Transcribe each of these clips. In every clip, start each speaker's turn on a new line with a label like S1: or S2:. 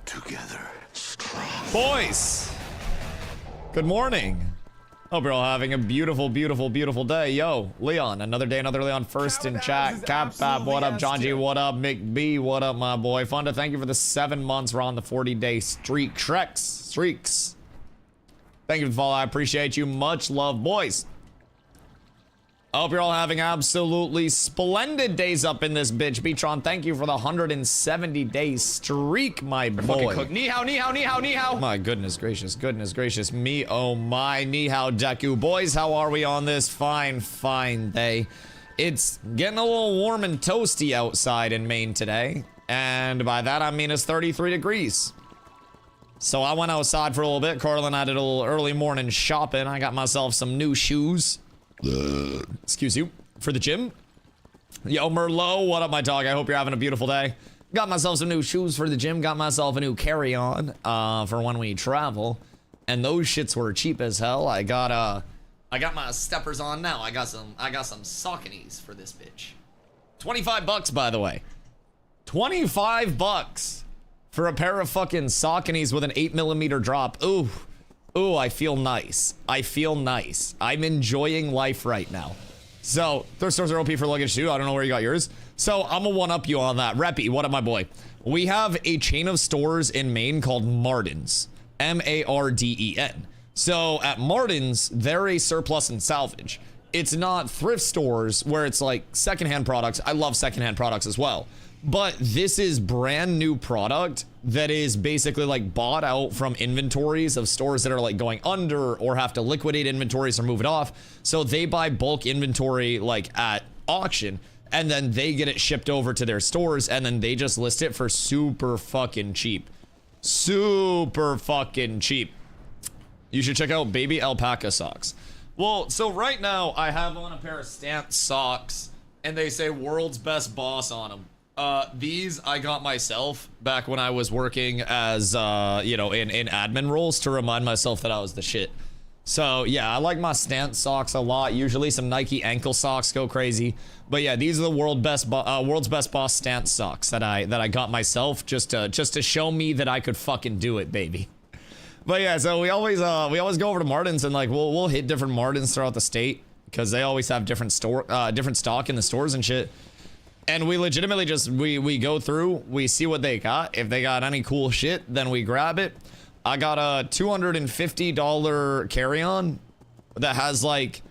S1: Together, strong.
S2: Boys, good morning. Hope you're all having a beautiful, beautiful, beautiful day. Yo, Leon, another day, another Leon first in chat. Cap, what up? John G, what up? Mick B, what up, my boy? Fonda, thank you for the 7 months. We're on the 40-day streak. Streaks. Thank you for the follow. I appreciate you. Much love, boys. I hope you're all having absolutely splendid days up in this bitch. Beatron, thank you for the 170-day streak, my boy.
S3: Ni hao, ni hao, ni hao, ni hao.
S2: My goodness gracious, me, oh my, ni hao Deku. Boys, how are we on this fine day? It's getting a little warm and toasty outside in Maine today. And by that, I mean it's 33 degrees. So I went outside for a little bit. Carl and I did a little early morning shopping. I got myself some new shoes. Excuse you, for the gym. Yo, Merlot, what up, my dog? I hope you're having a beautiful day. Got myself some new shoes for the gym. Got myself a new carry-on for when we travel, and those shits were cheap as hell. I got my steppers on now. I got some Sauconys for this bitch. 25 bucks, by the way. 25 bucks for a pair of fucking Sauconys with an 8mm drop. Ooh. Ooh, I feel nice. I feel nice. I'm enjoying life right now. So, thrift stores are OP for luggage too. I don't know where you got yours. So, I'm gonna one-up you on that. Reppy, what up, my boy? We have a chain of stores in Maine called Martin's. M-A-R-D-E-N. So, at Martin's, they're a surplus and salvage. It's not thrift stores where it's like secondhand products. I love secondhand products as well. But this is brand new product that is basically like bought out from inventories of stores that are like going under or have to liquidate inventories or move it off. So they buy bulk inventory like at auction, and then they get it shipped over to their stores, and then they just list it for super fucking cheap. Super fucking cheap. You should check out baby alpaca socks. Well, so right now I have on a pair of Stance socks and they say world's best boss on them. These I got myself back when I was working as, you know, in admin roles to remind myself that I was the shit. So yeah, I like my Stance socks a lot. Usually some Nike ankle socks go crazy, but yeah, these are the world's best boss Stance socks that I got myself just to show me that I could fucking do it, baby. But yeah, so we always go over to Martin's and like we'll hit different Martin's throughout the state because they always have different stock in the stores and shit. And we legitimately just, we go through, we see what they got. If they got any cool shit, then we grab it. I got a $250 carry-on that has like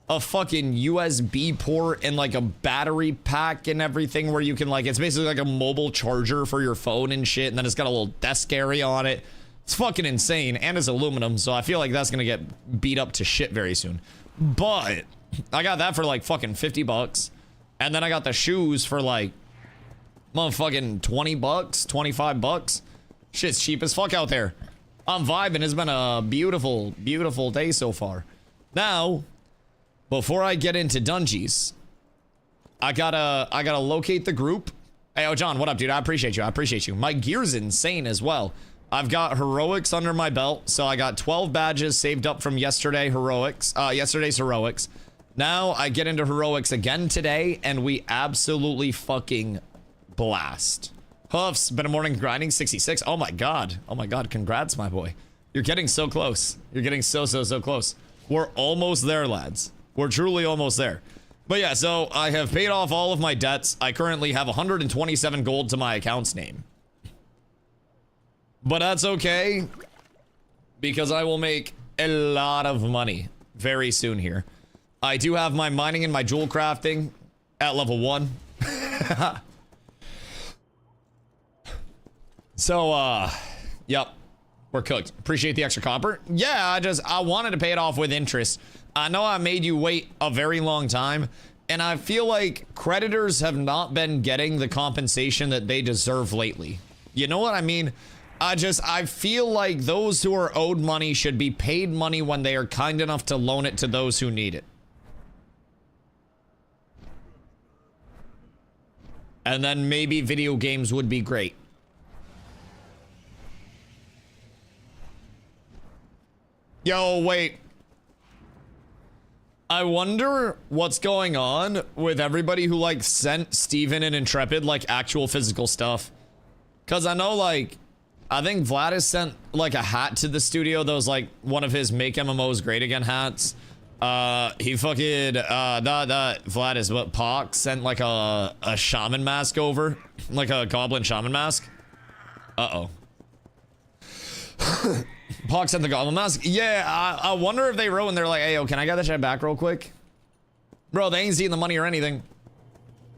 S2: a fucking USB port and like a battery pack and everything where you can like, it's basically like a mobile charger for your phone and shit. And then it's got a little desk area on it. It's fucking insane. And it's aluminum. So I feel like that's going to get beat up to shit very soon. But I got that for like fucking 50 bucks. And then I got the shoes for like motherfucking 20 bucks, 25 bucks. Shit's cheap as fuck out there. I'm vibing. It's been a beautiful, beautiful day so far. Now, before I get into dungeons, I gotta locate the group. Hey, oh, John, what up, dude? I appreciate you. I appreciate you. My gear's insane as well. I've got heroics under my belt. So I got 12 badges saved up from yesterday's heroics. Now I get into heroics again today, and we absolutely fucking blast. Huffs, been a morning grinding 66. Oh my god. Oh my god. Congrats, my boy. You're getting so close. You're getting so close. We're almost there, lads. We're truly almost there. But yeah, so I have paid off all of my debts. I currently have 127 gold to my account's name. But that's okay, because I will make a lot of money very soon here. I do have my mining and my jewel crafting at level 1. So, yep, we're cooked. Appreciate the extra copper. Yeah, I wanted to pay it off with interest. I know I made you wait a very long time, and I feel like creditors have not been getting the compensation that they deserve lately. You know what I mean? I feel like those who are owed money should be paid money when they are kind enough to loan it to those who need it. And then maybe video games would be great. Yo, wait. I wonder what's going on with everybody who like sent Steven and Intrepid like actual physical stuff. Cause I know like I think Vlad has sent like a hat to the studio that was like one of his Make MMOs Great Again hats. He fucking, Vlad is what, Pox sent like a shaman mask over, like a goblin shaman mask. Uh-oh. Pox sent the goblin mask. Yeah, I wonder if they wrote and they're like, hey, yo, can I get that shit back real quick? Bro, they ain't seeing the money or anything.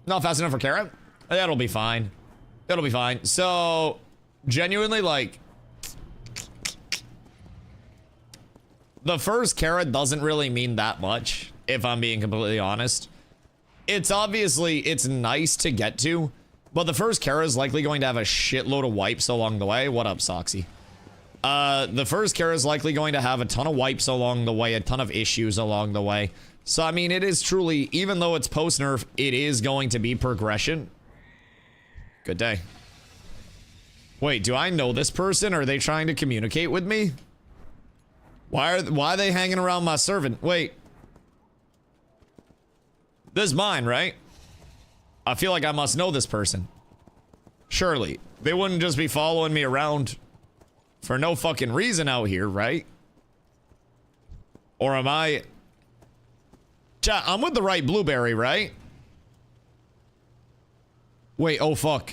S2: Not fast enough for Carrot? That'll be fine. It'll be fine. So, genuinely, like, the first Carrot doesn't really mean that much, if I'm being completely honest. It's obviously, it's nice to get to, but the first Carrot is likely going to have a shitload of wipes along the way. What up, Soxy? The first Carrot is likely going to have a ton of wipes along the way, a ton of issues along the way. So, I mean, it is truly, even though it's post-nerf, it is going to be progression. Good day. Wait, do I know this person? Are they trying to communicate with me? Why are they hanging around my servant? Wait. This is mine, right? I feel like I must know this person. Surely. They wouldn't just be following me around for no fucking reason out here, right? Or am I... Chat, I'm with the right blueberry, right? Wait, oh fuck.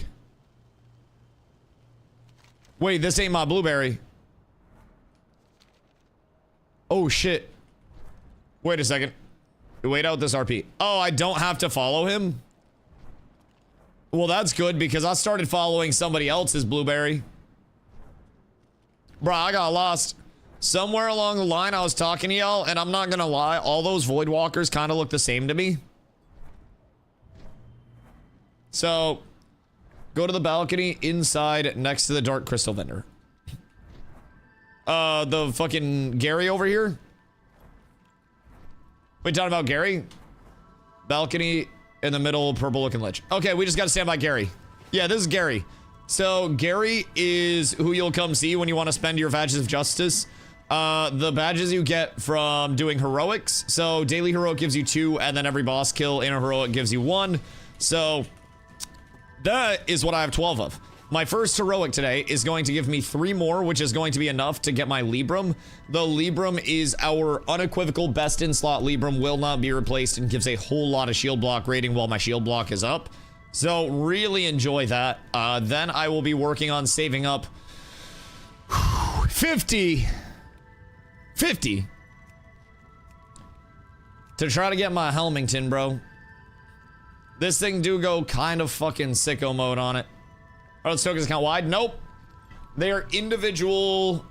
S2: Wait, this ain't my blueberry. Oh shit. Wait a second. Wait out this RP. Oh, I don't have to follow him? Well, that's good because I started following somebody else's blueberry. Bro, I got lost. Somewhere along the line, I was talking to y'all, and I'm not gonna lie, all those Void Walkers kind of look the same to me. So, go to the balcony inside next to the Dark Crystal vendor. The fucking Gary over here? Wait, talking about Gary? Balcony in the middle, purple looking lich. Okay, we just gotta stand by Gary. Yeah, this is Gary. So, Gary is who you'll come see when you want to spend your badges of justice. The badges you get from doing heroics. So, daily heroic gives you 2, and then every boss kill in a heroic gives you 1. So, that is what I have 12 of. My first heroic today is going to give me 3 more, which is going to be enough to get my Libram. The Libram is our unequivocal best in slot Libram, will not be replaced, and gives a whole lot of shield block rating while my shield block is up. So really enjoy that. Then I will be working on saving up 50 to try to get my Helmington, bro. This thing do go kind of fucking sicko mode on it. Oh, let's tokens count wide. Nope. They are individual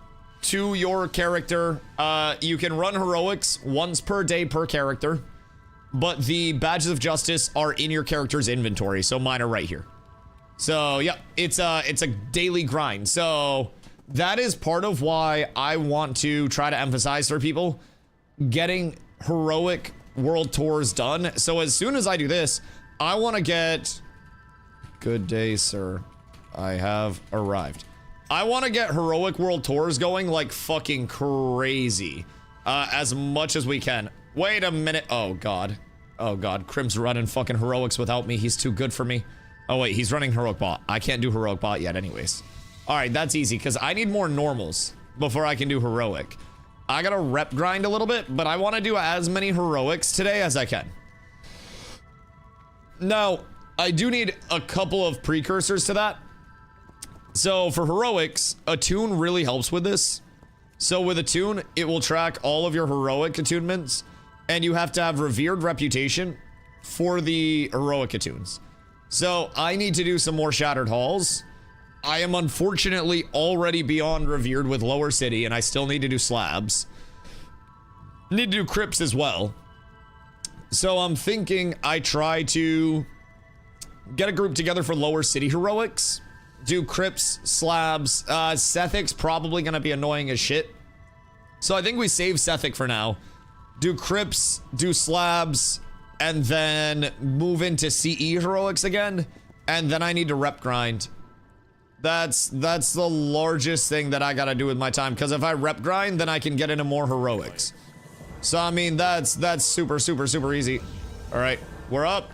S2: to your character. You can run heroics once per day per character, but the badges of justice are in your character's inventory. So mine are right here. So yeah, it's a daily grind. So that is part of why I want to try to emphasize for people getting heroic world tours done. So as soon as I do this, I want to get... Good day, sir. I have arrived. I want to get heroic world tours going like fucking crazy. As much as we can. Wait a minute. Oh, God. Oh, God. Crim's running fucking heroics without me. He's too good for me. Oh, wait. He's running heroic bot. I can't do heroic bot yet anyways. All right. That's easy because I need more normals before I can do heroic. I got to rep grind a little bit, but I want to do as many heroics today as I can. Now, I do need a couple of precursors to that. So for heroics, attune really helps with this. So with attune, it will track all of your heroic attunements, and you have to have revered reputation for the heroic attunes. So I need to do some more shattered halls. I am unfortunately already beyond revered with lower city, and I still need to do slabs. Need to do crypts as well. So I'm thinking I try to get a group together for lower city heroics. Do crypts, slabs. Sethic's probably gonna be annoying as shit. So I think we save Sethic for now. Do crypts, do slabs, and then move into CE heroics again. And then I need to rep grind. That's the largest thing that I gotta do with my time. Because if I rep grind, then I can get into more heroics. So I mean, that's super, super, super easy. All right, we're up.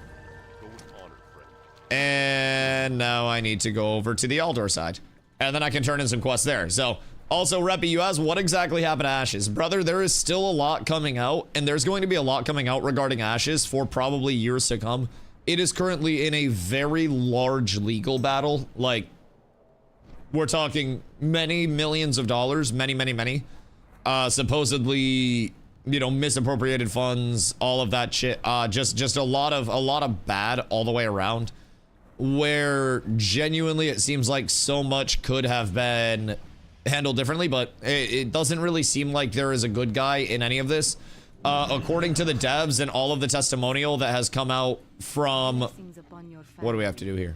S2: And now I need to go over to the Aldor side. and then I can turn in some quests there. So, also, Reppy, you asked what exactly happened to Ashes. Brother, there is still a lot coming out, and there's going to be a lot coming out regarding Ashes for probably years to come. It is currently in a very large legal battle. Like, we're talking many millions of dollars, many. Supposedly, you know, misappropriated funds, all of that shit. Just a lot of bad all the way around, where genuinely it seems like so much could have been handled differently, but it doesn't really seem like there is a good guy in any of this. According to the devs and all of the testimonial that has come out from... What do we have to do here?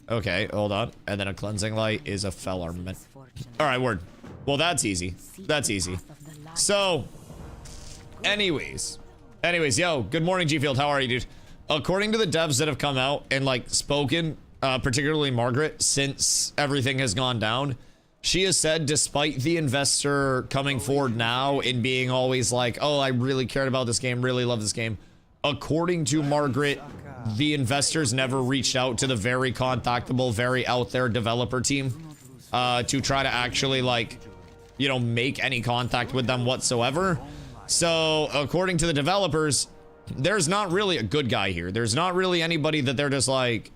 S2: Okay, hold on. And then a cleansing light is a fell armament. Alright, word. Well, that's easy. That's easy. So, anyways, yo, good morning, G-Field. How are you, dude? According to the devs that have come out and, like, spoken, particularly Margaret, since everything has gone down, she has said, despite the investor coming forward now and being always like, oh, I really cared about this game, really love this game, according to Margaret, the investors never reached out to the very contactable, very out there developer team to try to actually, like, you know, make any contact with them whatsoever. So, according to the developers, there's not really a good guy here. There's not really anybody that they're just like,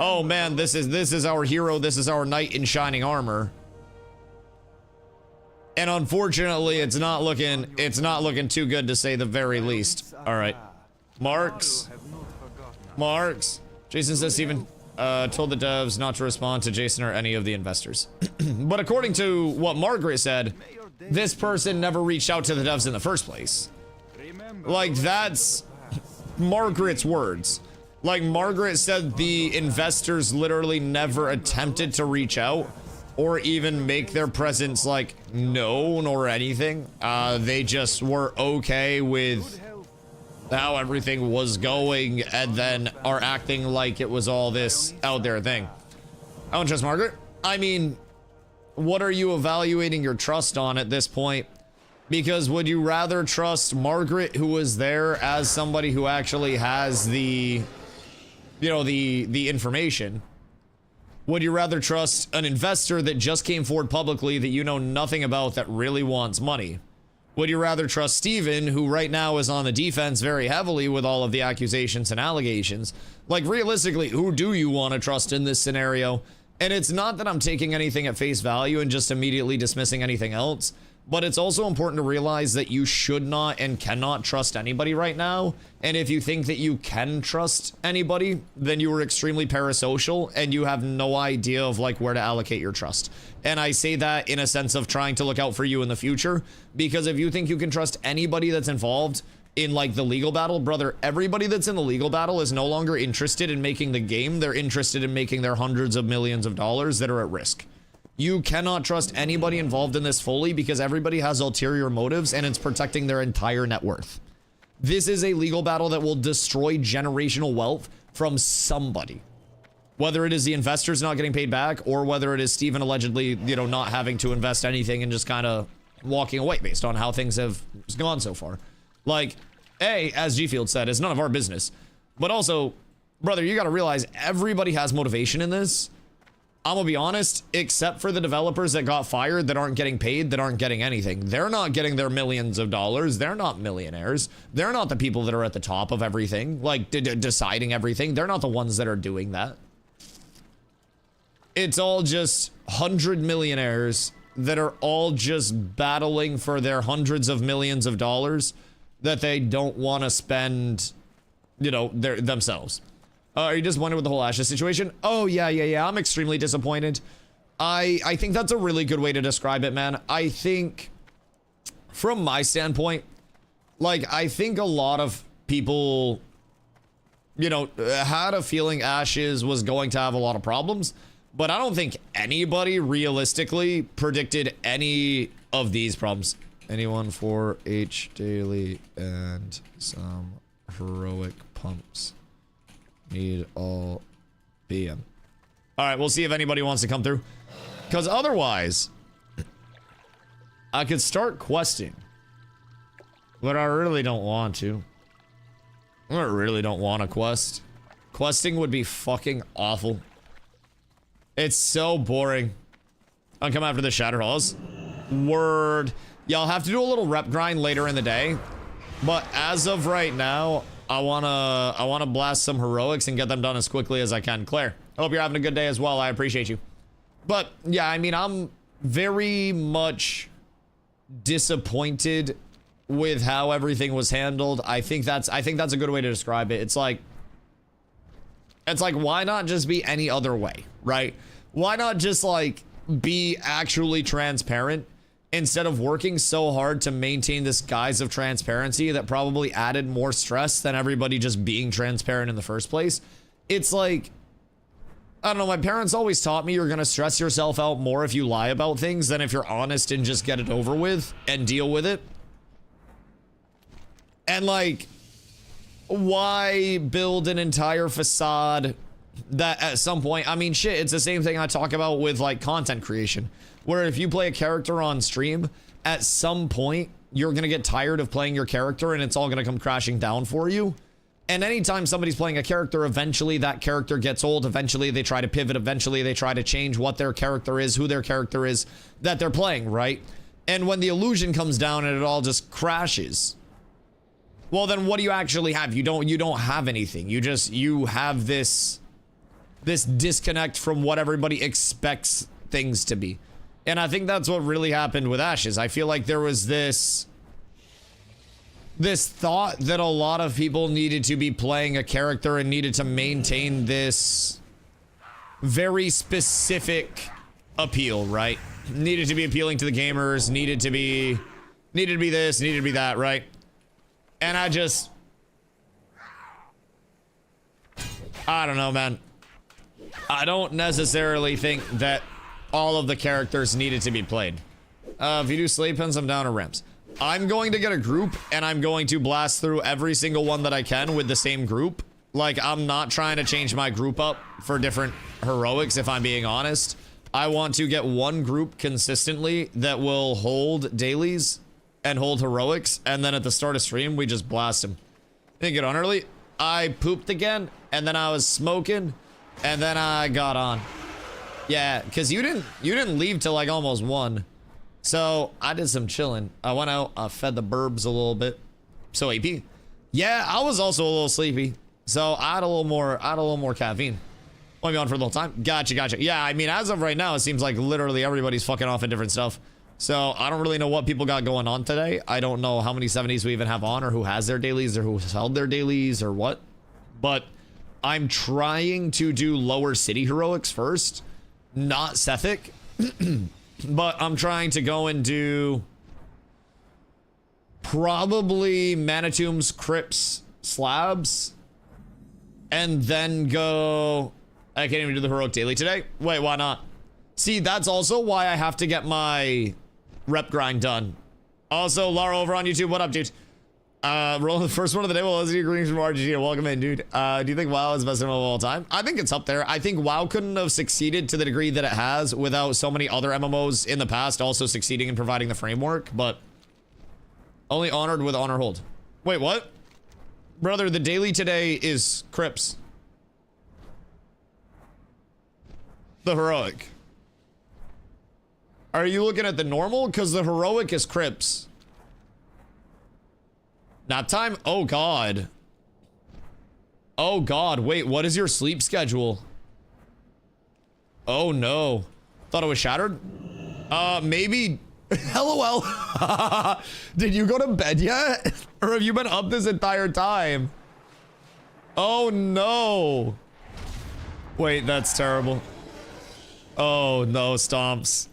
S2: oh man, this is our hero, this is our knight in shining armor. And unfortunately, it's not looking too good, to say the very least. All right, Marks. Jason says Steven told the devs not to respond to Jason or any of the investors. But according to what Margaret said, this person never reached out to the devs in the first place. Like, that's Margaret's words. Like, Margaret said the investors literally never attempted to reach out or even make their presence, like, known or anything. They just were okay with how everything was going and then are acting like it was all this out there thing. I don't trust Margaret. I mean, what are you evaluating your trust on at this point? Because would you rather trust Margaret, who was there as somebody who actually has the, you know, the information? Would you rather trust an investor that just came forward publicly that you know nothing about that really wants money? Would you rather trust Steven, who right now is on the defense very heavily with all of the accusations and allegations? Like, realistically, who do you want to trust in this scenario? And it's not that I'm taking anything at face value and just immediately dismissing anything else, but it's also important to realize that you should not and cannot trust anybody right now. And if you think that you can trust anybody, then you are extremely parasocial and you have no idea of, like, where to allocate your trust. And I say that in a sense of trying to look out for you in the future, because if you think you can trust anybody that's involved in, like, the legal battle, brother, everybody that's in the legal battle is no longer interested in making the game. They're interested in making their hundreds of millions of dollars that are at risk. You cannot trust anybody involved in this fully because everybody has ulterior motives and it's protecting their entire net worth. This is a legal battle that will destroy generational wealth from somebody. Whether it is the investors not getting paid back or whether it is Steven allegedly, you know, not having to invest anything and just kind of walking away based on how things have gone so far. Like, A, as G-Field said, is none of our business. But also, brother, you got to realize everybody has motivation in this. I'm gonna be honest, except for the developers that got fired, that aren't getting paid, that aren't getting anything. They're not getting their millions of dollars. They're not millionaires. They're not the people that are at the top of everything, like deciding everything. They're not the ones that are doing that. It's all just 100 millionaires that are all just battling for their hundreds of millions of dollars that they don't want to spend, you know, themselves. Are you disappointed with the whole Ashes situation? Oh, yeah. I'm extremely disappointed. I think that's a really good way to describe it, man. I think, from my standpoint, like, I think a lot of people, you know, had a feeling Ashes was going to have a lot of problems, but I don't think anybody realistically predicted any of these problems. Anyone for H daily and some heroic pumps. Need all PM. All right, we'll see if anybody wants to come through. Because otherwise, I could start questing. But I really don't want to. I really don't want to quest. Questing would be fucking awful. It's so boring. I'll come after the Shatter Halls. Word. Yeah, I'll have to do a little rep grind later in the day. But as of right now, I wanna blast some heroics and get them done as quickly as I can. Claire, I hope you're having a good day as well. I appreciate you. But yeah, I mean, I'm very much disappointed with how everything was handled. I think that's a good way to describe it. It's like why not just be any other way, right? Why not just like be actually transparent instead of working so hard to maintain this guise of transparency that probably added more stress than everybody just being transparent in the first place. It's like, I don't know, my parents always taught me you're gonna stress yourself out more if you lie about things than if you're honest and just get it over with and deal with it. And like, why build an entire facade that at some point, I mean, shit, it's the same thing I talk about with like content creation, where if you play a character on stream, at some point, you're gonna get tired of playing your character and it's all gonna come crashing down for you. And anytime somebody's playing a character, eventually that character gets old, eventually they try to pivot, eventually they try to change what their character is, who their character is that they're playing, right? And when the illusion comes down and it all just crashes, well, then what do you actually have? You don't have anything. You have this disconnect from what everybody expects things to be. And I think that's what really happened with Ashes. I feel like there was this thought that a lot of people needed to be playing a character and needed to maintain this very specific appeal, right? Needed to be appealing to the gamers, needed to be this, needed to be that, right? And I don't know, man. I don't necessarily think that all of the characters needed to be played. If you do slave pens, I'm down to ramps. I'm going to get a group and I'm going to blast through every single one that I can with the same group. Like, I'm not trying to change my group up for different heroics, if I'm being honest. I want to get one group consistently that will hold dailies and hold heroics, and then at the start of stream, we just blast them. Didn't get on early. I pooped again, and then I was smoking, and then I got on. Yeah, because you didn't leave till like almost 1. So I did some chilling. I went out, I fed the burbs a little bit. So AP. Yeah, I was also a little sleepy. So I had a little more caffeine. Want me on for a little time? Gotcha. Yeah, I mean, as of right now, it seems like literally everybody's fucking off in different stuff. So I don't really know what people got going on today. I don't know how many 70s we even have on, or who has their dailies, or who's held their dailies, or what. But I'm trying to do lower city heroics first. Not Sethic. But I'm trying to go and do probably Manitombs, Crypts, Slabs, and then go... I can't even do the heroic daily today. Wait, why not? See, that's also why I have to get my rep grind done. Also, Lara over on YouTube, what up, dude? Rolling the first one of the day. Well, let's see greetings from Argentina. Welcome in, dude. Do you think WoW is the best MMO of all time? I think it's up there. I think WoW couldn't have succeeded to the degree that it has without so many other MMOs in the past also succeeding in providing the framework, but only honored with honor hold. Wait, what? Brother, the daily today is Crypts. The heroic. Are you looking at the normal? Because the heroic is Crypts. Nap time? Oh, God. Oh, God. Wait, what is your sleep schedule? Oh, no. Thought it was shattered? Maybe... LOL. Did you go to bed yet? Or have you been up this entire time? Oh, no. Wait, that's terrible. Oh, no, Stomps.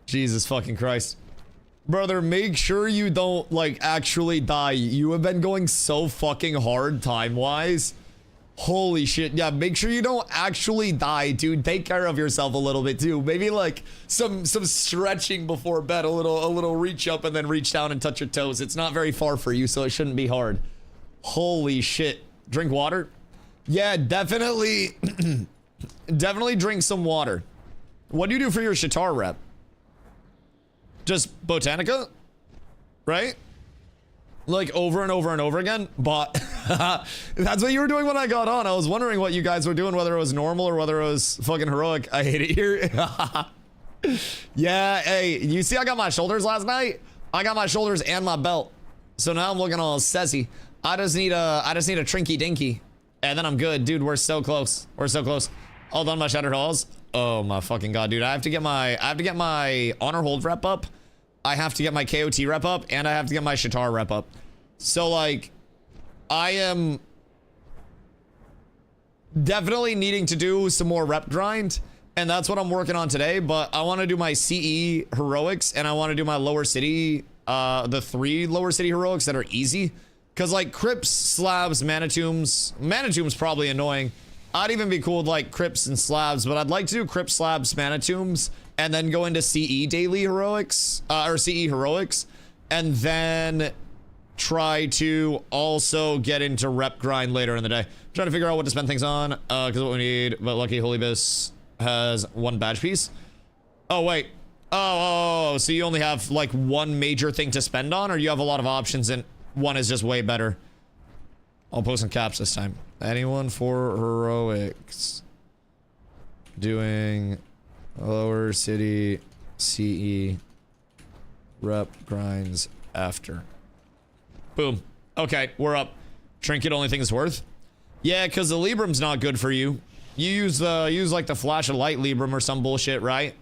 S2: Jesus fucking Christ. Brother, make sure you don't, like, actually die. You have been going so fucking hard time-wise. Holy shit. Yeah, make sure you don't actually die, dude. Take care of yourself a little bit, too. Maybe, like, some stretching before bed. A little reach up and then reach down and touch your toes. It's not very far for you, so it shouldn't be hard. Holy shit. Drink water? Yeah, definitely... definitely drink some water. What do you do for your Shatar rep? Just Botanica? Right? Like over and over and over again? But That's what you were doing when I got on. I was wondering what you guys were doing, whether it was normal or whether it was fucking heroic. I hate it here. Yeah, hey, you see I got my shoulders last night? I got my shoulders and my belt. So now I'm looking all sassy. I just need a trinky dinky. And then I'm good. Dude, we're so close. We're so close. All done my Shattered Halls. Oh my fucking god, dude. I have to get my honor hold rep up. I have to get my KOT rep up, and I have to get my Shatar rep up. So like, I am definitely needing to do some more rep grind, and that's what I'm working on today. But I want to do my CE heroics, and I want to do my lower city, the 3 lower city heroics that are easy. Cause like crypts, slabs, manitombs probably annoying. I'd even be cool with like crypts and slabs, but I'd like to do crypt, slabs, manitombs, and then go into CE daily heroics, or CE heroics, and then try to also get into rep grind later in the day. I'm trying to figure out what to spend things on, cause what we need, but lucky Holy Abyss has 1 badge piece. Oh wait, oh, so you only have like 1 major thing to spend on, or you have a lot of options and one is just way better? I'll post some caps this time. Anyone for heroics doing lower city CE rep grinds after. Boom. Okay, we're up. Trinket only thing is worth. Yeah, because the Librum's not good for you. You use like the flash of light Librum or some bullshit, right?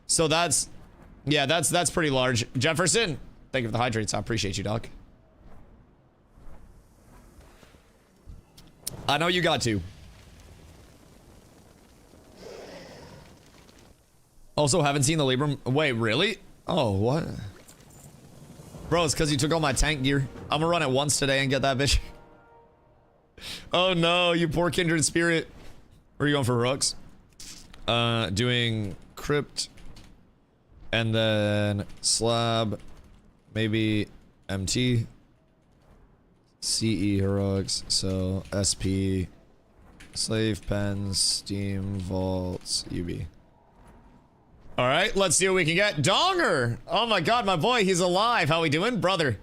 S2: So that's, yeah, that's pretty large. Jefferson, thank you for the hydrates. I appreciate you, Doc. I know you got to. Also, haven't seen the Librum. Wait, really? Oh, what? Bro, it's because you took all my tank gear. I'm gonna run it once today and get that bitch. Oh no, you poor kindred spirit. Where are you going for hooks? Doing crypt. And then slab. Maybe MT. CE heroics, so SP, slave pens, steam vaults, UB. All right, let's see what we can get. Donger! Oh my god, my boy, he's alive. How we doing, brother?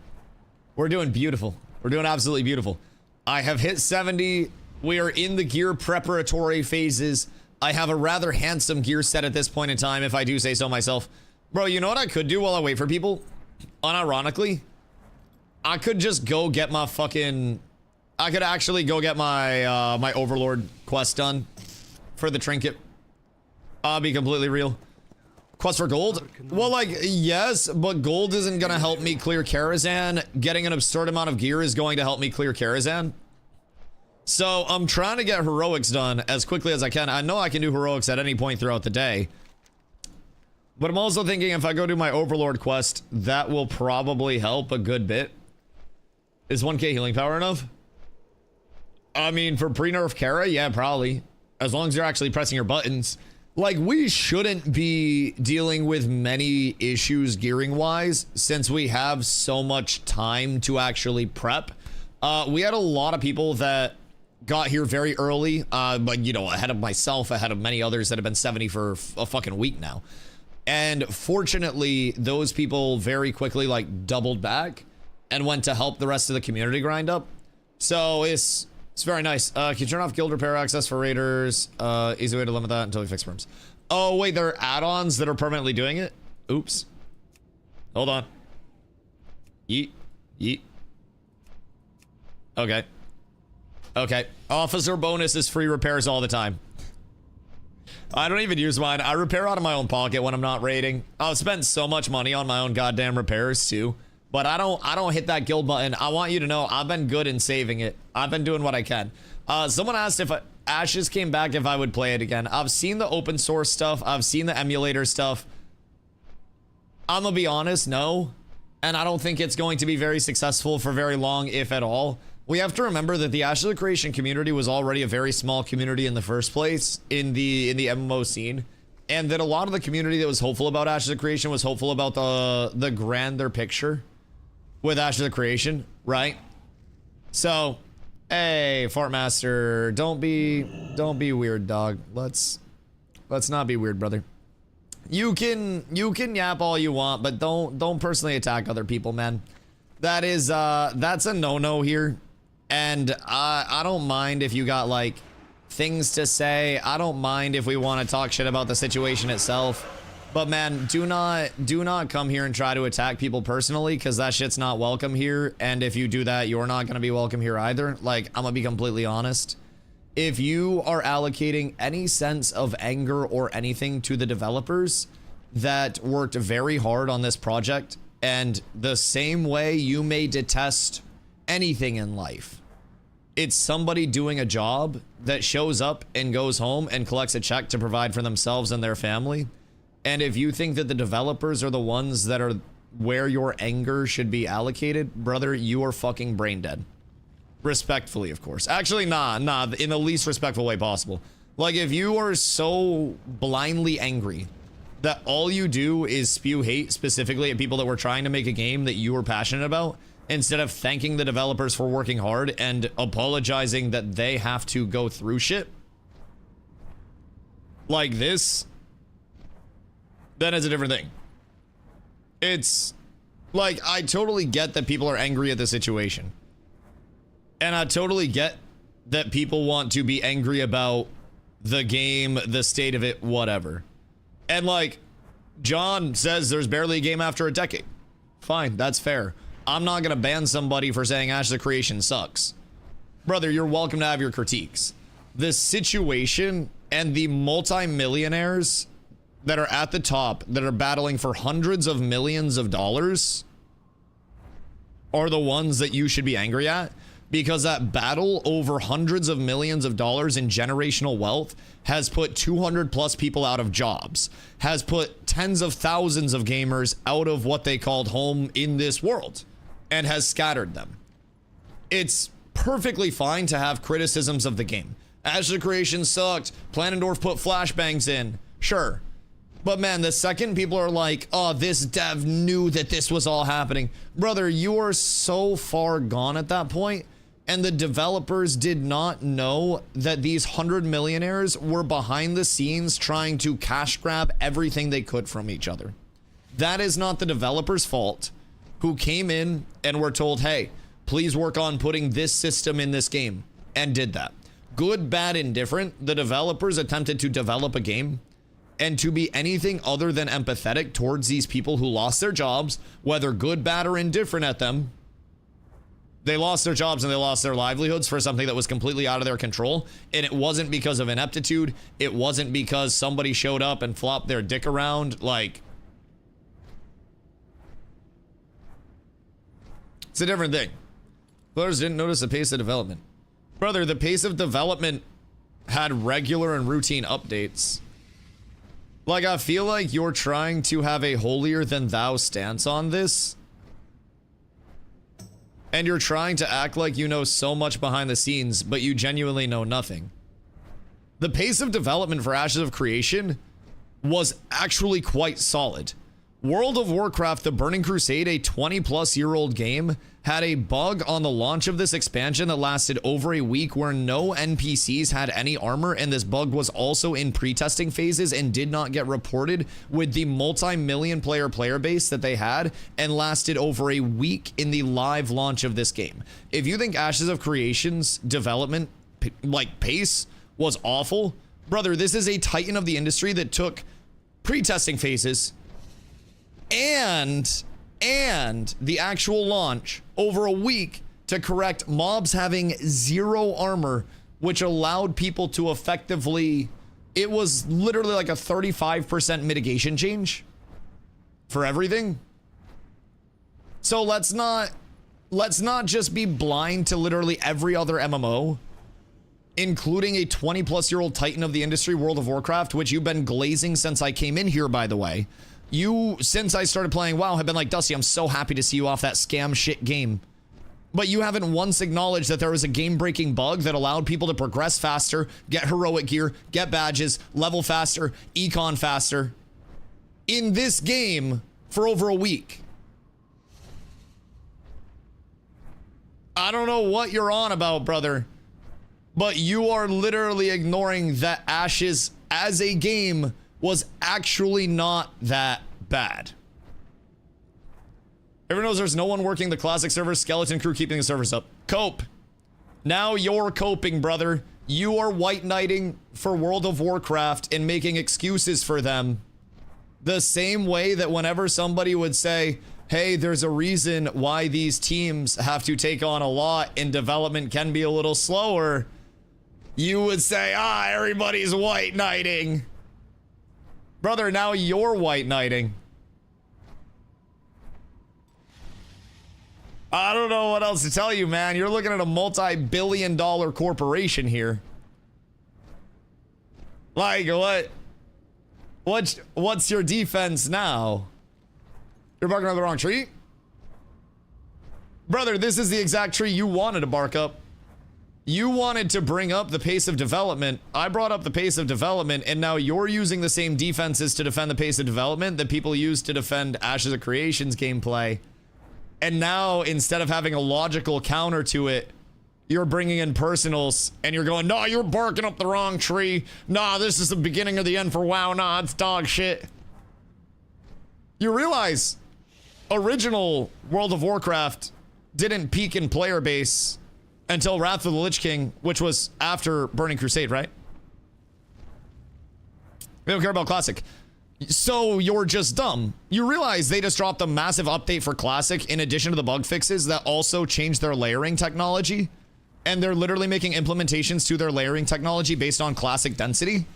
S2: We're doing beautiful. We're doing absolutely beautiful. I have hit 70. We are in the gear preparatory phases. I have a rather handsome gear set at this point in time, if I do say so myself. Bro, you know what I could do while I wait for people? Unironically, I could just go get my fucking... I could actually go get my, my Overlord quest done for the trinket. I'll be completely real. Quest for gold? Well, like, yes, but gold isn't gonna help me clear Karazhan. Getting an absurd amount of gear is going to help me clear Karazhan. So, I'm trying to get heroics done as quickly as I can. I know I can do heroics at any point throughout the day. But I'm also thinking if I go do my Overlord quest, that will probably help a good bit. Is 1k healing power enough? I mean, for pre-nerf Kara, yeah, probably. As long as you're actually pressing your buttons. Like, we shouldn't be dealing with many issues gearing-wise, since we have so much time to actually prep. We had a lot of people that got here very early, but, you know, ahead of myself, ahead of many others that have been 70 for a fucking week now. And fortunately, those people very quickly, like, doubled back and went to help the rest of the community grind up. So it's very nice. Can you turn off guild repair access for raiders? Easy way to limit that until we fix firms. Oh wait, there are add-ons that are permanently doing it? Oops. Hold on. Yeet. Yeet. Okay. Okay. Officer bonus is free repairs all the time. I don't even use mine. I repair out of my own pocket when I'm not raiding. I've spent so much money on my own goddamn repairs too. But I don't hit that guild button. I want you to know I've been good in saving it. I've been doing what I can. Someone asked if Ashes came back, if I would play it again. I've seen the open source stuff. I've seen the emulator stuff. I'm gonna be honest, no. And I don't think it's going to be very successful for very long, if at all. We have to remember that the Ashes of Creation community was already a very small community in the first place in the MMO scene. And that a lot of the community that was hopeful about Ashes of Creation was hopeful about the grander picture with Ashes of Creation, right? So, hey, Fart Master, don't be weird, dog. Let's not be weird, brother. You can yap all you want, but don't personally attack other people, man. That is that's a no-no here. And I don't mind if you got like things to say. I don't mind if we want to talk shit about the situation itself. But man, do not come here and try to attack people personally, because that shit's not welcome here. And if you do that, you're not going to be welcome here either. Like, I'm going to be completely honest. If you are allocating any sense of anger or anything to the developers that worked very hard on this project, and the same way you may detest anything in life, it's somebody doing a job that shows up and goes home and collects a check to provide for themselves and their family. And if you think that the developers are the ones that are where your anger should be allocated, brother, you are fucking brain dead. Respectfully, of course. Actually, nah, in the least respectful way possible. Like, if you are so blindly angry that all you do is spew hate specifically at people that were trying to make a game that you were passionate about, instead of thanking the developers for working hard and apologizing that they have to go through shit like this, then it's a different thing. It's like, I totally get that people are angry at the situation. And I totally get that people want to be angry about the game, the state of it, whatever. And like, John says there's barely a game after a decade. Fine, that's fair. I'm not gonna ban somebody for saying Ashes of Creation sucks. Brother, you're welcome to have your critiques. The situation and the multi-millionaires that are at the top, that are battling for hundreds of millions of dollars, are the ones that you should be angry at. Because that battle over hundreds of millions of dollars in generational wealth has put 200 plus people out of jobs, has put tens of thousands of gamers out of what they called home in this world, and has scattered them. It's perfectly fine to have criticisms of the game. Ashes of Creation sucked. Planendorf put flashbangs in. Sure. But man, the second people are like, oh, this dev knew that this was all happening. Brother, you are so far gone at that point. And the developers did not know that these 100 millionaires were behind the scenes trying to cash grab everything they could from each other. That is not the developers' fault, who came in and were told, hey, please work on putting this system in this game, and did that. Good, bad, indifferent, the developers attempted to develop a game, and to be anything other than empathetic towards these people who lost their jobs, whether good, bad, or indifferent at them. They lost their jobs and they lost their livelihoods for something that was completely out of their control. And it wasn't because of ineptitude. It wasn't because somebody showed up and flopped their dick around. Like, it's a different thing. Players didn't notice the pace of development. Brother, the pace of development had regular and routine updates. Like, I feel like you're trying to have a holier than thou stance on this. And you're trying to act like you know so much behind the scenes, but you genuinely know nothing. The pace of development for Ashes of Creation was actually quite solid. World of Warcraft: The Burning Crusade, a 20-plus-year-old game, had a bug on the launch of this expansion that lasted over a week where no NPCs had any armor, and this bug was also in pre-testing phases and did not get reported with the multi-million player base that they had, and lasted over a week in the live launch of this game. If you think Ashes of Creation's development pace was awful, brother, this is a titan of the industry that took pre-testing phases and the actual launch over a week to correct mobs having zero armor, which allowed people to effectively, it was literally like a 35% mitigation change for everything. So let's not just be blind to literally every other MMO, including a 20-plus-year-old titan of the industry, World of Warcraft, which you've been glazing since I came in here, by the way. You, since I started playing WoW, have been like, Dusty, I'm so happy to see you off that scam shit game. But you haven't once acknowledged that there was a game-breaking bug that allowed people to progress faster, get heroic gear, get badges, level faster, econ faster in this game for over a week. I don't know what you're on about, brother, but you are literally ignoring that Ashes as a game was actually not that bad. Everyone knows there's no one working the classic server, skeleton crew keeping the servers up. Cope. Now you're coping, brother. You are white knighting for World of Warcraft and making excuses for them. The same way that whenever somebody would say, hey, there's a reason why these teams have to take on a lot and development can be a little slower, you would say, everybody's white knighting. Brother, now you're white knighting. I don't know what else to tell you, man. You're looking at a multi-billion-dollar corporation here. Like, what's your defense now? You're barking on the wrong tree? Brother, this is the exact tree you wanted to bark up. You wanted to bring up the pace of development. I brought up the pace of development, and now you're using the same defenses to defend the pace of development that people use to defend Ashes of Creation's gameplay. And now, instead of having a logical counter to it, you're bringing in personals, and you're going, nah, you're barking up the wrong tree. Nah, this is the beginning of the end for WoW. Nah, it's dog shit. You realize, original World of Warcraft didn't peak in player base until Wrath of the Lich King, which was after Burning Crusade, right? We don't care about Classic. So you're just dumb. You realize they just dropped a massive update for Classic in addition to the bug fixes that also changed their layering technology. And they're literally making implementations to their layering technology based on Classic density.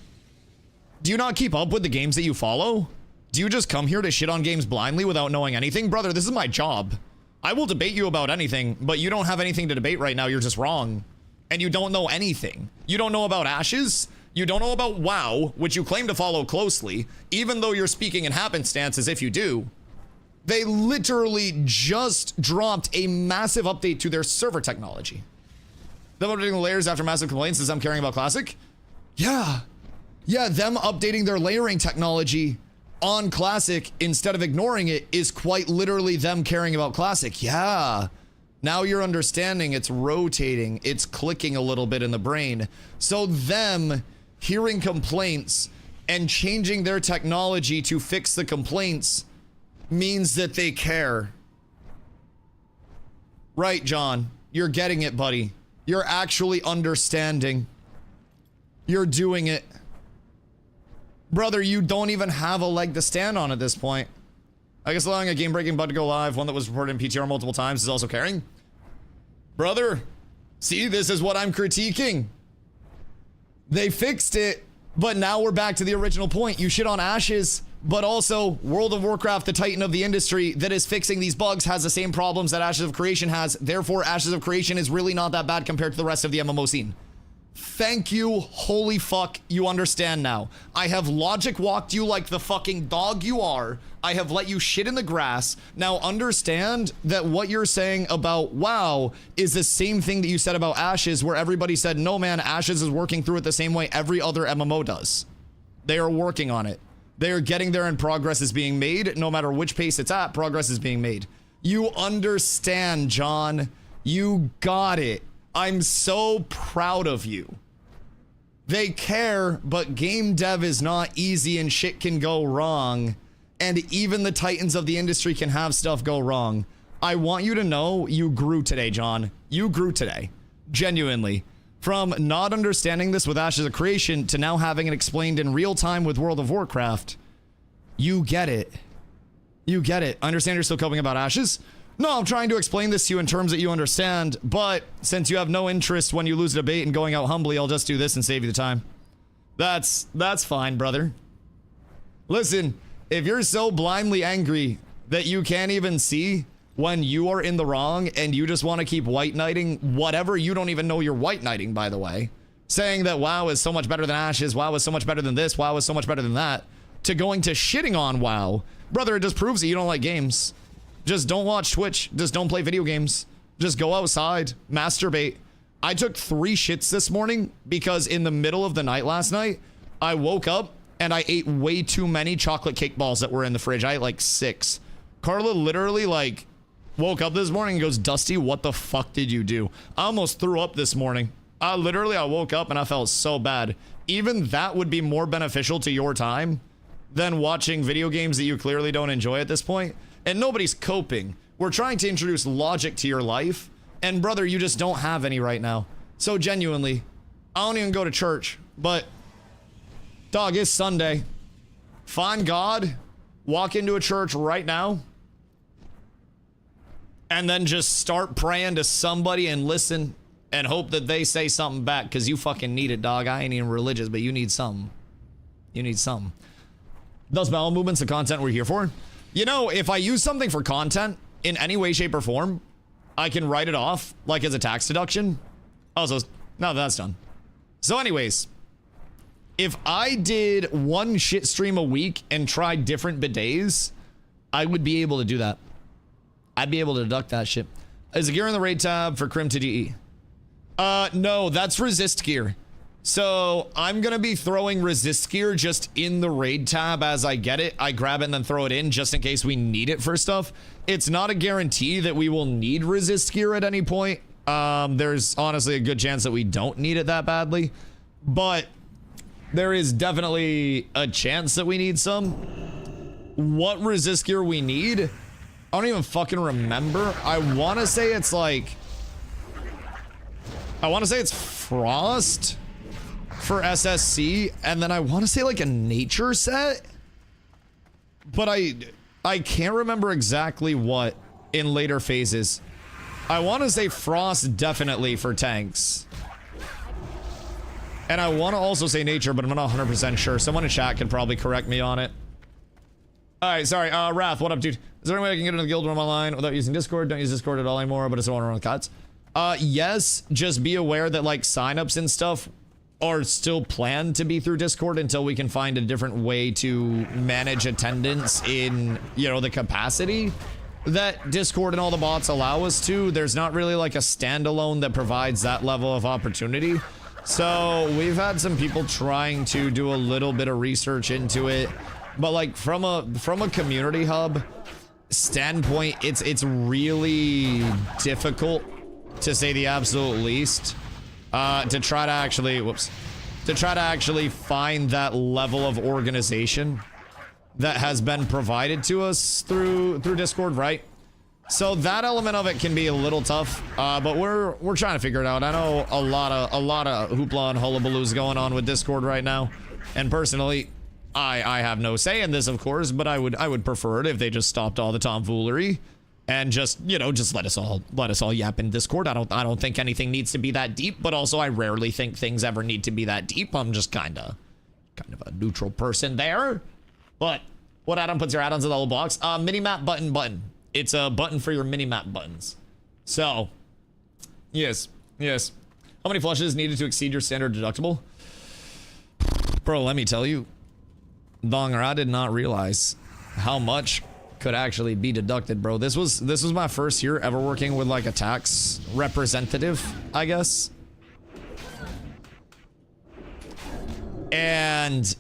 S2: Do you not keep up with the games that you follow? Do you just come here to shit on games blindly without knowing anything? Brother, this is my job. I will debate you about anything, but you don't have anything to debate right now. You're just wrong. And you don't know anything. You don't know about Ashes. You don't know about WoW, which you claim to follow closely, even though you're speaking in happenstance as if you do. They literally just dropped a massive update to their server technology. Them updating the layers after massive complaints is them caring about Classic? Yeah. Yeah, them updating their layering technology on Classic instead of ignoring it is quite literally them caring about Classic. Yeah. Now you're understanding, it's rotating, it's clicking a little bit in the brain. So them hearing complaints and changing their technology to fix the complaints means that they care. Right, John. You're getting it, buddy. You're actually understanding. You're doing it. Brother, you don't even have a leg to stand on at this point. I guess allowing a game-breaking bug to go live, one that was reported in PTR multiple times, is also caring. Brother, see, this is what I'm critiquing. They fixed it, but now we're back to the original point. You shit on Ashes, but also World of Warcraft, the titan of the industry that is fixing these bugs, has the same problems that Ashes of Creation has. Therefore, Ashes of Creation is really not that bad compared to the rest of the MMO scene. Thank you, holy fuck, you understand now. I have logic walked you like the fucking dog you are. I have let you shit in the grass. Now understand that what you're saying about WoW is the same thing that you said about Ashes, where everybody said, no man, Ashes is working through it the same way every other MMO does. They are working on it. They are getting there and progress is being made. No matter which pace it's at, progress is being made. You understand, John. You got it. I'm so proud of you. They care, but game dev is not easy and shit can go wrong. And even the titans of the industry can have stuff go wrong. I want you to know you grew today, John. You grew today. Genuinely. From not understanding this with Ashes of Creation to now having it explained in real time with World of Warcraft. You get it. You get it. I understand you're still coping about Ashes. No, I'm trying to explain this to you in terms that you understand, but since you have no interest when you lose a debate and going out humbly, I'll just do this and save you the time. That's fine, brother. Listen, if you're so blindly angry that you can't even see when you are in the wrong and you just want to keep white knighting whatever, you don't even know you're white knighting, by the way, saying that WoW is so much better than Ashes, WoW is so much better than this, WoW is so much better than that, to going to shitting on WoW, brother, it just proves that you don't like games. Just don't watch Twitch. Just don't play video games. Just go outside. Masturbate. I took 3 shits this morning because in the middle of the night last night, I woke up and I ate way too many chocolate cake balls that were in the fridge. I ate like 6. Carla literally like woke up this morning and goes, Dusty, what the fuck did you do? I almost threw up this morning. I woke up and I felt so bad. Even that would be more beneficial to your time than watching video games that you clearly don't enjoy at this point. And nobody's coping. We're trying to introduce logic to your life. And brother, you just don't have any right now. So genuinely, I don't even go to church, but dog, it's Sunday. Find God, walk into a church right now, and then just start praying to somebody and listen and hope that they say something back, because you fucking need it, dog. I ain't even religious, but you need something. You need something. Those bowel movements, the content we're here for. You know, if I use something for content in any way, shape, or form, I can write it off, like as a tax deduction. Oh, so now that's done. So anyways, if I did one shit stream a week and tried different bidets, I would be able to do that. I'd be able to deduct that shit. Is the gear in the raid tab for Crim to DE? No, that's resist gear. So I'm gonna be throwing resist gear just in the raid tab as I get it. I grab it and then throw it in just in case we need it for stuff. It's not a guarantee that we will need resist gear at any point. There's honestly a good chance that we don't need it that badly, but there is definitely a chance that we need some. What resist gear we need, I don't even fucking remember. I want to say it's like, I want to say it's frost for SSC, and then I want to say like a nature set, but I can't remember exactly what in later phases. I want to say frost definitely for tanks, and I want to also say nature, but I'm not 100% sure. Someone in chat can probably correct me on it. All right, sorry. Wrath, what up, dude? Is there any way I can get into the guild room online without using Discord? Don't use Discord at all anymore, but it's one on cuts. Yes, just be aware that like signups and stuff are still planned to be through Discord until we can find a different way to manage attendance in, you know, the capacity that Discord and all the bots allow us to. There's not really like a standalone that provides that level of opportunity. So we've had some people trying to do a little bit of research into it, but like from a community hub standpoint, it's really difficult, to say the absolute least, to try to actually find that level of organization that has been provided to us through Discord, right? So that element of it can be a little tough, but we're trying to figure it out. I know a lot of hoopla and hullabaloo's going on with Discord right now, and personally, I have no say in this, of course, but I would prefer it if they just stopped all the tomfoolery and just, you know, just let us all yap in Discord. I don't think anything needs to be that deep, but also I rarely think things ever need to be that deep. I'm just kind of a neutral person there. But what add-on puts your add-ons in the whole box? Minimap button. It's a button for your minimap buttons. So, yes. How many flushes needed to exceed your standard deductible? Bro, let me tell you, Donger, I did not realize how much could actually be deducted, bro. This was my first year ever working with like a tax representative, I guess. And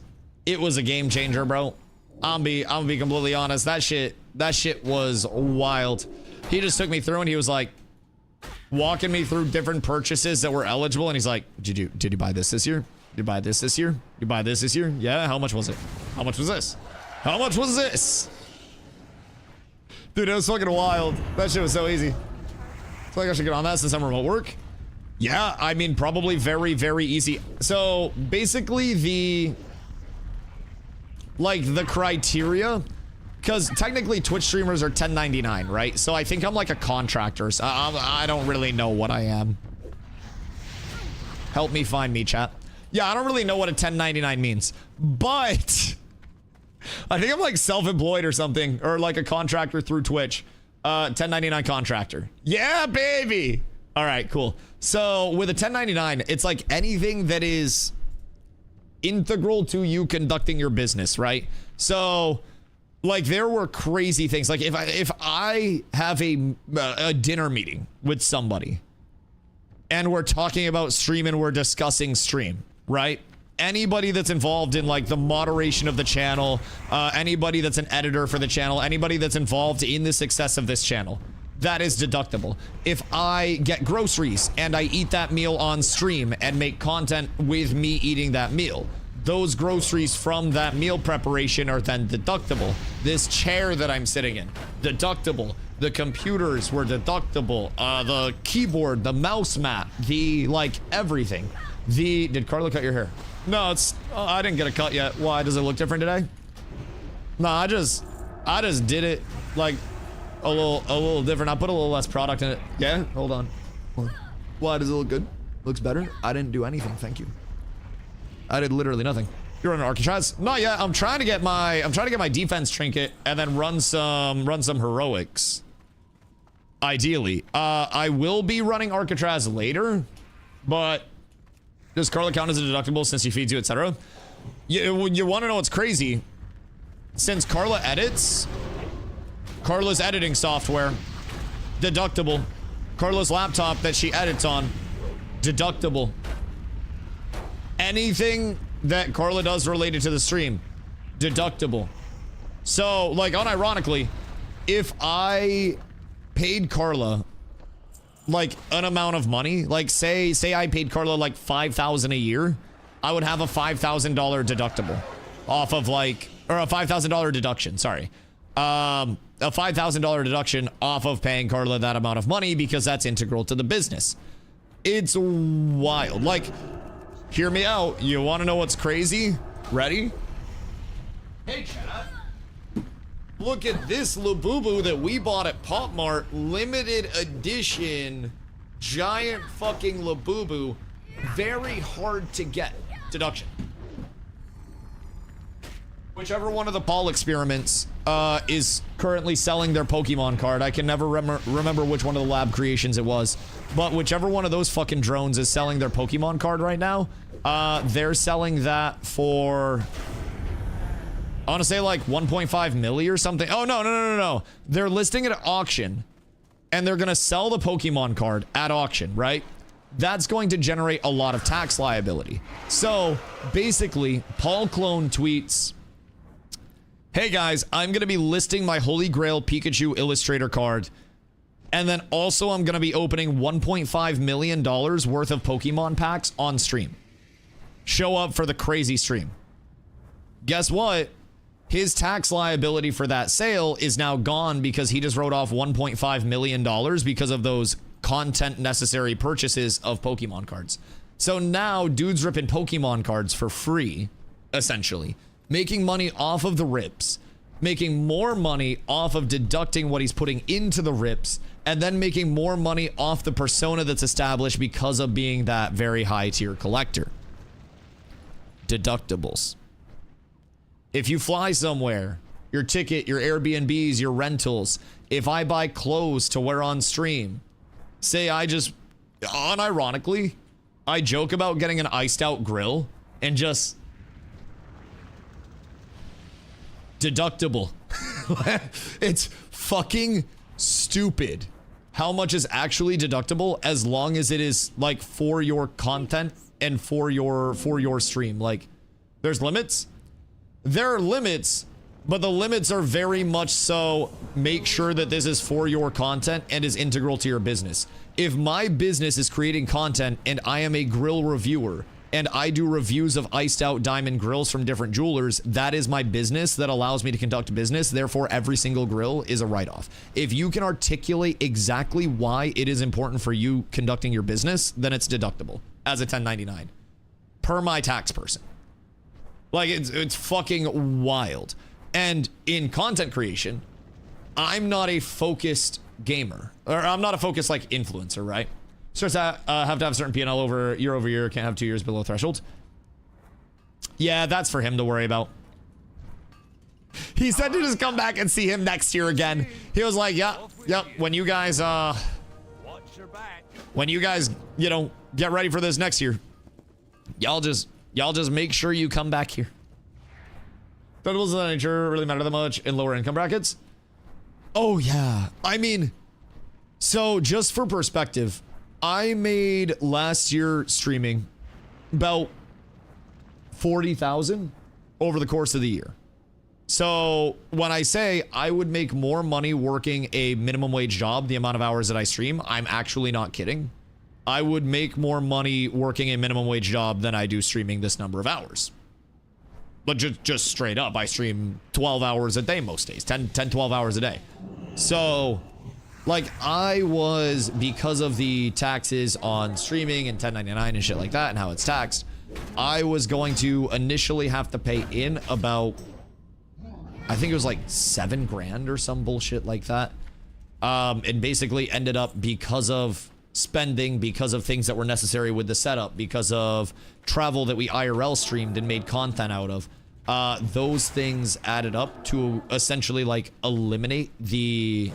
S2: it was a game changer, bro. I'm gonna be completely honest. That shit was wild. He just took me through and he was like walking me through different purchases that were eligible, and he's like, did you buy this year? Did you buy this year? You buy this year? Yeah, how much was it? How much was this? How much was this? Dude, it was fucking wild. That shit was so easy. I feel like I should get on that since I'm remote work. Yeah, I mean, probably very, very easy. So basically the criteria, because technically Twitch streamers are 1099, right? So I think I'm like a contractor. So I don't really know what I am. Help me find me, chat. Yeah, I don't really know what a 1099 means, but I think I'm like self-employed or something, or like a contractor through Twitch. 1099 contractor. Yeah, baby. All right, cool. So with a 1099, it's like anything that is integral to you conducting your business, right? So like there were crazy things. Like if I have a dinner meeting with somebody and we're talking about stream and we're discussing stream, right? Anybody that's involved in like the moderation of the channel, anybody that's an editor for the channel, anybody that's involved in the success of this channel, that is deductible. If I get groceries and I eat that meal on stream and make content with me eating that meal, those groceries from that meal preparation are then deductible. This chair that I'm sitting in, deductible. The computers were deductible. The keyboard, the mouse mat, the, like, everything. Did Carla cut your hair? No, I didn't get a cut yet. Why? Does it look different today? No, I just did it, like, a little different. I put a little less product in it. Yeah, hold on. Why does it look good? Looks better? I didn't do anything, thank you. I did literally nothing. You're on Arcatraz? Not yet. I'm trying to get my defense trinket and then run some heroics. Ideally. I will be running Arcatraz later, but does Carla count as a deductible since she feeds you, etc.? You want to know what's crazy? Since Carla edits, Carla's editing software, deductible. Carla's laptop that she edits on, deductible. Anything that Carla does related to the stream, deductible. So, like, unironically, if I paid Carla, like, an amount of money, like, say I paid Carla, like, $5,000 a year, I would have a $5,000 deductible off of, like, or a $5,000 deduction, sorry. A $5,000 deduction off of paying Carla that amount of money because that's integral to the business. It's wild. Like, hear me out. You want to know what's crazy? Ready? Hey, chat. Look at this Labubu that we bought at Pop Mart. Limited edition. Giant fucking Labubu. Very hard to get. Deduction. Whichever one of the Paul experiments is currently selling their Pokemon card. I can never remember which one of the lab creations it was. But whichever one of those fucking drones is selling their Pokemon card right now, they're selling that for, I want to say like 1.5 milli or something. Oh, no. They're listing it at auction, and they're going to sell the Pokemon card at auction, right? That's going to generate a lot of tax liability. So, basically, Paul Clone tweets, hey guys, I'm going to be listing my Holy Grail Pikachu Illustrator card. And then also I'm going to be opening $1.5 million worth of Pokemon packs on stream. Show up for the crazy stream. Guess what? His tax liability for that sale is now gone because he just wrote off $1.5 million because of those content necessary purchases of Pokemon cards. So now dude's ripping Pokemon cards for free, essentially. Making money off of the rips, making more money off of deducting what he's putting into the rips, and then making more money off the persona that's established because of being that very high tier collector. Deductibles. If you fly somewhere, your ticket, your Airbnbs, your rentals, if I buy clothes to wear on stream, say I just, unironically, I joke about getting an iced out grill and just deductible. It's fucking stupid how much is actually deductible as long as it is like for your content and for your stream. Like, there's limits. There are limits, but the limits are very much so make sure that this is for your content and is integral to your business. If my business is creating content and I am a grill reviewer and I do reviews of iced out diamond grills from different jewelers, that is my business that allows me to conduct business. Therefore, every single grill is a write-off. If you can articulate exactly why it is important for you conducting your business, then it's deductible as a 1099 per my tax person. Like, it's fucking wild. And in content creation, I'm not a focused gamer, or I'm not a focused like influencer, right? Starts to have to have certain P&L over year, can't have 2 years below threshold. Yeah, that's for him to worry about. He said to just come back and see him next year again. He was like, yep, when you guys, you know, get ready for this next year, y'all just make sure you come back here. Deductibles of that nature really matter that much in lower income brackets? Oh yeah, I mean, so just for perspective, I made last year streaming about 40,000 over the course of the year. So when I say I would make more money working a minimum wage job, the amount of hours that I stream, I'm actually not kidding. I would make more money working a minimum wage job than I do streaming this number of hours. But just straight up, I stream 12 hours a day most days, 10, 12 hours a day. So Like, I was, because of the taxes on streaming and 1099 and shit like that and how it's taxed, I was going to initially have to pay in about, I think it was like 7 grand or some bullshit like that. And basically ended up, because of spending, because of things that were necessary with the setup, because of travel that we IRL streamed and made content out of, those things added up to essentially like eliminate the,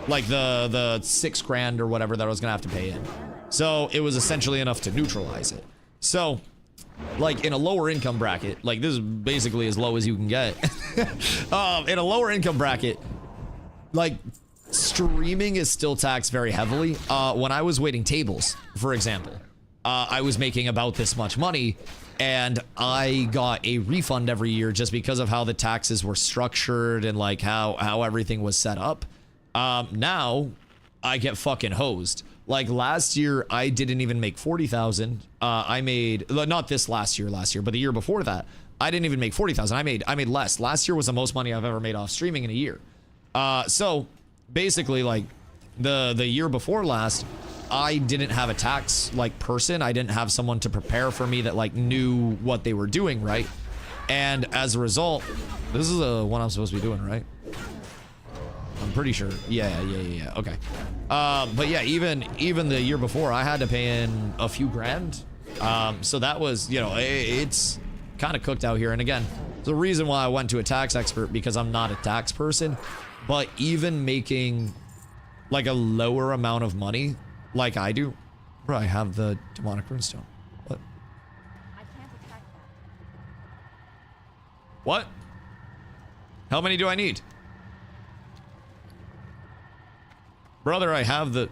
S2: like the 6 grand or whatever that I was gonna have to pay in. So it was essentially enough to neutralize it. So, like, in a lower income bracket, like, this is basically as low as you can get. In a lower income bracket, like, streaming is still taxed very heavily. When I was waiting tables, for example, I was making about this much money, and I got a refund every year just because of how the taxes were structured and like how everything was set up. Now I get fucking hosed. Like, last year I didn't even make 40,000. I made, not this last year, but the year before that, I didn't even make 40,000. I made less. Last year was the most money I've ever made off streaming in a year. So basically, like, the year before last, I didn't have a tax like person. I didn't have someone to prepare for me that like knew what they were doing, right? And as a result, this is the one I'm supposed to be doing, right? I'm pretty sure. Yeah. Okay. But yeah, even the year before, I had to pay in a few grand. So that was, you know, it's kind of cooked out here. And again, the reason why I went to a tax expert, because I'm not a tax person. But even making like a lower amount of money, like I do, bro, I have the demonic runestone. What?
S1: I can't attack that.
S2: What? How many do I need? Brother, I have the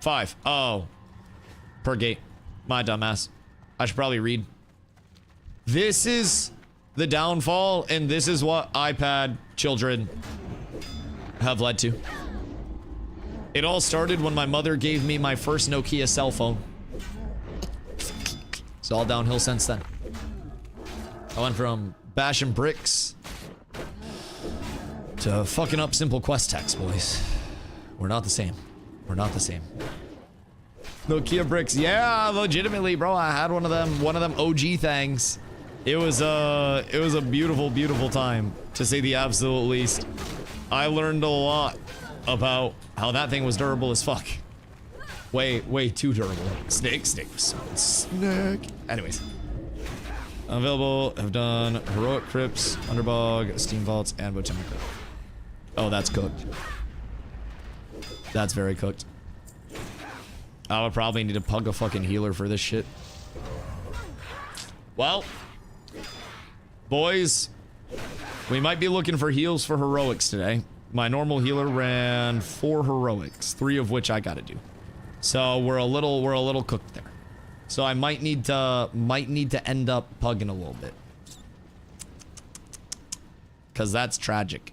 S2: 5. Oh. Per gate. My dumbass. I should probably read. This is the downfall, and this is what iPad children have led to. It all started when my mother gave me my first Nokia cell phone. It's all downhill since then. I went from bashing bricks to fucking up simple quest text, boys. We're not the same. We're not the same. Nokia bricks, yeah, legitimately, bro. I had one of them OG things. It was a beautiful, beautiful time, to say the absolute least. I learned a lot about how that thing was durable as fuck. Way too durable. Snake. Anyways. Available, have done Heroic Crypts, Underbog, Steam Vaults, and Botanical. Oh, that's cooked. That's very cooked. I would probably need to pug a fucking healer for this shit. Well, boys, we might be looking for heals for heroics today. My normal healer ran 4 heroics, 3 of which I gotta do. So we're a little cooked there. So I might need to end up pugging a little bit. 'Cause that's tragic.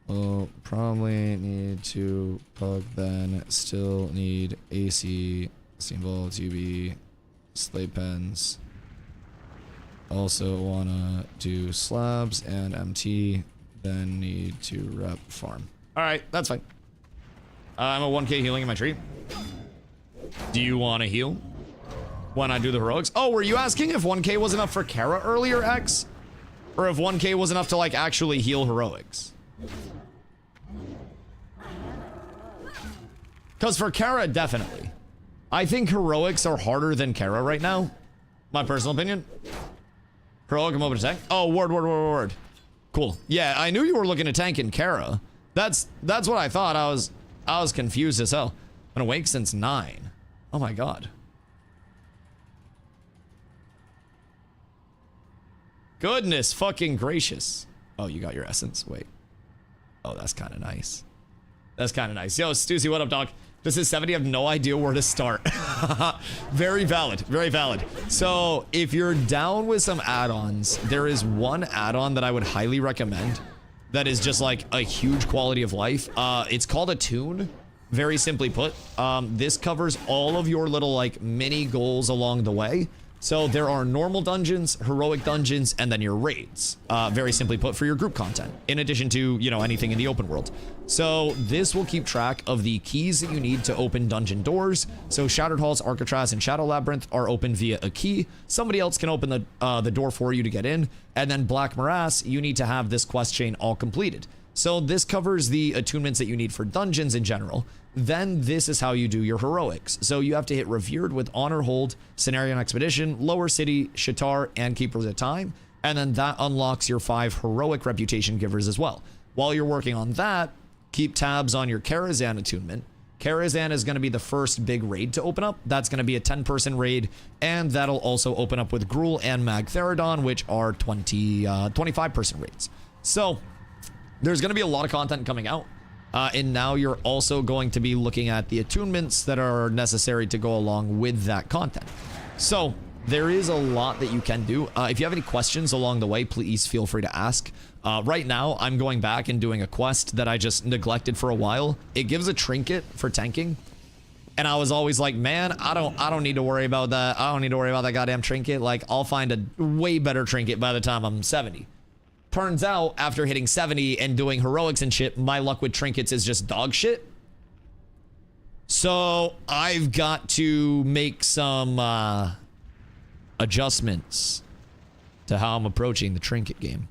S2: Well, probably need to pug then. Still need AC, Steam Vaults, UB, Slate Pens. Also wanna do slabs and MT, then need to rep farm. Alright, that's fine. I'm a 1k healing in my tree. Do you want to heal when I do the heroics? Oh, were you asking if 1k was enough for Kara earlier, X? Or if 1k was enough to, like, actually heal heroics? Because for Kara, definitely. I think heroics are harder than Kara right now. My personal opinion. Heroic and mobile attack. Oh, word. Cool. Yeah, I knew you were looking to tank in Kara. That's what I thought. I was confused as hell. Been awake since 9. Oh my god. Goodness fucking gracious. Oh, you got your essence. Wait. Oh, that's kind of nice. That's kind of nice. Yo, Stussy, what up, dog? This is 70. I have no idea where to start. Very valid. Very valid. So, if you're down with some add-ons, there is one add-on that I would highly recommend that is just like a huge quality of life. It's called a tune. Very simply put. This covers all of your little like mini goals along the way. So there are normal dungeons, heroic dungeons, and then your raids. Very simply put, for your group content, in addition to, you know, anything in the open world. So this will keep track of the keys that you need to open dungeon doors. So Shattered Halls, Alcatraz, and Shadow Labyrinth are open via a key. Somebody else can open the door for you to get in. And then Black Morass, you need to have this quest chain all completed. So this covers the attunements that you need for dungeons in general. Then this is how you do your heroics. So you have to hit Revered with Honor Hold, Scenario and Expedition, Lower City, Shatar, and Keepers of Time. And then that unlocks your 5 heroic reputation givers as well. While you're working on that, keep tabs on your Karazhan attunement. Karazhan is going to be the first big raid to open up. That's going to be a 10-person raid, and that'll also open up with Gruul and Mag Theradon, which are 25-person raids. So there's going to be a lot of content coming out. And now you're also going to be looking at the attunements that are necessary to go along with that content. So there is a lot that you can do. If you have any questions along the way, please feel free to ask. Right now, I'm going back and doing a quest that I just neglected for a while. It gives a trinket for tanking. And I was always like, man, I don't need to worry about that. I don't need to worry about that goddamn trinket. Like, I'll find a way better trinket by the time I'm 70. Turns out, after hitting 70 and doing heroics and shit, my luck with trinkets is just dog shit. So I've got to make some adjustments to how I'm approaching the trinket game.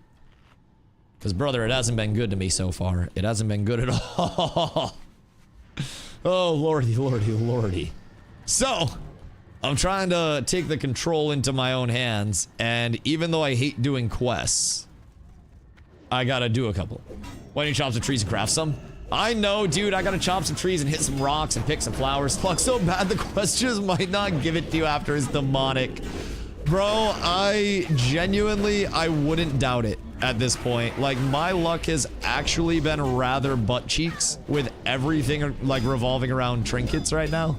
S2: Because, brother, it hasn't been good to me so far. It hasn't been good at all. Oh, lordy, lordy, lordy. So I'm trying to take the control into my own hands. And even though I hate doing quests, I gotta do a couple. Why don't you chop some trees and craft some? I know, dude. I gotta chop some trees and hit some rocks and pick some flowers. Fuck, so bad the quest just might not give it to you after it's demonic. Bro, I wouldn't doubt it at this point. Like, my luck has actually been rather butt cheeks with everything, like, revolving around trinkets right now.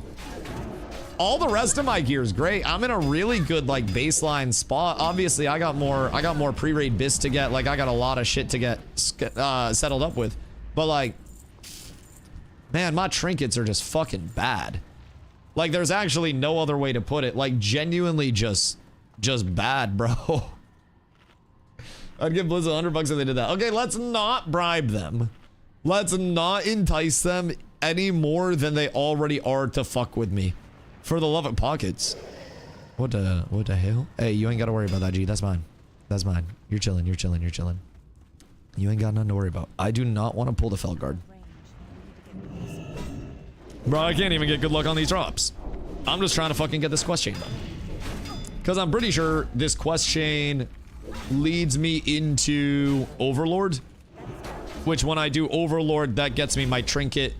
S2: All the rest of my gear is great. I'm in a really good, like, baseline spot. Obviously, I got more pre-raid bits to get. Like, I got a lot of shit to get settled up with. But, like, man, my trinkets are just fucking bad. Like, there's actually no other way to put it. Like, genuinely just bad, bro. I'd give Blizzard $100 if they did that. Okay, let's not bribe them. Let's not entice them any more than they already are to fuck with me. For the love of pockets. What the hell? Hey, you ain't gotta worry about that, G. That's mine. That's mine. You're chilling, you're chilling, you're chilling. You ain't got nothing to worry about. I do not want to pull the Felguard. Bro, I can't even get good luck on these drops. I'm just trying to fucking get this quest chain done. Because I'm pretty sure this quest chain leads me into Overlord. Which, when I do Overlord, that gets me my trinket.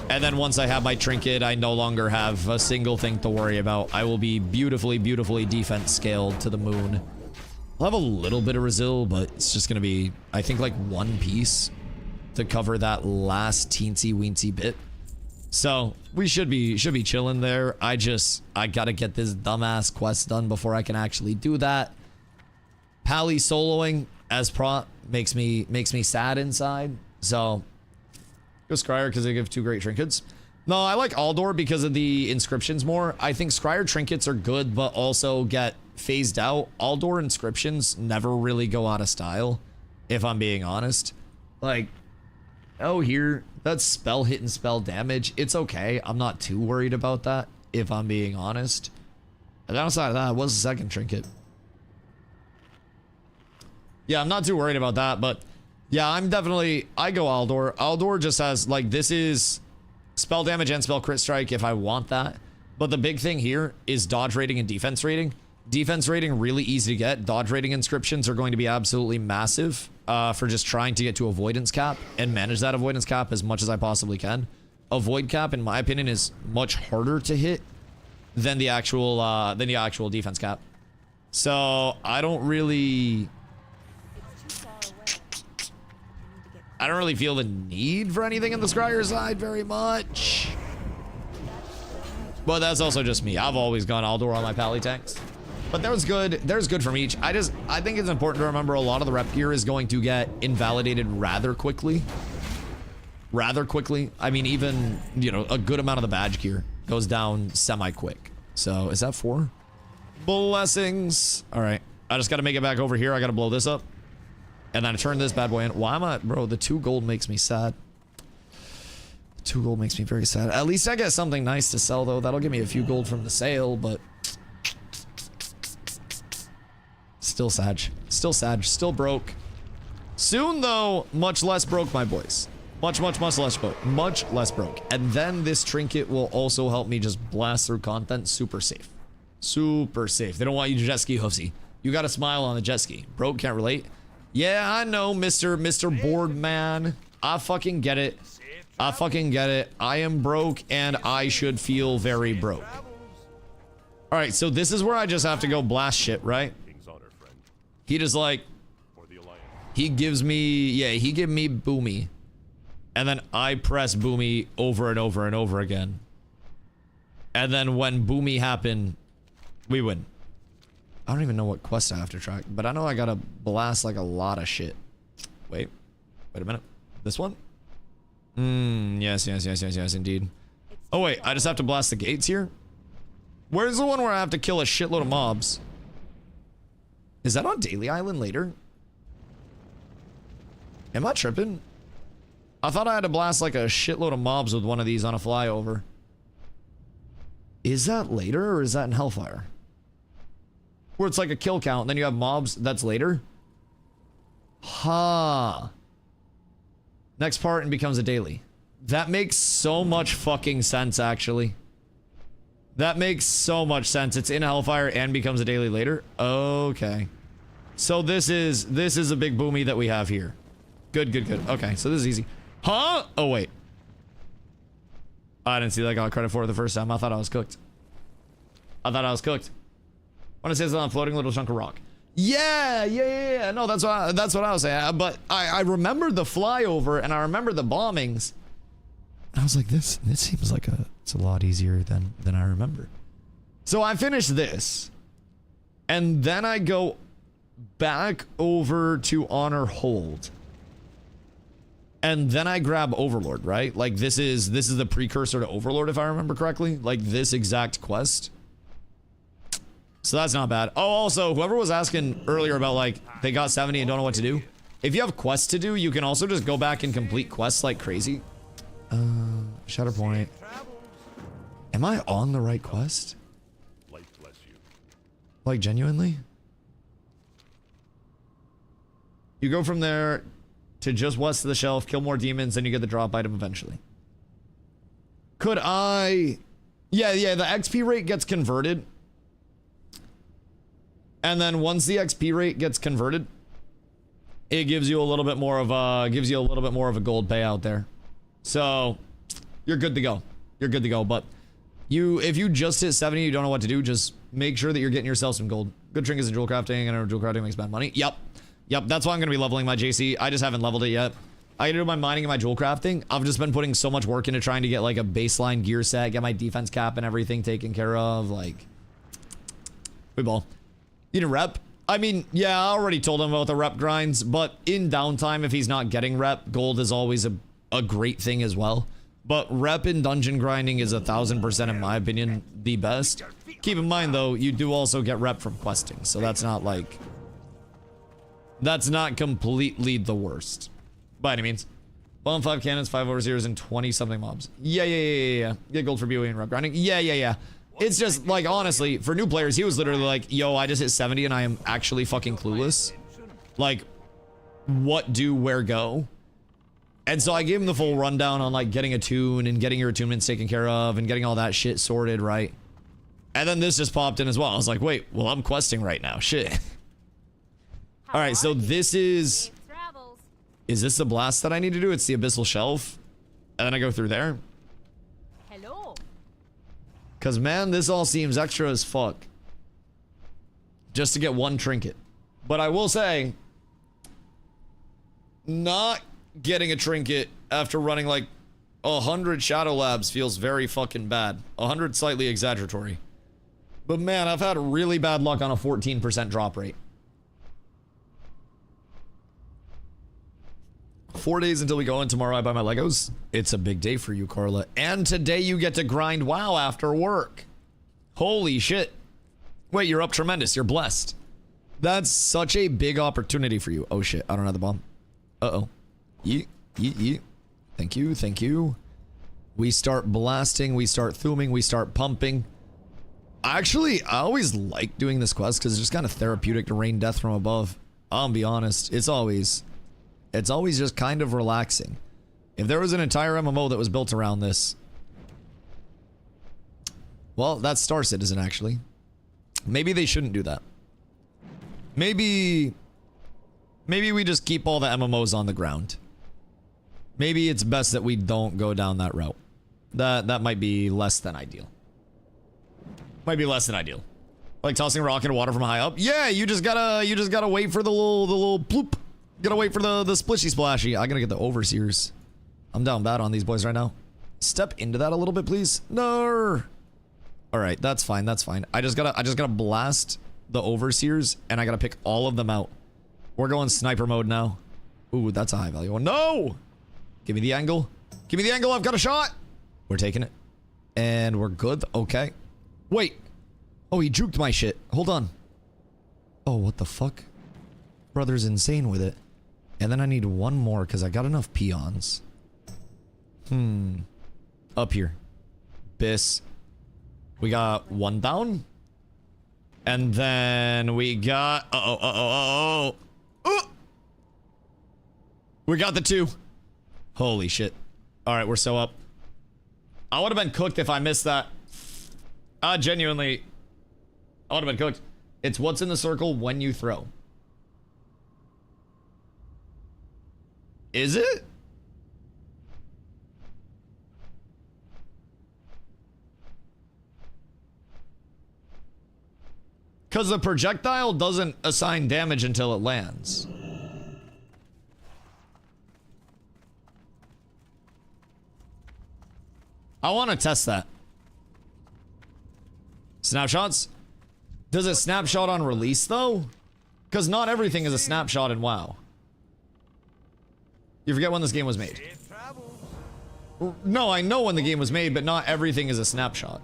S2: And then once I have my trinket, I no longer have a single thing to worry about. I will be beautifully, beautifully defense scaled to the moon. I'll have a little bit of Resil, but it's just gonna be, I think, like 1 piece to cover that last teensy weensy bit. So we should be chilling there. I gotta get this dumbass quest done before I can actually do that. Pally soloing as prop makes me sad inside. So go Scryer because they give 2 great trinkets. No, I like Aldor because of the inscriptions more. I think Scryer trinkets are good, but also get phased out. Aldor inscriptions never really go out of style, if I'm being honest. Like, oh, here, that's spell hit and spell damage. It's okay. I'm not too worried about that, if I'm being honest. And outside of that, what's the second trinket? Yeah, I'm not too worried about that, but yeah, I go Aldor. Aldor just has, like, this is spell damage and spell crit strike if I want that. But the big thing here is dodge rating and defense rating. Defense rating, really easy to get. Dodge rating inscriptions are going to be absolutely massive for just trying to get to avoidance cap and manage that avoidance cap as much as I possibly can. Avoid cap, in my opinion, is much harder to hit than the actual defense cap. So I don't really feel the need for anything in the Scryer side very much. But that's also just me. I've always gone Aldor on my Pally tanks. But there's good from each. I think it's important to remember a lot of the rep gear is going to get invalidated rather quickly. I mean, even, you know, a good amount of the badge gear goes down semi-quick. So, is that 4? Blessings. All right. I just got to make it back over here. I got to blow this up. And then I turn this bad boy in. Why am I... Bro, the 2 gold makes me sad. 2 gold makes me very sad. At least I get something nice to sell, though. That'll give me a few gold from the sale, but... Still sad. Still sad. Still broke. Soon, though, much less broke, my boys. Much less broke. Much less broke. And then this trinket will also help me just blast through content super safe. Super safe. They don't want you to jet ski, Hoofsy. You got to smile on the jet ski. Broke can't relate. Yeah, I know, Mr. Board Man. I fucking get it. I fucking get it. I am broke and I should feel very broke. All right, so this is where I just have to go blast shit, right? He just like, he gives me, yeah, he give me Boomy. And then I press Boomy over and over and over again. And then when Boomy happen, we win. I don't even know what quest I have to track, but I know I gotta blast like a lot of shit. Wait a minute. This one? Yes, indeed. Oh wait, I just have to blast the gates here? Where's the one where I have to kill a shitload of mobs? Is that on Daily Island later? Am I tripping? I thought I had to blast like a shitload of mobs with one of these on a flyover. Is that later or is that in Hellfire? Where it's like a kill count and then you have mobs, that's later? Ha. Next part and becomes a daily. That makes so much fucking sense, actually. That makes so much sense. It's in Hellfire and becomes a daily later. Okay. So this is a big boomy that we have here. Good. Okay, so this is easy. Huh? Oh, wait. I didn't see that I got credit for it the first time. I thought I was cooked. I want to say something on floating little chunk of rock. Yeah. No, that's what I was saying. But I remembered the flyover and I remember the bombings. And I was like, this seems like it's a lot easier than I remember. So I finished this. And then I go back over to Honor Hold. And then I grab Overlord, right? Like this is the precursor to Overlord, if I remember correctly. Like this exact quest. So that's not bad. Oh, also, whoever was asking earlier about like they got 70 and don't know what to do. If you have quests to do, you can also just go back and complete quests like crazy. Shatterpoint. Am I on the right quest? Like genuinely? You go from there to just west of the shelf, kill more demons, then you get the drop item eventually. Could I... Yeah, the XP rate gets converted. And then once the XP rate gets converted, it gives you a little bit more of a gold payout there. So you're good to go. But if you just hit 70, you don't know what to do, just make sure that you're getting yourself some gold. Good trinkets and jewel crafting, and jewel crafting makes bad money. Yep, that's why I'm gonna be leveling my JC. I just haven't leveled it yet. I gotta do my mining and my jewel crafting. I've just been putting so much work into trying to get like a baseline gear set, get my defense cap and everything taken care of. Like, we ball. You need rep? I mean, yeah, I already told him about the rep grinds, but in downtime, if he's not getting rep, gold is always a great thing as well. But rep in dungeon grinding is 1000%, in my opinion, the best. Keep in mind, though, you do also get rep from questing, so that's not like... That's not completely the worst. By any means. Bomb 5 cannons, 5 overseers, and 20-something mobs. Yeah. Get gold for BOE and rep grinding. Yeah. It's just, like, honestly, for new players, he was literally like, yo, I just hit 70 and I am actually fucking clueless. Like, what do, where go? And so I gave him the full rundown on, like, getting a tune and getting your attunements taken care of and getting all that shit sorted, right? And then this just popped in as well. I was like, wait, well, I'm questing right now. Shit. All right, so this is... Is this the blast that I need to do? It's the Abyssal Shelf. And then I go through there.
S1: Hello.
S2: Because, man, this all seems extra as fuck. Just to get one trinket. But I will say, not getting a trinket after running like 100 Shadow Labs feels very fucking bad. 100 slightly exaggeratory. But, man, I've had really bad luck on a 14% drop rate. 4 days until we go in. Tomorrow I buy my Legos. It's a big day for you, Carla. And today you get to grind WoW after work. Holy shit. Wait, you're up tremendous. You're blessed. That's such a big opportunity for you. Oh shit, I don't have the bomb. Uh-oh. Yeet, yeet, yeet. Thank you, thank you. We start blasting, we start thuming, we start pumping. Actually, I always like doing this quest because it's just kind of therapeutic to rain death from above. I'll be honest, it's always just kind of relaxing. If there was an entire MMO that was built around this, well, that's Star Citizen actually. Maybe they shouldn't do that. Maybe we just keep all the MMOs on the ground. Maybe it's best that we don't go down that route. That might be less than ideal. Might be less than ideal. Like tossing a rock in water from high up. Yeah, you just gotta wait for the little ploop. Gotta wait for the splishy splashy. I gotta get the overseers. I'm down bad on these boys right now. Step into that a little bit, please. No. All right, that's fine. That's fine. I just gotta blast the overseers, and I gotta pick all of them out. We're going sniper mode now. Ooh, that's a high value one. No! Give me the angle. Give me the angle. I've got a shot. We're taking it. And we're good. Okay. Wait. Oh, he juked my shit. Hold on. Oh, what the fuck? Brother's insane with it. And then I need one more because I got enough peons. Up here. Bis. We got one down. And then we got... We got the two. Holy shit. Alright, we're so up. I would have been cooked if I missed that. Genuinely. I would have been cooked. It's what's in the circle when you throw. Is it? Because the projectile doesn't assign damage until it lands. I want to test that. Snapshots? Does it snapshot on release though? Because not everything is a snapshot in WoW. You forget when this game was made. No, I know when the game was made, but not everything is a snapshot.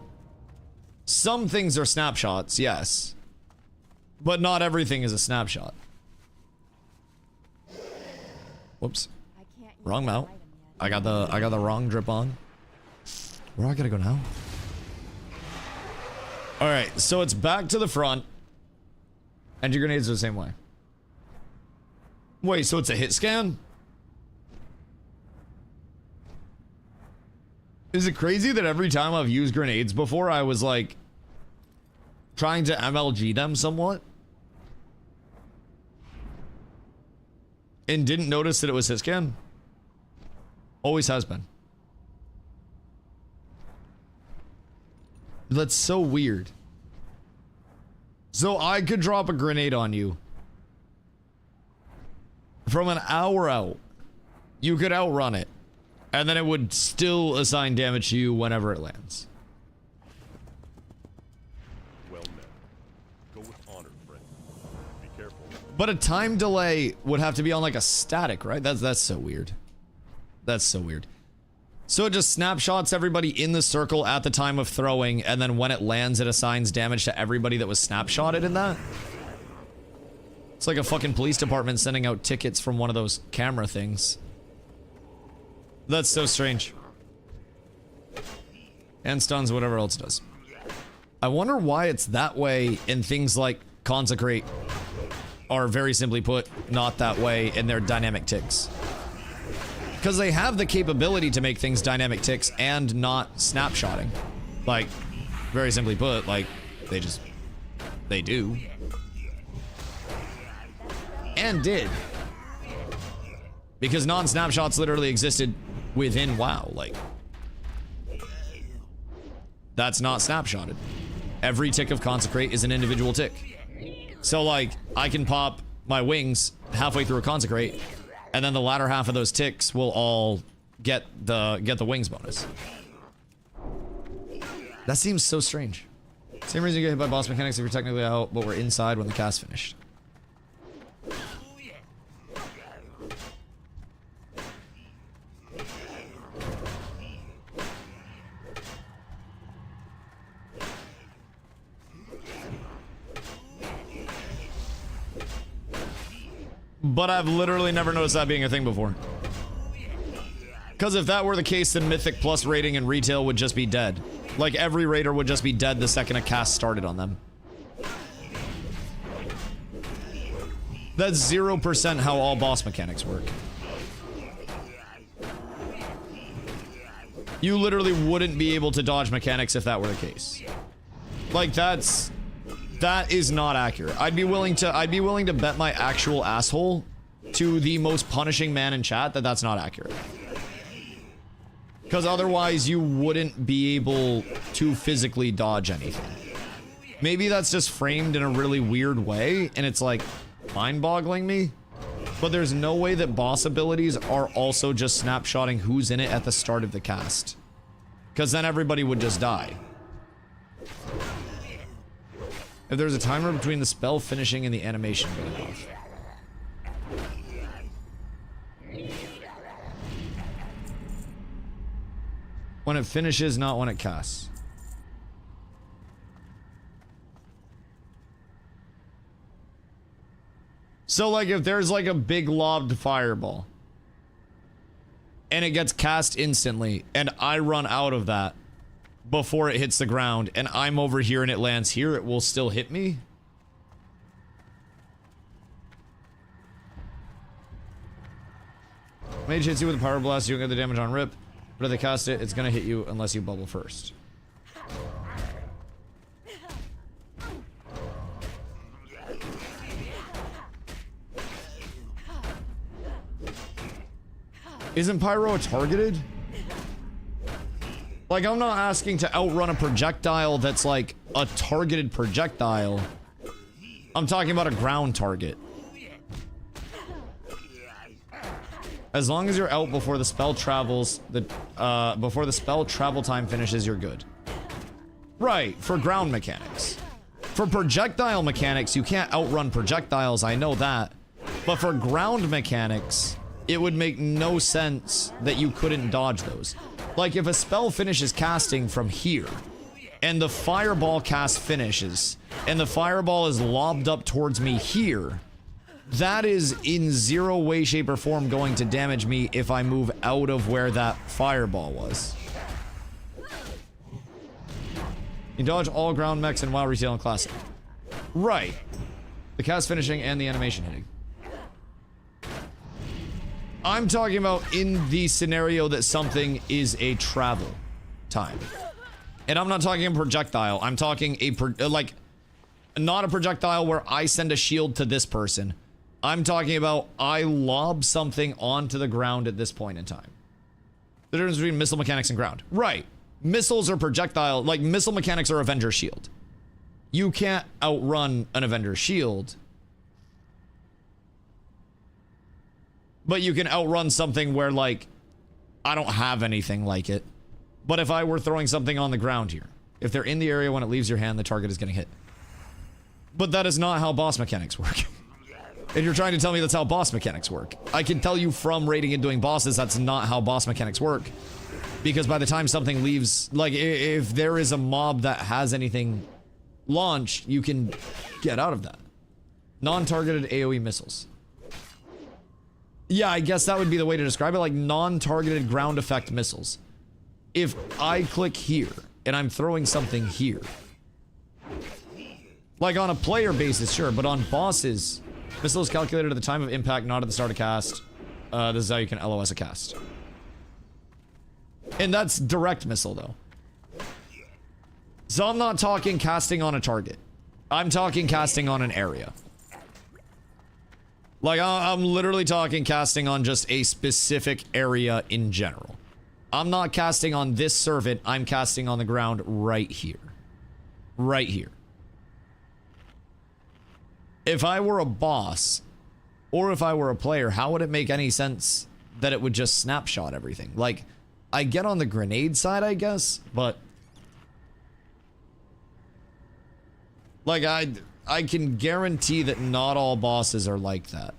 S2: Some things are snapshots, yes. But not everything is a snapshot. Whoops. Wrong mount. I got the wrong drip on. Where do I gotta go now? Alright, so it's back to the front. And your grenades are the same way. Wait, so it's a hit scan? Is it crazy that every time I've used grenades before, I was like trying to MLG them somewhat? And didn't notice that it was hit scan? Always has been. That's so weird. So I could drop a grenade on you. From an hour out. You could outrun it. And then it would still assign damage to you whenever it lands.
S3: Well met. Go with honor, friend. Be careful.
S2: But a time delay would have to be on like a static, right? That's so weird. That's so weird. So it just snapshots everybody in the circle at the time of throwing, and then when it lands, it assigns damage to everybody that was snapshotted in that? It's like a fucking police department sending out tickets from one of those camera things. That's so strange. And stuns, whatever else it does. I wonder why it's that way in things like Consecrate, are very simply put, not that way in their dynamic ticks. Because they have the capability to make things dynamic ticks and not snapshotting. Like, very simply put, like, they do. And did. Because non-snapshots literally existed within WoW, like. That's not snapshotted. Every tick of Consecrate is an individual tick. So, like, I can pop my wings halfway through a Consecrate, and then the latter half of those ticks will all get the wings bonus. That seems so strange. Same reason you get hit by boss mechanics if you're technically out, but we're inside when the cast finished. But I've literally never noticed that being a thing before. Because if that were the case, then Mythic plus rating and retail would just be dead. Like, every raider would just be dead the second a cast started on them. That's 0% how all boss mechanics work. You literally wouldn't be able to dodge mechanics if that were the case. Like, that is not accurate. I'd be willing to bet my actual asshole to the most punishing man in chat that that's not accurate. Because otherwise you wouldn't be able to physically dodge anything. Maybe that's just framed in a really weird way, and it's like mind-boggling me. But there's no way that boss abilities are also just snapshotting who's in it at the start of the cast. Because then everybody would just die. If there's a timer between the spell finishing and the animation going off. When it finishes, not when it casts. So, like, if there's, like, a big lobbed fireball, and it gets cast instantly, and I run out of that before it hits the ground, and I'm over here and it lands here, it will still hit me? Mage hits you with a power blast, you don't get the damage on rip. But if they cast it, it's gonna hit you unless you bubble first. Isn't Pyro targeted? Like, I'm not asking to outrun a projectile that's like a targeted projectile. I'm talking about a ground target. As long as you're out before the spell travels, before the spell travel time finishes, you're good. Right, for ground mechanics. For projectile mechanics, you can't outrun projectiles, I know that. But for ground mechanics, it would make no sense that you couldn't dodge those. Like, if a spell finishes casting from here, and the fireball cast finishes, and the fireball is lobbed up towards me here, that is in zero way, shape, or form going to damage me if I move out of where that fireball was. You dodge all ground mechs in WoW Retail and Classic. Right. The cast finishing and the animation hitting. I'm talking about in the scenario that something is a travel time. And I'm not talking a projectile. I'm talking like, not a projectile where I send a shield to this person. I'm talking about I lob something onto the ground at this point in time. The difference between missile mechanics and ground. Right. Missiles are projectile, like missile mechanics are Avenger shield. You can't outrun an Avenger shield. But you can outrun something where, like, I don't have anything like it. But if I were throwing something on the ground here, if they're in the area when it leaves your hand, the target is getting hit. But that is not how boss mechanics work. If you're trying to tell me that's how boss mechanics work, I can tell you from raiding and doing bosses that's not how boss mechanics work. Because by the time something leaves, like, if there is a mob that has anything launched, you can get out of that. Non-targeted AoE missiles. Yeah, I guess that would be the way to describe it, like non-targeted ground effect missiles. If I click here, and I'm throwing something here. Like on a player basis, sure, but on bosses, missile is calculated at the time of impact, not at the start of cast. This is how you can LOS a cast. And that's direct missile, though. So I'm not talking casting on a target. I'm talking casting on an area. Like, I'm literally talking casting on just a specific area in general. I'm not casting on this servant, I'm casting on the ground right here. Right here. If I were a boss, or if I were a player, how would it make any sense that it would just snapshot everything? Like, I get on the grenade side, I guess, but... like, I can guarantee that not all bosses are like that.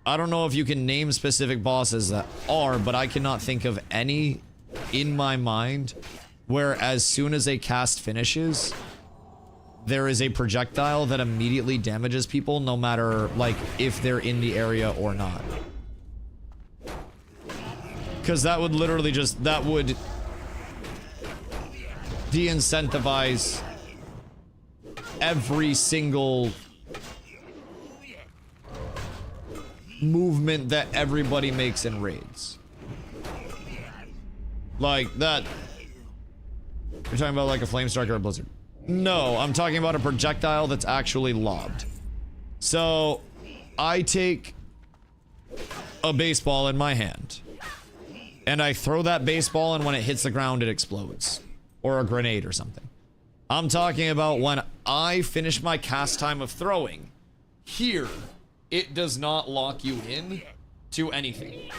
S2: I don't know if you can name specific bosses that are, but I cannot think of any in my mind where as soon as a cast finishes, there is a projectile that immediately damages people no matter, like, if they're in the area or not. Because that would literally just, that would de-incentivize every single movement that everybody makes in raids. Like that. You're talking about like a flame striker or a blizzard? No, I'm talking about a projectile that's actually lobbed. So I take a baseball in my hand and I throw that baseball, and when it hits the ground it explodes, or a grenade or something. I'm talking about when I finish my cast time of throwing. Here, it does not lock you in to anything.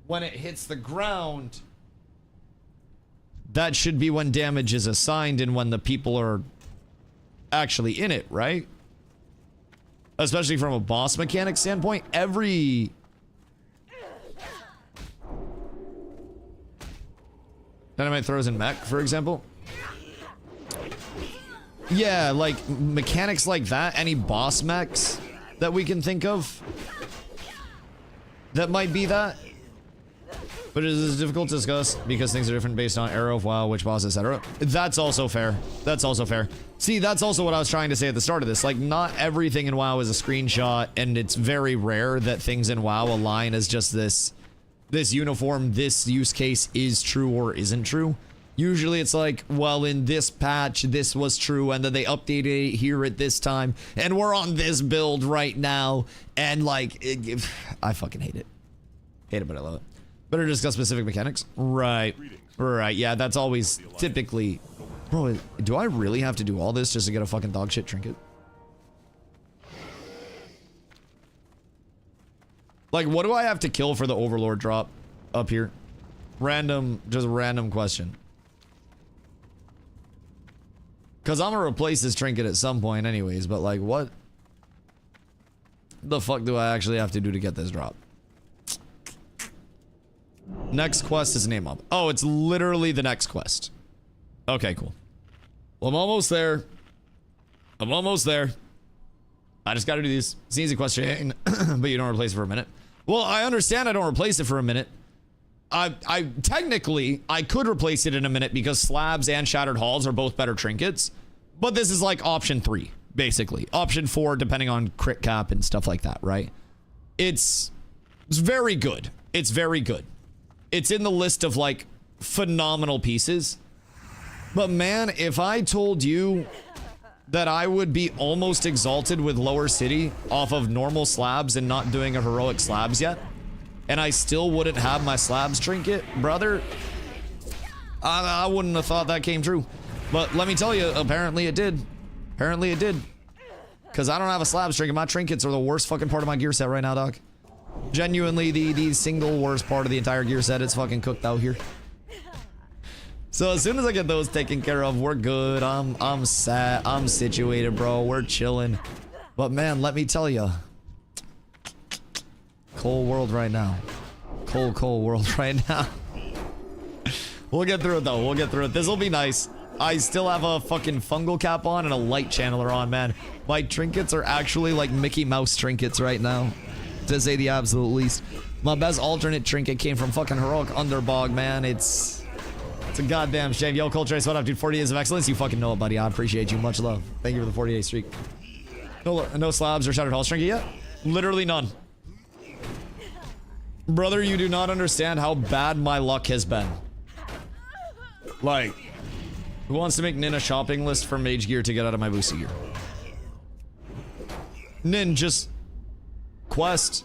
S2: When it hits the ground, that should be when damage is assigned and when the people are actually in it, right? Especially from a boss mechanic standpoint, every... Dynamite throws in mech, for example. Yeah, like, mechanics like that, any boss mechs that we can think of that might be that. But it is difficult to discuss because things are different based on era of WoW, which boss, etc. That's also fair. That's also fair. See, that's also what I was trying to say at the start of this. Like, not everything in WoW is a screenshot, and it's very rare that things in WoW align as just this uniform, this use case is true or isn't true. Usually it's like, well, in this patch, this was true, and then they updated it here at this time, and we're on this build right now, and like, I fucking hate it. Hate it, but I love it. Better discuss specific mechanics. Right. Right, yeah, that's always typically... Bro, do I really have to do all this just to get a fucking dog shit trinket? Like, what do I have to kill for the Overlord drop up here? Random, just random question. Because I'm going to replace this trinket at some point anyways, but like, what the fuck do I actually have to do to get this drop? Next quest is name up. Oh, it's literally the next quest. Okay, cool. Well, I'm almost there. I'm almost there. I just got to do these. It's an easy question, but you don't replace it for a minute. Well, I understand I don't replace it for a minute. I technically, I could replace it in a minute because slabs and shattered halls are both better trinkets. But this is like option 3, basically. Option 4, depending on crit cap and stuff like that, right? It's very good. It's very good. It's in the list of like phenomenal pieces. But man, if I told you that I would be almost exalted with lower city off of normal slabs and not doing a heroic slabs yet, and I still wouldn't have my slabs trinket, brother, I wouldn't have thought that came true. But let me tell you, apparently it did. Apparently it did. Because I don't have a slabs trinket. My trinkets are the worst fucking part of my gear set right now, dog. Genuinely the single worst part of the entire gear set. It's fucking cooked out here. So as soon as I get those taken care of, we're good. I'm set. I'm situated, bro. We're chilling. But man, let me tell you, cold world right now. Cold world right now. We'll get through it though. We'll get through it. This'll be nice. I still have a fucking fungal cap on and a light channeler on, man. My trinkets are actually like Mickey Mouse trinkets right now, to say the absolute least. My best alternate trinket came from fucking Heroic Underbog, man. It's a goddamn shame. Yo, Cold Trace, what up, dude? 40 days of excellence. You fucking know it, buddy. I appreciate you. Much love. Thank you for the 40-day streak. No slabs or shattered halls trinket yet? Literally none. Brother, you do not understand how bad my luck has been. Like, who wants to make Nin a shopping list for mage gear to get out of my boosty gear? Nin, just quest.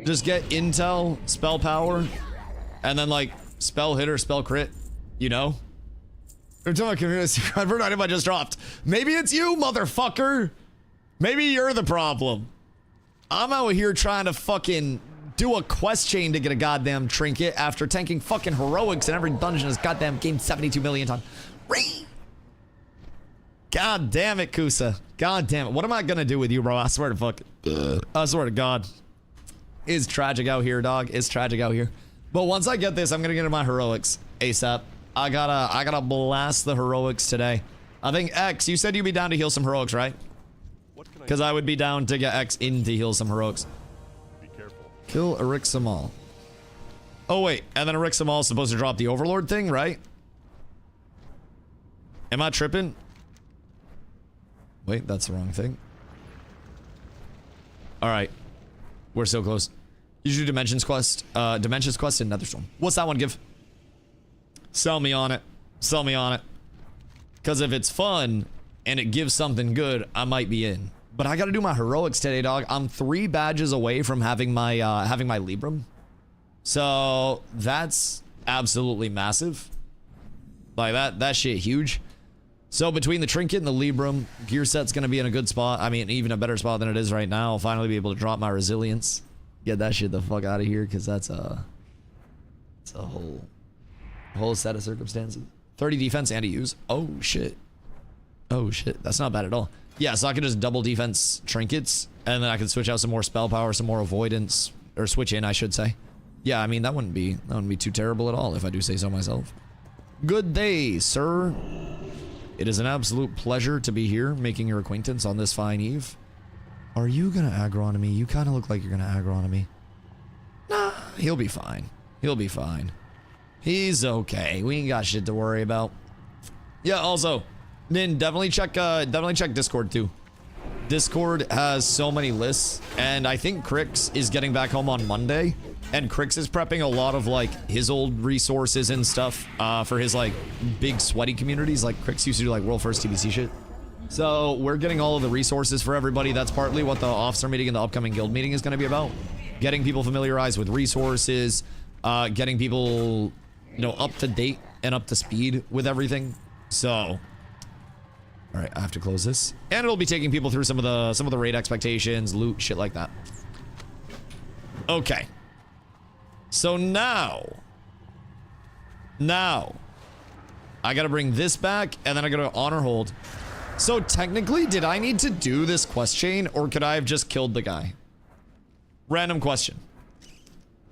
S2: Just get intel, spell power, and then like spell hit or spell crit, you know? Every time I community convert item I just dropped. Maybe it's you, motherfucker. Maybe you're the problem. I'm out here trying to fucking do a quest chain to get a goddamn trinket after tanking fucking heroics in every dungeon has goddamn gained 72 million times. God damn it, Kusa. God damn it. What am I gonna do with you, bro? I swear to fuck. I swear to God. It's tragic out here, dog. It's tragic out here. But once I get this, I'm gonna get into my heroics ASAP. I gotta blast the heroics today. I think X, you said you'd be down to heal some heroics, right?
S3: What can I
S2: Because I would be down to get X in to heal some heroics.
S3: be careful?
S2: Kill Erixamal. Oh, wait. And then Erixamal is supposed to drop the Overlord thing, right? Am I tripping? Wait, that's the wrong thing. Alright. We're so close. You should do Dimensions Quest. Dimensions Quest in Netherstorm. What's that one give? Sell me on it. Sell me on it. Because if it's fun and it gives something good, I might be in. But I gotta do my heroics today, dog. I'm 3 badges away from having my Libram. So that's absolutely massive. Like that shit huge. So between the trinket and the Libram, gear set's gonna be in a good spot. I mean, even a better spot than it is right now. I'll finally be able to drop my resilience. Get that shit the fuck out of here, because that's it's a whole set of circumstances. 30 defense and a use. Oh shit. Oh shit. That's not bad at all. Yeah, so I can just double defense trinkets, and then I can switch out some more spell power, some more avoidance, or switch in, I should say. Yeah, I mean that wouldn't be too terrible at all, if I do say so myself. Good day, sir. It is an absolute pleasure to be here, making your acquaintance on this fine eve. Are you gonna aggro onto me? You kind of look like you're gonna aggro onto me. Nah, he'll be fine. He'll be fine. He's okay. We ain't got shit to worry about. Yeah, also, Nin, definitely check Discord too. Discord has so many lists, and I think Crix is getting back home on Monday, and Crix is prepping a lot of like his old resources and stuff for his like big sweaty communities. Like Crix used to do like world first TBC shit. So we're getting all of the resources for everybody. That's partly what the officer meeting and the upcoming guild meeting is going to be about. Getting people familiarized with resources, getting people, you know, up to date and up to speed with everything. So, all right, I have to close this, and it'll be taking people through some of the raid expectations, loot, shit like that. Okay. So now, I gotta bring this back, and then I gotta honor hold. So technically, did I need to do this quest chain, or could I have just killed the guy? Random question.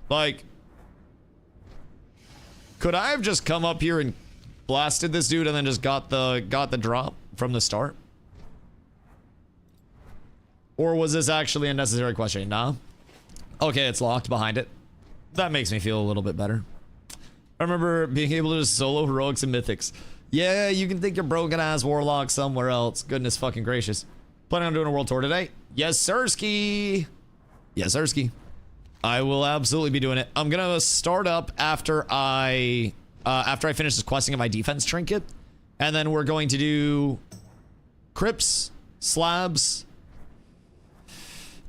S2: Like, could I have just come up here and blasted this dude and then just got the drop from the start? Or was this actually a necessary question? Nah. Okay, it's locked behind it. That makes me feel a little bit better. I remember being able to just solo heroics and mythics. Yeah, you can think your broken ass warlock somewhere else. Goodness fucking gracious. Planning on doing a world tour today? Yes, sirski. Yes, sirski. I will absolutely be doing it. I'm gonna start up after I finish this questing of my defense trinket, and then we're going to do crypts, slabs,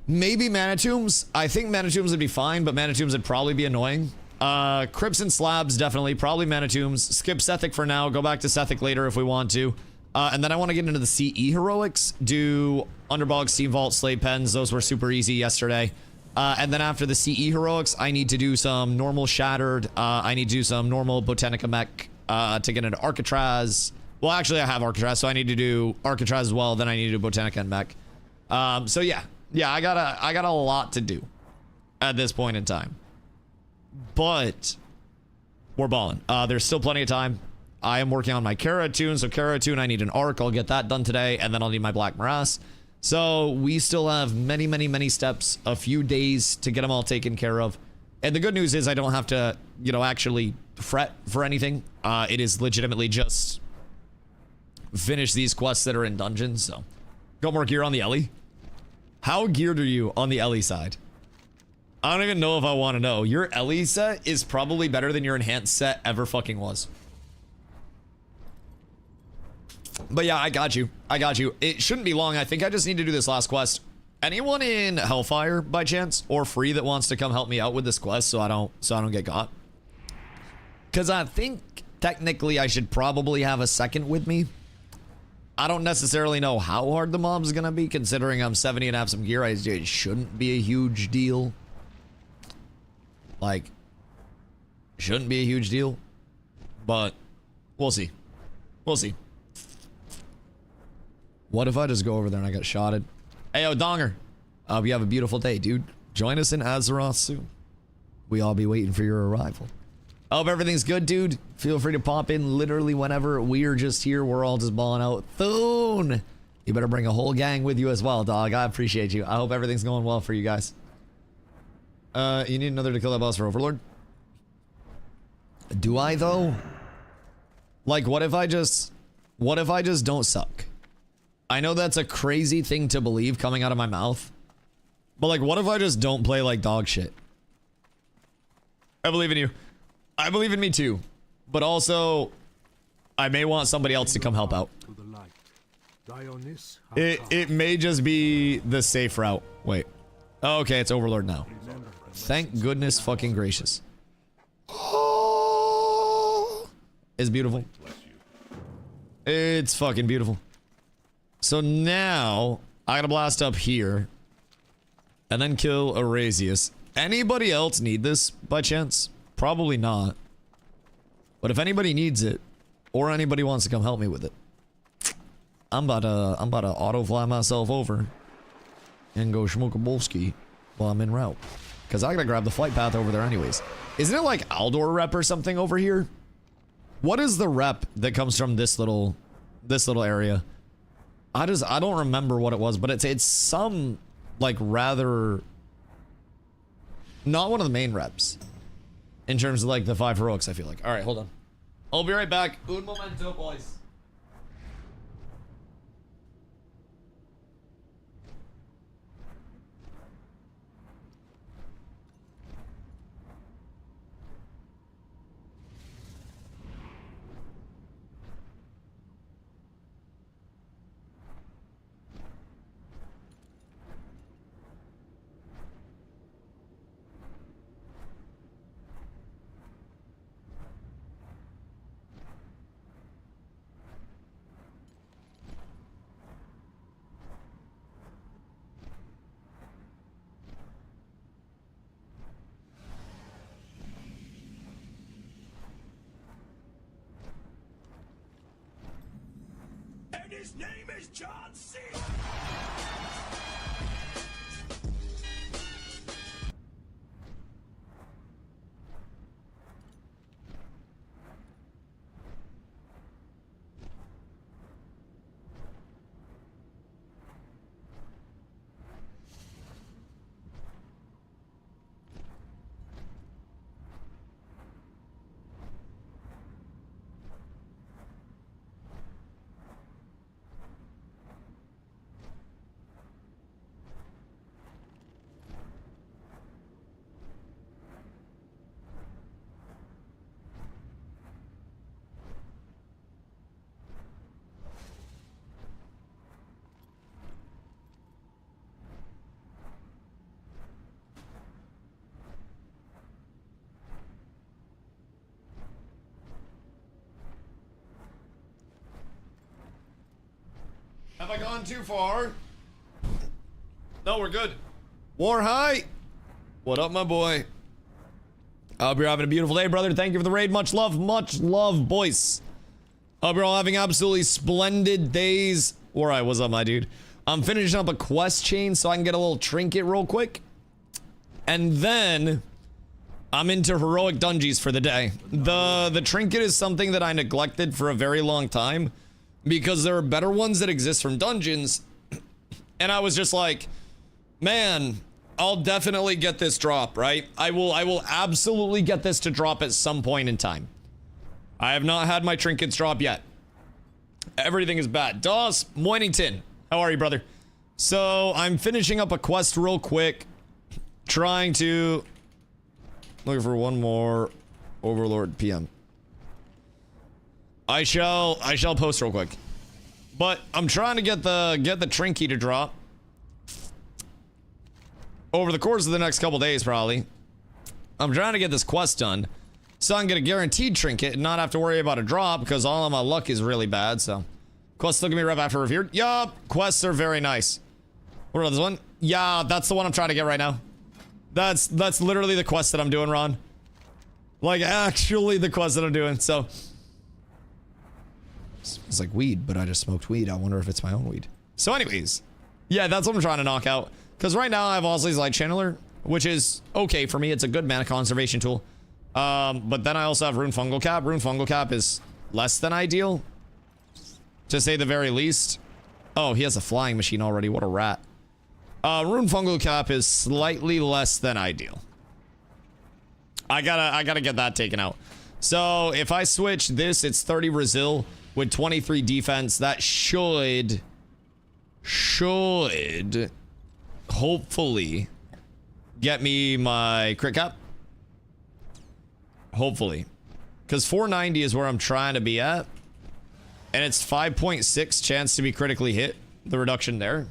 S2: maybe mana tombs. I think mana tombs would be fine, but mana tombs would probably be annoying. Crypts and slabs, definitely. Probably mana tombs. Skip Sethic for now. Go back to Sethic later if we want to. And then I want to get into the CE heroics. Do Underbog, Steam Vault, Slave Pens. Those were super easy yesterday. And then after the CE heroics, I need to do some normal Shattered. I need to do some normal Botanica mech to get into Arcatraz. Well, actually, I have Arcatraz, so I need to do Arcatraz as well. Then I need to do Botanica and mech. So yeah, I got a lot to do at this point in time. But we're balling. There's still plenty of time. I am working on my Kara tune, so Kara tune, I need an arc. I'll get that done today, and then I'll need my Black Morass. So we still have many steps, a few days to get them all taken care of. And the good news is I don't have to, you know, actually fret for anything. It is legitimately just finish these quests that are in dungeons. So got more gear on the Ellie. How geared are you on the Ellie side? I don't even know if I want to know. Your Ellie set is probably better than your enhanced set ever fucking was. But yeah, I got you. I got you. It shouldn't be long. I think I just need to do this last quest. Anyone in Hellfire by chance or free that wants to come help me out with this quest so I don't get caught? Cuz I think technically I should probably have a second with me. I don't necessarily know how hard the mob's going to be considering I'm 70 and have some gear. It shouldn't be a huge deal. Like, shouldn't be a huge deal, but we'll see. We'll see. What if I just go over there and I get shotted? Hey, yo, Donger. You have a beautiful day, dude. Join us in Azeroth soon. We all be waiting for your arrival. I hope everything's good, dude. Feel free to pop in literally whenever. We're just here. We're all just balling out. Thune! You better bring a whole gang with you as well, dog. I appreciate you. I hope everything's going well for you guys. You need another to kill that boss for Overlord? Do I, though? Like, what if I just don't suck? I know that's a crazy thing to believe coming out of my mouth. But, like, what if I just don't play like dog shit? I believe in you. I believe in me too. But also, I may want somebody else to come help out. It may just be the safe route. Wait. Oh, okay, it's Overlord now. Thank goodness fucking gracious. Oh, it's beautiful. It's fucking beautiful. So now, I gotta blast up here. And then kill Erasius. Anybody else need this by chance? Probably not. But if anybody needs it, or anybody wants to come help me with it, I'm about to auto fly myself over and go smoke a bolski while I'm en route. Because I gotta grab the flight path over there anyways. Isn't it like Aldor rep or something over here? What is the rep that comes from this little area? I don't remember what it was, but it's some like rather not one of the main reps in terms of like the 5 heroics, I feel like. All right, hold on. I'll be right back. Un momento, boys.
S4: His name is John C.
S2: Have I gone too far? No, we're good. War High. What up, my boy? I hope you're having a beautiful day, brother. Thank you for the raid. Much love, boys. Hope you're all having absolutely splendid days. War High, what's up, my dude? I'm finishing up a quest chain so I can get a little trinket real quick. And then I'm into heroic dungeons for the day. The trinket is something that I neglected for a very long time, because there are better ones that exist from dungeons, and I was just like, man, I'll definitely get this drop, right? I will absolutely get this to drop at some point in time. I have not had my trinkets drop yet. Everything is bad. Doss Moynington, how are you, brother? So I'm finishing up a quest real quick, trying to look for one more Overlord PM. I shall post real quick. But I'm trying to get the trinket to drop over the course of the next couple days, probably. I'm trying to get this quest done so I can get a guaranteed trinket and not have to worry about a drop, because all of my luck is really bad. So quests look at me right after revered. Yup, quests are very nice. What about this one? Yeah, that's the one I'm trying to get right now. That's literally the quest that I'm doing, Ron. Like, actually the quest that I'm doing. So it's like weed, but I just smoked weed. I wonder if it's my own weed. So anyways, yeah, that's what I'm trying to knock out. Because right now I have Osley's Light Channeler, which is okay for me. It's a good mana conservation tool. But then I also have Rune Fungal Cap. Rune Fungal Cap is less than ideal, to say the very least. Oh, he has a flying machine already. What a rat. Rune Fungal Cap is slightly less than ideal. I gotta get that taken out. So if I switch this, it's 30 Resil with 23 defense. That should hopefully get me my crit cap. Hopefully. Because 490 is where I'm trying to be at. And it's 5.6 chance to be critically hit. The reduction there.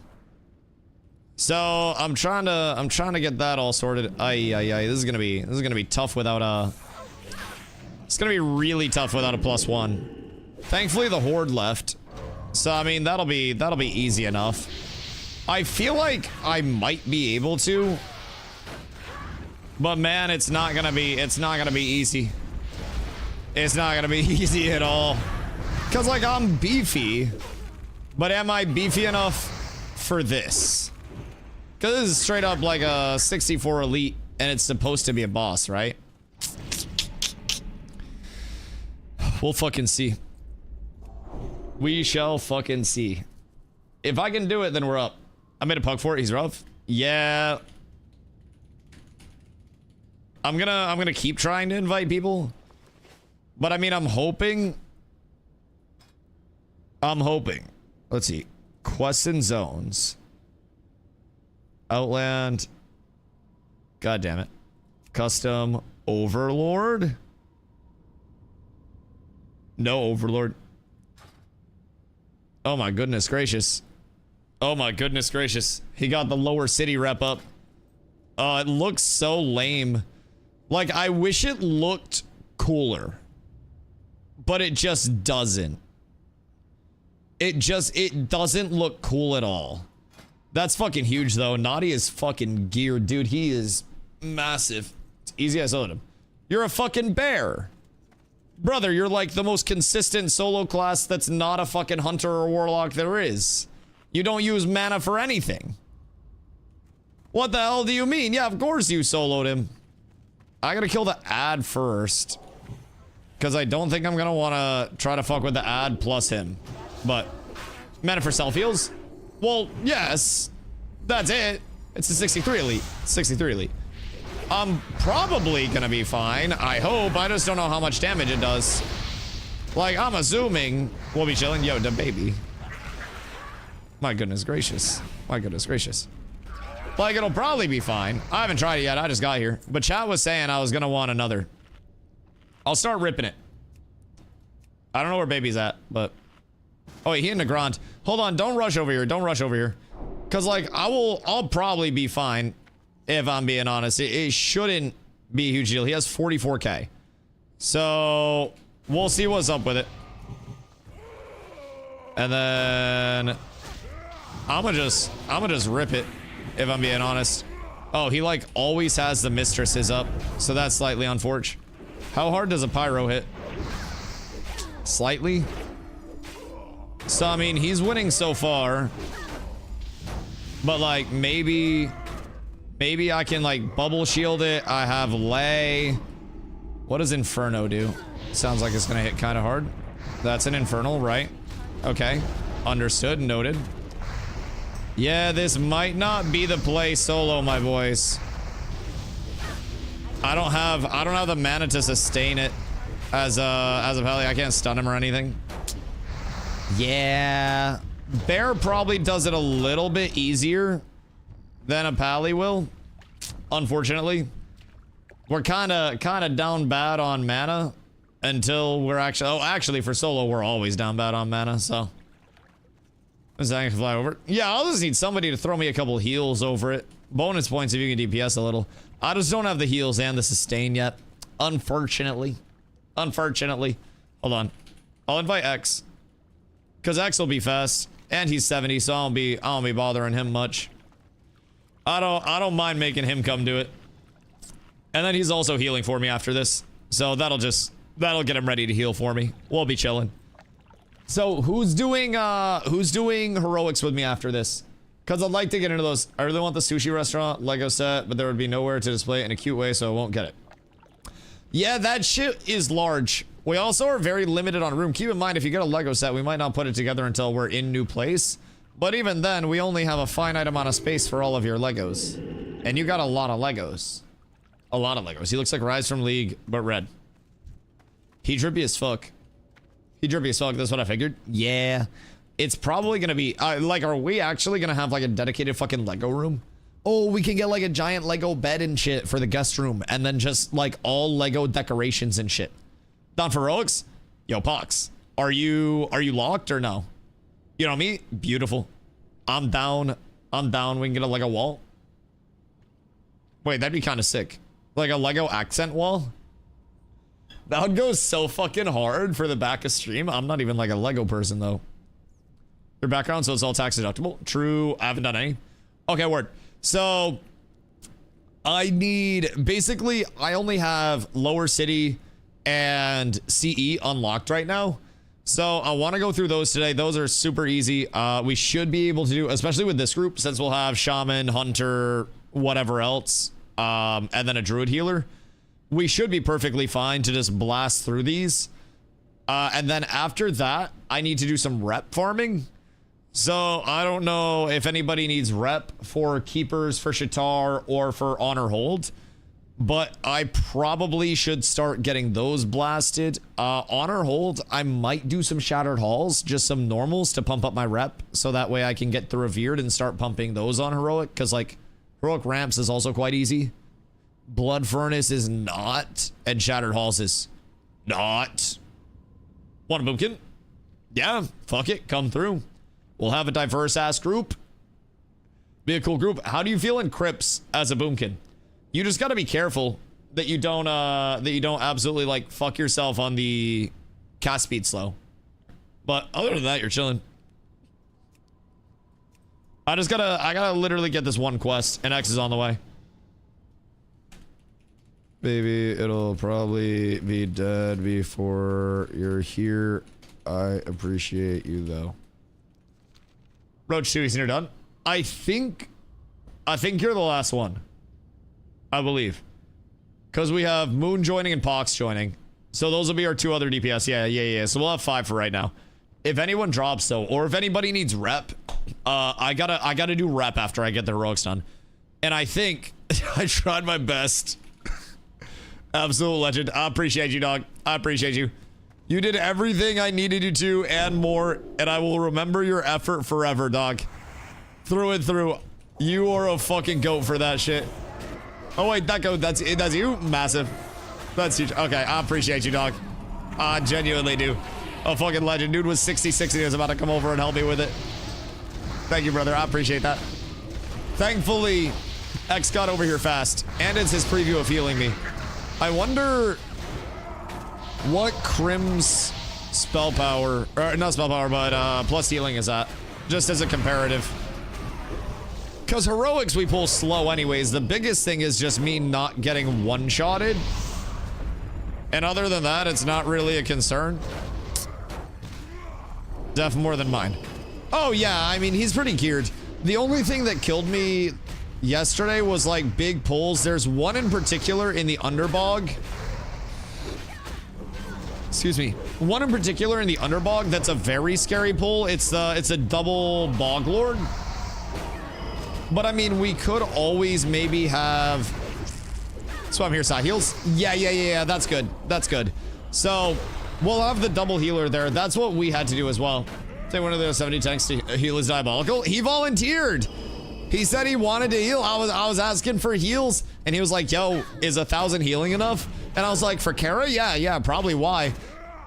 S2: So I'm trying to get that all sorted. This is gonna be tough without a. It's gonna be really tough without a +1. Thankfully the horde left. So I mean that'll be easy enough. I feel like I might be able to. But man, it's not gonna be easy. It's not gonna be easy at all. Cause like I'm beefy. But am I beefy enough for this? Cause this is straight up like a 64 elite and it's supposed to be a boss, right? We'll fucking see. We shall fucking see. If I can do it, then we're up. I made a pug for it. He's rough. Yeah. I'm gonna keep trying to invite people. But I mean, I'm hoping. Let's see. Quests and zones. Outland. God damn it. Custom Overlord. No Overlord. Oh my goodness gracious. Oh my goodness gracious. He got the lower city rep up. Oh, it looks so lame. Like, I wish it looked cooler. But it just doesn't. It doesn't look cool at all. That's fucking huge though. Naughty is fucking geared. Dude, he is massive. It's easy as him. You're a fucking bear. Brother, you're like the most consistent solo class that's not a fucking hunter or warlock there is. You don't use mana for anything. What the hell do you mean? Yeah, of course you soloed him. I gotta kill the ad first. Because I don't think I'm gonna wanna try to fuck with the ad plus him. But, mana for self heals? Well, yes. That's it. It's a 63 elite. 63 elite. I'm probably gonna be fine. I hope. I just don't know how much damage it does. Like, I'm assuming we'll be chilling. Yo, the baby. My goodness gracious. My goodness gracious. Like, it'll probably be fine. I haven't tried it yet. I just got here. But chat was saying I was gonna want another. I'll start ripping it. I don't know where baby's at, but... Oh, wait, he in the ground. Hold on, don't rush over here. Don't rush over here. Because, like, I'll probably be fine, if I'm being honest. It shouldn't be a huge deal. He has 44k. So, we'll see what's up with it. And then... I'ma just rip it, if I'm being honest. Oh, he, like, always has the mistresses up. So that's slightly unfortunate. How hard does a pyro hit? Slightly? So, I mean, he's winning so far. But, like, maybe I can, like, bubble shield it. I have lay. What does Inferno do? Sounds like it's gonna hit kind of hard. That's an Infernal, right? Okay. Understood. Noted. Yeah, this might not be the play solo, my boys. I don't have the mana to sustain it as a Pally. I can't stun him or anything. Yeah, Bear probably does it a little bit easier than a Pally will. Unfortunately, we're kind of down bad on mana until we're actually for solo we're always down bad on mana. So is that gonna fly over? Yeah, I'll just need somebody to throw me a couple heals over it. Bonus points if you can DPS a little. I just don't have the heals and the sustain yet, unfortunately. Unfortunately, hold on. I'll invite X. Because X will be fast, and he's 70, so I won't be bothering him much. I don't mind making him come do it. And then he's also healing for me after this. So that'll get him ready to heal for me. We'll be chilling. So who's doing heroics with me after this? Because I'd like to get into those. I really want the sushi restaurant Lego set, but there would be nowhere to display it in a cute way, so I won't get it. Yeah, that shit is large. We also are very limited on room. Keep in mind, if you get a Lego set, we might not put it together until we're in new place. But even then, we only have a finite amount of space for all of your Legos. And you got a lot of Legos. A lot of Legos. He looks like Rise from League, but red. He drippy as fuck. He drippy as fuck, that's what I figured. Yeah. It's probably gonna be, like, are we actually gonna have, like, a dedicated fucking Lego room? Oh, we can get, like, a giant Lego bed and shit for the guest room. And then just, like, all Lego decorations and shit. Down for heroics? Yo, Pox. Are you locked or no? You know me? Beautiful. I'm down. I'm down. We can get a Lego wall. Wait, that'd be kind of sick. Like a Lego accent wall? That would go so fucking hard for the back of stream. I'm not even like a Lego person though. Your background, so it's all tax deductible. True, I haven't done any. Okay, word. So I need, basically, I only have Lower City and CE unlocked right now. So I want to go through those today. Those are super easy. We should be able to do, especially with this group, since we'll have Shaman, Hunter, whatever else, and then a Druid Healer. We should be perfectly fine to just blast through these. And then after that, I need to do some rep farming. So I don't know if anybody needs rep for Keepers, for Shatar, or for Honor Hold. But I probably should start getting those blasted. Honor Hold, I might do some Shattered Halls, just some normals to pump up my rep. So that way I can get the Revered and start pumping those on Heroic. Because, like, Heroic Ramps is also quite easy. Blood Furnace is not. And Shattered Halls is not. Want a boomkin? Yeah, fuck it, come through. We'll have a diverse-ass group. Be a cool group. How do you feel in Crypts as a boomkin? You just gotta be careful that you don't absolutely like fuck yourself on the cast speed slow. But other than that, you're chilling. I gotta literally get this one quest, and X is on the way. Baby, it'll probably be dead before you're here. I appreciate you though. Roach 2, you're done. I think you're the last one. I believe. Because we have Moon joining and Pox joining. So those will be our two other DPS. Yeah. So we'll have 5 for right now. If anyone drops though, or if anybody needs rep, I gotta do rep after I get the heroics done. And I think I tried my best. Absolute legend. I appreciate you, dog. I appreciate you. You did everything I needed you to and more, and I will remember your effort forever, dog. Through and through. You are a fucking goat for that shit. Oh wait, that goat, that's you? Massive. That's huge. Okay, I appreciate you, dog. I genuinely do. A fucking legend. Dude was 66 and he was about to come over and help me with it. Thank you, brother. I appreciate that. Thankfully, X got over here fast, and it's his preview of healing me. I wonder what Crim's spell power, or not spell power, but plus healing is at, just as a comparative. Because heroics we pull slow anyways. The biggest thing is just me not getting one-shotted. And other than that, it's not really a concern. Def more than mine. Oh yeah, I mean, he's pretty geared. The only thing that killed me yesterday was like big pulls. There's one in particular in the Underbog. Excuse me. One in particular in the Underbog that's a very scary pull. It's a double Bog Lord. But I mean, we could always maybe have... So I'm here, side heals. Yeah, that's good. That's good. So we'll have the double healer there. That's what we had to do as well. Say one of the 70 tanks to heal is diabolical. He volunteered. He said he wanted to heal. I was asking for heals, and he was like, yo, is 1,000 healing enough? And I was like, for Kara? Yeah, probably. Why?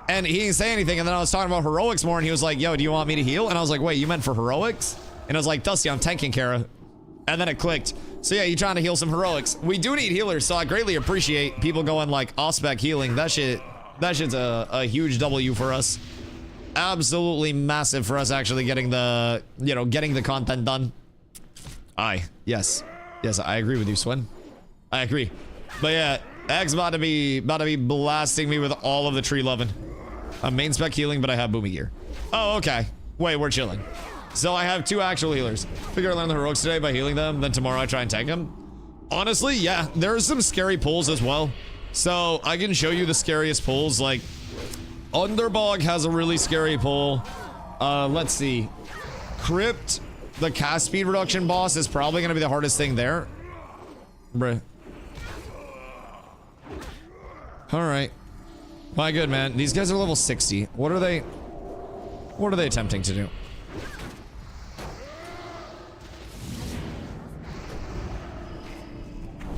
S2: And he didn't say anything, and then I was talking about heroics more, and he was like, yo, do you want me to heal? And I was like, wait, you meant for heroics? And I was like, Dusty, I'm tanking Kara. And then it clicked. So yeah, you're trying to heal some heroics. We do need healers, so I greatly appreciate people going like off-spec healing. That shit's a huge W for us. Absolutely massive for us actually getting the, getting the content done. Yes, I agree with you, Swin. I agree. But yeah, X about to be blasting me with all of the tree loving. I'm main spec healing, but I have boomy gear. Oh, okay. Wait, we're chilling. So I have 2 actual healers. Figure I learn the heroics today by healing them, then tomorrow I try and tank them. Honestly, yeah, there are some scary pulls as well. So I can show you the scariest pulls. Like, Underbog has a really scary pull. Let's see. Crypt, the cast speed reduction boss, is probably going to be the hardest thing there. Bruh. Alright. My good, man. These guys are level 60. What are they attempting to do?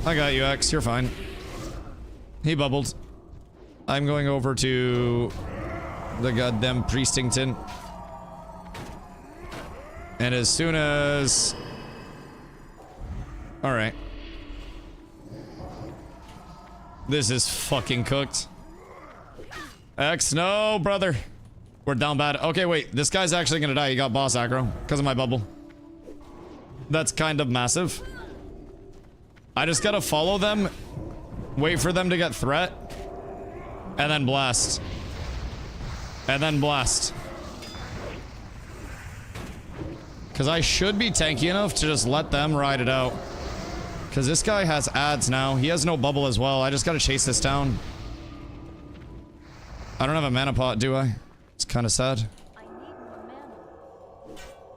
S2: I got you, X. You're fine. He bubbled. I'm going over to the goddamn Priestington. And as soon as... Alright. This is fucking cooked. X, no, brother. We're down bad. Okay, wait. This guy's actually gonna die. He got boss aggro because of my bubble. That's kind of massive. I just gotta follow them, wait for them to get threat, and then blast. And then blast. Because I should be tanky enough to just let them ride it out. Because this guy has ads now. He has no bubble as well. I just gotta chase this down. I don't have a mana pot, do I? It's kind of sad.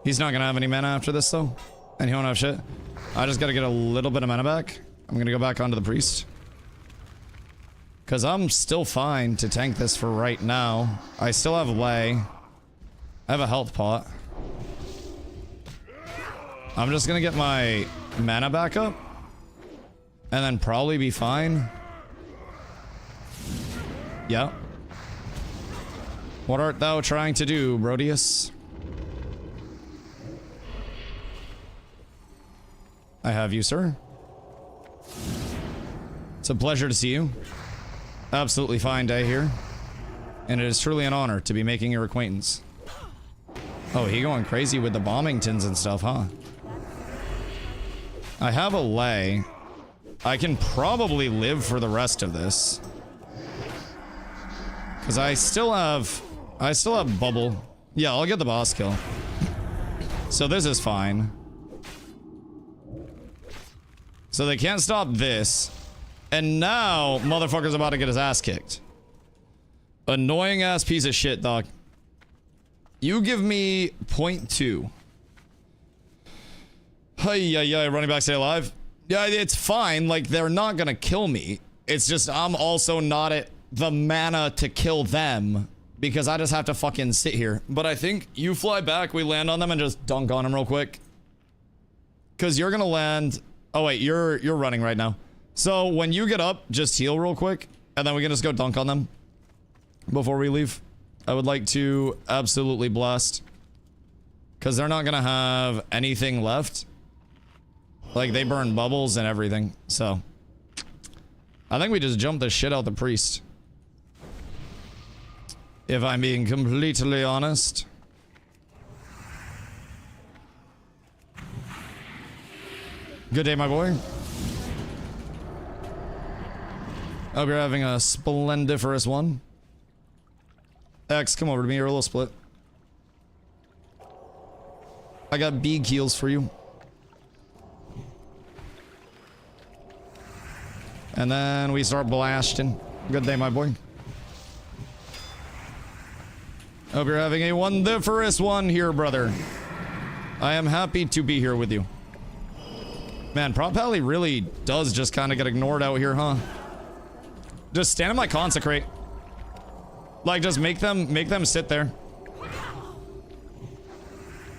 S2: He's not gonna have any mana after this, though. And he won't have shit. I just gotta get a little bit of mana back. I'm gonna go back onto the priest. Because I'm still fine to tank this for right now. I still have lay. I have a health pot. I'm just gonna get my mana back up. And then probably be fine. Yeah. What art thou trying to do, Brodius? I have you, sir. It's a pleasure to see you. Absolutely fine day here. And it is truly an honor to be making your acquaintance. Oh, he going crazy with the bombingtons and stuff, huh? I have a lay. I can probably live for the rest of this. Because I still have bubble. Yeah, I'll get the boss kill. So this is fine. So they can't stop this. And now, motherfucker's about to get his ass kicked. Annoying ass piece of shit, dog. You give me 0.2. Hey, running back, stay alive. Yeah, it's fine. Like, they're not gonna kill me. It's just I'm also not at the mana to kill them. Because I just have to fucking sit here. But I think you fly back, we land on them, and just dunk on them real quick. Because you're gonna land... Oh, wait, you're running right now. So, when you get up, just heal real quick. And then we can just go dunk on them. Before we leave. I would like to absolutely blast. Because they're not gonna have anything left. Like, they burn bubbles and everything. So. I think we just jumped the shit out the priest. If I'm being completely honest. Good day, my boy. Hope you're having a splendiferous one. X, come over to me. You're a little split. I got big heals for you. And then we start blasting. Good day, my boy. Hope you're having a wonderful one here, brother. I am happy to be here with you. Man, Prop Alley really does just kind of get ignored out here, huh? Just stand in my consecrate. Like, just make them sit there.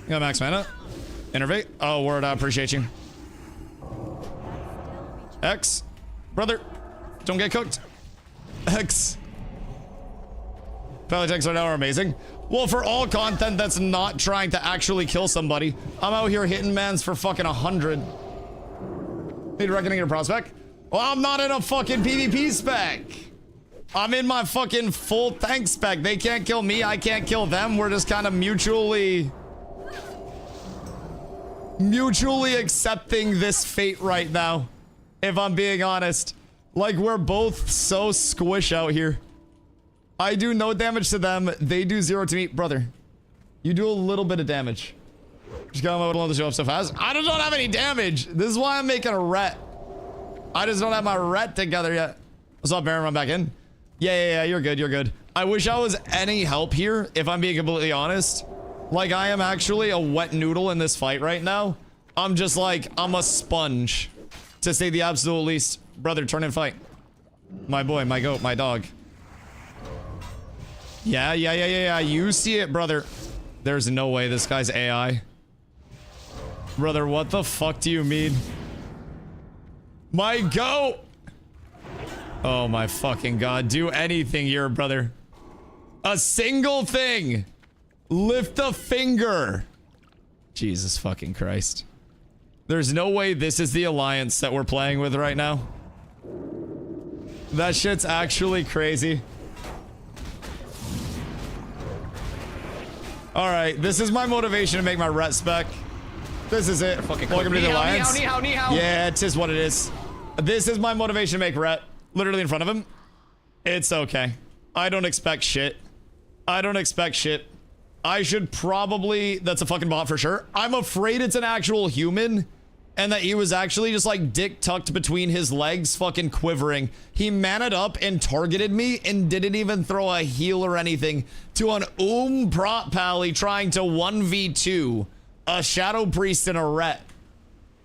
S2: You got max mana? Innervate? Oh, word, I appreciate you. X? Brother, don't get cooked. X. Pally tanks right now are amazing. Well, for all content that's not trying to actually kill somebody, I'm out here hitting mans for fucking 100. Need reckoning your prospect? Well, I'm not in a fucking PvP spec. I'm in my fucking full tank spec. They can't kill me, I can't kill them. We're just kind of mutually accepting this fate right now. If I'm being honest. Like, we're both so squish out here. I do no damage to them. They do 0 to me. Brother, you do a little bit of damage. Just got my little to show up so fast. I just don't have any damage. This is why I'm making a ret. I just don't have my ret together yet. What's up, Baron? Run back in. Yeah, you're good, you're good. I wish I was any help here, if I'm being completely honest. Like, I am actually a wet noodle in this fight right now. I'm just like, I'm a sponge, to say the absolute least. Brother, turn and fight. My boy, my goat, my dog. Yeah, you see it, brother. There's no way this guy's AI. Brother, what the fuck do you mean? My goat! Oh my fucking god, do anything here, brother. A single thing! Lift a finger! Jesus fucking Christ. There's no way this is the alliance that we're playing with right now. That shit's actually crazy. Alright, this is my motivation to make my ret spec. This is it. Welcome to the alliance.
S1: Ni hao.
S2: Yeah, it is what it is. This is my motivation to make ret. Literally in front of him. It's okay. I don't expect shit. I don't expect shit. I should probably... That's a fucking bot for sure. I'm afraid it's an actual human. And that he was actually just like dick tucked between his legs, fucking quivering. He manned up and targeted me and didn't even throw a heal or anything to an prop pally trying to 1v2 a shadow priest and a ret.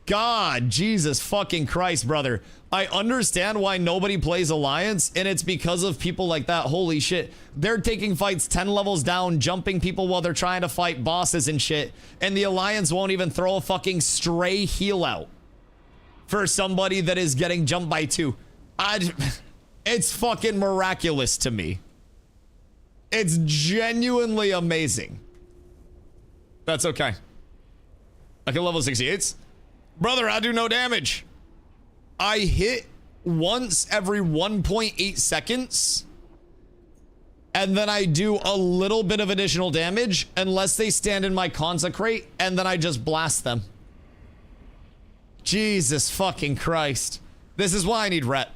S2: God, Jesus fucking Christ, brother. I understand why nobody plays Alliance, and it's because of people like that. Holy shit. They're taking fights 10 levels down, jumping people while they're trying to fight bosses and shit, and the Alliance won't even throw a fucking stray heal out for somebody that is getting jumped by 2. It's fucking miraculous to me. It's genuinely amazing. That's okay. I can level 68s. Brother, I do no damage. I hit once every 1.8 seconds. And then I do a little bit of additional damage unless they stand in my consecrate, and then I just blast them. Jesus fucking Christ. This is why I need ret.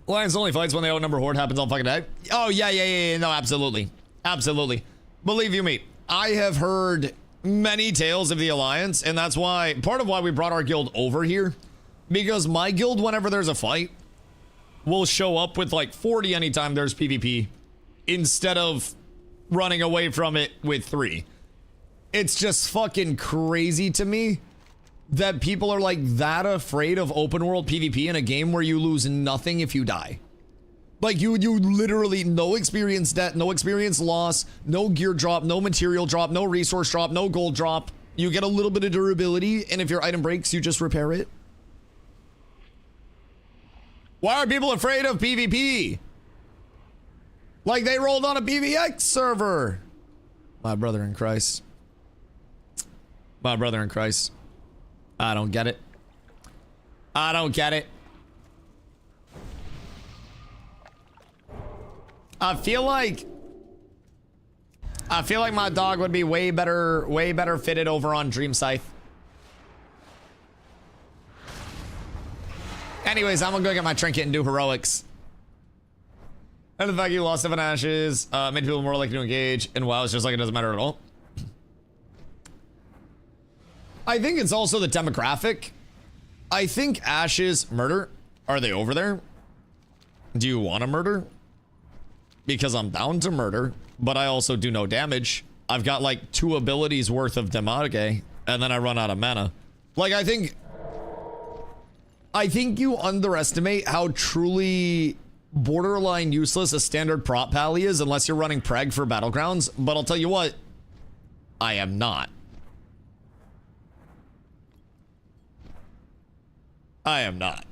S2: Alliance only fights when they outnumber Horde happens all fucking day. Oh, yeah. No, absolutely. Absolutely. Believe you me, I have heard many tales of the Alliance, and that's why, part of why we brought our guild over here, because my guild, whenever there's a fight, will show up with like 40 anytime there's PvP, instead of running away from it with 3. It's just fucking crazy to me that people are like that afraid of open world PvP in a game where you lose nothing if you die. Like, you literally, no experience debt, no experience loss, no gear drop, no material drop, no resource drop, no gold drop. You get a little bit of durability, and if your item breaks, you just repair it. Why are people afraid of PvP? Like they rolled on a PvX server. My brother in Christ. My brother in Christ. I don't get it. I don't get it. I feel like my dog would be way better fitted over on Dream Scythe. Anyways, I'm gonna go get my trinket and do heroics. And the fact you lost 7 ashes made people more likely to engage, and WoW, it's just like it doesn't matter at all. I think it's also the demographic. I think ashes murder. Are they over there? Do you want to murder? Because I'm down to murder, but I also do no damage. I've got like 2 abilities worth of damage, and then I run out of mana. Like, I think you underestimate how truly borderline useless a standard prop pally is unless you're running preg for Battlegrounds, but I'll tell you what, I am not. I am not.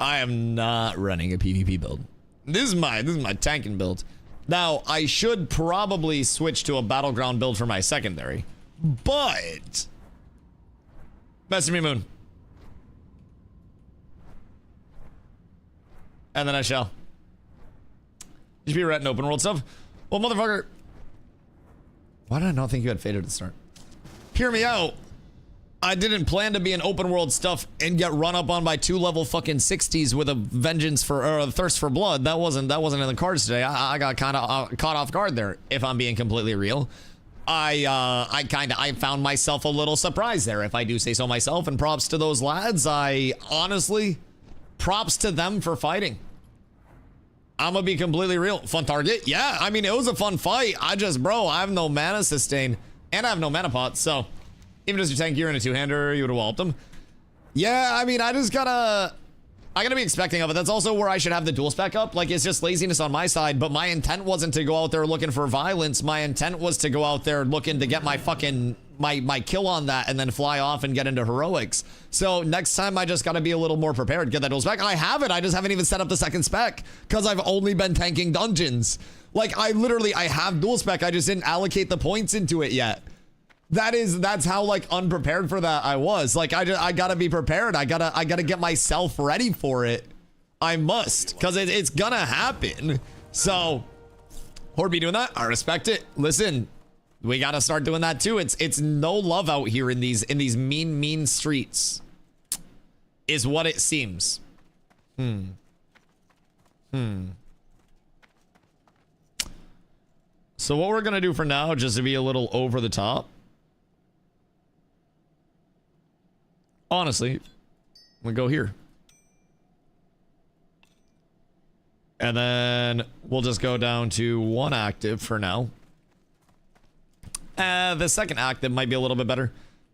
S2: I am not running a PvP build. This is my tanking build. Now, I should probably switch to a battleground build for my secondary, but best of me, Moon. And then I shall. You should be ret in open world stuff. Well, motherfucker. Why did I not think you had faded at the start? Hear me out. I didn't plan to be in open world stuff and get run up on by 2 level fucking 60s with a vengeance for, or a thirst for blood. That wasn't in the cards today. I got kind of caught off guard there, if I'm being completely real. I found myself a little surprised there, if I do say so myself, and props to those lads. I honestly, props to them for fighting. I'm gonna be completely real. Fun target? Yeah, I mean, it was a fun fight. Bro, I have no mana sustain, and I have no mana pot, so even as a tank gear and a two-hander, you would have walloped him. Yeah, I mean, I gotta be expecting of it. That's also where I should have the dual spec up. Like, it's just laziness on my side, but my intent wasn't to go out there looking for violence. My intent was to go out there looking to get my fucking, my kill on that and then fly off and get into heroics. So next time I just gotta be a little more prepared, get that dual spec. I have it, I just haven't even set up the second spec because I've only been tanking dungeons. Like, I have dual spec, I just didn't allocate the points into it yet. That's how like unprepared for that I was. Like, I gotta be prepared. I gotta get myself ready for it. I must, because it's gonna happen. So, Horby doing that, I respect it. Listen, we gotta start doing that too. It's no love out here in these mean streets, is what it seems. So what we're gonna do for now, just to be a little over the top. Honestly, we'll go here. And then we'll just go down to 1 active for now. The second active might be a little bit better.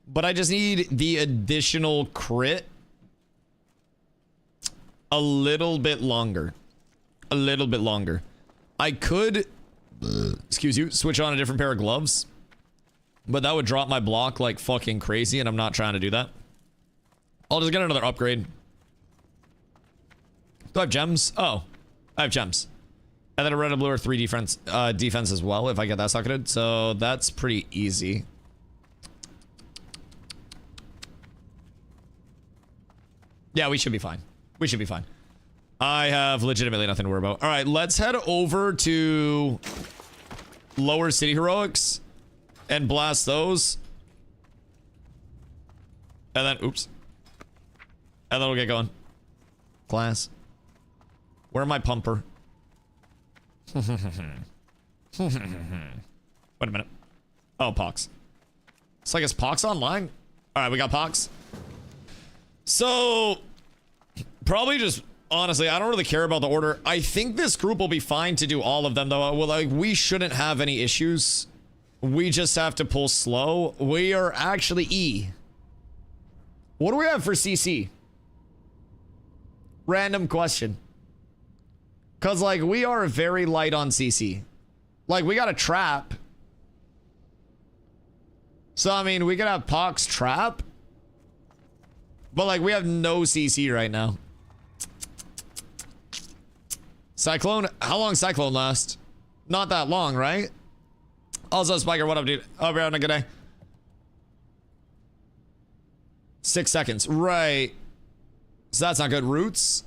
S2: But I just need the additional crit a little bit longer. A little bit longer. I could, excuse you, switch on a different pair of gloves. But that would drop my block like fucking crazy, and I'm not trying to do that. I'll just get another upgrade. Do I have gems? Oh, I have gems. And then a red and blue or 3 defense as well, if I get that socketed. So that's pretty easy. Yeah, we should be fine. We should be fine. I have legitimately nothing to worry about. All right, let's head over to lower city heroics and blast those. And then, oops. And then we'll get going. Class. Where my pumper? Wait a minute. Oh, Pox. It's like, is Pox online? All right, we got Pox. So, probably just, honestly, I don't really care about the order. I think this group will be fine to do all of them, though. Well, like, we shouldn't have any issues. We just have to pull slow. We are actually E. What do we have for CC? Random question. Because, like, we are very light on CC. Like, we got a trap. So, I mean, we could have Pox trap. But, like, we have no CC right now. Cyclone? How long Cyclone last? Not that long, right? Also, Spiker, what up, dude? Hope you're having a good day. 6 seconds. Right. So that's not good. Roots?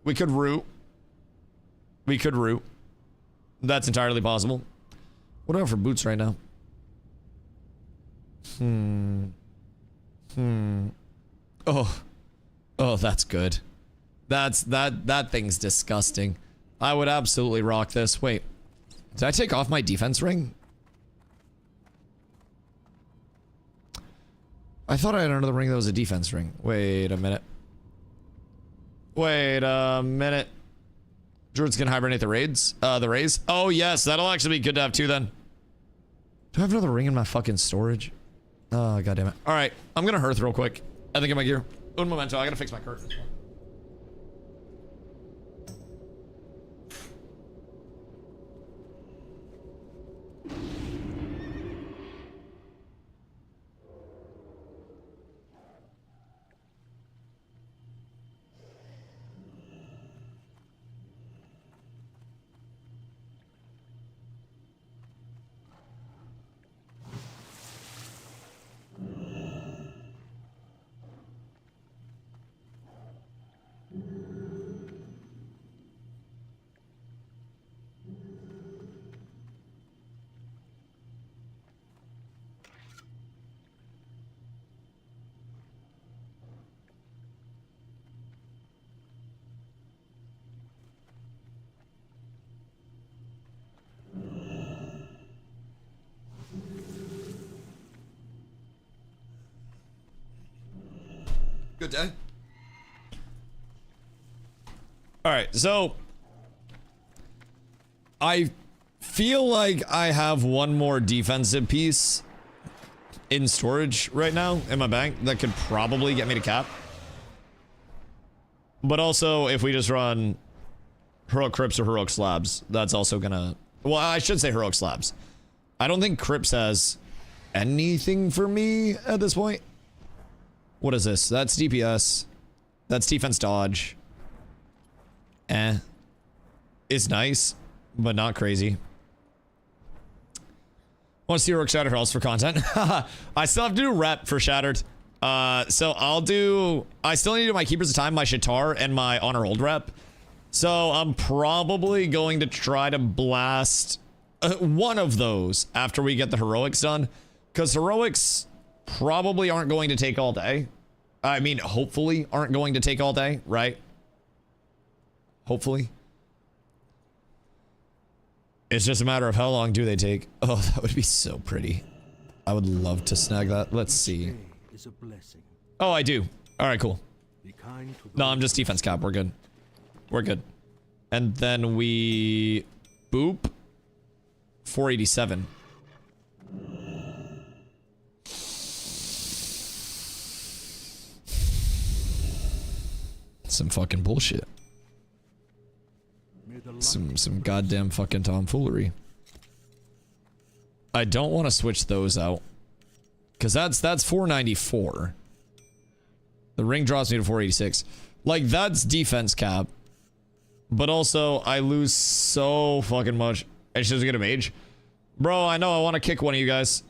S2: We could root. We could root. That's entirely possible. What do I have for boots right now? Oh, that's good. That thing's disgusting. I would absolutely rock this. Wait. Did I take off my defense ring? I thought I had another ring that was a defense ring. Wait a minute. Wait a minute. Druids can hibernate the raids. The rays. Oh yes, that'll actually be good to have too then. Do I have another ring in my fucking storage? Oh, god damn it. Alright, I'm gonna hearth real quick. I think in my gear. Un momento, I gotta fix my curtains. Good day. All right, so I feel like I have one more defensive piece in storage right now in my bank that could probably get me to cap. But also, if we just run heroic crypts or heroic slabs, that's also gonna... Well, I should say heroic slabs. I don't think crypts has anything for me at this point. What is this? That's DPS. That's defense dodge. It's nice, but not crazy. Want to see heroic Shattered Halls for content? I still have to do rep for Shattered. So I'll do... I still need to do my Keepers of Time, my Shatar, and my Honor Hold rep. So I'm probably going to try to blast one of those after we get the heroics done. Because heroics probably aren't going to take all day. I mean, hopefully aren't going to take all day, right? Hopefully. It's just a matter of how long do they take. Oh, that would be so pretty. I would love to snag that. Let's see. Oh, I do. All right, cool. No, I'm just defense cap. We're good. We're good. And then we... Boop. 487. Some fucking bullshit. Some goddamn fucking tomfoolery. I don't want to switch those out. Because that's 494. The ring drops me to 486. Like, that's defense cap. But also, I lose so fucking much. I should just get a mage. Bro, I know I want to kick one of you guys.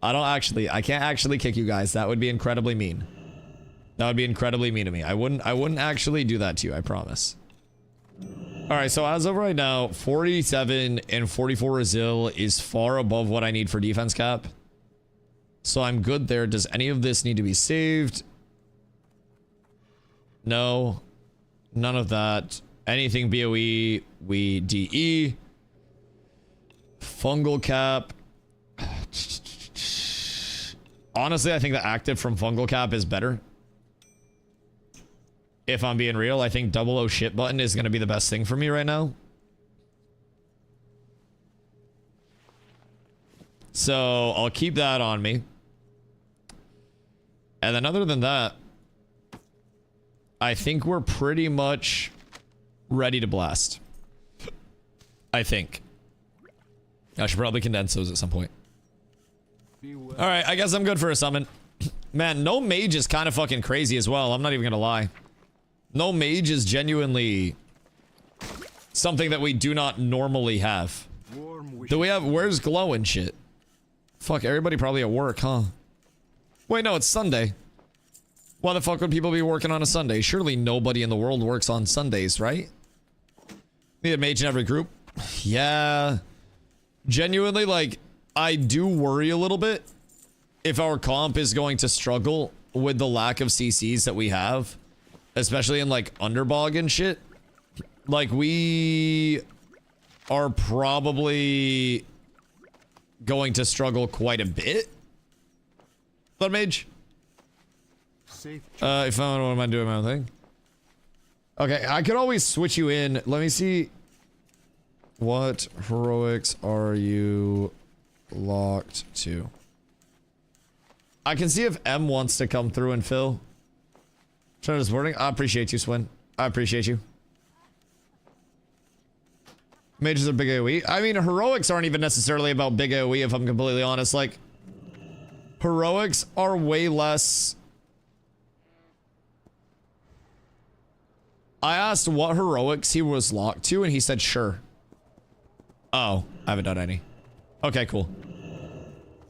S2: I can't actually kick you guys. That would be incredibly mean. That would be incredibly mean to me. I wouldn't actually do that to you, I promise. Alright, so as of right now, 47 and 44 Azil is far above what I need for defense cap. So I'm good there. Does any of this need to be saved? No. None of that. Anything BOE, we DE. Fungal cap. Honestly, I think the active from fungal cap is better. If I'm being real, I think 00 shit button is going to be the best thing for me right now. So I'll keep that on me. And then other than that, I think we're pretty much ready to blast. I think. I should probably condense those at some point. Alright, I guess I'm good for a summon. Man, no mage is kind of fucking crazy as well. I'm not even gonna lie. No mage is genuinely something that we do not normally have. Do we have... Where's glow and shit? Fuck, everybody probably at work, huh? Wait, no, it's Sunday. Why the fuck would people be working on a Sunday? Surely nobody in the world works on Sundays, right? Need a mage in every group? Yeah. Genuinely, like, I do worry a little bit if our comp is going to struggle with the lack of CCs that we have. Especially in, like, Underbog and shit. Like, we are probably going to struggle quite a bit. Blood Mage? If I don't mind doing my own thing. Okay, I could always switch you in. Let me see. What heroics are you locked to? I can see if M wants to come through and fill. Trying to wording. I appreciate you, Swin. I appreciate you. Mages are big AoE. I mean, heroics aren't even necessarily about big AoE, if I'm completely honest. Like, heroics are way less... I asked what heroics he was locked to, and he said sure. Oh, I haven't done any. Okay, cool.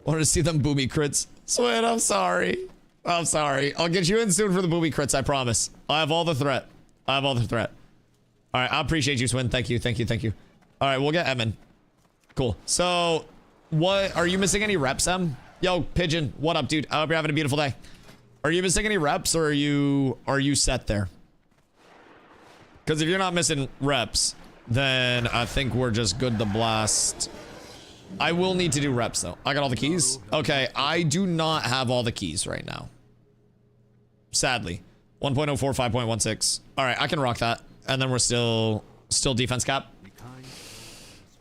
S2: Wanted to see them booby crits. Swin, I'm sorry. I'm sorry. I'll get you in soon for the booby crits, I promise. I have all the threat. I have all the threat. Alright, I appreciate you, Swin. Thank you, thank you, thank you. Alright, we'll get Emin. Cool. So, what... Are you missing any reps, Em? Yo, Pigeon, what up, dude? I hope you're having a beautiful day. Are you missing any reps, or are you set there? Because if you're not missing reps, then I think we're just good to blast. I will need to do reps, though. I got all the keys? Okay, I do not have all the keys right now. Sadly. 1.04, 5.16. All right, I can rock that. And then we're still defense cap.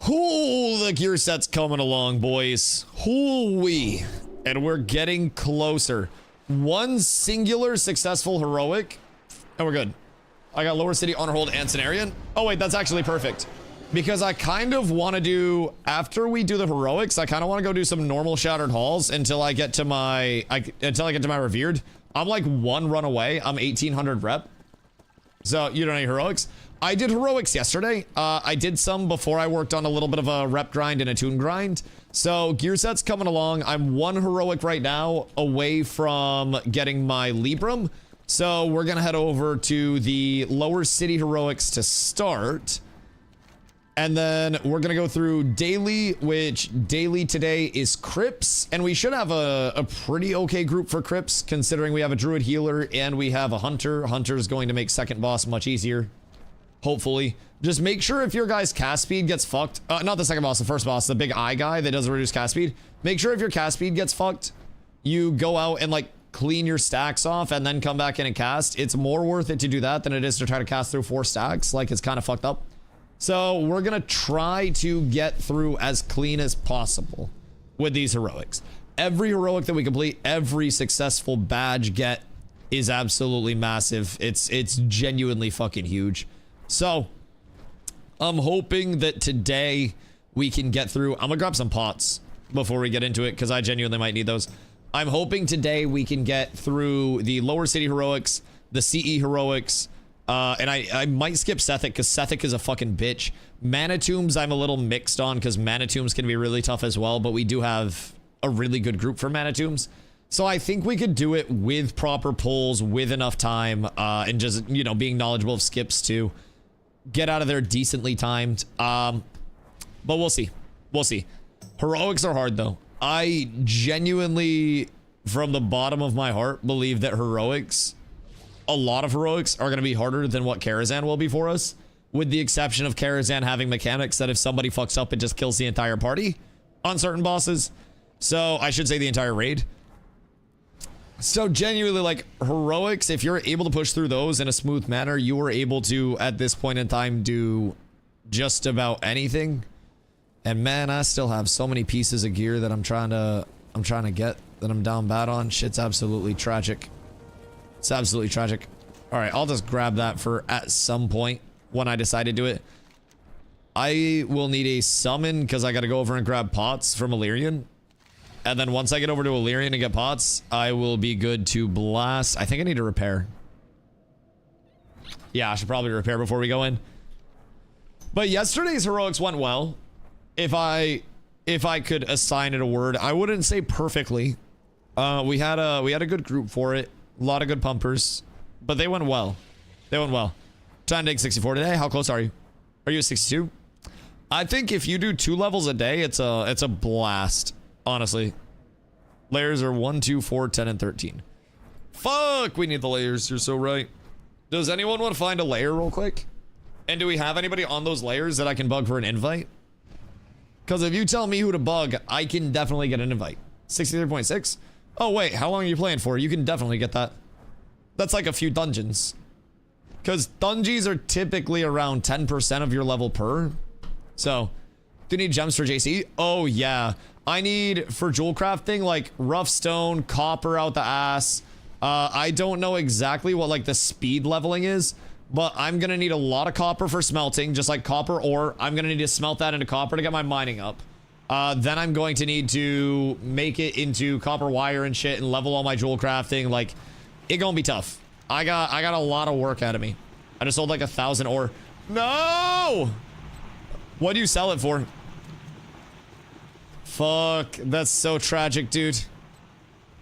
S2: Ooh, the gear set's coming along, boys. Hoo-wee. And we're getting closer. One singular successful heroic, and we're good. I got Lower City, Honor Hold, and Cenarian. Oh, wait, that's actually perfect. Because I kind of want to do, after we do the heroics, I kind of want to go do some normal Shattered Halls until I get to my, Revered. I'm like one run away. I'm 1800 rep. So you don't need heroics. I did heroics yesterday. I did some before I worked on a little bit of a rep grind and a tune grind. So gear set's coming along. I'm one heroic right now away from getting my Libram. So we're going to head over to the Lower City heroics to start. And then we're going to go through daily, which daily today is Crypts. And we should have a pretty okay group for Crypts, considering we have a Druid healer and we have a Hunter. Hunter's going to make second boss much easier. Hopefully. Just make sure if your guy's cast speed gets fucked. Not the second boss, the first boss, the big eye guy that doesn't reduce cast speed. Make sure if your cast speed gets fucked, you go out and like clean your stacks off and then come back in and cast. It's more worth it to do that than it is to try to cast through 4 stacks. Like it's kind of fucked up. So we're going to try to get through as clean as possible with these heroics. Every heroic that we complete, every successful badge get is absolutely massive. It's genuinely fucking huge. So I'm hoping that today we can get through. I'm gonna grab some pots before we get into it because I genuinely might need those. I'm hoping today we can get through the Lower City heroics, the CE heroics, and I might skip Sethic because Sethic is a fucking bitch. Mana Tombs I'm a little mixed on because Mana Tombs can be really tough as well, but we do have a really good group for Mana Tombs. So I think we could do it with proper pulls, with enough time, and just, you know, being knowledgeable of skips too. Get out of there decently timed. But we'll see. We'll see. Heroics are hard though. I genuinely, from the bottom of my heart, believe that heroics, a lot of heroics are going to be harder than what Karazhan will be for us, with the exception of Karazhan having mechanics that if somebody fucks up, it just kills the entire party on certain bosses. So I should say the entire raid. So genuinely, like, heroics, if you're able to push through those in a smooth manner, you are able to, at this point in time, do just about anything. And man, I still have so many pieces of gear that I'm trying to get that I'm down bad on. Shit's absolutely tragic. It's absolutely tragic. All right, I'll just grab that for at some point when I decide to do it. I will need a summon because I got to go over and grab pots from Illyrian. And then once I get over to Illyrian and get pots, I will be good to blast. I think I need to repair. Yeah, I should probably repair before we go in. But yesterday's heroics went well. If I could assign it a word, I wouldn't say perfectly. We had a good group for it. A lot of good pumpers, but they went well. They went well. Trying to dig 64 today. How close are you? Are you at 62? I think if you do 2 levels a day, it's a blast. Honestly, layers are 1, 2, 4, 10, and 13. Fuck, we need the layers. You're so right. Does anyone want to find a layer real quick? And do we have anybody on those layers that I can bug for an invite? Because if you tell me who to bug, I can definitely get an invite. 63.6? Oh wait, how long are you playing for? You can definitely get that. That's like a few dungeons. Because dungeons are typically around 10% of your level per. So, do you need gems for JC? Oh yeah. I need, for jewel crafting, like rough stone, copper out the ass. I don't know exactly what like the speed leveling is, but I'm gonna need a lot of copper for smelting, just like copper ore. I'm gonna need to smelt that into copper to get my mining up. Then I'm going to need to make it into copper wire and shit and level all my jewel crafting. Like, it gonna be tough. I got a lot of work out of me. I just sold like 1,000 ore. No! What do you sell it for? Fuck, that's so tragic, dude.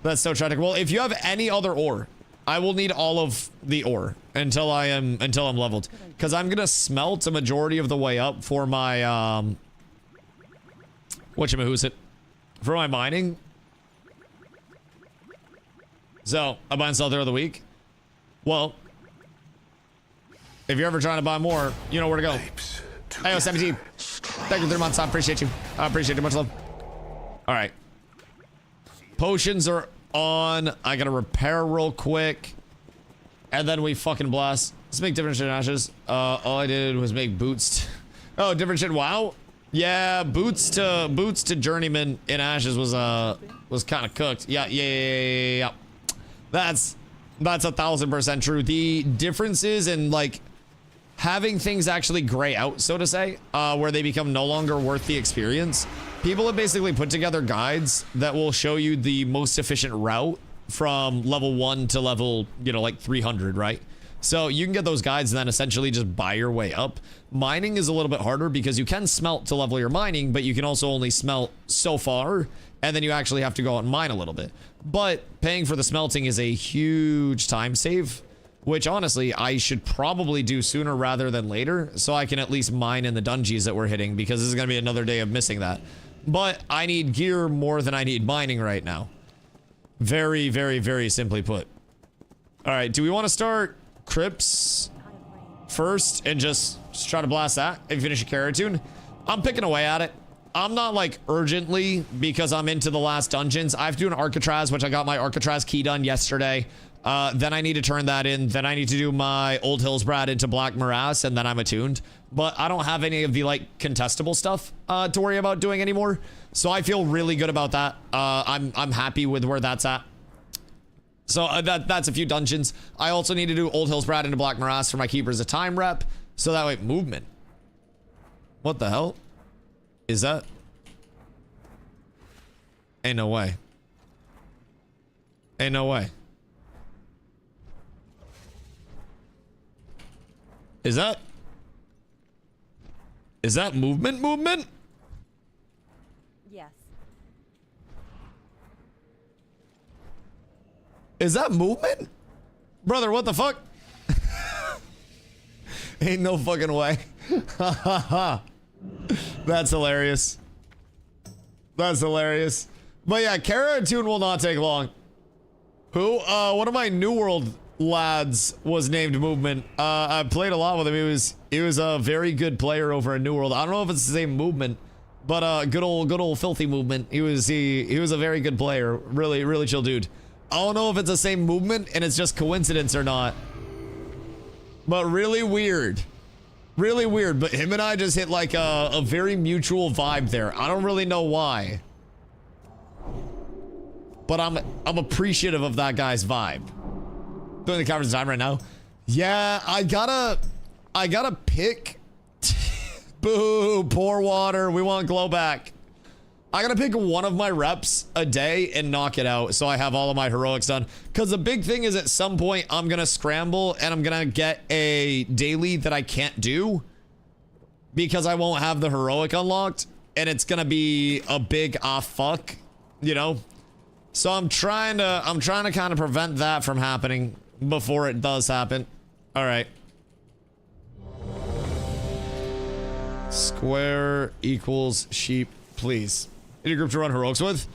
S2: That's so tragic. Well, if you have any other ore, I will need all of the ore until I'm leveled, because I'm gonna smelt a majority of the way up for my whatchamahoosit, for my mining. So I buy and sell there of the week. Well, if you're ever trying to buy more, you know where to go. Hey, 17. Thank you 3 months. I appreciate you. I appreciate you. Much love. All right. Potions are on. I gotta repair real quick. and then we fucking blast. Let's make different shit in Ashes. All I did was make boots. Oh, different shit. WoW. Yeah, boots to journeyman in Ashes was kind of cooked. Yeah. That's 1000% true. The differences in like having things actually gray out, so to say, where they become no longer worth the experience. People have basically put together guides that will show you the most efficient route from level 1 to level, like 300, right? So you can get those guides and then essentially just buy your way up. Mining is a little bit harder because you can smelt to level your mining, but you can also only smelt so far, and then you actually have to go out and mine a little bit. But paying for the smelting is a huge time save, which honestly I should probably do sooner rather than later, so I can at least mine in the dungeons that we're hitting, because this is going to be another day of missing that. But I need gear more than I need mining right now. Very, very, very simply put. All right, do we want to start Crypts first and just try to blast that and finish a Karatun? I'm picking away at it. I'm not like urgently, because I'm into the last dungeons. I have to do an Arcatraz, which I got my Arcatraz key done yesterday. Then I need to turn that in. Then I need to do my Old Hillsbrad into Black Morass, and then I'm attuned. But I don't have any of the like contestable stuff to worry about doing anymore. So I feel really good about that. I'm happy with where that's at. So that's a few dungeons. I also need to do Old Hillsbrad into Black Morass for my Keepers of Time rep. So that way, movement. What the hell is that? Ain't no way. Ain't no way. Is that movement?
S5: Yes.
S2: Is that movement? Brother, what the fuck? Ain't no fucking way. That's hilarious. That's hilarious. But yeah, Karatun will not take long. Who? One of my New World lads was named Movement. I played a lot with him. He was a very good player over in New World. I don't know if it's the same Movement, but good old filthy Movement. He was a very good player. Really chill dude. I don't know if it's the same Movement and it's just coincidence or not. But really weird. Really weird. But him and I just hit like a very mutual vibe there. I don't really know why. But I'm appreciative of that guy's vibe. Doing the conference time right now. Yeah, I gotta pick. Boo, pour water. We want glow back. I gotta pick one of my reps a day and knock it out so I have all of my heroics done. Because the big thing is at some point I'm gonna scramble and I'm gonna get a daily that I can't do because I won't have the heroic unlocked, and it's gonna be a big fuck, you know? So I'm trying to kind of prevent that from happening before it does happen. All right. Square equals sheep, please. Any group to run heroics with?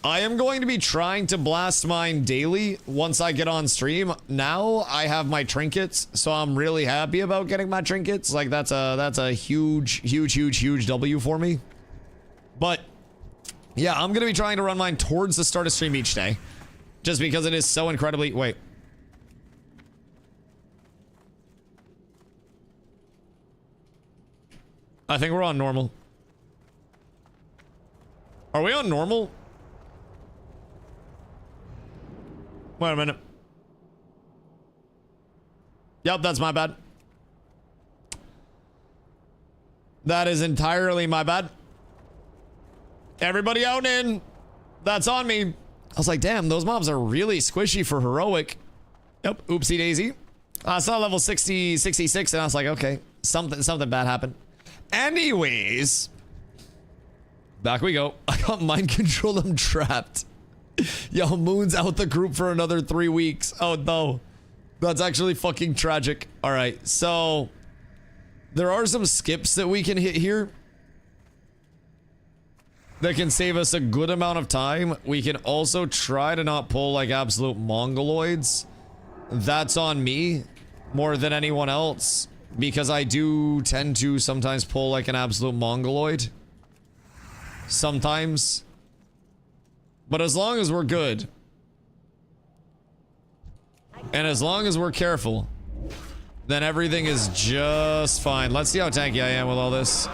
S2: I am going to be trying to blast mine daily once I get on stream. Now I have my trinkets, so I'm really happy about getting my trinkets. Like that's a huge W for me. But yeah, I'm gonna be trying to run mine towards the start of stream each day, just because it is so incredibly. Wait. I think we're on normal. Are we on normal? Wait a minute. Yep, that's my bad. That is entirely my bad. Everybody out and in. That's on me. I was like, damn, those mobs are really squishy for heroic. Yep, oopsie daisy. I saw level 60, 66, and I was like, okay, something bad happened. Anyways, back we go. I got mind control. I'm trapped. Yo, Moon's out the group for another 3 weeks. Oh no, that's actually fucking tragic. All right, so there are some skips that we can hit here that can save us a good amount of time. We can also try to not pull like absolute mongoloids. That's on me more than anyone else, because I do tend to sometimes pull like an absolute mongoloid. Sometimes. But as long as we're good. And as long as we're careful, then everything is just fine. Let's see how tanky I am with all this.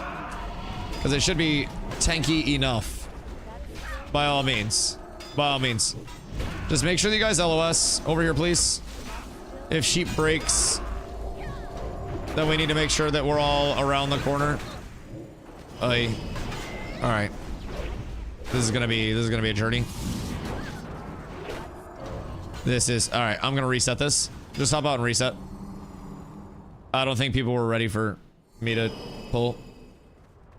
S2: Because it should be tanky enough. By all means. By all means. Just make sure that you guys LOS over here, please. If sheep breaks, then we need to make sure that we're all around the corner. Alright. This is gonna be a journey. Alright, I'm gonna reset this. Just hop out and reset. I don't think people were ready for me to pull.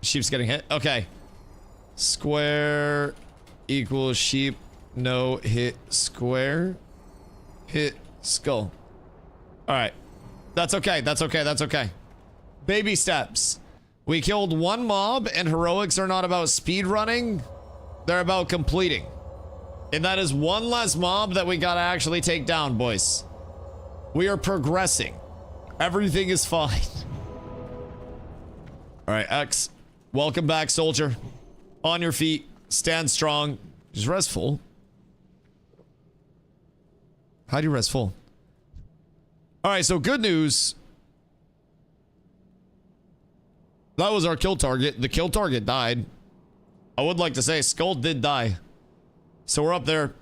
S2: Sheep's getting hit. Okay. Square equals sheep. No hit square. Hit skull. Alright. That's okay. That's okay. That's okay. Baby steps. We killed one mob, and heroics are not about speed running. They're about completing. And that is one less mob that we gotta actually take down, boys. We are progressing. Everything is fine. Alright, X. Welcome back, soldier. On your feet. Stand strong. Just rest full. How do you rest full? Alright, so good news. That was our kill target. The kill target died. I would like to say Skull did die. So we're up there.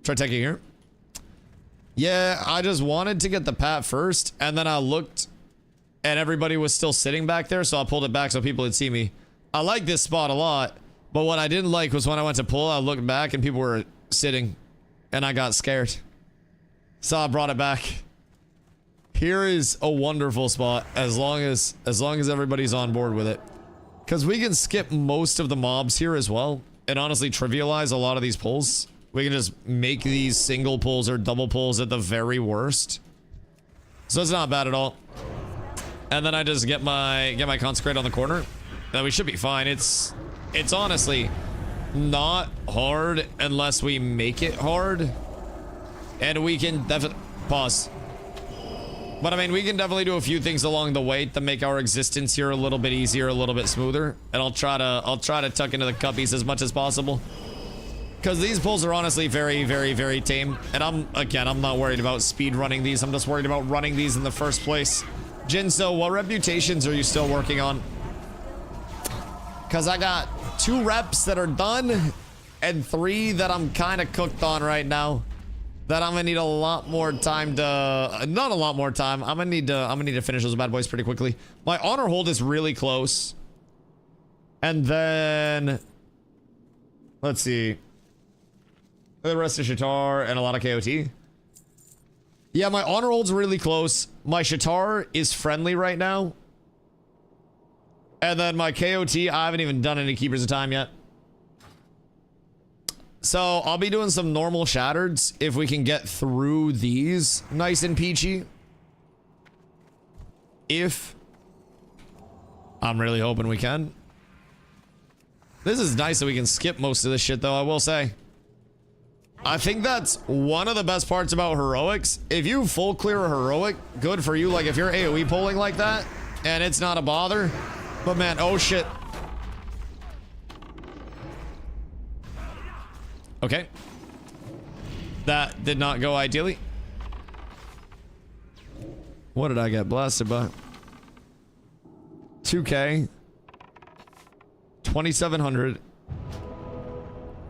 S2: Try taking here. Yeah, I just wanted to get the pat first, and then I looked, and everybody was still sitting back there, so I pulled it back so people would see me. I like this spot a lot, but what I didn't like was when I went to pull, I looked back, and people were sitting, and I got scared. So I brought it back. Here is a wonderful spot, as long as everybody's on board with it. Because we can skip most of the mobs here as well, and honestly trivialize a lot of these pulls. We can just make these single pulls or double pulls at the very worst. So it's not bad at all. And then I just get my consecrate on the corner. Then we should be fine. It's honestly not hard unless we make it hard. And we can definitely pause. But I mean, we can definitely do a few things along the way to make our existence here a little bit easier, a little bit smoother. And I'll try to tuck into the cuppies as much as possible. Because these pulls are honestly very, very, very tame. And I'm not worried about speed running these. I'm just worried about running these in the first place. Jinso, what reputations are you still working on? Because I got 2 reps that are done and 3 that I'm kind of cooked on right now. That I'm gonna need a lot more time to, not a lot more time. I'm gonna need to finish those bad boys pretty quickly. My honor hold is really close. And then, let's see. The rest of Shatar and a lot of KOT. Yeah, my honor hold's really close. My Shatar is friendly right now. And then my KOT, I haven't even done any Keepers of Time yet. So I'll be doing some normal Shattereds if we can get through these nice and peachy. If I'm really hoping we can. This is nice that we can skip most of this shit though, I will say. I think that's one of the best parts about heroics. If you full clear a heroic, good for you. Like if you're AoE pulling like that and it's not a bother. But man, oh shit. Okay. That did not go ideally. What did I get blasted by? 2K. 2,700.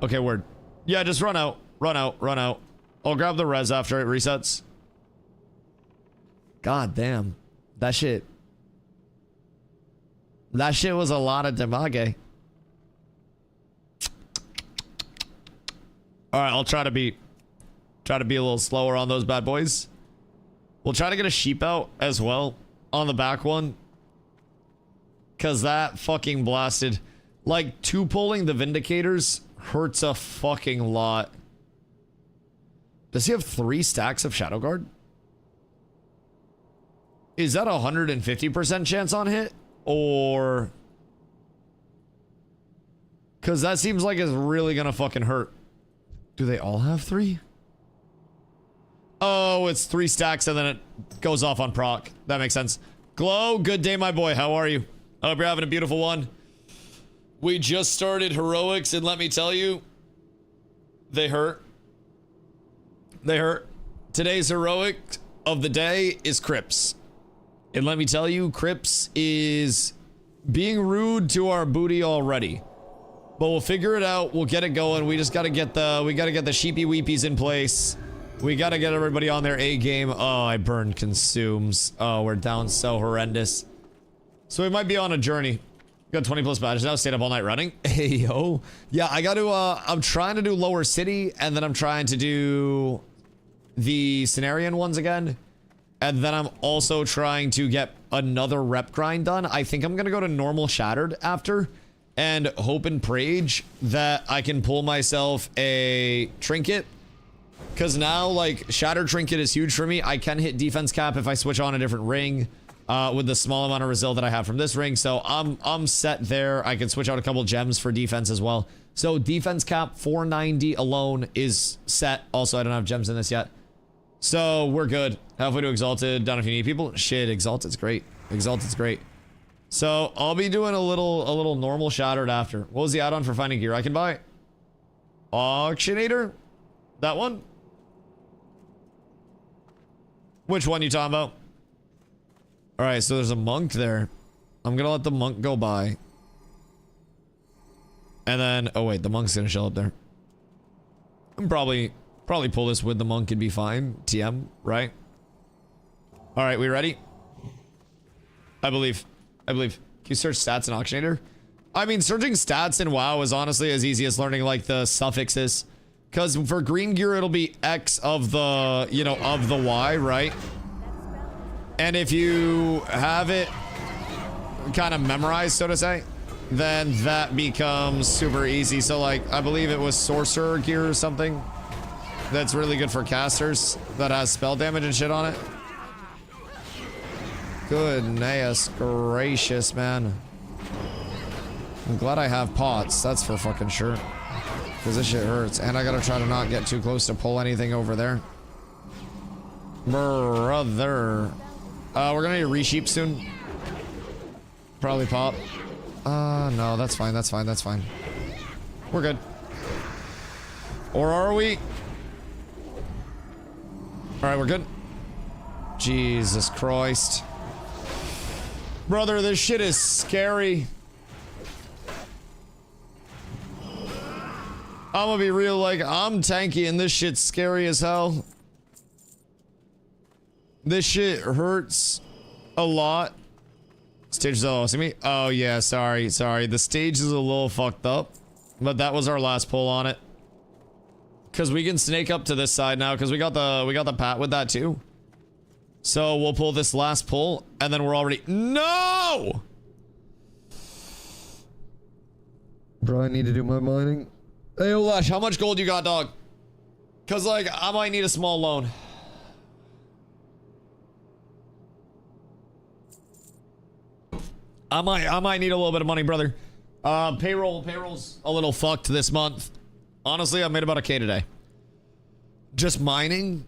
S2: Okay, word. Yeah, just run out. Run out. Run out. I'll grab the res after it resets. God damn. That shit. That shit was a lot of damage. Alright, I'll try to be a little slower on those bad boys. We'll try to get a sheep out as well on the back one. Cause that fucking blasted. Like 2 pulling the Vindicators hurts a fucking lot. Does he have 3 stacks of Shadow Guard? Is that a 150% chance on hit? Or... Cause that seems like it's really gonna fucking hurt. Do they all have 3? Oh, it's 3 stacks and then it goes off on proc. That makes sense. Glow, good day, my boy. How are you? I hope you're having a beautiful one. We just started heroics and let me tell you, they hurt. They hurt. Today's heroic of the day is Crips. And let me tell you, Crips is being rude to our booty already. But we'll figure it out. We'll get it going. We just gotta get the sheepy weepies in place. We gotta get everybody on their A game. Oh, I burned consumes. Oh, we're down so horrendous. So we might be on a journey. Got 20 plus badges now. Stayed up all night running. Hey, yo. Yeah, I gotta, I'm trying to do Lower City, and then I'm trying to do the Cenarian ones again. And then I'm also trying to get another rep grind done. I think I'm gonna go to normal Shattered after, and hope and prage that I can pull myself a trinket. Because now, like, Shattered trinket is huge for me. I can hit defense cap if I switch on a different ring. With the small amount of resil that I have from this ring. So I'm set there. I can switch out a couple gems for defense as well. So defense cap 490 alone is set. Also, I don't have gems in this yet. So we're good. Halfway to Exalted. Down if you need people. Shit, Exalted's great. Exalted's great. So I'll be doing a little normal Shattered after. What was the add-on for finding gear I can buy? Auctionator? That one? Which one you talking about? Alright, so there's a monk there. I'm gonna let the monk go by. And then, oh wait, the monk's gonna show up there. I'm probably pull this with the monk and be fine. TM, right? Alright, we ready? I believe. Can you search stats in Auctionator? I mean, searching stats in WoW is honestly as easy as learning, like, the suffixes. Because for green gear, it'll be X of the, you know, of the Y, right? And if you have it kind of memorized, so to say, then that becomes super easy. So, like, I believe it was Sorcerer gear or something that's really good for casters that has spell damage and shit on it. Goodness gracious, man. I'm glad I have pots, that's for fucking sure. Because this shit hurts. And I gotta try to not get too close to pull anything over there. Brother. We're gonna need a resheep soon. Probably pop. No, that's fine. We're good. Or are we? Alright, we're good. Jesus Christ. Brother, this shit is scary. I'm gonna be real, like, I'm tanky and this shit's scary as hell. This shit hurts a lot. Stage is all see me? Oh yeah, sorry. The stage is a little fucked up. But that was our last pull on it. Cause we can snake up to this side now, because we got the pat with that too. So we'll pull this last pull, and then we're already no! Bro, I need to do my mining. Hey Olash, how much gold you got, dog? Cause like I might need a small loan. I might need a little bit of money, brother. Payroll's a little fucked this month. Honestly, I made about $1K today. Just mining?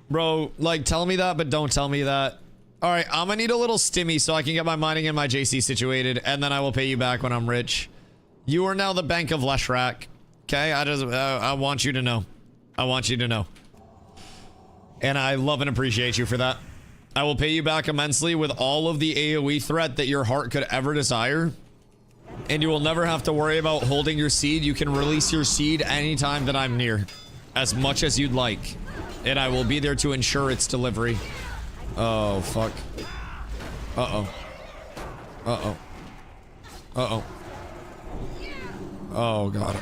S2: Bro, like, tell me that, but don't tell me that. Alright, I'm gonna need a little stimmy so I can get my mining and my JC situated, and then I will pay you back when I'm rich. You are now the Bank of Leshrac. Okay? I want you to know. I want you to know. And I love and appreciate you for that. I will pay you back immensely with all of the AoE threat that your heart could ever desire. And you will never have to worry about holding your seed. You can release your seed anytime that I'm near. As much as you'd like. And I will be there to ensure its delivery. Oh, fuck. Uh-oh. Uh-oh. Uh-oh. Oh, God.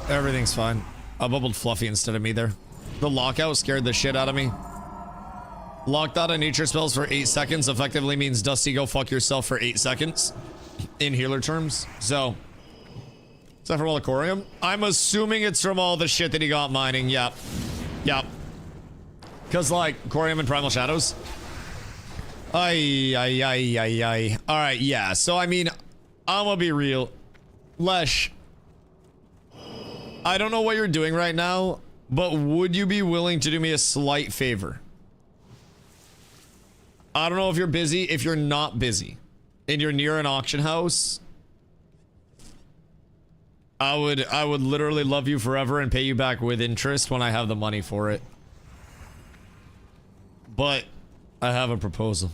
S2: Everything's fine. I bubbled Fluffy instead of me there. The lockout scared the shit out of me. Locked out of nature spells for 8 seconds effectively means Dusty go fuck yourself for 8 seconds. In healer terms. So. Is that from all the corium? I'm assuming it's from all the shit that he got mining. Yep. Yep. Because like, corium and primal shadows. Ay. Alright, yeah. So I mean, I'm gonna be real. Lesh. I don't know what you're doing right now. But would you be willing to do me a slight favor? I don't know if you're busy. If you're not busy and you're near an auction house, I would literally love you forever and pay you back with interest when I have the money for it. But I have a proposal.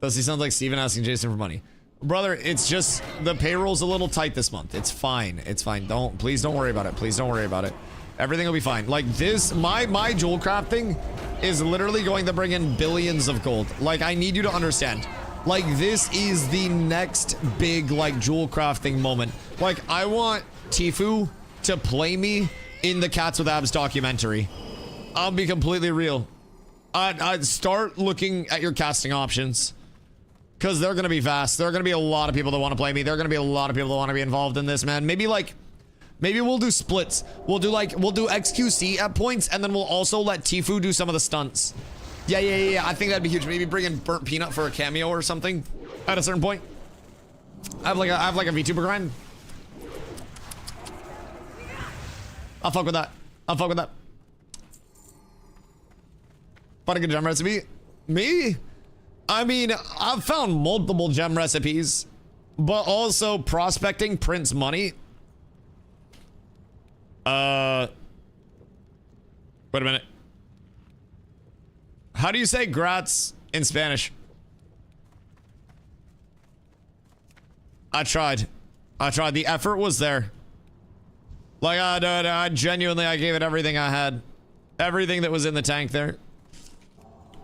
S2: Does he sound like Steven asking Jason for money? Brother, it's just the payroll's a little tight this month. It's fine. It's fine. Please don't worry about it. Please don't worry about it. Everything will be fine. Like this, my jewel crafting is literally going to bring in billions of gold. Like, I need you to understand. Like, this is the next big, like, jewel crafting moment. Like, I want Tifu to play me in the Cats with Abs documentary. I'll be completely real. I'd start looking at your casting options. Because they're going to be vast. There are going to be a lot of people that want to play me. There are going to be a lot of people that want to be involved in this, man. Maybe we'll do splits. We'll do XQC at points, and then we'll also let Tifu do some of the stunts. Yeah. I think that'd be huge. Maybe bring in Burnt Peanut for a cameo or something at a certain point. I have like a VTuber grind. I'll fuck with that. Find a good gem recipe. Me? I mean, I've found multiple gem recipes, but also prospecting prints money. Wait a minute. How do you say grats in Spanish? I tried. The effort was there. Like, I genuinely, I gave it everything I had. Everything that was in the tank there.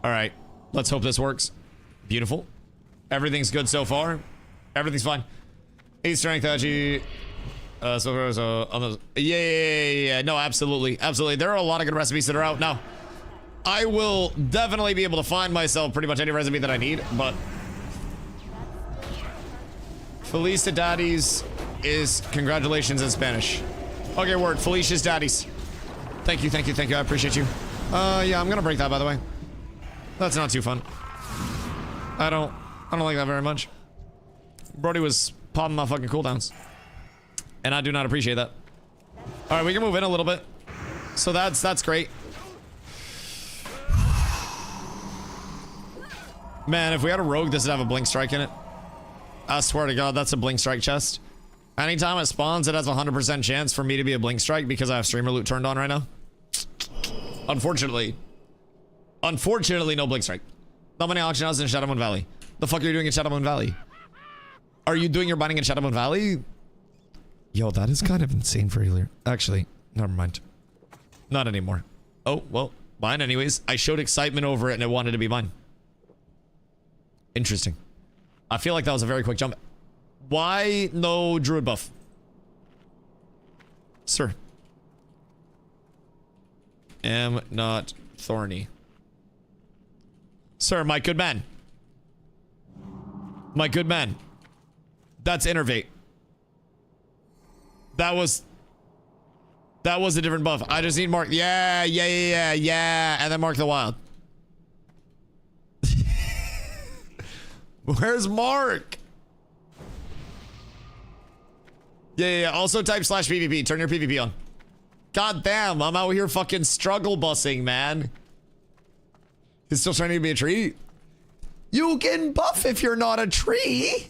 S2: All right. Let's hope this works. Beautiful. Everything's good so far. Everything's fine. 8 strength, actually. Yeah. No, absolutely. There are a lot of good recipes that are out now. I will definitely be able to find myself pretty much any recipe that I need, but Feliz Daddies is congratulations in Spanish. Okay, word. Felicia's Daddies. Thank you. I appreciate you. Yeah, I'm gonna break that, by the way. That's not too fun. I don't like that very much. Brody was popping my fucking cooldowns. And I do not appreciate that. Alright, we can move in a little bit. So that's great. Man, if we had a rogue, this would have a blink strike in it. I swear to God, that's a blink strike chest. Anytime it spawns, it has a 100% chance for me to be a blink strike because I have streamer loot turned on right now. Unfortunately, no blink strike. Not many auction houses in Shadowmoon Valley. The fuck are you doing in Shadowmoon Valley? Are you doing your mining in Shadowmoon Valley? Yo, that is kind of insane for earlier. Actually, never mind. Not anymore. Oh, well, mine anyways. I showed excitement over it and it wanted to be mine. Interesting. I feel like that was a very quick jump. Why no druid buff? Sir. Am not thorny. Sir, my good man. That's innervate. That was a different buff. I just need mark. Yeah. And then mark the wild. Where's Mark? Yeah. Also type /PvP. Turn your PvP on. God damn, I'm out here fucking struggle bussing, man. He's still trying to be a tree. You can buff if you're not a tree.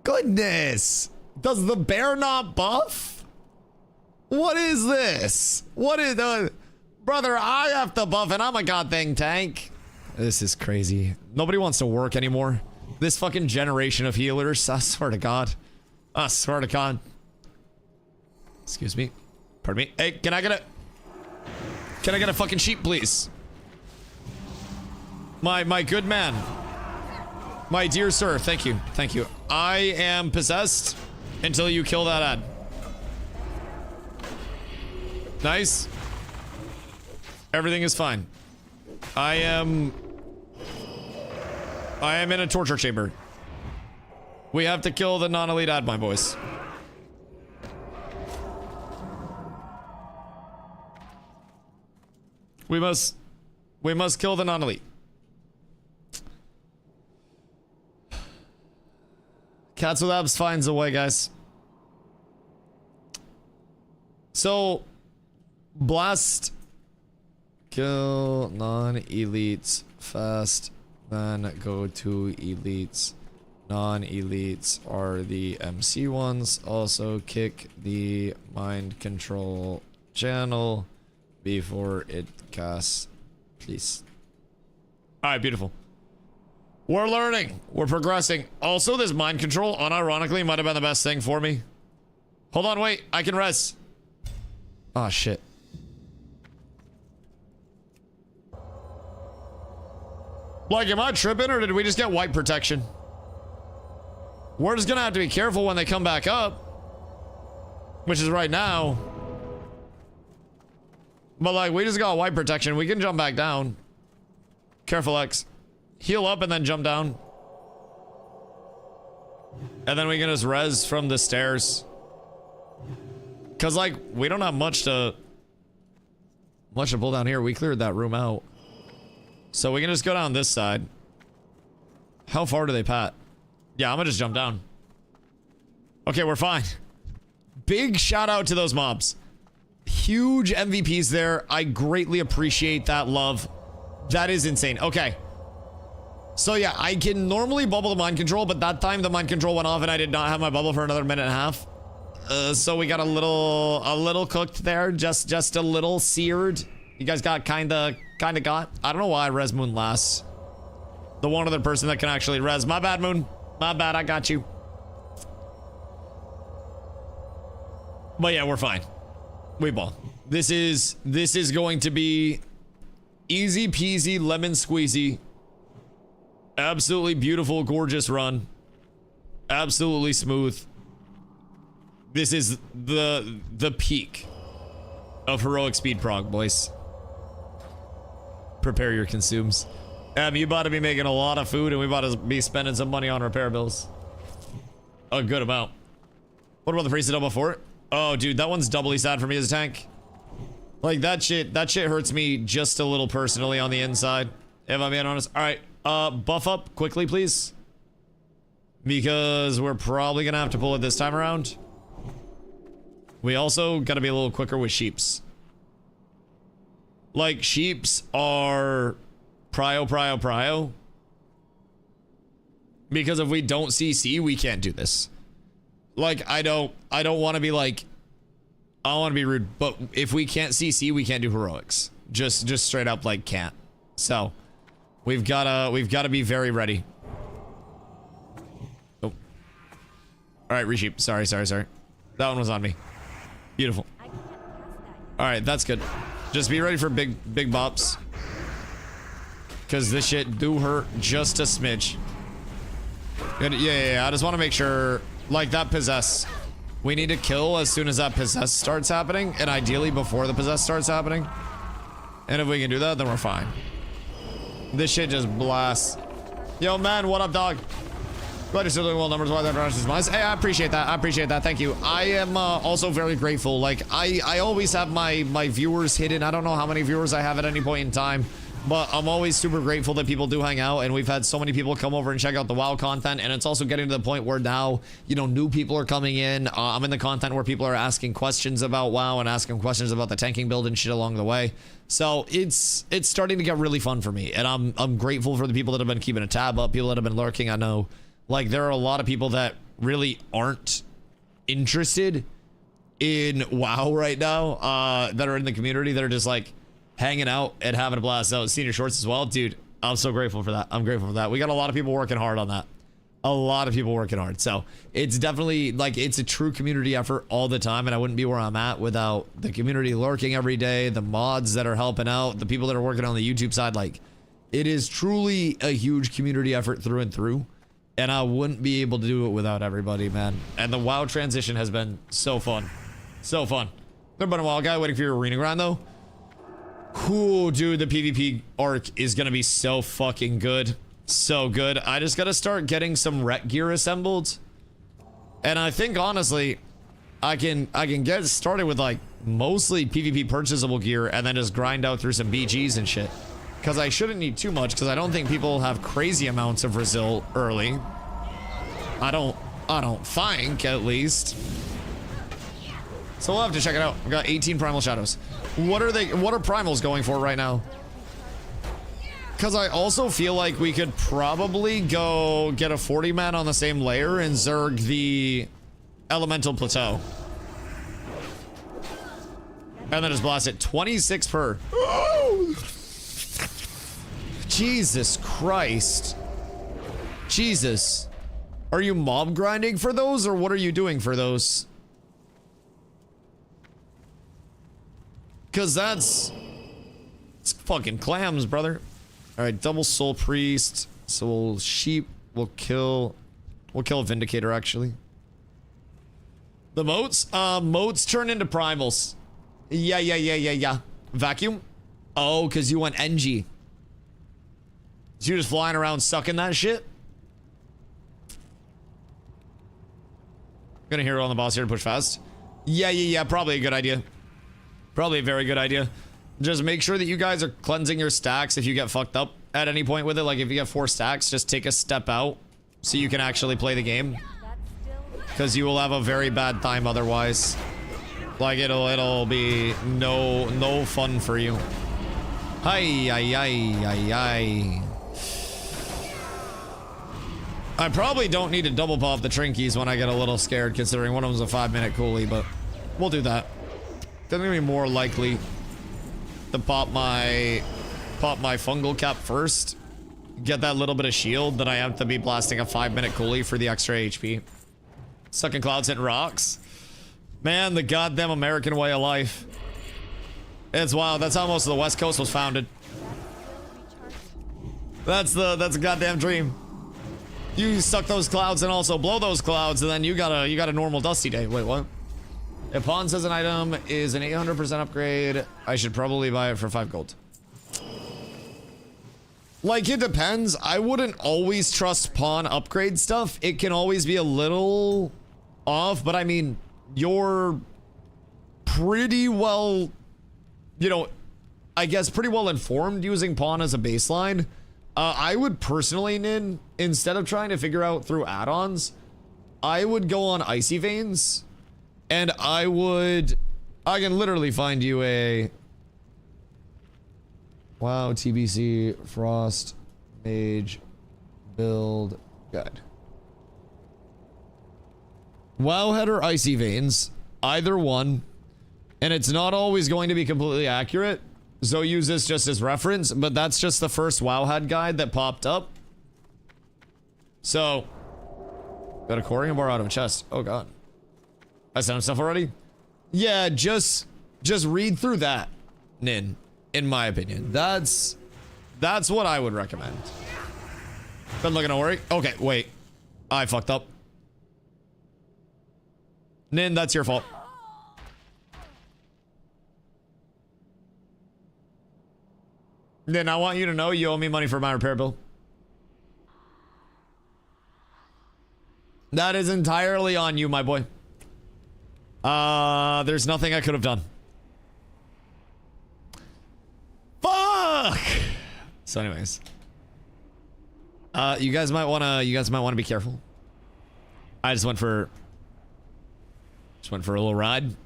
S2: Goodness. Does the bear not buff? What is this? What is the... Brother, I have to buff and I'm a goddamn tank. This is crazy. Nobody wants to work anymore. This fucking generation of healers. I swear to God. Excuse me. Pardon me. Hey, can I get a fucking sheep, please? My good man. My dear sir, thank you. I am possessed until you kill that ad. Nice. Everything is fine. I am in a torture chamber. We have to kill the non-elite ad, my boys. We must kill the non-elite. Cats with abs finds a way, guys. So, blast, kill non-elites fast, then go to elites Non-elites are the MC ones. Also kick the mind control channel before it casts, please. Alright, beautiful. We're learning. We're progressing. Also, this mind control, unironically, might have been the best thing for me. Hold on, wait. I can res. Oh, shit. Like, am I tripping, or did we just get white protection? We're just gonna have to be careful when they come back up. Which is right now. But, like, we just got white protection. We can jump back down. Careful, X. Heal up and then jump down. And then we can just res from the stairs. Because, like, we don't have much to pull down here. We cleared that room out. So we can just go down this side. How far do they pat? Yeah, I'm gonna just jump down. Okay, we're fine. Big shout out to those mobs. Huge MVPs there. I greatly appreciate that love. That is insane. Okay. So yeah, I can normally bubble the mind control, but that time the mind control went off and I did not have my bubble for another minute and a half. So we got a little cooked there. Just a little seared. You guys got kinda got. I don't know why res Moon lasts. The one other person that can actually res. My bad, Moon. My bad, I got you. But yeah, we're fine. We ball. This is going to be easy peasy lemon squeezy. Absolutely beautiful, gorgeous run. Absolutely smooth. This is the peak of heroic speed prog, boys. Prepare your consumes. You about to be making a lot of food, and we about to be spending some money on repair bills. A good amount. What about the priest double for it? Oh, dude, that one's doubly sad for me as a tank. Like, that shit hurts me just a little personally on the inside, if I'm being honest. All right, buff up quickly, please. Because we're probably gonna have to pull it this time around. We also gotta be a little quicker with sheeps. Like, sheeps are prio. Because if we don't CC, we can't do this. Like, I don't want to be like, I don't want to be rude, but if we can't CC, we can't do heroics. Just straight up, like, can't. So, we've gotta be very ready. Oh. All right, resheep. Sorry. That one was on me. Beautiful. All right, that's good. Just be ready for big bops. Because this shit do hurt just a smidge. Yeah. I just want to make sure, like, that possess. We need to kill as soon as that possess starts happening, and ideally before the possess starts happening. And if we can do that, then we're fine. This shit just blasts. Yo, man, what up, dog? Glad you're still doing well. Numbers wise, that rushes mice. Hey, I appreciate that. Thank you. I am also very grateful. Like, I always have my viewers hidden. I don't know how many viewers I have at any point in time, but I'm always super grateful that people do hang out, and we've had so many people come over and check out the WoW content, and it's also getting to the point where now, you know, new people are coming in. I'm in the content where people are asking questions about WoW and asking questions about the tanking build and shit along the way. So it's starting to get really fun for me, and I'm grateful for the people that have been keeping a tab up, people that have been lurking. I know, like, there are a lot of people that really aren't interested in WoW right now, that are in the community, that are just like hanging out and having a blast. So senior shorts as well, dude. I'm so grateful for that. I'm grateful for that. We got a lot of people working hard on that. A lot of people working hard. So it's definitely, like, it's a true community effort all the time, and I wouldn't be where I'm at without the community lurking every day, the mods that are helping out, the people that are working on the YouTube side. Like, it is truly a huge community effort through and through, and I wouldn't be able to do it without everybody, man. And the WoW transition has been so fun. So fun. There's been a while, guy, waiting for your arena grind, though. Ooh, dude, the PvP arc is gonna be so fucking good. So good. I just gotta start getting some rec gear assembled. And I think, honestly, I can get started with, like, mostly PvP purchasable gear and then just grind out through some BGs and shit. Because I shouldn't need too much, because I don't think people have crazy amounts of Brazil early. I don't think, at least. So we'll have to check it out. We got 18 primal shadows. What are primals going for right now? Because I also feel like we could probably go get a 40 man on the same layer and zerg the elemental plateau. And then just blast it. 26 per. Jesus Christ. Jesus. Are you mob grinding for those, or what are you doing for those? Because that's... It's fucking clams, brother. Alright, double soul priest. So we'll sheep. We'll kill a vindicator, actually. The moats? Moats turn into primals. Yeah. Vacuum? Oh, because you went NG. So you're just flying around sucking that shit? Gonna hero on the boss here to push fast. Yeah. Probably a good idea. Probably a very good idea. Just make sure that you guys are cleansing your stacks if you get fucked up at any point with it. Like if you get 4 stacks, just take a step out so you can actually play the game. Because you will have a very bad time otherwise. Like it'll be no fun for you. Hi. I probably don't need to double pop the Trinkies when I get a little scared, considering one of them's a 5-minute coolie, but we'll do that. Then gonna be more likely to pop my fungal cap first, get that little bit of shield, then I have to be blasting a 5-minute coolie for the extra HP. Sucking clouds hitting rocks. Man, the goddamn American way of life. It's wild. That's how most of the West Coast was founded. That's a goddamn dream. You suck those clouds and also blow those clouds, and then you got a normal Dusty day. Wait, what? If pawn says an item is an 800% upgrade, I should probably buy it for 5 gold. Like, it depends. I wouldn't always trust pawn upgrade stuff. It can always be a little off, but I mean, you're pretty well, you know, I guess pretty well informed using pawn as a baseline. I would personally, Nin, instead of trying to figure out through add-ons, I would go on Icy Veins, and I can literally find you a WoW TBC Frost Mage build guide. WoW head or Icy Veins, either one, and it's not always going to be completely accurate. So use this just as reference, but that's just the first WoW head guide that popped up. So, got a Corium bar out of a chest. Oh god. I sent him stuff already? Yeah, just read through that, Nin, in my opinion. That's what I would recommend. Been looking to worry. Okay, wait. I fucked up. Nin, that's your fault. Then I want you to know you owe me money for my repair bill. That is entirely on you, my boy. There's nothing I could have done. Fuck! So anyways. You guys might wanna be careful. I just went for a little ride.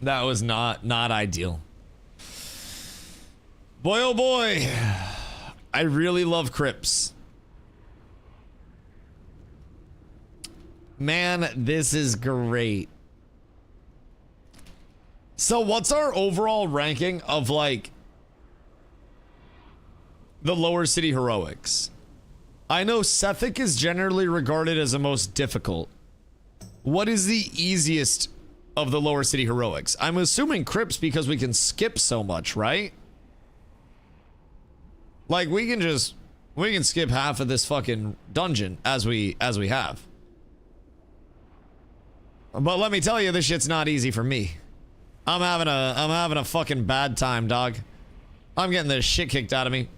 S2: That was not ideal. Boy, oh boy, I really love crypts. Man, this is great. So what's our overall ranking of, like, the lower city heroics? I know Sethic is generally regarded as the most difficult. What is the easiest of the lower city heroics? I'm assuming crypts because we can skip so much, right? Like, we can skip half of this fucking dungeon as we have. But let me tell you, this shit's not easy for me. I'm having a fucking bad time, dog. I'm getting the shit kicked out of me.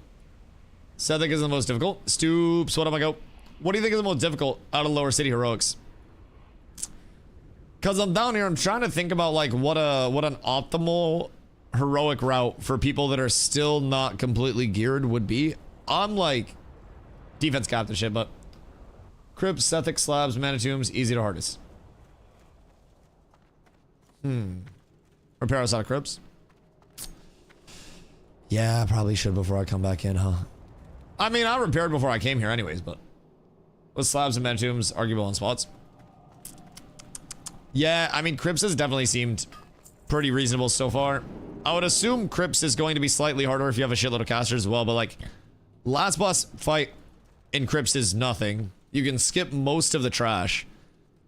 S2: Sethic is the most difficult. Stoops, what am I go? What do you think is the most difficult out of lower city heroics? Cause I'm down here, I'm trying to think about like what an optimal heroic route for people that are still not completely geared would be. I'm like defense captain shit, but crypts, Sethic, slabs, mana tombs, easy to hardest. Repair us out of crypts. Yeah, I probably should before I come back in, huh? I mean, I repaired before I came here anyways, but... With slabs and tombs, arguable on spots. Yeah, I mean, Crypts has definitely seemed pretty reasonable so far. I would assume Crypts is going to be slightly harder if you have a shitload of casters as well, but like... Last boss fight in Crypts is nothing. You can skip most of the trash.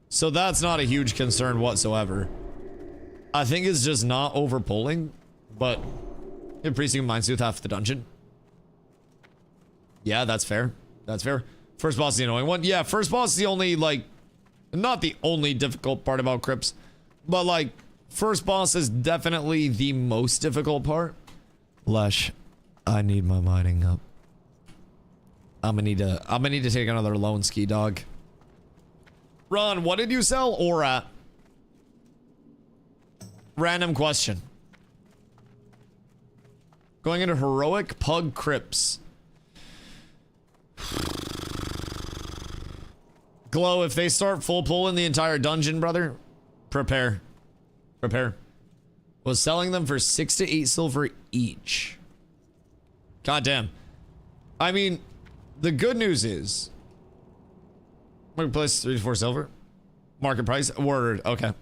S2: So that's not a huge concern whatsoever. I think it's just not overpulling, but... You're Priesting Mindsooth half the dungeon. Yeah, that's fair. That's fair. First boss is the annoying one. Yeah, first boss is the only, like... Not the only difficult part about Crypts. But, like, first boss is definitely the most difficult part. I need my mining up. I'm gonna need to take another lone ski, dog. Ron, what did you sell? Aura. Random question. Going into heroic pug crypts. Glow, if they start full pull in the entire dungeon, brother, prepare. Prepare. Was selling them for 6 to 8 silver each. God damn. I mean, the good news is marketplace 3 to 4 silver. Market price. Word. Okay.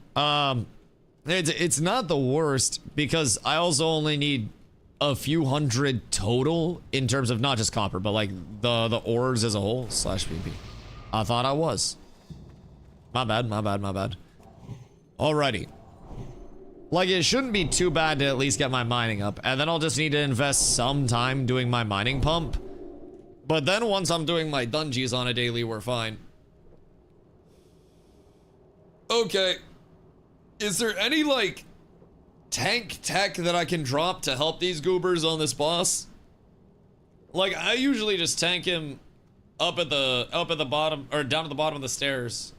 S2: It's not the worst because I also only need a few hundred total in terms of not just copper, but like the ores as a whole / VP. I thought I was. My bad, my bad, my bad. Alrighty. Like, it shouldn't be too bad to at least get my mining up, and then I'll just need to invest some time doing my mining pump. But then once I'm doing my dungeons on a daily, we're fine. Okay. Is there any, like, tank tech that I can drop to help these goobers on this boss? Like, I usually just tank him up at the bottom, or down at the bottom of the stairs.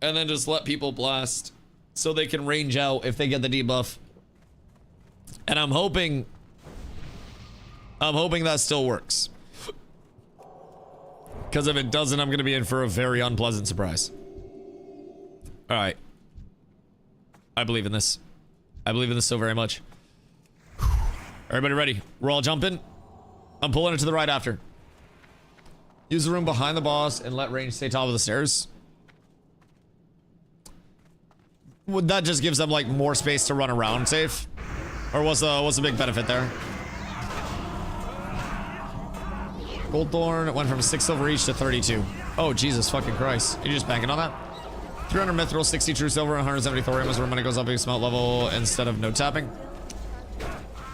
S2: And then just let people blast so they can range out if they get the debuff. And I'm hoping that still works. Because if it doesn't, I'm going to be in for a very unpleasant surprise. Alright. I believe in this. I believe in this so very much. Everybody ready? We're all jumping. I'm pulling it to the right after. Use the room behind the boss and let range stay top of the stairs. Well, that just gives them like more space to run around safe. Or what's the big benefit there? Goldthorn, it went from 6 silver each to 32. Oh, Jesus fucking Christ. Are you just banking on that? 300 mithril, 60 true silver, 170 thorium is where money goes up if you smelt level instead of no tapping.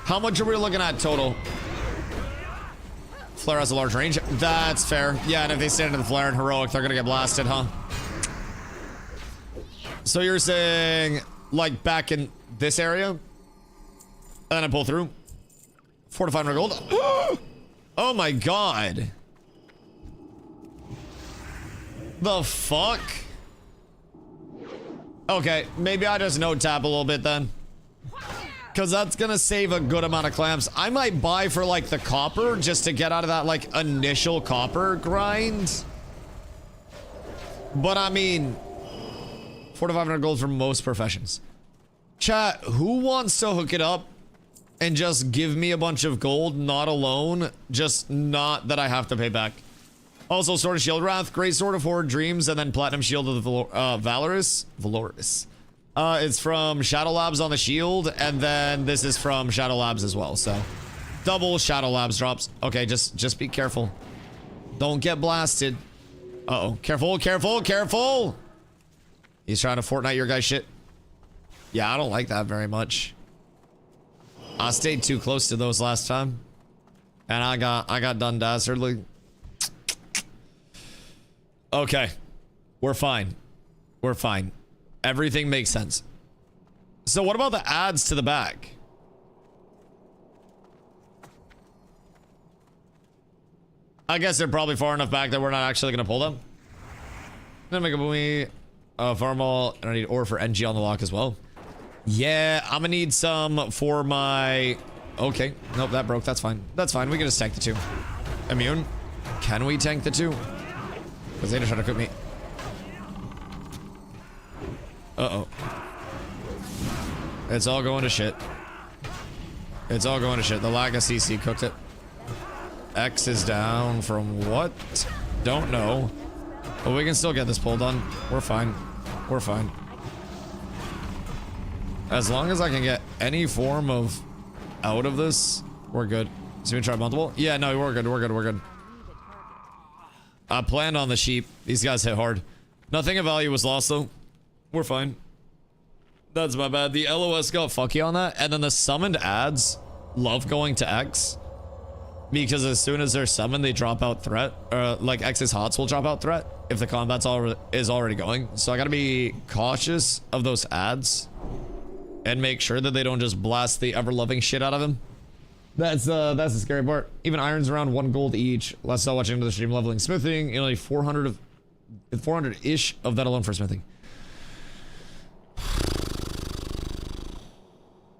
S2: How much are we looking at total? Flare has a large range. That's fair. Yeah, and if they stand in the flare and heroic, they're gonna get blasted, huh? So you're saying, like, back in this area? And then I pull through? 4 to 500 gold? Oh my god. The fuck? Okay, maybe I just no tap a little bit then. Because that's gonna save a good amount of clamps. I might buy for, like, the copper just to get out of that, like, initial copper grind. But I mean... 4 to 500 gold for most professions. Chat, who wants to hook it up and just give me a bunch of gold, not a loan, just not that I have to pay back? Also, Sword of Shield Wrath, Great Sword of Forward Dreams, and then Platinum Shield of the Valorous. It's from Shadow Labs on the shield, and then this is from Shadow Labs as well, so double Shadow Labs drops. Okay, just be careful. Don't get blasted. Uh-oh. Careful, careful, careful! He's trying to Fortnite your guy shit. Yeah, I don't like that very much. I stayed too close to those last time. And I got done dastardly. Okay. We're fine. We're fine. Everything makes sense. So what about the ads to the back? I guess they're probably far enough back that we're not actually going to pull them. Then make a boomy. Farmal, and I need ore for NG on the lock as well. Yeah, I'm gonna need some for my... Okay, nope, that broke. That's fine. That's fine. We can just tank the 2. Immune? Can we tank the 2? Because they just try to cook me. Uh-oh. It's all going to shit. It's all going to shit. The lack of CC cooked it. X is down from what? Don't know. But we can still get this pull done. We're fine. We're fine. As long as I can get any form of out of this, we're good. So we try multiple? Yeah, no, we're good. We're good. We're good. I planned on the sheep. These guys hit hard. Nothing of value was lost though. We're fine. That's my bad. The LOS got fucky on that. And then the summoned ads love going to X. Because as soon as they're summoned, they drop out threat. Like X's hots will drop out threat if the combat's is already going. So I gotta be cautious of those ads. And make sure that they don't just blast the ever-loving shit out of him. That's the scary part. Even irons around 1 gold each. Let's start watching into the stream leveling smithing. You know, like 400-ish of that alone for smithing.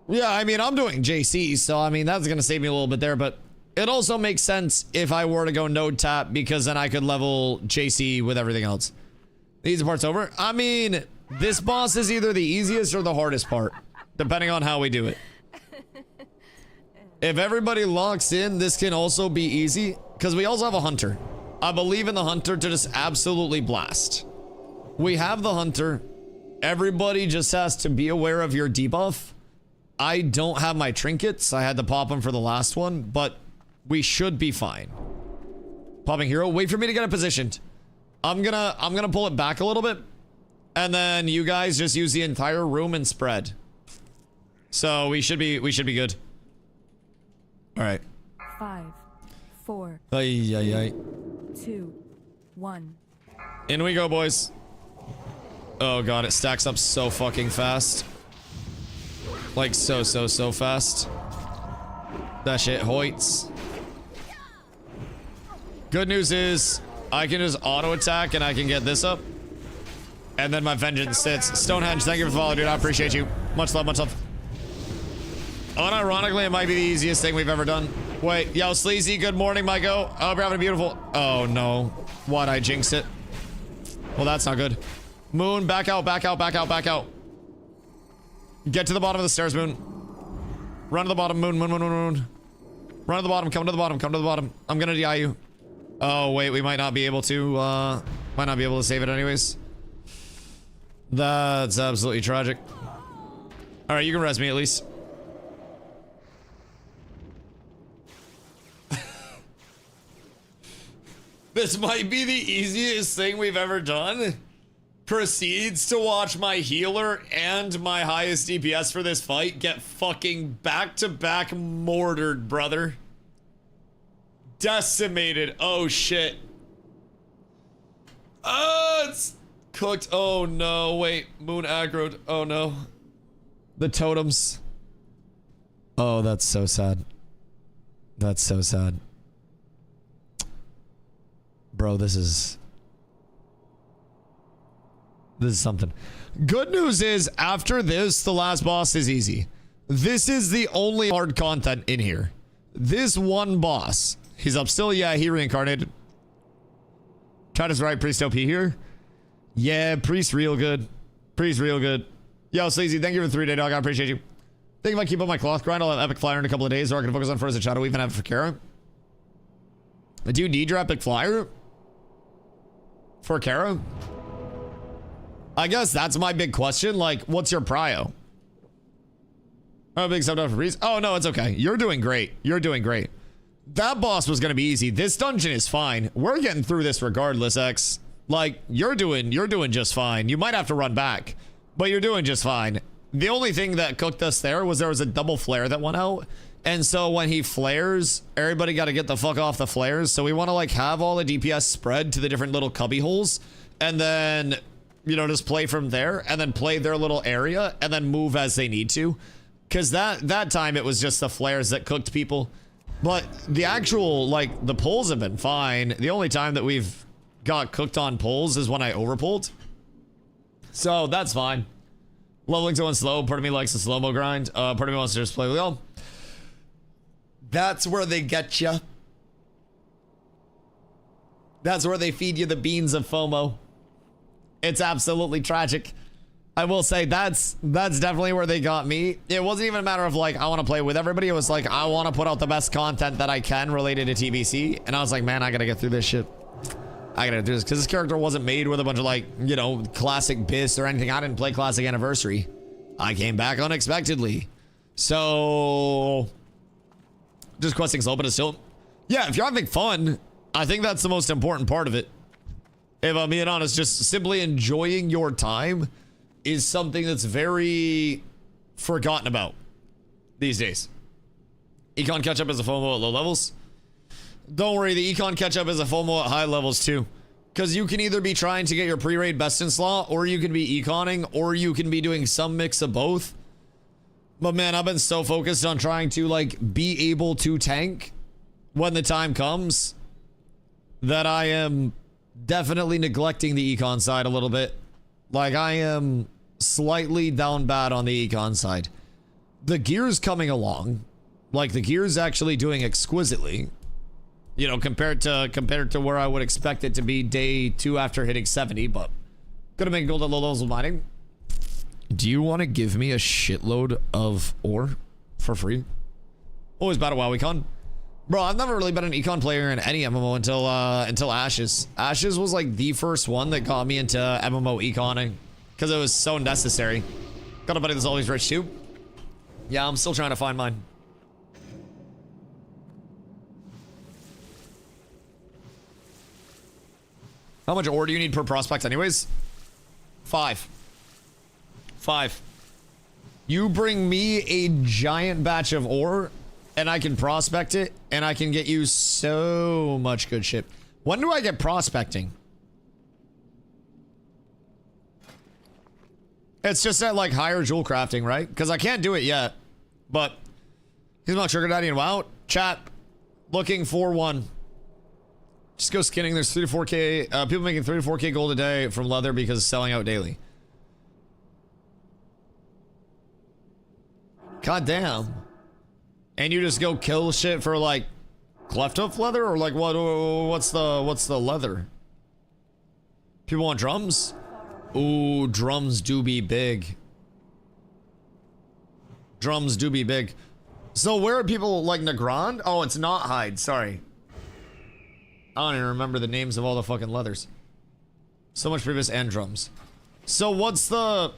S2: Yeah, I mean, I'm doing JC, so I mean, that's gonna save me a little bit there, but it also makes sense if I were to go node tap because then I could level JC with everything else. The easy part's over. I mean, this boss is either the easiest or the hardest part, depending on how we do it. If everybody locks in, this can also be easy because we also have a hunter. I believe in the hunter to just absolutely blast. We have the hunter. Everybody just has to be aware of your debuff. I don't have my trinkets. I had to pop them for the last one, but we should be fine. Popping hero. Wait for me to get it positioned. I'm gonna pull it back a little bit, and then you guys just use the entire room and spread. So we should be good. All right.
S5: 5, 4,
S2: Ay, ay, ay.
S5: 2, 1.
S2: In we go, boys. Oh god, it stacks up so fucking fast. Like so fast. That shit hoits. Good news is I can just auto attack and I can get this up. And then my vengeance sits. Stonehenge, thank you for the follow, dude. I appreciate you. Much love, much love. Unironically, it might be the easiest thing we've ever done. Wait, yo, Sleazy, good morning, Myko. I hope you're having a beautiful... Oh, no. Why'd I jinx it? Well, that's not good. Moon, back out, back out, back out, back out. Get to the bottom of the stairs, Moon. Run to the bottom, Moon, Moon, Moon, Moon, Moon. Run to the bottom, come to the bottom, come to the bottom. I'm gonna DI you. Oh, wait, we might not be able to, might not be able to save it anyways. That's absolutely tragic. Alright, you can res me at least. This might be the easiest thing we've ever done. Proceeds to watch my healer and my highest DPS for this fight get fucking back-to-back mortared, brother. Decimated. Oh, shit. It's cooked. Oh, no. Wait. Moon aggroed. Oh, no. The totems. Oh, that's so sad. That's so sad. Bro, this is something. Good news is, after this, the last boss is easy. This is the only hard content in here. This one boss. He's up still? Yeah, he reincarnated. Titus right, Priest OP here. Yeah, Priest real good. Priest real good. Yo, Sleazy, thank you for the 3-day dog. I appreciate you. Think if I keep up my cloth grind, I'll have Epic Flyer in a couple of days, or I can focus on First Shadow, even have it for Kara. Do you need your Epic Flyer? For Kara? I guess that's my big question. Like, what's your prio? Oh, big sub for Reese. Oh, no, it's okay. You're doing great. You're doing great. That boss was going to be easy. This dungeon is fine. We're getting through this regardless, X. Like, you're doing just fine. You might have to run back, but you're doing just fine. The only thing that cooked us there was a double flare that went out. And so when he flares, everybody got to get the fuck off the flares. So we want to like have all the DPS spread to the different little cubby holes and then, you know, just play from there and then play their little area and then move as they need to. Cause that time it was just the flares that cooked people. But the actual, like the pulls have been fine. The only time that we've got cooked on pulls is when I overpulled. So that's fine. Leveling's going slow. Part of me likes the slow-mo grind. Part of me wants to just play with y'all. That's where they get you. That's where they feed you the beans of FOMO. It's absolutely tragic. I will say that's definitely where they got me. It wasn't even a matter of like, I want to play with everybody. It was like, I want to put out the best content that I can related to TBC. And I was like, man, I got to get through this shit. I got to do this because this character wasn't made with a bunch of like, you know, classic bis or anything. I didn't play classic anniversary. I came back unexpectedly. So just questing slow, but it's still, yeah, if you're having fun, I think that's the most important part of it. If I'm being honest, just simply enjoying your time is something that's very forgotten about these days. Econ catch-up is a FOMO at low levels. Don't worry, the econ catch-up is a FOMO at high levels too. Because you can either be trying to get your pre-raid best in slot, or you can be econing, or you can be doing some mix of both. But man, I've been so focused on trying to like be able to tank when the time comes that I am definitely neglecting the econ side a little bit. Like I am slightly down bad on the econ side. The gear's coming along. Like the gear's actually doing exquisitely. You know, compared to where I would expect it to be day 2 after hitting 70, but gonna make gold at low levels of mining. Do you want to give me a shitload of ore for free? Always bad at WoW econ. Bro, I've never really been an econ player in any MMO until Ashes. Ashes was like the first one that got me into MMO econing because it was so necessary. Got a buddy that's always rich too. Yeah, I'm still trying to find mine. How much ore do you need per prospect anyways? 5. You bring me a giant batch of ore and I can prospect it and I can get you so much good shit. When do I get prospecting? It's just at like higher jewel crafting, right? Because I can't do it yet. But he's not sugar daddy and WoW. Chat, looking for one. Just go skinning. There's 3 to 4K. People making 3 to 4K gold a day from leather because it's selling out daily. God damn. And you just go kill shit for like cleft hoof leather or like what's the leather? People want drums? Ooh, drums do be big. Drums do be big. So where are people like Nagrand? Oh, it's not hide, sorry. I don't even remember the names of all the fucking leathers. So much previous and drums. So what's the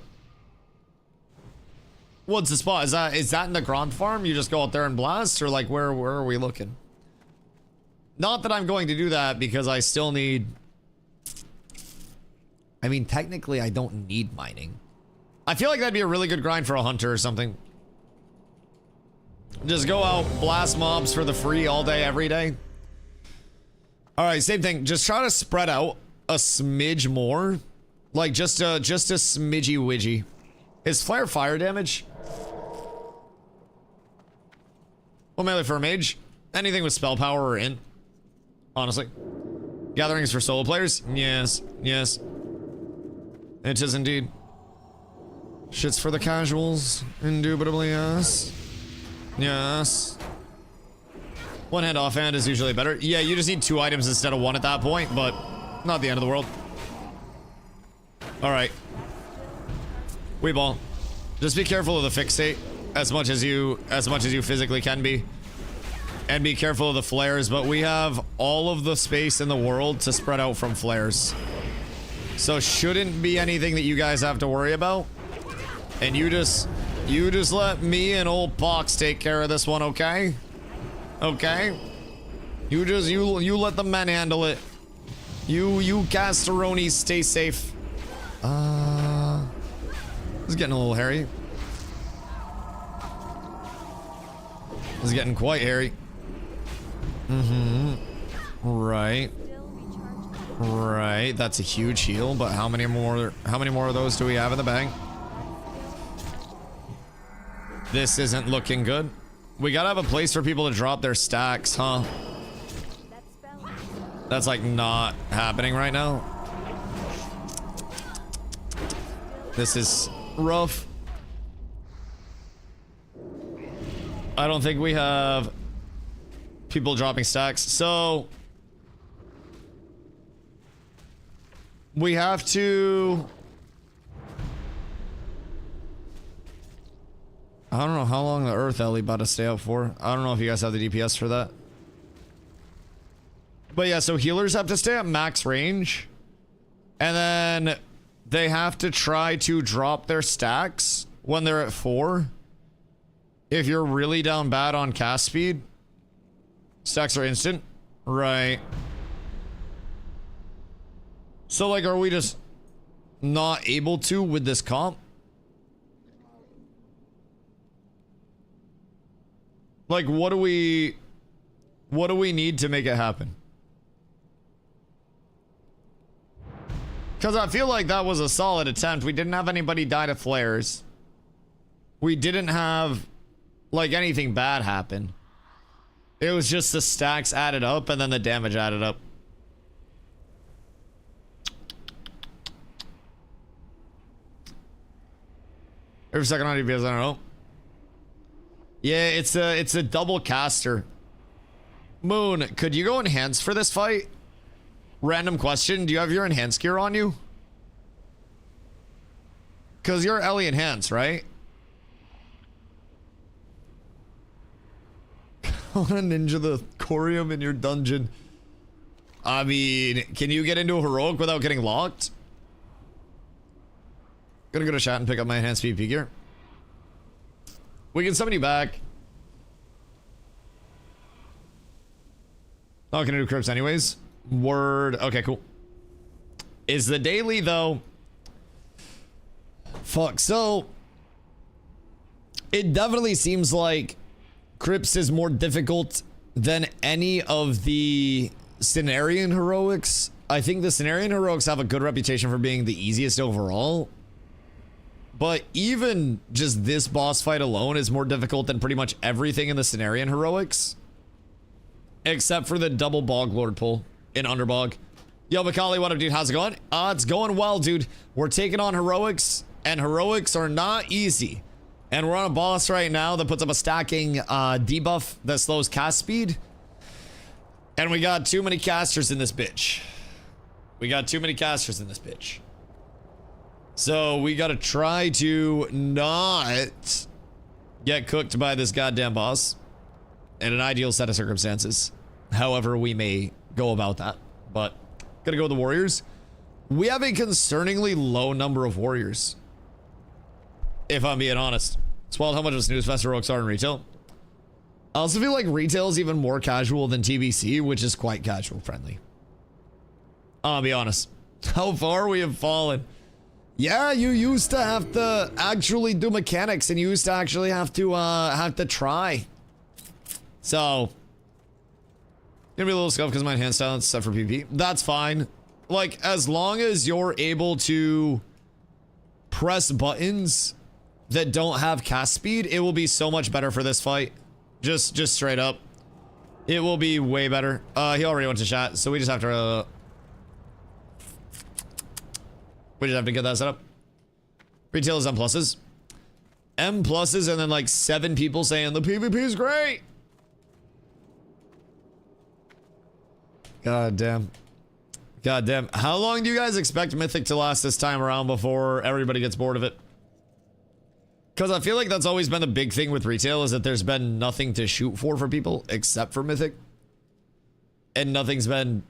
S2: spot? Is that in the Grand Farm? You just go out there and blast, or like where are we looking? Not that I'm going to do that because I still need. I mean, technically, I don't need mining. I feel like that'd be a really good grind for a hunter or something. Just go out, blast mobs for the free all day, every day. All right, same thing. Just try to spread out a smidge more, like just a smidgy widgy. Is flare fire damage? Well, melee for a mage. Anything with spell power or int. Honestly, gathering is for solo players. Yes, yes. It is indeed. Shit's for the casuals. Indubitably, yes. Yes. One hand offhand is usually better. Yeah, you just need 2 items instead of 1 at that point, but not the end of the world. All right. Weeball. Just be careful of the fixate as much as you physically can be. And be careful of the flares, but we have all of the space in the world to spread out from flares. So shouldn't be anything that you guys have to worry about. And you just let me and old Pox take care of this one, okay? Okay? You let the men handle it. You castaronis stay safe. This is getting a little hairy. This is getting quite hairy. Right. Right. That's a huge heal, but how many more of those do we have in the bank? This isn't looking good. We gotta have a place for people to drop their stacks, huh? That's like not happening right now. This is rough. I don't think we have people dropping stacks. So we have to I don't know how long the Earth Ellie about to stay up for. I don't know if you guys have the DPS for that. But yeah, so healers have to stay at max range. And then they have to try to drop their stacks when they're at 4. If you're really down bad on cast speed. Stacks are instant. Right. So like, are we just not able to with this comp? Like, what do we need to make it happen? Because I feel like that was a solid attempt. We didn't have anybody die to flares. We didn't have, like, anything bad happen. It was just the stacks added up and then the damage added up. Every second on DPS, I don't know. Yeah, it's a double caster. Moon, could you go enhance for this fight? Random question, do you have your enhance gear on you? Because you're Ellie enhance, right? Ninja the Corium in your dungeon. I mean, can you get into a heroic without getting locked? Gonna go to chat and pick up my enhanced PvP gear. We can summon you back. Not gonna do crypts anyways. Word. Okay, cool. Is the daily though? Fuck. So it definitely seems like crypts is more difficult than any of the Cenarian heroics. I think the Cenarian heroics have a good reputation for being the easiest overall. But even just this boss fight alone is more difficult than pretty much everything in the Cenarian heroics. Except for the double Bog Lord pull in Underbog. Yo, Macaulay, what up, dude? How's it going? It's going well, dude. We're taking on heroics, and heroics are not easy. And we're on a boss right now that puts up a stacking debuff that slows cast speed. And we got too many casters in this bitch. So we gotta try to not get cooked by this goddamn boss in an ideal set of circumstances. However we may go about that. But gotta go with the warriors. We have a concerningly low number of warriors, if I'm being honest. It's wild how much of a snooze fest heroics are in retail. I also feel like retail is even more casual than TBC, which is quite casual friendly. I'll be honest. How far we have fallen. Yeah, you used to have to actually do mechanics, and you used to actually have to try. So gonna be a little scuffed because my hand silence set for PvP. That's fine. Like, as long as you're able to press buttons that don't have cast speed, it will be so much better for this fight. Just straight up. It will be way better. He already went to chat, so we just have to get that set up. Retail is M pluses. M pluses and then like 7 people saying the PvP is great. God damn. God damn. How long do you guys expect Mythic to last this time around before everybody gets bored of it? Because I feel like that's always been the big thing with retail, is that there's been nothing to shoot for people except for Mythic. And nothing's been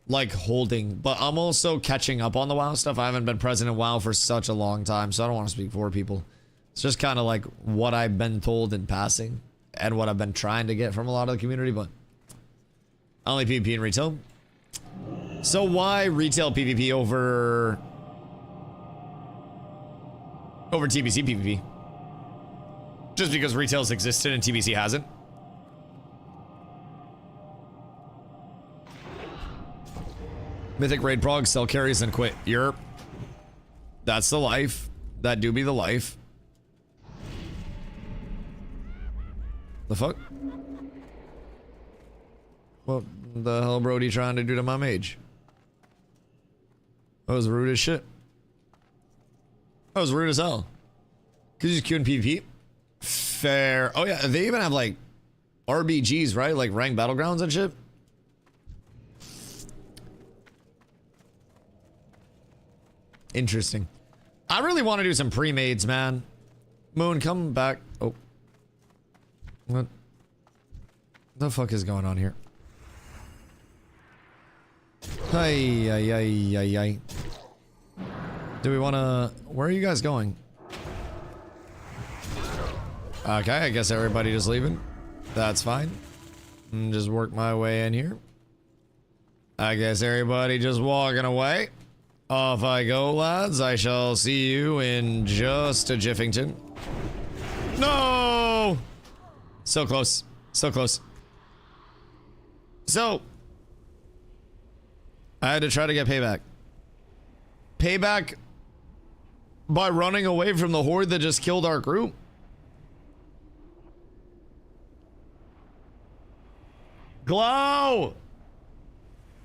S2: like holding. But I'm also catching up on the WoW stuff. I haven't been present in WoW for such a long time, so I don't want to speak for people. It's just kind of like what I've been told in passing and what I've been trying to get from a lot of the community, but only PvP and retail. So why retail PvP over TBC PvP? Just because retail's existed and TBC hasn't? Mythic raid prog, sell carries and quit. Yerp. That's the life. That do be the life. The fuck? What the hell Brody trying to do to my mage? That was rude as shit. That was rude as hell. Cause he's queuing PvP. Fair. Oh yeah, they even have like RBGs, right? Like ranked battlegrounds and shit. Interesting. I really want to do some pre-mades, man. Moon, come back. Oh, What the fuck is going on here? Hey, ay, ay, ay, ay. Do we want to... Where are you guys going? Okay, I guess everybody just leaving. That's fine. Just work my way in here. I guess everybody just walking away. Off I go, lads. I shall see you in just a jiffington. No! So close. So close. So... I had to try to get payback. Payback by running away from the horde that just killed our group? Glow!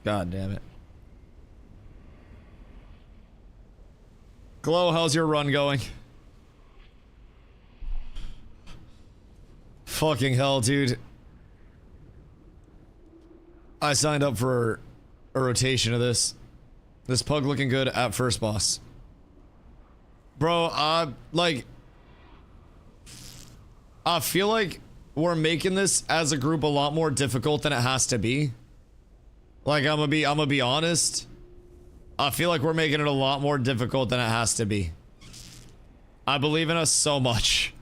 S2: God damn it. Glow, how's your run going? Fucking hell, dude. I signed up for a rotation of this. This pug looking good at first boss. Bro, like... I feel like we're making this as a group a lot more difficult than it has to be. Like, I'm gonna be honest. I feel like we're making it a lot more difficult than it has to be. I believe in us so much.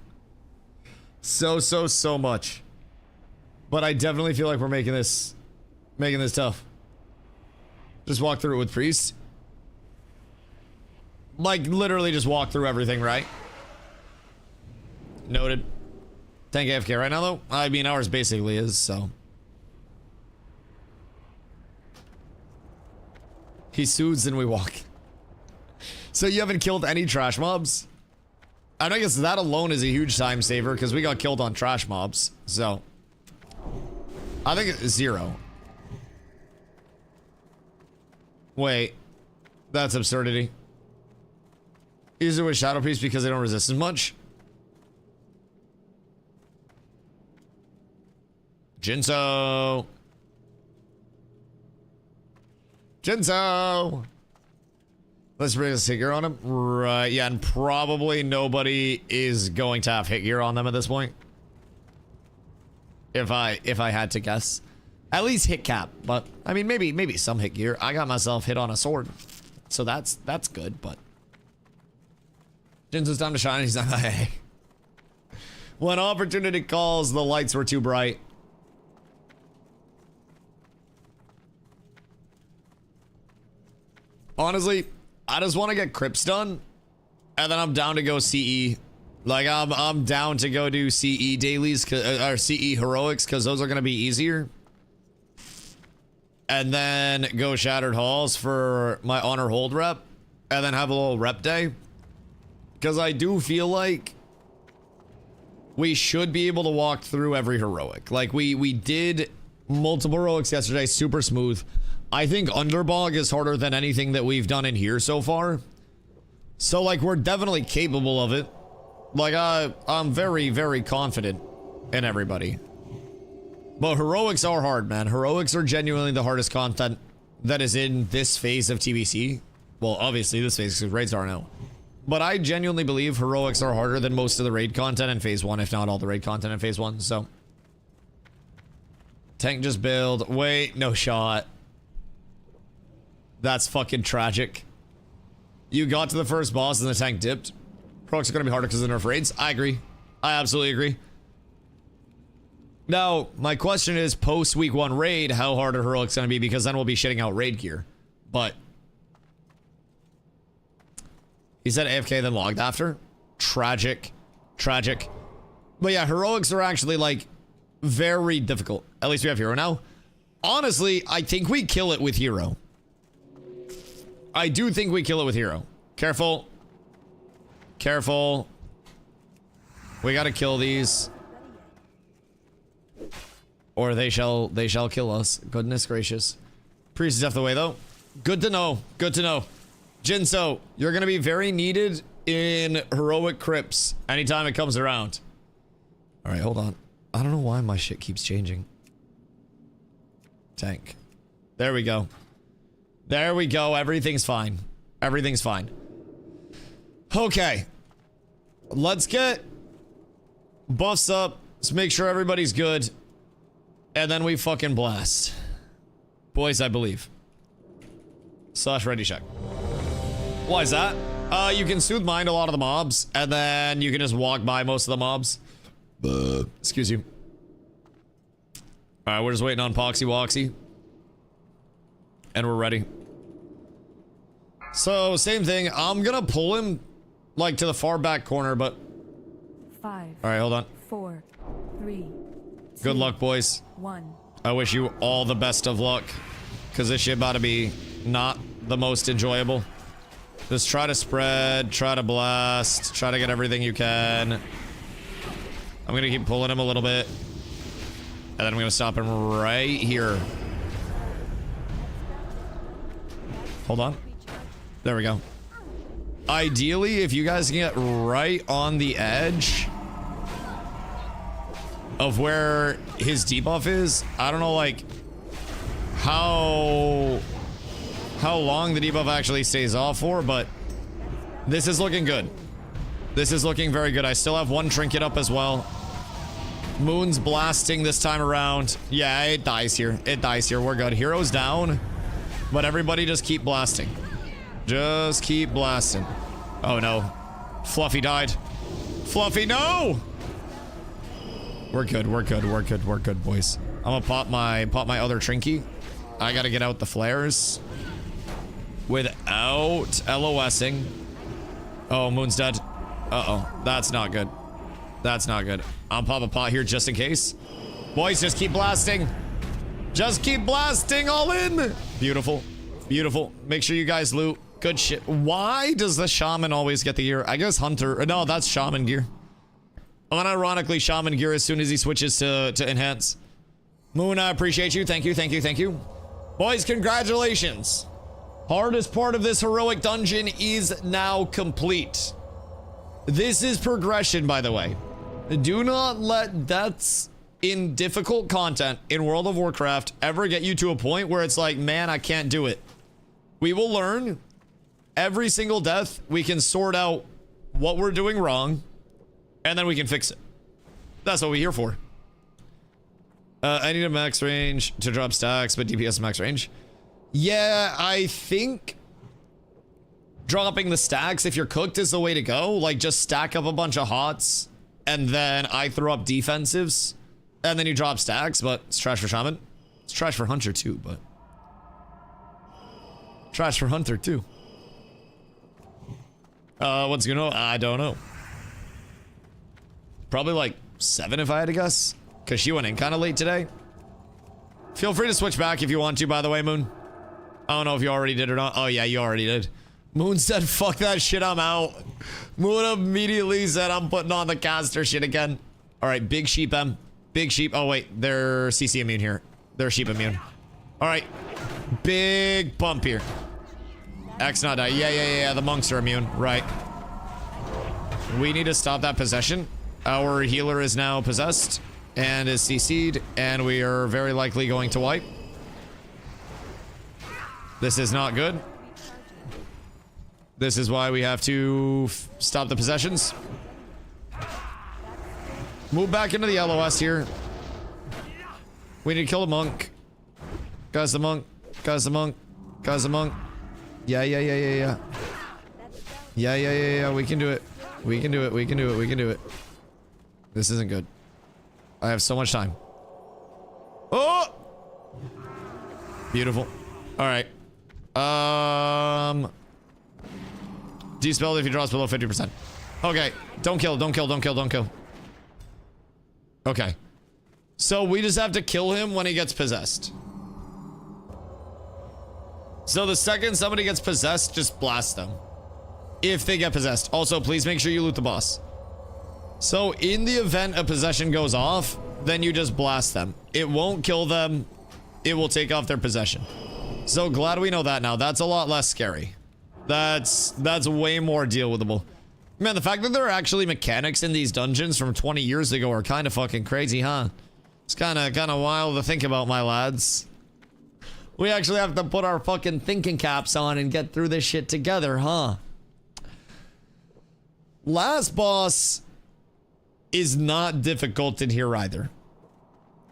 S2: So much. But I definitely feel like we're making this tough. Just walk through it with Priest. Like, literally just walk through everything, right? Noted. Tank AFK right now, though? I mean, ours basically is, so. He soothes and we walk. So you haven't killed any trash mobs? And I guess that alone is a huge time saver, because we got killed on trash mobs, so. I think it's 0. Wait, that's absurdity. Use it with Shadow Priest because they don't resist as much. Jinso! Jinso! Let's bring a hit gear on him. Right, yeah, and probably nobody is going to have hit gear on them at this point. If I had to guess. At least hit cap, but I mean maybe some hit gear. I got myself hit on a sword. So that's good, but Jinso's time to shine. He's not hey. When opportunity calls, the lights were too bright. Honestly, I just want to get crypts done, and then I'm down to go CE. Like I'm down to go do CE dailies or CE heroics because those are gonna be easier. And then go Shattered Halls for my honor hold rep, and then have a little rep day. Because I do feel like we should be able to walk through every heroic. Like we did multiple heroics yesterday, super smooth. I think Underbog is harder than anything that we've done in here so far. So like we're definitely capable of it. Like I'm very confident in everybody. But heroics are hard, man. Heroics are genuinely the hardest content that is in this phase of TBC. Well, obviously this phase because raids are now. But I genuinely believe heroics are harder than most of the raid content in phase 1, if not all the raid content in phase 1, so. Tank just build. Wait, no shot. That's fucking tragic. You got to the first boss and the tank dipped. Heroics are gonna be harder because of the nerf raids. I agree. I absolutely agree. Now, my question is, post week 1 raid, how hard are heroics gonna be? Because then we'll be shitting out raid gear. But he said AFK then logged after. Tragic. Tragic. But yeah, heroics are actually like very difficult. At least we have hero now. Honestly, I think we kill it with hero. I do think we kill it with hero. Careful. Careful. We gotta kill these. Or they shall kill us. Goodness gracious. Priest is definitely the way though. Good to know. Good to know. Jinso, you're gonna be very needed in heroic crypts anytime it comes around. Alright, hold on. I don't know why my shit keeps changing. Tank. There we go. There we go. Everything's fine. Everything's fine. Okay. Let's get buffs up, Let's make sure everybody's good. And then we fucking blast. Boys, I believe. Slash ready check. Why is that? You can soothe mind a lot of the mobs, and then you can just walk by most of the mobs. Excuse you. Alright, we're just waiting on Poxy Woxy. And we're ready. So, same thing. I'm gonna pull him, like, to the far back corner, but...
S5: 5.
S2: Alright, hold on.
S5: 4, 3.
S2: Good luck, boys.
S5: 1.
S2: I wish you all the best of luck. Because this shit about to be not the most enjoyable. Just try to spread, try to blast, try to get everything you can. I'm gonna keep pulling him a little bit. And then I'm gonna stop him right here. Hold on. There we go. Ideally, if you guys can get right on the edge of where his debuff is, I don't know, like, how long the debuff actually stays off for, but this is looking good. This is looking very good. I still have one trinket up as well. Moon's blasting this time around. Yeah, it dies here. It dies here. We're good. Hero's down, but everybody just keep blasting. Just keep blasting. Oh no. Fluffy died. Fluffy, no! We're good. We're good. We're good. We're good, boys. I'm gonna pop my other trinky. I gotta get out the flares without LOSing. Oh, Moon's dead. Uh-oh. That's not good. That's not good. I'll pop a pot here just in case. Boys, just keep blasting. Just keep blasting all in. Beautiful. Beautiful. Make sure you guys loot. Good shit. Why does the shaman always get the gear? I guess hunter. No, that's shaman gear. Unironically, shaman gear as soon as he switches to enhance. Moon, I appreciate you. Thank you, thank you, thank you. Boys, congratulations. Hardest part of this heroic dungeon is now complete. This is progression, by the way. Do not let deaths in difficult content in World of Warcraft ever get you to a point where it's like, man, I can't do it. We will learn. Every single death, we can sort out what we're doing wrong, and then we can fix it. That's what we're here for. I need a max range to drop stacks, but DPS max range. Yeah, I think dropping the stacks, if you're cooked, is the way to go. Like, just stack up a bunch of hots, and then I throw up defensives, and then you drop stacks, but it's trash for Shaman. It's trash for Hunter, too, but... trash for Hunter, too. What's going on? I don't know. Probably like 7 if I had to guess. Because she went in kind of late today. Feel free to switch back if you want to, by the way, Moon. I don't know if you already did or not. Oh, yeah, you already did. Moon said, fuck that shit, I'm out. Moon immediately said, I'm putting on the caster shit again. All right, big sheep, M. Big sheep. Oh, wait, they're CC immune here. They're sheep immune. All right, big bump here. X not die. Yeah, the monks are immune. Right. We need to stop that possession. Our healer is now possessed and is CC'd, and we are very likely going to wipe. This is not good. This is why we have to stop the possessions. Move back into the LOS here. We need to kill the monk. Guys, the monk. Guys, the monk. Guys, the monk. Yeah. Yeah, we can do it. We can do it. We can do it. We can do it. This isn't good. I have so much time. Oh! Beautiful. All right. Dispel if he drops below 50%. Okay. Don't kill. Don't kill. Don't kill. Don't kill. Okay. So we just have to kill him when he gets possessed. So the second somebody gets possessed, just blast them. If they get possessed. Also, please make sure you loot the boss. So in the event a possession goes off, then you just blast them. It won't kill them. It will take off their possession. So glad we know that now. That's a lot less scary. That's way more deal withable. Man, the fact that there are actually mechanics in these dungeons from 20 years ago are kind of fucking crazy, huh? It's kind of wild to think about, my lads. We actually have to put our fucking thinking caps on and get through this shit together, huh? Last boss is not difficult in here either.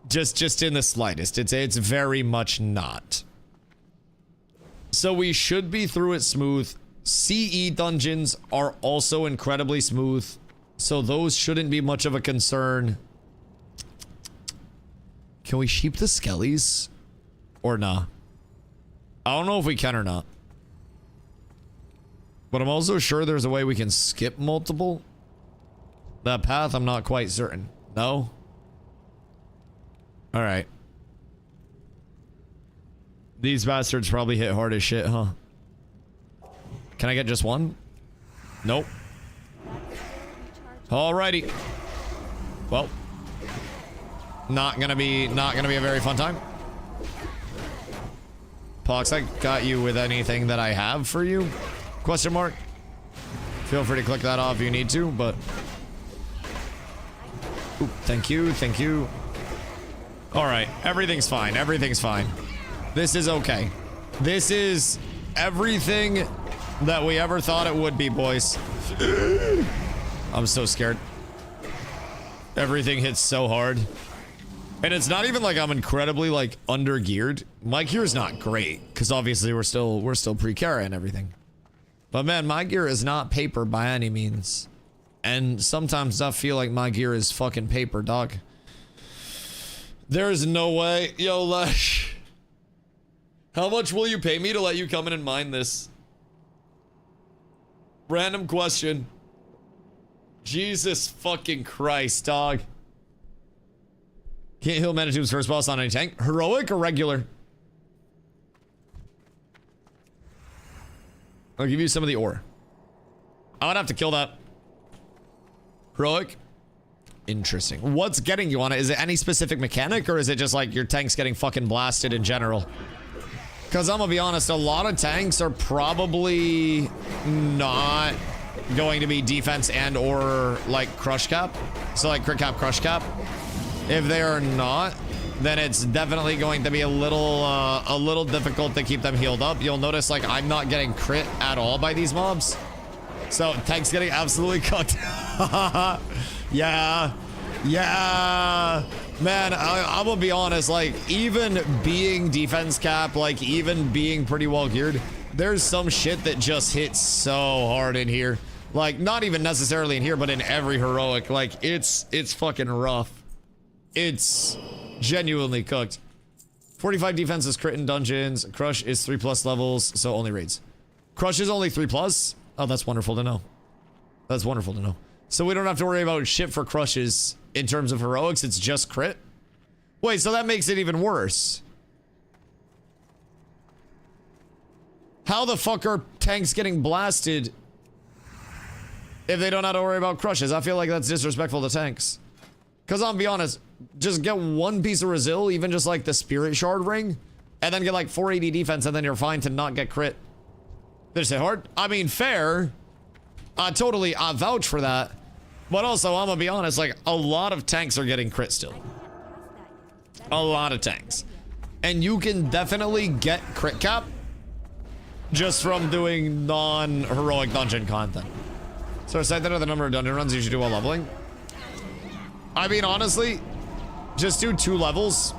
S2: Just in the slightest. It's very much not. So we should be through it smooth. CE dungeons are also incredibly smooth, so those shouldn't be much of a concern. Can we sheep the skellies? Or nah? I don't know if we can or not. But I'm also sure there's a way we can skip multiple. That path, I'm not quite certain. No? Alright. These bastards probably hit hard as shit, huh? Can I get just one? Nope. Alrighty. Well. Not gonna be a very fun time. Pox, I got you with anything that I have for you? Question mark. Feel free to click that off if you need to, but... Ooh, thank you, thank you. Alright, everything's fine, everything's fine. This is okay. This is everything that we ever thought it would be, boys. I'm so scared. Everything hits so hard. And it's not even like I'm incredibly, like, under-geared. My gear's not great, because obviously we're still pre-Kara and everything. But man, my gear is not paper by any means. And sometimes I feel like my gear is fucking paper, dog. There's no way. Yo, Lesh. How much will you pay me to let you come in and mine this? Random question. Jesus fucking Christ, dog. Can't heal Manitou's first boss on any tank. Heroic or regular? I'll give you some of the ore. I would have to kill that. Heroic. Interesting. What's getting you on it? Is it any specific mechanic, or is it just like your tank's getting fucking blasted in general? Because I'm gonna be honest, a lot of tanks are probably not going to be defense and or like crush cap. So like crit cap, crush cap. If they are not, then it's definitely going to be a little difficult to keep them healed up. You'll notice like I'm not getting crit at all by these mobs. So tank's getting absolutely cooked. Yeah. Man, I'm gonna be honest, like, even being defense cap, like, even being pretty well geared, there's some shit that just hits so hard in here. Like, not even necessarily in here, but in every heroic. Like, it's fucking rough. It's genuinely cooked. 45 defense is crit in dungeons. Crush is 3+ levels, so only raids. Crush is only 3+? Oh, that's wonderful to know. That's wonderful to know. So we don't have to worry about shit for crushes in terms of heroics, it's just crit? Wait, so that makes it even worse. How the fuck are tanks getting blasted if they don't have to worry about crushes? I feel like that's disrespectful to tanks. Because I'll be honest, just get one piece of Resil, even just like the Spirit Shard ring, and then get like 480 defense, and then you're fine to not get crit. Did it say hard? I mean, fair. I vouch for that. But also, I'm gonna be honest, like, a lot of tanks are getting crit still. A lot of tanks. And you can definitely get crit cap just from doing non-heroic dungeon content. So aside that, are the number of dungeon runs you should do while leveling? I mean, honestly, just do 2 levels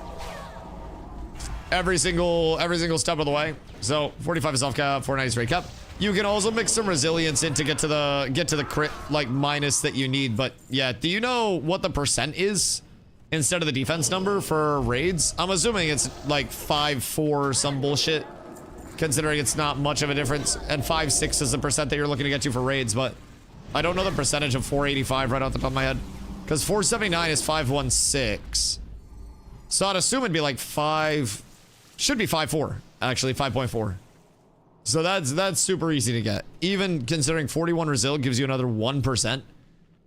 S2: every single step of the way. So 45 is self cap, 490 straight cap. You can also mix some resilience in to get to the crit like minus that you need. But yeah, do you know what the percent is instead of the defense number for raids? I'm assuming it's like 5-4 some bullshit, considering it's not much of a difference. And 5-6 is the percent that you're looking to get to for raids. But I don't know the percentage of 485 right off the top of my head, because 479 is 516. So I'd assume it'd be like 5. Should be 5.4 actually, 5.4. So that's super easy to get. Even considering 41 Resil gives you another 1%.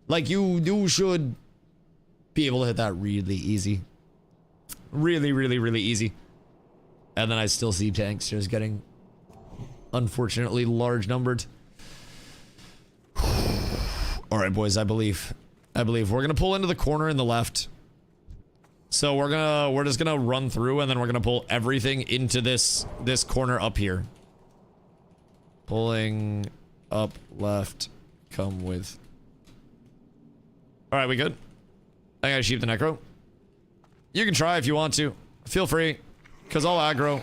S2: Like, you should be able to hit that really easy. Really, really, really easy. And then I still see tanks just getting, unfortunately, large numbered. Alright, boys, I believe. We're gonna pull into the corner in the left. So we're just gonna run through, and then we're gonna pull everything into this corner up here. Pulling up left, come with. All right, we good? I gotta sheep the necro. You can try if you want to. Feel free, because I'll aggro.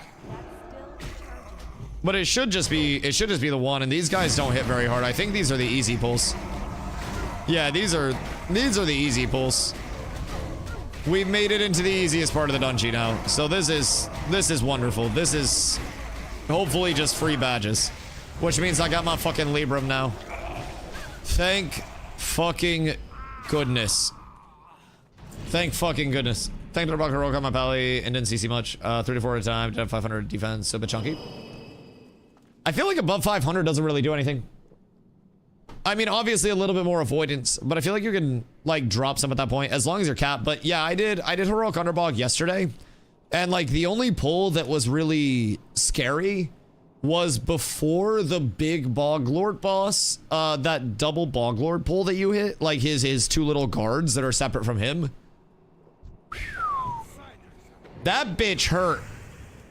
S2: But it should just be the one, and these guys don't hit very hard. I think these are the easy pulls. Yeah, these are the easy pulls. We've made it into the easiest part of the dungeon now. So this is wonderful. This is hopefully just free badges, which means I got my fucking Libram now. Thank fucking goodness. Thank fucking goodness. Thank you, Rock on my pally, and didn't CC much. 34 at a time, 500 defense, so a bit chunky. I feel like above 500 doesn't really do anything. I mean, obviously a little bit more avoidance, but I feel like you can like drop some at that point as long as you're capped. But yeah, I did heroic underbog yesterday, and like the only pull that was really scary was before the big Boglord boss, that double Boglord pull that you hit, like his two little guards that are separate from him. That bitch hurt.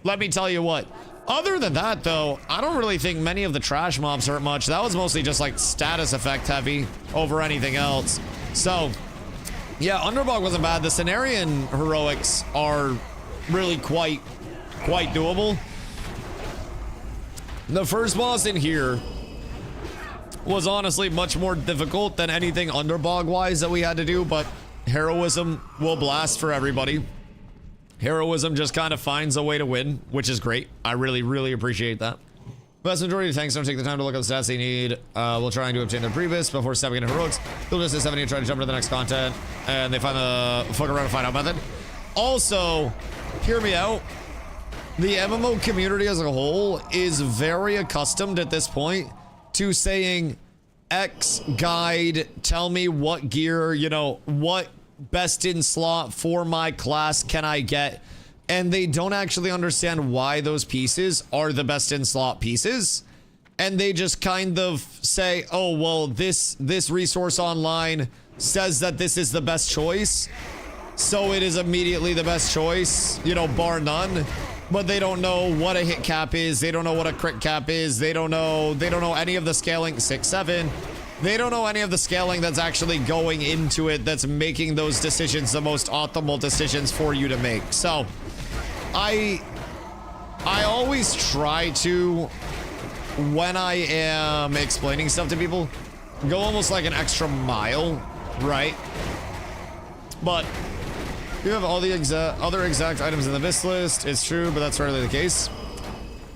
S2: Let me tell you what. Other than that, though, I don't really think many of the trash mobs hurt much. That was mostly just like status effect heavy over anything else. So, yeah, Underbog wasn't bad. The Cenarian heroics are really quite doable. The first boss in here was honestly much more difficult than anything Underbog-wise that we had to do, but heroism will blast for everybody. Heroism just kind of finds a way to win, which is great. I really, really appreciate that. Vast majority of tanks don't take the time to look at the stats they need. We'll try and to obtain their previous before stepping into heroics. They'll just hit 70 and try to jump to the next content, and they find the fuck around and find out method. Also, hear me out. The MMO community as a whole is very accustomed at this point to saying, X guide, tell me what gear, you know, what best in slot for my class can I get, and they don't actually understand why those pieces are the best in slot pieces, and they just kind of say, oh well, this resource online says that this is the best choice, so it is immediately the best choice, you know, bar none. But they don't know what a hit cap is, they don't know what a crit cap is, they don't know any of the scaling. 6-7. They don't know any of the scaling that's actually going into it that's making those decisions the most optimal decisions for you to make. So I always try to, when I am explaining stuff to people, go almost like an extra mile, right? But you have all the other exact items in the BIS list. It's true, but that's rarely the case.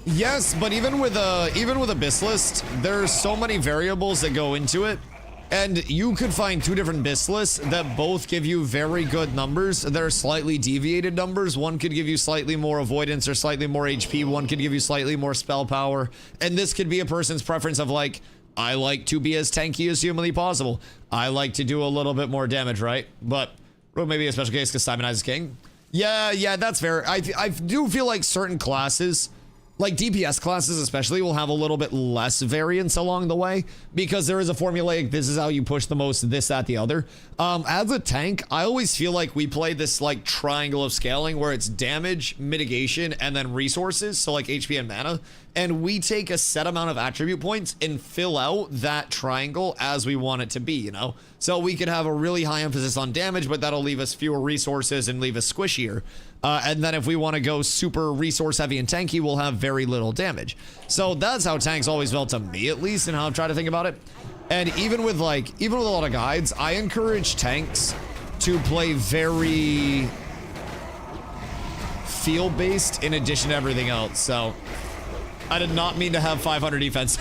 S2: Yes, but even with a BIS list, there's so many variables that go into it, and you could find two different BIS lists that both give you very good numbers. They're slightly deviated numbers. One could give you slightly more avoidance or slightly more HP. One could give you slightly more spell power. And this could be a person's preference of like, I like to be as tanky as humanly possible. I like to do a little bit more damage, right? But Rogue may be a special case because Simon is king. Yeah, that's fair. I do feel like certain classes, like DPS classes especially, will have a little bit less variance along the way because there is a formulaic, this is how you push the most, this, that, the other. As a tank, I always feel like we play this like triangle of scaling where it's damage, mitigation, and then resources, so like HP and mana, and we take a set amount of attribute points and fill out that triangle as we want it to be, you know? So we could have a really high emphasis on damage, but that'll leave us fewer resources and leave us squishier. And then if we want to go super resource heavy and tanky, we'll have very little damage. So that's how tanks always felt to me, at least, and how I'm trying to think about it. And even with a lot of guides, I encourage tanks to play very field-based in addition to everything else. So I did not mean to have 500 defense.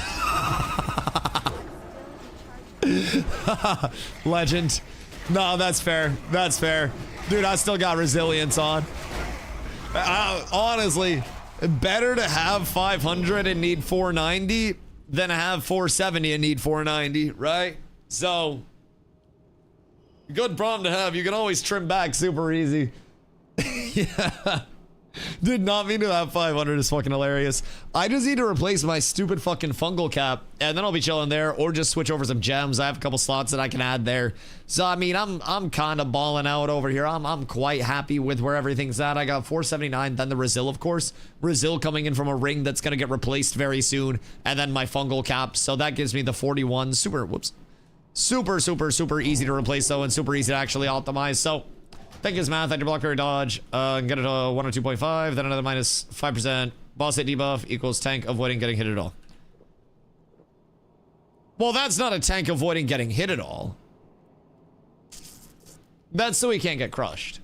S2: Legend. No, that's fair. That's fair. Dude, I still got resilience on. Honestly, better to have 500 and need 490 than to have 470 and need 490, right? So, good problem to have. You can always trim back super easy. Yeah. Did not mean to have 500 is fucking hilarious. I just need to replace my stupid fucking fungal cap, and then I'll be chilling there, or just switch over some gems. I have a couple slots that I can add there. So I mean, I'm kind of balling out over here. I'm quite happy with where everything's at. I got 479, then the Resil, of course. Resil coming in from a ring that's gonna get replaced very soon, and then my fungal cap. So that gives me the 41 super. Whoops. Super, super, super easy to replace though, and super easy to actually optimize. So, thank you, math. I did block parry dodge. Get it to 102.5. Then another minus 5%. Boss hit debuff equals tank avoiding getting hit at all. Well, that's not a tank avoiding getting hit at all. That's so he can't get crushed.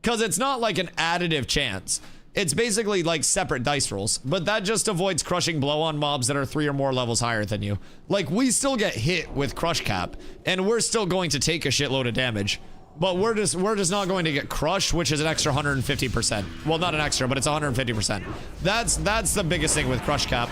S2: Because it's not like an additive chance. It's basically like separate dice rolls. But that just avoids crushing blow on mobs that are 3 or more levels higher than you. Like, we still get hit with crush cap. And we're still going to take a shitload of damage. But we're just not going to get crushed, which is an extra 150%. Well, not an extra, but it's 150%. That's the biggest thing with crush cap.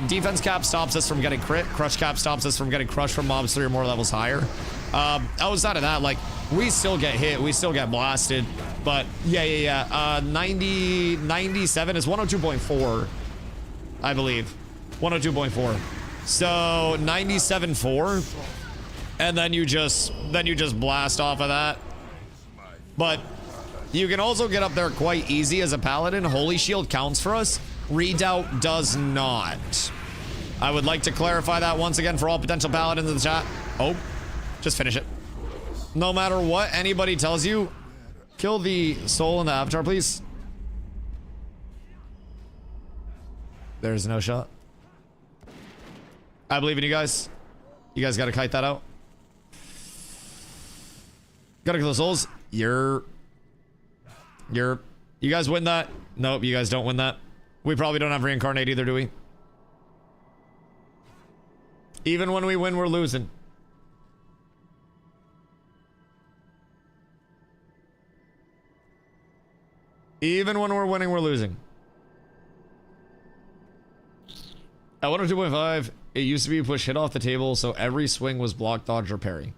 S2: Defense cap stops us from getting crit. Crush cap stops us from getting crushed from mobs 3 or more levels higher. Outside of that, like, we still get hit. We still get blasted. But yeah. 97 is 102.4, I believe. 102.4. So 97.4, and then you just blast off of that. But you can also get up there quite easy as a paladin. Holy Shield counts for us. Redoubt does not. I would like to clarify that once again for all potential paladins in the chat. Oh, just finish it. No matter what anybody tells you, kill the soul in the avatar, please. There's no shot. I believe in you guys. You guys gotta kite that out. Gotta kill the souls. You guys win that? Nope, you guys don't win that. We probably don't have reincarnate either, do we? Even when we win, we're losing. Even when we're winning, we're losing. At 102.5, it used to be push hit off the table, so every swing was block, dodge, or parry.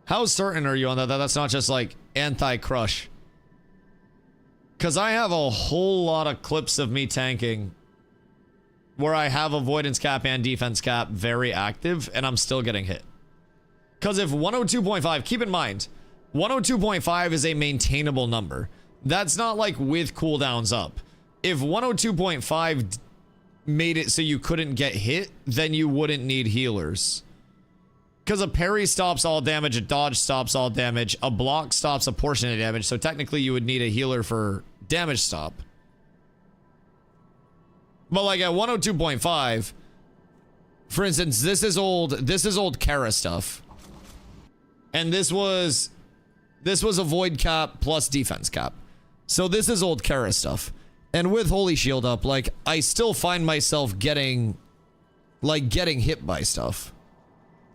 S2: How certain are you on that? That's not just like anti-crush. Because I have a whole lot of clips of me tanking where I have avoidance cap and defense cap very active, and I'm still getting hit. Because if 102.5, keep in mind, 102.5 is a maintainable number. That's not like with cooldowns up. If 102.5 made it so you couldn't get hit, then you wouldn't need healers. Because a parry stops all damage, a dodge stops all damage, a block stops a portion of damage, so technically you would need a healer for damage stop. But like at 102.5, for instance, this is old Kara stuff. And this was avoid cap plus defense cap. So this is old Kara stuff. And with Holy Shield up, like, I still find myself getting hit by stuff.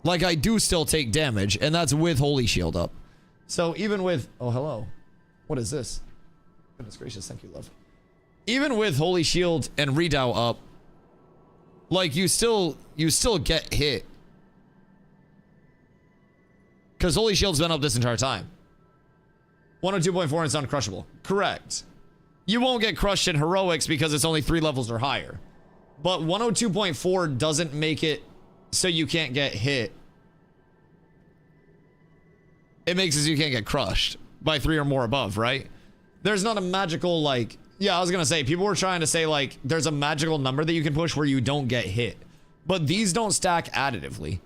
S2: Like, I do still take damage, and that's with Holy Shield up. So even with... Oh, hello. What is this? Goodness gracious, thank you, love. Even with Holy Shield and Redoubt up, like, you still get hit. Because Holy Shield's been up this entire time. 102.4 and it's uncrushable. Correct. You won't get crushed in Heroics because it's only 3 levels or higher. But 102.4 doesn't make it so you can't get hit. It makes it so you can't get crushed by 3 or more above, right? There's not a magical, like... Yeah, I was gonna say, people were trying to say, like, there's a magical number that you can push where you don't get hit. But these don't stack additively.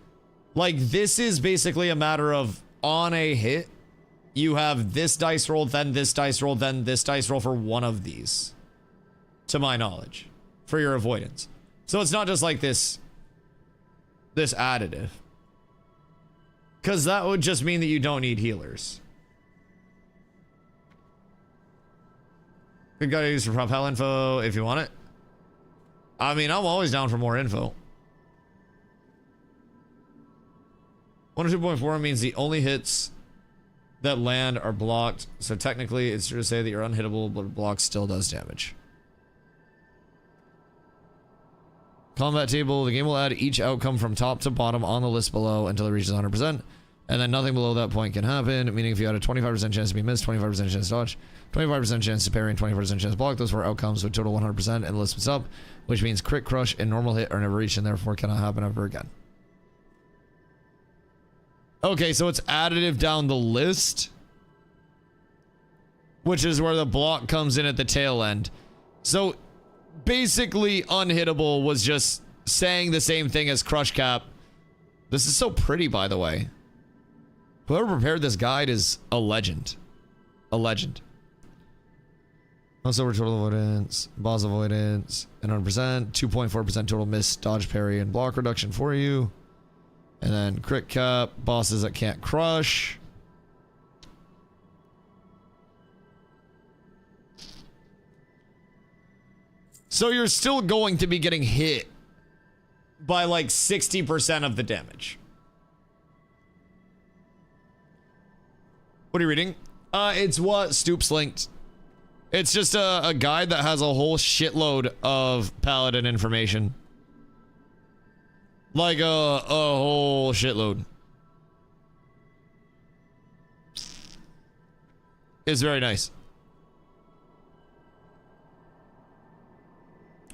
S2: Like, this is basically a matter of, on a hit, you have this dice roll, then this dice roll, then this dice roll for one of these. To my knowledge. For your avoidance. So it's not just like this additive. Because that would just mean that you don't need healers. Good guy to use for propel info if you want it. I mean, I'm always down for more info. 102.4 means the only hits that land are blocked. So technically, it's true to say that you're unhittable, but block still does damage. Combat table. The game will add each outcome from top to bottom on the list below until it reaches 100%. And then nothing below that point can happen, meaning if you had a 25% chance to be missed, 25% chance to dodge, 25% chance to parry, and 20% chance to block, those 4 outcomes would total 100%, and the list was up, which means crit, crush, and normal hit are never reached, and therefore cannot happen ever again. Okay, so it's additive down the list. which is where the block comes in at the tail end. So basically unhittable was just saying the same thing as crush cap. This is so pretty, by the way. Whoever prepared this guide is a legend. A legend. Also, total avoidance, boss avoidance, and 100%, 2.4% total miss, dodge, parry, and block reduction for you. And then crit cap, bosses that can't crush. So you're still going to be getting hit by like 60% of the damage. What are you reading? It's what Stoops linked. It's just a guide that has a whole shitload of paladin information. Like a whole shitload. It's very nice.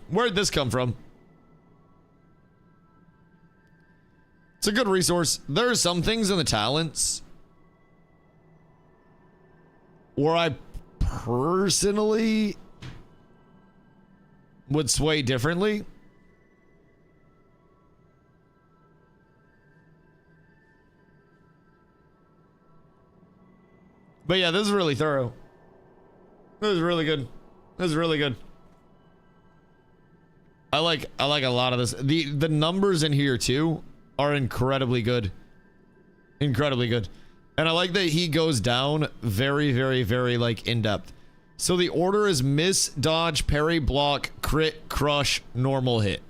S2: Where'd this come from? It's a good resource. There are some things in the talents where I personally would sway differently. But yeah, this is really thorough. This is really good. This is really good. I like a lot of this. The numbers in here too are incredibly good. Incredibly good. And I like that he goes down very, very, very like in depth. So the order is miss, dodge, parry, block, crit, crush, normal hit.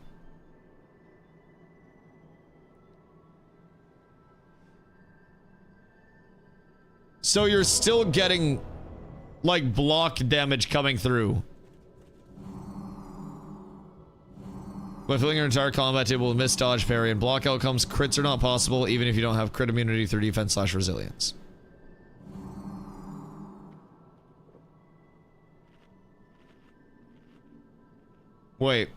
S2: So you're still getting like block damage coming through. By filling your entire combat table with miss, dodge, parry, and block outcomes, crits are not possible even if you don't have crit immunity through defense / resilience. Wait.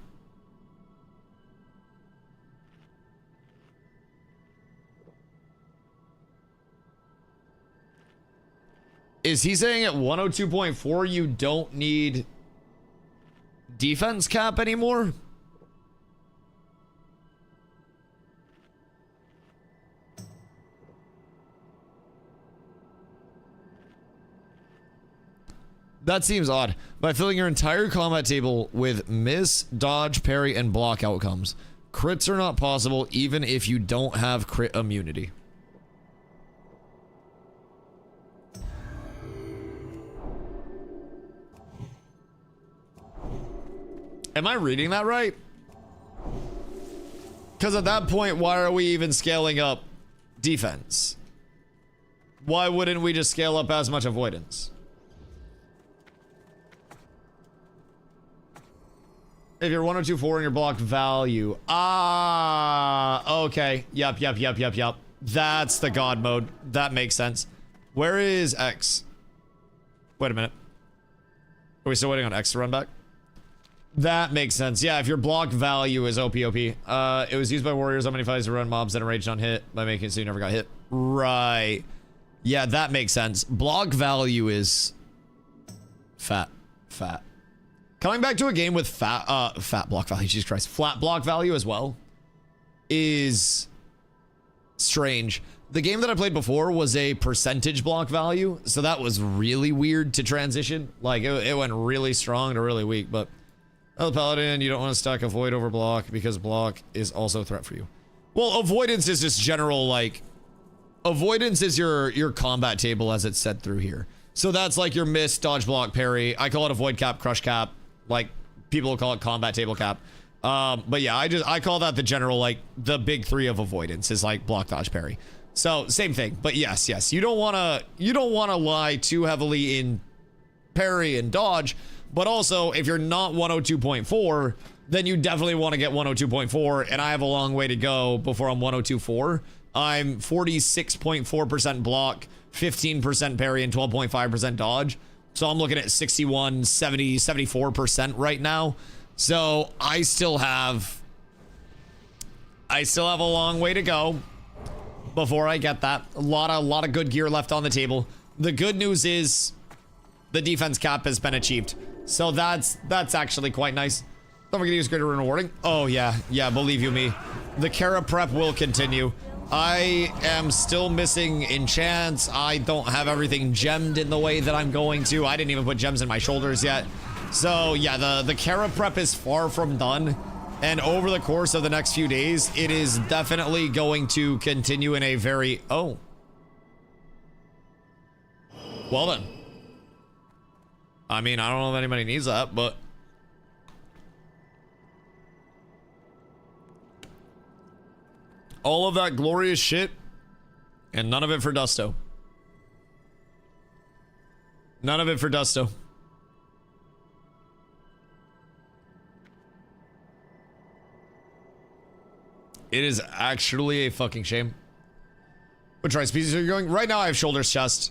S2: Is he saying at 102.4 you don't need defense cap anymore? That seems odd. By filling your entire combat table with miss, dodge, parry, and block outcomes, crits are not possible even if you don't have crit immunity. Am I reading that right? Because at that point, why are we even scaling up defense? Why wouldn't we just scale up as much avoidance? If you're 1024 in your block value. Ah, okay. Yup. That's the god mode. That makes sense. Where is X? Wait a minute. Are we still waiting on X to run back? That makes sense. Yeah, if your block value is OP. It was used by warriors on many fights to run mobs that enraged on hit by making it so you never got hit. Right. Yeah, that makes sense. Block value is fat. Coming back to a game with fat block value, Jesus Christ, flat block value as well is strange. The game that I played before was a percentage block value, so that was really weird to transition. Like it went really strong to really weak, but oh, Paladin, you don't want to stack avoid over block because block is also a threat for you. Well, avoidance is just general, like avoidance is your combat table as it's set through here. So that's like your miss, dodge, block, parry. I call it avoid cap, crush cap. Like people will call it combat table cap. But yeah, I call that the general, like the big three of avoidance is like block, dodge, parry. So same thing, but yes, you don't want to lie too heavily in parry and dodge, but also if you're not 102.4, then you definitely want to get 102.4, and I have a long way to go before I'm 102.4. I'm 46.4% block, 15% parry, and 12.5% dodge. So I'm looking at 61, 70, 74% right now. So I still have a long way to go before I get that. A lot of good gear left on the table. The good news is the defense cap has been achieved. So that's actually quite nice. Don't forget to use greater rewarding. Oh yeah, believe you me. The Kara prep will continue. I am still missing enchants. I don't have everything gemmed in the way that I'm going to. I didn't even put gems in my shoulders yet. So yeah, the Kara prep is far from done. And over the course of the next few days, it is definitely going to continue in a very... Oh. Well then. I mean, I don't know if anybody needs that, but... all of that glorious shit, and none of it for Dusto. None of it for Dusto. It is actually a fucking shame. What trice pieces are you going? Right now I have shoulders, chest.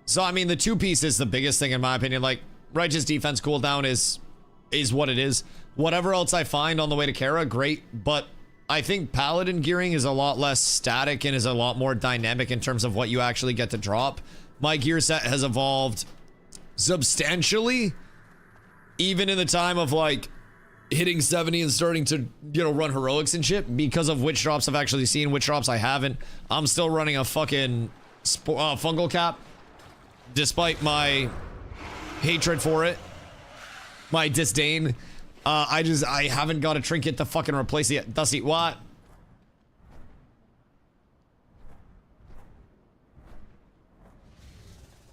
S2: So I mean the 2 piece is the biggest thing in my opinion. Like righteous defense cooldown is what it is. Whatever else I find on the way to Kara, great. But I think paladin gearing is a lot less static and is a lot more dynamic in terms of what you actually get to drop. My gear set has evolved substantially, even in the time of like hitting 70 and starting to, you know, run heroics and shit, because of which drops I've actually seen, which drops I haven't. I'm still running a fucking fungal cap, despite my hatred for it, my disdain. I haven't got a trinket to fucking replace it yet. Dusty, what?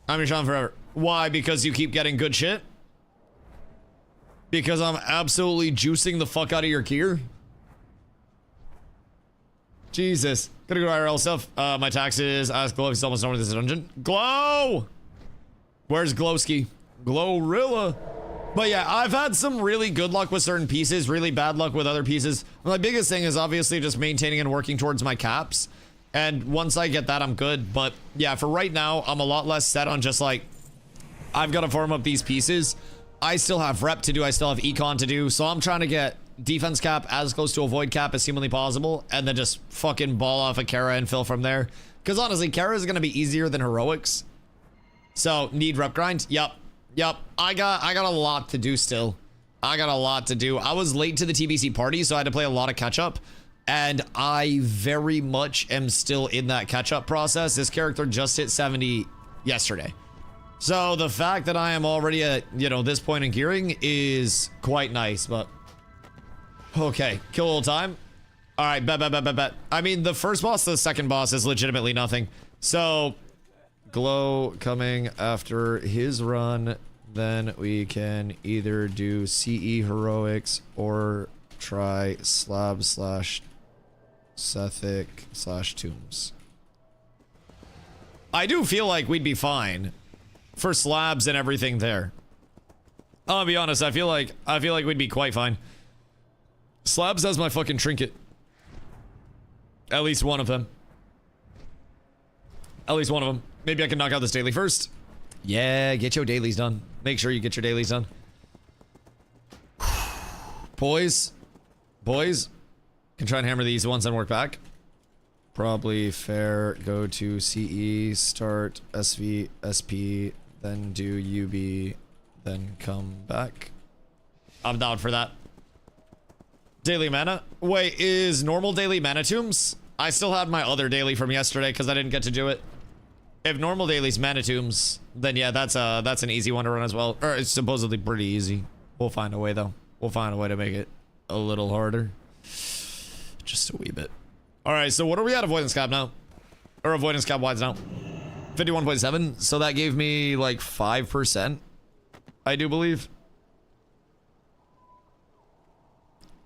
S2: I'm your Sean forever. Why? Because you keep getting good shit? Because I'm absolutely juicing the fuck out of your gear? Jesus. Gotta go to IRL stuff. My taxes. Ask Glow if he's almost done with this dungeon. Glow! Where's Glowski? Glowrilla. But yeah, I've had some really good luck with certain pieces, really bad luck with other pieces. My biggest thing is obviously just maintaining and working towards my caps. And once I get that, I'm good. But yeah, for right now, I'm a lot less set on just like, I've got to farm up these pieces. I still have rep to do. I still have econ to do. So I'm trying to get defense cap as close to a void cap as humanly possible. And then just fucking ball off a Kara and fill from there. Because honestly, Kara is going to be easier than heroics. So need rep grind. Yep. I got a lot to do still. I got a lot to do. I was late to the TBC party, so I had to play a lot of catch up. And I very much am still in that catch up process. This character just hit 70 yesterday. So the fact that I am already at, you know, this point in gearing is quite nice, but okay, kill a little time. All right, bet. I mean, the first boss to the second boss is legitimately nothing. So Glow coming after his run, then we can either do CE heroics or try slab slash Sethic slash tombs. I do feel like we'd be fine for slabs and everything there. I'll be honest, I feel like we'd be quite fine. Slabs has my fucking trinket. At least one of them. At least one of them. Maybe I can knock out this daily first. Yeah, get your dailies done. Make sure you get your dailies done. Boys. Can try and hammer these ones and work back. Probably fair. Go to CE, start SV, SP, then do UB, then come back. I'm down for that. Daily mana? Wait, is normal daily mana tombs? I still had my other daily from yesterday because I didn't get to do it. If normal daily's mana tombs, then yeah, that's an easy one to run as well. Or it's supposedly pretty easy. We'll find a way though. We'll find a way to make it a little harder. Just a wee bit. Alright, so what are we at avoidance cap now? Or avoidance cap wise now? 51.7. So that gave me like 5%. I do believe.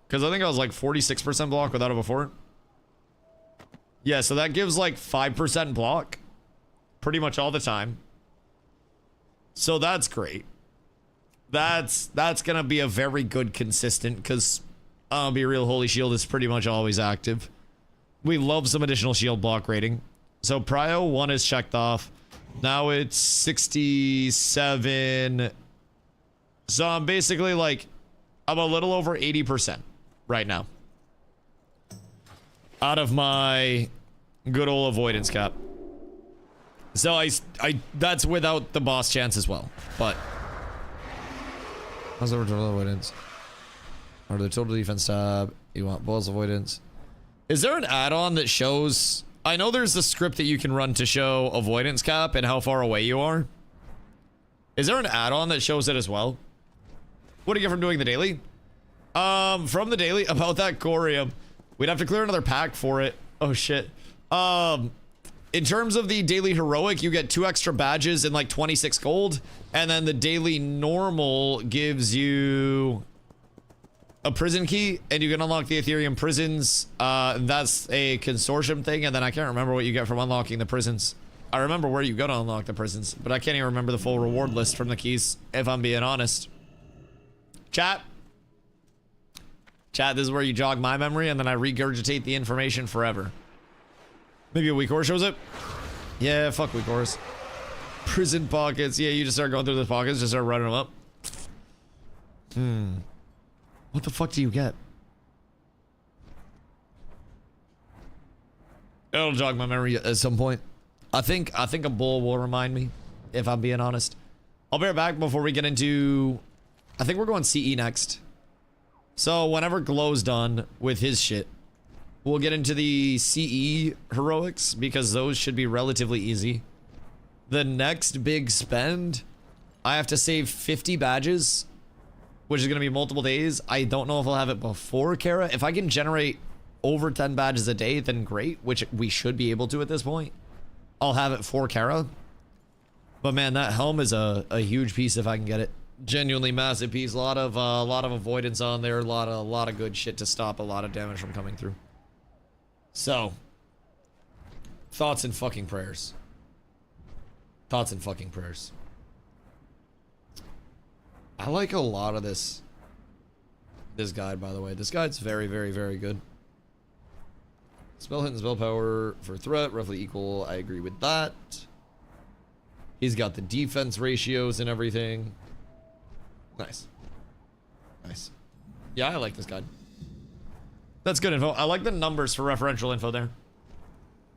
S2: Because I think I was like 46% block without it before. Yeah, so that gives like 5% block. Pretty much all the time. So that's great. That's gonna be a very good consistent, because I'll be real, Holy Shield is pretty much always active. We love some additional shield block rating. So Prio 1 is checked off. Now it's 67. So I'm basically like, I'm a little over 80% right now. Out of my good old avoidance cap. So that's without the boss chance as well. But how's the total avoidance? Or the total defense tab? You want boss avoidance? Is there an add-on that shows? I know there's a script that you can run to show avoidance cap and how far away you are. Is there an add-on that shows it as well? What do you get from doing the daily? From the daily about that Corium, we'd have to clear another pack for it. Oh shit. In terms of the daily heroic, you get 2 extra badges and like 26 gold, and then the daily normal gives you a prison key, and you can unlock the Ethereum prisons. That's a consortium thing, and then I can't remember what you get from unlocking the prisons. I remember where you go to unlock the prisons, but I can't even remember the full reward list from the keys, if I'm being honest. Chat, this is where you jog my memory, and then I regurgitate the information forever. Maybe a weak horse shows it? Yeah, fuck weak horse. Prison pockets. Yeah, you just start going through the pockets, just start running them up. What the fuck do you get? It'll jog my memory at some point. I think a bull will remind me, if I'm being honest. I'll be right back before we get into... I think we're going CE next. So whenever Glow's done with his shit, we'll get into the CE heroics, because those should be relatively easy. The next big spend, I have to save 50 badges, which is going to be multiple days. I don't know if I'll have it before Kara. If I can generate over 10 badges a day, then great, which we should be able to at this point. I'll have it for Kara. But man, that helm is a huge piece if I can get it. Genuinely massive piece. A lot of avoidance on there. A lot of good shit to stop a lot of damage from coming through. So, thoughts and fucking prayers. Thoughts and fucking prayers. I like a lot of this guide, by the way. This guide's very, very, very good. Spell hit and spell power for threat, roughly equal. I agree with that. He's got the defense ratios and everything. Nice. Nice. Yeah, I like this guide. That's good info. I like the numbers for referential info there.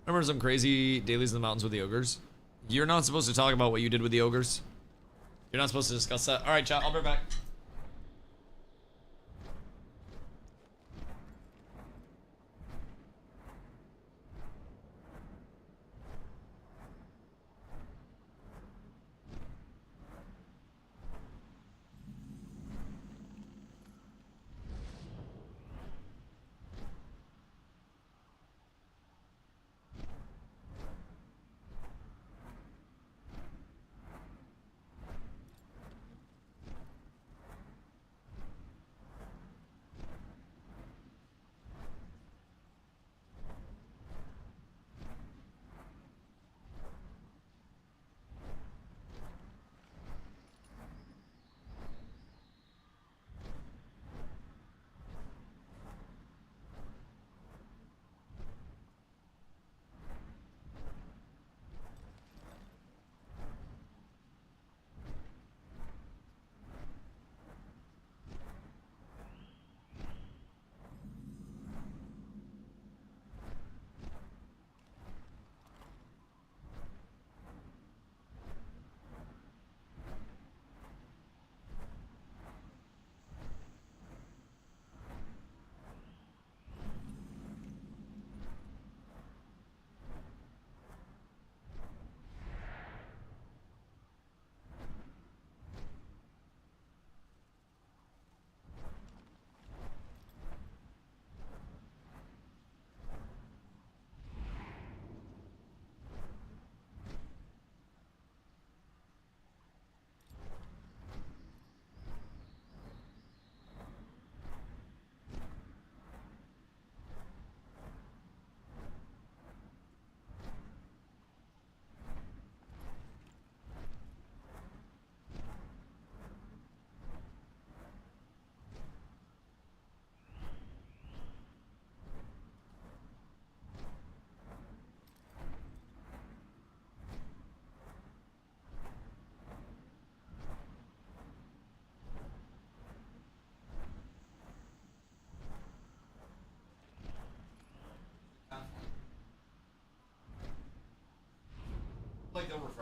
S2: Remember some crazy dailies in the mountains with the ogres? You're not supposed to talk about what you did with the ogres. You're not supposed to discuss that. All right, chat. I'll be right back.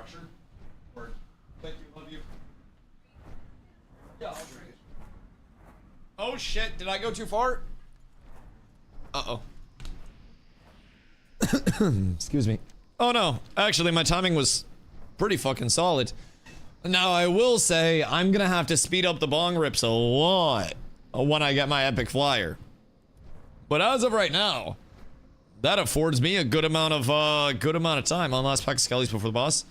S2: structure. Or, thank you, love you. Yeah, I'll drink it. Oh shit, did I go too far? Uh-oh. Excuse me. Oh no, actually my timing was pretty fucking solid. Now I will say I'm gonna have to speed up the bong rips a lot when I get my epic flyer. But as of right now, that affords me a good amount of time on last pack of skellies before the boss.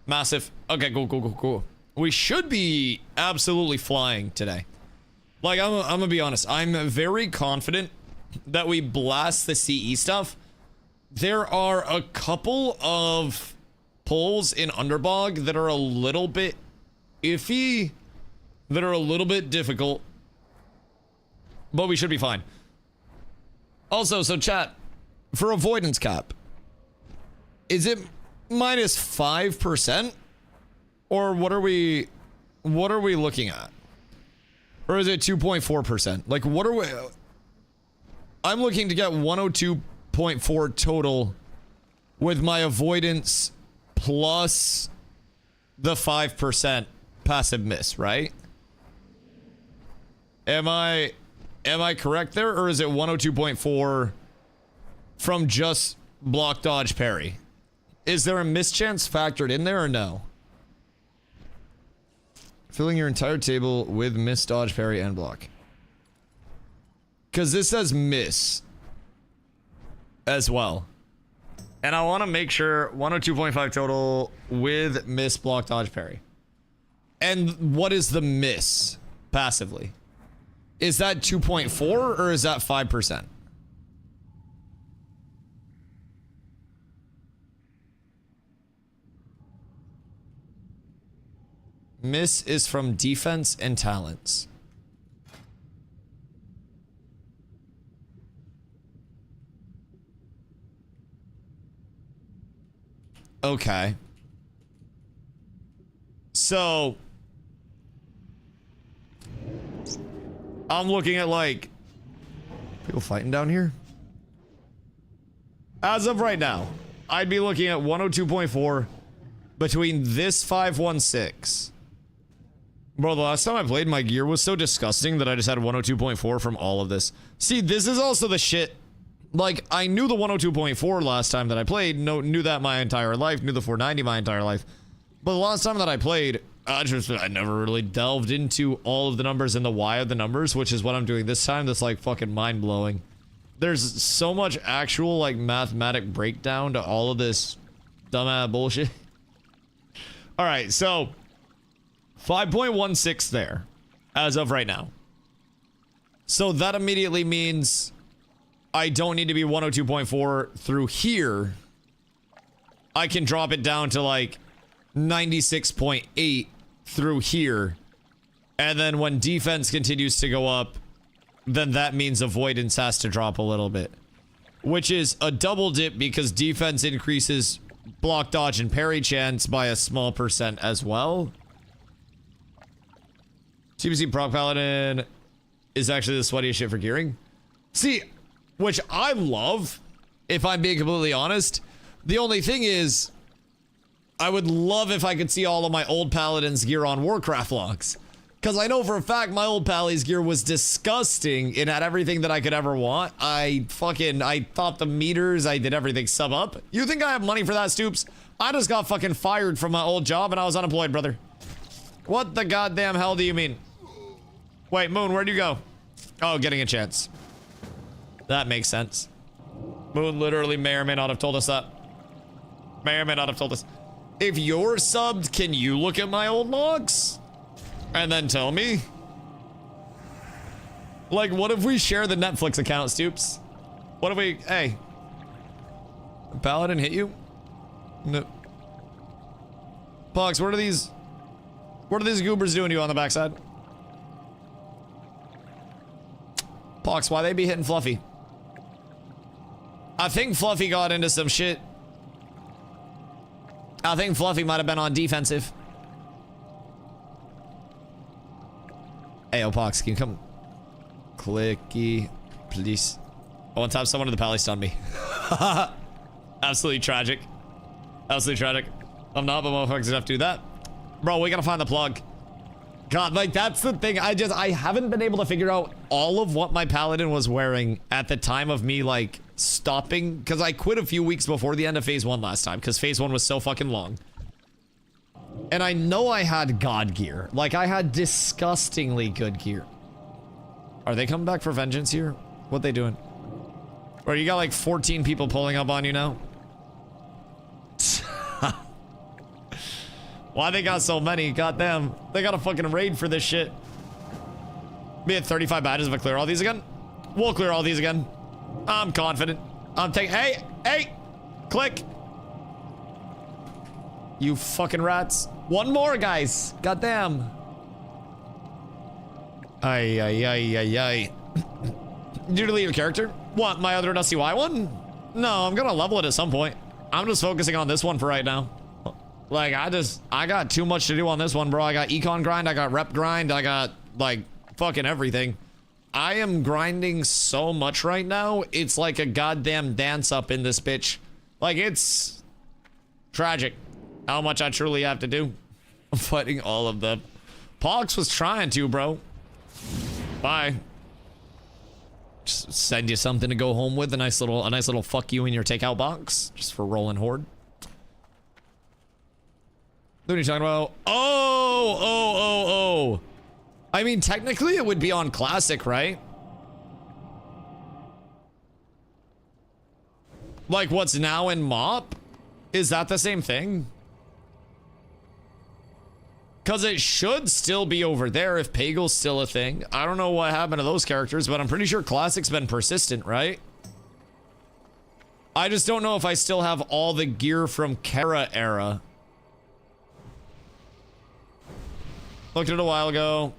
S2: Massive. Okay, cool. We should be absolutely flying today. Like, I'm gonna be honest. I'm very confident that we blast the CE stuff. There are a couple of pulls in Underbog that are a little bit iffy, that are a little bit difficult, but we should be fine. Also, so chat, for avoidance cap, is it minus 5%? Or what are we looking at? Or is it 2.4%? Like, what are we... I'm looking to get 102.4 total with my avoidance plus the 5% passive miss, right? Am I correct there, or is it 102.4 from just block, dodge, parry? Is there a mischance factored in there or no? Filling your entire table with miss, dodge, parry, and block. Because this says miss as well. And I want to make sure 102.5 total with miss, block, dodge, parry. And what is the miss passively? Is that 2.4 or is that 5%? Miss is from defense and talents. Okay. So I'm looking at like people fighting down here. As of right now, I'd be looking at 102.4 between this 516. Bro, the last time I played, my gear was so disgusting that I just had 102.4 from all of this. See, this is also the shit. Like, I knew the 102.4 last time that I played, knew that my entire life, knew the 490 my entire life. But the last time that I played, I never really delved into all of the numbers and the why of the numbers, which is what I'm doing this time. That's like fucking mind-blowing. There's so much actual, like, mathematic breakdown to all of this dumbass bullshit. Alright, so 5.16 there, as of right now. So that immediately means I don't need to be 102.4 through here. I can drop it down to like 96.8 through here. And then when defense continues to go up, then that means avoidance has to drop a little bit. Which is a double dip because defense increases block, dodge, and parry chance by a small percent as well. TBC Proc Paladin is actually the sweatiest shit for gearing. See, which I love, if I'm being completely honest. The only thing is, I would love if I could see all of my old Paladin's gear on Warcraft logs. Because I know for a fact my old Pally's gear was disgusting. It had everything that I could ever want. I thought the meters, I did everything sub up. You think I have money for that, Stoops? I just got fucking fired from my old job and I was unemployed, brother. What the goddamn hell do you mean? Wait, Moon, where'd you go? Oh, getting a chance. That makes sense. Moon literally may or may not have told us that. May or may not have told us. If you're subbed, can you look at my old logs? And then tell me? Like, what if we share the Netflix account, Stoops? What if we... Hey. Paladin hit you? No. Pox, what are these... What are these goobers doing to you on the backside? Pox, why they be hitting Fluffy? I think Fluffy got into some shit. I think Fluffy might have been on defensive. Hey, Pox, can you come? Clicky, please. Oh, one time someone in the pally stunned me. Absolutely tragic. Absolutely tragic. I'm not, but motherfuckers enough to do that. Bro, we gotta find the plug. God, like, that's the thing. I haven't been able to figure out all of what my paladin was wearing at the time of me, like, stopping. Because I quit a few weeks before the end of phase 1 last time. Because phase 1 was so fucking long. And I know I had god gear. Like, I had disgustingly good gear. Are they coming back for vengeance here? What they doing? Or you got like 14 people pulling up on you now? Why they got so many? Goddamn. They got a fucking raid for this shit. Be at 35 badges if I clear all these again. We'll clear all these again. I'm confident. I'm taking. Hey! Click! You fucking rats. One more, guys. Goddamn. Ay. Did you delete your character? What, my other DustyWhy one? No, I'm gonna level it at some point. I'm just focusing on this one for right now. Like, I got too much to do on this one, bro. I got econ grind, I got rep grind, I got, like, fucking everything. I am grinding so much right now, it's like a goddamn dance up in this bitch. Like, it's tragic how much I truly have to do. I'm fighting all of them. Pox was trying to, bro. Bye. Just send you something to go home with, a nice little fuck you in your takeout box, just for rolling horde. What are you talking about? Oh. I mean, technically it would be on classic, right? Like what's now in mop? Is that the same thing? Because it should still be over there if Pagel's still a thing. I don't know what happened to those characters, but I'm pretty sure Classic's been persistent, right? I just don't know if I still have all the gear from Kara era. Looked at it a while ago.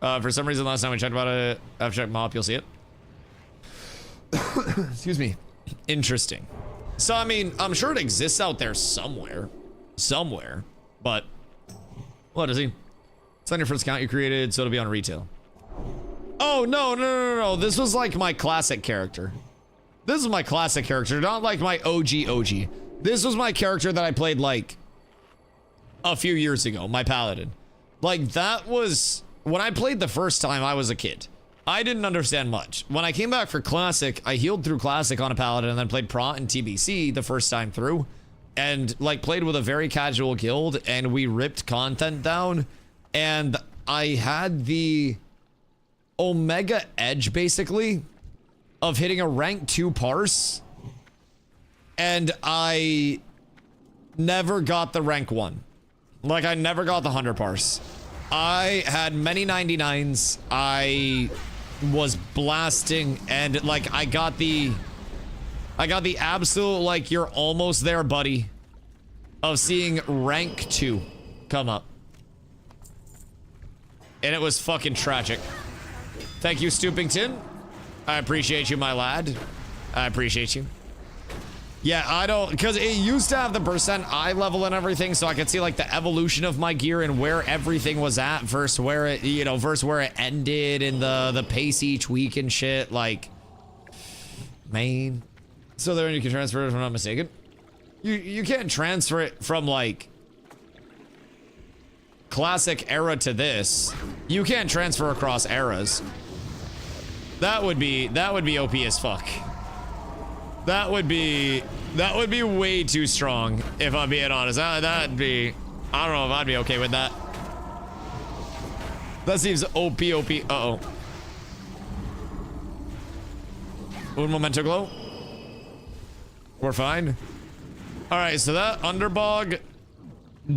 S2: For some reason, last time we checked about it, I've checked Mop, you'll see it. Excuse me. Interesting. So, I mean, I'm sure it exists out there somewhere. But... What is he? It's on your first account you created, so it'll be on retail. Oh, no. This was like my classic character. This is my classic character, not like my OG. This was my character that I played like a few years ago, my paladin. Like that was, when I played the first time, I was a kid. I didn't understand much. When I came back for classic, I healed through classic on a paladin and then played Prot and TBC the first time through. And like played with a very casual guild and we ripped content down and I had the Omega edge basically of hitting a rank 2 parse and I never got the rank 1. Like I never got the 100 parse. I had many 99s. I was blasting and like I got the absolute, like, you're almost there, buddy, of seeing rank 2 come up. And it was fucking tragic. Thank you, Stoopington. I appreciate you, my lad. I appreciate you. Yeah, I don't, because it used to have the percent eye level and everything, so I could see, like, the evolution of my gear and where everything was at versus where it, you know, versus where it ended and the pace each week and shit, like, man. So there you can transfer it if I'm not mistaken. You can't transfer it from like classic era to this. You can't transfer across eras. That would be OP as fuck. That would be way too strong if I'm being honest. That'd be, I don't know if I'd be okay with that. That seems OP. Uh-oh. Un momento glow. We're fine. All right, so that underbog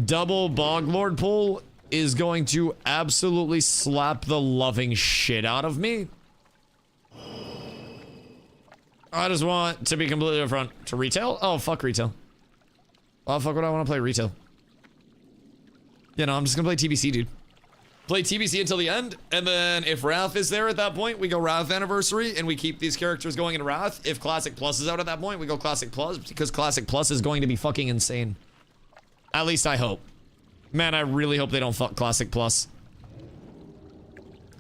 S2: double bog lord pull is going to absolutely slap the loving shit out of me. I just want to be completely upfront. To retail? Oh, fuck retail. Oh, fuck would I want to play retail? You know, I'm just gonna play TBC, dude. Play TBC until the end, and then if Wrath is there at that point, we go Wrath Anniversary, and we keep these characters going in Wrath. If Classic Plus is out at that point, we go Classic Plus, because Classic Plus is going to be fucking insane. At least I hope. Man, I really hope they don't fuck Classic Plus.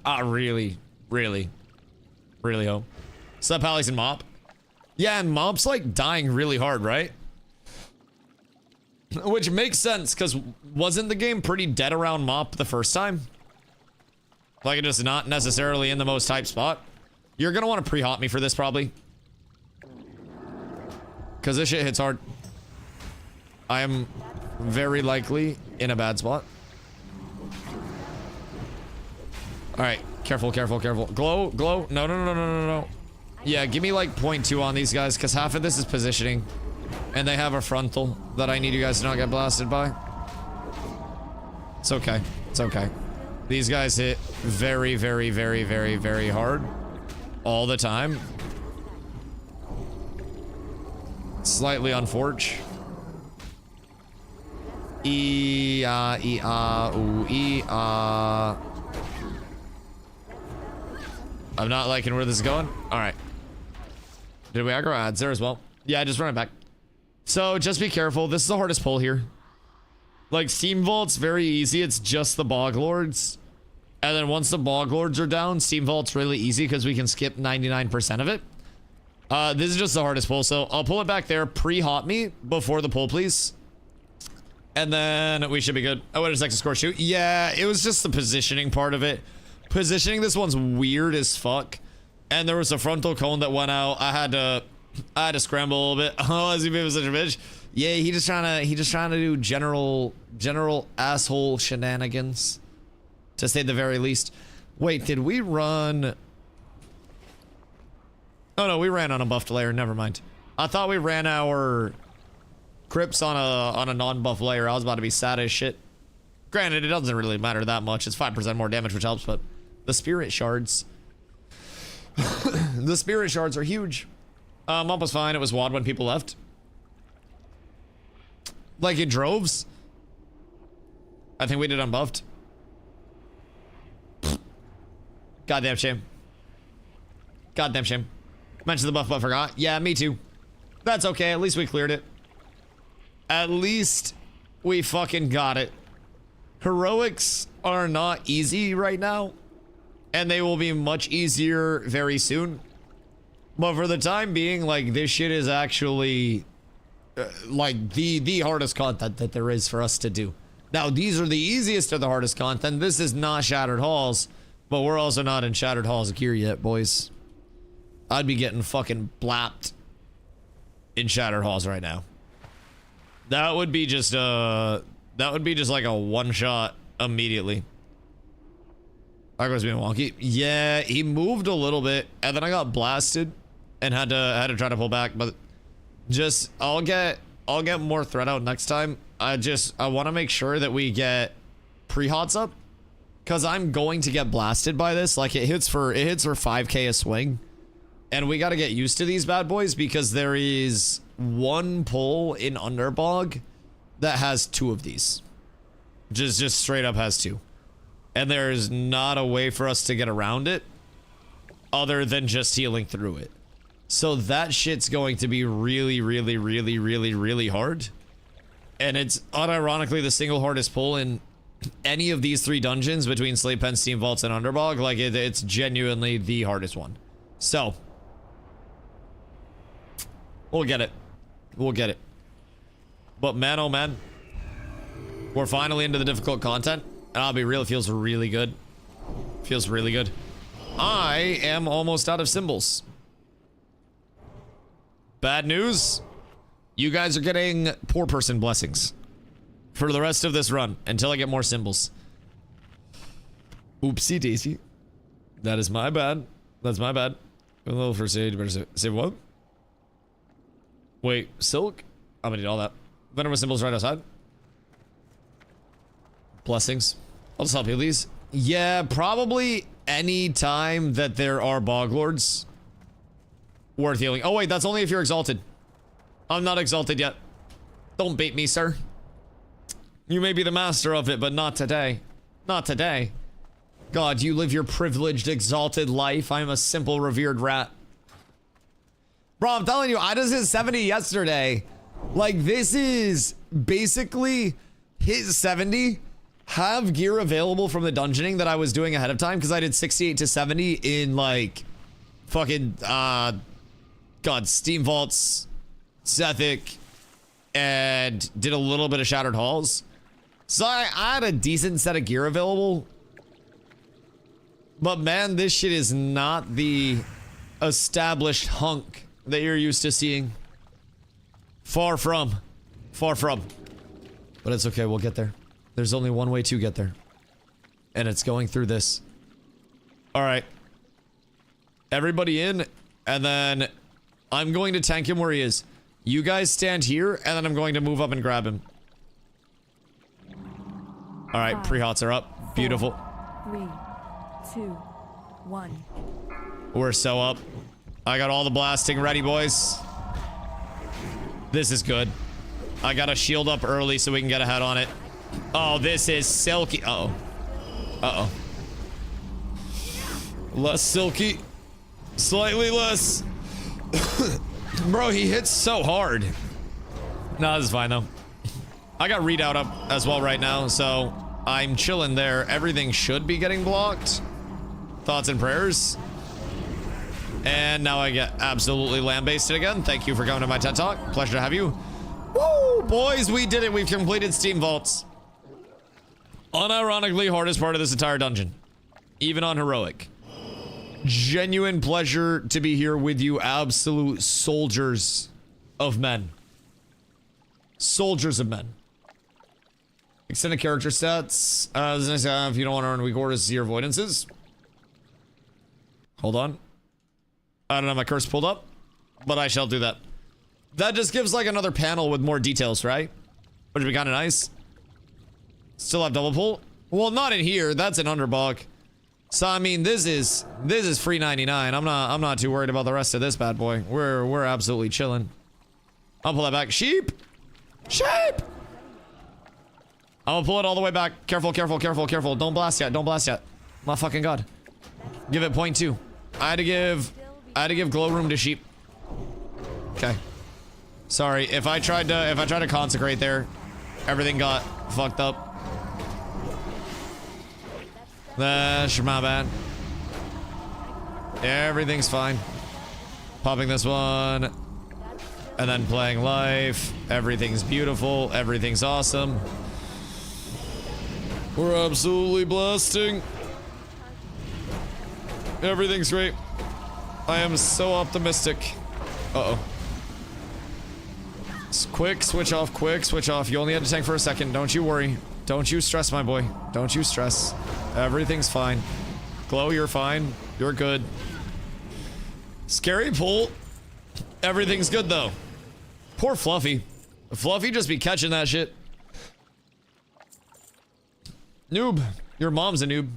S2: I really hope. Sup, Halleys and Mop? Yeah, and Mop's like dying really hard, right? Which makes sense, because wasn't the game pretty dead around mop the first time? Like, it just not necessarily in the most hype spot. You're gonna want to pre-hop me for this, probably. Because this shit hits hard. I am very likely in a bad spot. Alright, careful, careful, careful. Glow, glow. No, no, no, no, no, no. Yeah, give me like 0.2 on these guys, because half of this is positioning. And they have a frontal that I need you guys to not get blasted by. It's okay. It's okay. These guys hit very, very, very, very, very hard. All the time. Slightly unfortunate. I'm not liking where this is going. Alright. Did we aggro ads there as well? Yeah, just run it back. So, just be careful. This is the hardest pull here. Like, Steam Vault's very easy. It's just the Bog Lords. And then once the Bog Lords are down, Steam Vault's really easy because we can skip 99% of it. This is just the hardest pull, so I'll pull it back there. Pre-hop me before the pull, please. And then we should be good. I would just like to score shoot. Yeah, it was just the positioning part of it. Positioning this one's weird as fuck. And there was a frontal cone that went out. I had to scramble a little bit. Oh, as if it was such a bitch. Yeah, he just trying to do general asshole shenanigans, to say the very least. Wait, did we run? Oh no, we ran on a buffed layer. Never mind. I thought we ran our crypts on a non-buff layer. I was about to be sad as shit. Granted, it doesn't really matter that much. It's 5% more damage, which helps. But the spirit shards, the spirit shards are huge. Mop was fine. It was WOD when people left. Like in droves. I think we did unbuffed. Goddamn shame. Goddamn shame. Mentioned the buff but forgot. Yeah, me too. That's okay. At least we cleared it. At least we fucking got it. Heroics are not easy right now. And they will be much easier very soon. But for the time being, like, this shit is actually like the hardest content that there is for us to do. Now, these are the easiest of the hardest content. This is not Shattered Halls, but we're also not in Shattered Halls gear yet, boys. I'd be getting fucking blapped in Shattered Halls right now. That would be just like a one shot immediately. Aggro's being wonky. Yeah, he moved a little bit, and then I got blasted and had to try to pull back, but just I'll get more threat out next time. I want to make sure that we get pre-hots up, because I'm going to get blasted by this. Like, it hits for 5k a swing, and we got to get used to these bad boys, because there is one pull in Underbog that has 2 of these. Just straight up has 2. And there is not a way for us to get around it other than just healing through it. So that shit's going to be really, really, really, really, really hard. And it's unironically the single hardest pull in any of these 3 dungeons between Slave Pen, Steam Vaults, and Underbog. Like, it's genuinely the hardest one. So, we'll get it. We'll get it. But man, oh man, we're finally into the difficult content. And I'll be real, it feels really good. Feels really good. I am almost out of symbols. Bad news. You guys are getting poor person blessings for the rest of this run until I get more symbols. Oopsie daisy. That is my bad. That's my bad. A little first aid. Better say what? Wait, silk? I'm gonna need all that. Venomous symbols right outside. Blessings. I'll just help you with these. Yeah, probably any time that there are Bog Lords worth healing. Oh wait, that's only if you're exalted. I'm not exalted yet. Don't bait me, sir. You may be the master of it, but not today. Not today. God, you live your privileged, exalted life. I'm a simple, revered rat. Bro, I'm telling you, I just hit 70 yesterday. Like, this is basically hit 70. Have gear available from the dungeoning that I was doing ahead of time, because I did 68 to 70 in, like, fucking, God, Steam Vaults, Sethic, and did a little bit of Shattered Halls. So I had a decent set of gear available. But man, this shit is not the established hunk that you're used to seeing. Far from. Far from. But it's okay, we'll get there. There's only one way to get there. And it's going through this. Alright. Everybody in, and then I'm going to tank him where he is. You guys stand here, and then I'm going to move up and grab him. Alright, pre-hots are up. Beautiful.
S5: 3, 2, 1.
S2: We're so up. I got all the blasting ready, boys. This is good. I got a shield up early so we can get ahead on it. Oh, this is silky. Uh-oh. Uh-oh. Less silky. Slightly less. Bro, he hits so hard. No, this is fine, though. I got readout up as well right now, so I'm chilling there. Everything should be getting blocked. Thoughts and prayers. And now I get absolutely lambasted again. Thank you for coming to my TED Talk. Pleasure to have you. Woo! Boys, we did it. We've completed Steam Vaults. Unironically hardest part of this entire dungeon. Even on Heroic. Genuine pleasure to be here with you, absolute soldiers of men. Soldiers of men. Extended character stats. If you don't want to earn weak orders, see your avoidances. Hold on. I don't have my curse pulled up, but I shall do that. That just gives like another panel with more details, right? Which would be kind of nice. Still have double pull. Well, not in here. That's an underbog. So I mean, this is free 99. I'm not too worried about the rest of this bad boy. We're absolutely chilling. I'll pull that back. Sheep. Sheep. I'm gonna pull it all the way back. Careful, careful, careful, careful. Don't blast yet. Don't blast yet. My fucking god. Give it 0.2. I had to give glow room to sheep. Okay. Sorry, if I tried to consecrate there, everything got fucked up. That's my bad. Everything's fine. Popping this one. And then playing life. Everything's beautiful. Everything's awesome. We're absolutely blasting. Everything's great. I am so optimistic. Uh-oh. Quick, switch off, quick, switch off. You only had to tank for a second. Don't you worry. Don't you stress, my boy. Don't you stress. Everything's fine. Glow, you're fine. You're good. Scary pull. Everything's good, though. Poor Fluffy. Fluffy just be catching that shit. Noob. Your mom's a noob.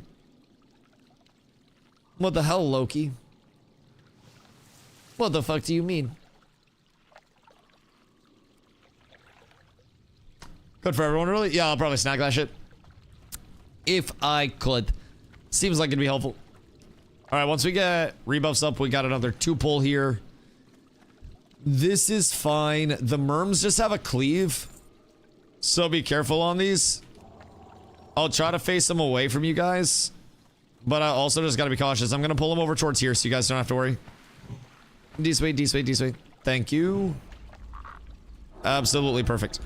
S2: What the hell, Loki? What the fuck do you mean? Good for everyone, really? Yeah, I'll probably snag that shit. If I could. Seems like it'd be helpful. Alright, once we get rebuffs up, we got another 2 pull here. This is fine. The merms just have a cleave. So be careful on these. I'll try to face them away from you guys. But I also just gotta be cautious. I'm gonna pull them over towards here so you guys don't have to worry. D-sway, D-sway, D-sway. Thank you. Absolutely perfect.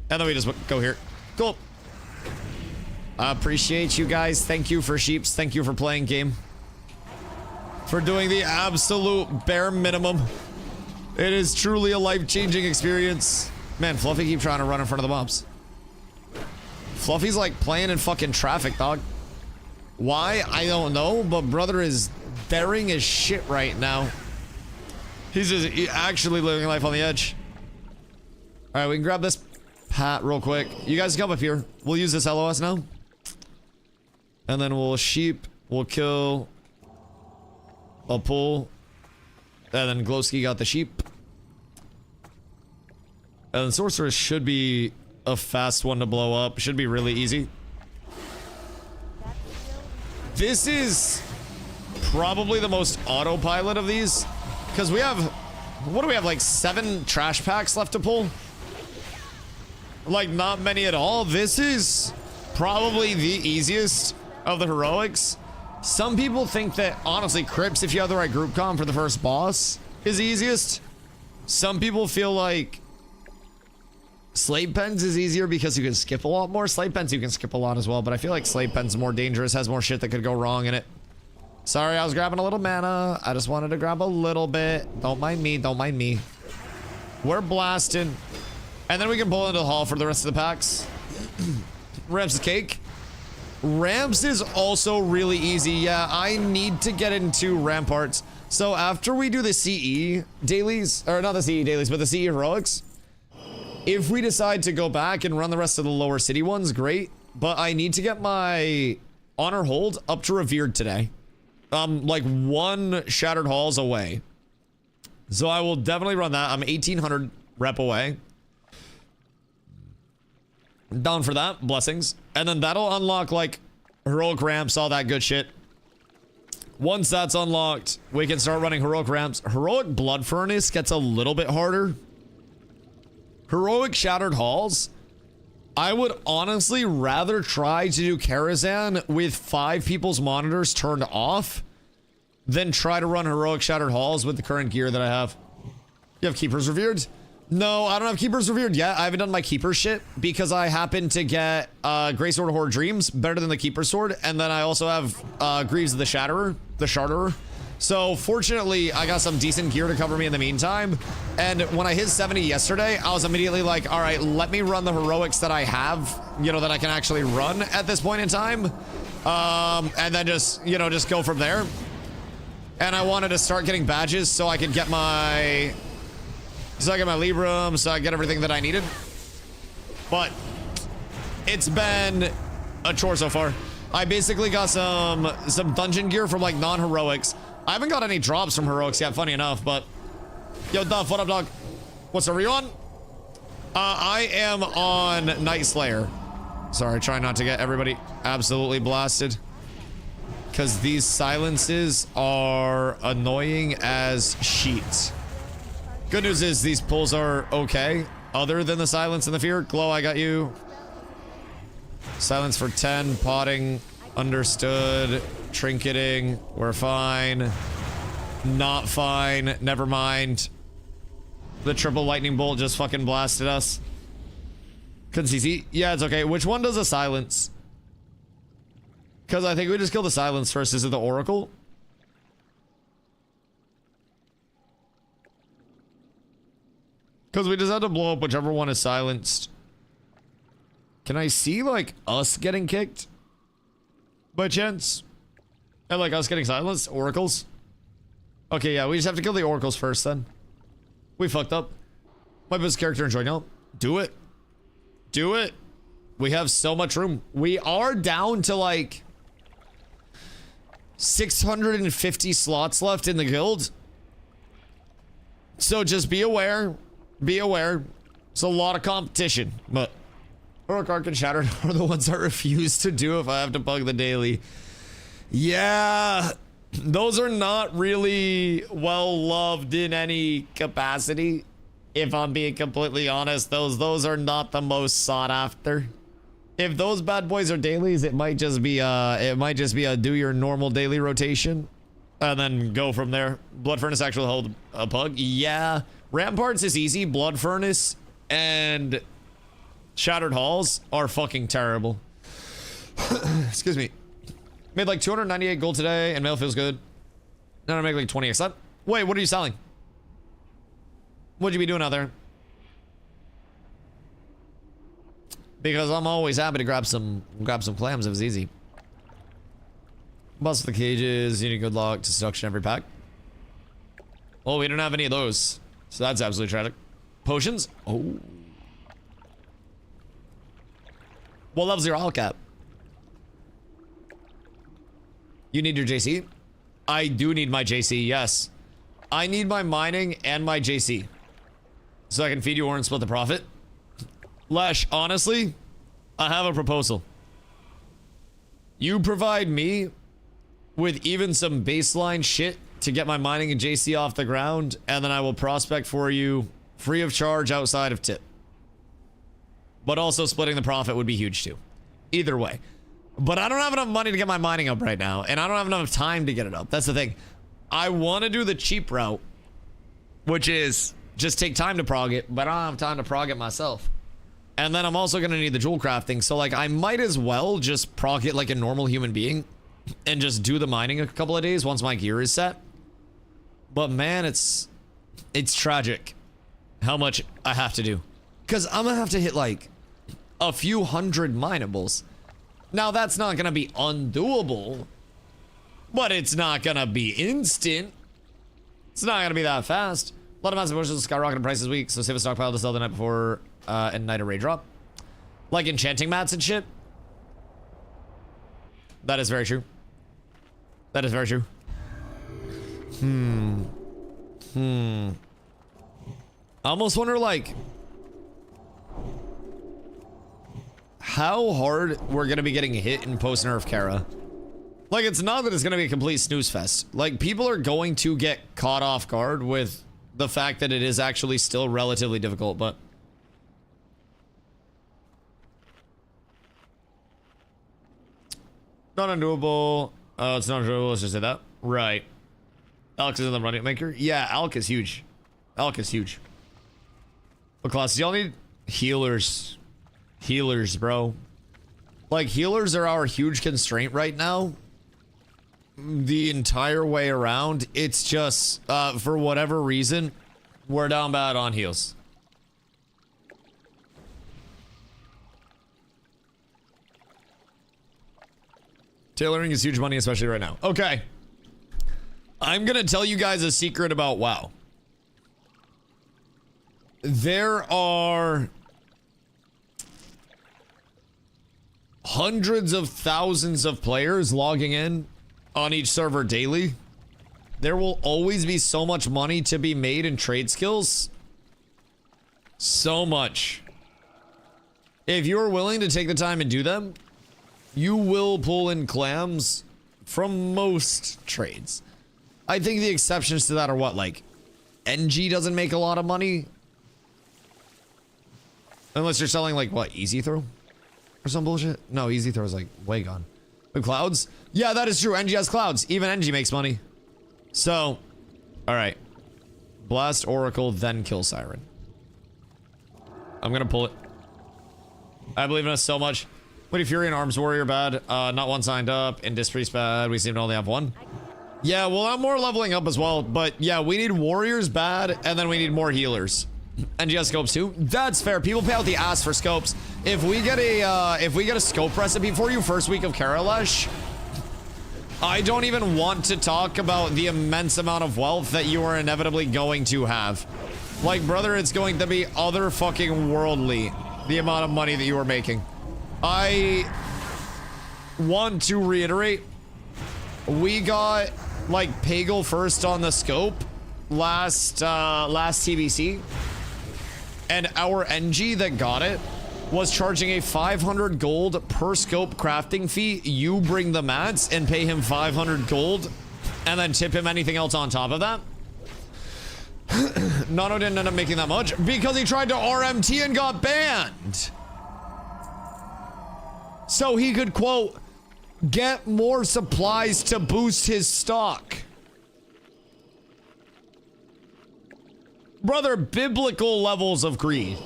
S2: And then we just go here. Cool. I appreciate you guys. Thank you for sheeps. Thank you for playing game. For doing the absolute bare minimum. It is truly a life-changing experience. Man, Fluffy keep trying to run in front of the mobs. Fluffy's like playing in fucking traffic, dog. Why? I don't know, but brother is bearing his shit right now. He's just actually living life on the edge. All right, we can grab this pat real quick. You guys come up here. We'll use this LOS now. And then we'll sheep. We'll kill. I'll pull. And then Glowski got the sheep. And then Sorceress should be a fast one to blow up. Should be really easy. This is probably the most autopilot of these. Because we have... What do we have? Like 7 trash packs left to pull? Like not many at all. This is probably the easiest of the heroics. Some people think that, honestly, Crypts, if you have the right group comp for the first boss, is easiest. Some people feel like Slate pens is easier because you can skip a lot more. Slate pens you can skip a lot as well, but I feel like slate pens more dangerous, has more shit that could go wrong in it. Sorry, I was grabbing a little mana. I just wanted to grab a little bit. Don't mind me, don't mind me. We're blasting. And then we can pull into the hall for the rest of the packs. Ramps is cake. Ramps is also really easy. Yeah, I need to get into ramparts. So after we do the CE dailies, or not the CE dailies, but the CE heroics, if we decide to go back and run the rest of the lower city ones, great. But I need to get my honor hold up to revered today. Like 1 shattered halls away. So I will definitely run that. I'm 1800 rep away. Down for that. Blessings. And then that'll unlock like heroic ramps, all that good shit. Once that's unlocked, we can start running heroic ramps. Heroic blood furnace gets a little bit harder. Heroic shattered halls, I would honestly rather try to do Karazhan with 5 people's monitors turned off than try to run heroic shattered halls with the current gear that I have. You have keepers revered? No, I don't have keepers revered yet. I haven't done my keeper shit because I happen to get Grey Sword of Horde Dreams better than the keeper sword, and then I also have Greaves of the Shatterer, the Shatterer. So fortunately, I got some decent gear to cover me in the meantime. And when I hit 70 yesterday, I was immediately like, all right, let me run the heroics that I have, you know, that I can actually run at this point in time. And then just, you know, just go from there. And I wanted to start getting badges so I could get my, so I get my Libram, so I get everything that I needed. But it's been a chore so far. I basically got some dungeon gear from like non-heroics. I haven't got any drops from heroics yet, funny enough, but yo, Duff, what up, dog? What's are you on? I am on Night Slayer. Sorry, try not to get everybody absolutely blasted. Because these silences are annoying as shit. Good news is these pulls are okay. Other than the silence and the fear. Glow, I got you. Silence for 10. Potting. Understood. Trinketing. We're fine. Not fine. Never mind. The triple lightning bolt just fucking blasted us. Couldn't see. Yeah, it's okay. Which one does a silence? Because I think we just kill the silence first. Is it the Oracle? Because we just had to blow up whichever one is silenced. Can I see, like, us getting kicked? By chance? And, like, us getting silenced? Oracles? Okay, yeah, we just have to kill the Oracles first, then. We fucked up. My best character enjoying out. Do it. Do it. We have so much room. We are down to, like, 650 slots left in the guild. So just be aware. Be aware. It's a lot of competition, but Heroic Arc and Shattered are the ones I refuse to do if I have to bug the daily. Yeah, those are not really well loved in any capacity. If I'm being completely honest, those are not the most sought after. If those bad boys are dailies, it might just be a do your normal daily rotation and then go from there. Blood Furnace actually hold a pug. Yeah. Ramparts is easy. Blood Furnace and Shattered Halls are fucking terrible. Excuse me. Made like 298 gold today and mail feels good. Now I make like 20x. Wait, what are you selling? What'd you be doing out there? Because I'm always happy to grab some clams if it's easy. Bust the cages, you need good luck to seduction every pack. Well, we don't have any of those. So that's absolutely tragic. Potions? Oh. What level's your all cap? You need your JC? I do need my JC, yes. I need my mining and my JC. So I can feed you ore and split the profit. Lesh, honestly, I have a proposal. You provide me with even some baseline shit to get my mining and JC off the ground, and then I will prospect for you free of charge outside of tip. But also splitting the profit would be huge too. Either way. But I don't have enough money to get my mining up right now, and I don't have enough time to get it up. That's the thing. I want to do the cheap route, which is just take time to prog it, but I don't have time to prog it myself. And then I'm also gonna need the jewel crafting. So like I might as well just proc it like a normal human being and just do the mining a couple of days once my gear is set. But man, it's tragic how much I have to do. Cause I'm gonna have to hit like a few hundred minables. Now that's not gonna be undoable, but it's not gonna be instant. It's not gonna be that fast. A lot of massive bushes skyrocketing prices this week, so save a stockpile to sell the night before and night array drop. Like enchanting mats and shit. That is very true. That is very true. I almost wonder like how hard we're gonna be getting hit in post nerf Kara. Like it's not that it's gonna be a complete snooze fest. Like people are going to get caught off guard with the fact that it is actually still relatively difficult, but not undoable. It's not undoable. Let's just say that. Right. Alex is in the running maker. Yeah, Alec is huge. Alec is huge. What class? Y'all need healers. Healers, bro. Like healers are our huge constraint right now. The entire way around. It's just for whatever reason, we're down bad on heals. Tailoring is huge money, especially right now. Okay. I'm gonna tell you guys a secret about WoW. There are hundreds of thousands of players logging in on each server daily. There will always be so much money to be made in trade skills. So much. If you're willing to take the time and do them, you will pull in clams from most trades. I think the exceptions to that are what, like, NG doesn't make a lot of money. Unless you're selling, like, what, Easy Throw? Or some bullshit? No, Easy Throw is, like, way gone. But clouds? Yeah, that is true. NG has clouds. Even NG makes money. So, alright. Blast Oracle, then kill Siren. I'm gonna pull it. I believe in us so much. Lady Fury and Arms Warrior bad. Not one signed up. And Dispriest bad. We seem to only have one. Yeah, well, I'm more leveling up as well. But yeah, we need warriors bad. And then we need more healers. And yes, scopes too. That's fair. People pay out the ass for scopes. If we get a scope recipe for you first week of Karalesh, I don't even want to talk about the immense amount of wealth that you are inevitably going to have. Like, brother, it's going to be other fucking worldly, the amount of money that you are making. I want to reiterate, we got, like, Pagel first on the scope last TBC. And our NG that got it was charging a 500 gold per scope crafting fee. You bring the mats and pay him 500 gold and then tip him anything else on top of that. Nano didn't end up making that much because he tried to RMT and got banned. So he could, quote, get more supplies to boost his stock. Brother, biblical levels of greed.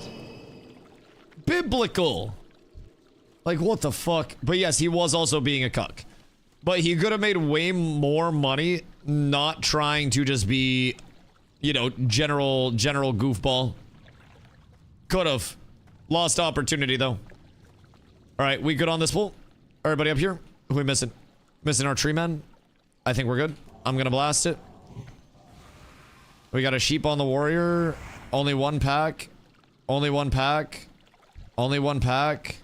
S2: Biblical. Like, what the fuck? But yes, he was also being a cuck. But he could have made way more money not trying to just be, you know, general goofball. Could have. Lost opportunity, though. Alright, we good on this pool? Everybody up here? Who we missing? Missing our tree men? I think we're good. I'm gonna blast it. We got a sheep on the warrior. Only one pack. Only one pack. Only one pack.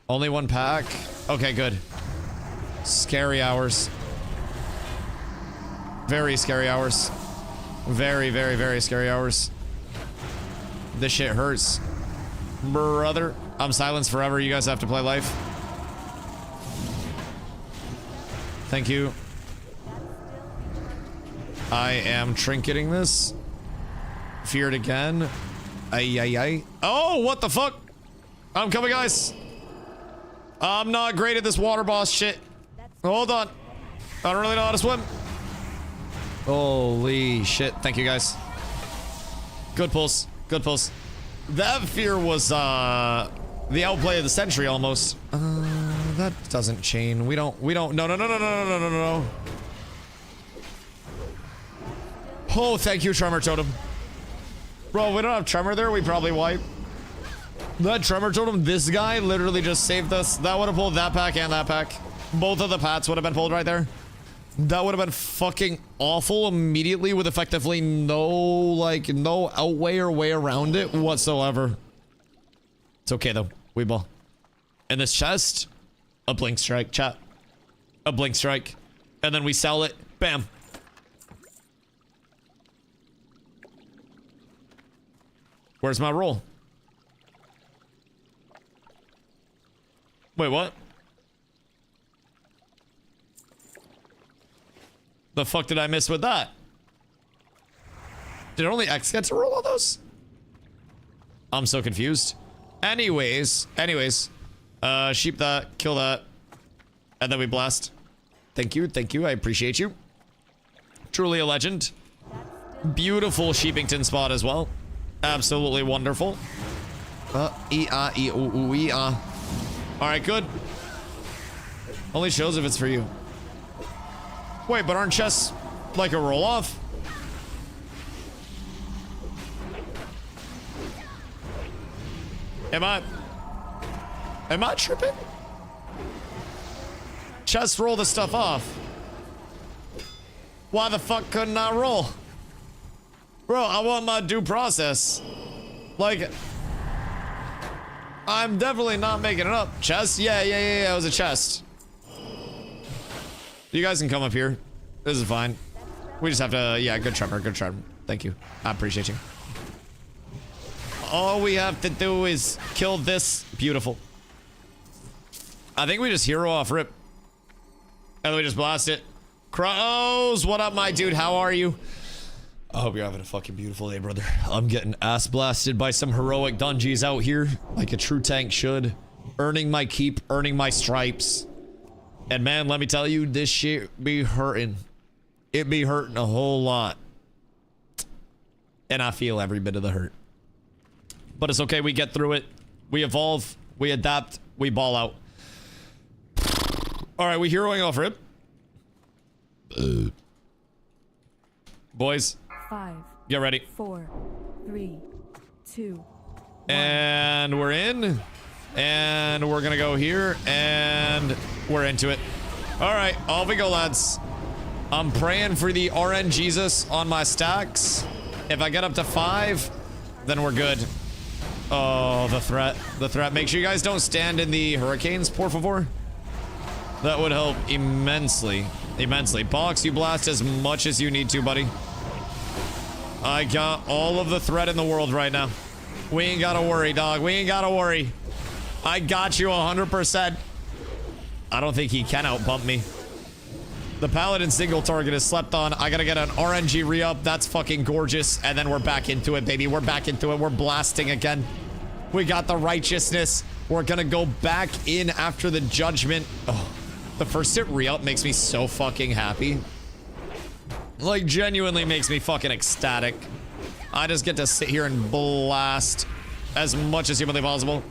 S2: Only one pack. Okay, good. Scary hours. Very scary hours. Very, very, very scary hours. This shit hurts. Brother, I'm silenced forever. You guys have to play life. Thank you. I am trinketing this. Feared again. Ay, ay, ay. Oh, what the fuck? I'm coming, guys. I'm not great at this water boss shit. Hold on. I don't really know how to swim. Holy shit. Thank you, guys. Good pulse. Good pulse. That fear was The outplay of the century almost. That doesn't chain. We don't, no, no, no, no, no, no, no, no, no. Oh, thank you, Tremor Totem. Bro, if we don't have Tremor there, we probably wipe. That Tremor Totem, this guy literally just saved us. That would have pulled that pack and that pack. Both of the pats would have been pulled right there. That would have been fucking awful immediately with effectively no, like, no outweigh or way around it whatsoever. It's okay though. We ball. In this chest, a blink strike, chat. A blink strike. And then we sell it. Bam. Where's my roll? Wait, what? The fuck did I miss with that? Did only X get to roll all those? I'm so confused. Anyways. Sheep that, kill that. And then we blast. Thank you, I appreciate you. Truly a legend. Beautiful Sheepington spot as well. Absolutely wonderful. Alright, good. Only shows if it's for you. Wait, but aren't chests like a roll-off? Am I tripping? Chests roll the stuff off. Why the fuck couldn't I roll? Bro, I want my due process. Like, I'm definitely not making it up. Chest? Yeah, it was a chest. You guys can come up here. This is fine. We just have to, yeah, good Trevor. Thank you. I appreciate you. All we have to do is kill this. Beautiful. I think we just hero off rip. And then we just blast it. Crows, what up, my dude? How are you? I hope you're having a fucking beautiful day, brother. I'm getting ass blasted by some heroic dungeons out here, like a true tank should. Earning my keep, earning my stripes. And man, let me tell you, this shit be hurting. It be hurting a whole lot. And I feel every bit of the hurt. But it's okay, we get through it. We evolve, we adapt, we ball out. Alright, we heroing off rip. Boys.
S5: 5.
S2: Get ready.
S5: 4, 3, 2, 1.
S2: And we're in. And we're gonna go here. And we're into it. Alright, off we go, lads. I'm praying for the RN Jesus on my stacks. If I get up to 5, then we're good. Oh, the threat. The threat. Make sure you guys don't stand in the hurricanes, por favor. That would help immensely. Immensely. Box, you blast as much as you need to, buddy. I got all of the threat in the world right now. We ain't gotta worry, dog. We ain't gotta worry. I got you 100%. I don't think he can outbump me. The Paladin single target is slept on. I gotta get an RNG re-up. That's fucking gorgeous. And then we're back into it, baby. We're back into it. We're blasting again. We got the righteousness. We're gonna go back in after the judgment. Oh, the first hit re-up makes me so fucking happy. Like, genuinely makes me fucking ecstatic. I just get to sit here and blast as much as humanly possible.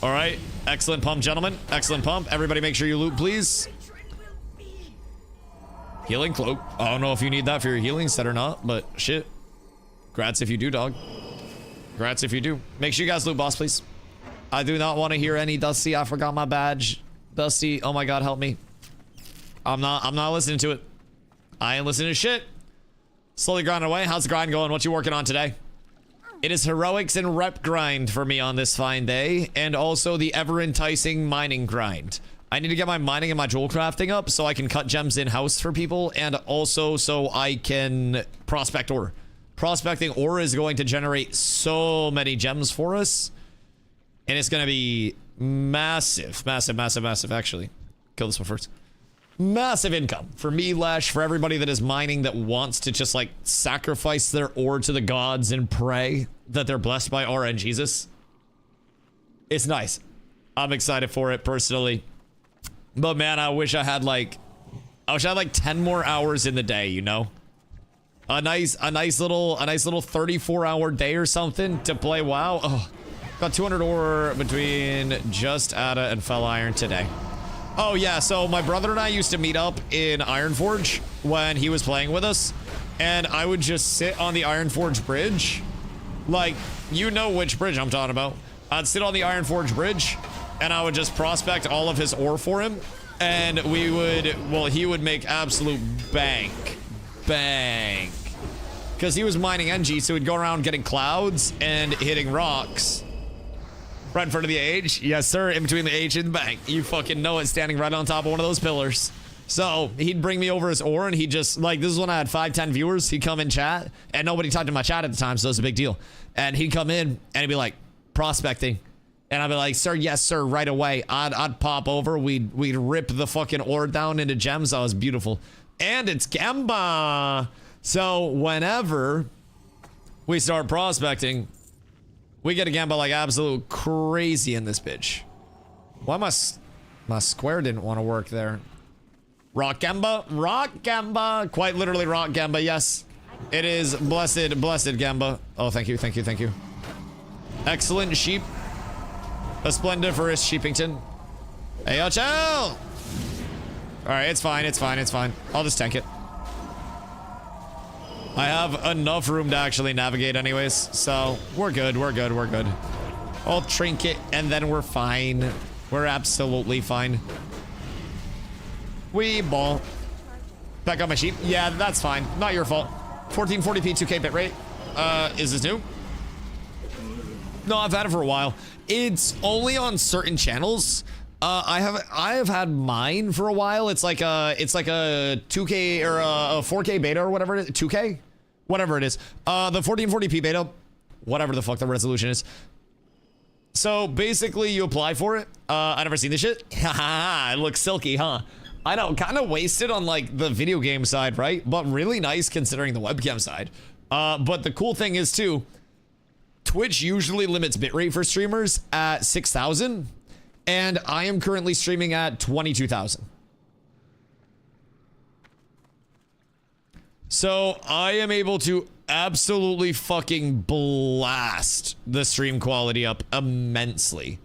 S2: All right. Excellent pump, gentlemen. Excellent pump. Everybody make sure you loot, please. Healing cloak. I don't know if you need that for your healing set or not, but shit. Grats if you do, dog. Grats if you do. Make sure you guys loot, boss, please. I do not want to hear any Dusty. I forgot my badge. Dusty, oh my god, help me. I'm not listening to it. I ain't listening to shit. Slowly grinding away. How's the grind going? What you working on today? It is heroics and rep grind for me on this fine day, and also the ever enticing mining grind. I need to get my mining and my jewel crafting up so I can cut gems in-house for people, and also so I can prospect ore. Prospecting ore is going to generate so many gems for us, and it's going to be massive, actually. Kill this one first. Massive income for me, Lesh, for everybody that is mining that wants to just like sacrifice their ore to the gods and pray that they're blessed by RN Jesus. It's nice. I'm excited for it personally. But man, I wish I had like 10 more hours in the day, you know? A nice little 34-hour day or something to play WoW. Oh, Got 200 ore between Just Ada and Fell Iron today. Oh yeah, so my brother and I used to meet up in Ironforge when he was playing with us, and I would just sit on the Ironforge bridge. Like, you know which bridge I'm talking about. I'd sit on the Ironforge bridge, and I would just prospect all of his ore for him, and we would, well, he would make absolute bank. Bank. Because he was mining NG, so he'd go around getting clouds and hitting rocks. Right in front of the H? Yes, sir. In between the H and the bank. You fucking know it, standing right on top of one of those pillars. So he'd bring me over his ore, and he just, like, this is when I had 5-10 viewers. He'd come in chat, and nobody talked to my chat at the time, so it's a big deal. And he'd come in, and he'd be like, prospecting. And I'd be like, sir, yes, sir, right away. I'd pop over. We'd rip the fucking ore down into gems. That was beautiful. And it's Gamba. So whenever we start prospecting, we get a Gamba like absolute crazy in this bitch. Why my square didn't want to work there? Rock Gamba, Rock Gamba, quite literally Rock Gamba. Yes, it is blessed Gamba. Oh, thank you, thank you, thank you. Excellent sheep. A splendiferous sheepington. Hey, HL. All right, it's fine, it's fine, it's fine. I'll just tank it. I have enough room to actually navigate anyways, so we're good, we're good, we're good. I'll trinket and then we're fine. We're absolutely fine. We ball. Back on my sheep. Yeah, that's fine. Not your fault. 1440p 2K bitrate. Is this new? No, I've had it for a while. It's only on certain channels. I have had mine for a while. It's like a 2K or a 4K beta or whatever it is. 2K? Whatever it is. The 1440p beta, whatever the fuck the resolution is. So basically you apply for it. I never seen this shit. Haha, it looks silky, huh? I know, kind of wasted on like the video game side, right? But really nice considering the webcam side. But the cool thing is too, Twitch usually limits bitrate for streamers at 6,000. And I am currently streaming at 22,000. So I am able to absolutely fucking blast the stream quality up immensely.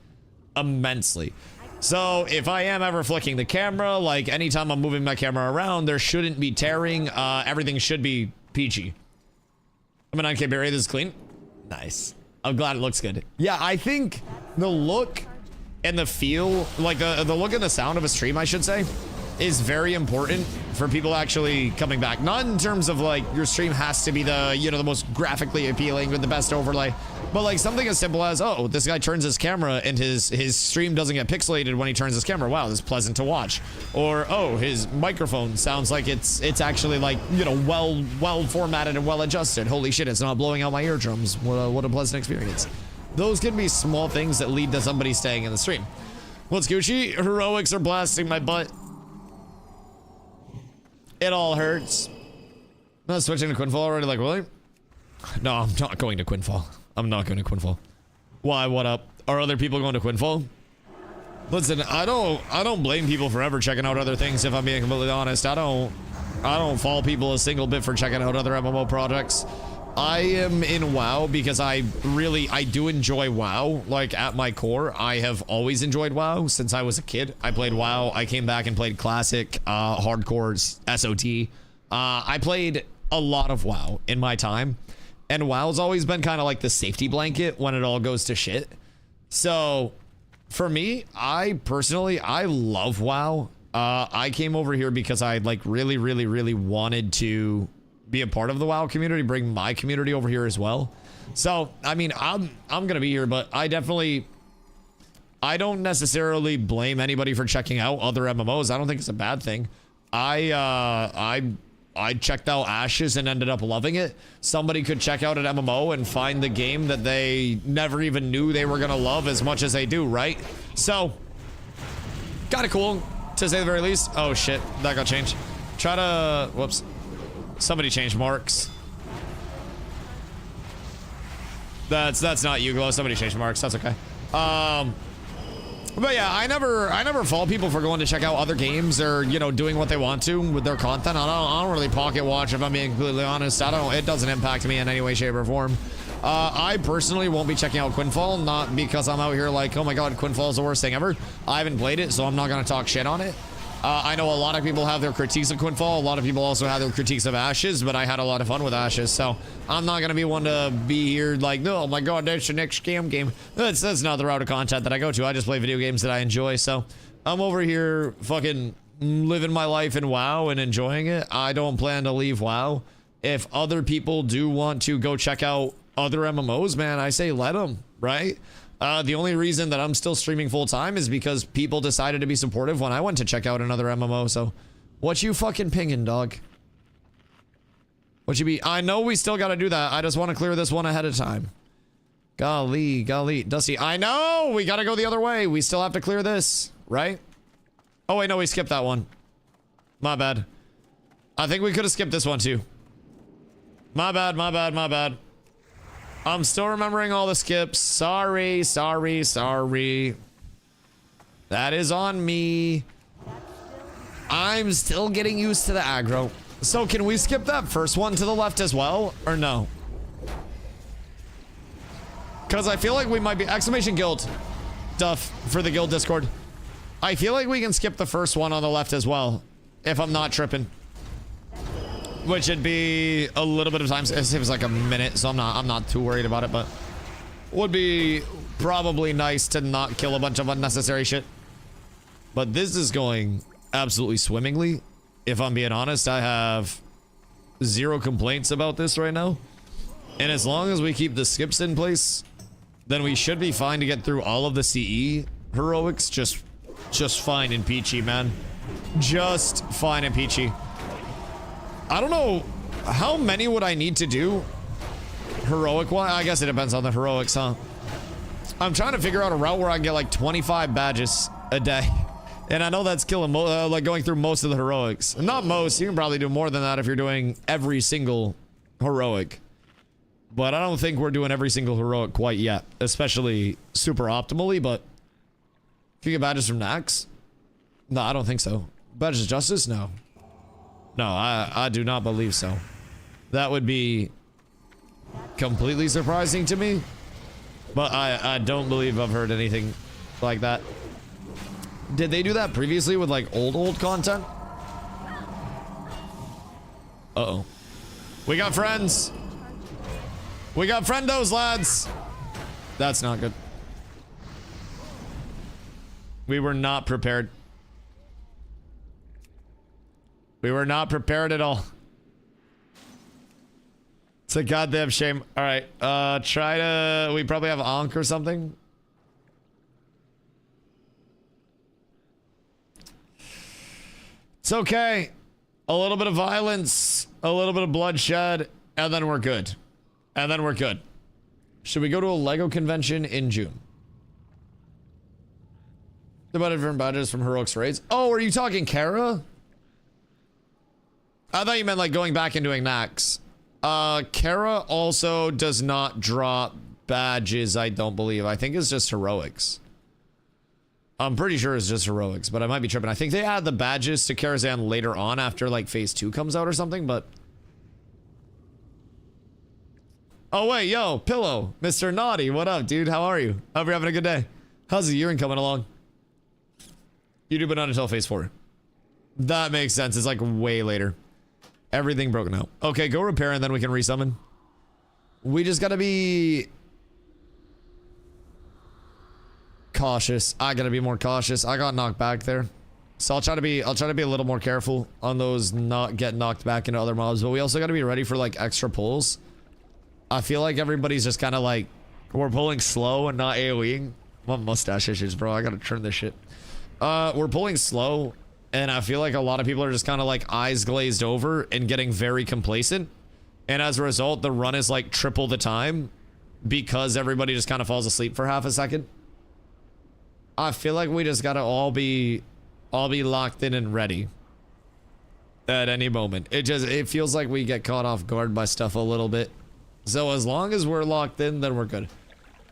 S2: Immensely. So if I am ever flicking the camera, like anytime I'm moving my camera around, there shouldn't be tearing. Everything should be peachy. I'm an 9K bitrate. This is clean. Nice. I'm glad it looks good. Yeah, I think the look and the feel, like the look and the sound of a stream, I should say, is very important for people actually coming back. Not in terms of like your stream has to be the, you know, the most graphically appealing with the best overlay, but like something as simple as, oh, this guy turns his camera and his stream doesn't get pixelated when he turns his camera. Wow, this is pleasant to watch. Or, oh, his microphone sounds like it's actually like, you know, well formatted and well adjusted. Holy shit, it's not blowing out my eardrums. What a pleasant experience. Those can be small things that lead to somebody staying in the stream. What's Gucci? Heroics are blasting my butt. It all hurts. I'm not switching to Quinfall already, like, really? No, I'm not going to Quinfall. I'm not going to Quinfall. Why, what up? Are other people going to Quinfall? Listen, I don't blame people for ever checking out other things, if I'm being completely honest. I don't fault people a single bit for checking out other MMO projects. I am in WoW because I do enjoy WoW. Like, at my core, I have always enjoyed WoW since I was a kid. I played WoW. I came back and played Classic, Hardcore, SOT. I played a lot of WoW in my time. And WoW's always been kind of like the safety blanket when it all goes to shit. So, for me, I love WoW. I came over here because I like really wanted to be a part of the WoW community, bring my community over here as well. So, I mean, I'm gonna be here, but I don't necessarily blame anybody for checking out other MMOs. I don't think it's a bad thing. I checked out Ashes and ended up loving it. Somebody could check out an MMO and find the game that they never even knew they were gonna love as much as they do, right? So, kinda cool, to say the very least. Oh shit, that got changed. Try to, whoops. Somebody changed marks. That's not you, Glow. Somebody changed marks. That's okay. But yeah, I never fault people for going to check out other games or, you know, doing what they want to with their content. I don't really pocket watch, if I'm being completely honest. It doesn't impact me in any way, shape, or form. I personally won't be checking out Quinfall, not because I'm out here like, oh my god, Quinfall is the worst thing ever. I haven't played it, so I'm not going to talk shit on it. I know a lot of people have their critiques of Quinfall. A lot of people also have their critiques of Ashes, but I had a lot of fun with Ashes, so I'm not going to be one to be here like, oh my god, that's the next scam game. That's not the route of content that I go to. I just play video games that I enjoy, so I'm over here fucking living my life in WoW and enjoying it. I don't plan to leave WoW. If other people do want to go check out other MMOs, man, I say let them, right? The only reason that I'm still streaming full time is because people decided to be supportive when I went to check out another MMO. So what you fucking pinging, dog? What you be? I know we still got to do that. I just want to clear this one ahead of time. Golly, Dusty. I know we got to go the other way. We still have to clear this, right? Oh wait, no, we skipped that one. My bad. I think we could have skipped this one too. My bad. I'm still remembering all the skips. Sorry. That is on me. I'm still getting used to the aggro. So can we skip that first one to the left as well, or no? Because I feel like we might be... Exclamation guild. Duff for the guild Discord. I feel like we can skip the first one on the left as well, if I'm not tripping. Which would be a little bit of time. It was like a minute, so I'm not too worried about it, but would be probably nice to not kill a bunch of unnecessary shit. But this is going absolutely swimmingly. If I'm being honest, I have zero complaints about this right now. And as long as we keep the skips in place, then we should be fine to get through all of the CE heroics. Just fine and peachy, man. Just fine and peachy. I don't know, how many would I need to do heroic-wise? I guess it depends on the heroics, huh? I'm trying to figure out a route where I can get like 25 badges a day. And I know that's killing, like going through most of the heroics. Not most, you can probably do more than that if you're doing every single heroic. But I don't think we're doing every single heroic quite yet. Especially super optimally, but... Can you get badges from Nax? No, I don't think so. Badges of Justice? No. No, I do not believe so. That would be completely surprising to me. But I don't believe I've heard anything like that. Did they do that previously with like old content? Uh-oh. We got friends. We got friendos, lads. That's not good. We were not prepared. We were not prepared at all. It's a goddamn shame. All right, try to... We probably have Ankh or something. It's okay. A little bit of violence, a little bit of bloodshed, and then we're good. And then we're good. Should we go to a LEGO convention in June? About different badges from Heroics Raids. Oh, are you talking Kara? I thought you meant like going back and doing Nax. Kara also does not drop badges, I don't believe. I think it's just Heroics. I'm pretty sure it's just Heroics, but I might be tripping. I think they add the badges to Karazhan later on after like phase 2 comes out or something, but... Oh wait, yo, Pillow, Mr. Naughty, what up, dude? How are you? Hope you're having a good day. How's the urine coming along? You do, but not until phase 4. That makes sense. It's like way later. Everything broken out. Okay, go repair and then we can resummon. We just gotta be cautious. I gotta be more cautious. I got knocked back there, so I'll try to be a little more careful on those not get knocked back into other mobs. But we also gotta be ready for like extra pulls. I feel like everybody's just kind of like we're pulling slow and not AoEing. My mustache issues, bro. I gotta trim this shit. We're pulling slow. And I feel like a lot of people are just kind of like eyes glazed over and getting very complacent. And as a result, the run is like triple the time because everybody just kind of falls asleep for half a second. I feel like we just gotta all be locked in and ready at any moment. It feels like we get caught off guard by stuff a little bit. So as long as we're locked in, then we're good.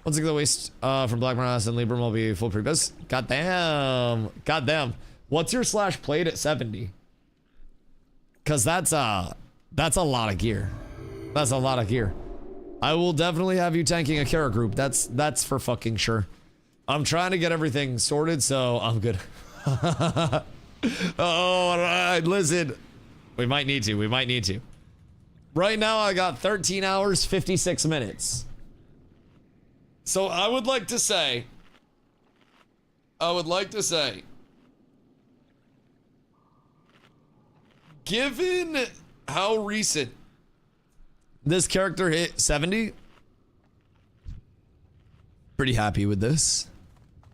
S2: Once again, the waste from Black Marathon and Libram will be full pre-biz. Goddamn. What's your slash played at 70? Cause that's a lot of gear. That's a lot of gear. I will definitely have you tanking a Kara group. That's for fucking sure. I'm trying to get everything sorted, so I'm good. All right, listen. We might need to. We might need to. Right now, I got 13 hours, 56 minutes. So I would like to say, given how recent this character hit 70, pretty happy with this.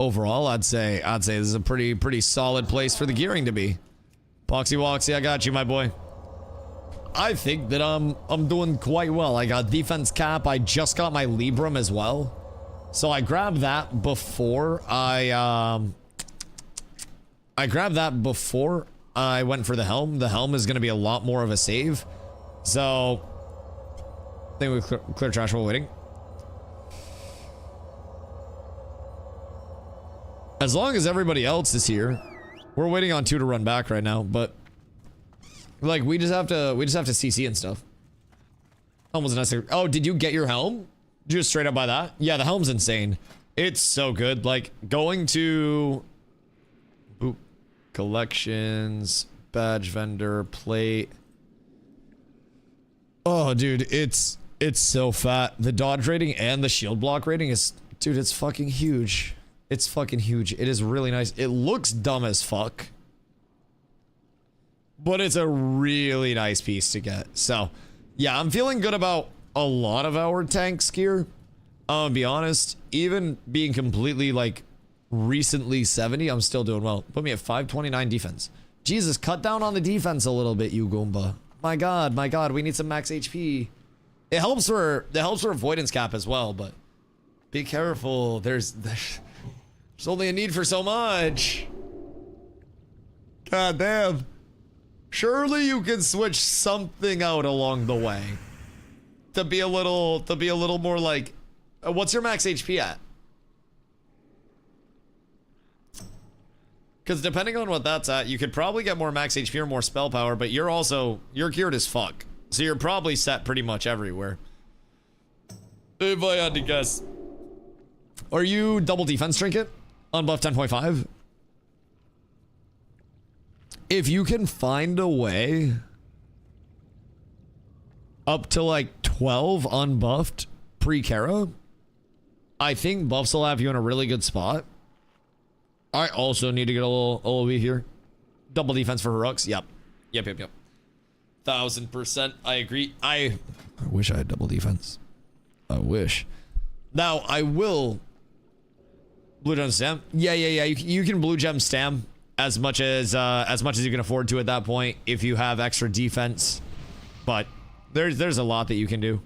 S2: Overall, I'd say this is a pretty solid place for the gearing to be. Boxy Woxy, I got you, my boy. I think that I'm doing quite well. I got defense cap. I just got my Libram as well. So I grabbed that before I went for the helm. The helm is going to be a lot more of a save. So I think we clear trash while waiting. As long as everybody else is here. We're waiting on 2 to run back right now, but like we just have to CC and stuff. Helm was necessary. Oh, did you get your helm? Did you just straight up buy that? Yeah, the helm's insane. It's so good. Like going to boop collections, badge vendor, plate. Oh, dude, it's so fat. The dodge rating and the shield block rating is, dude, it's fucking huge. It's fucking huge. It is really nice. It looks dumb as fuck, but it's a really nice piece to get. So yeah, I'm feeling good about a lot of our tanks gear. I'm gonna be honest, even being completely like recently 70, I'm still doing well. Put me at 529 defense. Jesus, cut down on the defense a little bit, you Goomba. My god, we need some max HP. It helps for avoidance cap as well, but be careful. There's only a need for so much. God damn. Surely you can switch something out along the way to be a little more like, what's your max HP at? Because depending on what that's at, you could probably get more max HP or more spell power, but you're geared as fuck. So you're probably set pretty much everywhere. If I had to guess. Are you double defense trinket on buff 10.5? If you can find a way up to like 12 unbuffed pre-Kara, I think buffs will have you in a really good spot. I also need to get a little OB here. Double defense for Heroics. Yep. 1000%. I agree. I wish I had double defense. I wish. Now, I will blue gem stam. Yeah. You can blue gem stam as much as you can afford to at that point if you have extra defense. But there's a lot that you can do.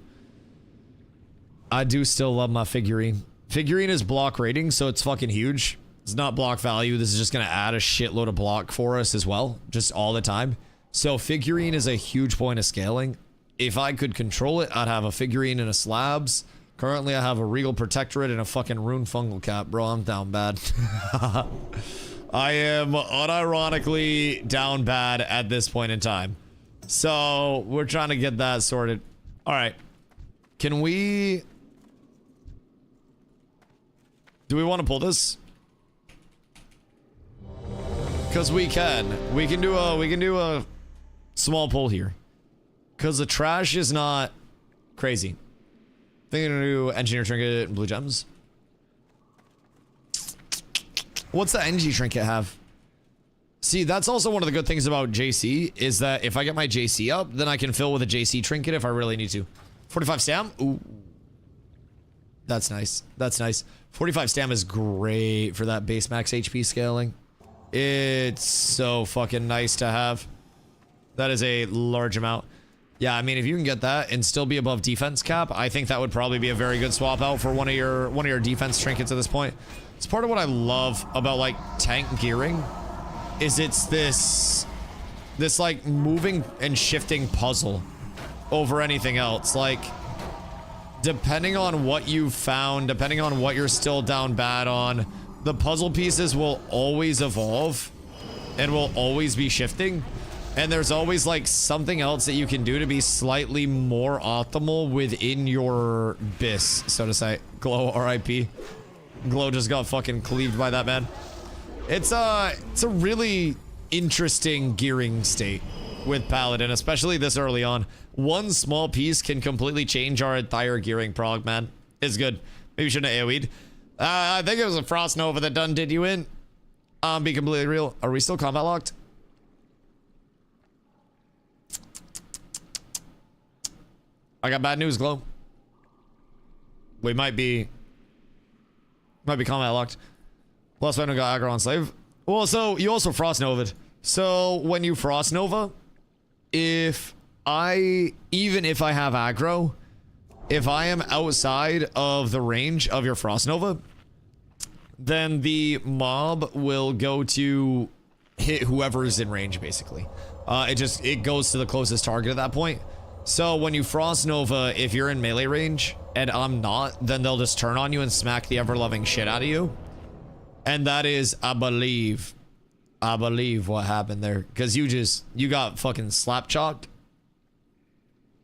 S2: I do still love my figurine. Figurine is block rating, so it's fucking huge. It's not block value. This is just going to add a shitload of block for us as well, just all the time. So figurine is a huge point of scaling. If I could control it, I'd have a figurine and a slabs. Currently, I have a regal protectorate and a fucking rune fungal cap. Bro, I'm down bad. I am unironically down bad at this point in time. So we're trying to get that sorted. All right. Can we... Do we want to pull this? Because we can. We can do a small pull here. Because the trash is not crazy. Thinking to do engineer trinket and blue gems. What's the NG trinket have? See, that's also one of the good things about JC is that if I get my JC up, then I can fill with a JC trinket if I really need to. 45 stam? Ooh. That's nice. That's nice. 45 stam is great for that base max HP scaling. It's so fucking nice to have. That is a large amount. Yeah, I mean, if you can get that and still be above defense cap, I think that would probably be a very good swap out for one of your defense trinkets at this point. It's part of what I love about like tank gearing is it's this like moving and shifting puzzle over anything else. Like depending on what you've found, depending on what you're still down bad on, the puzzle pieces will always evolve and will always be shifting. And there's always like something else that you can do to be slightly more optimal within your bis, so to say. Glow, RIP. Glow just got fucking cleaved by that man. It's a really interesting gearing state with Paladin, especially this early on. One small piece can completely change our entire gearing prog, man. It's good. Maybe you shouldn't have AoE'd. I think it was a Frost Nova that done did you in. Be completely real. Are we still combat locked? I got bad news, Glow. We might be combat locked. Plus, I don't got aggro on slave. Well, so you also Frost Nova'd. So when you Frost Nova, even if I have aggro, if I am outside of the range of your Frost Nova, then the mob will go to hit whoever is in range, basically. It goes to the closest target at that point. So when you Frost Nova, if you're in melee range and I'm not, then they'll just turn on you and smack the ever-loving shit out of you. And that is, I believe what happened there. Because you got fucking slap-chopped.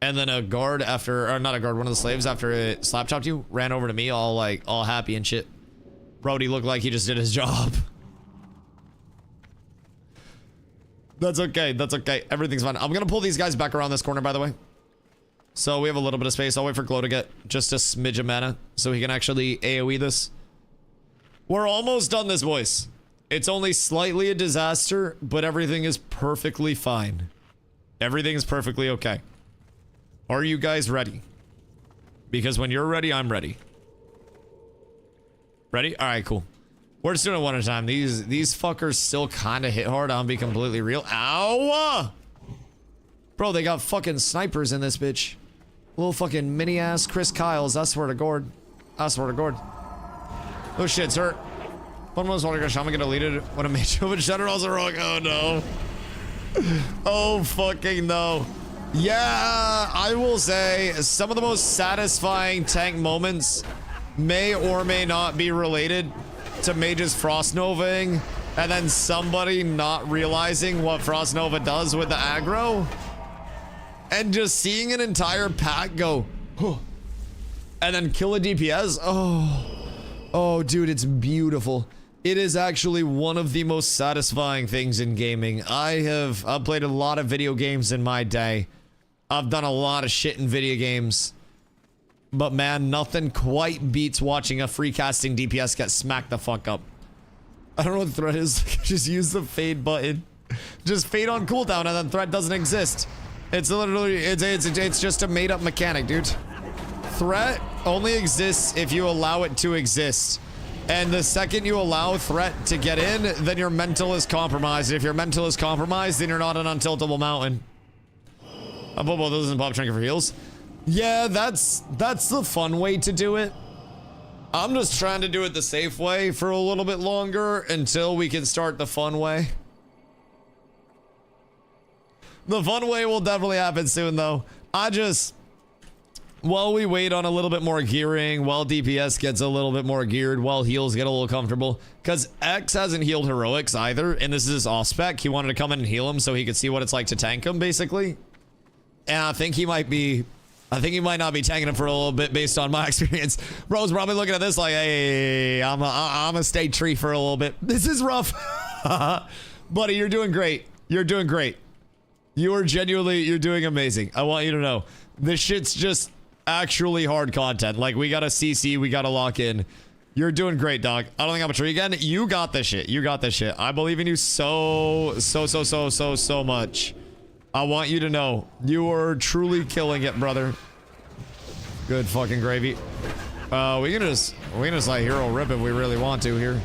S2: And then a guard after, or not a guard, one of the slaves after it slap-chopped you, ran over to me all happy and shit. Brody looked like he just did his job. That's okay, that's okay. Everything's fine. I'm gonna pull these guys back around this corner, by the way. So we have a little bit of space. I'll wait for Glow to get just a smidge of mana so he can actually AoE this. We're almost done this, boys. It's only slightly a disaster, but everything is perfectly fine. Everything is perfectly okay. Are you guys ready? Because when you're ready, I'm ready. Ready? All right, cool. We're just doing it one at a time. These fuckers still kind of hit hard. I'll be completely real. Ow! Bro, they got fucking snipers in this bitch. Little fucking mini-ass Chris Kyles. I swear to God. I swear to God. Oh shit, sir. One most water shaman get deleted when a mage open shutter also wrong. Oh no. Oh fucking no. Yeah, I will say some of the most satisfying tank moments may or may not be related to mages Frost Novaing and then somebody not realizing what Frost Nova does with the aggro and just seeing an entire pack go and then kill a DPS. Oh dude, it's beautiful. It is actually one of the most satisfying things in gaming. I've played a lot of video games in my day. I've done a lot of shit in video games. But man, nothing quite beats watching a free casting DPS get smacked the fuck up. I don't know what the threat is. Just use the fade button. Just fade on cooldown and then threat doesn't exist. It's literally, it's just a made up mechanic, dude. Threat only exists if you allow it to exist. And the second you allow threat to get in, then your mental is compromised. If your mental is compromised, then you're not an untiltable mountain. I'll put both those in pop trinket for heals. Yeah, that's the fun way to do it. I'm just trying to do it the safe way for a little bit longer until we can start the fun way. The fun way will definitely happen soon though. While we wait on a little bit more gearing, while DPS gets a little bit more geared, while heals get a little comfortable, because X hasn't healed heroics either, and this is his off spec. He wanted to come in and heal him so he could see what it's like to tank him, basically. And I think he might not be tanking him for a little bit based on my experience. Bro's probably looking at this like, hey, I'm a stay tree for a little bit. This is rough. Buddy, you're doing great. You're doing great. You're doing amazing. I want you to know. This shit's just actually hard content. Like, we gotta CC, we gotta lock in. You're doing great, dog. I don't think I'm a tree again. You got this shit. You got this shit. I believe in you so much. I want you to know you are truly killing it, brother. Good fucking gravy. We can just like hero rip if we really want to here.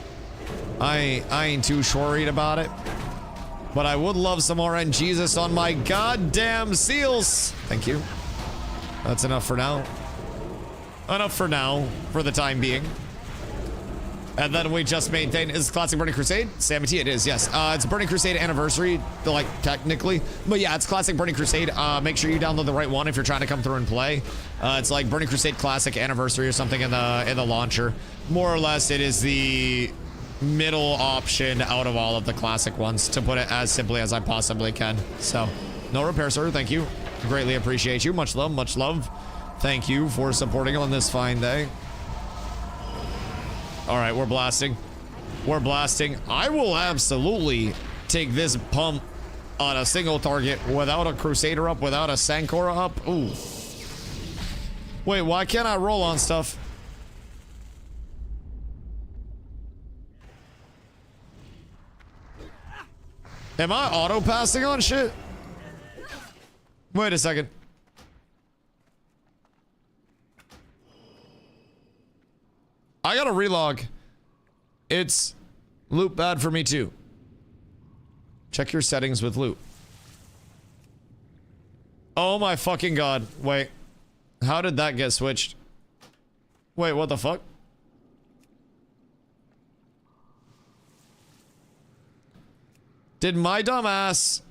S2: I ain't too worried about it. But I would love some more Jesus on my goddamn seals. Thank you. That's enough for now. Enough for now, for the time being. And then we just maintain, is Classic Burning Crusade? Sammy T, it is, yes. It's Burning Crusade anniversary, like, technically. But yeah, it's Classic Burning Crusade. Make sure you download the right one if you're trying to come through and play. It's like Burning Crusade Classic anniversary or something in the launcher. More or less, it is the middle option out of all of the classic ones, to put it as simply as I possibly can. So, no repair, sir. Thank you. Greatly appreciate you. Much love, much love. Thank you for supporting on this fine day. All right, we're blasting. We're blasting. I will absolutely take this pump on a single target without a Crusader up, without a Sankora up. Ooh. Wait, why can't I roll on stuff? Am I auto-passing on shit? Wait a second. I gotta relog. It's loot bad for me too. Check your settings with loot. Oh my fucking god. Wait. How did that get switched? Wait, what the fuck? Did my dumb ass...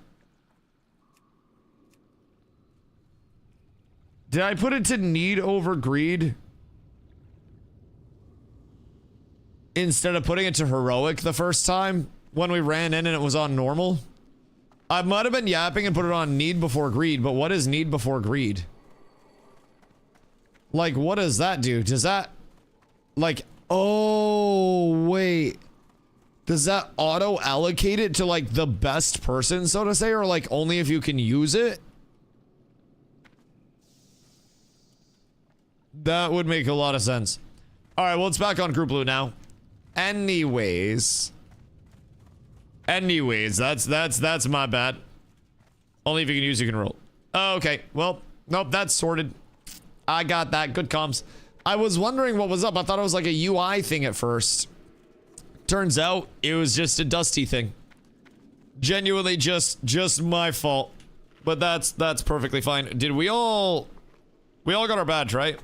S2: Did I put it to need over greed? Instead of putting it to heroic the first time when we ran in and it was on normal? I might have been yapping and put it on need before greed, but what is need before greed? Like, what does that do? Does that... Like, oh, wait. Does that auto-allocate it to, like, the best person, so to say? Or, like, only if you can use it? That would make a lot of sense. Alright, well, it's back on group loot now. Anyways, that's my bad. Only if you can use, you can roll. Oh, okay, well, nope, that's sorted. I got that. Good comms. I was wondering what was up. I thought it was like a UI thing at first. Turns out it was just a Dusty thing. Genuinely just my fault. But that's perfectly fine. Did we all got our badge, right?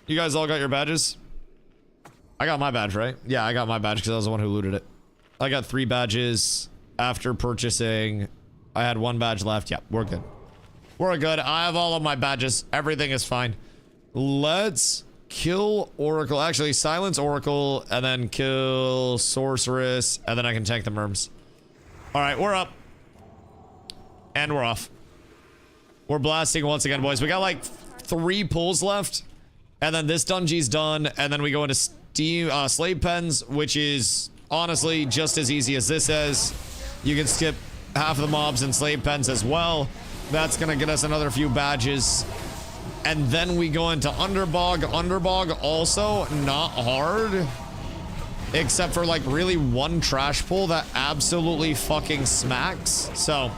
S2: You guys all got your badges? I got my badge, right? Yeah, I got my badge because I was the one who looted it. I got 3 badges after purchasing. I had 1 badge left. Yeah, we're good. We're good. I have all of my badges. Everything is fine. Let's kill Oracle. Actually, silence Oracle and then kill Sorceress. And then I can tank the Merms. All right, we're up. And we're off. We're blasting once again, boys. We got like 3 pulls left. And then this dungeon's done. And then we go into slave pens, which is honestly just as easy as this is. You can skip half of the mobs in slave pens as well. That's gonna get us another few badges. And then we go into Underbog. Underbog also not hard. Except for like really 1 trash pull that absolutely fucking smacks. So,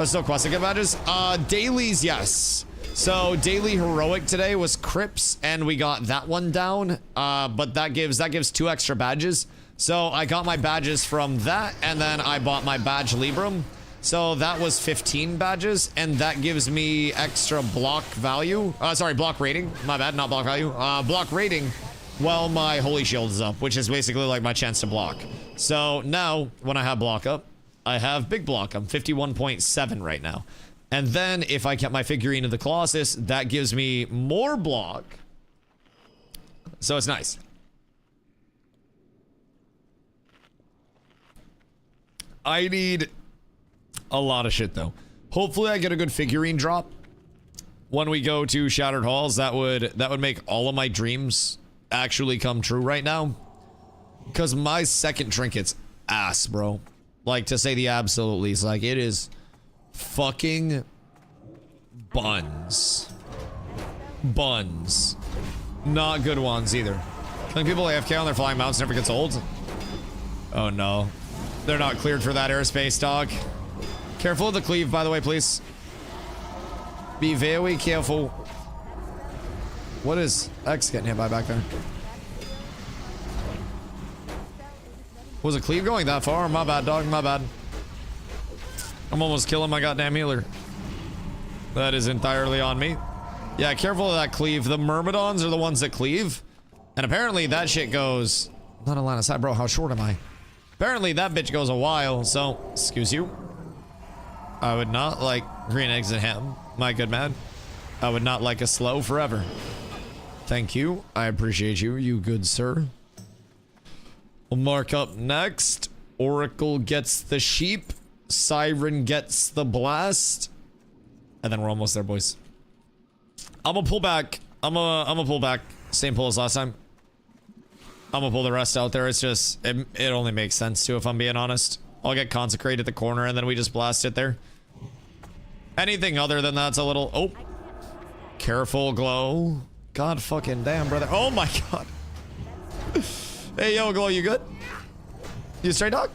S2: still quest to get badges. Dailies, yes. So daily heroic today was Crips, and we got that one down. But that gives 2 extra badges. So I got my badges from that, and then I bought my badge Librum. So that was 15 badges, and that gives me extra block value. Sorry, block rating. My bad, not block value. Block rating while my Holy Shield is up, which is basically like my chance to block. So now, when I have block up, I have big block. I'm 51.7 right now. And then, if I kept my figurine of the Colossus, that gives me more block. So it's nice. I need a lot of shit, though. Hopefully, I get a good figurine drop when we go to Shattered Halls. That would make all of my dreams actually come true right now. Because my second trinket's ass, bro. Like, to say the absolute least. Like, it is fucking buns. Buns. Not good ones, either. Killing people AFK on their flying mounts never gets old. Oh, no. They're not cleared for that airspace, dog. Careful of the cleave, by the way, please. Be very careful. What is X getting hit by back there? Was a cleave going that far? My bad, dog. My bad. I'm almost killing my goddamn healer. That is entirely on me. Yeah, careful of that cleave. The Myrmidons are the ones that cleave. And apparently that shit goes... Not a line of sight, bro. How short am I? Apparently that bitch goes a while, so... Excuse you. I would not like green eggs and ham, my good man. I would not like a slow forever. Thank you. I appreciate you, you good sir. We'll mark up next. Oracle gets the sheep. Siren gets the blast. And then we're almost there, boys. I'm gonna pull back. I'm gonna pull back. Same pull as last time. I'm gonna pull the rest out there. It's just, it only makes sense too, if I'm being honest. I'll get consecrated at the corner and then we just blast it there. Anything other than that's a little, oh. Careful, Glow. God fucking damn, brother. Oh my god. Hey, yo, Glow, you good? You straight, dog?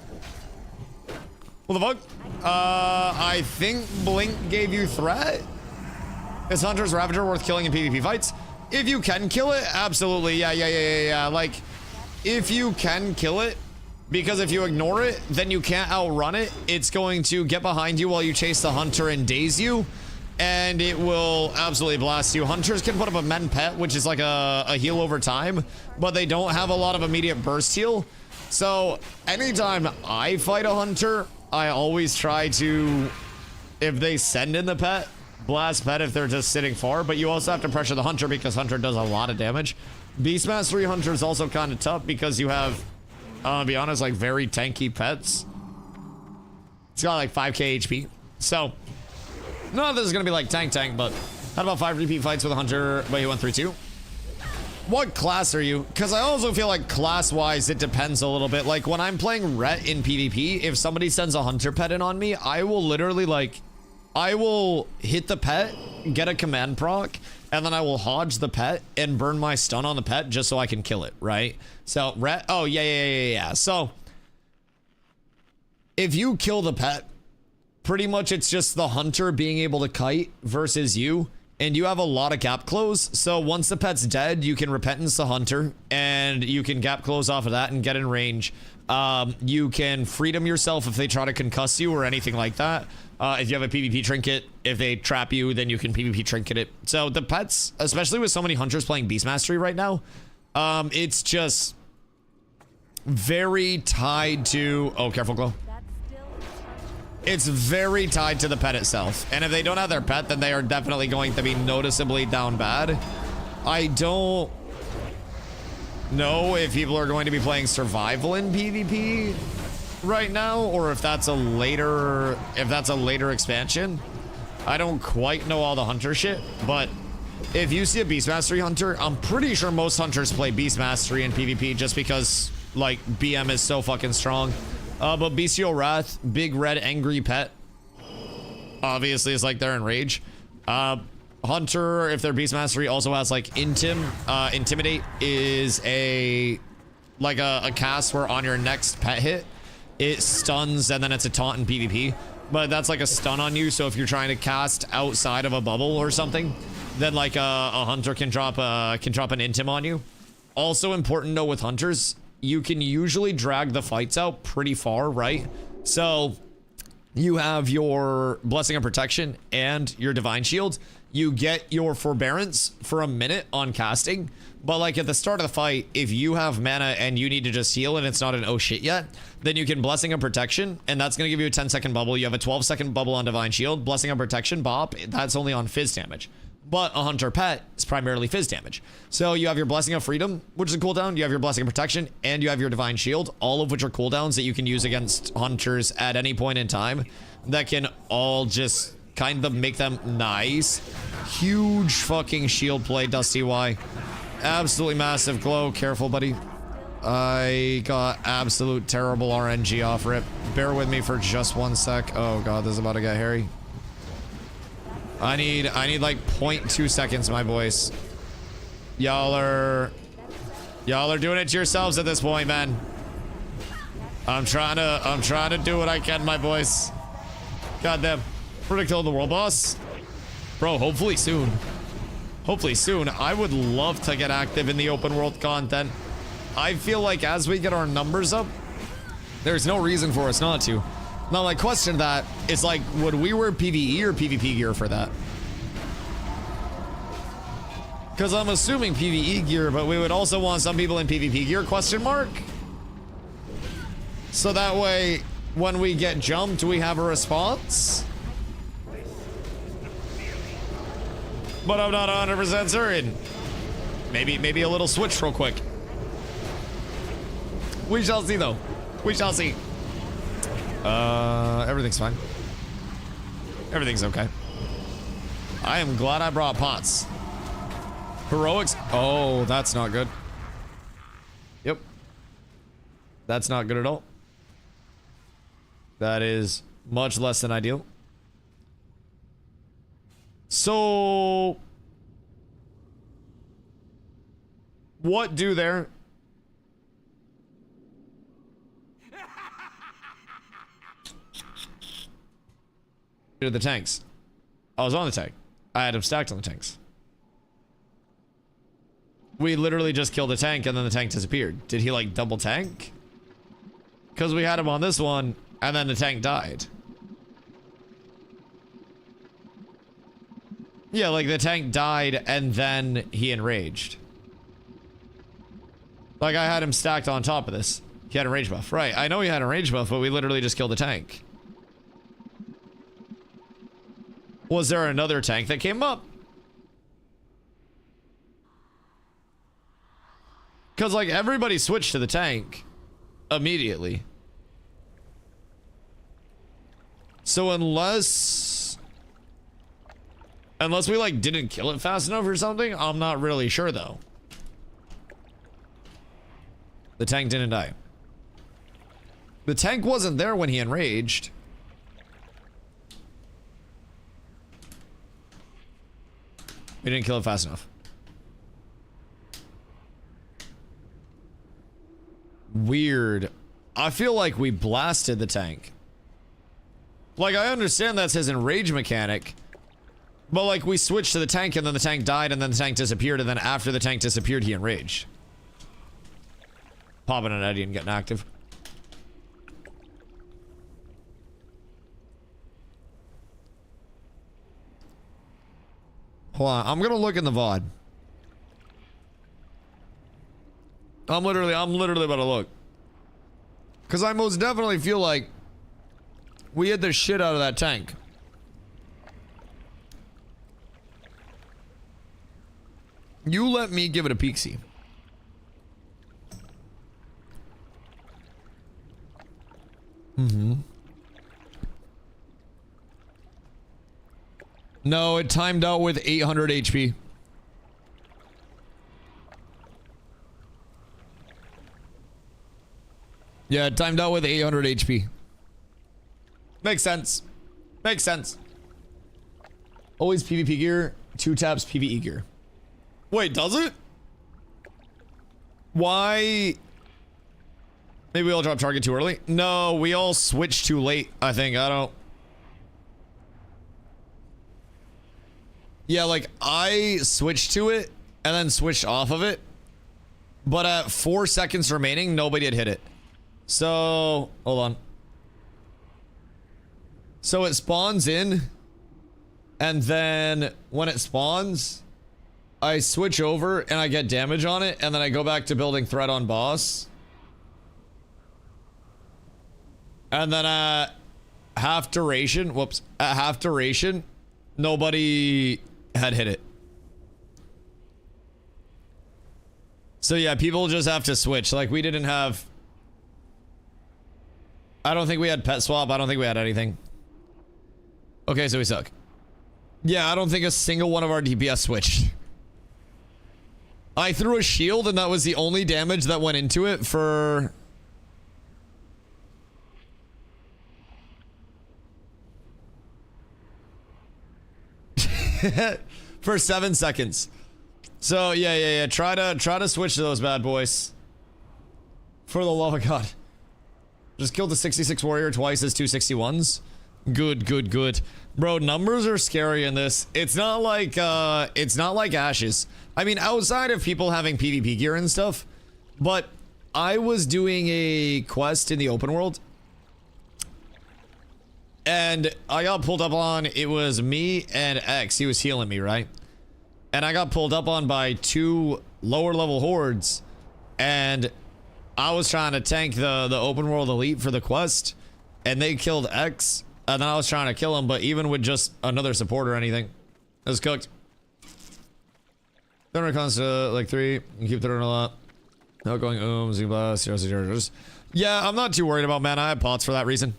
S2: What the fuck? I think Blink gave you threat. Is Hunter's Ravager worth killing in PvP fights? If you can kill it, absolutely. Yeah. Like, if you can kill it, because if you ignore it, then you can't outrun it. It's going to get behind you while you chase the Hunter and daze you, and it will absolutely blast you. Hunters can put up a men pet, which is like a heal over time, but they don't have a lot of immediate burst heal. So anytime I fight a Hunter, I always try to, if they send in the pet, blast pet if they're just sitting far, but you also have to pressure the Hunter because Hunter does a lot of damage. Beast Mastery Hunter is also kind of tough because you have, to be honest, like very tanky pets. It's got like 5k HP. So, none of this is going to be like tank, but how about 5 repeat fights with a Hunter? Wait, you went 3-2? What class are you? Because I also feel like class-wise, it depends a little bit. Like, when I'm playing Ret in PvP, if somebody sends a Hunter pet in on me, I will literally, like, I will hit the pet, get a command proc, and then I will hodge the pet and burn my stun on the pet just so I can kill it, right? So, Ret, oh, yeah. So, if you kill the pet, pretty much it's just the Hunter being able to kite versus you. And you have a lot of gap close, so once the pet's dead, you can repentance the Hunter, and you can gap close off of that and get in range. You can freedom yourself if they try to concuss you or anything like that. If you have a PvP trinket, if they trap you, then you can PvP trinket it. So the pets, especially with so many Hunters playing Beast Mastery right now, it's just very tied to... Oh, careful, Glow. It's very tied to the pet itself. And if they don't have their pet, then they are definitely going to be noticeably down bad. I don't know if people are going to be playing survival in PvP right now, or if that's a later expansion. I don't quite know all the Hunter shit, but if you see a Beast Mastery Hunter, I'm pretty sure most Hunters play Beast Mastery in PvP just because, like, BM is so fucking strong. But Bestial Wrath, big red angry pet, obviously is like they're in rage. Hunter, if they're Beast Mastery, also has like Intimidate is a cast where on your next pet hit, it stuns and then it's a taunt in PvP. But that's like a stun on you, so if you're trying to cast outside of a bubble or something, then like a Hunter can drop an Intim on you. Also important to know with Hunters, you can usually drag the fights out pretty far, right? So you have your Blessing of Protection and your Divine Shield. You get your Forbearance for a minute on casting, but like at the start of the fight, if you have mana and you need to just heal and it's not an oh shit yet, then you can Blessing of Protection, and that's going to give you a 10-second bubble. You have a 12-second bubble on Divine Shield. Blessing of Protection, bop, that's only on Fizz damage. But a Hunter pet is primarily Fizz damage. So you have your Blessing of Freedom, which is a cooldown. You have your Blessing of Protection, and you have your Divine Shield, all of which are cooldowns that you can use against Hunters at any point in time that can all just kind of make them nice. Huge fucking shield play, DustyWhy. Absolutely massive. Glow, careful, buddy. I got absolute terrible RNG off rip. Bear with me for just 1 sec. Oh god, this is about to get hairy. I need like 0.2 seconds, my boys. Y'all are doing it to yourselves at this point, man. I'm trying to do what I can, my boys. Goddamn. We're gonna kill the world boss. Bro, hopefully soon. Hopefully soon. I would love to get active in the open world content. I feel like as we get our numbers up, there's no reason for us not to. Now, my question to that is, like, would we wear PvE or PvP gear for that? Because I'm assuming PvE gear, but we would also want some people in PvP gear, question mark? So that way, when we get jumped, we have a response? But I'm not 100% certain. Maybe a little switch real quick. We shall see, though. We shall see. Everything's fine. Everything's okay. I am glad I brought pots. Heroics. Oh, that's not good. Yep. That's not good at all. That is much less than ideal. So, what do there? The tanks. I was on the tank. I had him stacked on the tanks. We literally just killed the tank and then the tank disappeared. Did he like double tank? Because we had him on this one and then the tank died. Yeah, like the tank died and then he enraged. Like I had him stacked on top of this. He had a rage buff. Right, I know he had a rage buff, but we literally just killed the tank. Was there another tank that came up? Because, like, everybody switched to the tank immediately. So unless we, like, didn't kill it fast enough or something, I'm not really sure, though. The tank didn't die. The tank wasn't there when he enraged. We didn't kill it fast enough. Weird. I feel like we blasted the tank. Like, I understand that's his enrage mechanic. But, like, we switched to the tank and then the tank died and then the tank disappeared and then after the tank disappeared, he enraged. Popping an Eddie and getting active. Hold on, I'm gonna look in the VOD. I'm literally about to look. Cause I most definitely feel like we hit the shit out of that tank. You let me give it a peek-see. No, it timed out with 800 HP. Yeah, it timed out with 800 HP. Makes sense. Makes sense. Always PvP gear, 2 taps PvE gear. Wait, does it? Why? Maybe we all drop target too early? No, we all switched too late, I think. I don't... Yeah, like, I switched to it, and then switched off of it. But at 4 seconds remaining, nobody had hit it. So, hold on. So it spawns in, and then when it spawns, I switch over, and I get damage on it, and then I go back to building threat on boss. And then at half duration, whoops, at half duration, nobody had hit it. So yeah, people just have to switch. Like, we didn't have... I don't think we had pet swap. I don't think we had anything. Okay, so we suck. Yeah, I don't think a single one of our DPS switched. I threw a shield and that was the only damage that went into it for... for 7 seconds. So yeah. Try to switch to those bad boys. For the love of God. Just killed the 66 warrior twice as 261s. Good. Bro, numbers are scary in this. It's not like Ashes. I mean, outside of people having PvP gear and stuff, but I was doing a quest in the open world. And I got pulled up on, it was me and X, he was healing me, right? And I got pulled up on by 2 lower level hordes, and I was trying to tank the open world elite for the quest, and they killed X, and then I was trying to kill him, but even with just another support or anything, it was cooked. Thunder comes to like 3, you keep throwing a lot. No going yeah, I'm not too worried about mana. I have pots for that reason.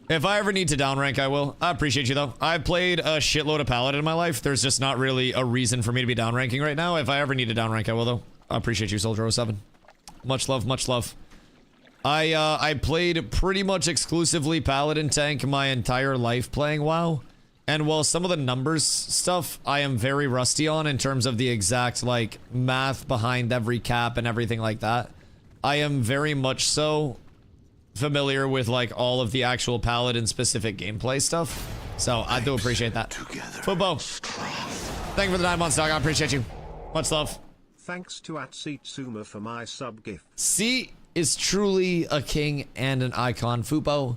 S2: If I ever need to downrank, I will. I appreciate you though. I've played a shitload of Paladin in my life. There's just not really a reason for me to be downranking right now. If I ever need to downrank, I will though. I appreciate you, Soldier07. Much love, much love. I played pretty much exclusively Paladin tank my entire life playing WoW. And while some of the numbers stuff I am very rusty on in terms of the exact, like, math behind every cap and everything like that, I am very much so familiar with, like, all of the actual Paladin-specific gameplay stuff. So, I do appreciate that. Fubo, thank you for the 9 months, dog. I appreciate you. Much love.
S6: Thanks to Atsitsuma for my sub gift.
S2: C is truly a king and an icon, Fubo.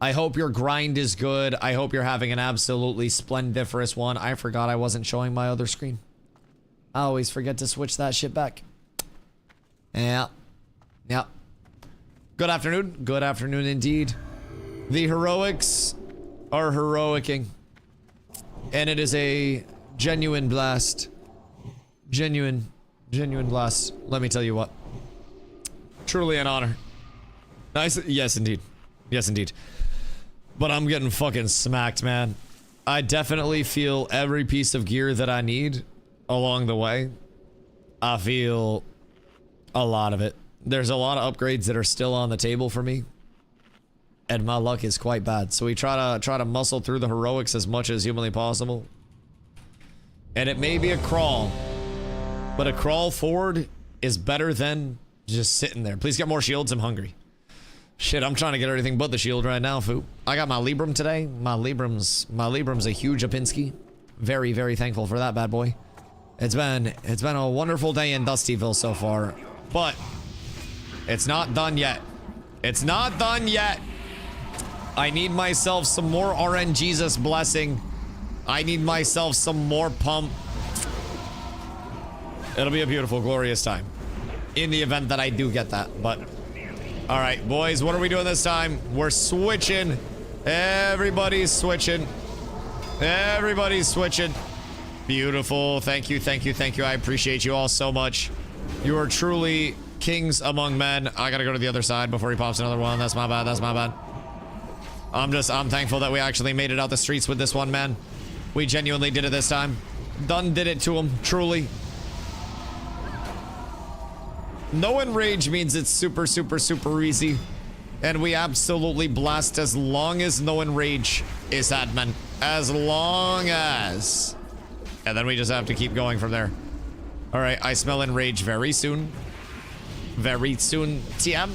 S2: I hope your grind is good. I hope you're having an absolutely splendiferous one. I forgot I wasn't showing my other screen. I always forget to switch that shit back. Yeah. Yeah. Good afternoon. Good afternoon indeed. The heroics are heroicing. And it is a genuine blast. Genuine blast. Let me tell you what. Truly an honor. Nice. Yes, indeed. Yes, indeed. But I'm getting fucking smacked, man. I definitely feel every piece of gear that I need along the way. I feel a lot of it. There's a lot of upgrades that are still on the table for me. And my luck is quite bad. So we try to muscle through the heroics as much as humanly possible. And it may be a crawl. But a crawl forward is better than just sitting there. Please get more shields. I'm hungry. Shit, I'm trying to get everything but the shield right now, foo. I got my Libram today. My Libram's a huge Opinski. Very, very thankful for that bad boy. It's been a wonderful day in Dustyville so far. But it's not done yet. It's not done yet. I need myself some more RNGesus blessing. I need myself some more pump. It'll be a beautiful, glorious time. In the event that I do get that, but... Alright, boys, what are we doing this time? We're switching. Everybody's switching. Everybody's switching. Beautiful. Thank you, thank you, thank you. I appreciate you all so much. You are truly kings among men. I gotta go to the other side before he pops another one. That's my bad, that's my bad. I'm thankful that we actually made it out the streets with this one, man. We genuinely did it this time. Done did it to him, truly. No enrage means it's super, super, super easy. And we absolutely blast as long as no enrage is admin. As long as. And then we just have to keep going from there. Alright, I smell enrage very soon. Very soon. TM.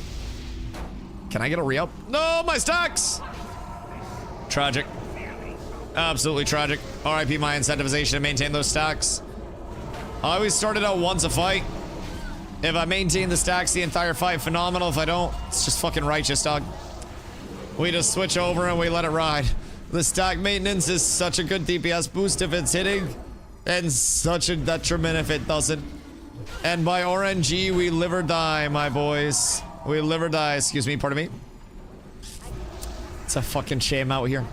S2: Can I get a re-up? No, my stacks! Tragic. Absolutely tragic. RIP my incentivization to maintain those stacks. I always started out once a fight. If I maintain the stacks the entire fight, phenomenal. If I don't, it's just fucking righteous, dog. We just switch over and we let it ride. The stack maintenance is such a good DPS boost if it's hitting, and such a detriment if it doesn't. And by RNG, we live or die, my boys. We live or die. Excuse me, pardon me. It's a fucking shame out here.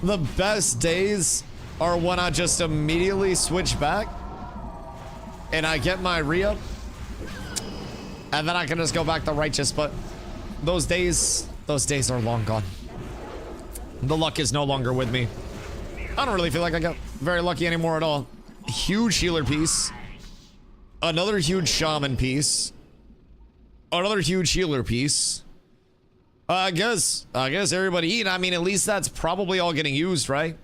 S2: The best days are when I just immediately switch back and I get my re-up, and then I can just go back to righteous, but those days are long gone. The luck is no longer with me. I don't really feel like I got very lucky anymore at all. Huge healer piece. Another huge shaman piece. Another huge healer piece. I guess everybody eating. I mean, at least that's probably all getting used, right?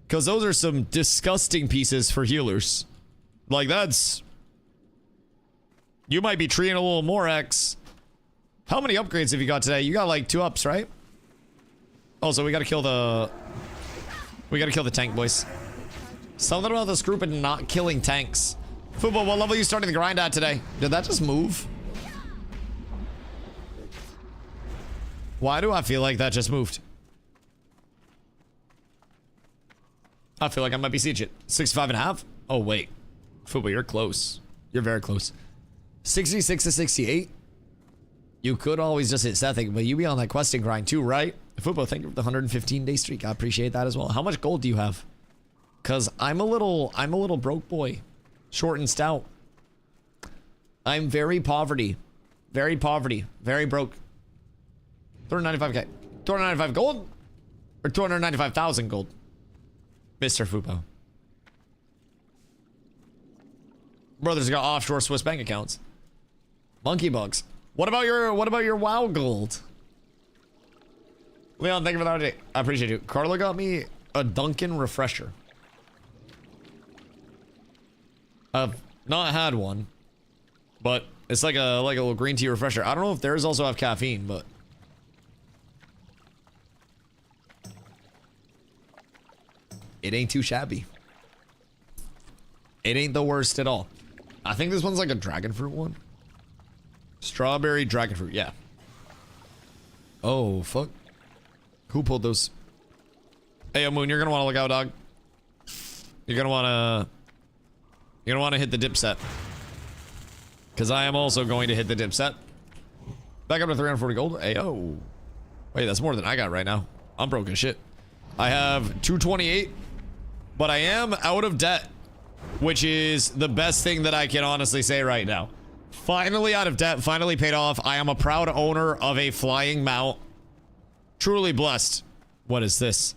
S2: Because those are some disgusting pieces for healers. Like, that's... You might be treating a little more, X. How many upgrades have you got today? You got like 2 ups, right? Also, we gotta kill the... We gotta kill the tank, boys. Something about this group and not killing tanks. Football, what level are you starting the grind at today? Did that just move? Why do I feel like that just moved? I feel like I might be siege it. 65.5? Oh, wait. Football, you're close. You're very close. 66 to 68? You could always just hit Sethic, but you be on that questing grind too, right? Football, thank you for the 115-day streak. I appreciate that as well. How much gold do you have? Cause I'm a little broke boy. Short and stout. I'm very poverty. Very poverty. Very broke. 295k. 295 gold? Or 295,000 gold? Mr. Fupo. Brothers got offshore Swiss bank accounts. Monkey bugs. What about your WoW gold? Leon, thank you for that update. I appreciate you. Carla got me a Dunkin' refresher. I've not had one, but it's like a little green tea refresher. I don't know if theirs also have caffeine, but it ain't too shabby. It ain't the worst at all. I think this one's like a dragon fruit one. Strawberry dragon fruit, yeah. Oh, fuck. Who pulled those? Hey, Moon, you're gonna want to look out, dog. You're gonna want to hit the dip set. Because I am also going to hit the dip set. Back up to 340 gold. Ayo. Wait, that's more than I got right now. I'm broke as shit. I have 228, but I am out of debt, which is the best thing that I can honestly say right now. Finally out of debt, finally paid off. I am a proud owner of a flying mount. Truly blessed. What is this?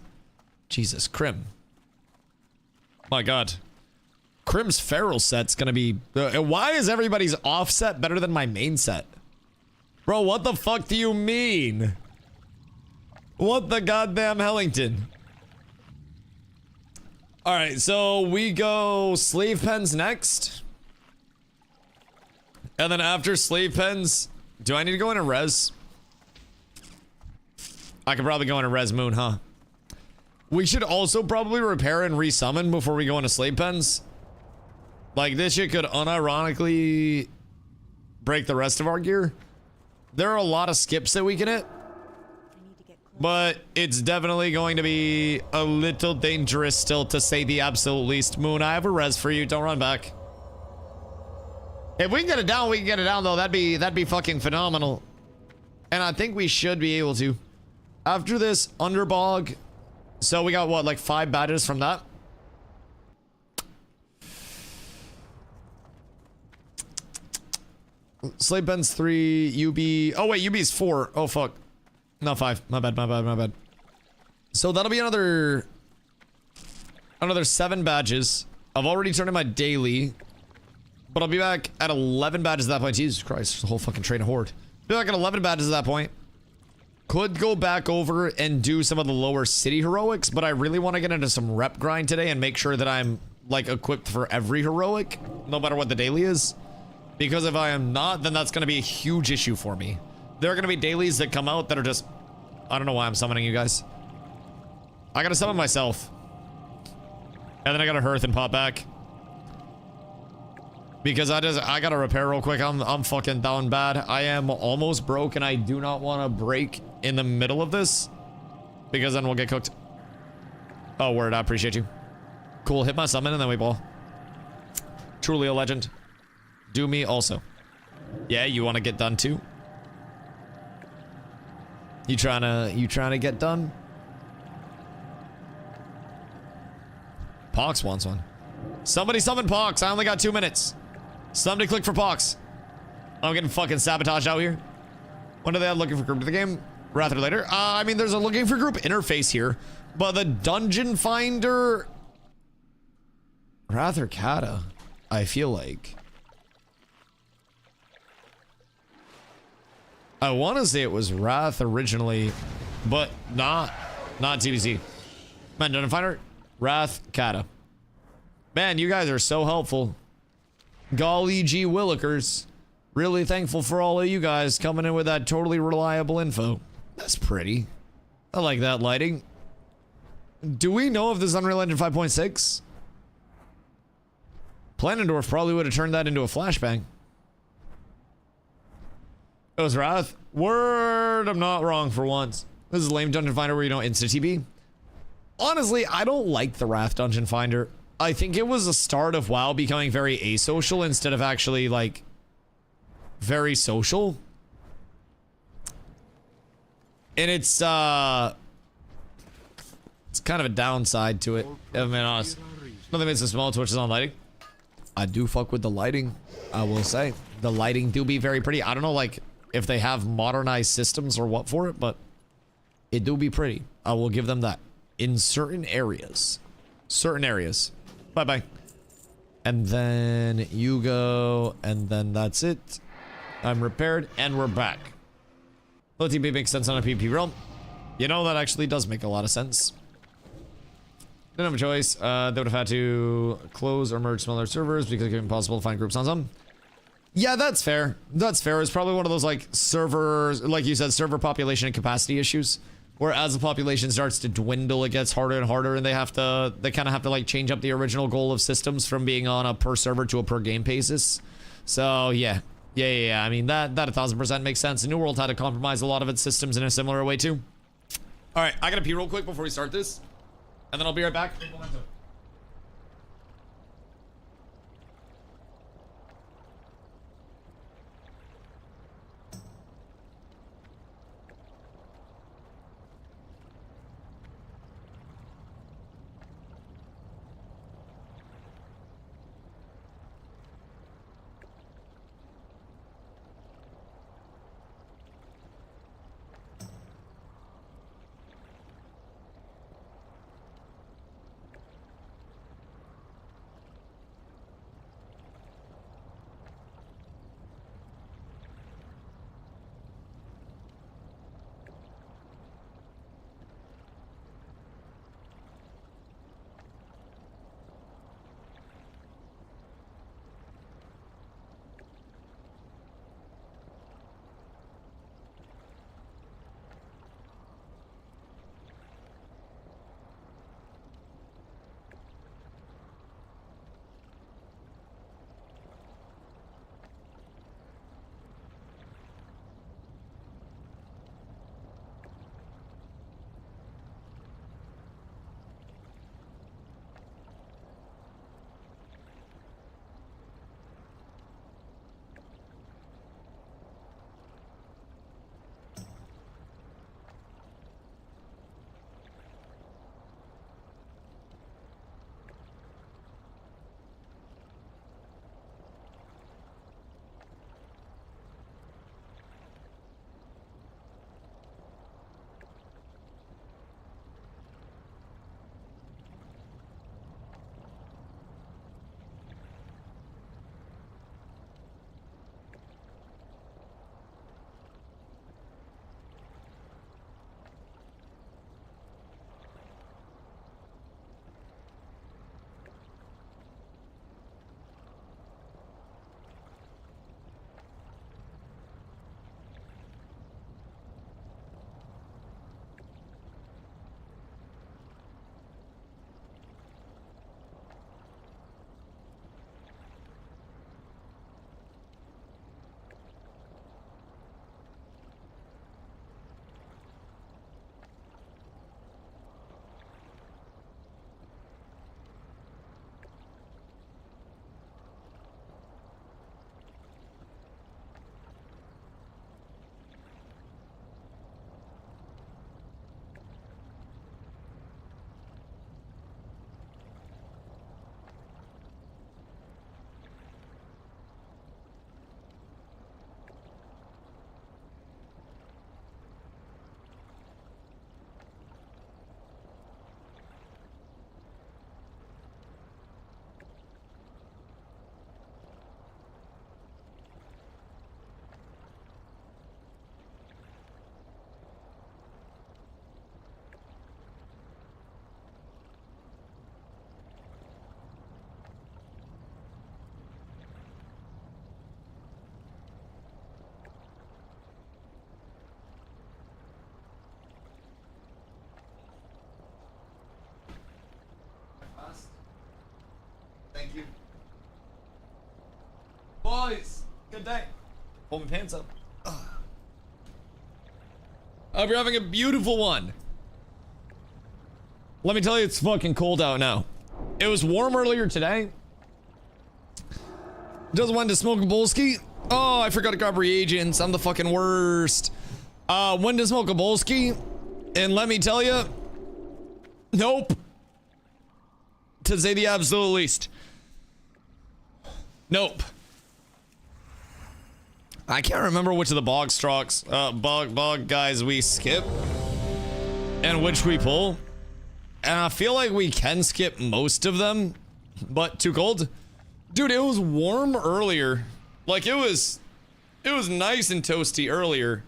S2: Jesus, Crim. My god. Crim's feral set's gonna be... why is everybody's offset better than my main set? Bro, what the fuck do you mean? What the goddamn Hellington? Alright, so we go slave pens next. And then after slave pens, do I need to go into res? I could probably go into res moon, huh? We should also probably repair and resummon before we go into slave pens. Like, this shit could unironically break the rest of our gear. There are a lot of skips that we can hit. But it's definitely going to be a little dangerous still, to say the absolute least. Moon, I have a res for you. Don't run back. If we can get it down, we can get it down, though. That'd be fucking phenomenal. And I think we should be able to. After this, Underbog. So we got, what, like 5 badges from that? Slave Ben's 3, UB... Oh, wait, UB's 4. Oh, fuck. Not 5. My bad, my bad, my bad. So that'll be another 7 badges. I've already turned in my daily. But I'll be back at 11 badges at that point. Jesus Christ, the whole fucking train of horde. Be back at 11 badges at that point. Could go back over and do some of the lower city heroics, but I really want to get into some rep grind today and make sure that I'm, like, equipped for every heroic, no matter what the daily is. Because if I am not, then that's going to be a huge issue for me. There are going to be dailies that come out that are just... I don't know why I'm summoning you guys. I gotta summon myself. And then I gotta hearth and pop back. Because I gotta repair real quick. I'm fucking down bad. I am almost broke and I do not want to break in the middle of this. Because then we'll get cooked. Oh, word. I appreciate you. Cool. Hit my summon and then we ball. Truly a legend. Do me also. Yeah, you want to get done too? You trying to get done? Pox wants one. Somebody summon Pox. I only got 2 minutes. Somebody click for Pox. I'm getting fucking sabotaged out here. When do they have looking for group to the game? Rather later. I mean, there's a looking for group interface here, but the dungeon finder... Rather Kata, I feel like. I want to say it was Wrath originally, but not TBC. Man, Dungeon Finder, Wrath, Kata. Man, you guys are so helpful. Golly gee willikers. Really thankful for all of you guys coming in with that totally reliable info. That's pretty. I like that lighting. Do we know if this is Unreal Engine 5.6? Planendorf probably would have turned that into a flashbang. It was Wrath. Word, I'm not wrong for once. This is lame Dungeon Finder where you don't insta-TP. Honestly, I don't like the Wrath Dungeon Finder. I think it was the start of WoW becoming very asocial instead of actually, like, very social. And it's kind of a downside to it, if I'm being honest. Nothing makes a small Twitch is on lighting. I do fuck with the lighting. I will say the lighting do be very pretty. I don't know like if they have modernized systems or what for it, but it do be pretty. I will give them that in certain areas. Certain areas. Bye-bye. And then you go, and then that's it. I'm repaired, and we're back. Low TP makes sense on a PvP realm. You know, that actually does make a lot of sense. Didn't have a choice. They would have had to close or merge smaller servers because it became impossible to find groups on some. Yeah, that's fair. That's fair. It's probably one of those, like, servers, like you said, server population and capacity issues. Where as the population starts to dwindle, it gets harder and harder, and they kind of have to, like, change up the original goal of systems from being on a per server to a per game basis. So, yeah. Yeah. I mean, that 1000% makes sense. The New World had to compromise a lot of its systems in a similar way, too. Alright, I gotta pee real quick before we start this. And then I'll be right back. Thank you. Boys, good day. Pull my pants up. I hope you're having a beautiful one. Let me tell you, it's fucking cold out now. It was warm earlier today. Doesn't want to smoke a Bolski. Oh, I forgot to grab reagents. I'm the fucking worst. When to smoke a Bolski? And let me tell you, nope. To say the absolute least. Nope. I can't remember which of the bog guys we skip and which we pull. And I feel like we can skip most of them, but too cold. Dude, it was warm earlier. Like it was nice and toasty earlier.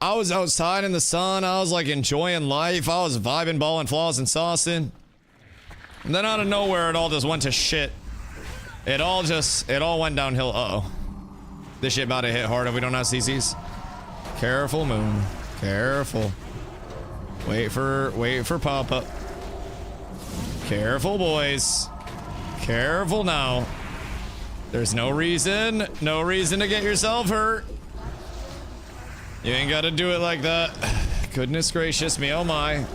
S2: I was outside in the sun. I was like enjoying life. I was vibing, balling, flossing, saucing. And then out of nowhere, it all just went to shit. It all went downhill. Uh-oh. This shit about to hit hard if we don't have CCs. Careful, Moon. Careful. Wait for pop-up. Careful, boys. Careful now. There's no reason to get yourself hurt. You ain't gotta do it like that. Goodness gracious me, oh my.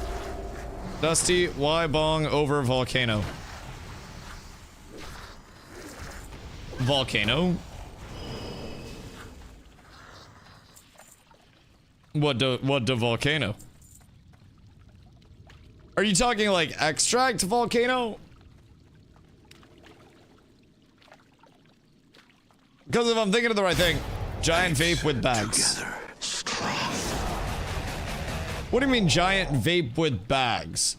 S2: DustyWhy bong over volcano. Volcano? What the volcano? Are you talking like extract volcano? Because if I'm thinking of the right thing, giant vape with bags. What do you mean giant vape with bags?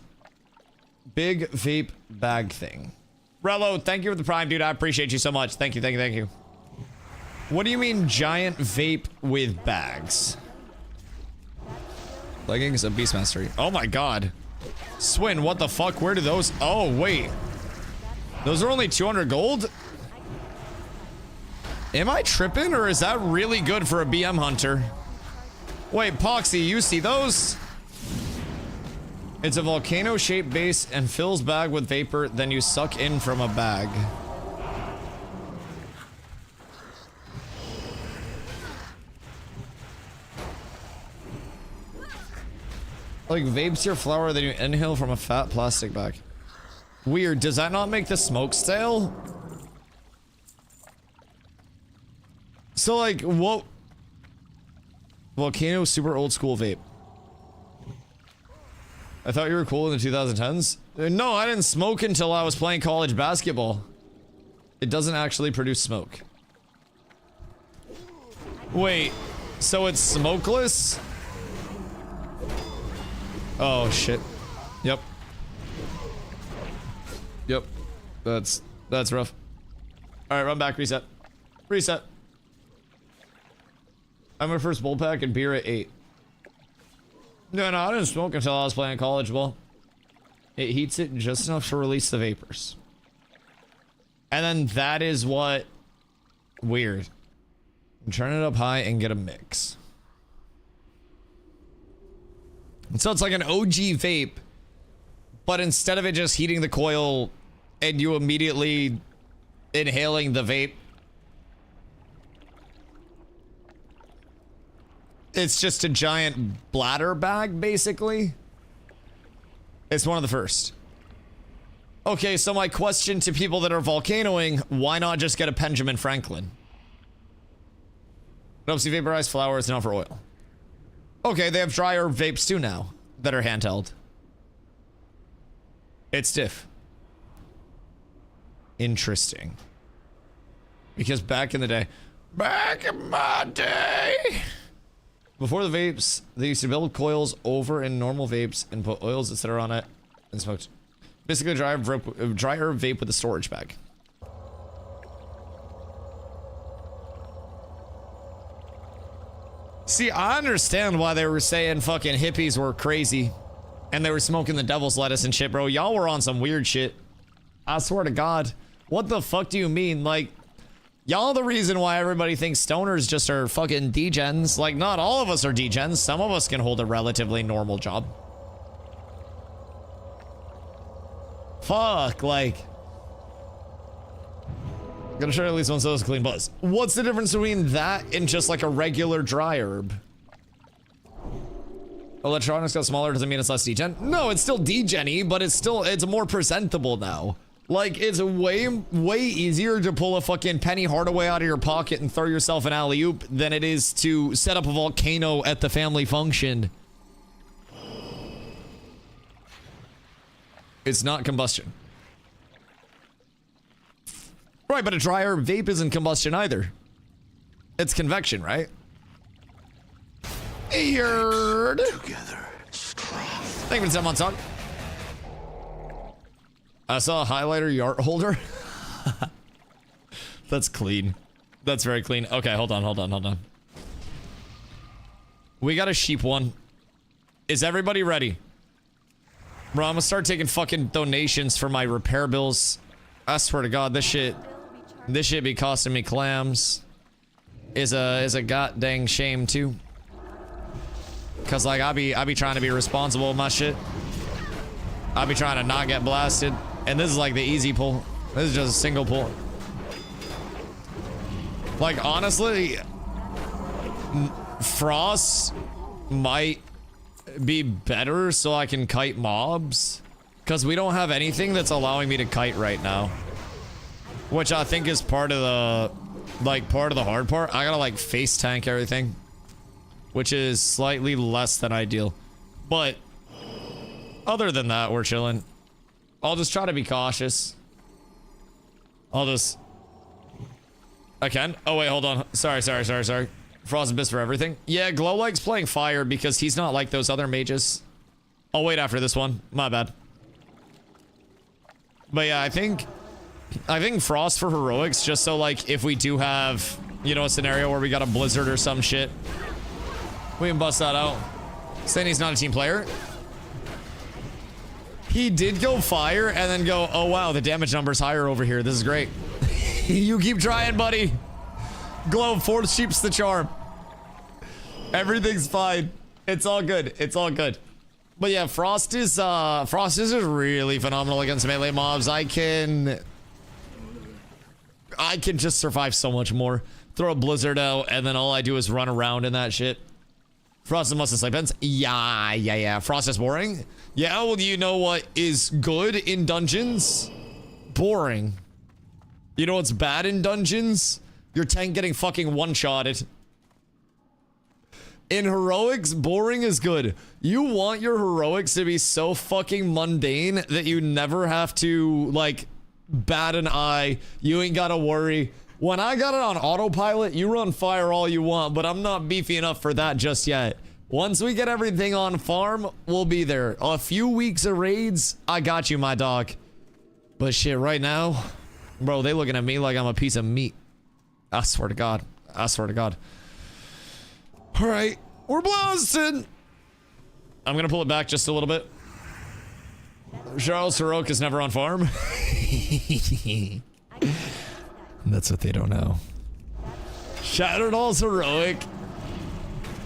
S2: Big vape bag thing. Rello, thank you for the prime, dude. I appreciate you so much. Thank you, thank you, thank you. What do you mean giant vape with bags? Leggings of Beast Mastery. Oh my god. Swin, what the fuck? Where do those? Oh, wait. Those are only 200 gold? Am I tripping, or is that really good for a BM hunter? Wait, Poxy, you see those? It's a volcano-shaped base and fills bag with vapor, then you suck in from a bag. Like vapes your flower, then you inhale from a fat plastic bag. Weird, does that not make the smoke stale? So like, what? Volcano super old school vape. I thought you were cool in the 2010s. No, I didn't smoke until I was playing college basketball. It doesn't actually produce smoke. Wait, so it's smokeless? Oh shit. Yep. Yep. That's rough. Alright, run back, reset. Reset. I'm my first bull pack and beer at 8. No, I didn't smoke until I was playing college ball. It heats it just enough to release the vapors. And then that is what... Weird. Turn it up high and get a mix. And so it's like an OG vape, but instead of it just heating the coil and you immediately inhaling the vape, it's just a giant bladder bag, basically. It's one of the first. Okay, so my question to people that are volcanoing, why not just get a Benjamin Franklin? Nope, see, vaporized flower is not for oil. Okay, they have drier vapes too now that are handheld. It's stiff. Interesting. Because back in the day, before the vapes, they used to build coils over in normal vapes and put oils, etc. on it and smoked. Basically, a drier vape with a storage bag. See, I understand why they were saying fucking hippies were crazy and they were smoking the devil's lettuce and shit, bro. Y'all were on some weird shit. I swear to God. What the fuck do you mean? Like, y'all the reason why everybody thinks stoners just are fucking degens. Like, not all of us are degens. Some of us can hold a relatively normal job. Fuck, like... Gonna try at least one of those clean buzz. What's the difference between that and just like a regular dry herb? Electronics got smaller doesn't mean it's less degen. No, it's still degen-y, but it's more presentable now. Like, it's way easier to pull a fucking Penny Hardaway out of your pocket and throw yourself an alley-oop than it is to set up a volcano at the family function. It's not combustion. Right, but a dry herb vape isn't combustion either. It's convection, right? Weird.
S4: Together, strong.
S2: Thank you for the 7 months on. I saw a highlighter yart holder. That's clean. That's very clean. Okay, hold on. We got a sheep one. Is everybody ready? Bro, I'm gonna start taking fucking donations for my repair bills. I swear to God, this shit be costing me clams. Is a god dang shame too. Cause like I be trying to be responsible with my shit. I be trying to not get blasted. And this is like the easy pull. This is just a single pull. Like honestly, Frost might be better so I can kite mobs. Cause we don't have anything that's allowing me to kite right now. Which I think is part of the hard part. I gotta like face tank everything. Which is slightly less than ideal. But other than that, we're chilling. I'll just try to be cautious. I can? Oh wait, hold on. Sorry. Frost Abyss for everything. Yeah, Glow likes playing fire because he's not like those other mages. I'll wait after this one. My bad. But yeah, I think Frost for heroics, just so like if we do have, you know, a scenario where we got a blizzard or some shit, we can bust that out. Saying he's not a team player. He did go fire and then go, oh wow, the damage number's higher over here. This is great. You keep trying, buddy. Glow, 4 sheep's the charm. Everything's fine. It's all good. It's all good. But yeah, Frost is really phenomenal against melee mobs. I can just survive so much more. Throw a blizzard out, and then all I do is run around in that shit. Frost and must sleep ends. Yeah. Frost is boring. Yeah, well, you know what is good in dungeons? Boring. You know what's bad in dungeons? Your tank getting fucking one-shotted. In heroics, boring is good. You want your heroics to be so fucking mundane that you never have to, like, bat an eye. You ain't gotta worry. When I got it on autopilot, you run fire all you want, but I'm not beefy enough for that just yet. Once we get everything on farm, we'll be there. A few weeks of raids, I got you, my dog. But shit, right now, bro, they looking at me like I'm a piece of meat. I swear to God. I swear to God. All right, we're blasted. I'm gonna pull it back just a little bit. Charles Heroic is never on farm. That's what they don't know. Shattered All's Heroic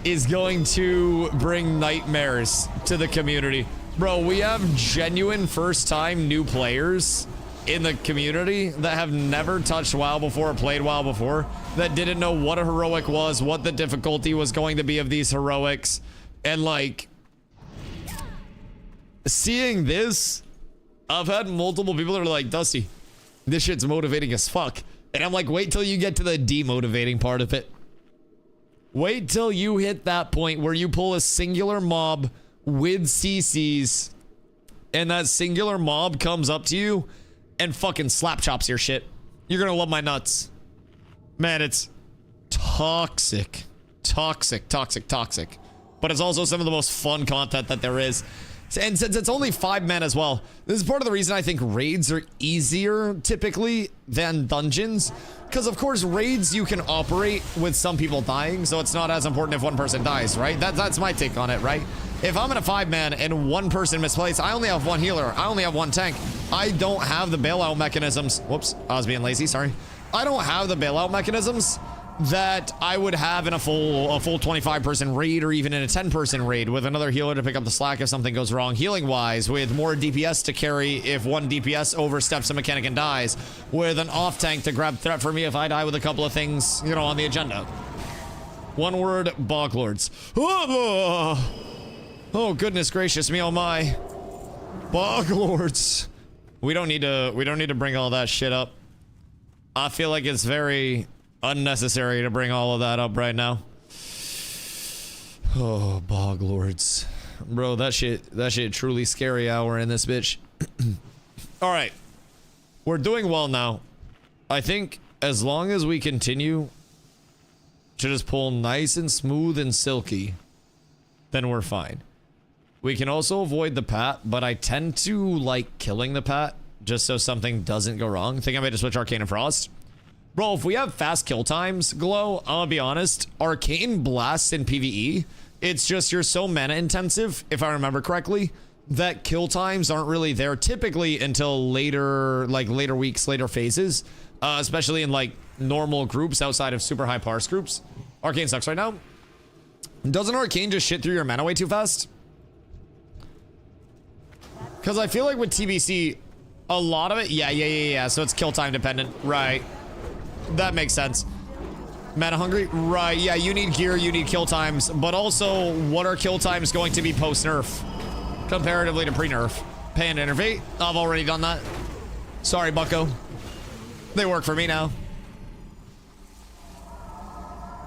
S2: is going to bring nightmares to the community. Bro, we have genuine first-time new players in the community that have never touched WoW before or played WoW before, that didn't know what a heroic was, what the difficulty was going to be of these heroics, and like seeing this, I've had multiple people that are like, Dusty, this shit's motivating as fuck. And I'm like, wait till you get to the demotivating part of it. Wait till you hit that point where you pull a singular mob with CCs and that singular mob comes up to you and fucking slap chops your shit. You're gonna love my nuts. Man, it's toxic. Toxic. But it's also some of the most fun content that there is. And since it's only 5 men as well, this is part of the reason I think raids are easier typically than dungeons. Because of course raids you can operate with some people dying, so it's not as important if one person dies, right? That's my take on it, right? If I'm in a 5-man and one person misplays, I only have one healer, I only have one tank. I don't have the bailout mechanisms. Whoops, I was being lazy, sorry. I don't have the bailout mechanisms that I would have in a full 25-person raid, or even in a 10-person raid with another healer to pick up the slack if something goes wrong healing wise, with more DPS to carry if one DPS oversteps a mechanic and dies, with an off tank to grab threat for me if I die with a couple of things, you know, on the agenda. One word, boglords. Oh goodness gracious me, oh my. Boglords. We don't need to bring all that shit up. I feel like it's very unnecessary to bring all of that up right now. Oh, boglords. Bro, that shit truly scary hour in this bitch. All right. We're doing well now. I think as long as we continue to just pull nice and smooth and silky, then we're fine. We can also avoid the pat, but I tend to like killing the pat just so something doesn't go wrong. I think I might just switch Arcane and Frost. Bro, if we have fast kill times, Glow, I'll be honest, Arcane blasts in PvE, it's just you're so mana intensive, if I remember correctly, that kill times aren't really there typically until later, like later weeks, later phases, especially in like normal groups outside of super high parse groups. Arcane sucks right now. Doesn't Arcane just shit through your mana way too fast? Because I feel like with TBC, a lot of it, yeah, so it's kill time dependent, right? That makes sense. Mana hungry, right? Yeah, you need gear, you need kill times, but also, what are kill times going to be post nerf comparatively to pre nerf? Pay and innervate. I've already done that. Sorry, Bucko. They work for me now.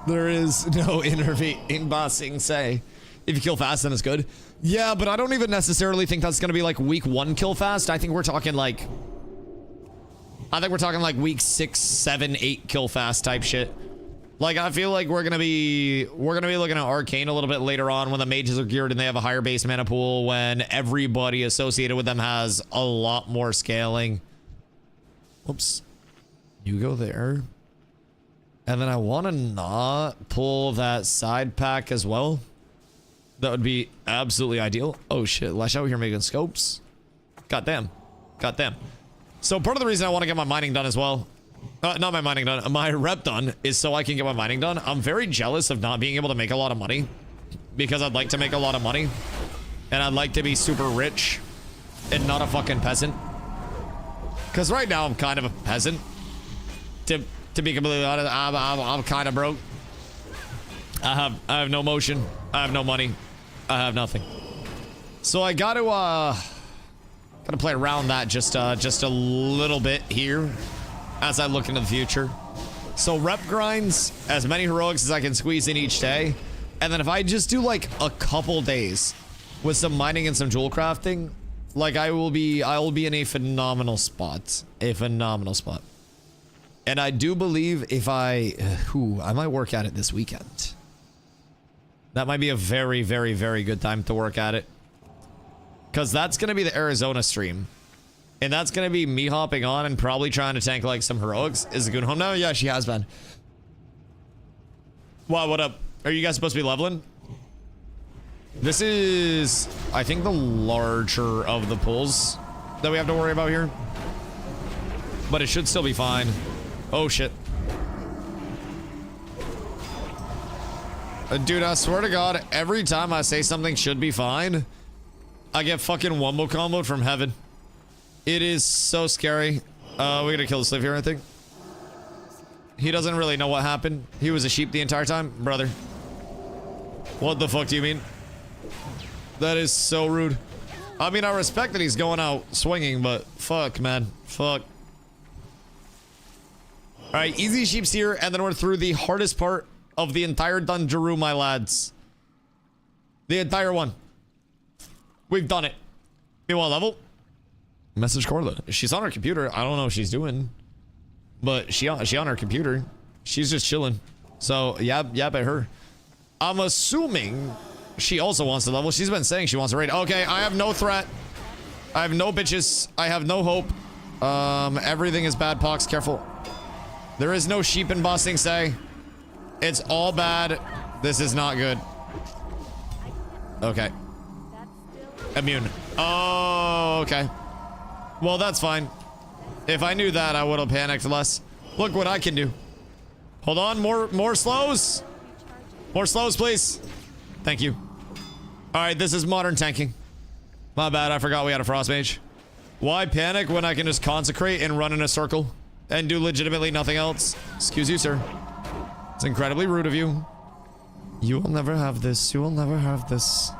S2: There is no innervate in bossing. Say, if you kill fast, then it's good. Yeah, but I don't even necessarily think that's gonna be like week 1 kill fast. I think we're talking like week 6, 7, 8 kill fast type shit. Like, I feel like we're gonna be looking at Arcane a little bit later on when the mages are geared and they have a higher base mana pool, when everybody associated with them has a lot more scaling. Oops. You go there. And then I want to not pull that side pack as well. That would be absolutely ideal. Oh shit, Lash out here making scopes. Goddamn. Goddamn. So part of the reason I want to get my mining done as well, not my mining done, my rep done, is so I can get my mining done. I'm very jealous of not being able to make a lot of money, because I'd like to make a lot of money, and I'd like to be super rich and not a fucking peasant. Because right now I'm kind of a peasant. To be completely honest, I'm kind of broke. I have no motion. I have no money. I have nothing. So I gotta play around that just a little bit here as I look into the future. So rep grinds, as many heroics as I can squeeze in each day, and then if I just do like a couple days with some mining and some jewel crafting, like I will be in a phenomenal spot. And I do believe if I might work at it this weekend. That might be a very, very, very good time to work at it. Because that's going to be the Arizona stream. And that's going to be me hopping on and probably trying to tank like some heroics. Is it good home now? Yeah, she has been. Wow, what up? Are you guys supposed to be leveling? This is, I think, the larger of the pulls that we have to worry about here. But it should still be fine. Oh, shit. Dude, I swear to God, every time I say something should be fine, I get fucking wombo comboed from heaven. It is so scary. We're gonna kill the slave here, I think. He doesn't really know what happened. He was a sheep the entire time. Brother. What the fuck do you mean? That is so rude. I mean, I respect that he's going out swinging, but fuck, man. Fuck. Alright, easy sheeps here, and then we're through the hardest part of the entire Dungeru, my lads. The entire one. We've done it. You want level? Message Corla. She's on her computer. I don't know what she's doing. But she on her computer. She's just chilling. So, yeah, at her. I'm assuming she also wants to level. She's been saying she wants to raid. Okay, I have no threat. I have no bitches. I have no hope. Everything is bad, Pox. Careful. There is no sheep in bossing, say. It's all bad. This is not good. Okay. Immune. Oh, okay. Well, that's fine. If I knew that, I would have panicked less. Look what I can do. Hold on, more slows. More slows, please. Thank you. All right, this is modern tanking. My bad, I forgot we had a frost mage. Why panic when I can just consecrate and run in a circle and do legitimately nothing else? Excuse you, sir. It's incredibly rude of you. You will never have this. You will never have this.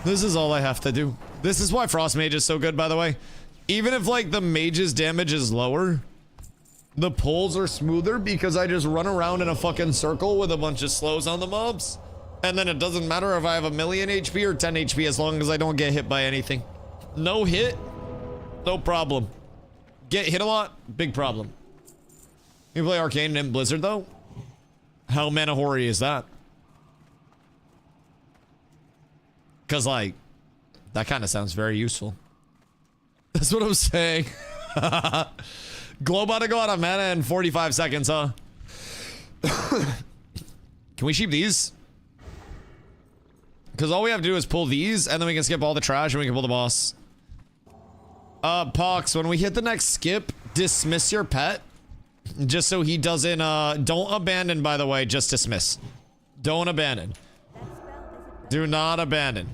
S2: This is all I have to do. This is why Frost Mage is so good, by the way. Even if, like, the mage's damage is lower, the pulls are smoother because I just run around in a fucking circle with a bunch of slows on the mobs. And then it doesn't matter if I have 1,000,000 HP or 10 HP as long as I don't get hit by anything. No hit, no problem. Get hit a lot, big problem. You play Arcane and Blizzard though? How mana hoary is that? Cause like, that kind of sounds very useful. That's what I'm saying. Glow about to go out of mana in 45 seconds, huh? Can we sheep these? Because all we have to do is pull these, and then we can skip all the trash, and we can pull the boss. Pox, when we hit the next skip, dismiss your pet. Just so he doesn't, don't abandon, by the way, just dismiss. Don't abandon. Do not abandon.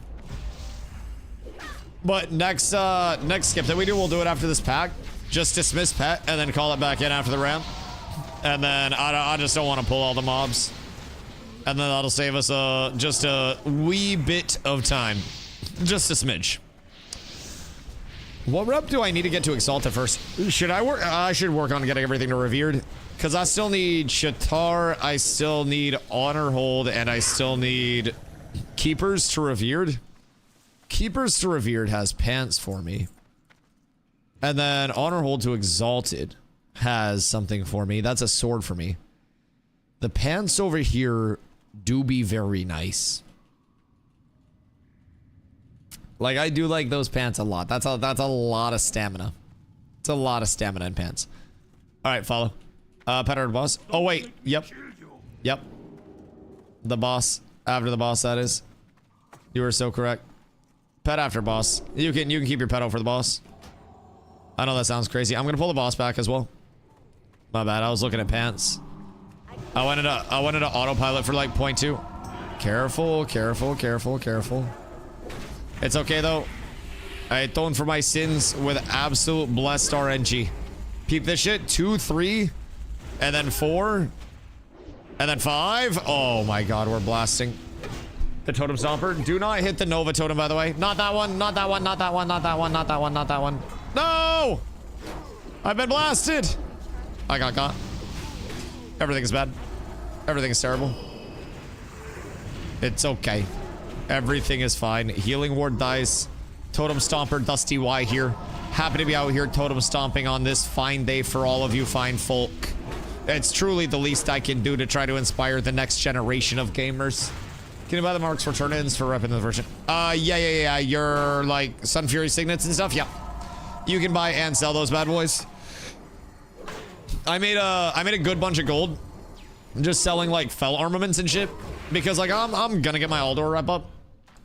S2: But next skip that we do, we'll do it after this pack. Just dismiss pet, and then call it back in after the ramp. And then I just don't want to pull all the mobs. And then that'll save us just a wee bit of time. Just a smidge. What rep do I need to get to Exalted first? Should I work? I should work on getting everything to Revered. Because I still need Shatar, I still need Honor Hold, and I still need Keepers to Revered. Keepers to Revered has pants for me. And then Honor Hold to Exalted has something for me. That's a sword for me. The pants over here do be very nice. Like, I do like those pants a lot. That's a lot of stamina. It's a lot of stamina in pants. Alright, follow. Pet our boss. Oh, wait. Yep. Yep. The boss. After the boss, that is. You were so correct. Pet after boss. You can keep your pet out for the boss. I know that sounds crazy. I'm gonna pull the boss back as well. My bad. I was looking at pants. I wanted to autopilot for like 0.2. Careful, careful, careful, careful. It's okay though. I atoned for my sins with absolute blessed RNG. Peep this shit. 2, 3, and then 4, and then 5. Oh my god, we're blasting. The totem stomper. Do not hit the Nova totem, by the way. Not that one, not that one, not that one, not that one, not that one, not that one. No! I've been blasted. I got caught. Everything is bad. Everything is terrible. It's okay. Everything is fine. Healing ward dies. Totem Stomper, DustyWhy here. Happy to be out here totem stomping on this fine day for all of you fine folk. It's truly the least I can do to try to inspire the next generation of gamers. Can you buy the marks for turn-ins for repping the version? Yeah. Your, like, Sun Fury signets and stuff? Yeah. You can buy and sell those bad boys. I made a good bunch of gold. Just selling, like, fell armaments and shit. Because, like, I'm gonna get my Aldor rep up.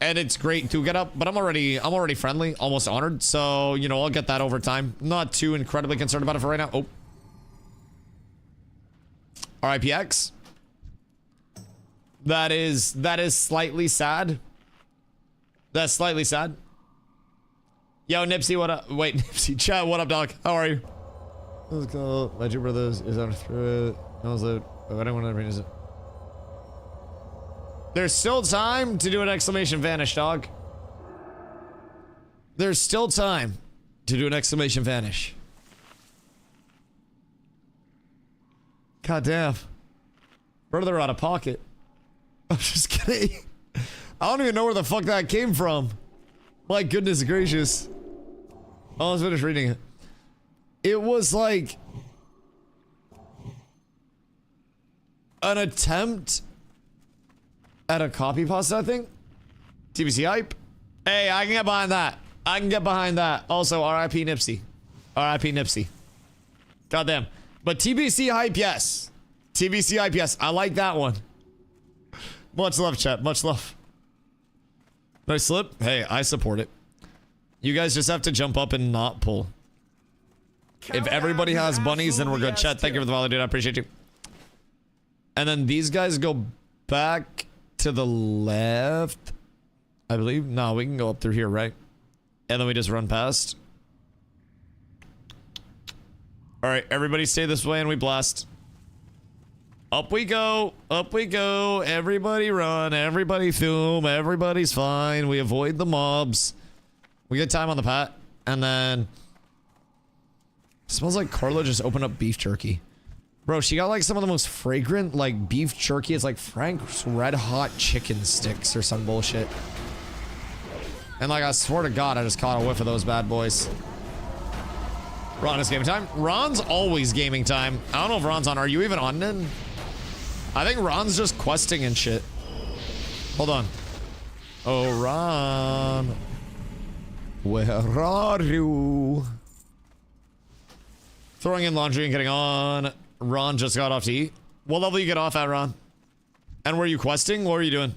S2: And it's great to get up, but I'm already friendly, almost honored. So, you know, I'll get that over time. Not too incredibly concerned about it for right now. Oh. RIPX. That is slightly sad. That's slightly sad. Yo, Nipsey, what up? Wait, Nipsey, chat, what up, dog? How are you? Let's go. My two brothers is on through it. No one's lived. I don't want to bring it. There's still time to do an exclamation vanish, dog. There's still time to do an exclamation vanish. God damn. Brother, they're out of pocket. I'm just kidding. I don't even know where the fuck that came from. My goodness gracious. Oh, let's finish reading it. It was like an attempt at a copy pasta, I think. TBC hype. Hey, I can get behind that. I can get behind that. Also, RIP Nipsey. RIP Nipsey. Goddamn. But TBC hype, yes. TBC hype, yes. I like that one. Much love, chat. Much love. Nice slip. Hey, I support it. You guys just have to jump up and not pull. If everybody has bunnies, then we're good. Chat, thank you for the follow, dude. I appreciate you. And then these guys go back to the left, I believe. No, we can go up through here, right? And then we just run past. All right, everybody stay this way and we blast. Up we go. Up we go. Everybody run. Everybody film. Everybody's fine. We avoid the mobs. We get time on the pat. And then... Smells like Carlo just opened up beef jerky. Bro, she got like some of the most fragrant like beef jerky. It's like Frank's Red Hot chicken sticks or some bullshit. And like I swear to God, I just caught a whiff of those bad boys. Ron is gaming time. Ron's always gaming time. I don't know if Ron's on. Are you even on then? I think Ron's just questing and shit. Hold on. Oh, Ron. Where are you? Throwing in laundry and getting on. Ron just got off to eat. What level you get off at, Ron? And were you questing? What are you doing?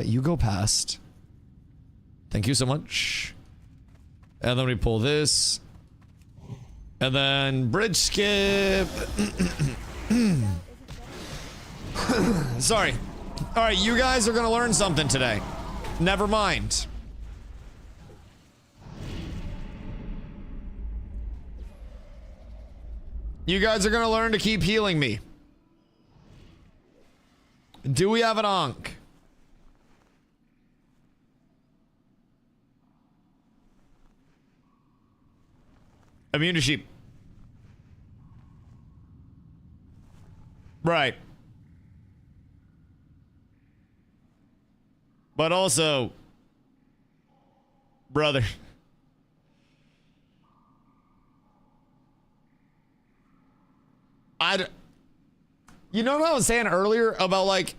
S2: You go past. Thank you so much. And then we pull this. And then bridge skip. Sorry. All right, you guys are gonna learn something today. Never mind. You guys are gonna learn to keep healing me. Do we have an onk? Immune to sheep. Right. But also, brother. You know what I was saying earlier about like,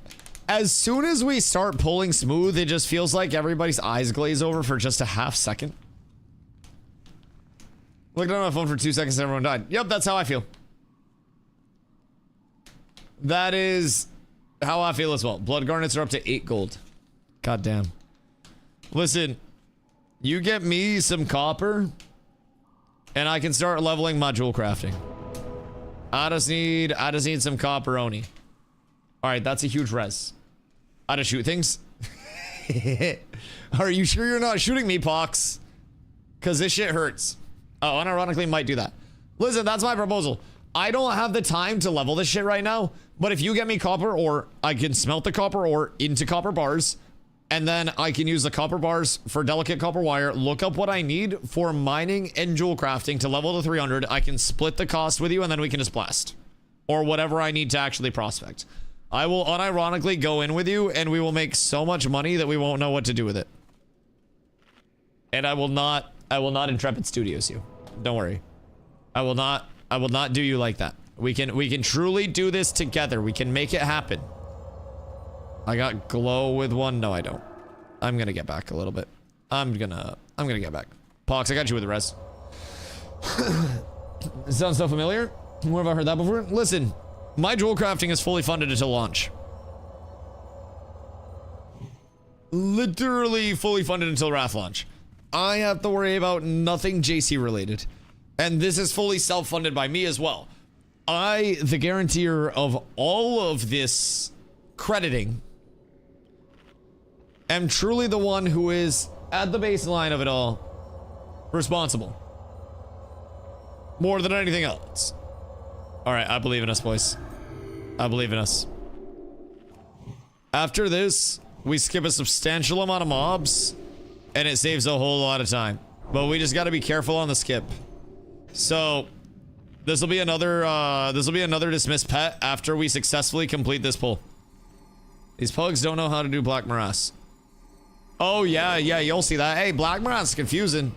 S2: as soon as we start pulling smooth, it just feels like everybody's eyes glaze over for just a half second. Looked on my phone for 2 seconds and everyone died. Yep, that's how I feel. That is how I feel as well. Blood garnets are up to 8 gold. God damn. Listen, you get me some copper and I can start leveling my jewel crafting. I just need some copperoni. All right, that's a huge res. I just shoot things. Are you sure you're not shooting me, Pox? Cause this shit hurts. Oh, unironically might do that. Listen, that's my proposal. I don't have the time to level this shit right now, but if you get me copper ore, I can smelt the copper ore into copper bars, and then I can use the copper bars for delicate copper wire, look up what I need for mining and jewel crafting to level to 300. I can split the cost with you, and then we can just blast. Or whatever I need to actually prospect. I will unironically go in with you, and we will make so much money that we won't know what to do with it. And I will not Intrepid Studios you. Don't worry. I will not do you like that. We can truly do this together. We can make it happen. I got glow with one. No, I don't. I'm gonna get back a little bit. I'm gonna get back. Pox, I got you with the rest. Sounds so familiar. Where have I heard that before? Listen, my jewel crafting is fully funded until launch. Literally fully funded until Wrath launch. I have to worry about nothing JC related. And this is fully self-funded by me as well. I, the guarantor of all of this crediting, am truly the one who is, at the baseline of it all, responsible. More than anything else. Alright, I believe in us, boys. I believe in us. After this, we skip a substantial amount of mobs, and it saves a whole lot of time. But we just gotta be careful on the skip. So, this will be another dismissed pet after we successfully complete this pull. These pugs don't know how to do Black Morass. Oh yeah, you'll see that. Hey, Black Morass is confusing.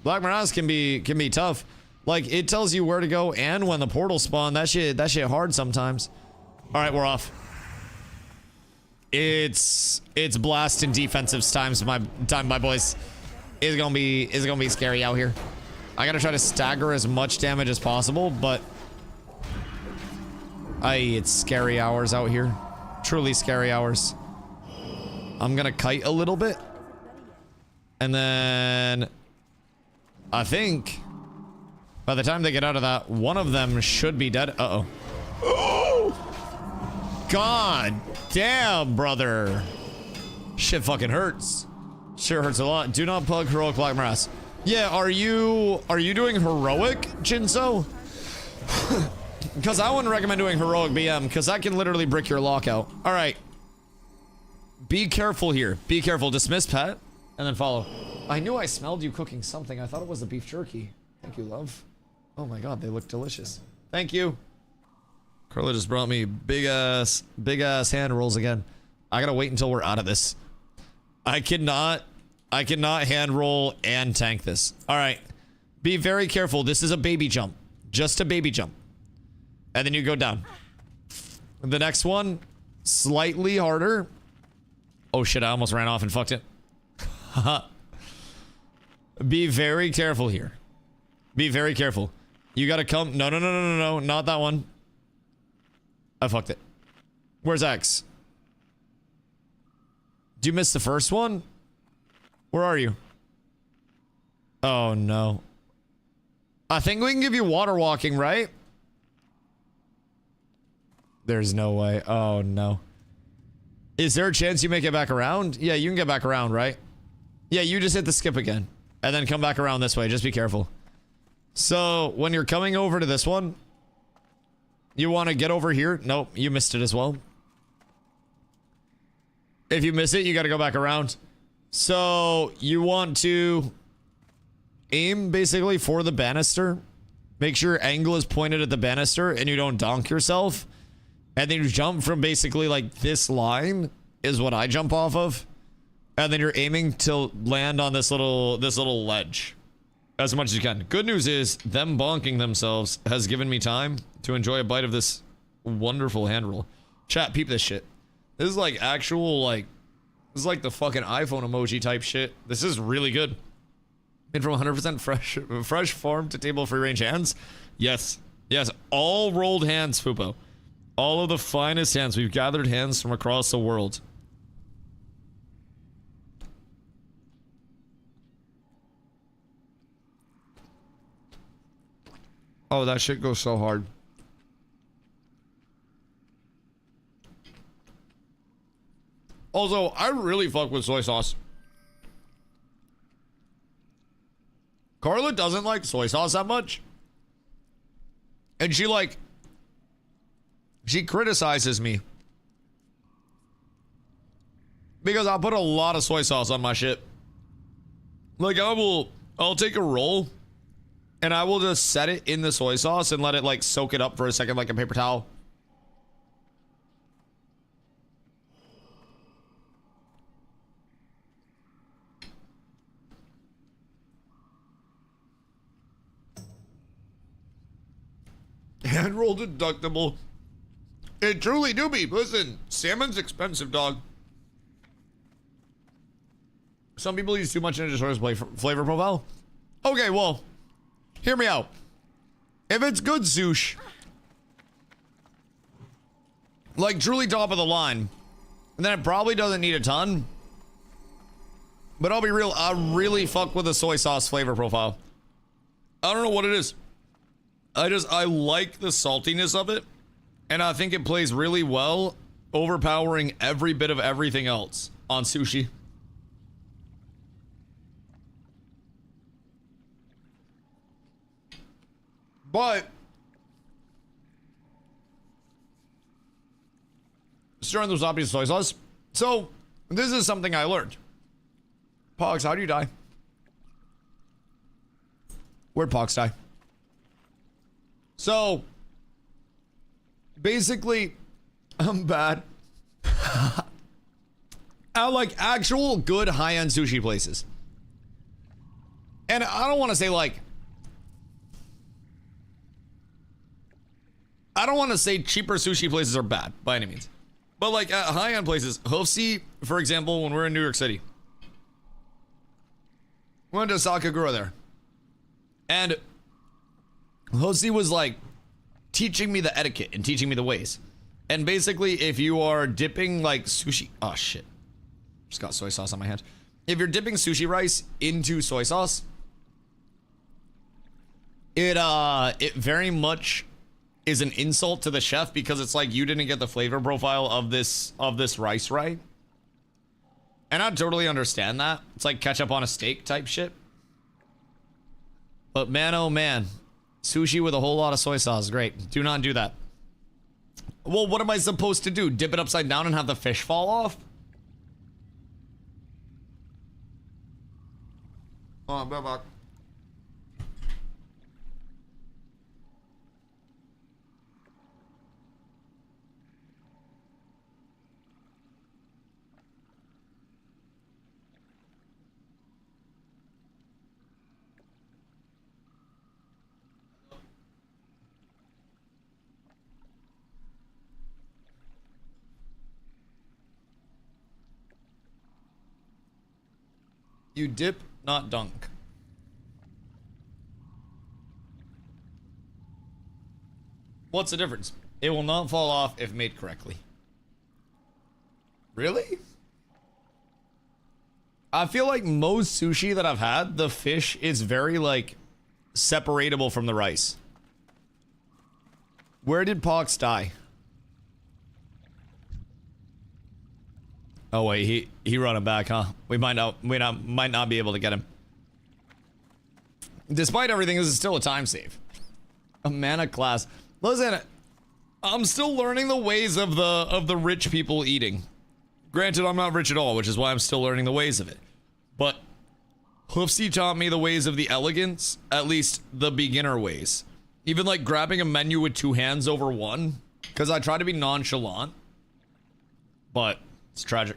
S2: Black Morass can be tough. Like, it tells you where to go and when the portals spawn. That shit hard sometimes. Alright, we're off. It's blast and defensive times my boys. It's gonna be scary out here. I gotta try to stagger as much damage as possible, but it's scary hours out here. Truly scary hours. I'm gonna kite a little bit. And then I think by the time they get out of that, one of them should be dead. Uh-oh. God damn, brother. Shit fucking hurts. Sure hurts a lot. Do not plug heroic Black Morass. Yeah, are you doing heroic, Jinso? Because I wouldn't recommend doing heroic BM, because that can literally brick your lockout. All right. Be careful here. Be careful. Dismiss pet, and then follow. I knew I smelled you cooking something. I thought it was the beef jerky. Thank you, love. Oh my god, they look delicious. Thank you. Carla just brought me big ass hand rolls again. I gotta wait until we're out of this. I cannot hand roll and tank this. All right. Be very careful. This is a baby jump. Just a baby jump. And then you go down. The next one, slightly harder. Oh shit, I almost ran off and fucked it. Be very careful here. Be very careful. You gotta come. No, no, no, no, no, no. Not that one. I fucked it. Where's X? Did you miss the first one? Where are you? Oh no. I think we can give you water walking, right? There's no way. Oh no. Is there a chance you make it back around? Yeah, you can get back around, right? Yeah, you just hit the skip again. And then come back around this way. Just be careful. So, when you're coming over to this one, you want to get over here. Nope, you missed it as well. If you miss it, you got to go back around. So, you want to aim basically for the banister. Make sure your angle is pointed at the banister and you don't donk yourself. And then you jump from basically like this line is what I jump off of. And then you're aiming to land on this little ledge as much as you can. Good news is them bonking themselves has given me time to enjoy a bite of this wonderful hand roll. Chat, peep this shit. This is like actual like, this is like the fucking iPhone emoji type shit. This is really good. Made from 100% fresh farm to table free range hands. Yes. Yes. All rolled hands, Fupo. All of the finest hands. We've gathered hands from across the world. Oh, that shit goes so hard. Also, I really fuck with soy sauce. Carla doesn't like soy sauce that much. And she criticizes me. Because I'll put a lot of soy sauce on my shit. Like, I'll take a roll and I will just set it in the soy sauce and let it like soak it up for a second like a paper towel. Hand roll deductible. It truly do be. Listen, salmon's expensive, dog. Some people use too much into source flavor profile. Okay, well, hear me out. If it's good sushi, like truly top of the line, then it probably doesn't need a ton. But I'll be real, I really fuck with the soy sauce flavor profile. I don't know what it is. I like the saltiness of it, and I think it plays really well, overpowering every bit of everything else on sushi. But stirring those zombies soy sauce. So this is something I learned. Pogs, how do you die? Where'd Pogs die? So basically, I'm bad. I like actual good high-end sushi places. And I don't want to say like, I don't want to say cheaper sushi places are bad by any means. But like at high-end places, Hoofsy, for example, when we're in New York City, we went to Sakagura there. And Hoofsy was like teaching me the etiquette and teaching me the ways. And basically, if you are dipping like sushi, oh shit, just got soy sauce on my hand. If you're dipping sushi rice into soy sauce, it very much is an insult to the chef because it's like you didn't get the flavor profile of this rice right. And I totally understand that. It's like ketchup on a steak type shit. But man, oh man, sushi with a whole lot of soy sauce is great. Do not do that. Well, what am I supposed to do? Dip it upside down and have the fish fall off? Oh, bye-bye. You dip, not dunk. What's the difference? It will not fall off if made correctly. Really? I feel like most sushi that I've had, the fish is very, like, separatable from the rice. Where did Pox die? Oh wait, he run it back, huh? We might not be able to get him. Despite everything, this is still a time save. A mana class. Listen, I'm still learning the ways of the rich people eating. Granted, I'm not rich at all, which is why I'm still learning the ways of it. But Hoofsy taught me the ways of the elegance, at least the beginner ways. Even like grabbing a menu with two hands over one, because I try to be nonchalant, but it's tragic.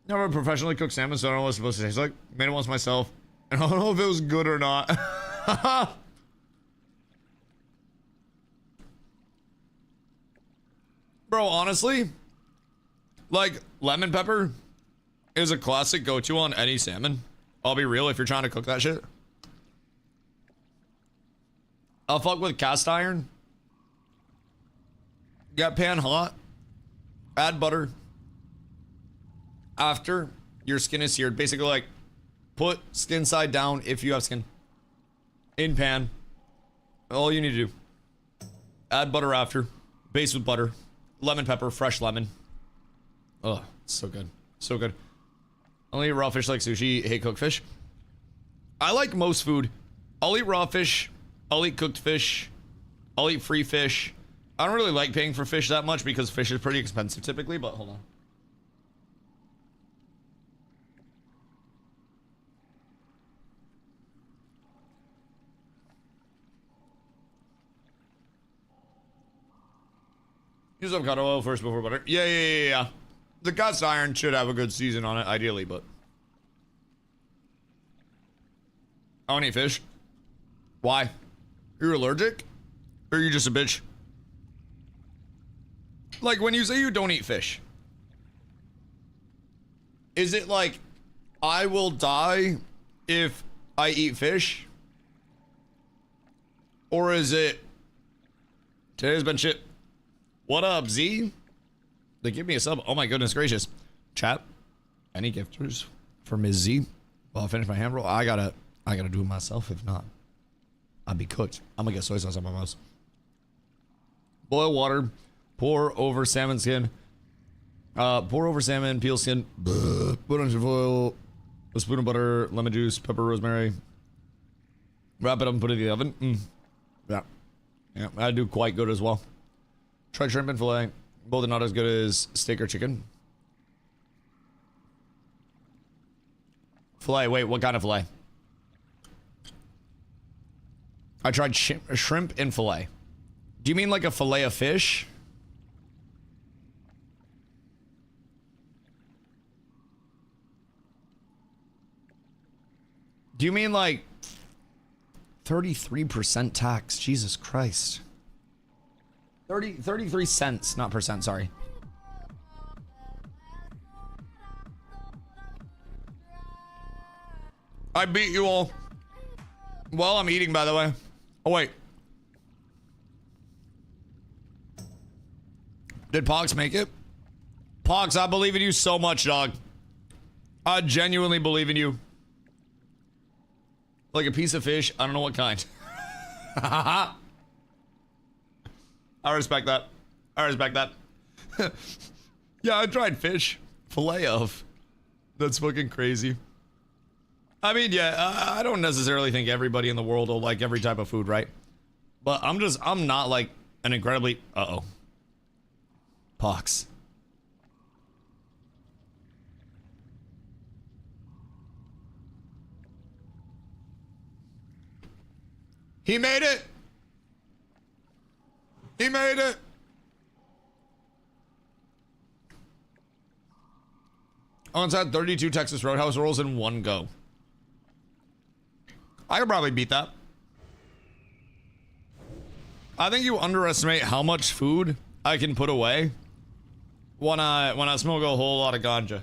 S2: Never professionally cooked salmon, so I don't know what it's supposed to taste like. Made it once myself, and I don't know if it was good or not. Bro, honestly, like, lemon pepper is a classic go-to on any salmon. I'll be real if you're trying to cook that shit. I'll fuck with cast iron. Get pan hot. Add butter. After your skin is seared, basically like put skin side down if you have skin in pan. All you need to do. Add butter after. Base with butter. Lemon pepper, fresh lemon. Oh, so good. So good. I'll eat raw fish like sushi. Hate cooked fish. I like most food. I'll eat raw fish. I'll eat cooked fish. I'll eat free fish. I don't really like paying for fish that much because fish is pretty expensive typically, but hold on. Use avocado oil first before butter. Yeah. The cast iron should have a good season on it, ideally, but I don't eat fish. Why? You're allergic? Or are you just a bitch? Like, when you say you don't eat fish, is it like, I will die if I eat fish? Or is it, today's been shit? What up, Z? They give me a sub. Oh my goodness gracious. Chat, any gifters for Ms. Z? Well, I finished my hand roll. I gotta do it myself. If not, I'll be cooked. I'm gonna get soy sauce on my mouse. Boil water. Pour over salmon skin. Pour over salmon, peel skin. Put on some foil. A spoon of butter, lemon juice, pepper, rosemary. Wrap it up and put it in the oven. Yeah, that'd do quite good as well. Try shrimp and filet. Both are not as good as steak or chicken. Filet, wait, what kind of filet? I tried shrimp and filet. Do you mean like a filet of fish? Do you mean like 33% tax? Jesus Christ. 33 cents, not percent, sorry. I beat you all. While I'm eating, by the way. Oh, wait. Did Pox make it? Pox, I believe in you so much, dog. I genuinely believe in you. Like a piece of fish, I don't know what kind. I respect that. I respect that. Yeah, I tried fish. Filet of. That's fucking crazy. I mean, yeah, I don't necessarily think everybody in the world will like every type of food, right? But I'm not like an incredibly... Uh-oh. Pox. He made it! He made it! Once had 32 Texas Roadhouse rolls in one go. I could probably beat that. I think you underestimate how much food I can put away when I smoke a whole lot of ganja.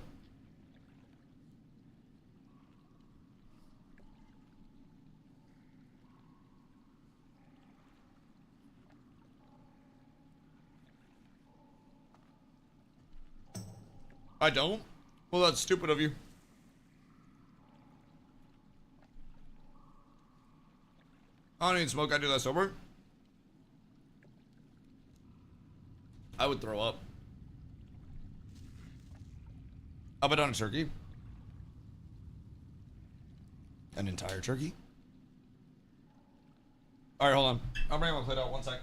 S2: I don't? Well, that's stupid of you. I don't even smoke, I do that sober. I would throw up. How about on a turkey? An entire turkey? Alright, hold on. I'm bringing my plate out, 1 sec.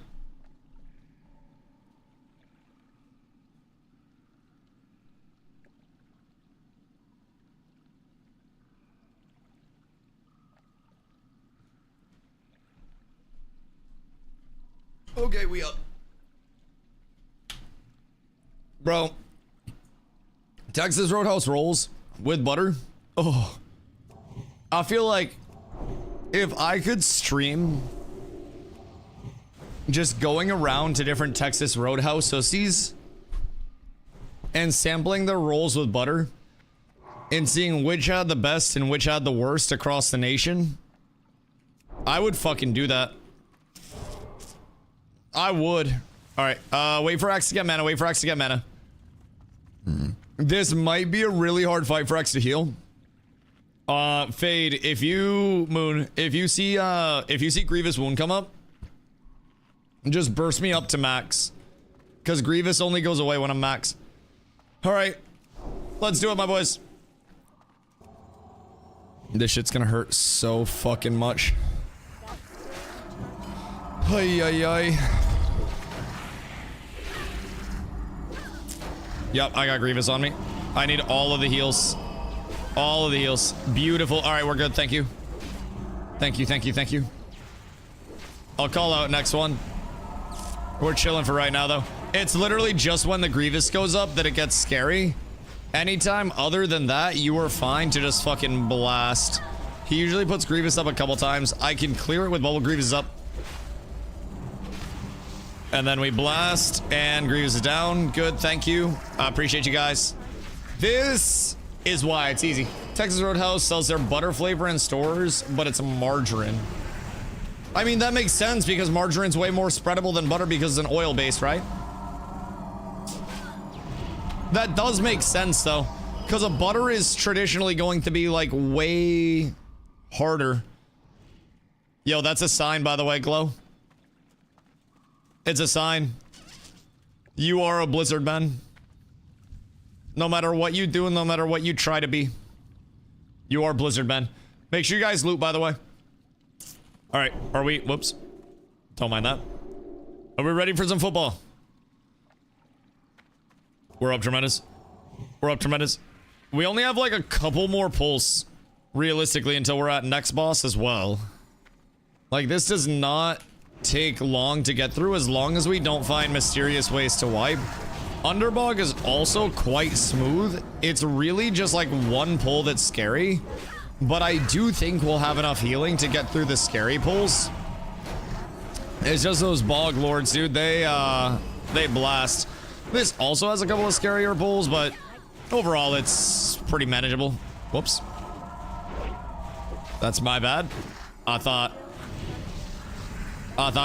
S2: Okay, we up. Bro, Texas Roadhouse rolls with butter. Oh, I feel like if I could stream just going around to different Texas Roadhouse hussies and sampling their rolls with butter and seeing which had the best and which had the worst across the nation, I would fucking do that. I would. Alright, wait for X to get mana, wait for X to get mana. This might be a really hard fight for X to heal. Fade, if you, Moon, if you see Grievous Wound come up, just burst me up to max. Because Grievous only goes away when I'm max. Alright, let's do it, my boys. This shit's gonna hurt so fucking much. Ay, ay, ay. Yep, I got Grievous on me. I need all of the heals. All of the heals. Beautiful. Alright, we're good. Thank you. Thank you, thank you, thank you. I'll call out next one. We're chilling for right now, though. It's literally just when the Grievous goes up that it gets scary. Anytime other than that, you are fine to just fucking blast. He usually puts Grievous up a couple times. I can clear it with Bubble Grievous up. And then we blast, and Grievous is down. Good, thank you. I appreciate you guys. This is why it's easy. Texas Roadhouse sells their butter flavor in stores, but it's margarine. I mean, that makes sense because margarine's way more spreadable than butter because it's an oil base, right? That does make sense, though. Because a butter is traditionally going to be, like, way harder. Yo, that's a sign, by the way, Glow. It's a sign. You are a Blizzard man. No matter what you do and no matter what you try to be, you are Blizzard man. Make sure you guys loot, by the way. Alright, are we... Whoops. Don't mind that. Are we ready for some football? We're up tremendous. We're up tremendous. We only have like a couple more pulls, realistically, until we're at next boss as well. Like, this does not take long to get through as long as we don't find mysterious ways to wipe. Underbog is also quite smooth. It's really just like one pull that's scary, but I do think we'll have enough healing to get through the scary pulls. It's just those bog lords, dude. They blast. This also has a couple of scarier pulls, but overall it's pretty manageable. Whoops. That's my bad. I thought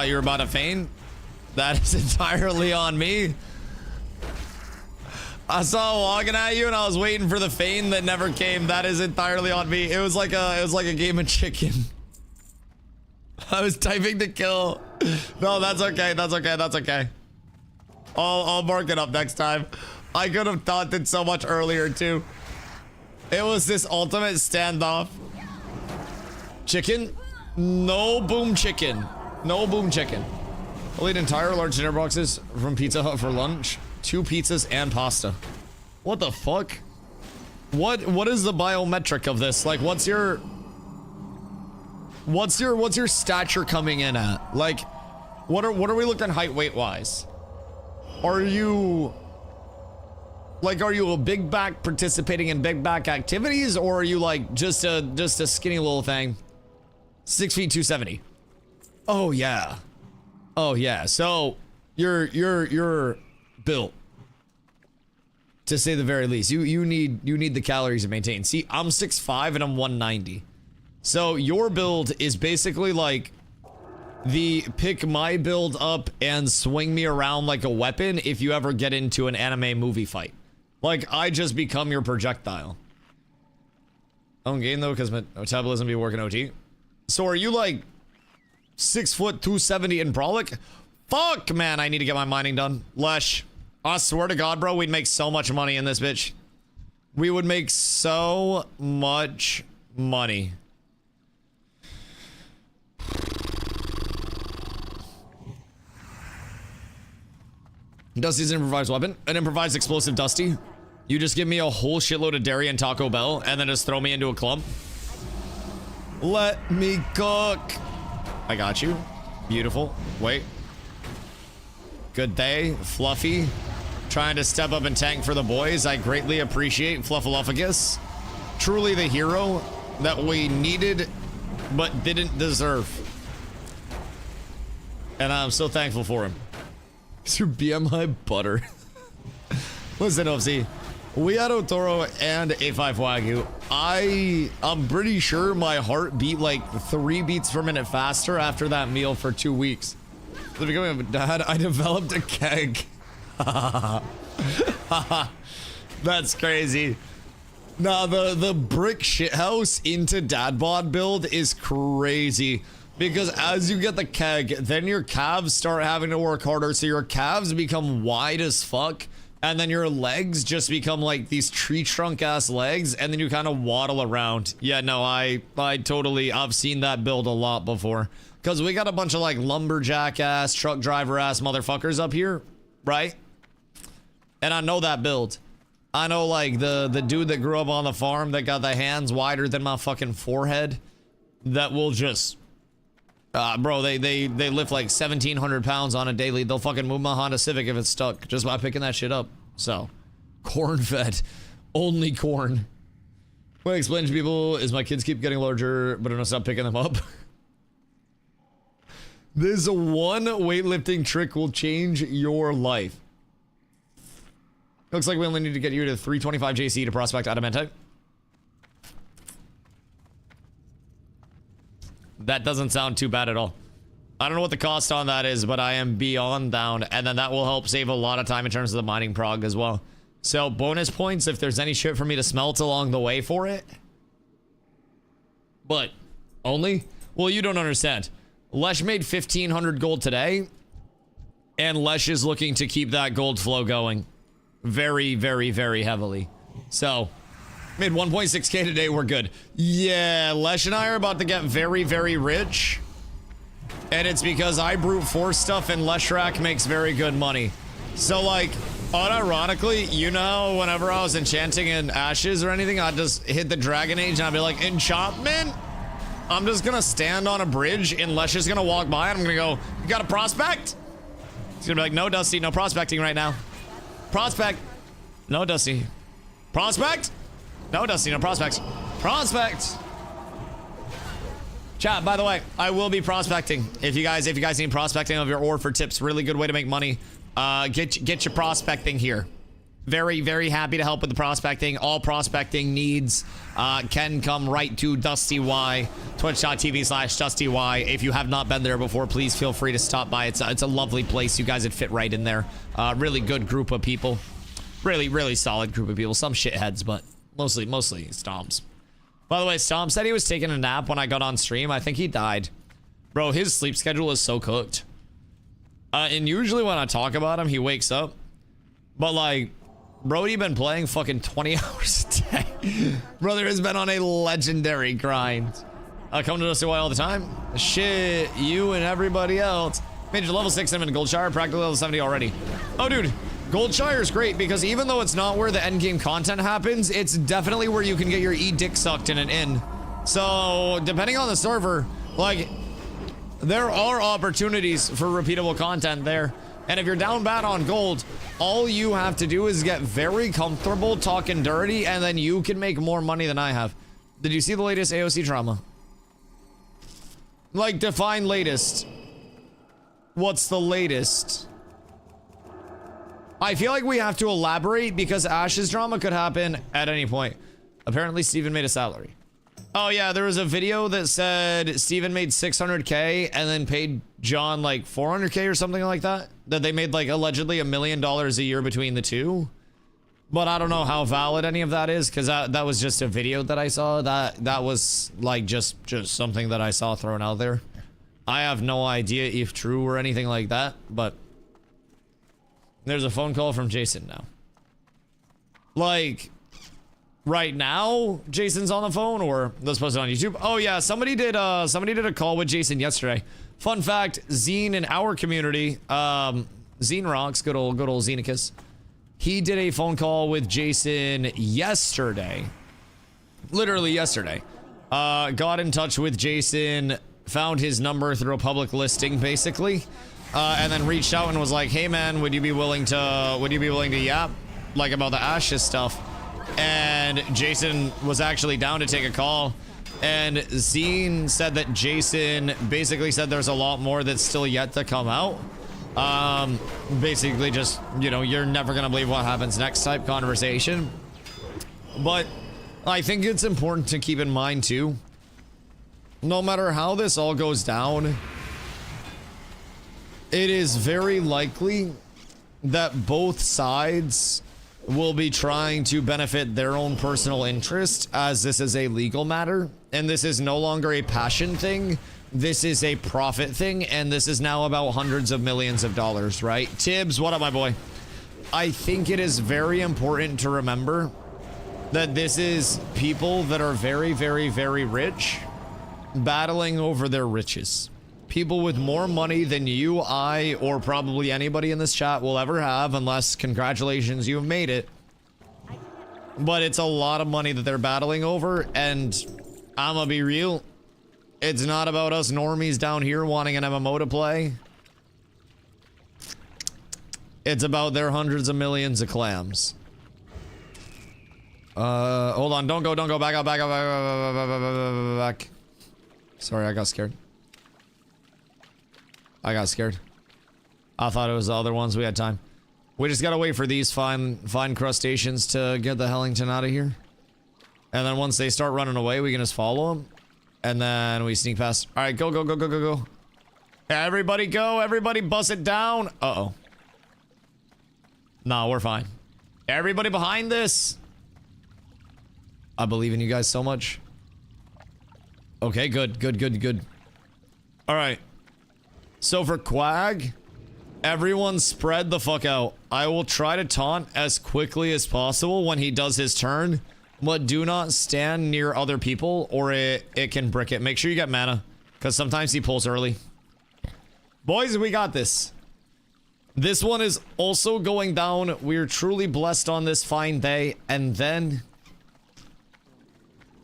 S2: you were about to feign. That is entirely on me. I saw walking at you and I was waiting for the feign that never came. That is entirely on me. It was like a game of chicken. I was typing to kill. No, that's okay. That's okay. That's okay. I'll mark it up next time. I could have thought it so much earlier too. It was this ultimate standoff. Chicken? No boom chicken. No boom chicken. I'll eat entire large dinner boxes from Pizza Hut for lunch. 2 pizzas and pasta. What the fuck? What is the biometric of this? Like, what's your stature coming in at? Like, what are we looking height weight wise? Are you a big back participating in big back activities, or are you like just a skinny little thing? 6 feet 270. Oh yeah. Oh yeah, so you're built, to say the very least. You need the calories to maintain. See, I'm 6'5" and I'm 190. So your build is basically like the pick my build up and swing me around like a weapon if you ever get into an anime movie fight. Like, I just become your projectile. I don't gain though because my metabolism be working OT. So are you like 6 foot 270 in brolic? Fuck, man, I need to get my mining done. Lesh, I swear to God, bro, we'd make so much money in this bitch. We would make so much money. Dusty's an improvised weapon. An improvised explosive Dusty. You just give me a whole shitload of dairy and Taco Bell and then just throw me into a clump. Let me cook. I got you. Beautiful. Wait. Good day, Fluffy. Trying to step up and tank for the boys. I greatly appreciate Fluffaluffagus. Truly the hero that we needed but didn't deserve. And I'm so thankful for him. Is your BMI butter? Listen, OFC. We had Otoro and A5 Wagyu. I'm pretty sure my heart beat like 3 beats per minute faster after that meal for 2 weeks. So becoming a dad, I developed a keg. That's crazy. Nah, the brick shithouse into dad bod build is crazy. Because as you get the keg, then your calves start having to work harder, so your calves become wide as fuck, and then your legs just become like these tree trunk ass legs, and then you kind of waddle around. Yeah, no, I've seen that build a lot before. Because we got a bunch of like lumberjack ass, truck driver ass motherfuckers up here, right? And I know that build. I know like the dude that grew up on the farm that got the hands wider than my fucking forehead that will just... bro, they lift like 1,700 pounds on a daily. They'll fucking move my Honda Civic if it's stuck just by picking that shit up. So, corn fed. Only corn. What I explain to people is my kids keep getting larger, but I don't stop picking them up. This one weightlifting trick will change your life. Looks like we only need to get you to 325 JC to prospect Adamantite. That doesn't sound too bad at all. I don't know what the cost on that is, but I am beyond down. And then that will help save a lot of time in terms of the mining prog as well. So bonus points if there's any shit for me to smelt along the way for it. But only? Well, you don't understand. Lesh made 1,500 gold today. And Lesh is looking to keep that gold flow going. Very, very, very heavily. So... made 1.6k today, we're good. Yeah, Lesh and I are about to get very, very rich. And it's because I brute force stuff and Leshrac makes very good money. So like, unironically, you know, whenever I was enchanting in Ashes or anything, I'd just hit the Dragon Age and I'd be like, enchantment? I'm just gonna stand on a bridge and Lesh is gonna walk by and I'm gonna go, you got a prospect? He's gonna be like, no, Dusty, no prospecting right now. Prospect. No, Dusty. Prospect? No, Dusty, no prospects. Prospect! Chat, by the way, I will be prospecting. If you guys need prospecting of your ore for tips, really good way to make money. Get your prospecting here. Very, very happy to help with the prospecting. All prospecting needs can come right to DustyWhy, twitch.tv/DustyWhy. If you have not been there before, please feel free to stop by. It's a lovely place. You guys would fit right in there. Really good group of people. Really, really solid group of people. Some shitheads, but mostly Stomps. By the way, Stomp said he was taking a nap when I got on stream. I think he died. Bro, his sleep schedule is so cooked. And usually when I talk about him, he wakes up. But like, Brody been playing fucking 20 hours a day. Brother has been on a legendary grind. Come to DustyWhy all the time. Shit, you and everybody else. Made it to level 6 and I'm in Goldshire, practically level 70 already. Oh, dude. Goldshire is great because even though it's not where the endgame content happens, it's definitely where you can get your E-dick sucked in an inn. So, depending on the server, like, there are opportunities for repeatable content there. And if you're down bad on gold, all you have to do is get very comfortable talking dirty, and then you can make more money than I have. Did you see the latest AOC drama? Like, define latest. What's the latest? I feel like we have to elaborate because Ash's drama could happen at any point. Apparently, Steven made a salary. Oh yeah, there was a video that said Steven made 600K and then paid John like 400K or something like that. That they made like allegedly $1 million a year between the two. But I don't know how valid any of that is because that was just a video that I saw. That was like just something that I saw thrown out there. I have no idea if true or anything like that, but there's a phone call from Jason now. Like, right now, Jason's on the phone, or let's post it on YouTube. Oh yeah, somebody did a call with Jason yesterday. Fun fact, Zine in our community, Zine rocks, good old Xenicus. He did a phone call with Jason yesterday. Literally yesterday. Got in touch with Jason, found his number through a public listing, basically. And then reached out and was like, hey man, would you be willing to yap? Like about the Ashes stuff. And Jason was actually down to take a call. And Zine said that Jason basically said there's a lot more that's still yet to come out. Basically just, you know, you're never gonna believe what happens next type conversation. But I think it's important to keep in mind too, no matter how this all goes down, it is very likely that both sides will be trying to benefit their own personal interest, as this is a legal matter and this is no longer a passion thing. This is a profit thing, and this is now about hundreds of millions of dollars, right? Tibbs, what up, my boy? I think it is very important to remember that this is people that are very, very, very rich battling over their riches. People with more money than you, I, or probably anybody in this chat will ever have, unless, congratulations, you've made it. But it's a lot of money that they're battling over, and I'm gonna be real. It's not about us normies down here wanting an MMO to play. It's about their hundreds of millions of clams. Hold on, don't go, back up, back. Sorry, I got scared. I thought it was the other ones. We had time. We just gotta wait for these fine crustaceans to get the Hellington out of here. And then once they start running away, we can just follow them. And then we sneak past. All right, go. Everybody go. Everybody bust it down. Uh-oh. Nah, we're fine. Everybody behind this. I believe in you guys so much. Okay, good. All right. So for Quag, everyone spread the fuck out. I will try to taunt as quickly as possible when he does his turn. But do not stand near other people or it can brick it. Make sure you get mana, because sometimes he pulls early. Boys, we got this. This one is also going down. We're truly blessed on this fine day. And then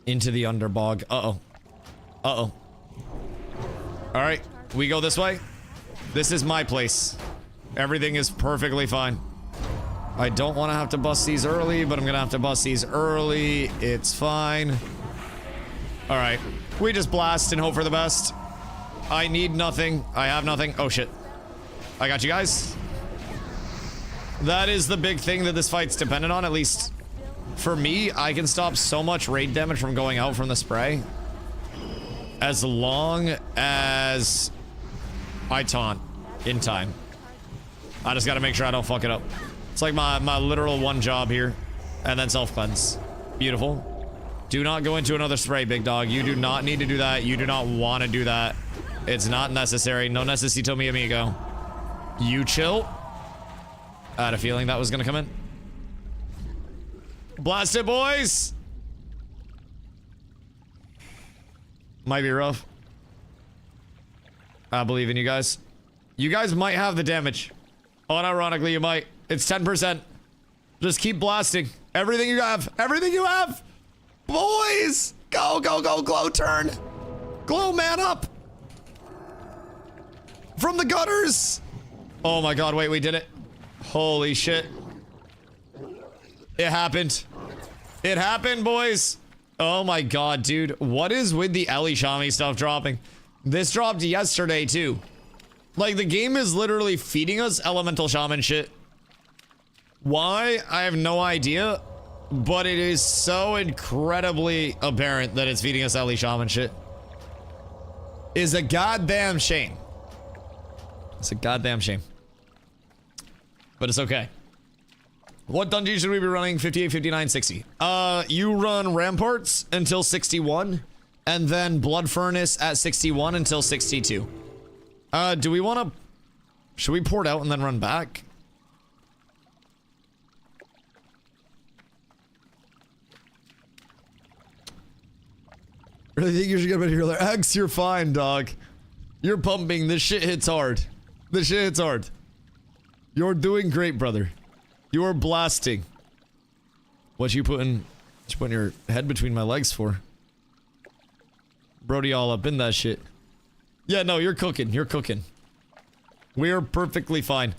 S2: into the underbog. Uh-oh. Alright, we go this way. This is my place. Everything is perfectly fine. I don't want to have to bust these early, but I'm gonna have to bust these early. It's fine. Alright. We just blast and hope for the best. I need nothing. I have nothing. Oh shit. I got you guys. That is the big thing that this fight's dependent on, at least for me. I can stop so much raid damage from going out from the spray as long as I taunt in time. I just gotta make sure I don't fuck it up. It's like my literal one job here. And then self-cleanse. Beautiful. Do not go into another spray, big dog. You do not need to do that. You do not want to do that. It's not necessary. No necesito mi amigo. You chill. I had a feeling that was gonna come in. Blast it, boys! Might be rough. I believe in you guys. You guys might have the damage. Unironically, you might. It's 10%. Just keep blasting. Everything you have. Everything you have. Boys! Go. Glow turn. Glow man up. From the gutters. Oh my god, wait, we did it. Holy shit. It happened. It happened, boys. Oh my god, dude. What is with the Ellie Shami stuff dropping? This dropped yesterday, too. Like, the game is literally feeding us elemental shaman shit. Why? I have no idea. But it is so incredibly apparent that it's feeding us Ellie shaman shit. Is a goddamn shame. It's a goddamn shame. But it's okay. What dungeon should we be running? 58, 59, 60. You run Ramparts until 61. And then Blood Furnace at 61 until 62. Do we want to... Should we port out and then run back? Really think you should get better healer? X, you're fine, dog. You're pumping. This shit hits hard. This shit hits hard. You're doing great, brother. You are blasting. What you putting your head between my legs for? Brody all up in that shit. Yeah, no, you're cooking. You're cooking. We are perfectly fine.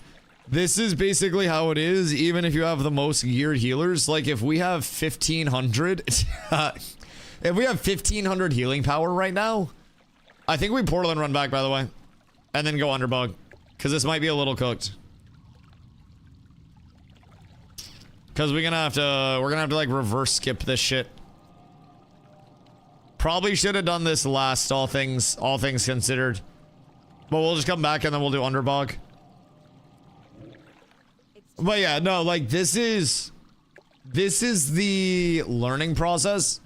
S2: This is basically how it is, even if you have the most geared healers. Like, if we have 1,500... if we have 1,500 healing power right now... I think we portal and run back, by the way. And then go underbug. Because this might be a little cooked. Because we're gonna have to, like, reverse skip this shit. Probably should have done this last, all things considered. But we'll just come back and then we'll do underbog. But yeah, no, like, this is the learning process.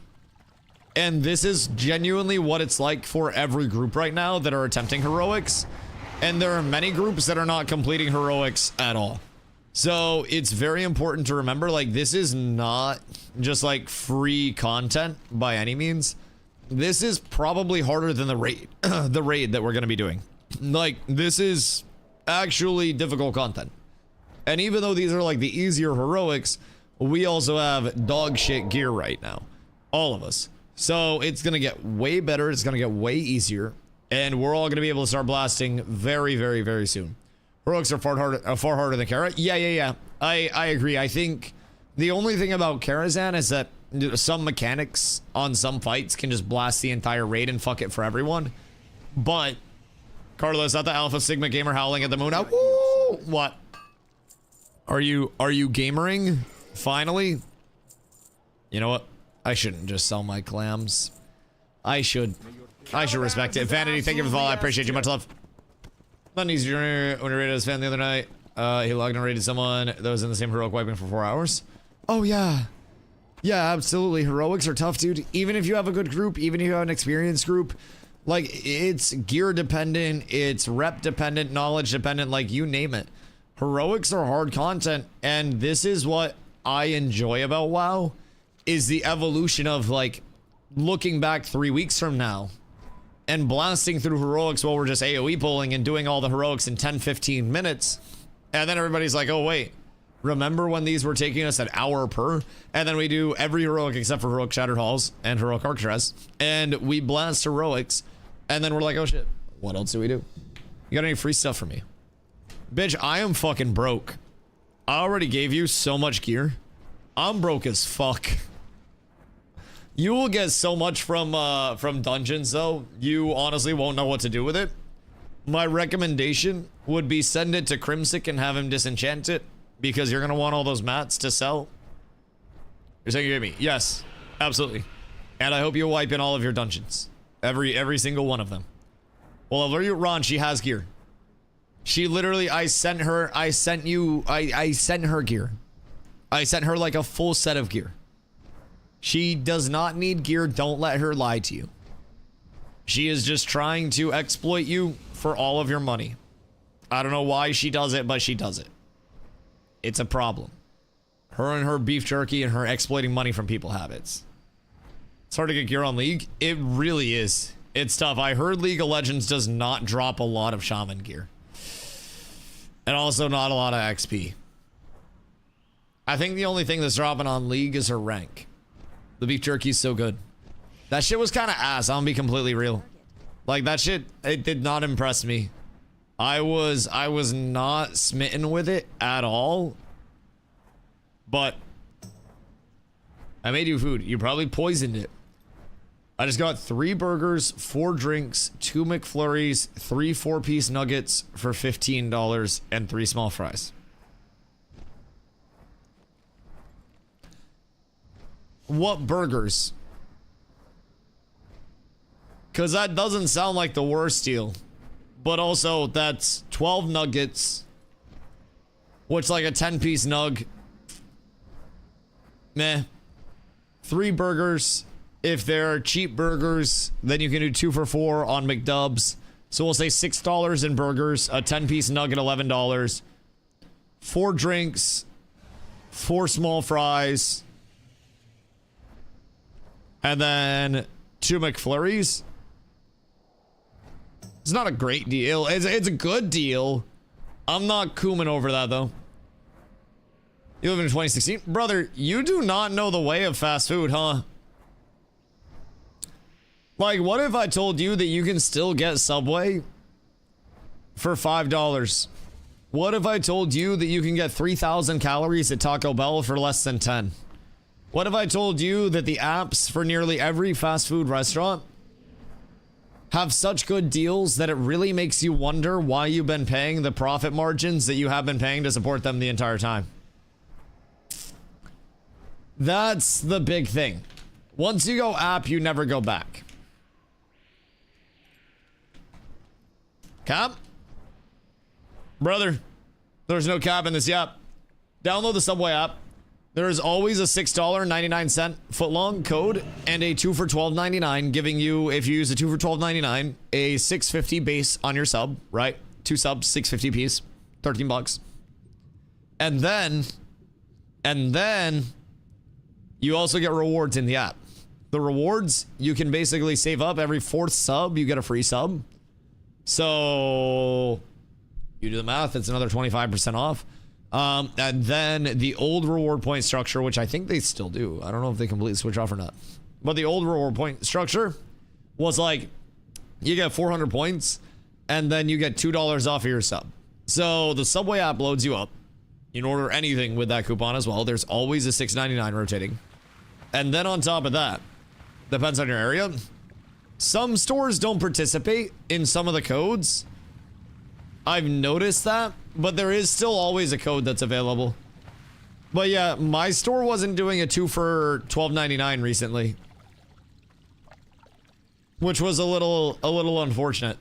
S2: And this is genuinely what it's like for every group right now that are attempting heroics. And there are many groups that are not completing heroics at all. So it's very important to remember, like, this is not just like free content by any means. This is probably harder than the raid, the raid that we're going to be doing. Like, this is actually difficult content. And even though these are like the easier heroics, we also have dog shit gear right now. All of us. So it's going to get way better. It's going to get way easier. And we're all going to be able to start blasting very, very, very soon. Heroics are far harder than Kara. Yeah. I agree. I think the only thing about Karazhan is that some mechanics on some fights can just blast the entire raid and fuck it for everyone. But Carlos, not the Alpha Sigma gamer howling at the moon. Woo! What? Are you gamering? Finally? You know what? I shouldn't just sell my clams. I should respect it. Vanity, thank you for the follow. I appreciate you. Much love. Not an easy journey when I raided his fan the other night. He logged and raided someone that was in the same heroic wiping for 4 hours. Oh, yeah. Yeah, absolutely. Heroics are tough, dude. Even if you have a good group, even if you have an experienced group, like, it's gear dependent, it's rep dependent, knowledge dependent, like, you name it. Heroics are hard content, and this is what I enjoy about WoW, is the evolution of, like, looking back 3 weeks from now and blasting through heroics while we're just AoE pulling and doing all the heroics in 10-15 minutes. And then everybody's like, oh, wait. Remember when these were taking us an hour per? And then we do every heroic except for heroic Shattered Halls and heroic Arcturus. And we blast heroics. And then we're like, oh shit, what else do we do? You got any free stuff for me? Bitch, I am fucking broke. I already gave you so much gear. I'm broke as fuck. You will get so much from dungeons though. You honestly won't know what to do with it. My recommendation would be send it to Crimsic and have him disenchant it. Because you're going to want all those mats to sell. You're saying you hear me? Yes, absolutely. And I hope you wipe in all of your dungeons. Every single one of them. Well, I'll alert you, Ron, she has gear. She literally, I sent her gear. I sent her like a full set of gear. She does not need gear. Don't let her lie to you. She is just trying to exploit you for all of your money. I don't know why she does it, but she does it. It's a problem. Her and her beef jerky and her exploiting money from people habits. It's hard to get gear on League. It really is. It's tough. I heard League of Legends does not drop a lot of shaman gear. And also not a lot of XP. I think the only thing that's dropping on League is her rank. The beef jerky is so good. That shit was kind of ass. I'm gonna be completely real. Like, that shit, it did not impress me. I was not smitten with it at all. But I made you food. You probably poisoned it. I just got 3 burgers, 4 drinks, 2 McFlurries, 3 4-piece nuggets for $15, and 3 small fries. What burgers? Because that doesn't sound like the worst deal. But also, that's 12 nuggets, which like a 10-piece nug. Meh. 3 burgers. If they're cheap burgers, then you can do 2 for $4 on McDubs. So we'll say $6 in burgers, a 10-piece nugget, $11. 4 drinks, 4 small fries, and then 2 McFlurries. It's not a great deal. It's a good deal. I'm not cooming over that, though. You live in 2016? Brother, you do not know the way of fast food, huh? Like, what if I told you that you can still get Subway for $5? What if I told you that you can get 3,000 calories at Taco Bell for less than 10? What if I told you that the apps for nearly every fast food restaurant have such good deals that it really makes you wonder why you've been paying the profit margins that you have been paying to support them the entire time? That's the big thing. Once you go app, you never go back. Cap? Brother, there's no cap in this app. Download the Subway app. There is always a $6.99 footlong code and a 2 for $12.99, giving you, if you use a 2 for $12.99, a $6.50 base on your sub, right? 2 subs, $6.50 piece, $13. And then you also get rewards in the app. The rewards, you can basically save up every 4th sub, you get a free sub. So you do the math, it's another 25% off. And then the old reward point structure, which I think they still do. I don't know if they completely switch off or not. But the old reward point structure was like, you get 400 points and then you get $2 off of your sub. So the Subway app loads you up. You can order anything with that coupon as well. There's always a $6.99 rotating. And then on top of that, depends on your area. Some stores don't participate in some of the codes. I've noticed that, but there is still always a code that's available. But yeah, my store wasn't doing a 2 for $12.99 recently, which was a little unfortunate.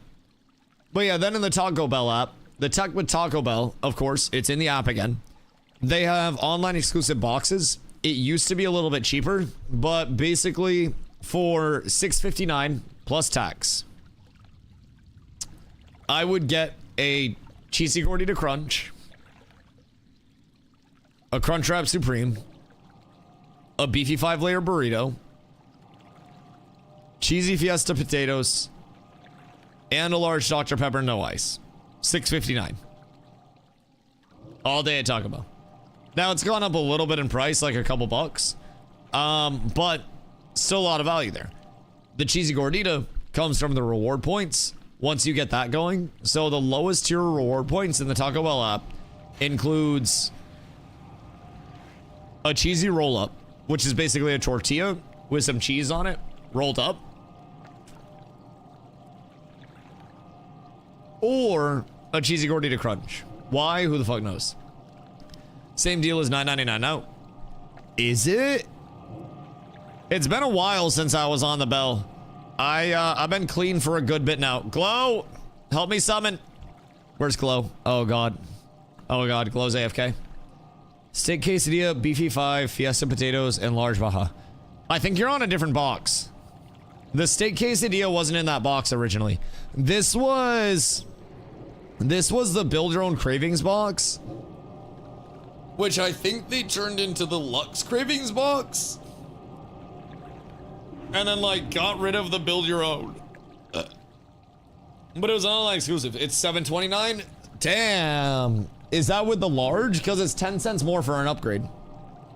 S2: But yeah, then in the Taco Bell app, the tech with Taco Bell, of course, it's in the app again. They have online exclusive boxes. It used to be a little bit cheaper, but basically for $6.59 plus tax, I would get a cheesy gordita crunch, a Crunchwrap Supreme, a beefy 5-layer burrito, cheesy fiesta potatoes, and a large Dr. Pepper no ice. $6.59 all day at Taco Bell. Now it's gone up a little bit in price, like a couple bucks, but still a lot of value there. The cheesy gordita comes from the reward points once you get that going. So the lowest tier reward points in the Taco Bell app includes a cheesy roll up, which is basically a tortilla with some cheese on it rolled up, or a cheesy gordita crunch. Why? Who the fuck knows? Same deal as $9.99 now. Is it? It's been a while since I was on the bell. I've been clean for a good bit now. Glow, help me summon. Where's Glow? Oh god. Oh god, Glow's AFK. Steak quesadilla, beefy 5, fiesta potatoes, and large baja. I think you're on a different box. The steak quesadilla wasn't in that box originally. This was the build your own cravings box, which I think they turned into the Lux cravings box. And then, like, got rid of the build your own. But it was online exclusive. It's $7.29. Damn. Is that with the large? Because it's 10 cents more for an upgrade.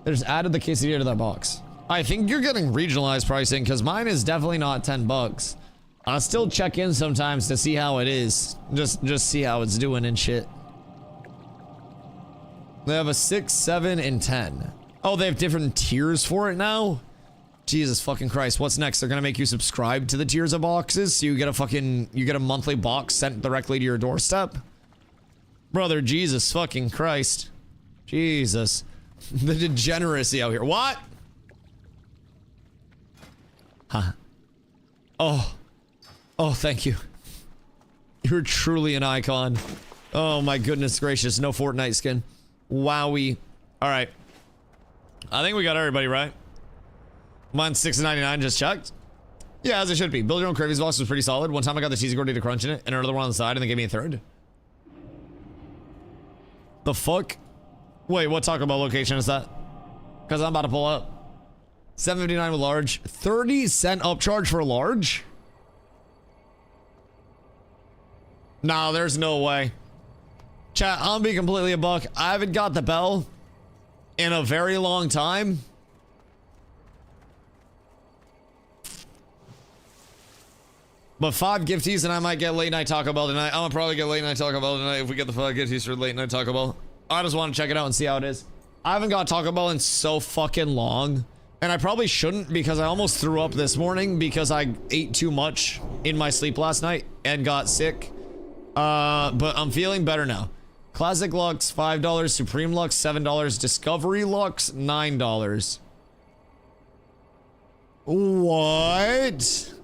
S2: They just added the quesadilla to that box. I think you're getting regionalized pricing, because mine is definitely not 10 bucks. I'll still check in sometimes to see how it is. Just see how it's doing and shit. They have a 6, 7, and 10. Oh, they have different tiers for it now? Jesus fucking Christ. What's next? They're gonna make you subscribe to the tiers of boxes so you get a monthly box sent directly to your doorstep? Brother, Jesus fucking Christ. Jesus. The degeneracy out here. What? Huh. Oh. Oh, thank you. You're truly an icon. Oh my goodness gracious. No Fortnite skin. Wowie. Alright. I think we got everybody right. Mine's $6.99, just checked. Yeah, as it should be. Build your own Cravies box was pretty solid. One time I got the cheesy gordita crunch in it, and another one on the side, and they gave me a third. The fuck? Wait, what Taco Bell location is that? Because I'm about to pull up. $7.59 with large. 30-cent upcharge for large? Nah, there's no way. Chat, I'll be completely a buck. I haven't got the bell in a very long time. But 5 gifties and I might get late night Taco Bell tonight. I'm gonna probably get late night Taco Bell tonight if we get the 5 gifties for late night Taco Bell. I just want to check it out and see how it is. I haven't got Taco Bell in so fucking long. And I probably shouldn't because I almost threw up this morning because I ate too much in my sleep last night and got sick. But I'm feeling better now. Classic Lux, $5. Supreme Lux, $7. Discovery Lux, $9. What?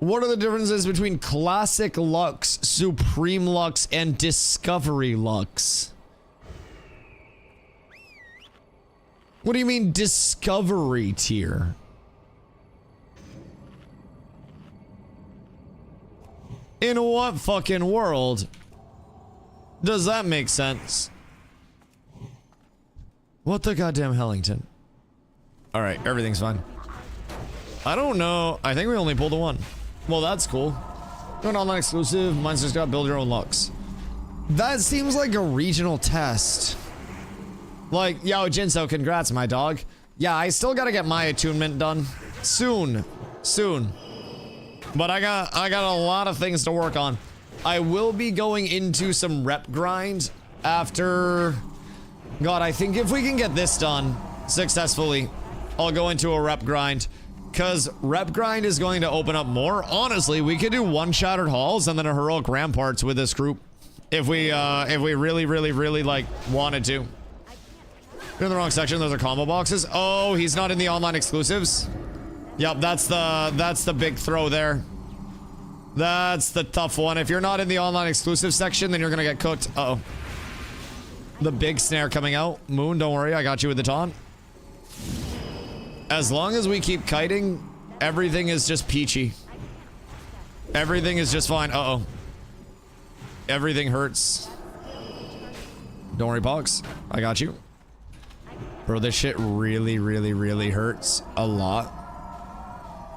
S2: What are the differences between Classic Lux, Supreme Lux, and Discovery Lux? What do you mean Discovery tier? In what fucking world does that make sense? What the goddamn Hellington? Alright, everything's fine. I don't know. I think we only pulled a 1. Well, that's cool. An online exclusive. Mine's just got build your own Lux. That seems like a regional test. Like, yo, Jinso, congrats, my dog. Yeah, I still gotta get my attunement done. Soon. Soon. But I got a lot of things to work on. I will be going into some rep grind after... God, I think if we can get this done successfully, I'll go into a rep grind. Because rep grind is going to open up more. Honestly, we could do 1 Shattered Halls and then a Heroic Ramparts with this group. If we really, like, wanted to. You're in the wrong section. Those are combo boxes. Oh, he's not in the online exclusives. Yep, that's the big throw there. That's the tough one. If you're not in the online exclusive section, then you're gonna get cooked. Uh-oh. The big snare coming out. Moon, don't worry. I got you with the taunt. As long as we keep kiting, everything is just peachy. Everything is just fine. Uh-oh. Everything hurts. Don't worry, Pox. I got you. Bro, this shit really hurts a lot.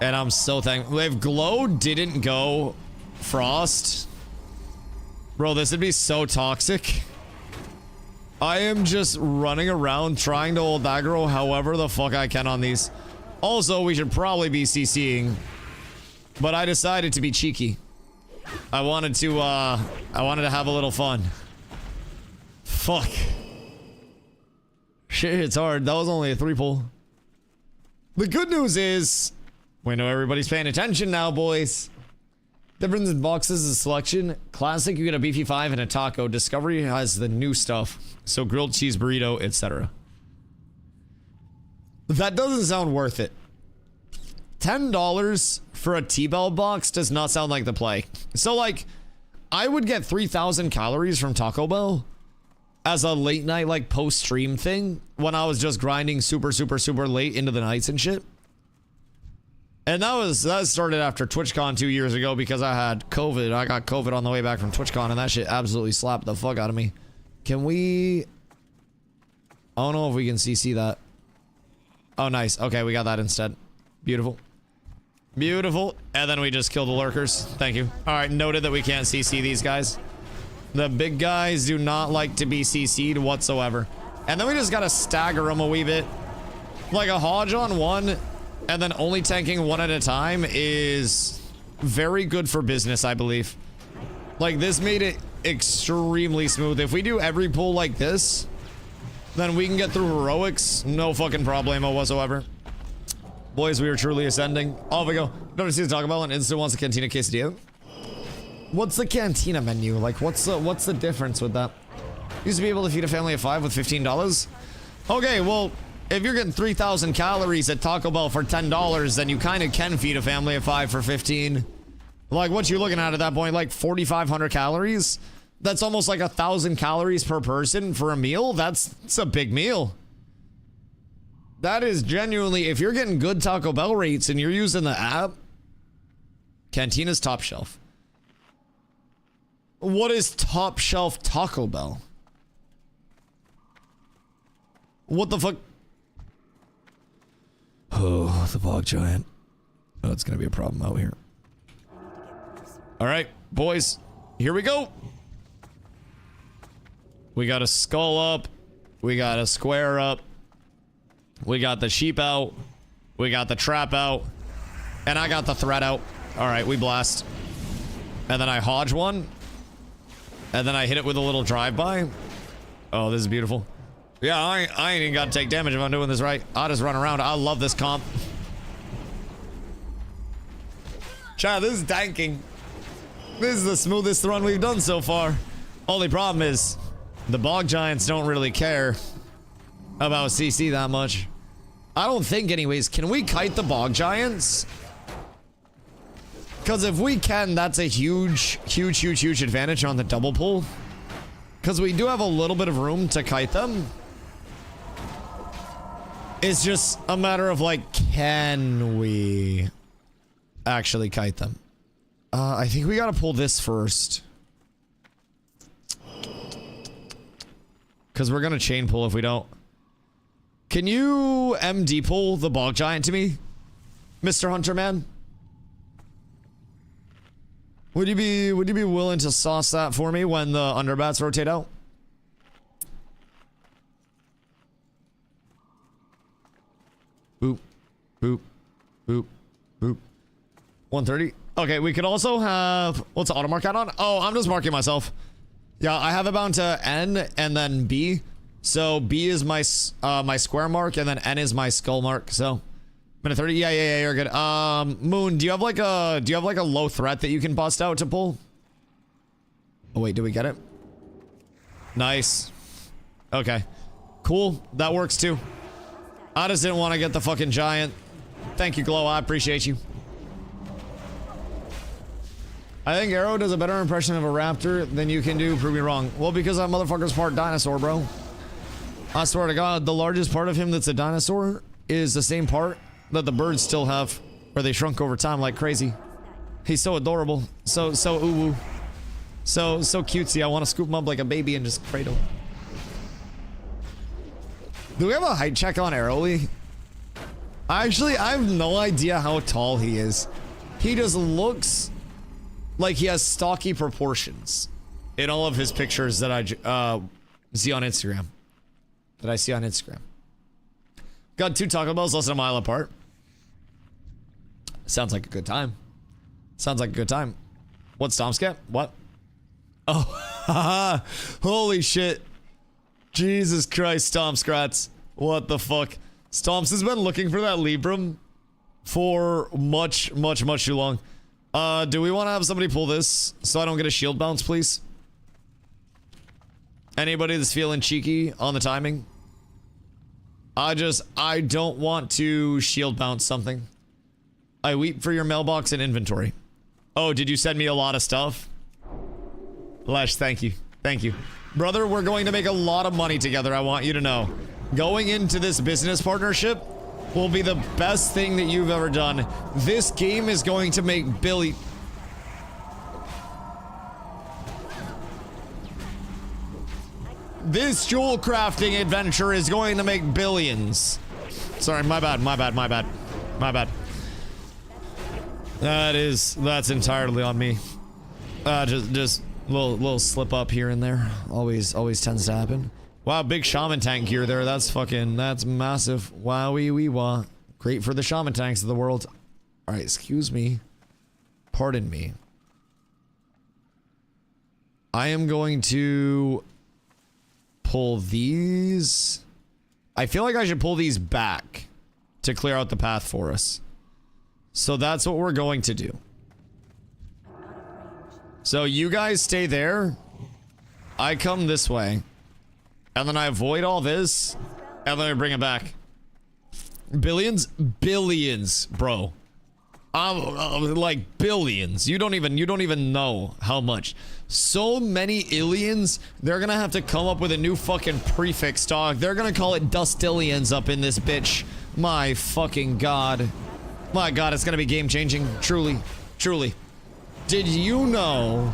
S2: And I'm so thankful. If Glow didn't go Frost, bro, this would be so toxic. I am just running around trying to hold aggro however the fuck I can on these. Also, we should probably be CCing. But I decided to be cheeky. I wanted to have a little fun. Fuck. Shit, it's hard. That was only a 3-pull. The good news is, we know everybody's paying attention now, boys. Difference in boxes is selection. Classic, you get a beefy 5 and a taco. Discovery has the new stuff. So grilled cheese burrito, etc. That doesn't sound worth it. $10 for a T-Bell box does not sound like the play. So, like, I would get 3,000 calories from Taco Bell as a late night, like, post-stream thing when I was just grinding super late into the nights and shit. And that started after TwitchCon 2 years ago because I had COVID. I got COVID on the way back from TwitchCon and that shit absolutely slapped the fuck out of me. Can we... I don't know if we can CC that. Oh, nice. Okay, we got that instead. Beautiful. Beautiful. And then we just kill the lurkers. Thank you. Alright, noted that we can't CC these guys. The big guys do not like to be CC'd whatsoever. And then we just gotta stagger them a wee bit. Like a Hodge on one... and then only tanking one at a time is very good for business, I believe. Like, this made it extremely smooth. If we do every pull like this, then we can get through heroics, no fucking problemo whatsoever. Boys, we are truly ascending. Off we go. Don't see the Taco Bell and instant wants a cantina quesadilla. What's the cantina menu? Like, what's the difference with that? Used to be able to feed a family of 5 with $15. Okay, well, if you're getting 3,000 calories at Taco Bell for $10, then you kind of can feed a family of 5 for 15. Like, what you looking at that point? Like 4,500 calories? That's almost like 1,000 calories per person for a meal. That's a big meal. That is genuinely, if you're getting good Taco Bell rates and you're using the app, Cantina's top shelf. What is top shelf Taco Bell? What the fuck? Oh, the bog giant. Oh, it's gonna be a problem out here. All right, boys, here we go. We got a skull up. We got a square up. We got the sheep out. We got the trap out. And I got the threat out. All right, we blast. And then I hodge one. And then I hit it with a little drive-by. Oh, this is beautiful. Yeah, I ain't even got to take damage if I'm doing this right. I'll just run around. I love this comp. Chad, this is tanking. This is the smoothest run we've done so far. Only problem is the bog giants don't really care about CC that much. I don't think anyways. Can we kite the bog giants? Because if we can, that's a huge advantage on the double pull. Because we do have a little bit of room to kite them. It's just a matter of like, can we actually kite them? I think we gotta pull this first. Because we're gonna chain pull if we don't. Can you MD pull the bog giant to me, Mr. Hunter Man? Would you be willing to sauce that for me when the underbats rotate out? Boop, boop, boop, boop. 130. Okay, we could also have, what's the auto mark out on? Oh, I'm just marking myself. Yeah, I have it bound to N and then B. So B is my my square mark and then N is my skull mark. So minute 30. Yeah, you're good. Moon, do you have like a low threat that you can bust out to pull? Oh wait, did we get it? Nice. Okay. Cool. That works too. I just didn't want to get the fucking giant. Thank you, Glow. I appreciate you. I think Arrow does a better impression of a raptor than you can do. Prove me wrong. Well, because that motherfucker's part dinosaur, bro. I swear to God, the largest part of him that's a dinosaur is the same part that the birds still have, where they shrunk over time like crazy. He's so adorable, so ooh-woo, so cutesy. I want to scoop him up like a baby and just cradle. Do we have a height check on Arrowly? I have no idea how tall he is. He just looks like he has stocky proportions in all of his pictures that I see on Instagram. Got 2 Taco Bells less than a mile apart. Sounds like a good time. What's Stomscat? What? Oh, holy shit. Jesus Christ, Stompscrats. What the fuck? Stomps has been looking for that Libram for much too long. Do we want to have somebody pull this so I don't get a shield bounce, please? Anybody that's feeling cheeky on the timing? I don't want to shield bounce something. I weep for your mailbox and inventory. Oh, did you send me a lot of stuff? Lesh, thank you. Thank you. Brother, we're going to make a lot of money together, I want you to know. Going into this business partnership will be the best thing that you've ever done. This game is going to make Billy... This jewel crafting adventure is going to make billions. Sorry, my bad. That's entirely on me. Just little slip up here and there. Always tends to happen. Wow, big shaman tank gear there. That's massive. Wowie wee wah. Great for the shaman tanks of the world. All right, excuse me. Pardon me. I am going to pull these. I feel like I should pull these back to clear out the path for us. So that's what we're going to do. So you guys stay there. I come this way. And then I avoid all this. And then I bring it back. Billions? Billions, bro. Like billions. You don't even know how much. So many illions, they're gonna have to come up with a new fucking prefix, dog. They're gonna call it Dustillions up in this bitch. My fucking god. My god, it's gonna be game changing. Truly. Truly. Did you know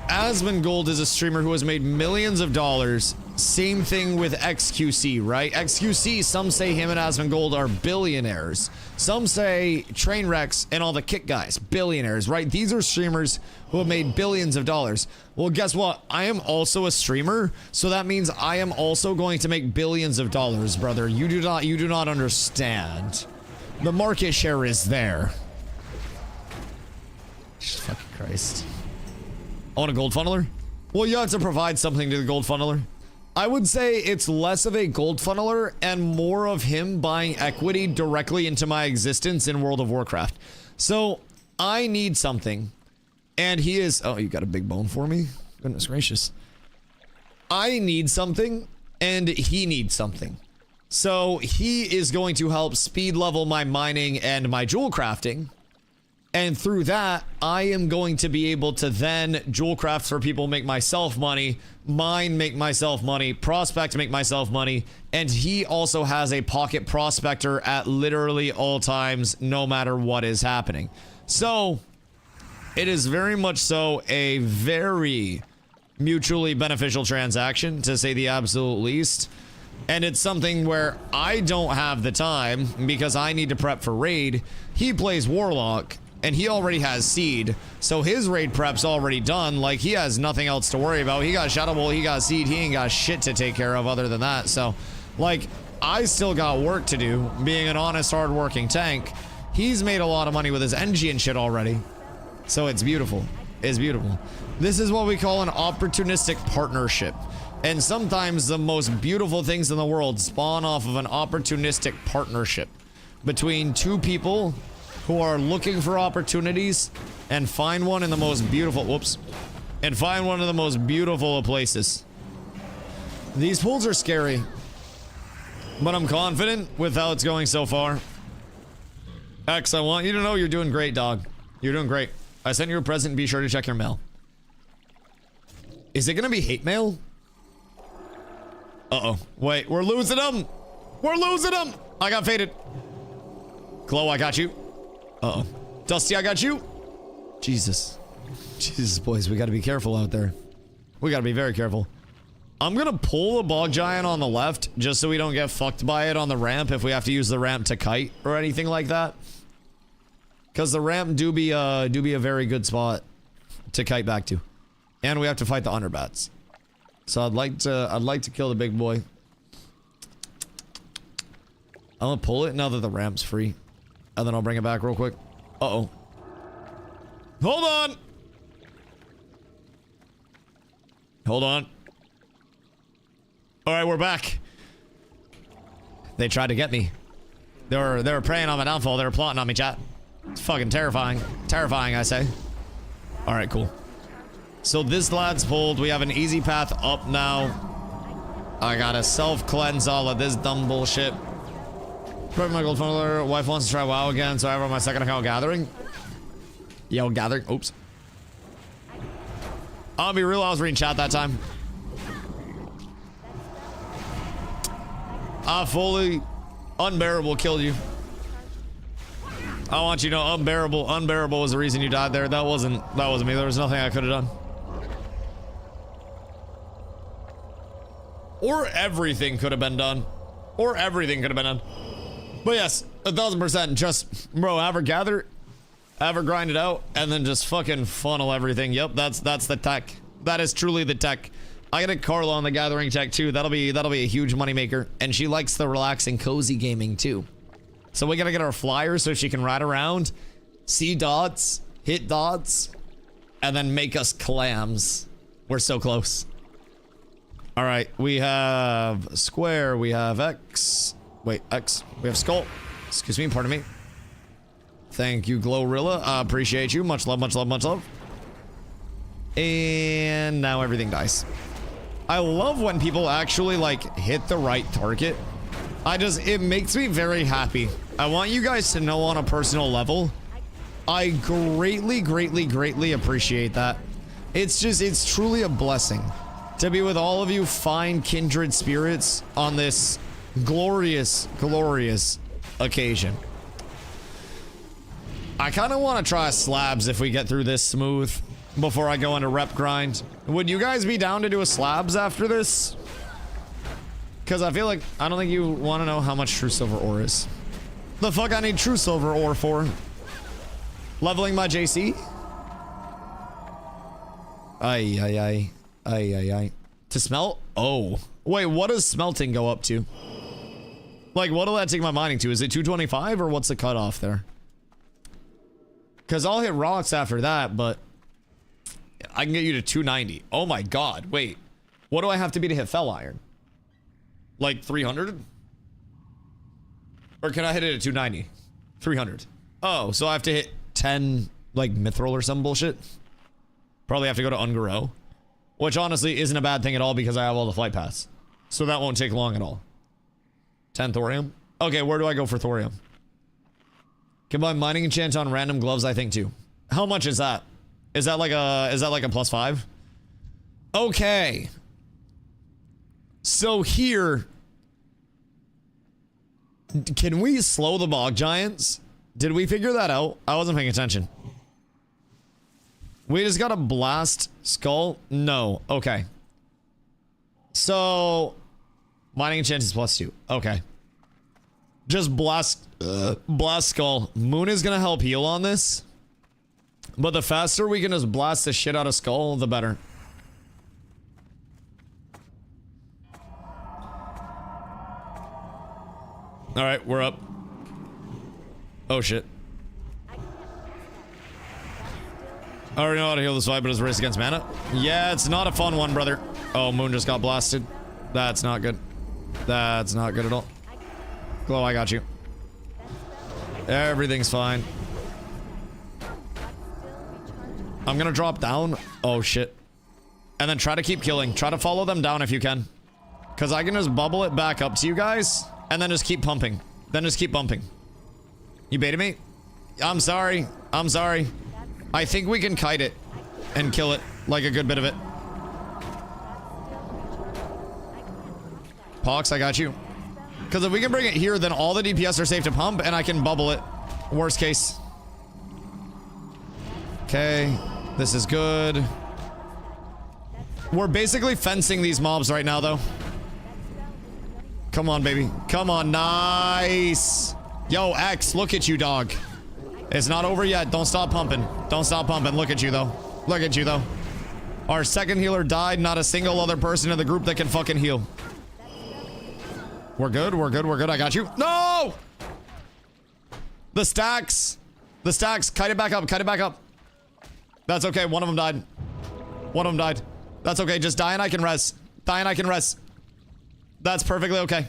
S2: Asmongold is a streamer who has made millions of dollars? Same thing with XQC, right? XQC, some say him and Asmongold are billionaires. Some say Trainwrecks and all the Kick guys, billionaires, right? These are streamers who have made billions of dollars. Well, guess what? I am also a streamer, so that means I am also going to make billions of dollars, brother. You do not understand. The market share is there. Jesus fucking Christ. I want a gold funneler? Well, you have to provide something to the gold funneler. I would say it's less of a gold funneler and more of him buying equity directly into my existence in World of Warcraft. So I need something, and he is... Oh, you got a big bone for me? Goodness gracious. I need something, and he needs something. So he is going to help speed level my mining and my jewel crafting. And through that, I am going to be able to then jewel craft for people, make myself money, mine, make myself money, prospect, make myself money. And he also has a pocket prospector at literally all times, no matter what is happening. So it is very much so a very mutually beneficial transaction, to say the absolute least. And it's something where I don't have the time because I need to prep for raid. He plays Warlock. And he already has seed, so his raid prep's already done. Like, he has nothing else to worry about. He got Shadow Bolt, he got seed, he ain't got shit to take care of other than that. So, like, I still got work to do, being an honest, hard-working tank. He's made a lot of money with his NG and shit already. So it's beautiful. It's beautiful. This is what we call an opportunistic partnership. And sometimes the most beautiful things in the world spawn off of an opportunistic partnership between two people who are looking for opportunities and find one in the most beautiful, and find one of the most beautiful of places. These pools are scary, but I'm confident with how it's going so far. X, I want you to know you're doing great, dog. You're doing great. I sent you a present. Be sure to check your mail. Is it gonna be hate mail? Uh-oh. Wait, we're losing them. We're losing them. I got faded. Chloe, I got you. Uh-oh. Dusty, I got you. Jesus. Jesus, boys, we gotta be careful out there. We gotta be very careful. I'm gonna pull the bog giant on the left just so we don't get fucked by it on the ramp if we have to use the ramp to kite or anything like that. Because the ramp do be a very good spot to kite back to. And we have to fight the underbats. So I'd like to kill the big boy. I'm gonna pull it now that the ramp's free. And then I'll bring it back real quick. Uh-oh. Hold on! Hold on. Alright, we're back. They tried to get me. They were preying on my downfall. They were plotting on me, chat. It's fucking terrifying. Terrifying, I say. Alright, cool. So this lad's pulled. We have an easy path up now. I gotta self-cleanse all of this dumb bullshit. Probably my gold funneler. Wife wants to try WoW again, so I have on my second account gathering. Yo, gathering. Oops. I'll be real, I was reading chat that time. I fully unbearable killed you. I want you to know unbearable was the reason you died there. That wasn't me. There was nothing I could have done. Or everything could have been done. Or everything could have been done. But yes, 1000%. Just, bro, have her gather, have her grind it out, and then just fucking funnel everything. Yep, that's the tech. That is truly the tech. I got a Carla on the gathering tech too. That'll be a huge moneymaker. And she likes the relaxing, cozy gaming too. So we gotta get our flyer so she can ride around, see dots, hit dots, and then make us clams. We're so close. All right, we have square, we have X. Wait, X. We have skull. Excuse me, pardon me. Thank you, Glorilla. I appreciate you. Much love, much love, much love. And now everything dies. I love when people actually like hit the right target. It makes me very happy. I want you guys to know on a personal level, I greatly, greatly, greatly appreciate that. It's truly a blessing to be with all of you fine kindred spirits on this glorious, glorious occasion. I kind of want to try slabs if we get through this smooth before I go into rep grind. Would you guys be down to do a slabs after this? Because I feel like, I don't think you want to know how much true silver ore is. The fuck I need true silver ore for? Leveling my JC? Ay, ay, ay. Ay, ay, ay. To smelt? Oh. Wait, what does smelting go up to? Like, what will that take my mining to? Is it 225 or what's the cutoff there? Because I'll hit rocks after that, but I can get you to 290. Oh my god, wait. What do I have to be to hit fell iron? Like 300? Or can I hit it at 290? 300. Oh, so I have to hit 10, like, mithril or some bullshit? Probably have to go to Ungaro. Which honestly isn't a bad thing at all because I have all the flight paths. So that won't take long at all. 10 thorium? Okay, where do I go for thorium? Can buy mining enchant on random gloves, I think, too. How much is that? Is that like a +5? Okay. So here... Can we slow the bog giants? Did we figure that out? I wasn't paying attention. We just got a blast skull? No. Okay. So... Mining enchant is +2. Okay. Just blast skull. Moon is gonna help heal on this. But the faster we can just blast the shit out of skull, the better. Alright, we're up. Oh shit. I already know how to heal this fight, but it's a race against mana. Yeah, it's not a fun one, brother. Oh, Moon just got blasted. That's not good. That's not good at all. Glow, I got you. Everything's fine. I'm gonna drop down. Oh shit. And then try to keep killing. Try to follow them down if you can. Because I can just bubble it back up to you guys. And then just keep pumping. Then just keep bumping. You baited me? I'm sorry. I'm sorry. I think we can kite it. And kill it. Like a good bit of it. Pox, I got you. Because if we can bring it here, then all the DPS are safe to pump, and I can bubble it. Worst case. Okay. This is good. We're basically fencing these mobs right now, though. Come on, baby. Come on. Nice. Yo, X, look at you, dog. It's not over yet. Don't stop pumping. Don't stop pumping. Look at you, though. Look at you, though. Our second healer died. Not a single other person in the group that can fucking heal. We're good. We're good. We're good. I got you. No! The stacks. The stacks. Kite it back up. Kite it back up. That's okay. One of them died. One of them died. That's okay. Just die and I can res. Die and I can res. That's perfectly okay.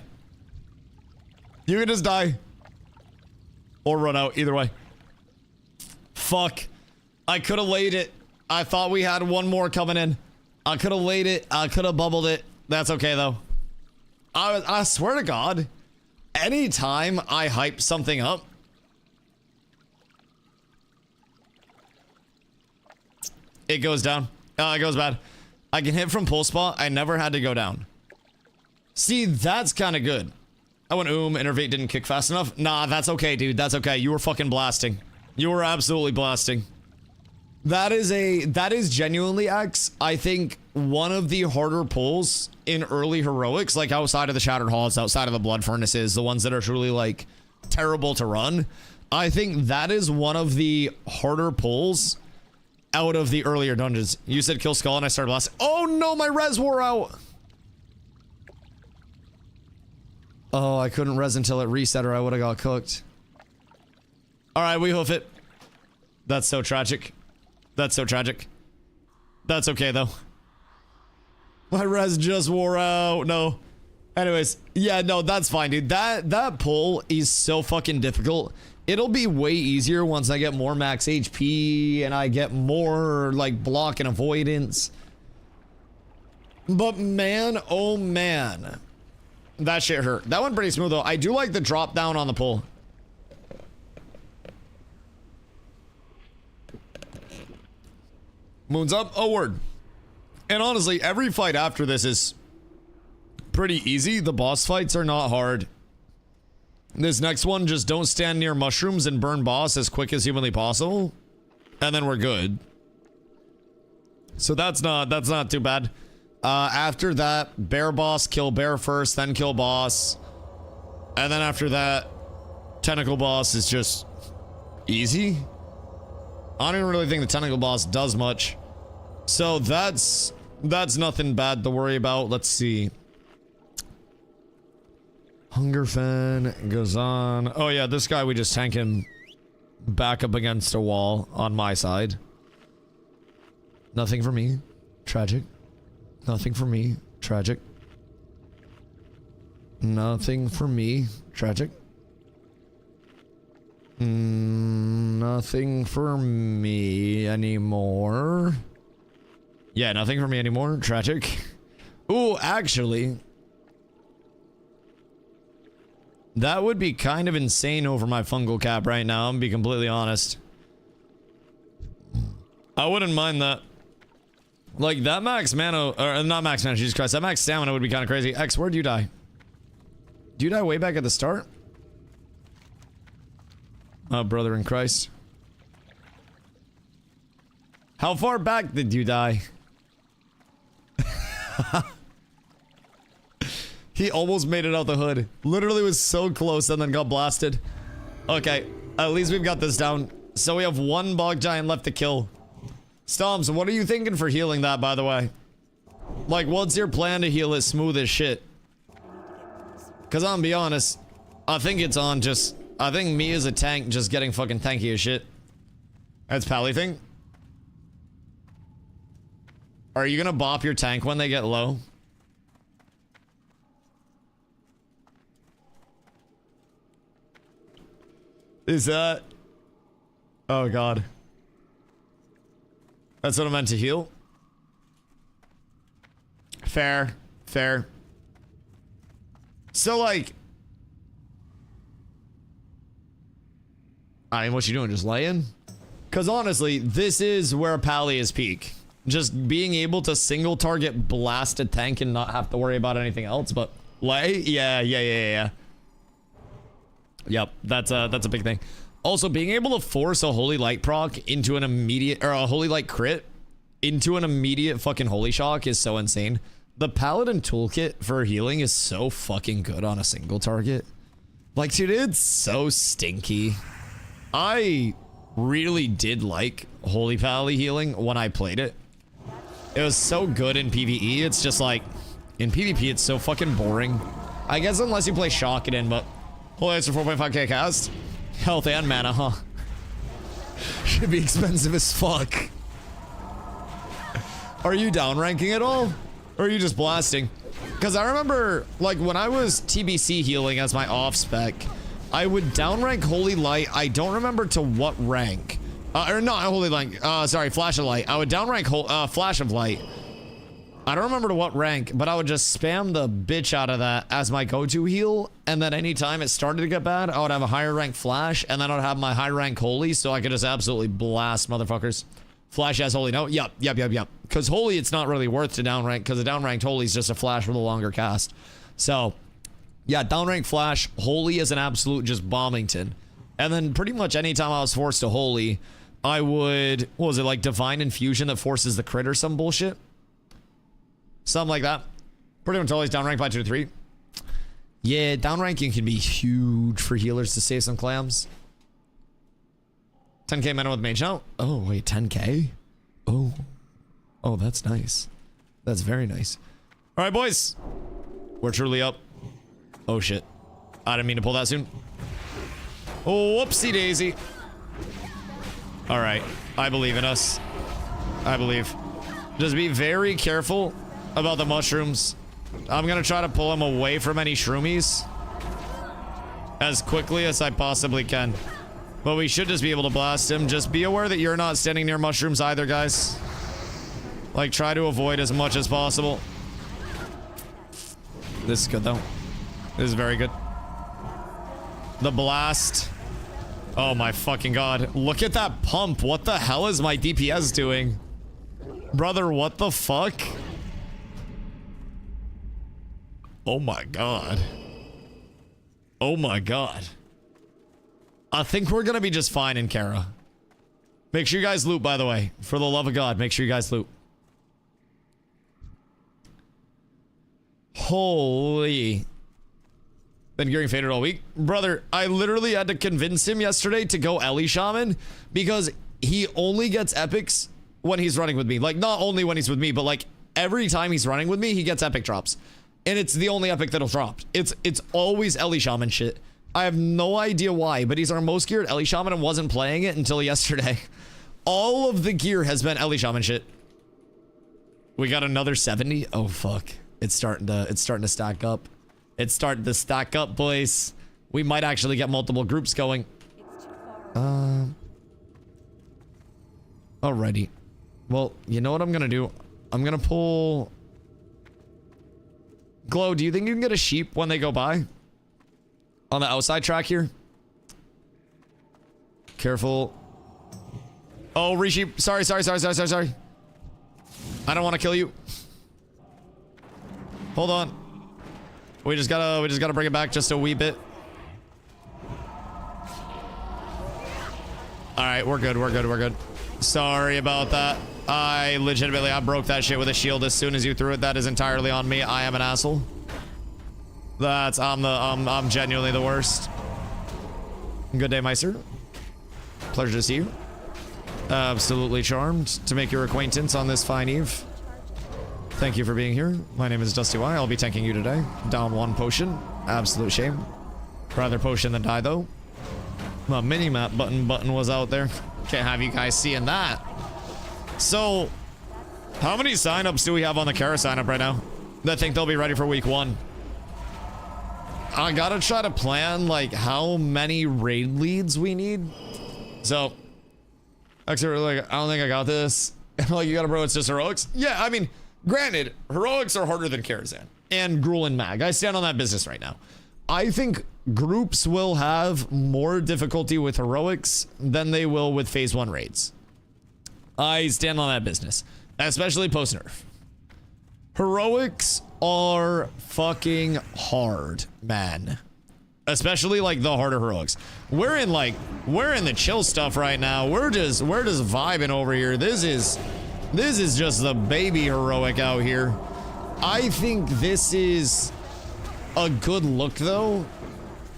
S2: You can just die. Or run out. Either way. Fuck. I could have laid it. I thought we had one more coming in. I could have laid it. I could have bubbled it. That's okay, though. I swear to God, anytime I hype something up, it goes down. It goes bad. I can hit from pull spot. I never had to go down. See, that's kind of good. I went innervate didn't kick fast enough. Nah, that's okay, dude. That's okay. You were fucking blasting. You were absolutely blasting. That is genuinely, X, I think one of the harder pulls in early heroics, like outside of the Shattered Halls, outside of the Blood Furnaces, the ones that are truly like terrible to run. I think that is one of the harder pulls out of the earlier dungeons. You said kill skull and I started blasting. Oh no, my res wore out. Oh, I couldn't res until it reset or I would have got cooked. All right, we hoof it. That's so tragic. That's so tragic. That's okay, though. My res just wore out. No. Anyways, yeah, no, that's fine, dude. That pull is so fucking difficult. It'll be way easier once I get more max HP and I get more, like, block and avoidance. But man, oh man. That shit hurt. That went pretty smooth, though. I do like the drop down on the pull. Moon's up. Oh, word. And honestly, every fight after this is pretty easy. The boss fights are not hard. This next one, just don't stand near mushrooms and burn boss as quick as humanly possible. And then we're good. So that's not too bad. After that, bear boss, kill bear first, then kill boss. And then after that, tentacle boss is just easy. I don't even really think the tentacle boss does much. So that's nothing bad to worry about. Let's see. Hungerfen goes on. Oh yeah, this guy, we just tank him back up against a wall on my side. Nothing for me. Tragic. Nothing for me. Tragic. Nothing for me. Tragic. Nothing for me anymore. Yeah, nothing for me anymore. Tragic. Ooh, actually, that would be kind of insane over my fungal cap right now, I'm gonna be completely honest. I wouldn't mind that. Like, that max mana, or not max mana, Jesus Christ, that max stamina would be kind of crazy. X, where'd you die? Did you die way back at the start? Oh, brother in Christ. How far back did you die? He almost made it out the hood. Literally was so close and then got blasted. Okay, at least we've got this down. So we have one bog giant left to kill. Stomps, what are you thinking for healing that, by the way? Like, what's your plan to heal it smooth as shit? Because I'm gonna be honest, I think it's on just... I think me as a tank just getting fucking tanky as shit. That's Pally thing. Are you gonna bop your tank when they get low? Is that... Oh god. That's what I meant to heal? Fair. Fair. So, like... I mean, what you doing? Just laying? Because honestly, this is where Pally is peak. Just being able to single target blast a tank and not have to worry about anything else, but lay? Yeah. Yep, that's a big thing. Also, being able to force a Holy Light proc into an immediate, or a Holy Light crit into an immediate fucking Holy Shock is so insane. The Paladin toolkit for healing is so fucking good on a single target. Like, dude, it's so stinky. I really did like Holy Pally healing when I played it. It was so good in PvE. It's just like, in PvP, it's so fucking boring. I guess unless you play Shock it in, but Holy Lights for 4.5k cast. Health and mana, huh? Should be expensive as fuck. Are you down ranking at all? Or are you just blasting? Because I remember, like, when I was TBC healing as my off spec, I would downrank Holy Light. I don't remember to what rank. Or not Holy Light. Sorry, Flash of Light. I would downrank Flash of Light. I don't remember to what rank, but I would just spam the bitch out of that as my go-to heal. And then anytime it started to get bad, I would have a higher rank Flash. And then I would have my high rank Holy, so I could just absolutely blast motherfuckers. Flash has Holy. No, yep. Because Holy, it's not really worth to downrank, because the downranked Holy is just a Flash with a longer cast. So... yeah, downrank Flash, Holy is an absolute just bombington. And then pretty much anytime I was forced to Holy, I would, what was it, like Divine Infusion that forces the crit or some bullshit? Something like that. Pretty much always downranked by 2 to 3. Yeah, downranking can be huge for healers to save some clams. 10k mana with mage now? Oh, wait, 10k? Oh. Oh, that's nice. That's very nice. All right, boys. We're truly up. Oh shit. I didn't mean to pull that soon. Oh, whoopsie daisy. Alright. I believe in us. I believe. Just be very careful about the mushrooms. I'm gonna try to pull him away from any shroomies as quickly as I possibly can. But we should just be able to blast him. Just be aware that you're not standing near mushrooms either, guys. Like, try to avoid as much as possible. This is good, though. This is very good. The blast. Oh my fucking god. Look at that pump. What the hell is my DPS doing? Brother, what the fuck? Oh my god. Oh my god. I think we're gonna be just fine in Kara. Make sure you guys loot, by the way. For the love of God, make sure you guys loot. Holy. Been gearing faded all week. Brother, I literally had to convince him yesterday to go Ellie Shaman because he only gets epics when he's running with me. Like, not only when he's with me, but like every time he's running with me, he gets epic drops. And it's the only epic that'll drop. It's always Ellie Shaman shit. I have no idea why, but he's our most geared Ellie Shaman and wasn't playing it until yesterday. All of the gear has been Ellie Shaman shit. We got another 70. Oh fuck. It's starting to stack up. It's starting to stack up, boys. We might actually get multiple groups going. Alrighty. Well, you know what I'm gonna do? I'm gonna pull... Glow, do you think you can get a sheep when they go by? On the outside track here? Careful. Oh, resheep. Sorry. I don't want to kill you. Hold on. We just gotta bring it back just a wee bit. Alright, we're good. Sorry about that. I broke that shit with a shield as soon as you threw it. That is entirely on me. I am an asshole. I'm genuinely the worst. Good day, Meister. Pleasure to see you. Absolutely charmed to make your acquaintance on this fine eve. Thank you for being here. My name is DustyWhy. I'll be tanking you today. Down 1 potion. Absolute shame. Rather potion than die, though. My mini-map button was out there. Can't have you guys seeing that. So, how many signups do we have on the Kara signup right now that think they'll be ready for week 1? I gotta try to plan, like, how many raid leads we need. So, actually, like, I don't think I got this. Like, you got to, bro, it's just heroics. Yeah, I mean, granted, heroics are harder than Karazhan and Gruul and Mag. I stand on that business right now. I think groups will have more difficulty with heroics than they will with phase 1 raids. I stand on that business, especially post nerf. Heroics are fucking hard, man. Especially like the harder heroics. We're in the chill stuff right now. We're just vibing over here. This is just the baby heroic out here. I think this is a good look, though,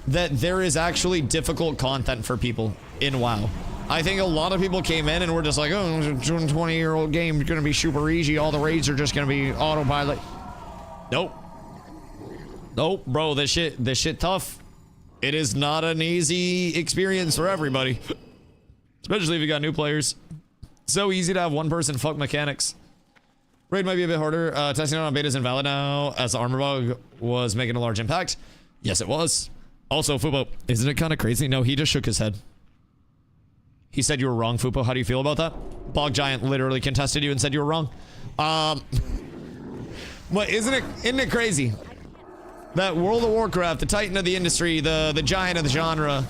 S2: that there is actually difficult content for people in WoW. I think a lot of people came in and were just like, oh, it's a 20-year-old game. It's going to be super easy. All the raids are just going to be autopilot. Nope, bro, this shit tough. It is not an easy experience for everybody. Especially if you got new players. So easy to have one person fuck mechanics. Raid might be a bit harder. Testing out on beta is invalid now, as the armor bug was making a large impact. Yes, it was. Also, Fubo, isn't it kind of crazy? No, he just shook his head. He said you were wrong, Fupo. How do you feel about that? Bog Giant literally contested you and said you were wrong. But isn't it crazy that World of Warcraft, the titan of the industry, the giant of the genre,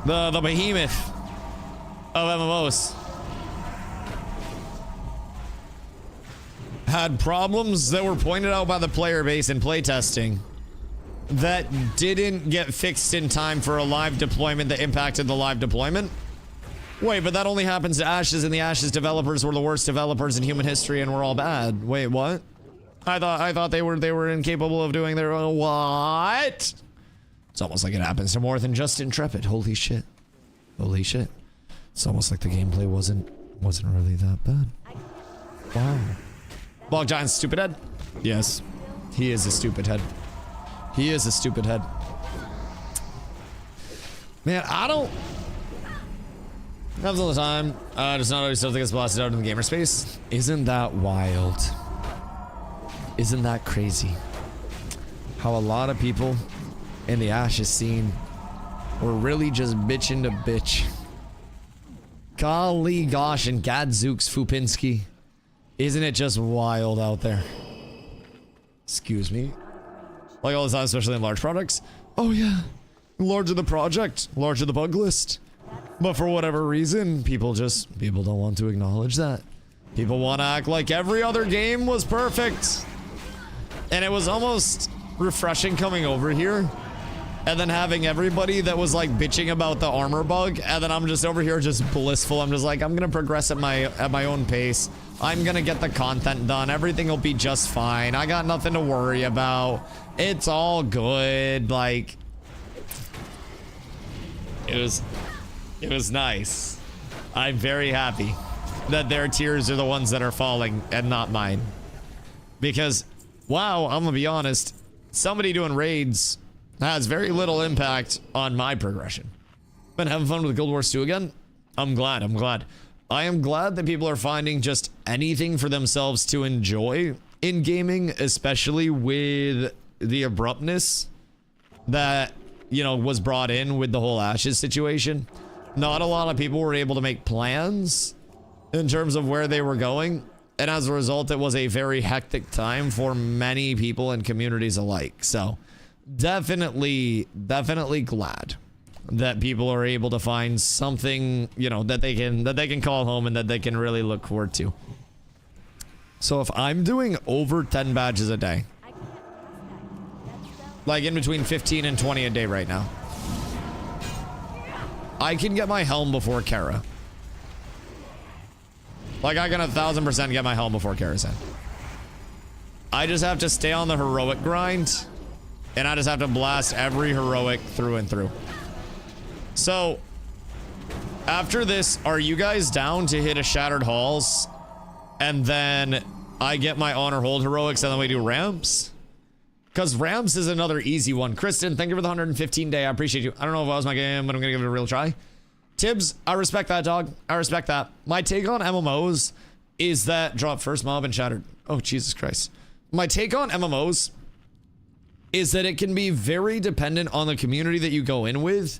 S2: the behemoth of MMOs, had problems that were pointed out by the player base in playtesting that didn't get fixed in time for a live deployment that impacted the live deployment? Wait, but that only happens to Ashes, and the Ashes developers were the worst developers in human history and we're all bad. Wait, what? I thought they were incapable of doing their own. What? It's almost like it happens to more than just Intrepid. Holy shit. Holy shit. It's almost like the gameplay wasn't really that bad. Wow. Bog Giant's stupid head? Yes. He is a stupid head. He is a stupid head. Man, I don't... Happens all the time. Just not always stuff that gets blasted out in the gamer space. Isn't that wild? Isn't that crazy? how a lot of people in the Ashes scene were really just bitching to bitch. Golly gosh, and Gadzooks Fupinski. Isn't it just wild out there? Excuse me. Like all the time, especially in large projects. Oh yeah. Larger the project, larger the bug list. But for whatever reason, people don't want to acknowledge that. People want to act like every other game was perfect. And it was almost refreshing coming over here and then having everybody that was like bitching about the armor bug, and then I'm just over here just blissful. I'm just like, I'm gonna progress at my own pace. I'm gonna get the content done. Everything will be just fine. I got nothing to worry about. It's all good. Like, it was nice. I'm very happy that their tears are the ones that are falling and not mine. Because, wow, I'm gonna be honest, somebody doing raids has very little impact on my progression. Been having fun with Guild Wars 2 again? I'm glad. I am glad that people are finding just anything for themselves to enjoy in gaming, especially with the abruptness that, you know, was brought in with the whole Ashes situation. Not a lot of people were able to make plans in terms of where they were going. And as a result, it was a very hectic time for many people and communities alike. So definitely glad that people are able to find something, you know, that they can call home and that they can really look forward to. So if I'm doing over 10 badges a day, like in between 15 and 20 a day right now, I can get my helm before Kara. Like, I can 1000% get my helm before Karazhan. I just have to stay on the heroic grind, and I just have to blast every heroic through and through. So, after this, are you guys down to hit a Shattered Halls, and then I get my Honor Hold heroics, and then we do ramps? Because ramps is another easy one. Kristen, thank you for the 115 day. I appreciate you. I don't know if it was my game, but I'm gonna give it a real try. Tibbs, I respect that, dog. I respect that. My take on MMOs is that drop first mob and shattered. Oh, Jesus Christ. My take on MMOs is that it can be very dependent on the community that you go in with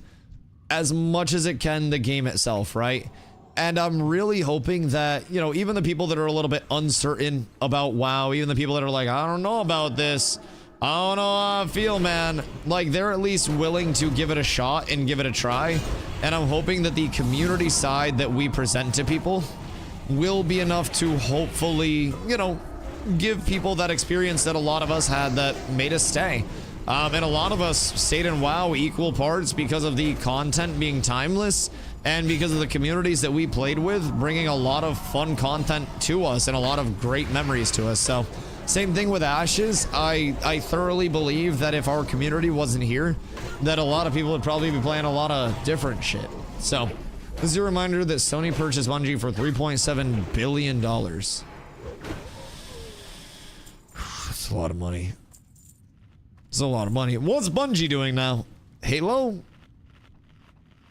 S2: as much as it can the game itself, right? And I'm really hoping that, you know, even the people that are a little bit uncertain about WoW, even the people that are like, I don't know about this, I don't know how I feel, man. Like, they're at least willing to give it a shot and give it a try. And I'm hoping that the community side that we present to people will be enough to hopefully, you know, give people that experience that a lot of us had that made us stay. And a lot of us stayed in WoW equal parts because of the content being timeless and because of the communities that we played with, bringing a lot of fun content to us and a lot of great memories to us. So, same thing with Ashes. I thoroughly believe that if our community wasn't here, that a lot of people would probably be playing a lot of different shit. So, this is a reminder that Sony purchased Bungie for $3.7 billion. That's a lot of money. It's a lot of money. What's Bungie doing now? Halo?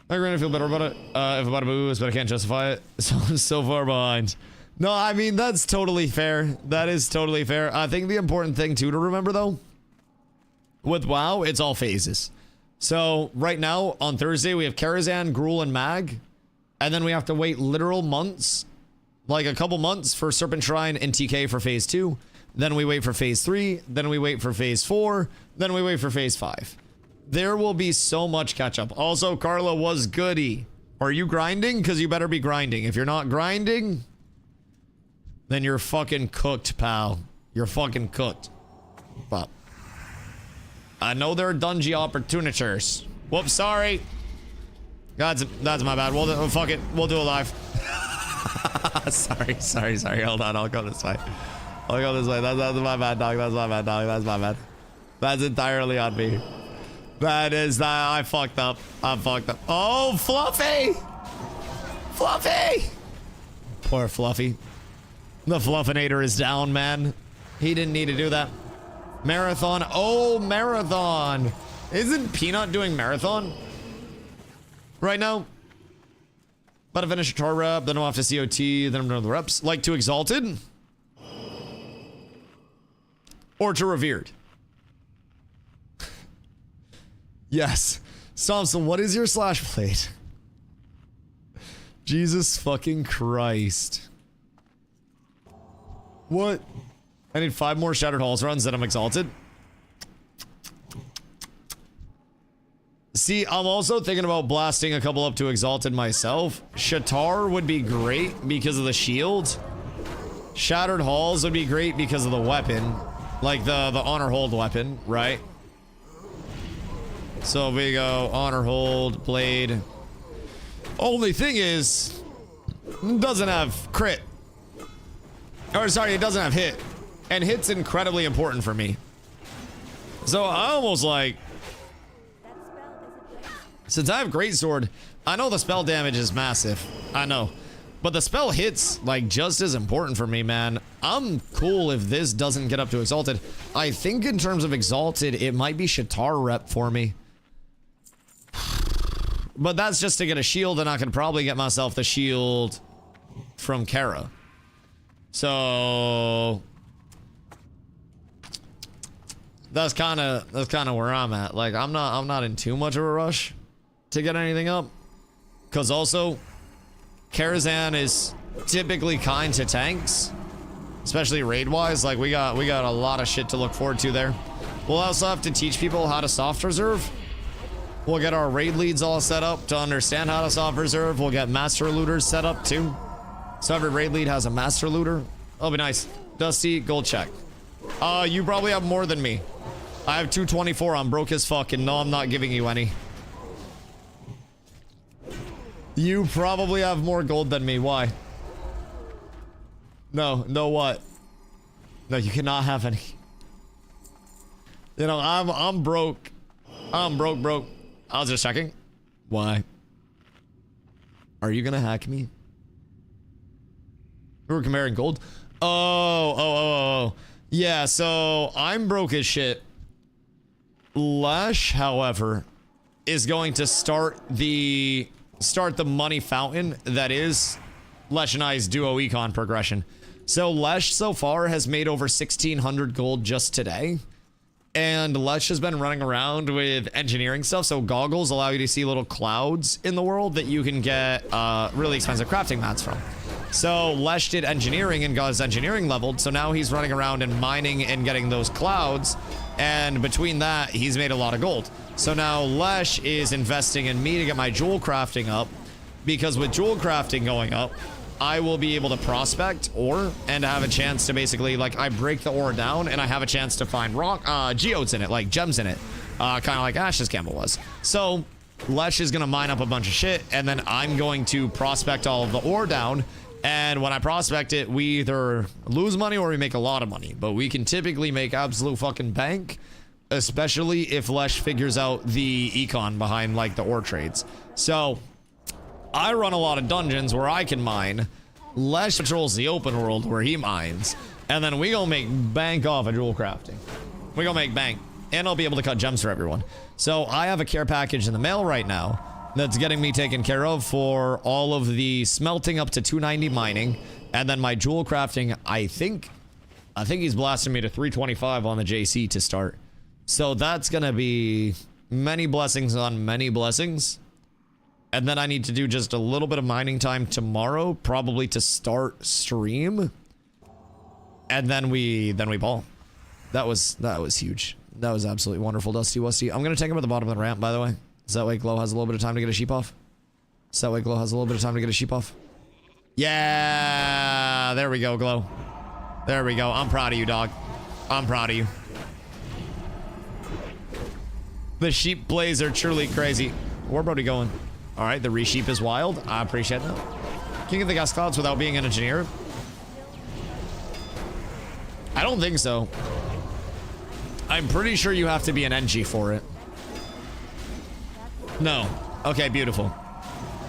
S2: I'm gonna feel better about it if about a boost, but I can't justify it. So I'm so far behind. No, I mean, that's totally fair. That is totally fair. I think the important thing too to remember though, with WoW, it's all phases. So right now on Thursday we have Karazhan, Gruul, and Mag, and then we have to wait literal months, like a couple months for Serpent Shrine and TK for phase 2. Then we wait for phase 3. Then we wait for phase 4. Then we wait for phase 5. There will be so much catch up. Also, Carla was goody. Are you grinding? Because you better be grinding. If you're not grinding, then you're fucking cooked, pal. You're fucking cooked. But I know there are dungeon opportunities. Whoops, sorry. That's my bad. We'll fuck it. We'll do it live. sorry. Hold on. I'll go this way. That's my bad, dog. That's my bad. That's entirely on me. That is that. I fucked up. Oh, Fluffy! Poor Fluffy. The Fluffinator is down, man. He didn't need to do that. Marathon. Oh, Marathon. Isn't Peanut doing Marathon right now? About to finish a tour rep, then I'm off to COT, then I'm done with the reps. Like to Exalted? Or to Revered? Yes. Thompson, what is your slash plate? Jesus fucking Christ. What? I need 5 more Shattered Halls runs, then I'm exalted. See, I'm also thinking about blasting a couple up to exalted myself. Shatar would be great because of the shield. Shattered Halls would be great because of the weapon. Like the honor hold weapon, right? So we go honor hold, blade. Only thing is, it doesn't have crit. Or sorry, it doesn't have hit. And hit's incredibly important for me. So I almost like, since I have greatsword, I know the spell damage is massive. I know. But the spell hits like just as important for me, man. I'm cool if this doesn't get up to exalted. I think in terms of exalted, it might be Shatar rep for me. But that's just to get a shield, and I can probably get myself the shield from Kara. So that's kind of where I'm at. Like I'm not in too much of a rush to get anything up, because also Karazhan is typically kind to tanks, especially raid wise. Like we got a lot of shit to look forward to there. We'll also have to teach people how to soft reserve. We'll get our raid leads all set up to understand how to soft reserve. We'll get master looters set up too. So every raid lead has a master looter. That'll be nice. Dusty, gold check. You probably have more than me. I have 224. I'm broke as fuck, and no, I'm not giving you any. You probably have more gold than me. Why? No, what? No, you cannot have any. You know, I'm broke. I'm broke. I was just checking. Why? Are you gonna hack me? We were comparing gold. Oh. Yeah, so I'm broke as shit. Lesh, however, is going to start the money fountain that is Lesh and I's duo econ progression. So Lesh so far has made over 1,600 gold just today. And Lesh has been running around with engineering stuff. So goggles allow you to see little clouds in the world that you can get really expensive crafting mats from. So Lesh did engineering and got his engineering leveled. So now he's running around and mining and getting those clouds. And between that, he's made a lot of gold. So now Lesh is investing in me to get my jewel crafting up. Because with jewel crafting going up, I will be able to prospect ore and have a chance to basically, like, I break the ore down and I have a chance to find rock, geodes in it, like gems in it. Kind of like Ash's Campbell was. So Lesh is going to mine up a bunch of shit, and then I'm going to prospect all of the ore down. And when I prospect it, we either lose money or we make a lot of money. But we can typically make absolute fucking bank, especially if Lesh figures out the econ behind, like, the ore trades. So I run a lot of dungeons where I can mine. Lesh patrols the open world where he mines. And then we gonna make bank off of jewel crafting. We gonna make bank. And I'll be able to cut gems for everyone. So I have a care package in the mail right now that's getting me taken care of for all of the smelting up to 290 mining. And then my jewel crafting, I think he's blasting me to 325 on the JC to start. So that's gonna be many blessings on many blessings. And then I need to do just a little bit of mining time tomorrow, probably to start stream. And then we ball. That was huge. That was absolutely wonderful, Dusty Wusty. I'm gonna take him at the bottom of the ramp, by the way. So that way Glow has a little bit of time to get a sheep off. Yeah, there we go, Glow. There we go. I'm proud of you, dog. I'm proud of you. The sheep plays are truly crazy. Where Brody going? All right, the resheep is wild. I appreciate that. Can you get the gas clouds without being an engineer? I don't think so. I'm pretty sure you have to be an NG for it. No. Okay, beautiful.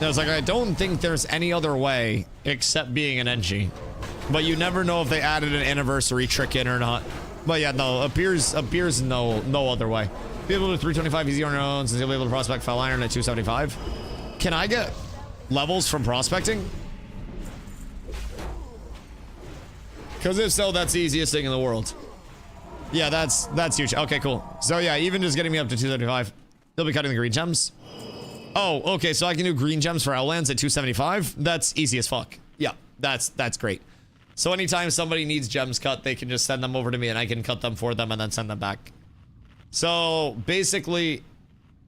S2: I was like, I don't think there's any other way except being an NG. But you never know if they added an anniversary trick in or not. But yeah, no, appears no other way. Be able to 325 easy on your own since you'll be able to prospect fell iron at 275. Can I get levels from prospecting? Because if so, that's the easiest thing in the world. Yeah, that's huge. Okay, cool. So yeah, even just getting me up to 275. They'll be cutting the green gems. Oh, okay, so I can do green gems for Outlands at 275. That's easy as fuck. Yeah, that's great. So anytime somebody needs gems cut, they can just send them over to me and I can cut them for them and then send them back. So basically,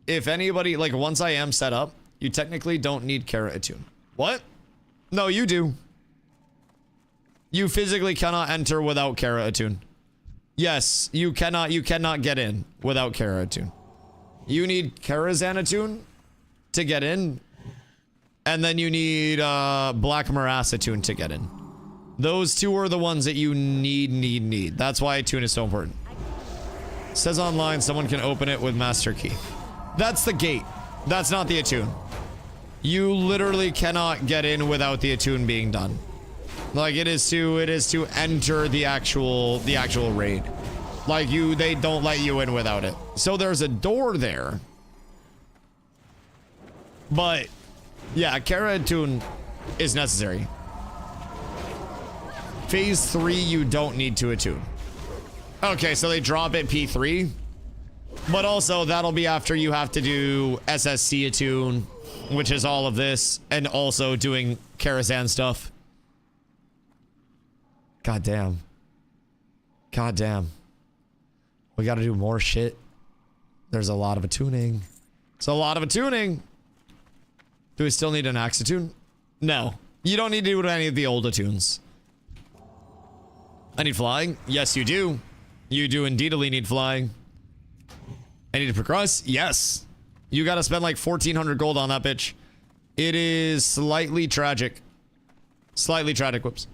S2: if anybody, like once I am set up, you technically don't need Kara Attune. What? No, you do. You physically cannot enter without Kara Attune. Yes, you cannot get in without Kara Attune. You need Karazhan Attune to get in, and then you need Black Morass Attune to get in. Those two are the ones that you need. That's why Attune is so important. It says online someone can open it with Master Key. That's the gate. That's not the Attune. You literally cannot get in without the Attune being done. Like it is to enter the actual raid. Like they don't let you in without it. So there's a door there. But yeah, Kara Attune is necessary. Phase 3, you don't need to attune. Okay, so they drop it P3. But also that'll be after you have to do SSC attune, which is all of this, and also doing Karazhan stuff. God damn. We gotta do more shit. There's a lot of attuning. It's a lot of attuning. Do we still need an axe attune? No. You don't need to do any of the old attunes. I need flying. Yes, you do. You do indeedly need flying. I need to progress. Yes. You gotta spend like 1,400 gold on that bitch. It is slightly tragic. Slightly tragic, whoops.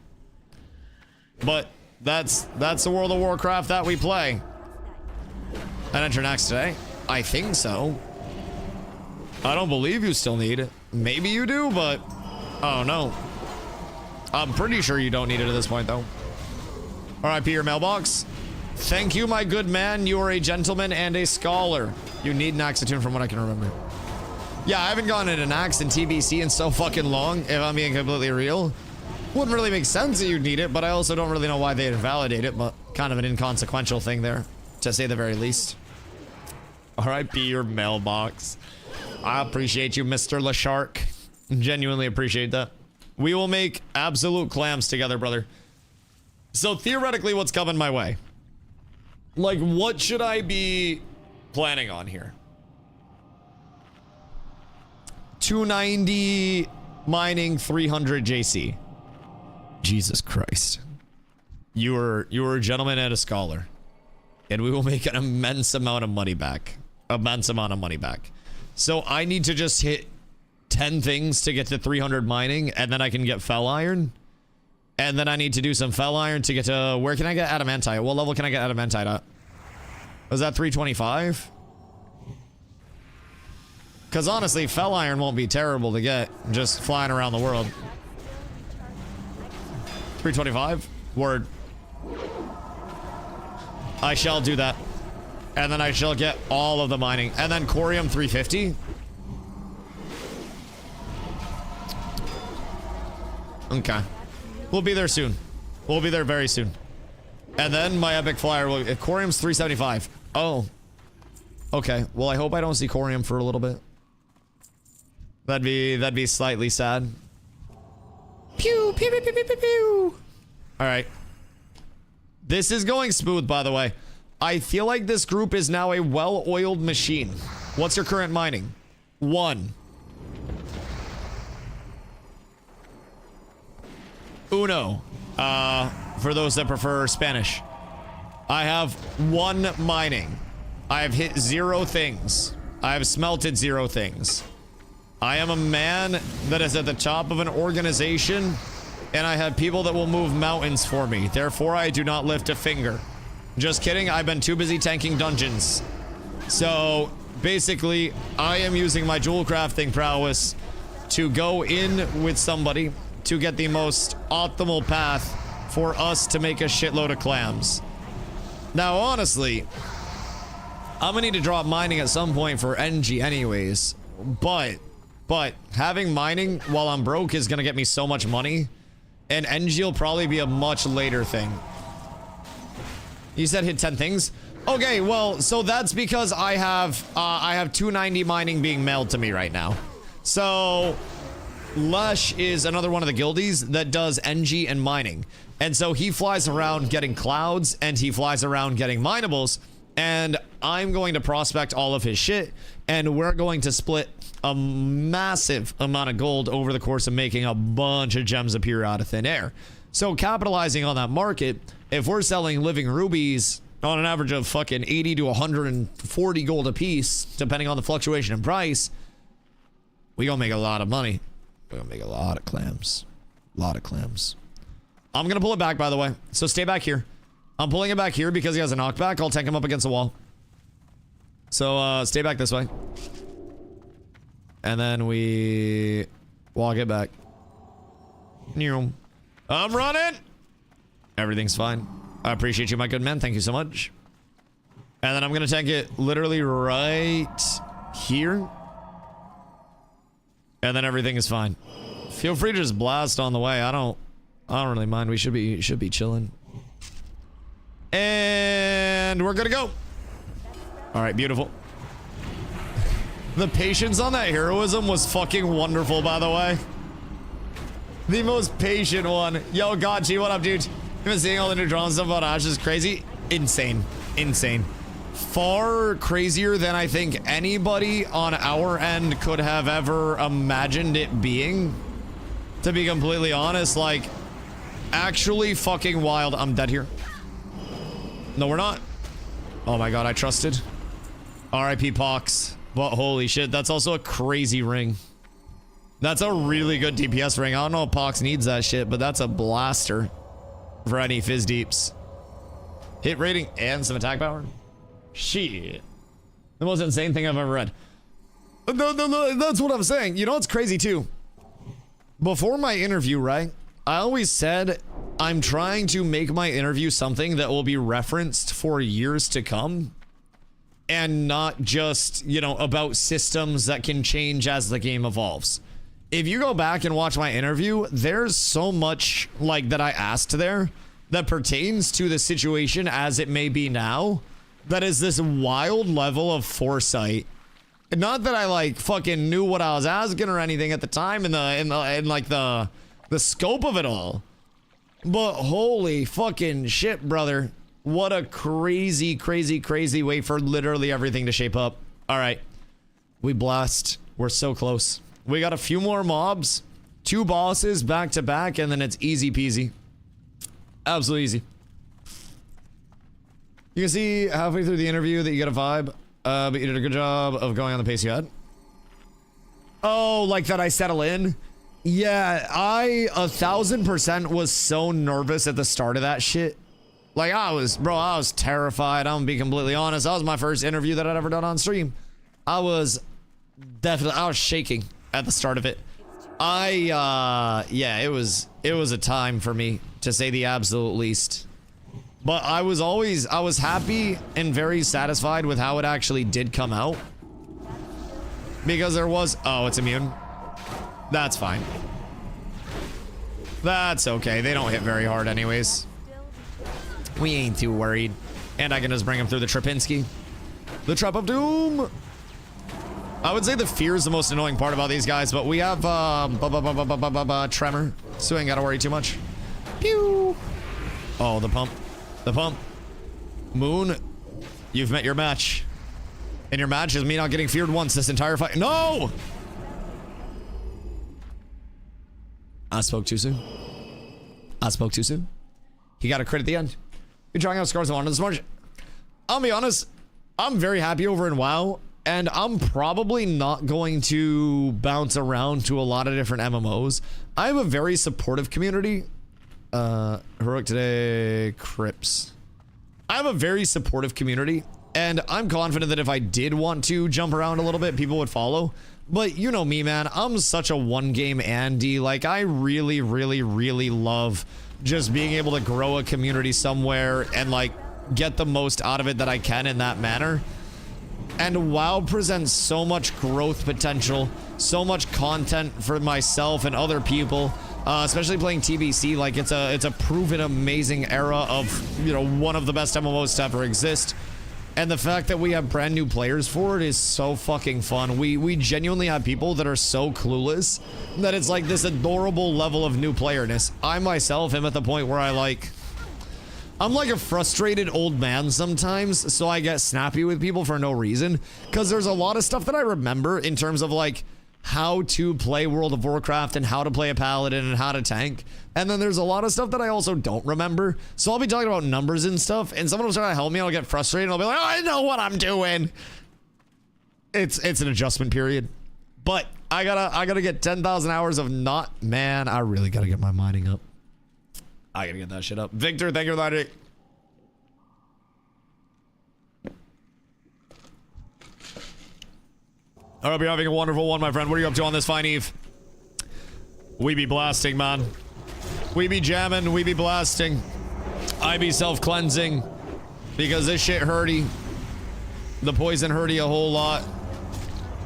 S2: But that's the World of Warcraft that we play. An enter next today? I think so. I don't believe you still need it. Maybe you do, but oh no. I'm pretty sure you don't need it at this point though. RIP your mailbox. Thank you, my good man. You are a gentleman and a scholar. You need an axe attune from what I can remember. Yeah, I haven't gotten an axe in TBC in so fucking long, if I'm being completely real. Wouldn't really make sense that you'd need it, but I also don't really know why they'd invalidate it, but kind of an inconsequential thing there, to say the very least. RIP your mailbox. I appreciate you, Mr. LaShark. Genuinely appreciate that. We will make absolute clams together, brother. So theoretically, what's coming my way? Like, what should I be planning on here? 290 mining, 300 JC. Jesus Christ. You are a gentleman and a scholar. And we will make an immense amount of money back. Immense amount of money back. So I need to just hit 10 things to get to 300 mining, and then I can get fell iron. And then I need to do some fell iron to get to... Where can I get adamantite? What level can I get adamantite at? Was that 325? Because honestly, fell iron won't be terrible to get just flying around the world. 325? Word. I shall do that. And then I shall get all of the mining. And then Corium 350. Okay. We'll be there soon. We'll be there very soon. And then my epic flyer will... Corium's 375. Oh. Okay. Well, I hope I don't see Corium for a little bit. That'd be slightly sad. Pew, pew, pew, pew, pew, pew, pew. All right. This is going smooth, by the way. I feel like this group is now a well-oiled machine. What's your current mining? 1. Uno. For those that prefer Spanish. I have 1 mining. I have hit 0 things. I have smelted 0 things. I am a man that is at the top of an organization, and I have people that will move mountains for me. Therefore, I do not lift a finger. Just kidding, I've been too busy tanking dungeons. So, basically, I am using my jewel crafting prowess to go in with somebody to get the most optimal path for us to make a shitload of clams. Now, honestly, I'm gonna need to drop mining at some point for NG anyways, but having mining while I'm broke is gonna get me so much money, and NG will probably be a much later thing. You said hit 10 things? Okay, well, so that's because I have 290 mining being mailed to me right now. So Lush is another one of the guildies that does NG and mining. And so he flies around getting clouds and he flies around getting minables. And I'm going to prospect all of his shit. And we're going to split a massive amount of gold over the course of making a bunch of gems appear out of thin air. So capitalizing on that market, if we're selling living rubies on an average of fucking 80 to 140 gold a piece, depending on the fluctuation in price, we gonna make a lot of money. We're gonna make a lot of clams. A lot of clams. I'm gonna pull it back, by the way. So stay back here. I'm pulling it back here because he has a knockback. I'll tank him up against the wall. So stay back this way. And then we walk it back. I'm running. Everything's fine. I appreciate you, my good man. Thank you so much. And then I'm gonna tank it literally right here. And then everything is fine. Feel free to just blast on the way. I don't really mind. We should be chilling. And we're gonna go. All right, beautiful. The patience on that heroism was fucking wonderful, by the way. The most patient one. Yo, Gotchi, what up, dude? You've been seeing all the new drone stuff about Ash is crazy. Insane. Insane. Far crazier than I think anybody on our end could have ever imagined it being. To be completely honest, like, actually fucking wild. I'm dead here. No, we're not. Oh my god, I trusted. RIP Pox. But holy shit, that's also a crazy ring. That's a really good DPS ring. I don't know if Pox needs that shit, but that's a blaster for any fizz deeps. Hit rating and some attack power? Shit. The most insane thing I've ever read. No, that's what I'm saying. You know what's crazy too? Before my interview, right? I always said I'm trying to make my interview something that will be referenced for years to come. And not just, you know, about systems that can change as the game evolves. If you go back and watch my interview, there's so much like that I asked there that pertains to the situation as it may be now. That is this wild level of foresight. Not that I like fucking knew what I was asking or anything at the time in like the scope of it all. But holy fucking shit, brother. What a crazy, crazy, crazy way for literally everything to shape up. All right. We blast. We're so close. We got a few more mobs. 2 bosses back to back, and then it's easy peasy. Absolutely easy. You can see halfway through the interview that you get a vibe, but you did a good job of going on the pace you had. Oh, like that I settle in? Yeah, I 1000% was so nervous at the start of that shit. Like, I was terrified. I'm gonna be completely honest. That was my first interview that I'd ever done on stream. I was shaking at the start of it. Yeah, it was a time for me, to say the absolute least. But I was happy and very satisfied with how it actually did come out. Because there was, oh, it's immune. That's fine. That's okay. They don't hit very hard anyways. We ain't too worried. And I can just bring him through the Trapinski. The Trap of Doom. I would say the fear is the most annoying part about these guys, but we have Tremor, so we ain't gotta worry too much. Pew! Oh, the pump. The pump. Moon, you've met your match. And your match is me not getting feared once this entire fight. No! I spoke too soon. I spoke too soon. He got a crit at the end. You're trying out Scars on this March. I'll be honest, I'm very happy over in WoW, and I'm probably not going to bounce around to a lot of different MMOs. I have a very supportive community. Heroic today, Crips. I have a very supportive community, and I'm confident that if I did want to jump around a little bit, people would follow. But you know me, man. I'm such a one-game Andy. Like, I really, really, really love just being able to grow a community somewhere and, like, get the most out of it that I can in that manner. And WoW presents so much growth potential, so much content for myself and other people, especially playing TBC. Like, it's a proven amazing era of, you know, one of the best MMOs to ever exist. And the fact that we have brand new players for it is so fucking fun. We genuinely have people that are so clueless that it's like this adorable level of new playerness. I myself am at the point where I'm like a frustrated old man sometimes, so I get snappy with people for no reason. Because there's a lot of stuff that I remember in terms of like how to play World of Warcraft and how to play a paladin and how to tank. And then there's a lot of stuff that I also don't remember. So I'll be talking about numbers and stuff, and someone will try to help me, and I'll get frustrated, and I'll be like, oh, I know what I'm doing. It's an adjustment period. But I gotta get 10,000 hours of not, man, I really gotta get my mining up. I gotta get that shit up. Victor, thank you for that. I hope you're having a wonderful one, my friend. What are you up to on this fine eve? We be blasting, man. We be jamming, we be blasting. I be self-cleansing. Because this shit hurty. The poison hurty a whole lot.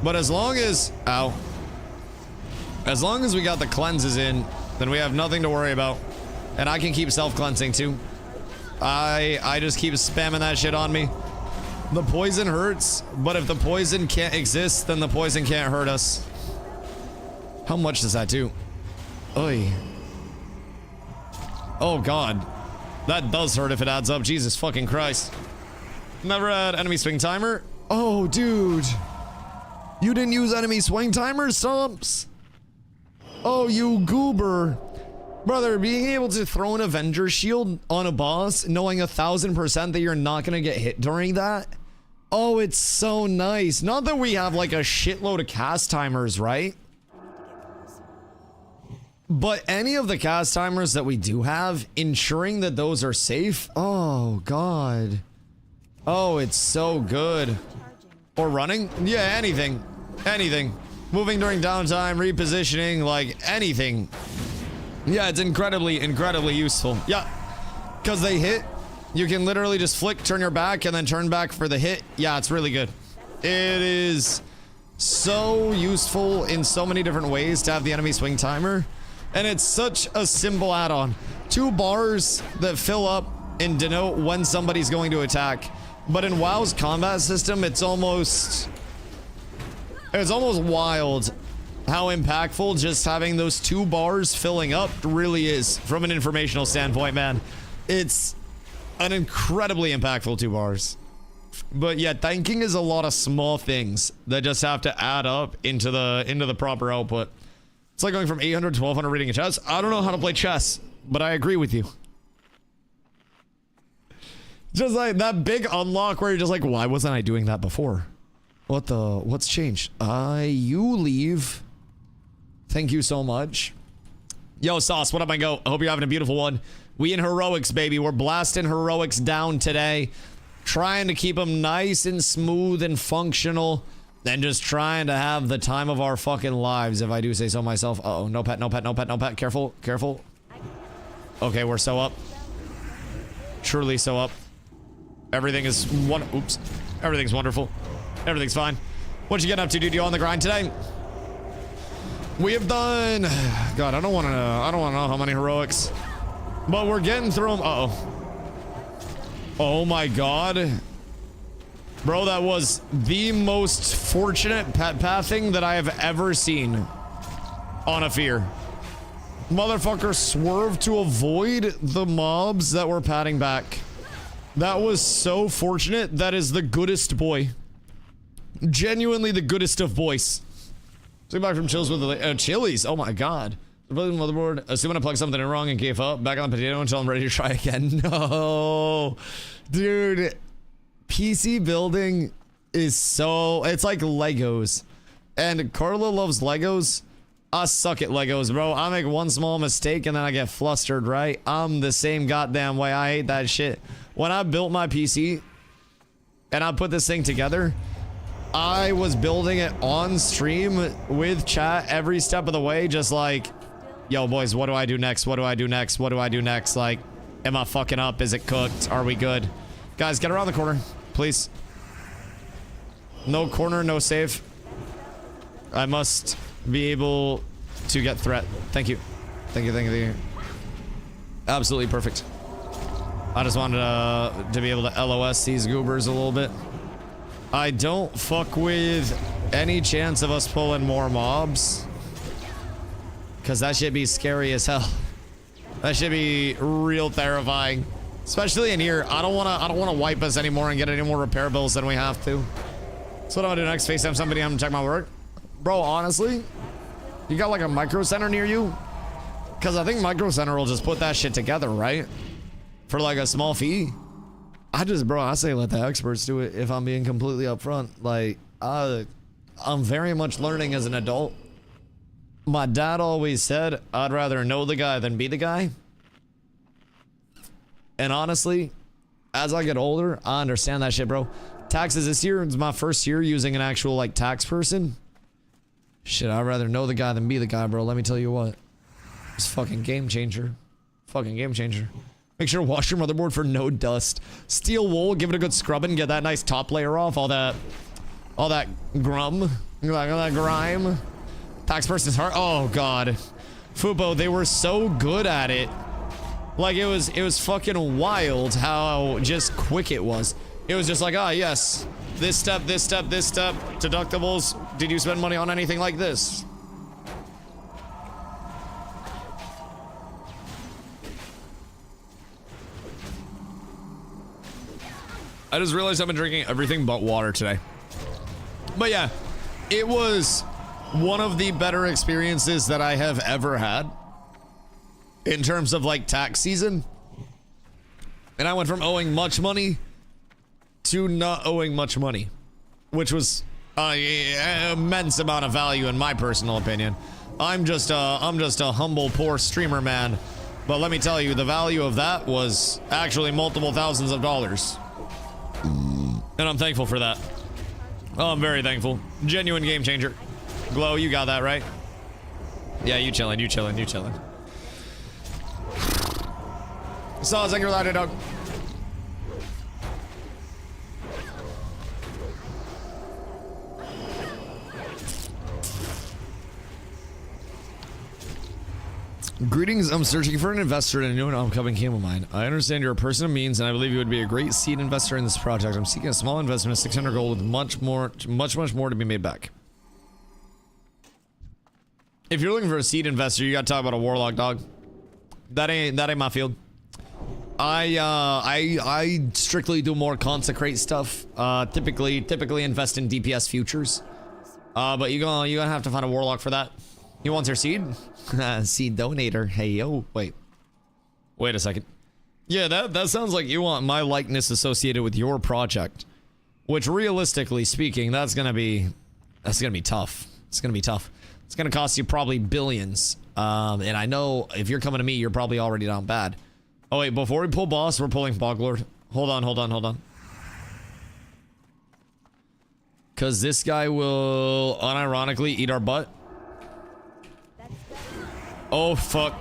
S2: But as long as... Ow. As long as we got the cleanses in, then we have nothing to worry about. And I can keep self-cleansing too. I just keep spamming that shit on me. The poison hurts, but if the poison can't exist, then the poison can't hurt us. How much does that do? Oy. Oh god. That does hurt if it adds up. Jesus fucking Christ. Never had enemy swing timer? Oh, dude. You didn't use enemy swing timer, Stumps? Oh, you goober. Brother, being able to throw an Avenger shield on a boss, knowing 1000% that you're not gonna get hit during that. Oh, it's so nice. Not that we have like a shitload of cast timers, right? But any of the cast timers that we do have, ensuring that those are safe. Oh, God. Oh, it's so good. Or running? Yeah, anything. Anything. Moving during downtime, repositioning, like anything. Yeah, it's incredibly, incredibly useful. Yeah, because they hit. You can literally just flick, turn your back, and then turn back for the hit. Yeah, it's really good. It is so useful in so many different ways to have the enemy swing timer. And it's such a simple add-on. 2 bars that fill up and denote when somebody's going to attack. But in WoW's combat system, it's almost wild how impactful just having those 2 bars filling up really is from an informational standpoint, man. It's an incredibly impactful 2 bars. But yeah, tanking is a lot of small things that just have to add up into the proper output. It's like going from 800 to 1200 reading a chess. I don't know how to play chess, but I agree with you. Just like that big unlock where you're just like, why wasn't I doing that before? What's changed? You leave. Thank you so much. Yo, Sauce, what up, my go? I hope you're having a beautiful one. We in heroics, baby. We're blasting heroics down today. Trying to keep them nice and smooth and functional. And just trying to have the time of our fucking lives, if I do say so myself. Uh-oh, no pet, no pet, no pet, no pet. Careful, careful. Okay, we're so up. Truly so up. Everything is oops. Everything's wonderful. Everything's fine. What you getting up to, dude? You on the grind today? We have done... God, I don't want to know how many heroics. But we're getting through them. Uh-oh. Oh my god. Bro, that was the most fortunate pet pathing that I have ever seen on a fear. Motherfucker swerved to avoid the mobs that were patting back. That was so fortunate. That is the goodest boy. Genuinely the goodest of boys. So back from chills with the chilies. Oh my god. The motherboard. Assuming I plugged something in wrong and gave up. Back on the potato until I'm ready to try again. No. Dude. PC building is so... It's like Legos. And Carla loves Legos. I suck at Legos, bro. I make one small mistake and then I get flustered, right? I'm the same goddamn way. I hate that shit. When I built my PC and I put this thing together, I was building it on stream with chat every step of the way, just like, yo, boys, what do I do next? What do I do next? What do I do next? Like, am I fucking up? Is it cooked? Are we good? Guys, get around the corner, please. No corner, no save. I must be able to get threat. Thank you. Thank you, thank you, thank you. Absolutely perfect. I just wanted to be able to LOS these goobers a little bit. I don't fuck with any chance of us pulling more mobs. Because that should be scary as hell. That should be real terrifying. Especially in here. I don't wanna wipe us anymore and get any more repair bills than we have to. So what I'm gonna do next, FaceTime somebody, I'm gonna check my work. Bro, honestly, you got like a micro center near you? Because I think micro center will just put that shit together, right? For like a small fee. Bro, I say let the experts do it if I'm being completely upfront. Like, I'm very much learning as an adult. My dad always said, I'd rather know the guy than be the guy. And honestly, as I get older, I understand that shit, bro. Taxes this year is my first year using an actual, like, tax person. Shit, I'd rather know the guy than be the guy, bro. Let me tell you what. It's fucking game changer. Fucking game changer. Make sure to wash your motherboard for no dust. Steel wool, give it a good scrubbing, get that nice top layer off, all that grum, all that grime. Tax person's heart. Oh god. Fubo, they were so good at it. Like it was fucking wild how just quick it was. It was just like, ah, yes. This step, this step, this step. Deductibles. Did you spend money on anything like this? I just realized I've been drinking everything but water today. But yeah, it was one of the better experiences that I have ever had in terms of like tax season. And I went from owing much money to not owing much money, which was an immense amount of value in my personal opinion. I'm just a humble, poor streamer man. But let me tell you, the value of that was actually multiple thousands of dollars. And I'm thankful for that. Oh, I'm very thankful. Genuine game changer. Glow, you got that, right? Yeah, you chilling, you chilling, you chilling. Saw Zinger louder, dog. Greetings, I'm searching for an investor in a new and upcoming game of mine. I understand you're a person of means and I believe you would be a great seed investor in this project. I'm seeking a small investment of 600 gold with much more to be made back. If you're looking for a seed investor, you gotta talk about a warlock, dog. That ain't my field. I strictly do more consecrate stuff. Typically invest in DPS futures. But you're gonna have to find a warlock for that. He wants your seed? Seed donator. Hey, yo. Wait a second. Yeah, that sounds like you want my likeness associated with your project. Which, realistically speaking, that's gonna be tough. It's gonna be tough. It's gonna cost you probably billions. And I know if you're coming to me, you're probably already down bad. Oh, wait, before we pull boss, we're pulling Boglord. Hold on. Because this guy will unironically eat our butt. Oh, fuck.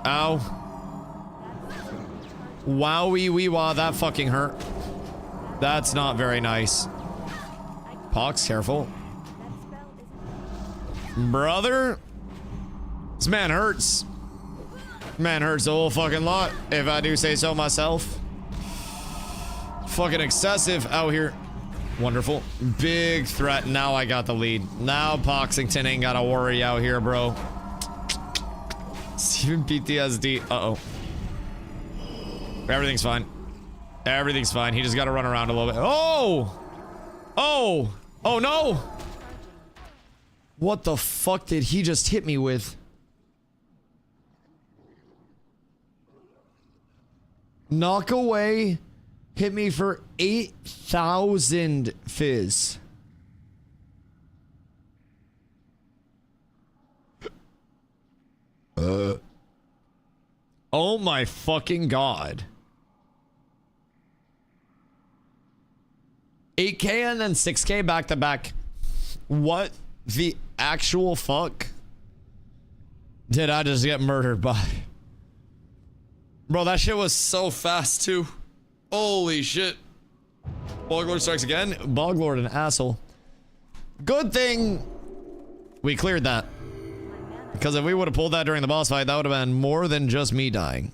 S2: Ow. Wowie wee wah, that fucking hurt. That's not very nice. Pox, careful. Brother? This man hurts. Man hurts a whole fucking lot, if I do say so myself. Fucking excessive out here. Wonderful. Big threat. Now I got the lead. Now Poxington ain't gotta worry out here, bro. Steven PTSD. Uh-oh. Everything's fine. Everything's fine. He just gotta run around a little bit. Oh! Oh! Oh no! What the fuck did he just hit me with? Knock away. Hit me for 8,000 fizz. Oh my fucking god. 8k and then 6k back to back. What the actual fuck did I just get murdered by? Bro, that shit was so fast too. Holy shit. Boglord strikes again. Boglord, an asshole. Good thing we cleared that. Because if we would have pulled that during the boss fight, that would have been more than just me dying.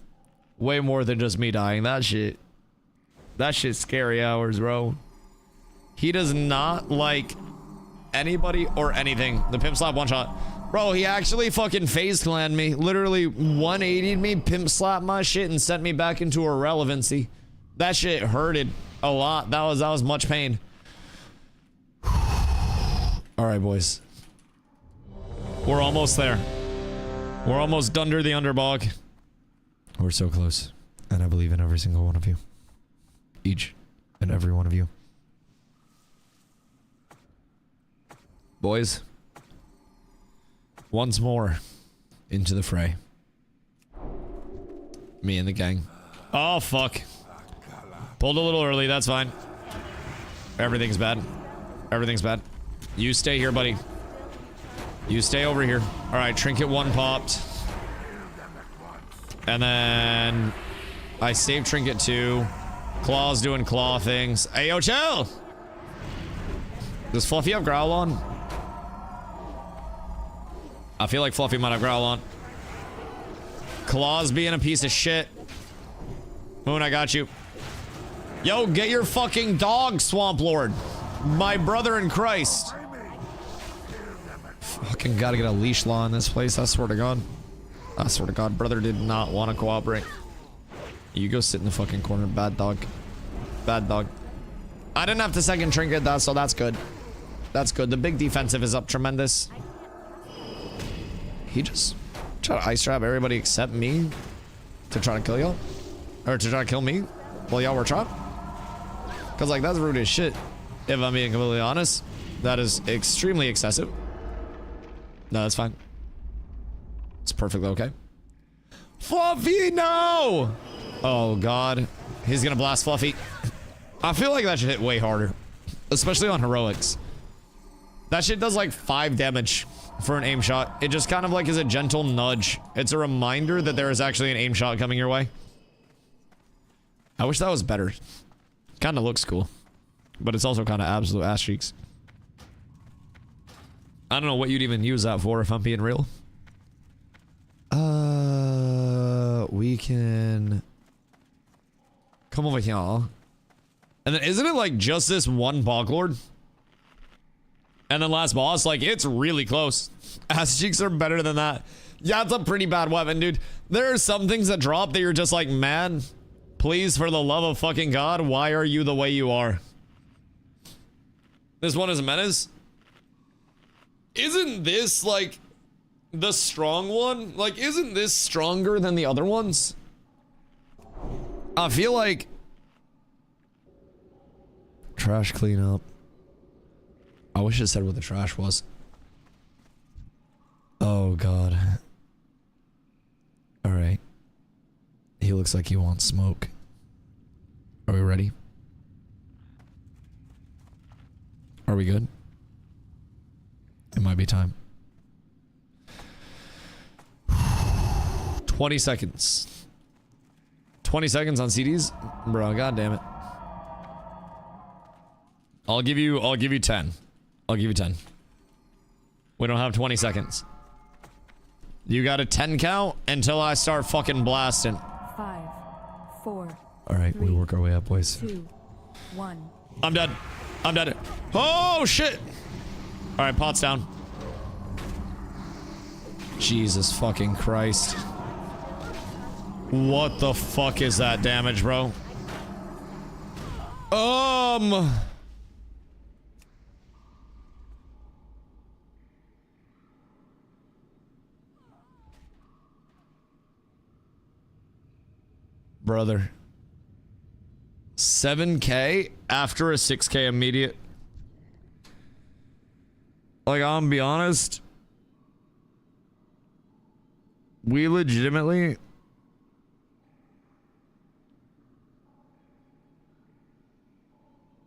S2: Way more than just me dying. That shit That shit's scary hours, bro. He does not like anybody or anything. The pimp slap one shot. Bro, he actually fucking phase clan me. Literally 180'd me, pimp slapped my shit, and sent me back into irrelevancy. That shit hurted a lot. That was much pain. Alright, boys. We're almost there. We're almost under the underbog. We're so close. And I believe in every single one of you. Each and every one of you. Boys. Once more. Into the fray. Me and the gang. Oh, fuck. Pulled a little early, that's fine. Everything's bad. Everything's bad. You stay here, buddy. You stay over here. Alright, trinket 1 popped. And then I saved trinket 2. Claw's doing claw things. Hey, yo, chill! Does Fluffy have growl on? I feel like Fluffy might have growl on. Claw's being a piece of shit. Moon, I got you. Yo, get your fucking dog, Swamp Lord. My brother in Christ. Fucking gotta get a leash law in this place, I swear to God. I swear to God, brother did not want to cooperate. You go sit in the fucking corner, bad dog. Bad dog. I didn't have to second trinket that, so that's good. That's good. The big defensive is up tremendous. He just tried to ice trap everybody except me to try to kill y'all. Or to try to kill me while y'all were trapped. Cause like that's rude as shit. If I'm being completely honest. That is extremely excessive. No, that's fine. It's perfectly okay. Fluffy, no! Oh god. He's gonna blast Fluffy. I feel like that should hit way harder. Especially on heroics. That shit does like 5 damage for an aim shot. It just kind of like is a gentle nudge. It's a reminder that there is actually an aim shot coming your way. I wish that was better. Kind of looks cool. But it's also kind of absolute ass cheeks. I don't know what you'd even use that for if I'm being real. We can come over here. And then isn't it like just this one Boglord? And then last boss, like it's really close. Ass cheeks are better than that. Yeah, it's a pretty bad weapon, dude. There are some things that drop that you're just like, man, please, for the love of fucking God, why are you the way you are? This one is a menace. Isn't this like the strong one? Like, isn't this stronger than the other ones? I feel like trash cleanup. I wish it said what the trash was. Oh god. Alright. He looks like he wants smoke. Are we ready? Are we good? It might be time. 20 seconds. 20 seconds on CDs? Bro, god damn it. I'll give you 10. I'll give you 10. We don't have 20 seconds. You got a 10 count until I start fucking blasting.
S5: 5, 4.
S2: Alright, we work our way up, boys.
S5: 2, 1.
S2: I'm dead. I'm dead. Oh, shit! Alright, pot's down. Jesus fucking Christ. What the fuck is that damage, bro? Brother. 7k after a 6k immediate. Like, I'm gonna be honest. We legitimately...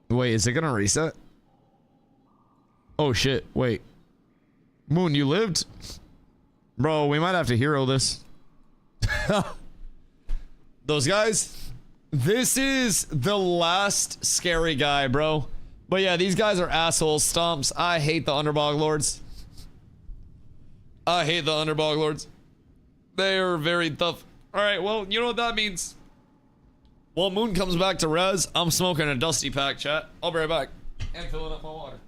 S2: Wait, is it gonna reset? Oh shit, wait. Moon, you lived? Bro, we might have to hero this. Those guys? This is the last scary guy, bro. But yeah, these guys are asshole stomps. I hate the Underbog Lords. I hate the Underbog Lords. They are very tough. Alright, well, you know what that means. While Moon comes back to res, I'm smoking a Dusty pack, chat. I'll be right back. And filling up my water.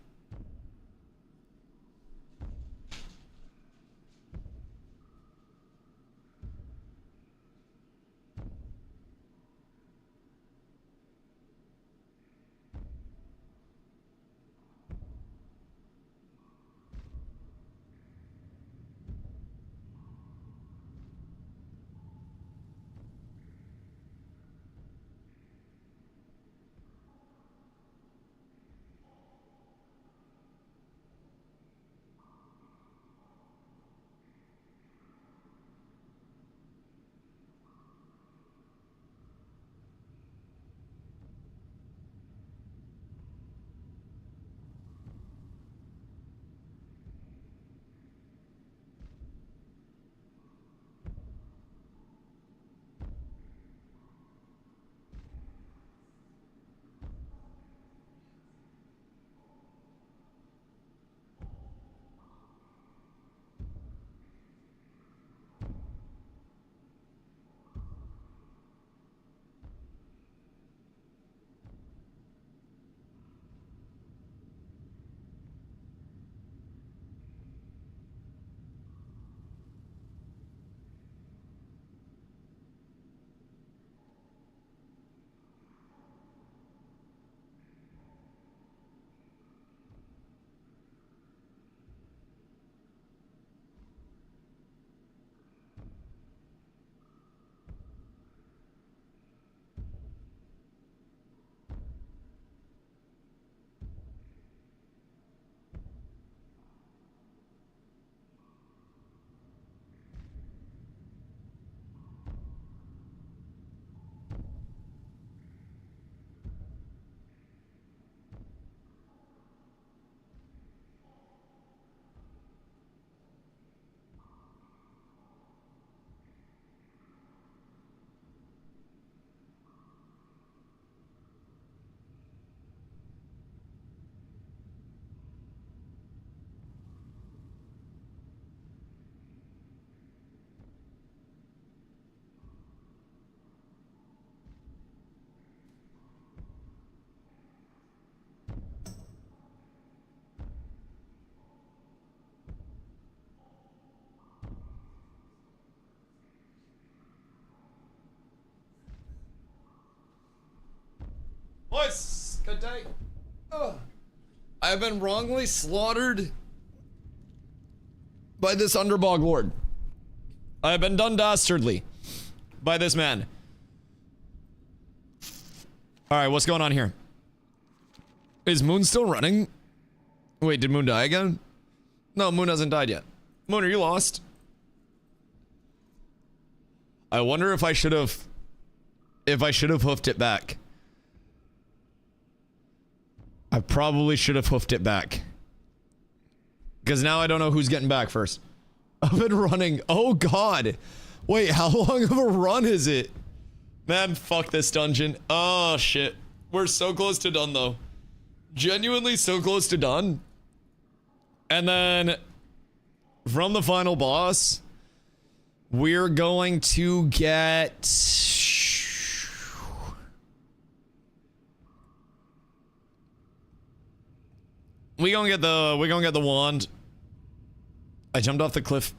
S2: Boys, good day. I have been wrongly slaughtered by this underbog lord. I have been done dastardly by this man. Alright, what's going on here? Is Moon still running? Wait, did Moon die again? No, Moon hasn't died yet. Moon, are you lost? I wonder if I should have hoofed it back. I probably should have hoofed it back. Because now I don't know who's getting back first. I've been running. Oh, God. Wait, how long of a run is it? Man, fuck this dungeon. Oh, shit. We're so close to done, though. Genuinely so close to done. And then, from the final boss, we're going to get... We're gonna get the wand. I jumped off the cliff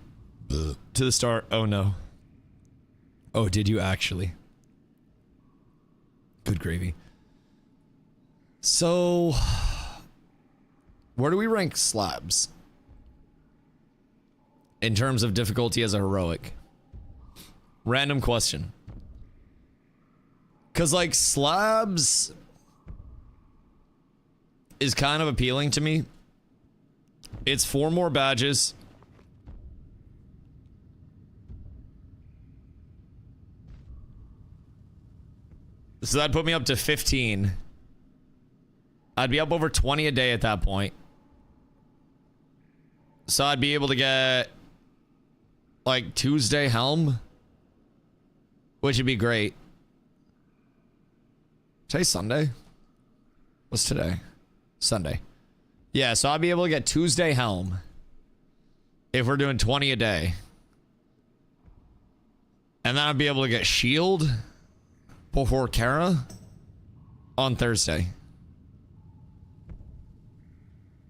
S2: to the start. Oh no. Oh, did you actually? Good gravy. So, where do we rank slabs? In terms of difficulty as a heroic? Random question. 'Cause like slabs is kind of appealing to me. It's 4 more badges. So that'd put me up to 15. I'd be up over 20 a day at that point. So I'd be able to get like Tuesday Helm, which would be great. Today's Sunday? What's today? Sunday. Yeah, so I'd be able to get Tuesday Helm if we're doing 20 a day. And then I'd be able to get Shield. before Kara on Thursday.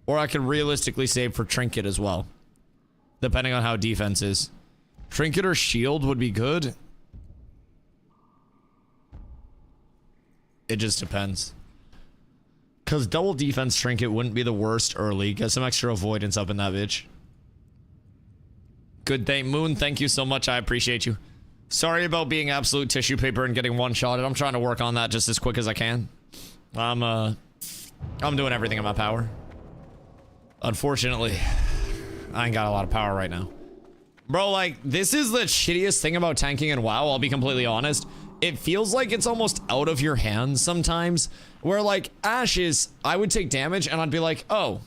S2: Or I could realistically save for Trinket as well, depending on how defense is. Trinket or Shield would be good. It just depends. Because double defense Trinket wouldn't be the worst early. Get some extra avoidance up in that bitch. Good day, Moon. Thank you so much. I appreciate you. Sorry about being absolute tissue paper and getting one-shotted. I'm trying to work on that just as quick as I can. I'm doing everything in my power. Unfortunately, I ain't got a lot of power right now. Bro, like, this is the shittiest thing about tanking in WoW, I'll be completely honest. It feels like it's almost out of your hands sometimes. Where, like, Ashes, I would take damage and I'd be like, oh.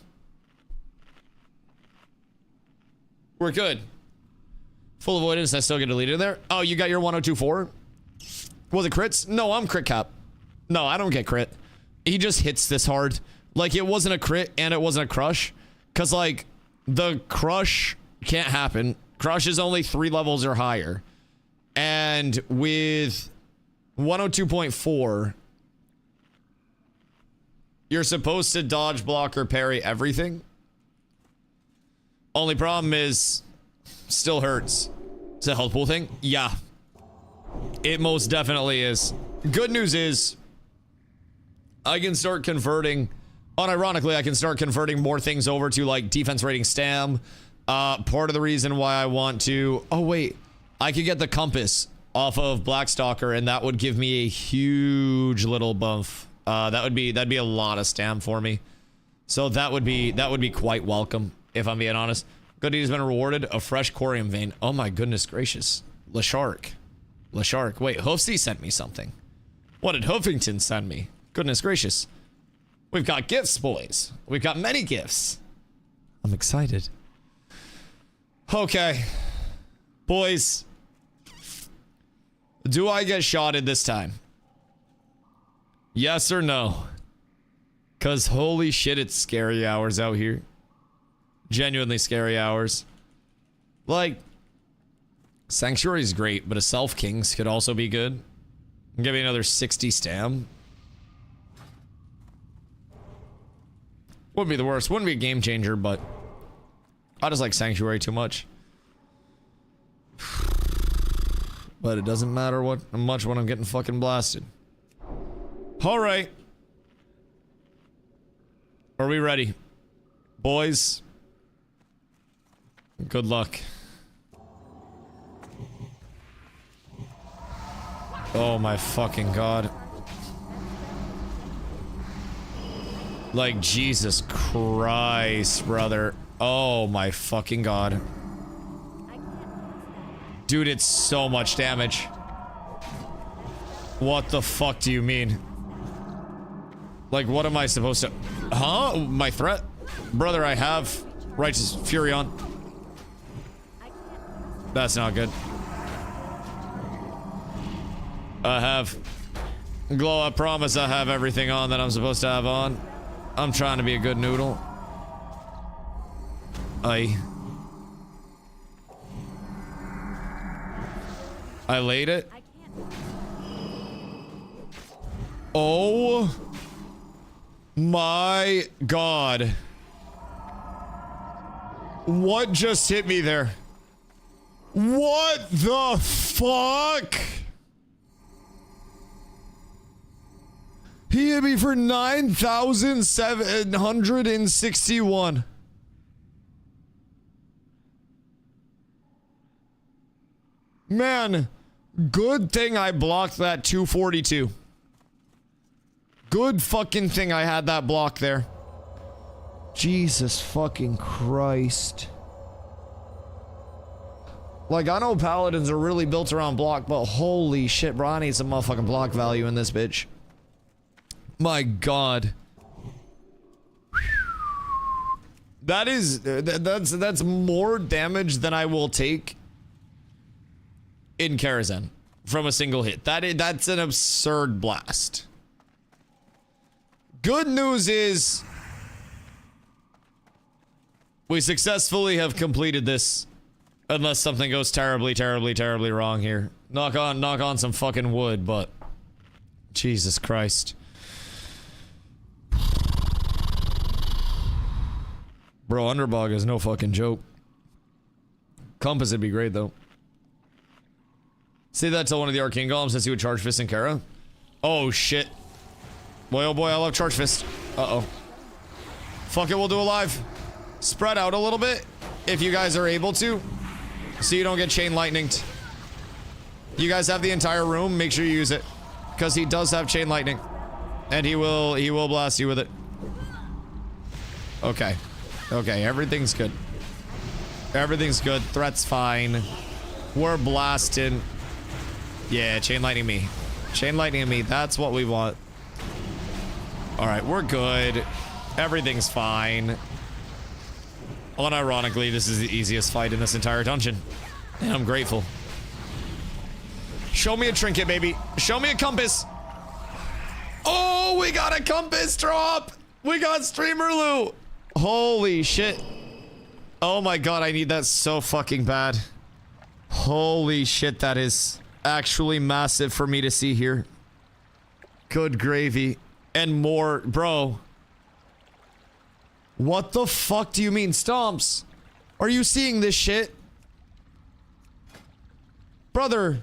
S2: We're good. Full avoidance, I still get deleted there. Oh, you got your 1024? Was it crits? No, I'm crit cap. No, I don't get crit. He just hits this hard. Like, it wasn't a crit and it wasn't a crush. Because, like, the crush can't happen. Crush is only 3 levels or higher. And with 102.4, you're supposed to dodge, block, or parry everything. Only problem is, still hurts. It's a health pool thing? Yeah. It most definitely is. Good news is, I can start converting... Unironically, I can start converting more things over to, like, defense rating stam. Part of the reason why I want to... Oh, wait. I could get the compass off of Blackstalker, and that would give me a huge little buff. That'd be a lot of stam for me. So that would be quite welcome, if I'm being honest. Good deed has been rewarded. A fresh Corium vein. Oh, my goodness gracious. LeShark. Wait, Hoofsy sent me something. What did Hoofington send me? Goodness gracious. We've got gifts, boys. We've got many gifts. I'm excited. Okay. Boys. Do I get shotted this time? Yes or no? Because holy shit, it's scary hours out here. Genuinely scary hours. Like, Sanctuary is great, but a Self Kings could also be good. Give me another 60 stam. Wouldn't be the worst. Wouldn't be a game changer, but I just like Sanctuary too much. But it doesn't matter much when I'm getting fucking blasted. Alright. Are we ready? Boys. Good luck. Oh my fucking god. Like, Jesus Christ, brother. Oh my fucking god. Dude, it's so much damage. What the fuck do you mean? Like, what am I supposed to... Huh? My threat? Brother, I have Righteous Fury on. That's not good. I have... Glow, I promise I have everything on that I'm supposed to have on. I'm trying to be a good noodle. I laid it. Oh my god. What just hit me there? What the fuck? He hit me for 9,761. Man, good thing I blocked that 242. Good fucking thing I had that block there. Jesus fucking Christ. Like, I know paladins are really built around block, but holy shit, bro, I need some motherfucking block value in this bitch. My god. That is, that's more damage than I will take in Karazhan from a single hit. That's an absurd blast. Good news is we successfully have completed this, unless something goes terribly, terribly, terribly wrong here. Knock on some fucking wood, but Jesus Christ. Bro, Underbog is no fucking joke. Compass would be great, though. Say that to one of the Arcane Golems and see what Charge Fist and Kara. Oh, shit. Boy, oh boy, I love Charge Fist. Uh-oh. Fuck it, we'll do a live. Spread out a little bit, if you guys are able to, so you don't get chain lightninged. You guys have the entire room, make sure you use it. Because he does have chain lightning. And he will blast you with it. Okay. Okay, everything's good. Everything's good. Threat's fine. We're blasting. Yeah, chain lightning me. Chain lightning me. That's what we want. Alright, we're good. Everything's fine. Unironically, this is the easiest fight in this entire dungeon. And I'm grateful. Show me a trinket, baby. Show me a compass. Oh, we got a compass drop. We got streamer loot. Holy shit. Oh my god, I need that so fucking bad. Holy shit, that is actually massive for me to see here. Good gravy. And more, bro. What the fuck do you mean, Stomps? Are you seeing this shit? Brother.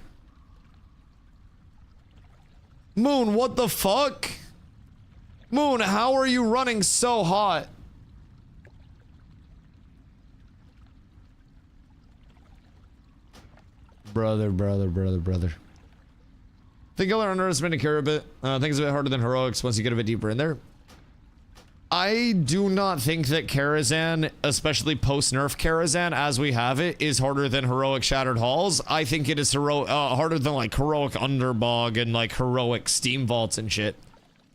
S2: Moon, what the fuck? Moon, how are you running so hot? Brother. Think I'll underestimate Kara a bit. I think it's a bit harder than heroics once you get a bit deeper in there. I do not think that Karazhan, especially post-nerf Karazhan as we have it, is harder than heroic Shattered Halls. I think it is harder than like heroic Underbog and like heroic Steam Vaults and shit.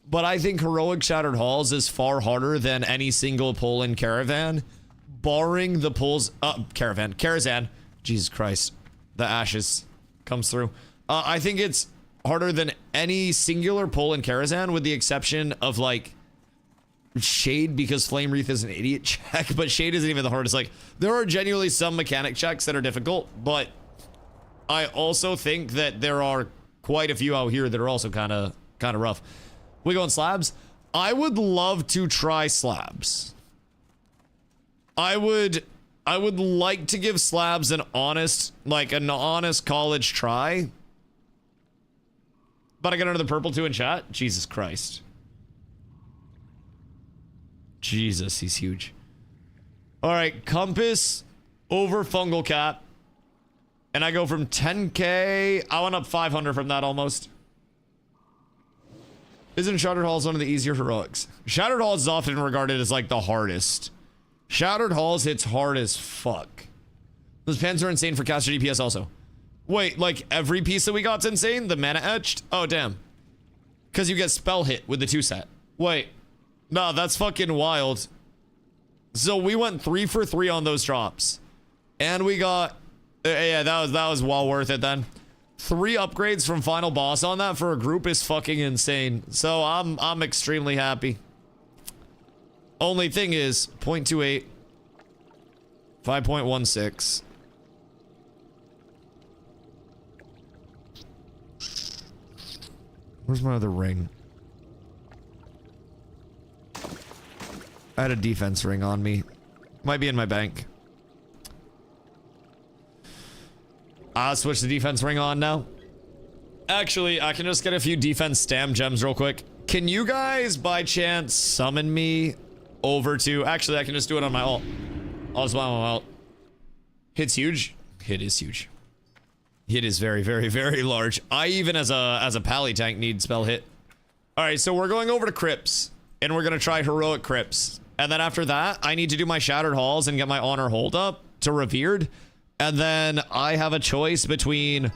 S2: But I think heroic Shattered Halls is far harder than any single pull in Caravan, barring the pulls. Karazhan. Jesus Christ, the ashes comes through. I think it's harder than any singular pull in Karazhan, with the exception of like Shade, because Flame Wreath is an idiot check, but Shade isn't even the hardest. Like, there are genuinely some mechanic checks that are difficult, but I also think that there are quite a few out here that are also kind of rough. We going slabs? I would love to try slabs. I would like to give slabs an honest college try. But I got another purple too in chat. Jesus Christ. Jesus, he's huge. All right, compass over fungal cap. And I go from 10k. I went up 500 from that almost. Isn't Shattered Halls one of the easier heroics? Shattered Halls is often regarded as like the hardest. Shattered Halls hits hard as fuck. Those pans are insane for caster DPS also. Wait, like every piece that we got's insane? The mana etched? Oh, damn. Because you get spell hit with the 2-set. Wait. No, that's fucking wild. So we went 3 for 3 on those drops. And we got... yeah, that was well worth it then. 3 upgrades from final boss on that for a group is fucking insane. So I'm extremely happy. Only thing is 0.28, 5.16. Where's my other ring? I had a defense ring on me. Might be in my bank. I'll switch the defense ring on now. Actually, I can just get a few defense stam gems real quick. Can you guys, by chance, summon me over to... Actually, I can just do it on my ult. I'll just buy my ult. Hit's huge. Hit is huge. Hit is very, very, very large. I even, as a pally tank, need spell hit. Alright, so we're going over to Crypts. And we're gonna try heroic Crypts. And then after that, I need to do my Shattered Halls and get my honor hold up to Revered. And then I have a choice between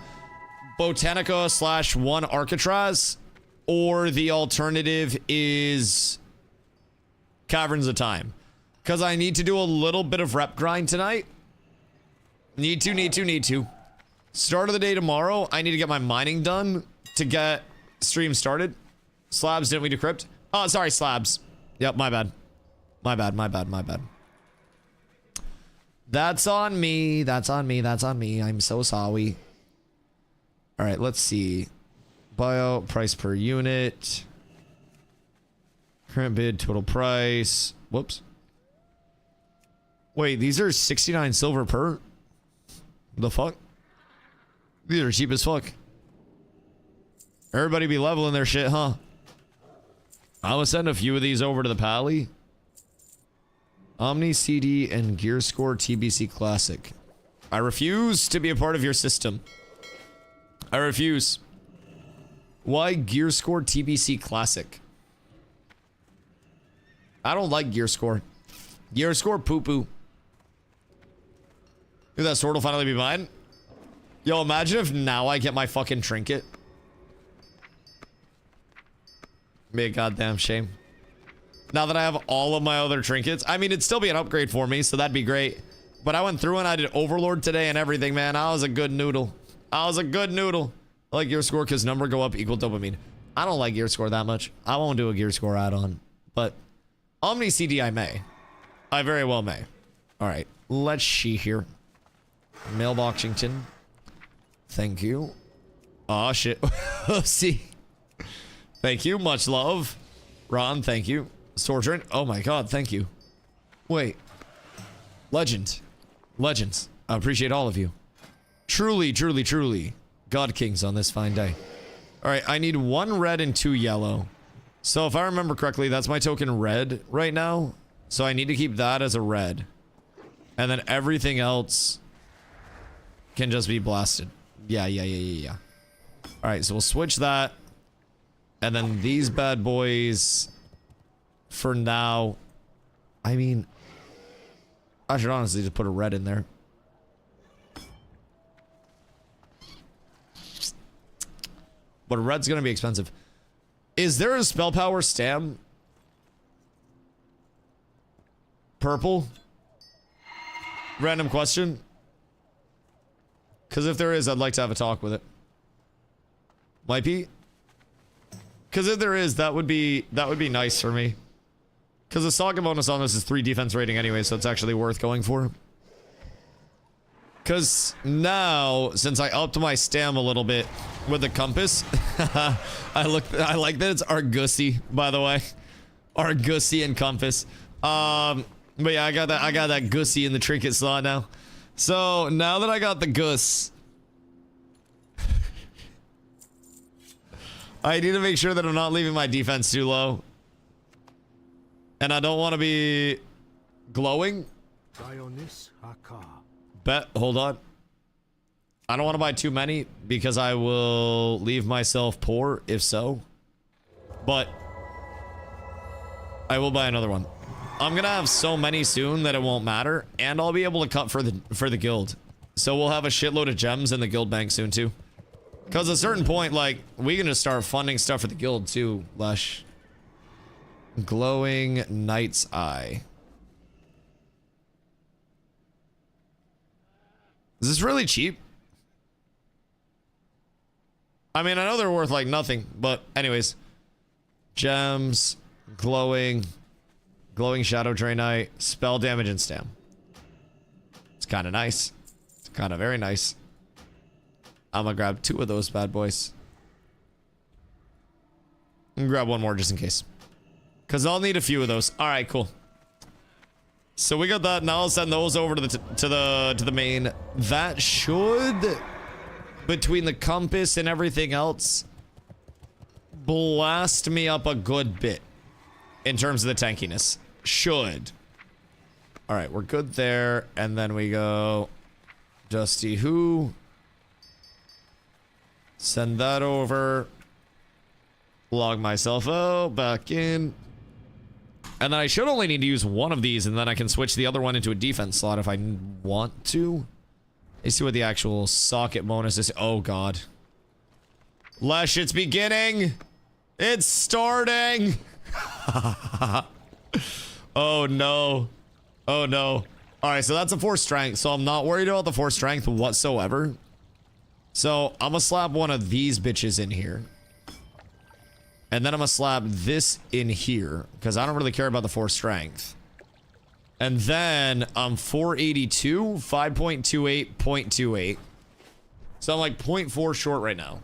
S2: Botanica / 1 Arcatraz, or the alternative is Caverns of Time. Because I need to do a little bit of rep grind tonight. Need to. Start of the day tomorrow, I need to get my mining done to get stream started. Slabs, didn't we decrypt? Oh, sorry, slabs. Yep, my bad. My bad. That's on me. I'm so sorry. All right, let's see. Buyout, price per unit. Current bid, total price. Whoops. Wait, these are 69 silver per? The fuck? These are cheap as fuck. Everybody be leveling their shit, huh? I'm gonna send a few of these over to the Pally. Omni CD and Gear Score TBC Classic. I refuse to be a part of your system. I refuse. Why Gear Score TBC Classic? I don't like Gear Score. Gear Score poo-poo. Dude, that sword will finally be mine. Yo, imagine if now I get my fucking trinket. Be a goddamn shame. Now that I have all of my other trinkets. I mean, it'd still be an upgrade for me, so that'd be great. But I went through and I did Overlord today and everything, man. I was a good noodle. I was a good noodle. I like Gear Score because number go up equal dopamine. I don't like Gear Score that much. I won't do a Gear Score add-on. But Omni CD I may. I very well may. Alright, let's see here. Mailboxington. Thank you. Aw, shit. See. Thank you. Much love. Ron, thank you. Sordrin. Oh my god, thank you. Wait. Legend. Legends. I appreciate all of you. Truly, truly, truly. God Kings on this fine day. Alright, I need 1 red and 2 yellow. So if I remember correctly, that's my token red right now. So I need to keep that as a red. And then everything else can just be blasted. Yeah. Alright, so we'll switch that. And then these bad boys, for now, I mean, I should honestly just put a red in there. But a red's gonna be expensive. Is there a spell power stam? Purple? Random question. Because if there is, I'd like to have a talk with it. Might be. Because if there is, that would be nice for me. Because the Saga bonus on this is 3 defense rating anyway, so it's actually worth going for. Because now, since I upped my stam a little bit with the compass, I like that it's Argussi, by the way. Argussi and compass. But yeah, I got that Gussie in the trinket slot now. So now that I got the Gus, I need to make sure that I'm not leaving my defense too low. And I don't want to be glowing. Bet, hold on. I don't want to buy too many because I will leave myself poor if so. But I will buy another one. I'm gonna have so many soon that it won't matter, and I'll be able to cut for the guild. So we'll have a shitload of gems in the guild bank soon too. Because at a certain point, like, we can just start funding stuff for the guild too, Lesh. Glowing Knight's Eye. Is this really cheap? I mean, I know they're worth like nothing, but anyways. Gems, glowing Shadow Drain Knight, spell damage and stam. It's kind of nice. It's kind of very nice. I'm gonna grab 2 of those bad boys. And grab 1 more just in case. Because I'll need a few of those. Alright, cool. So we got that. Now I'll send those over to the main. That should, between the compass and everything else, blast me up a good bit in terms of the tankiness. Should. Alright, we're good there. And then we go DustyWhy. Send that over. Log myself out. Back in. And then I should only need to use 1 of these, and then I can switch the other one into a defense slot if I want to. Let's see what the actual socket bonus is. Oh, God. Lesh, it's beginning. It's starting. Oh, no. Oh, no. All right, so that's a 4 strength, so I'm not worried about the 4 strength whatsoever. So I'm gonna slap 1 of these bitches in here. And then I'm gonna slap this in here, because I don't really care about the 4 strength. And then I'm 482, 5.28, 0.28. So I'm like 0.4 short right now.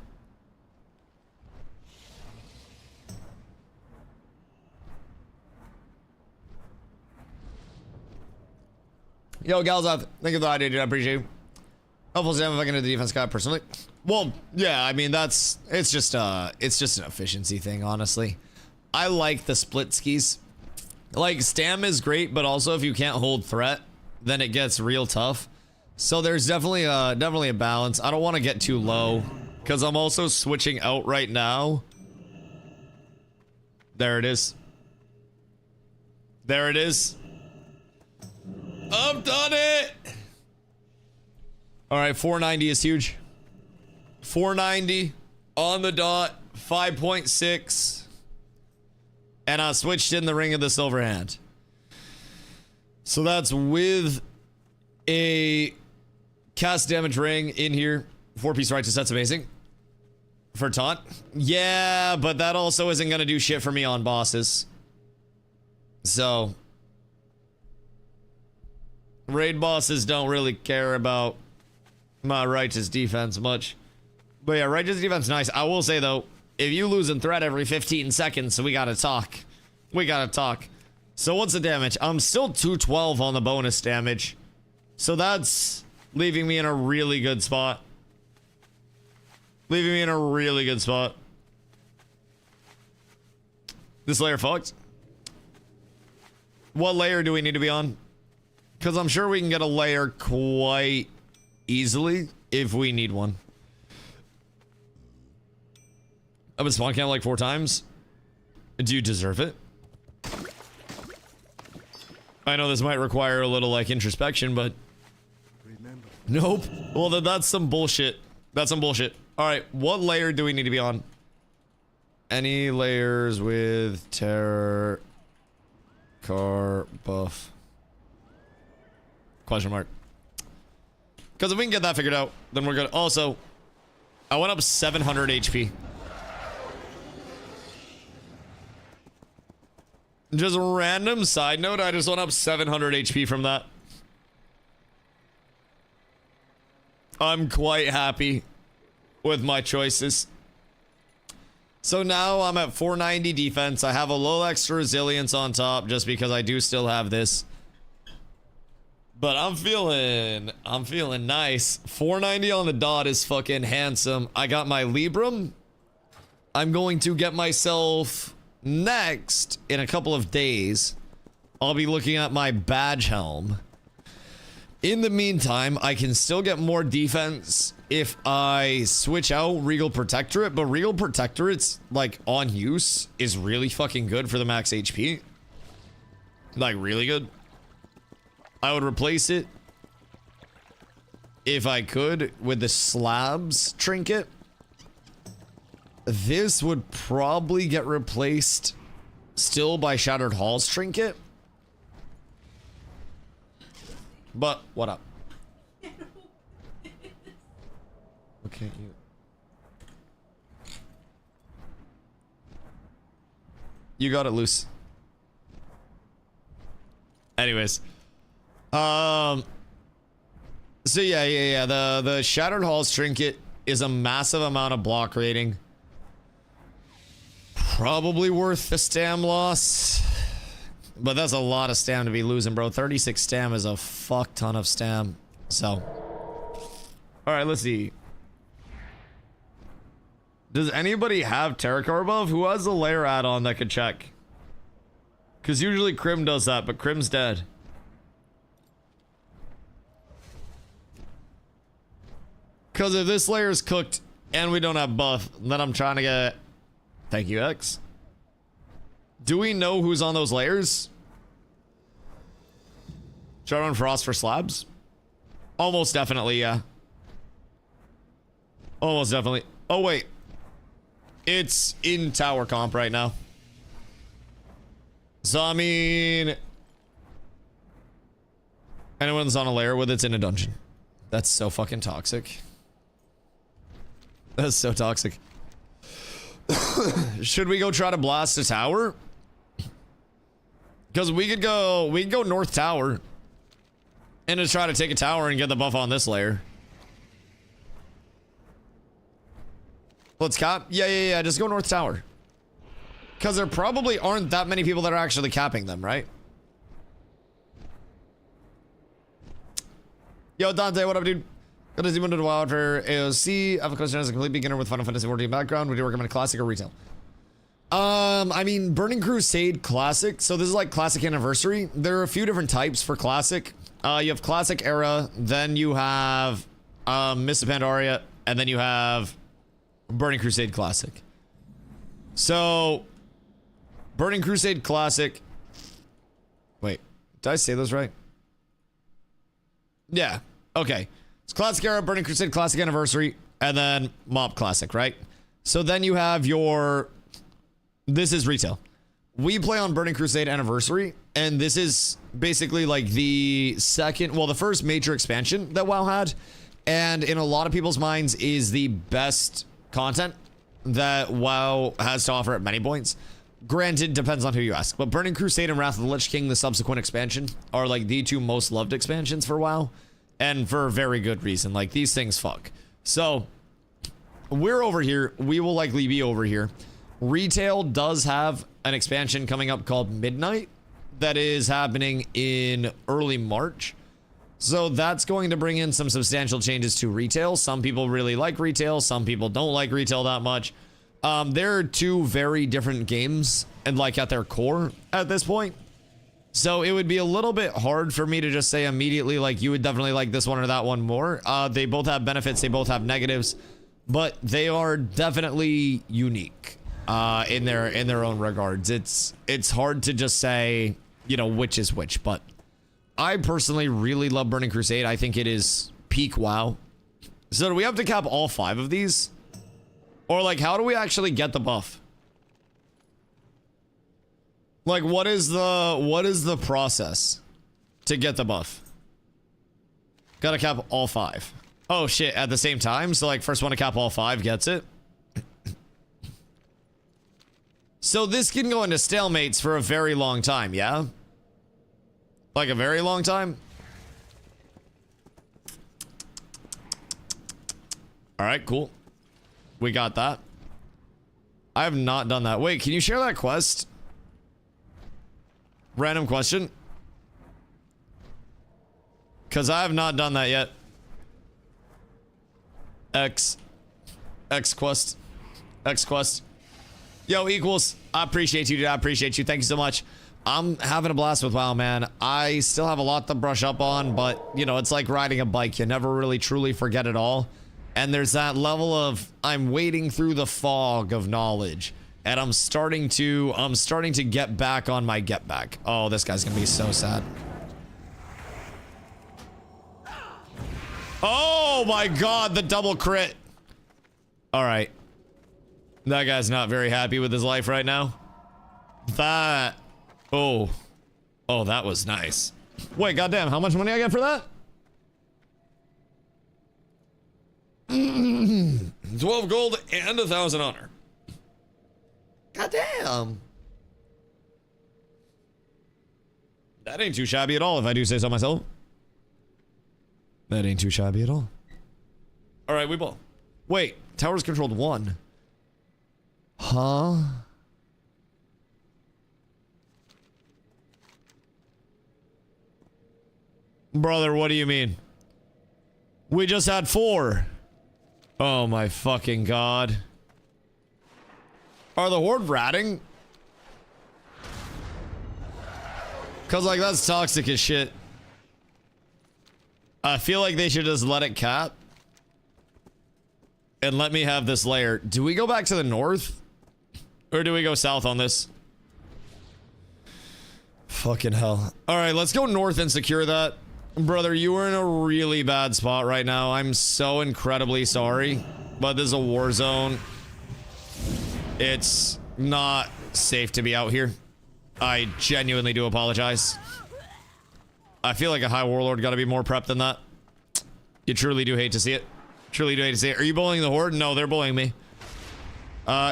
S2: Yo, Galzoth, thank you for the idea, dude. I appreciate you. Helpful Sam if I can do the defense guy personally. Well, yeah, I mean it's just an efficiency thing, honestly. I like the split skis. Like stam is great, but also if you can't hold threat, then it gets real tough. So there's definitely a balance. I don't want to get too low because I'm also switching out right now. There it is. There it is. I've done it. All right, 490 is huge. 490 on the dot, 5.6. And I switched in the Ring of the Silver Hand. So that's with a cast damage ring in here. 4-piece righteous, that's amazing. For taunt. Yeah, but that also isn't going to do shit for me on bosses. So raid bosses don't really care about my righteous defense much. But yeah, righteous defense nice. I will say though, if you lose in threat every 15 seconds, we gotta talk. We gotta talk. So what's the damage? I'm still 212 on the bonus damage. So that's leaving me in a really good spot. Leaving me in a really good spot. This layer fucked. What layer do we need to be on? Because I'm sure we can get a layer quite easily if we need one. I've been spawn camp like 4 times. Do you deserve it? I know this might require a little like introspection, but nope. Well, then that's some bullshit. That's some bullshit. All right, what layer do we need to be on? Any layers with terror car buff? Question mark. Because if we can get that figured out, then we're good. Also, I went up 700 HP. Just a random side note, I just went up 700 HP from that. I'm quite happy with my choices. So now I'm at 490 defense. I have a little extra resilience on top just because I do still have this. But I'm feeling nice. 490 on the dot is fucking handsome. I got my Libram. I'm going to get myself next in a couple of days. I'll be looking at my badge helm. In the meantime, I can still get more defense if I switch out Regal Protectorate, but Regal Protectorate's like on use is really fucking good for the max HP. Like really good. I would replace it if I could with the slabs trinket. This would probably get replaced still by Shattered Halls trinket. But what up? Okay, you got it loose. Anyways, so yeah. The Shattered Halls trinket is a massive amount of block rating. Probably worth the stam loss. But that's a lot of stam to be losing, bro. 36 stam is a fuck ton of stam. So. Alright, let's see. Does anybody have Terracar above? Who has a layer add-on that could check? Because usually Crim does that, but Crim's dead. Because if this layer is cooked and we don't have buff, then I'm trying to get... Thank you, X. Do we know who's on those layers? Should I run Frost for slabs? Almost definitely, yeah. Almost definitely. Oh, wait. It's in tower comp right now. So, I mean... Anyone's on a layer with it's in a dungeon. That's so fucking toxic. That's so toxic. Should we go try to blast a tower? Because we could go north tower and just try to take a tower and get the buff on this layer. Let's cap. Yeah. Just go north tower. Because there probably aren't that many people that are actually capping them, right? Yo, Dante, what up, dude? Good to see you into the wild for AOC. I have a question as a complete beginner with Final Fantasy 14 background. Would you recommend classic or retail? I mean, Burning Crusade Classic. So this is like Classic Anniversary. There are a few different types for Classic. You have Classic Era, then you have Mists of Pandaria, and then you have Burning Crusade Classic. So, Burning Crusade Classic. Wait, did I say those right? Yeah, okay. It's Classic Era, Burning Crusade Classic Anniversary, and then Mob Classic, right? So then you have your... This is retail. We play on Burning Crusade Anniversary, and this is basically like the second, well, the first major expansion that WoW had, and in a lot of people's minds is the best content that WoW has to offer at many points. Granted, depends on who you ask, but Burning Crusade and Wrath of the Lich King, the subsequent expansion, are like the two most loved expansions for WoW, and for a very good reason. Like, these things fuck. So, we're over here. We will likely be over here. Retail does have an expansion coming up called Midnight that is happening in early March. So that's going to bring in some substantial changes to retail. Some people really like retail. Some people don't like retail that much. There are two very different games and like at their core at this point. So it would be a little bit hard for me to just say immediately like you would definitely like this one or that one more. They both have benefits. They both have negatives, but they are definitely unique. In their own regards. It's hard to just say, you know, which is which, but I personally really love Burning Crusade. I think it is peak WoW. So do we have to cap all 5 of these? Or like, how do we actually get the buff? Like, what is the process to get the buff? Gotta cap all 5. Oh shit, at the same time? So like, first one to cap all 5 gets it? So this can go into stalemates for a very long time, yeah? Like a very long time? Alright, cool. We got that. I have not done that. Wait, can you share that quest? Random question. Because I have not done that yet. X quest. X quest. Yo, equals. I appreciate you, dude. I appreciate you. Thank you so much. I'm having a blast with WoW, man. I still have a lot to brush up on, but, you know, it's like riding a bike. You never really truly forget it all. And there's that level of, I'm wading through the fog of knowledge. And I'm starting to get back on my get back. Oh, this guy's gonna be so sad. Oh my god, the double crit. Alright. That guy's not very happy with his life right now. That... Oh. Oh, that was nice. Wait, goddamn, how much money I get for that? 12 gold and 1,000 honor. Goddamn. That ain't too shabby at all, if I do say so myself. That ain't too shabby at all. Alright, we ball. Wait, towers controlled 1. Huh? Brother, what do you mean? We just had 4. Oh my fucking god. Are the Horde ratting? Cause like that's toxic as shit. I feel like they should just let it cap. And let me have this layer. Do we go back to the north? Or do we go south on this? Fucking hell. Alright, let's go north and secure that. Brother, you are in a really bad spot right now. I'm so incredibly sorry. But this is a war zone. It's not safe to be out here. I genuinely do apologize. I feel like a high warlord gotta be more prepped than that. You truly do hate to see it. Truly do hate to see it. Are you bullying the Horde? No, they're bullying me.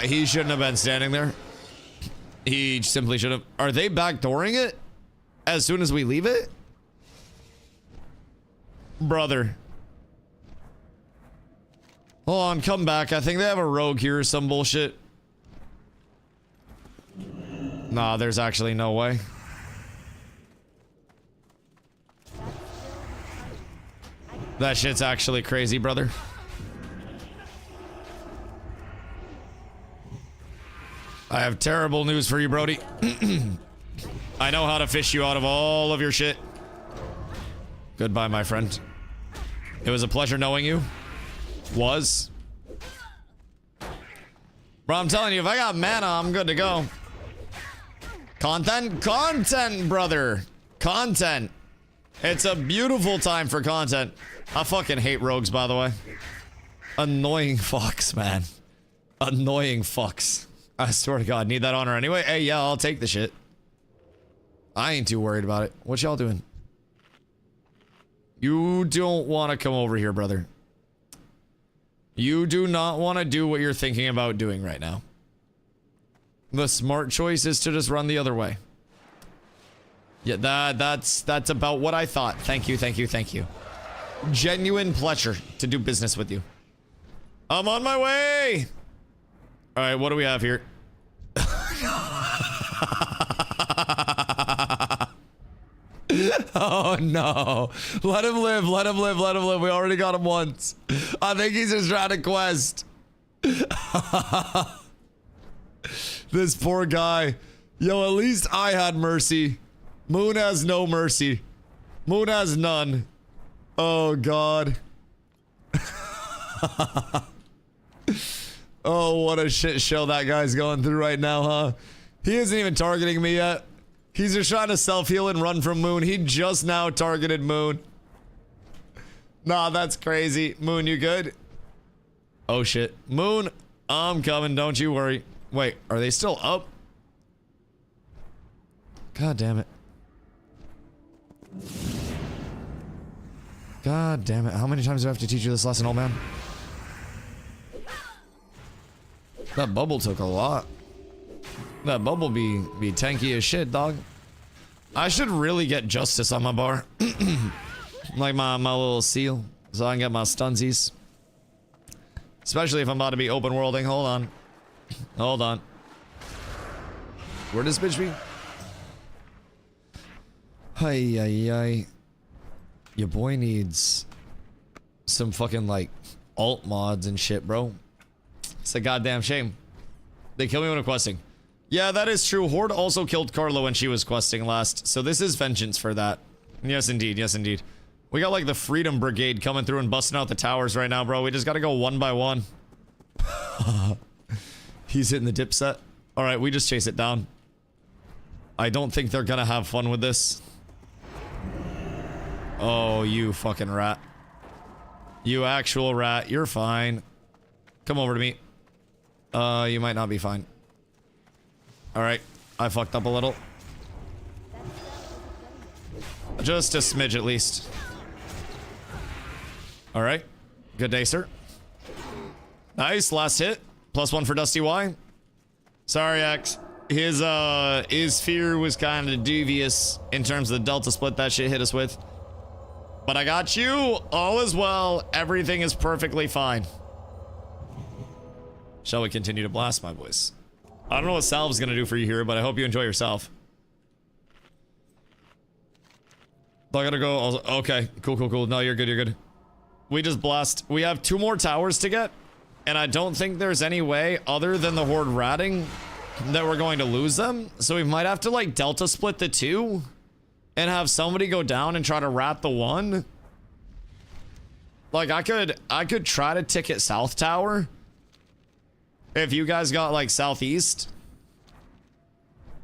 S2: He shouldn't have been standing there. He simply should have. Are they backdooring it? As soon as we leave it? Brother. Hold on, come back. I think they have a rogue here or some bullshit. Nah, there's actually no way. That shit's actually crazy, brother. I have terrible news for you, Brody. I know how to fish you out of all of your shit. Goodbye, my friend. It was a pleasure knowing you. Was. Bro, I'm telling you, if I got mana, I'm good to go. Content? Content, brother. Content. It's a beautiful time for content. I fucking hate rogues, by the way. Annoying fucks, man. Annoying fucks. I swear to God, need that honor anyway. Hey, yeah, I'll take the shit. I ain't too worried about it. What y'all doing? You don't want to come over here, brother. You do not want to do what you're thinking about doing right now. The smart choice is to just run the other way. Yeah, that's about what I thought. Thank you, thank you, thank you. Genuine pleasure to do business with you. I'm on my way! Alright, what do we have here? Oh no. Let him live, let him live, let him live. We already got him once. I think he's just trying to quest. This poor guy. Yo, at least I had mercy. Moon has no mercy. Moon has none. Oh God. Oh, what a shit show that guy's going through right now, huh? He isn't even targeting me yet. He's just trying to self-heal and run from Moon. He just now targeted Moon. Nah, that's crazy. Moon, you good? Oh shit. Moon, I'm coming, don't you worry. Wait, are they still up? God damn it. God damn it. How many times do I have to teach you this lesson, old man? That bubble took a lot. That bubble be tanky as shit, dog. I should really get justice on my bar. Like my little seal. So I can get my stunsies. Especially if I'm about to be open worlding. Hold on. Hold on. Where does bitch be? Hi, hi. Your boy needs some fucking like alt mods and shit, bro. It's a goddamn shame. They kill me when I'm questing. Yeah, that is true. Horde also killed Carla when she was questing last, so this is vengeance for that. Yes, indeed. Yes, indeed. We got like the Freedom Brigade coming through and busting out the towers right now, bro. We just gotta go one by one. He's hitting the dip set. Alright, we just chase it down. I don't think they're gonna have fun with this. Oh, you fucking rat. You actual rat. You're fine. Come over to me. You might not be fine. Alright. I fucked up a little. Just a smidge at least. Alright. Good day, sir. Nice. Last hit. +1 for DustyWhy. Sorry, X. His fear was kind of devious in terms of the delta split that shit hit us with. But I got you. All is well. Everything is perfectly fine. Shall we continue to blast, my boys? I don't know what Salve's gonna do for you here, but I hope you enjoy yourself. I gotta go. Okay, cool. No, you're good, you're good. We just blast. We have 2 more towers to get, and I don't think there's any way other than the Horde ratting that we're going to lose them. So we might have to like delta split the 2 and have somebody go down and try to rat the 1. Like I could try to ticket South Tower if you guys got like Southeast.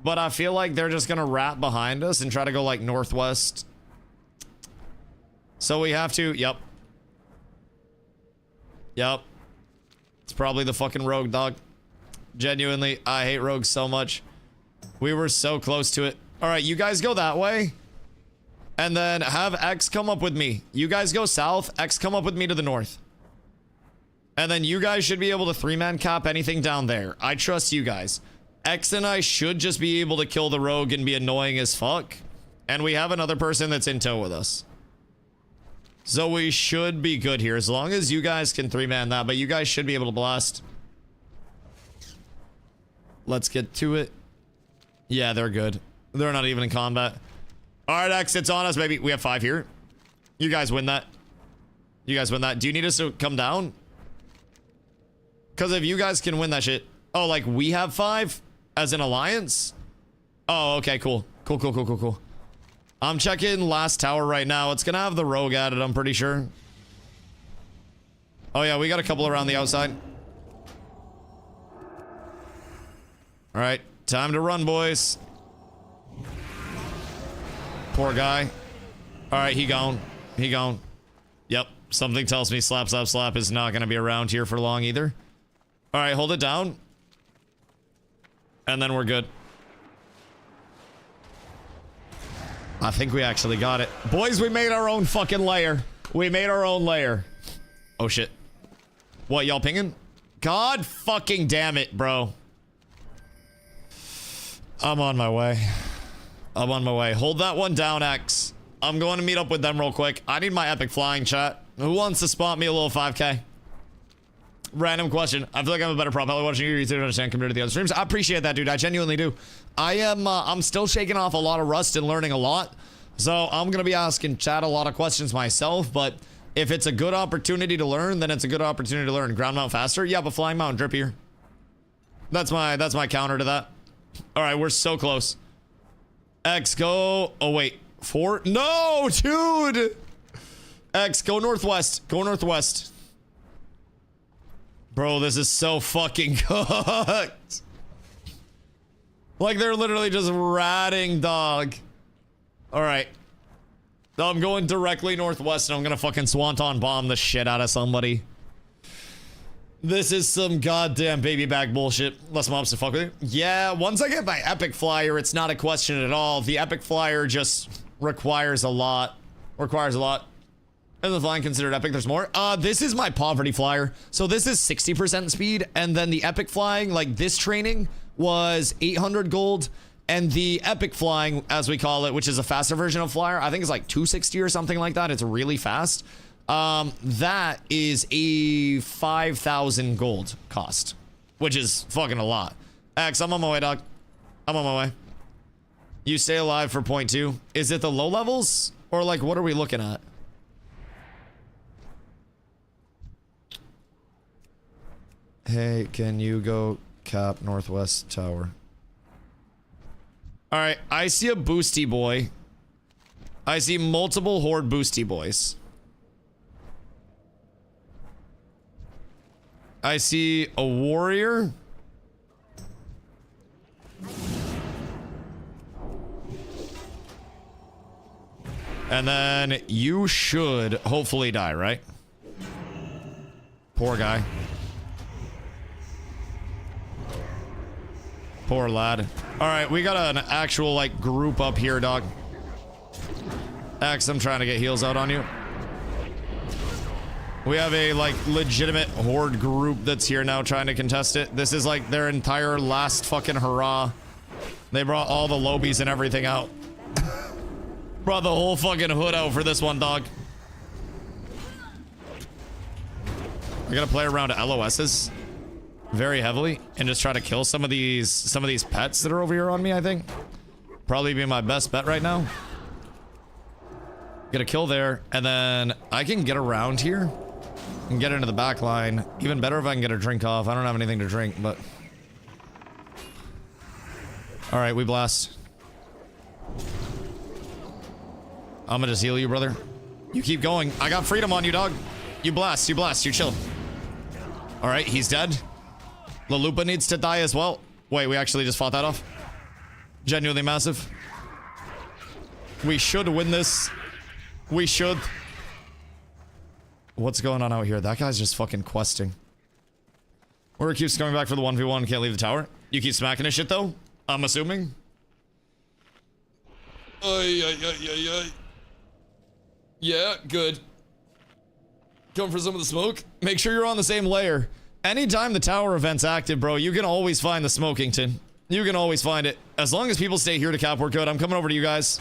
S2: But I feel like they're just gonna rat behind us and try to go like Northwest. So we have to, yep. It's probably the fucking rogue, dog. Genuinely, I hate rogues so much. We were so close to it. Alright, you guys go that way. And then have X come up with me. You guys go south, X come up with me to the north. And then you guys should be able to 3-man cap anything down there. I trust you guys. X and I should just be able to kill the rogue and be annoying as fuck. And we have another person that's in tow with us. So we should be good here as long as you guys can 3-man that. But you guys should be able to blast. Let's get to it. Yeah, they're good. They're not even in combat. Alright, X, it's on us, baby. We have 5 here. You guys win that. You guys win that. Do you need us to come down? Because if you guys can win that shit. Oh, like we have 5 as an alliance? Oh, okay, cool. Cool. I'm checking last tower right now. It's gonna have the rogue at it, I'm pretty sure. Oh yeah, we got a couple around the outside. All right, time to run, boys. Poor guy. All right, he gone. Yep, something tells me slap is not gonna be around here for long either. All right, hold it down. And then we're good. I think we actually got it. Boys, we made our own fucking lair. Oh shit. What, y'all pinging? God fucking damn it, bro. I'm on my way. Hold that one down, X. I'm going to meet up with them real quick. I need my epic flying, chat. Who wants to spot me a little 5k? Random question. I feel like I'm a better pro probably watching you to understand compared to the other streams. I appreciate that, dude. I genuinely do. I'm still shaking off a lot of rust and learning a lot. So I'm going to be asking chat a lot of questions myself, but if it's a good opportunity to learn, then it's a good opportunity to learn. Ground mount faster? Yeah, but flying mount drippier. That's my counter to that. All right, we're so close. X, go. Oh, wait. 4? No, dude. X, go northwest. Bro, this is so fucking cooked. Like, they're literally just ratting, dog. All right. I'm going directly northwest, and I'm gonna fucking swanton bomb the shit out of somebody. This is some goddamn baby back bullshit. Less mobs to fuck with you. Yeah, once I get my epic flyer, it's not a question at all. The epic flyer just requires a lot. Is the flying considered epic? There's more. This is my poverty flyer. So this is 60% speed, and then the epic flying, like this training, was 800 gold, and the epic flying, as we call it, which is a faster version of flyer, I think it's like 260 or something like that. It's really fast. That is a 5,000 gold cost, which is fucking a lot. X, I'm on my way, dog. I'm on my way. You stay alive for point 2. Is it the low levels, or like what are we looking at? Hey, can you go cap northwest tower? All right, I see a boosty boy. I see multiple horde boosty boys. I see a warrior. And then you should hopefully die, right? Poor guy. Poor lad. All right, we got an actual, like, group up here, dog. X, I'm trying to get heals out on you. We have a, like, legitimate horde group that's here now trying to contest it. This is, like, their entire last fucking hurrah. They brought all the lobies and everything out. Brought the whole fucking hood out for this one, dog. I gotta play around LOSs very heavily and just try to kill some of these pets that are over here on me, I think. Probably be my best bet right now. Get a kill there, and then I can get around here and get into the back line. Even better if I can get a drink off. I don't have anything to drink, but... Alright, we blast. I'm gonna just heal you, brother. You keep going. I got freedom on you, dog. You blast, you chill. Alright, he's dead. La Lupa needs to die as well. Wait, we actually just fought that off. Genuinely massive. We should win this. We should. What's going on out here? That guy's just fucking questing. Where keeps coming back for the 1v1. Can't leave the tower. You keep smacking his shit though? I'm assuming. Yeah, good. Come for some of the smoke. Make sure you're on the same layer. Anytime the tower event's active, bro, you can always find the smokington. You can always find it. As long as people stay here to cap, we're good. I'm coming over to you guys.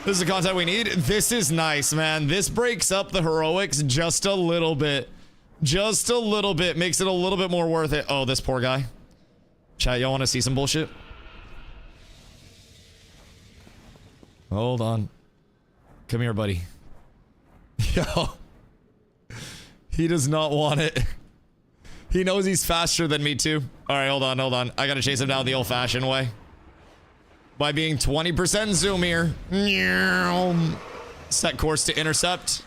S2: This is the content we need. This is nice, man. This breaks up the heroics just a little bit. Just a little bit. Makes it a little bit more worth it. Oh, this poor guy. Chat, y'all want to see some bullshit? Hold on. Come here, buddy. Yo. He does not want it. He knows he's faster than me too. All right, hold on, hold on. I gotta chase him down the old-fashioned way. By being 20% zoom here. Set course to intercept.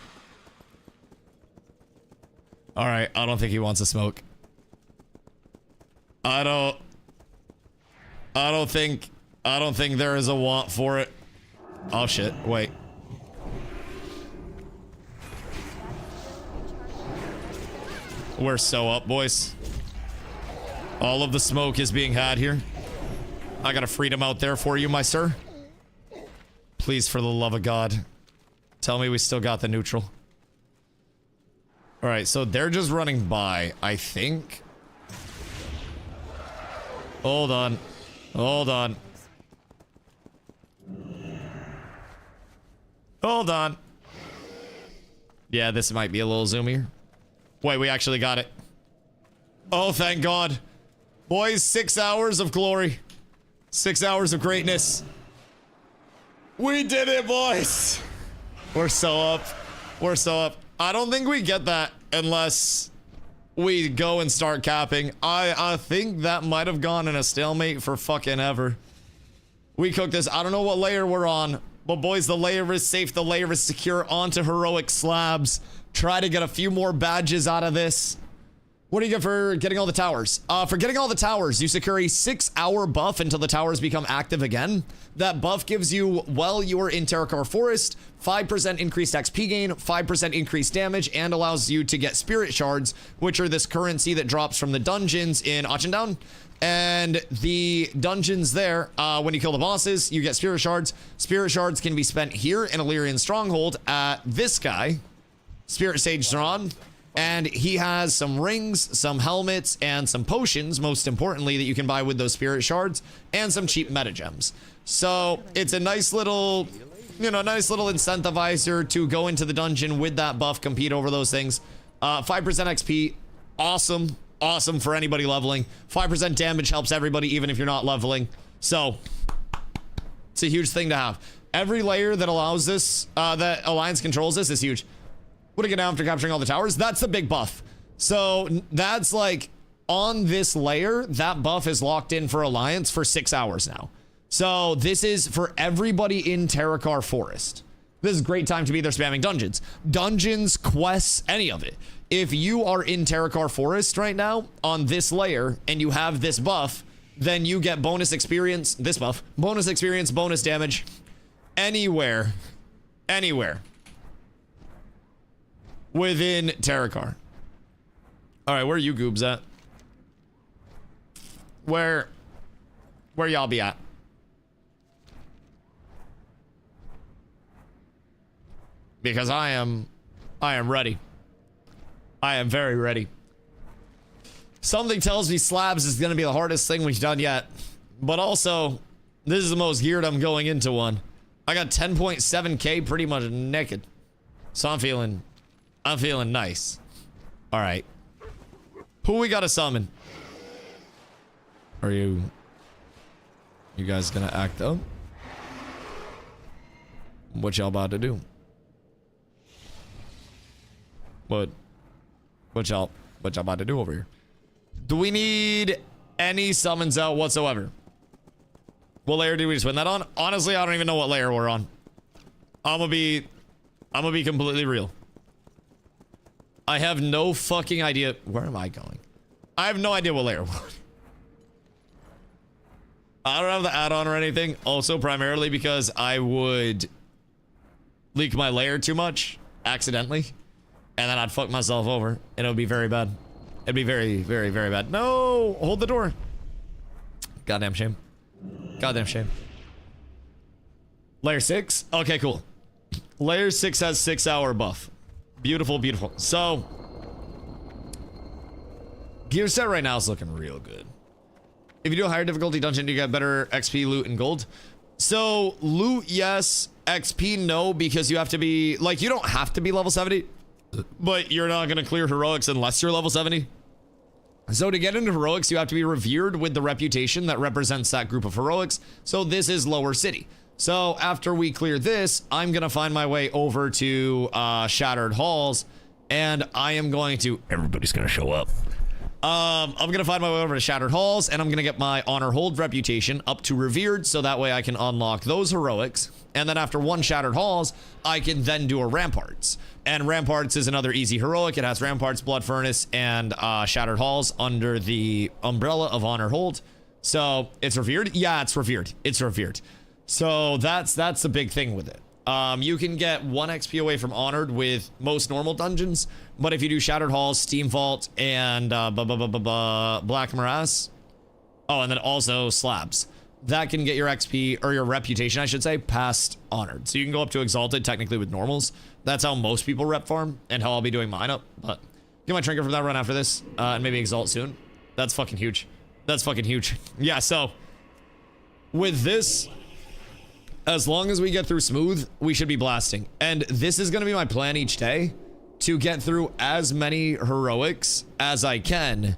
S2: All right, I don't think he wants to smoke. I don't think there is a want for it. Oh shit, wait. We're so up, boys. All of the smoke is being had here. I got a freedom out there for you, my sir. Please, for the love of God, tell me we still got the neutral. All right, so they're just running by, I think. Hold on. Hold on. Hold on. Yeah, this might be a little zoomier. Wait, we actually got it. Oh, thank God. Boys, 6 hours of glory. 6 hours of greatness. We did it, boys. We're so up. We're so up. I don't think we get that unless we go and start capping. I think that might have gone in a stalemate for fucking ever. We cooked this. I don't know what layer we're on, but boys, the layer is safe. The layer is secure. Onto heroic slabs. Try to get a few more badges out of this. What do you get for getting all the towers? For getting all the towers, you secure a 6-hour buff until the towers become active again. That buff gives you, while you're in Terracar Forest, 5% increased XP gain, 5% increased damage, and allows you to get spirit shards, which are this currency that drops from the dungeons in Auchendown. And the dungeons there, when you kill the bosses, you get spirit shards. Spirit shards can be spent here in Illyrian Stronghold at this guy, Spirit Sage Zron. And he has some rings, some helmets, and some potions, most importantly, that you can buy with those spirit shards, and some cheap meta gems. So it's a nice little, you know, nice little incentivizer to go into the dungeon with that buff, compete over those things. 5% XP, awesome, awesome for anybody leveling. 5% damage helps everybody, even if you're not leveling. So it's a huge thing to have. Every layer that allows this, that Alliance controls this is huge. What do you get now after capturing all the towers? That's the big buff. So that's like on this layer, that buff is locked in for Alliance for 6 hours now. So this is for everybody in Terracar Forest. This is a great time to be there spamming dungeons. Dungeons, quests, any of it. If you are in Terracar Forest right now on this layer and you have this buff, then you get bonus experience, this buff, bonus experience, bonus damage, anywhere, anywhere within Terracar. All right, where are you goobs at? Where y'all be at? Because I am ready. I am very ready. Something tells me slabs is going to be the hardest thing we've done yet. But also, this is the most geared I'm going into one. I got 10.7k pretty much naked. So I'm feeling nice. All right. Who we got to summon? Are you guys going to act up? What y'all about to do? What y'all about to do over here? Do we need any summons out whatsoever? What layer did we just win that on? Honestly, I don't even know what layer we're on. I'm gonna be completely real. I have no fucking idea. Where am I going? I have no idea what layer we're on. I don't have the add-on or anything. Also, primarily because I would leak my layer too much accidentally. And then I'd fuck myself over. And it would be very bad. It'd be very, very, very bad. No! Hold the door. Goddamn shame. Goddamn shame. Layer 6? Okay, cool. Layer 6 has 6-hour buff. Beautiful, beautiful. So, gear set right now is looking real good. If you do a higher difficulty dungeon, you get better XP, loot, and gold. So, loot, yes. XP, no, because you have to be... Like, you don't have to be level 70. But you're not going to clear heroics unless you're level 70. So to get into heroics, you have to be revered with the reputation that represents that group of heroics. So this is lower city. So after we clear this, I'm going to find my way over to Shattered Halls and I am going to, everybody's gonna show up. I'm gonna find my way over to Shattered Halls, and I'm gonna get my Honor Hold reputation up to Revered, so that way I can unlock those heroics. And then after one Shattered Halls, I can then do a Ramparts. And Ramparts is another easy heroic. It has Ramparts, Blood Furnace, and Shattered Halls under the umbrella of Honor Hold. So it's Revered? Yeah, it's Revered. It's Revered. So that's the big thing with it. You can get 1 XP away from Honored with most normal dungeons, but if you do Shattered Halls, Steam Vault, and Black Morass, oh, and then also Slabs, that can get your XP, or your reputation, I should say, past Honored. So you can go up to Exalted, technically, with normals. That's how most people rep farm, and how I'll be doing mine up, but get my trinket from that run after this, and maybe Exalt soon. That's fucking huge. That's fucking huge. Yeah, so with this, as long as we get through smooth, we should be blasting. And this is going to be my plan each day, to get through as many heroics as I can,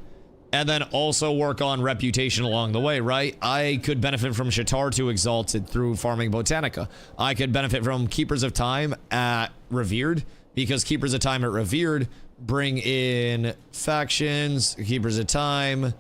S2: and then also work on reputation along the way, right? I could benefit from Shatar to Exalted through farming Botanica. I could benefit from Keepers of Time at Revered, because Keepers of Time at Revered bring in factions, Keepers of Time,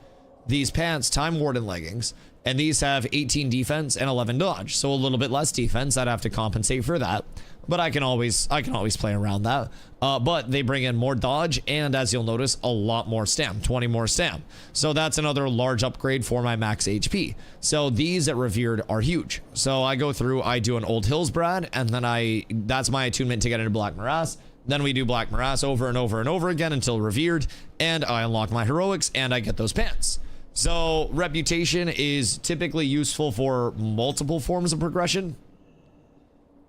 S2: these pants, Time Warden leggings, and these have 18 defense and 11 dodge, so a little bit less defense. I'd have to compensate for that, but I can always play around that. But they bring in more dodge, and as you'll notice, a lot more stam, 20 more stam. So that's another large upgrade for my max HP. So these at Revered are huge. So I go through, I do an Old Hills Brad, and then that's my attunement to get into Black Morass. Then we do Black Morass over and over and over again until Revered, and I unlock my heroics, and I get those pants. So reputation is typically useful for multiple forms of progression.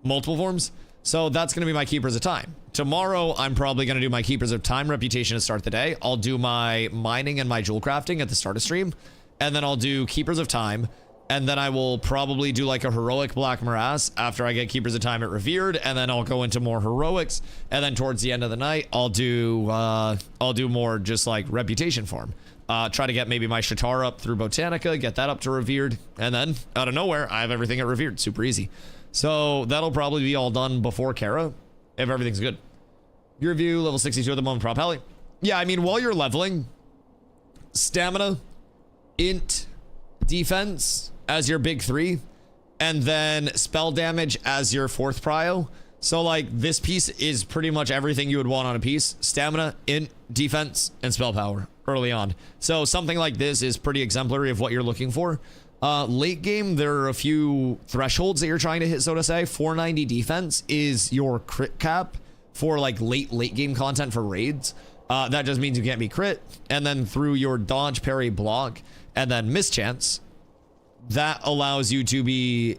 S2: Multiple forms. So that's going to be my Keepers of Time. Tomorrow, I'm probably going to do my Keepers of Time reputation to start the day. I'll do my mining and my jewel crafting at the start of stream. And then I'll do Keepers of Time. And then I will probably do like a heroic Black Morass after I get Keepers of Time at Revered. And then I'll go into more heroics. And then towards the end of the night, I'll do more just like reputation farm. Try to get maybe my Shatar up through Botanica, get that up to Revered, and then out of nowhere, I have everything at Revered. Super easy. So that'll probably be all done before Kara, if everything's good. Your review, level 62 at the moment, prop heli. Yeah, I mean, while you're leveling, stamina, int, defense as your big 3, and then spell damage as your 4th prio. So like this piece is pretty much everything you would want on a piece: stamina, int, defense, and spell power early on. So something like this is pretty exemplary of what you're looking for. Late game, there are a few thresholds that you're trying to hit, so to say. 490 defense is your crit cap for like late game content for raids. That just means you can't be crit. And then through your dodge, parry, block, and then mischance, that allows you to be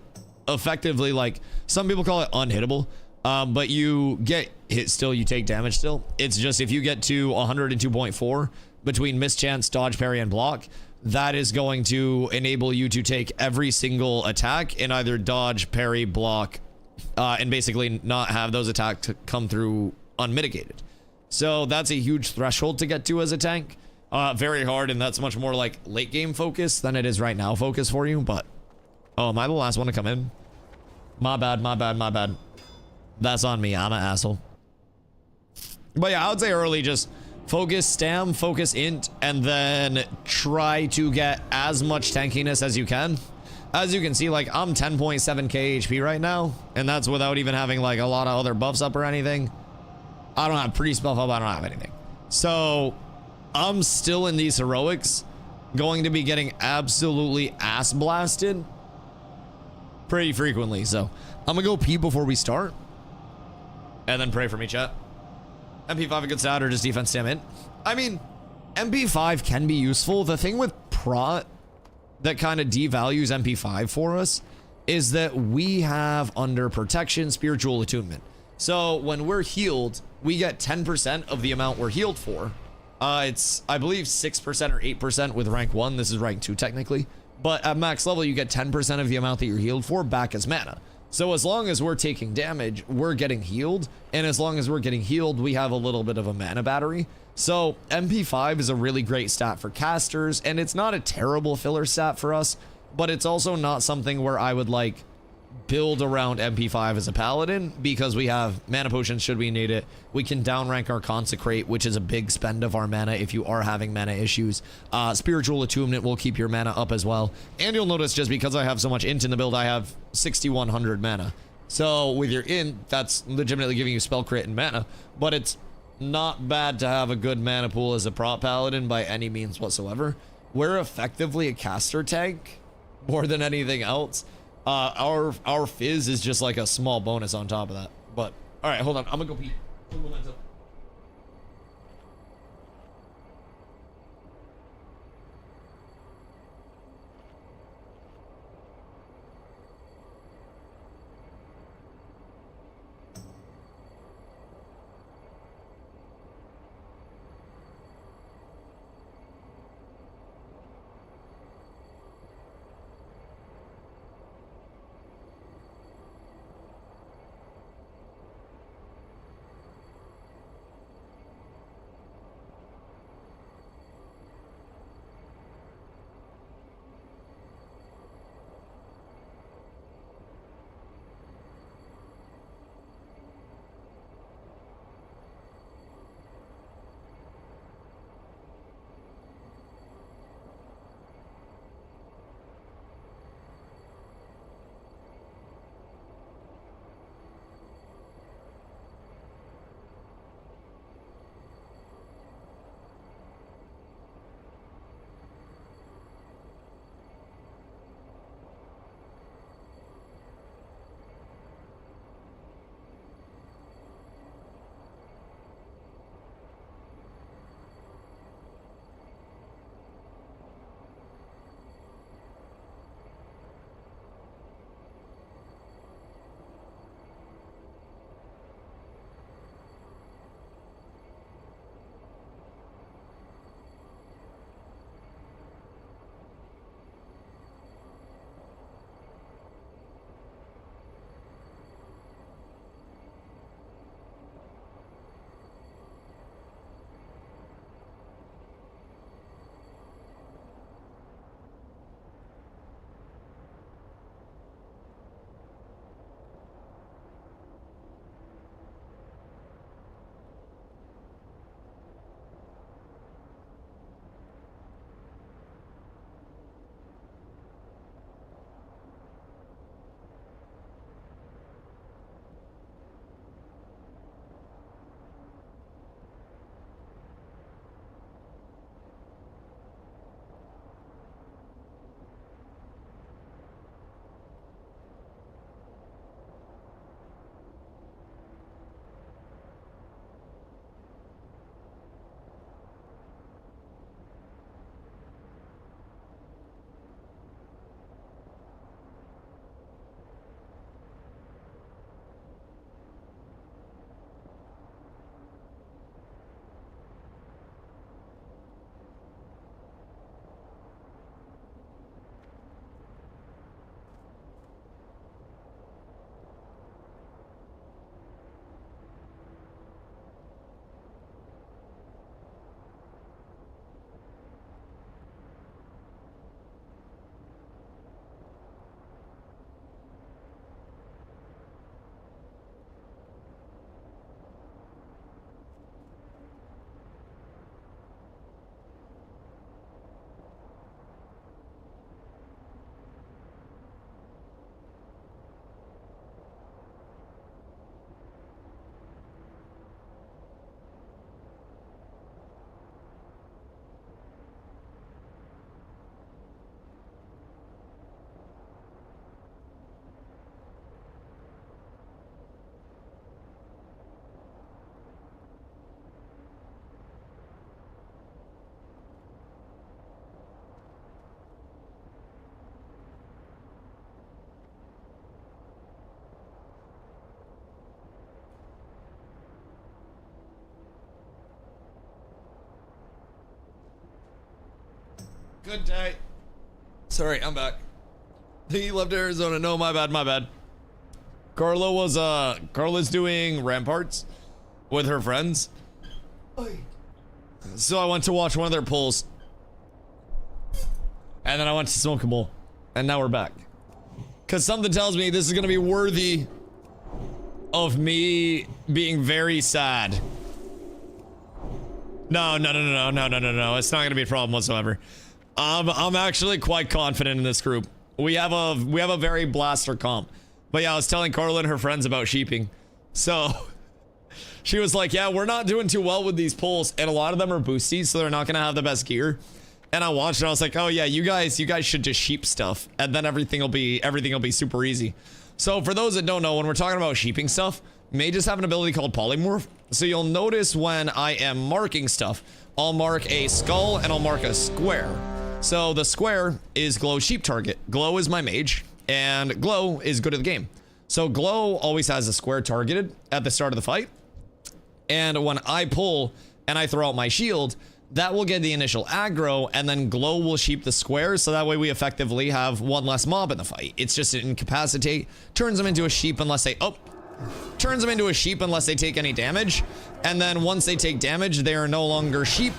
S2: effectively, like, some people call it unhittable. But you get hit still, you take damage still. It's just if you get to 102.4 between mischance, dodge, parry, and block, that is going to enable you to take every single attack in either dodge, parry, block, and basically not have those attacks come through unmitigated. So that's a huge threshold to get to as a tank. Very hard, and that's much more like late game focus than it is right now focus for you. But oh, am I the last one to come in? My bad, my bad, my bad. That's on me. I'm an asshole. But yeah, I would say early, just focus stam, focus int, and then try to get as much tankiness as you can. As you can see, like, I'm 10.7k HP right now, and that's without even having like a lot of other buffs up or anything. I don't have priest buff up, I don't have anything. So I'm still in these heroics, going to be getting absolutely ass blasted pretty frequently. So I'm gonna go pee before we start, and then pray for me, chat. MP5 a good stat or just defense stam int? I mean, MP5 can be useful. The thing with prot that kind of devalues MP5 for us is that we have under protection spiritual attunement. So when we're healed, we get 10% of the amount we're healed for. It's, I believe, 6% or 8% with rank 1. This is rank 2 technically. But at max level, you get 10% of the amount that you're healed for back as mana. So as long as we're taking damage, we're getting healed. And as long as we're getting healed, we have a little bit of a mana battery. So MP5 is a really great stat for casters, and it's not a terrible filler stat for us, but it's also not something where I would like build around MP5 as a paladin because we have mana potions should we need it. We can downrank our consecrate, which is a big spend of our mana if you are having mana issues. Spiritual attunement will keep your mana up as well. And you'll notice just because I have so much int in the build, I have 6,100 mana. So with your int, that's legitimately giving you spell crit and mana, but it's not bad to have a good mana pool as a prop paladin by any means whatsoever. We're effectively a caster tank more than anything else. Our fizz is just like a small bonus on top of that. But all right, hold on, I'm gonna go pee. Good day. Sorry, I'm back. He left Arizona. No, my bad, my bad. Carla's doing ramparts with her friends. So I went to watch one of their pulls. And then I went to smoke a bowl. And now we're back. Because something tells me this is going to be worthy of me being very sad. No. It's not going to be a problem whatsoever. I'm actually quite confident in this group. We have a very blaster comp. But yeah, I was telling Carla and her friends about sheeping. So she was like, yeah, we're not doing too well with these pulls, and a lot of them are boosties, so they're not gonna have the best gear. And I watched and I was like, oh yeah, you guys should just sheep stuff, and then everything will be super easy. So for those that don't know, when we're talking about sheeping stuff, mages have an ability called polymorph. So you'll notice when I am marking stuff, I'll mark a skull and I'll mark a square. So the square is Glow sheep target. Glow is my mage, and Glow is good at the game. So Glow always has a square targeted at the start of the fight. And when I pull and I throw out my shield, that will get the initial aggro, and then Glow will sheep the square, so that way we effectively have one less mob in the fight. It's just an incapacitate, turns them into a sheep unless they, turns them into a sheep unless they take any damage. And then once they take damage, they are no longer sheep.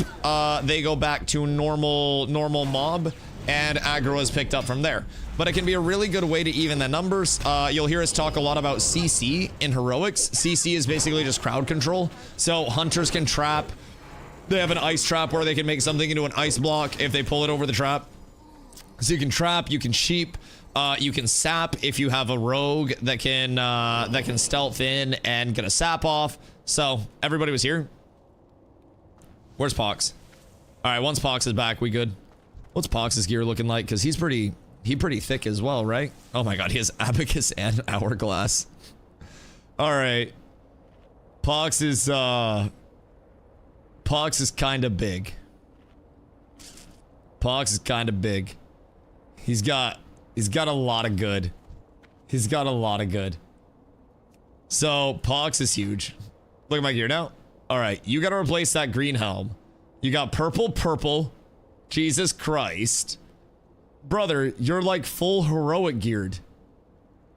S2: They go back to normal mob, and aggro is picked up from there. But it can be a really good way to even the numbers. You'll hear us talk a lot about CC in heroics. CC is basically just crowd control. So hunters can trap. They have an ice trap where they can make something into an ice block if they pull it over the trap. So you can trap, you can sheep, you can sap if you have a rogue that can stealth in and get a sap off. So everybody was here. Where's Pox? All right, once Pox is back, we good. What's Pox's gear looking like? Because he's pretty thick as well, right? Oh my god, he has abacus and hourglass. All right, Pox is kind of big. Pox is kind of big. He's got a lot of good. He's got a lot of good. So Pox is huge. Look at my gear now. All right, you got to replace that green helm. You got purple. Jesus Christ. Brother, you're like full heroic geared.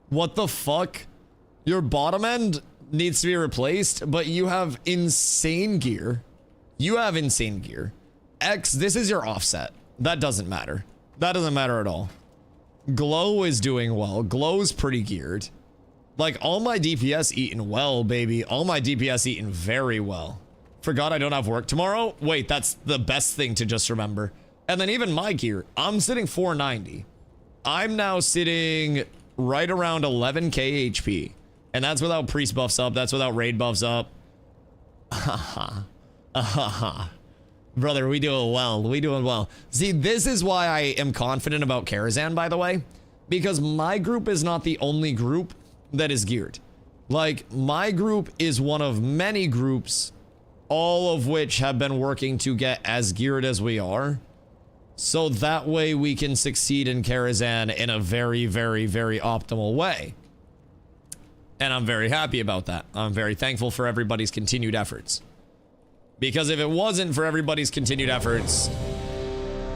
S2: What the fuck? Your bottom end needs to be replaced, but you have insane gear. You have insane gear. X, this is your offset. That doesn't matter. That doesn't matter at all. Glow is doing well. Glow's pretty geared. Like, all my DPS eating well, baby. All my DPS eating very well. Forgot I don't have work tomorrow? Wait, that's the best thing to just remember. And then even my gear, I'm sitting 490. I'm now sitting right around 11k HP. And that's without priest buffs up. That's without raid buffs up. Brother, we doing well. We doing well. See, this is why I am confident about Karazhan, by the way. Because my group is not the only group that is geared. Like, my group is one of many groups, all of which have been working to get as geared as we are. So that way we can succeed in Karazhan in a very, very, very optimal way. And I'm very happy about that. I'm very thankful for everybody's continued efforts. Because if it wasn't for everybody's continued efforts,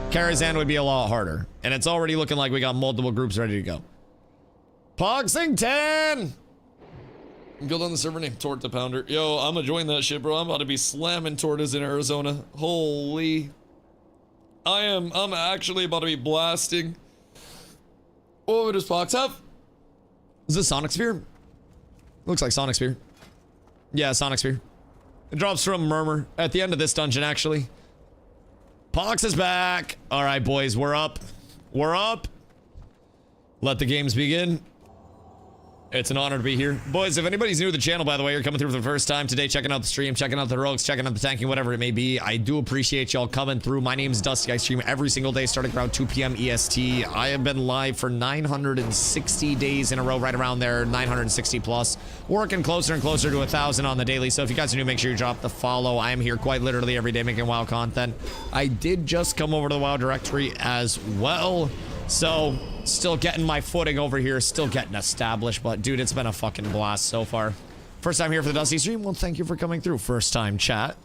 S2: Karazhan would be a lot harder. And it's already looking like we got multiple groups ready to go. Poxington! Guild on the server named Tort the Pounder. Yo, I'm gonna join that shit, bro. I'm about to be slamming tortas in Arizona. Holy. I'm actually about to be blasting. What does Pox have? Is this Sonic Sphere? Looks like Sonic Sphere. Yeah, Sonic Sphere. It drops from Murmur at the end of this dungeon, actually. Pox is back. All right, boys, we're up. We're up. Let the games begin. It's an honor to be here. Boys, if anybody's new to the channel, by the way, you're coming through for the first time today, checking out the stream, checking out the heroics, checking out the tanking, whatever it may be, I do appreciate y'all coming through. My name is Dusty. I stream every single day starting around 2 p.m. EST. I have been live for 960 days in a row, right around there, 960 plus. Working closer and closer to 1,000 on the daily. So if you guys are new, make sure you drop the follow. I am here quite literally every day making WoW content. I did just come over to the WoW directory as well. So, still getting my footing over here, still getting established, but dude, it's been a fucking blast so far. First time here for the Dusty stream? Well, thank you for coming through. First time chat.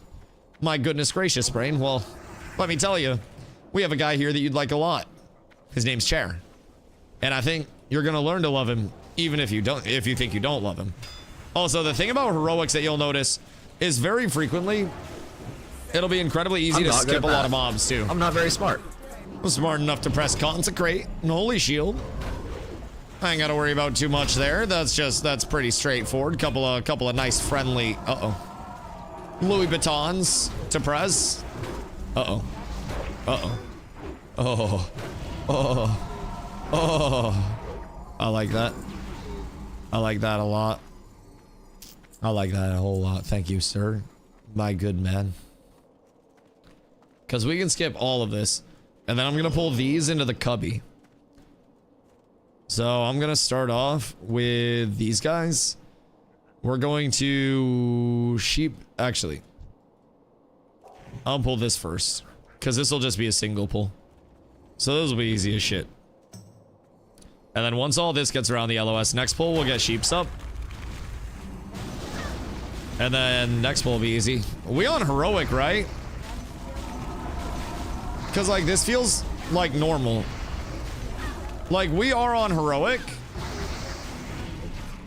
S2: My goodness gracious, brain. Well, let me tell you, we have a guy here that you'd like a lot. His name's Chair. And I think you're gonna learn to love him, even if you think you don't love him. Also, the thing about heroics that you'll notice is very frequently, it'll be incredibly easy to skip a lot of mobs too.
S7: I'm not very smart.
S2: I'm smart enough to press consecrate and holy shield. I ain't got to worry about too much there. That's pretty straightforward. Couple of nice friendly, Louis Vuittons to press. Oh. I like that. I like that a lot. I like that a whole lot. Thank you, sir. My good man. Because we can skip all of this. And then I'm going to pull these into the cubby. So I'm going to start off with these guys. We're going to sheep. Actually, I'll pull this first. Because this will just be a single pull. So this will be easy as shit. And then once all this gets around the LOS, next pull we'll get sheeps up. And then next pull will be easy. We on heroic, right? Because like this feels like normal. Like we are on heroic.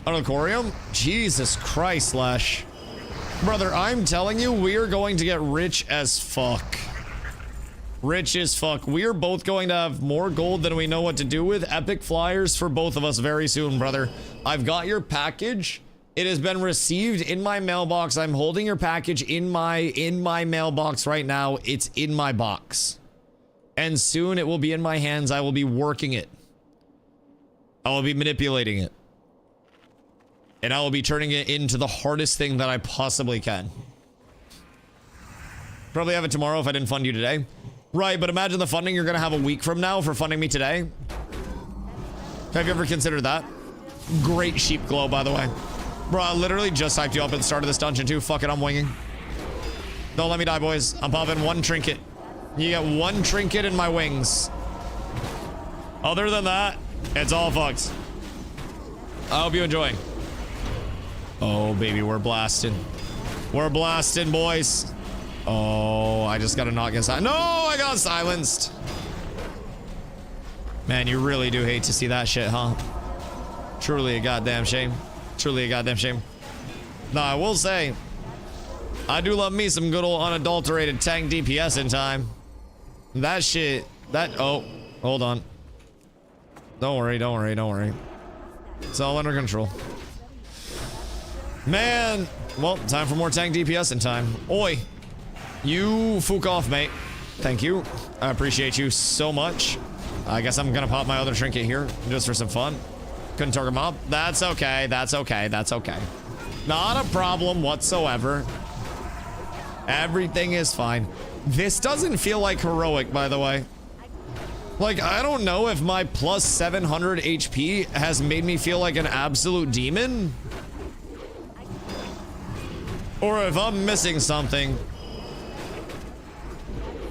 S2: Anacorium? Jesus Christ, Lash. Brother, I'm telling you, we are going to get rich as fuck. Rich as fuck. We are both going to have more gold than we know what to do with. Epic flyers for both of us very soon, brother. I've got your package. It has been received in my mailbox. I'm holding your package in my mailbox right now. It's in my box. And soon it will be in my hands. I will be working it. I will be manipulating it. And I will be turning it into the hardest thing that I possibly can. Probably have it tomorrow if I didn't fund you today. Right, but imagine the funding you're gonna have a week from now for funding me today. Have you ever considered that? Great sheep glow, by the way. Bro, I literally just hyped you up at the start of this dungeon too. Fuck it, I'm winging. Don't let me die, boys. I'm popping one trinket. You get one trinket in my wings. Other than that, it's all fucked. I hope you enjoy. Oh, baby, we're blasting. We're blasting, boys. Oh, I just gotta not get silenced. No, I got silenced. Man, you really do hate to see that shit, huh? Truly a goddamn shame. Truly a goddamn shame. No, I will say, I do love me some good old unadulterated tank DPS in time. That shit, oh, hold on. Don't worry, don't worry, don't worry. It's all under control. Man, well, time for more tank DPS in time. Oi. You fuck off, mate. Thank you. I appreciate you so much. I guess I'm gonna pop my other trinket here just for some fun. Couldn't target him up. That's okay. That's okay. That's okay. Not a problem whatsoever. Everything is fine. This doesn't feel like heroic, by the way. Like, I don't know if my plus 700 HP has made me feel like an absolute demon. Or if I'm missing something.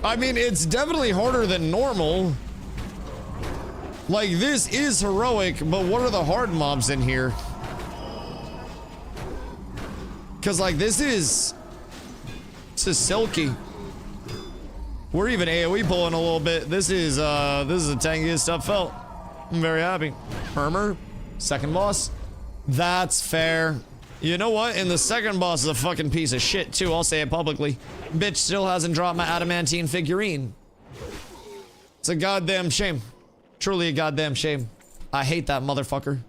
S2: I mean, it's definitely harder than normal. Like, this is heroic, but what are the hard mobs in here? Because, like, this is silky. We're even AoE pulling a little bit. This is the tankiest stuff felt. I'm very happy. Hermer, second boss. That's fair. You know what? And the second boss is a fucking piece of shit, too. I'll say it publicly. Bitch still hasn't dropped my adamantine figurine. It's a goddamn shame. Truly a goddamn shame. I hate that motherfucker.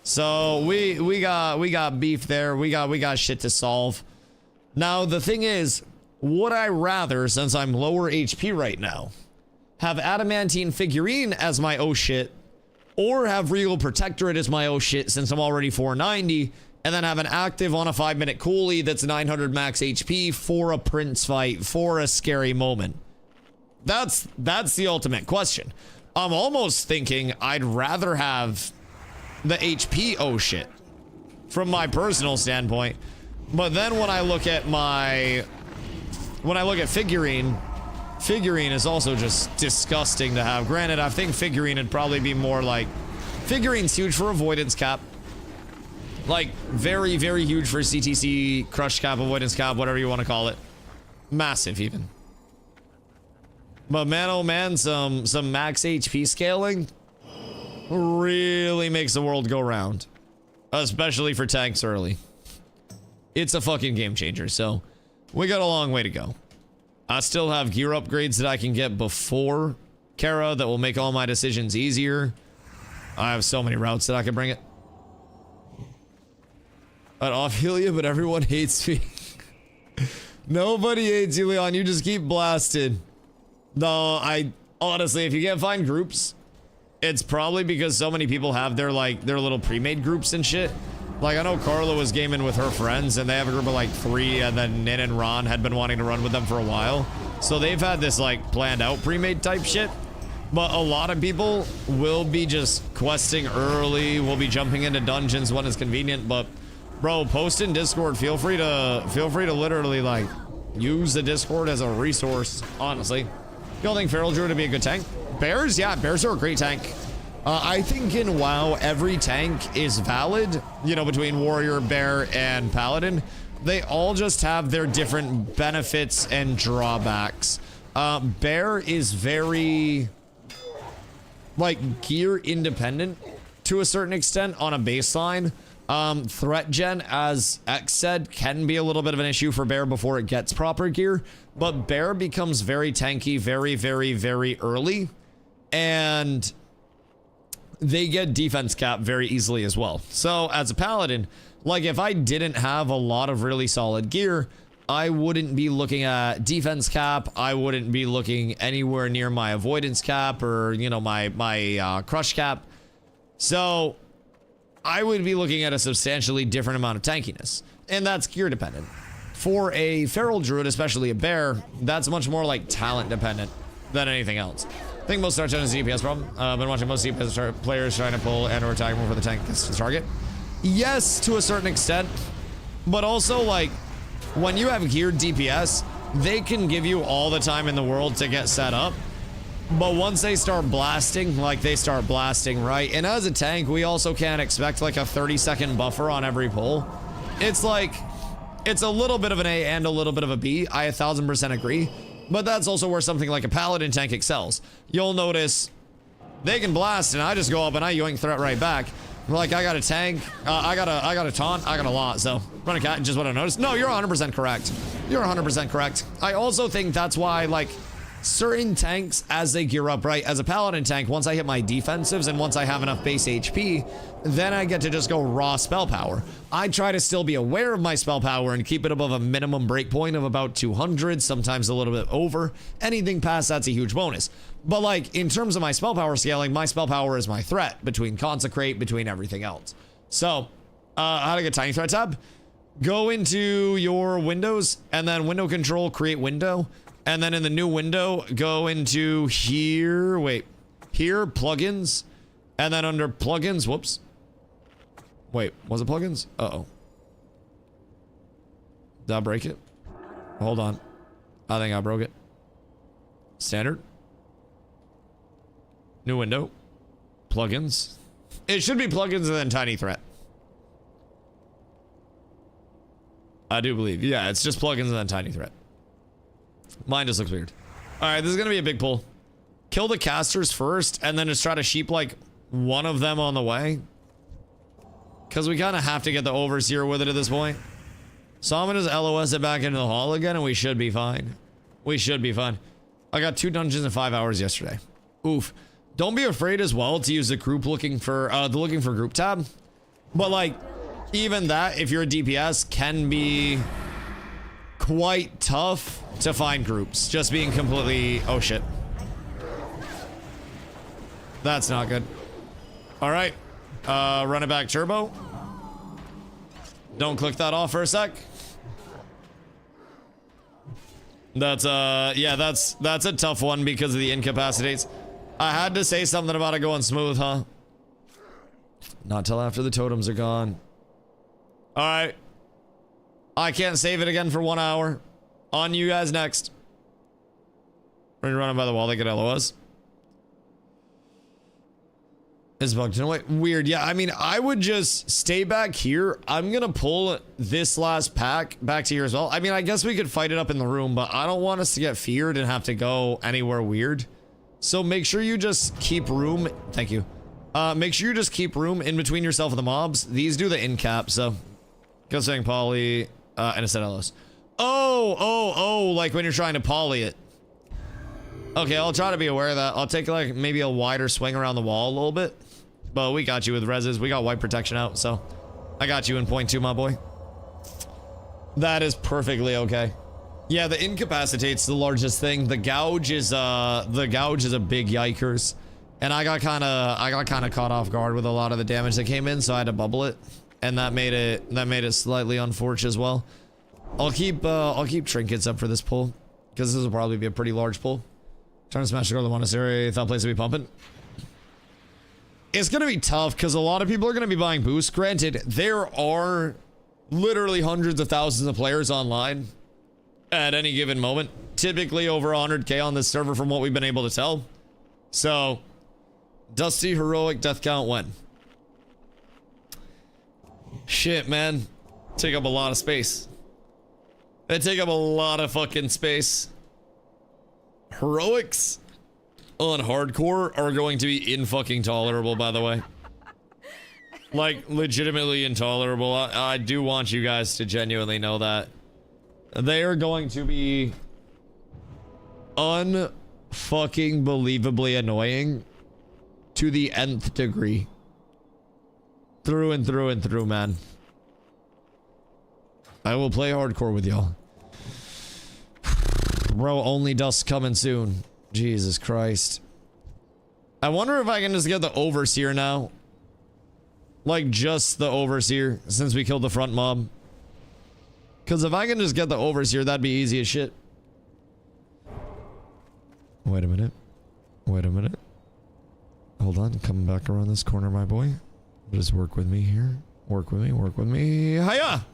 S2: So we got beef there. We got shit to solve. Now the thing is, would I rather, since I'm lower HP right now, have adamantine figurine as my oh shit, or have regal protectorate as my oh shit since I'm already 490, and then have an active on a 5-minute coolie that's 900 max HP for a prince fight, for a scary moment? That's the ultimate question. I'm almost thinking I'd rather have the HP oh shit from my personal standpoint. But then when I look at figurine is also just disgusting to have. Granted, I think figurine would probably be more like, figurine's huge for avoidance cap. Like, very, very huge for CTC, crush cap, avoidance cap, whatever you want to call it. Massive, even. But man, oh man, some max HP scaling really makes the world go round. Especially for tanks early. It's a fucking game changer, so we got a long way to go. I still have gear upgrades that I can get before Kara that will make all my decisions easier. I have so many routes that I could bring it. I'd off heal you, but everyone hates me. Nobody hates you, Leon. You just keep blasted. No, honestly, if you can't find groups, it's probably because so many people have their little pre-made groups and shit. Like, I know Carla was gaming with her friends, and they have a group of like 3, and then Nin and Ron had been wanting to run with them for a while. So they've had this like planned out pre-made type shit. But a lot of people will be just questing early, will be jumping into dungeons when it's convenient. But bro, post in Discord. Feel free to literally like use the Discord as a resource. Honestly, you don't think Feral Druid would be a good tank? Bears, yeah, bears are a great tank. I think in WoW, every tank is valid, you know, between Warrior, Bear, and Paladin. They all just have their different benefits and drawbacks. Bear is very, like, gear independent to a certain extent on a baseline. Threat gen, as X said, can be a little bit of an issue for Bear before it gets proper gear. But Bear becomes very tanky very, very, very early. And they get defense cap very easily as well. So as a Paladin, like if I didn't have a lot of really solid gear, I wouldn't be looking at defense cap. I wouldn't be looking anywhere near my avoidance cap or, you know, my crush cap. So I would be looking at a substantially different amount of tankiness, and that's gear dependent. For a Feral Druid, especially a Bear, that's much more like talent dependent than anything else. I think most start gen is a DPS problem. I've been watching most DPS players trying to pull and or tag more for the tank to target. Yes, to a certain extent, but also like when you have geared DPS, they can give you all the time in the world to get set up. But once they start blasting, like they start blasting, right? And as a tank, we also can't expect like a 30-second buffer on every pull. It's like, it's a little bit of an A and a little bit of a B. I 1000% agree. But that's also where something like a Paladin tank excels. You'll notice they can blast and I just go up and I yoink threat right back. Like I got a tank, I got a taunt, I got a lot. So run a cat, just what I noticed. No, you're 100% correct. You're 100% correct. I also think that's why like certain tanks as they gear up, right? As a Paladin tank, once I hit my defensives and once I have enough base HP, then I get to just go raw spell power. I try to still be aware of my spell power and keep it above a minimum breakpoint of about 200, sometimes a little bit over. Anything past that's a huge bonus. But like in terms of my spell power scaling, my spell power is my threat between consecrate, between everything else. So how to get tiny threat tab? Go into your windows and then window control, create window. And then in the new window, go into here, here, plugins. And then under plugins, whoops. Wait, was it plugins? Uh-oh. Did I break it? Hold on. I think I broke it. Standard. New window. Plugins. It should be plugins and then tiny threat. I do believe. Yeah, it's just plugins and then tiny threat. Mine just looks weird. All right, this is going to be a big pull. Kill the casters first and then just try to sheep like one of them on the way. Because we kind of have to get the overseer with it at this point. So I'm going to just LOS it back into the hall again and we should be fine. We should be fine. I got 2 dungeons in 5 hours yesterday. Oof. Don't be afraid as well to use the group looking for group tab. But like even that, if you're a DPS, can be quite tough to find groups. Just being completely, oh shit. That's not good. All right, run it back turbo. Don't click that off for a sec. That's yeah, that's a tough one because of the incapacitates. I had to say something about it going smooth, huh? Not till after the totems are gone. All right. I can't save it again for 1 hour. On you guys next. We're gonna run them by the wall. They get LOS. It's bugged. You know what? Weird. Yeah, I mean, I would just stay back here. I'm gonna pull this last pack back to here as well. I mean, I guess we could fight it up in the room, but I don't want us to get feared and have to go anywhere weird. So make sure you just keep room. Thank you. Make sure you just keep room in between yourself and the mobs. These do the in cap, so go saying poly. And a set LOS. Oh, like when you're trying to poly it. Okay, I'll try to be aware of that. I'll take like maybe a wider swing around the wall a little bit. But we got you with reses. We got white protection out, so I got you in point 2, my boy. That is perfectly okay. Yeah, the incapacitate's the largest thing. The gouge is a big yikers. And I got kind of caught off guard with a lot of the damage that came in, so I had to bubble it. And that made it slightly unfortunate as well. I'll keep trinkets up for this pull, because this will probably be a pretty large pull. Trying to smash the girl in the monastery, thought place to be pumping. It's gonna be tough because a lot of people are gonna be buying boosts. Granted, there are literally hundreds of thousands of players online at any given moment. Typically over 100k on this server from what we've been able to tell. So, Dusty heroic death count when? Shit, man. Take up a lot of space. They take up a lot of fucking space. Heroics on hardcore are going to be in-fucking tolerable, by the way. Like, legitimately intolerable. I do want you guys to genuinely know that. They are going to be un-fucking believably annoying to the nth degree. Through and through and through, man. I will play hardcore with y'all. Bro, only dust coming soon. Jesus Christ. I wonder if I can just get the overseer now. Like, just the overseer, since we killed the front mob. Because if I can just get the overseer, that'd be easy as shit. Wait a minute. Wait a minute. Hold on, coming back around this corner, my boy. Just work with me here. Work with me, work with me. Hiya!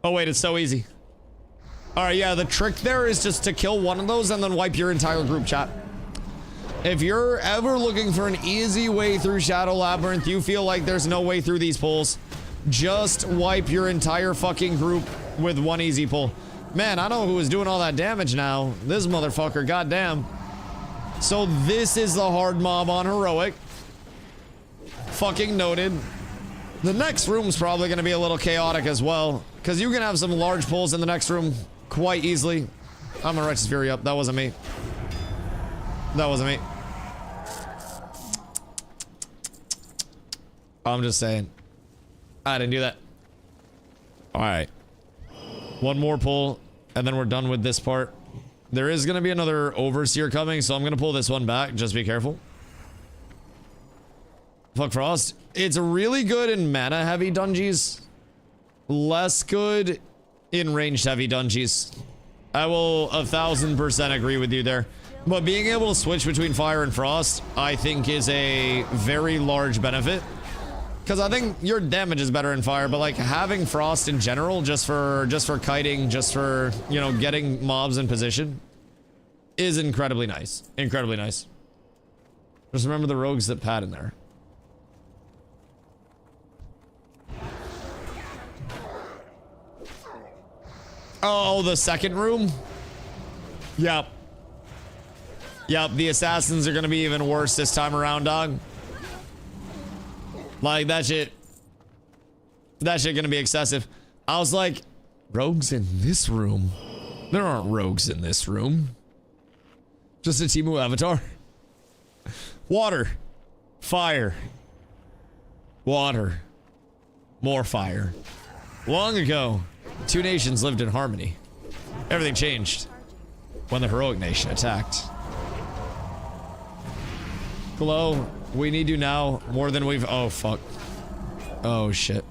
S2: Oh wait, it's so easy. Alright, yeah, the trick there is just to kill one of those and then wipe your entire group chat. If you're ever looking for an easy way through Shadow Labyrinth, you feel like there's no way through these pulls, just wipe your entire fucking group with one easy pull. Man, I know who was doing all that damage now. This motherfucker, goddamn. So this is the hard mob on heroic. Fucking noted. The next room's probably gonna be a little chaotic as well, because you can have some large pulls in the next room quite easily. I'm gonna Righteous Fury up. That wasn't me. That wasn't me. I'm just saying. I didn't do that. Alright. One more pull, and then we're done with this part. There is gonna be another overseer coming, so I'm gonna pull this one back. Just be careful. Fuck Frost. It's really good in mana heavy dungeons. Less good in ranged heavy dungeons. I will 1000% agree with you there. But being able to switch between fire and frost, I think is a very large benefit. Because I think your damage is better in fire, but like having frost in general, just for kiting, just for, you know, getting mobs in position, is incredibly nice. Incredibly nice. Just remember the rogues that pad in there. Oh, the second room? Yep. Yep, the assassins are gonna be even worse this time around, dog. Like, that shit gonna be excessive. I was like, rogues in this room? There aren't rogues in this room. Just a Timu avatar. Water. Fire. Water. More fire. Long ago, two nations lived in harmony. Everything changed when the heroic nation attacked. Glow, we need you now more than we've... Oh, fuck. Oh, shit.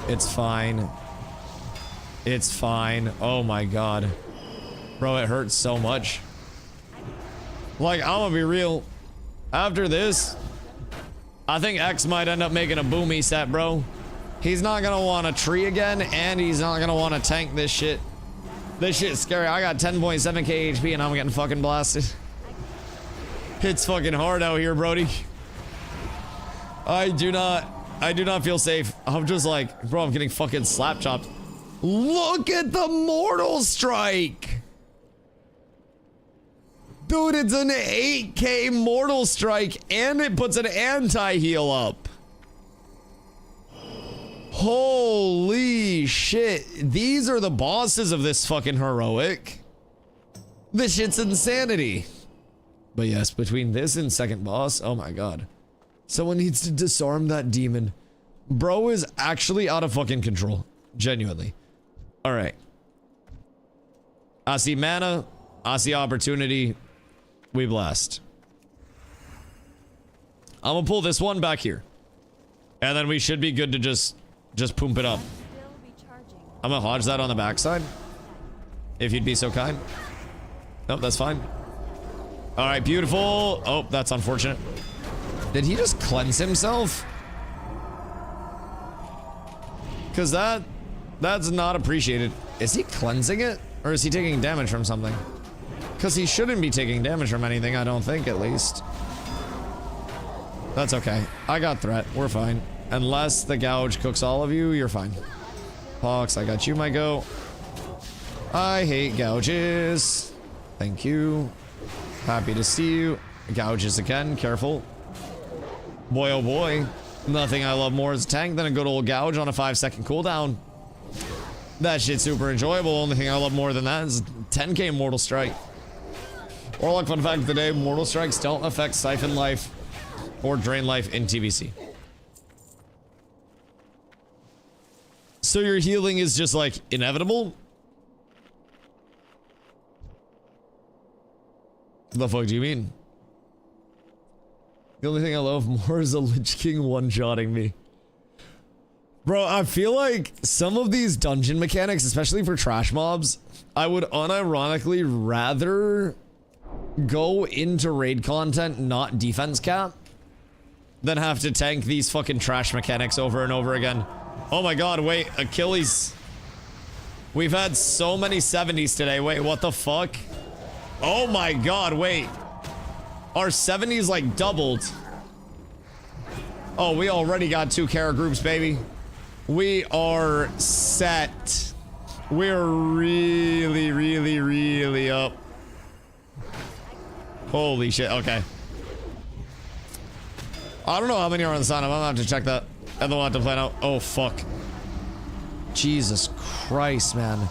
S2: It's fine. It's fine. Oh, my God. Bro, it hurts so much. Like, I'm gonna be real. After this, I think X might end up making a boomy set, bro. He's not gonna want a tree again, and he's not gonna want to tank this shit. This shit's scary. I got 10.7k HP, and I'm getting fucking blasted. It's fucking hard out here, Brody. I do not feel safe. I'm just like, bro, I'm getting fucking slap chopped. Look at the Mortal Strike! Dude, it's an 8k Mortal Strike, and it puts an anti-heal up. Holy shit. These are the bosses of this fucking heroic. This shit's insanity. But yes, between this and second boss, oh my god. Someone needs to disarm that demon. Bro is actually out of fucking control. Genuinely. Alright. I see mana. I see opportunity. We blast. I'm gonna pull this one back here. And then we should be good to just pump it up. I'm gonna hodge that on the backside. If you'd be so kind. Nope, that's fine. Alright, beautiful. Oh, that's unfortunate. Did he just cleanse himself? Because that's not appreciated. Is he cleansing it? Or is he taking damage from something? Because he shouldn't be taking damage from anything, I don't think, at least. That's okay. I got threat. We're fine. Unless the gouge cooks all of you, you're fine. Pox, I got you, my go. I hate gouges. Thank you. Happy to see you. Gouges again. Careful. Boy, oh boy. Nothing I love more as a tank than a good old gouge on a 5-second cooldown. That shit's super enjoyable. Only thing I love more than that is 10k Mortal Strike. Warlock fun fact of the day, Mortal Strikes don't affect Siphon life or Drain life in TBC. So your healing is just like inevitable? The fuck do you mean? The only thing I love more is a Lich King one-shotting me. Bro, I feel like some of these dungeon mechanics, especially for trash mobs, I would unironically rather go into raid content, not defense cap, than have to tank these fucking trash mechanics over and over again. Oh my god, wait, Achilles. We've had so many 70s today. Wait, what the fuck? Oh my god, wait. Our 70s like doubled. Oh, we already got 2 Kara groups, baby. We are set. We're really, really, really up. Holy shit, okay. I don't know how many are on the sign up. I'm gonna have to check that. And then we'll have to plan out. Oh, fuck. Jesus Christ, man.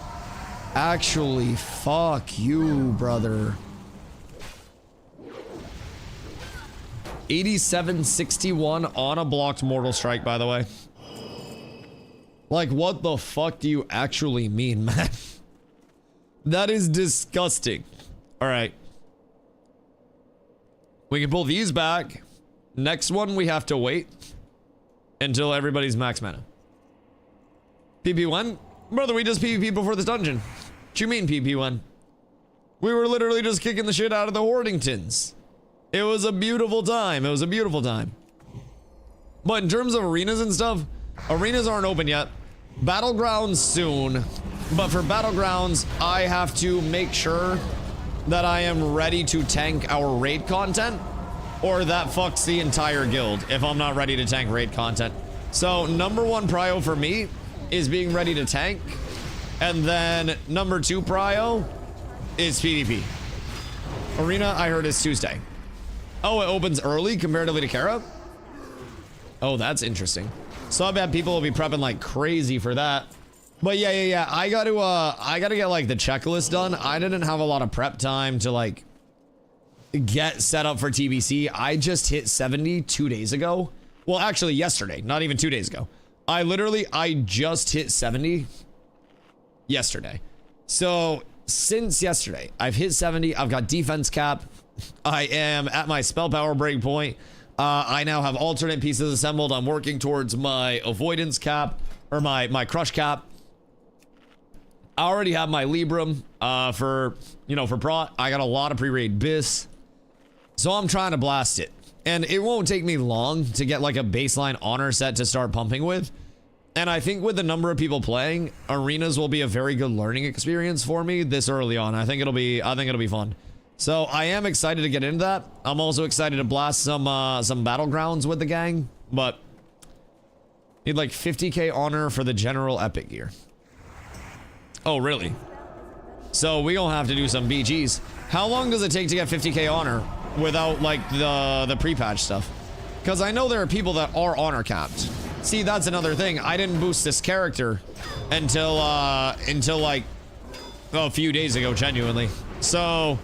S2: Actually, fuck you, brother. 8761 on a blocked Mortal Strike, by the way. Like, what the fuck do you actually mean, man? That is disgusting. Alright. We can pull these back. Next one, we have to wait until everybody's max mana. PP1? Brother, we just PvP'd before this dungeon. What you mean PP1? We were literally just kicking the shit out of the Hoardingtons. It was a beautiful time. It was a beautiful time. But in terms of arenas and stuff, arenas aren't open yet. Battlegrounds soon. But for Battlegrounds, I have to make sure that I am ready to tank our raid content, or that fucks the entire guild if I'm not ready to tank raid content. So #1 prio for me is being ready to tank, and then #2 prio is PvP. Arena, I heard, is Tuesday. Oh, it opens early comparatively to Kara? Oh, that's interesting. So I bet people will be prepping like crazy for that. But yeah. I gotta get like the checklist done. I didn't have a lot of prep time to like get set up for TBC. I just hit 70 2 days ago. Well, actually yesterday, not even 2 days ago. I just hit 70 yesterday. So since yesterday, I've hit 70. I've got defense cap. I am at my spell power break point. I now have alternate pieces assembled. I'm working towards my avoidance cap, or my crush cap. I already have my Libram for prot. I got a lot of pre-raid bis. So I'm trying to blast it. And it won't take me long to get like a baseline honor set to start pumping with. And I think with the number of people playing, arenas will be a very good learning experience for me this early on. I think it'll be fun. So I am excited to get into that. I'm also excited to blast some battlegrounds with the gang, but need like 50k honor for the general epic gear. Oh, really? So we gonna have to do some BGs. How long does it take to get 50k honor without like the pre-patch stuff? Because I know there are people that are honor capped. See, that's another thing. I didn't boost this character until like a few days ago, genuinely. So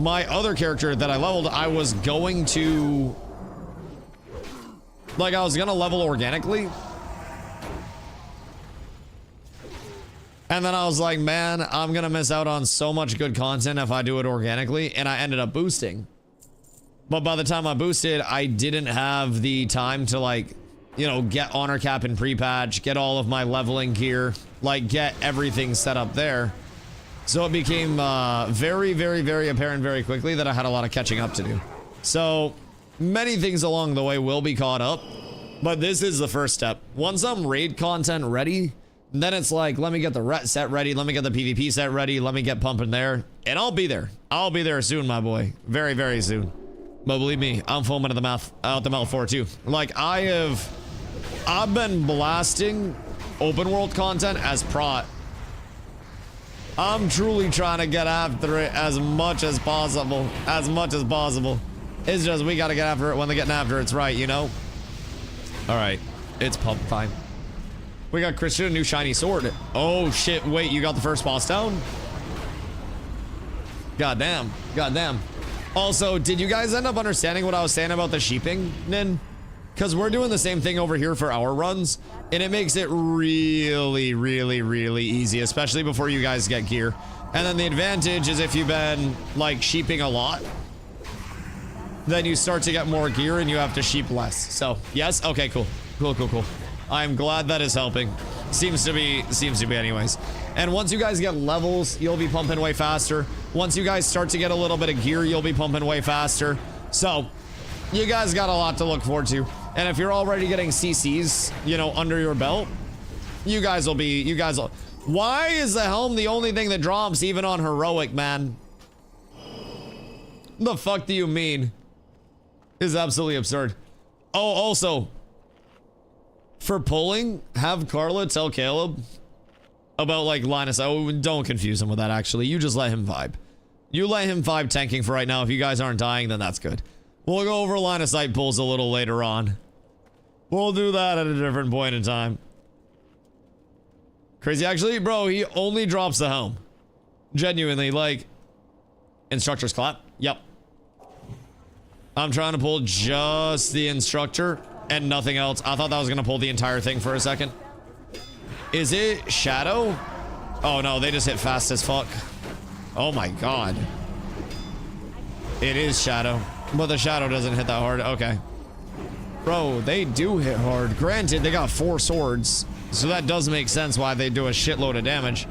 S2: my other character that I leveled, I was going to, like, I was gonna level organically. And then I was like, man, I'm gonna miss out on so much good content if I do it organically. And I ended up boosting. But by the time I boosted, I didn't have the time to, like, you know, get honor cap and pre-patch, get all of my leveling gear, like, get everything set up there. So it became very, very, very apparent very quickly that I had a lot of catching up to do. So many things along the way will be caught up, but this is the first step. Once I'm raid content ready, then it's like, let me get the ret set ready, let me get the PvP set ready, let me get pumping there, and I'll be there. I'll be there soon, my boy. Very, very soon. But believe me, I'm foaming at the mouth, out the mouth for it too. Like, I've been blasting open world content as prot. I'm truly trying to get after it as much as possible. As much as possible. It's just, we gotta get after it when they're getting after it's right, you know? Alright. It's pump time. We got Christian a new shiny sword. Oh shit, wait, you got the first boss down? Goddamn. Goddamn. Also, did you guys end up understanding what I was saying about the sheeping, Nin? Because we're doing the same thing over here for our runs, and it makes it really, really, really easy, especially before you guys get gear. And then the advantage is if you've been, like, sheeping a lot, then you start to get more gear and you have to sheep less. So, yes? Okay, cool. Cool, cool, cool. I'm glad that is helping. Seems to be anyways. And once you guys get levels, you'll be pumping way faster. Once you guys start to get a little bit of gear, you'll be pumping way faster. So, you guys got a lot to look forward to. And if you're already getting CCs, you know, under your belt, you guys will. Why is the helm the only thing that drops even on heroic, man? The fuck do you mean? Is absolutely absurd. Oh, also, for pulling, have Carla tell Caleb about, like, Linus. Oh, don't confuse him with that, actually. You just let him vibe. You let him vibe tanking for right now. If you guys aren't dying, then that's good. We'll go over line of sight pulls a little later on. We'll do that at a different point in time. Crazy, actually, bro, he only drops the helm. Genuinely, like, instructor's clap. Yep. I'm trying to pull just the instructor and nothing else. I thought that was gonna pull the entire thing for a second. Is it Shadow? Oh no, they just hit fast as fuck. Oh my god. It is Shadow. But the Shadow doesn't hit that hard. Okay. Bro, they do hit hard. Granted, they got 4 swords. So that does make sense why they do a shitload of damage.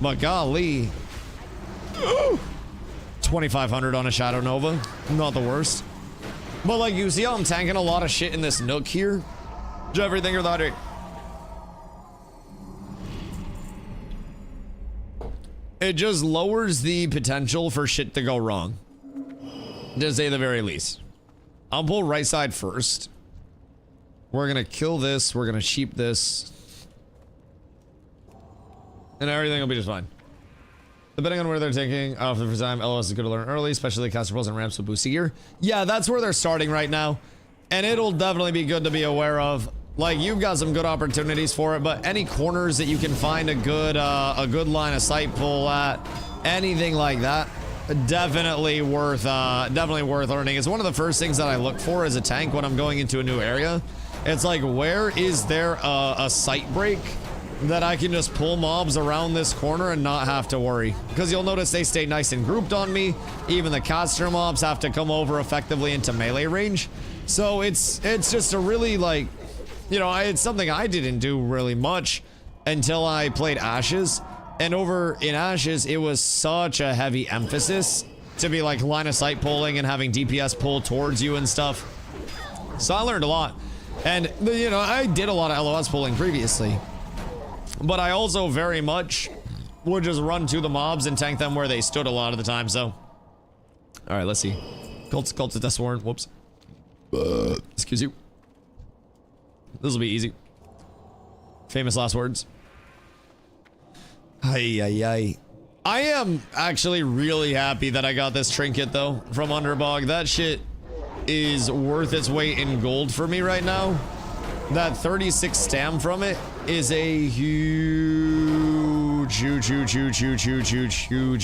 S2: But golly. 2,500 on a Shadow Nova. Not the worst. But like, you see how I'm tanking a lot of shit in this nook here? Do everything without it. It just lowers the potential for shit to go wrong. To say the very least. I'll pull right side first. We're gonna kill this. We're gonna sheep this. And everything will be just fine. Depending on where they're taking for the first time, LOS is good to learn early, especially caster pulls and ramps with boosty gear. Yeah, that's where they're starting right now. And it'll definitely be good to be aware of. Like, you've got some good opportunities for it, but any corners that you can find a good line of sight pull at, anything like that, definitely worth learning. It's one of the first things that I look for as a tank when I'm going into a new area. It's like, where is there a sight break that I can just pull mobs around this corner and not have to worry? Because you'll notice they stay nice and grouped on me. Even the caster mobs have to come over effectively into melee range. So it's just a really, like, you know, it's something I didn't do really much until I played Ashes. And over in Ashes, it was such a heavy emphasis to be like line of sight pulling and having DPS pull towards you and stuff. So I learned a lot. And, you know, I did a lot of LOS pulling previously. But I also very much would just run to the mobs and tank them where they stood a lot of the time, so. Alright, let's see. Cult of Death Warrant, whoops. Excuse you. This will be easy. Famous last words. Ay, ay, ay. I am actually really happy that I got this trinket, though, from Underbog. That shit is worth its weight in gold for me right now. That 36 stam from it is a huge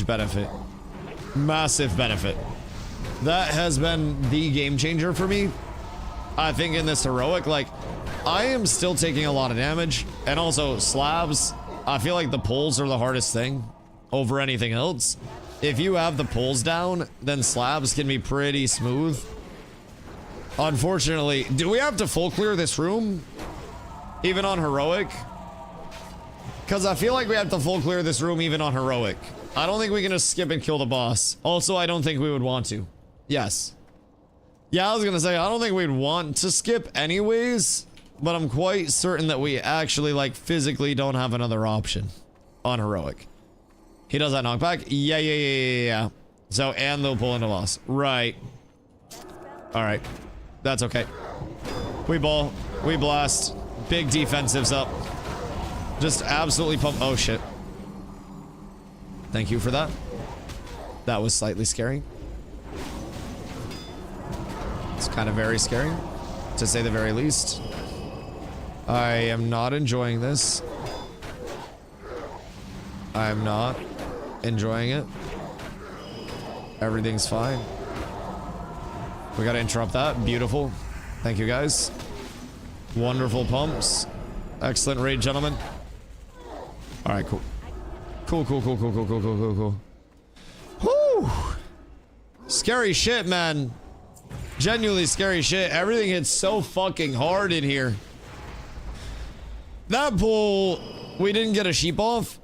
S2: benefit. Massive benefit. That has been the game changer for me. I think in this heroic, like, I am still taking a lot of damage. And also slabs. I feel like the pulls are the hardest thing over anything else. If you have the pulls down, then slabs can be pretty smooth. Unfortunately, do we have to full clear this room? Even on heroic? Because I feel like we have to full clear this room even on heroic. I don't think we can just skip and kill the boss. Also, I don't think we would want to. Yes. Yeah, I was gonna say, I don't think we'd want to skip anyways, but I'm quite certain that we actually, like, physically don't have another option on heroic. He does that knockback? Yeah. So, and they'll pull into boss. Right. Alright. That's okay. We ball. We blast. Big defensives up. Just absolutely pump. Oh, shit. Thank you for that. That was slightly scary. It's kind of very scary, to say the very least. I am not enjoying this. I'm not enjoying it. Everything's fine. We gotta interrupt that. Beautiful. Thank you, guys. Wonderful pumps. Excellent raid, gentlemen. Alright, cool. Cool. Whew! Scary shit, man. Genuinely scary shit. Everything hits so fucking hard in here. That pull, we didn't get a sheep off.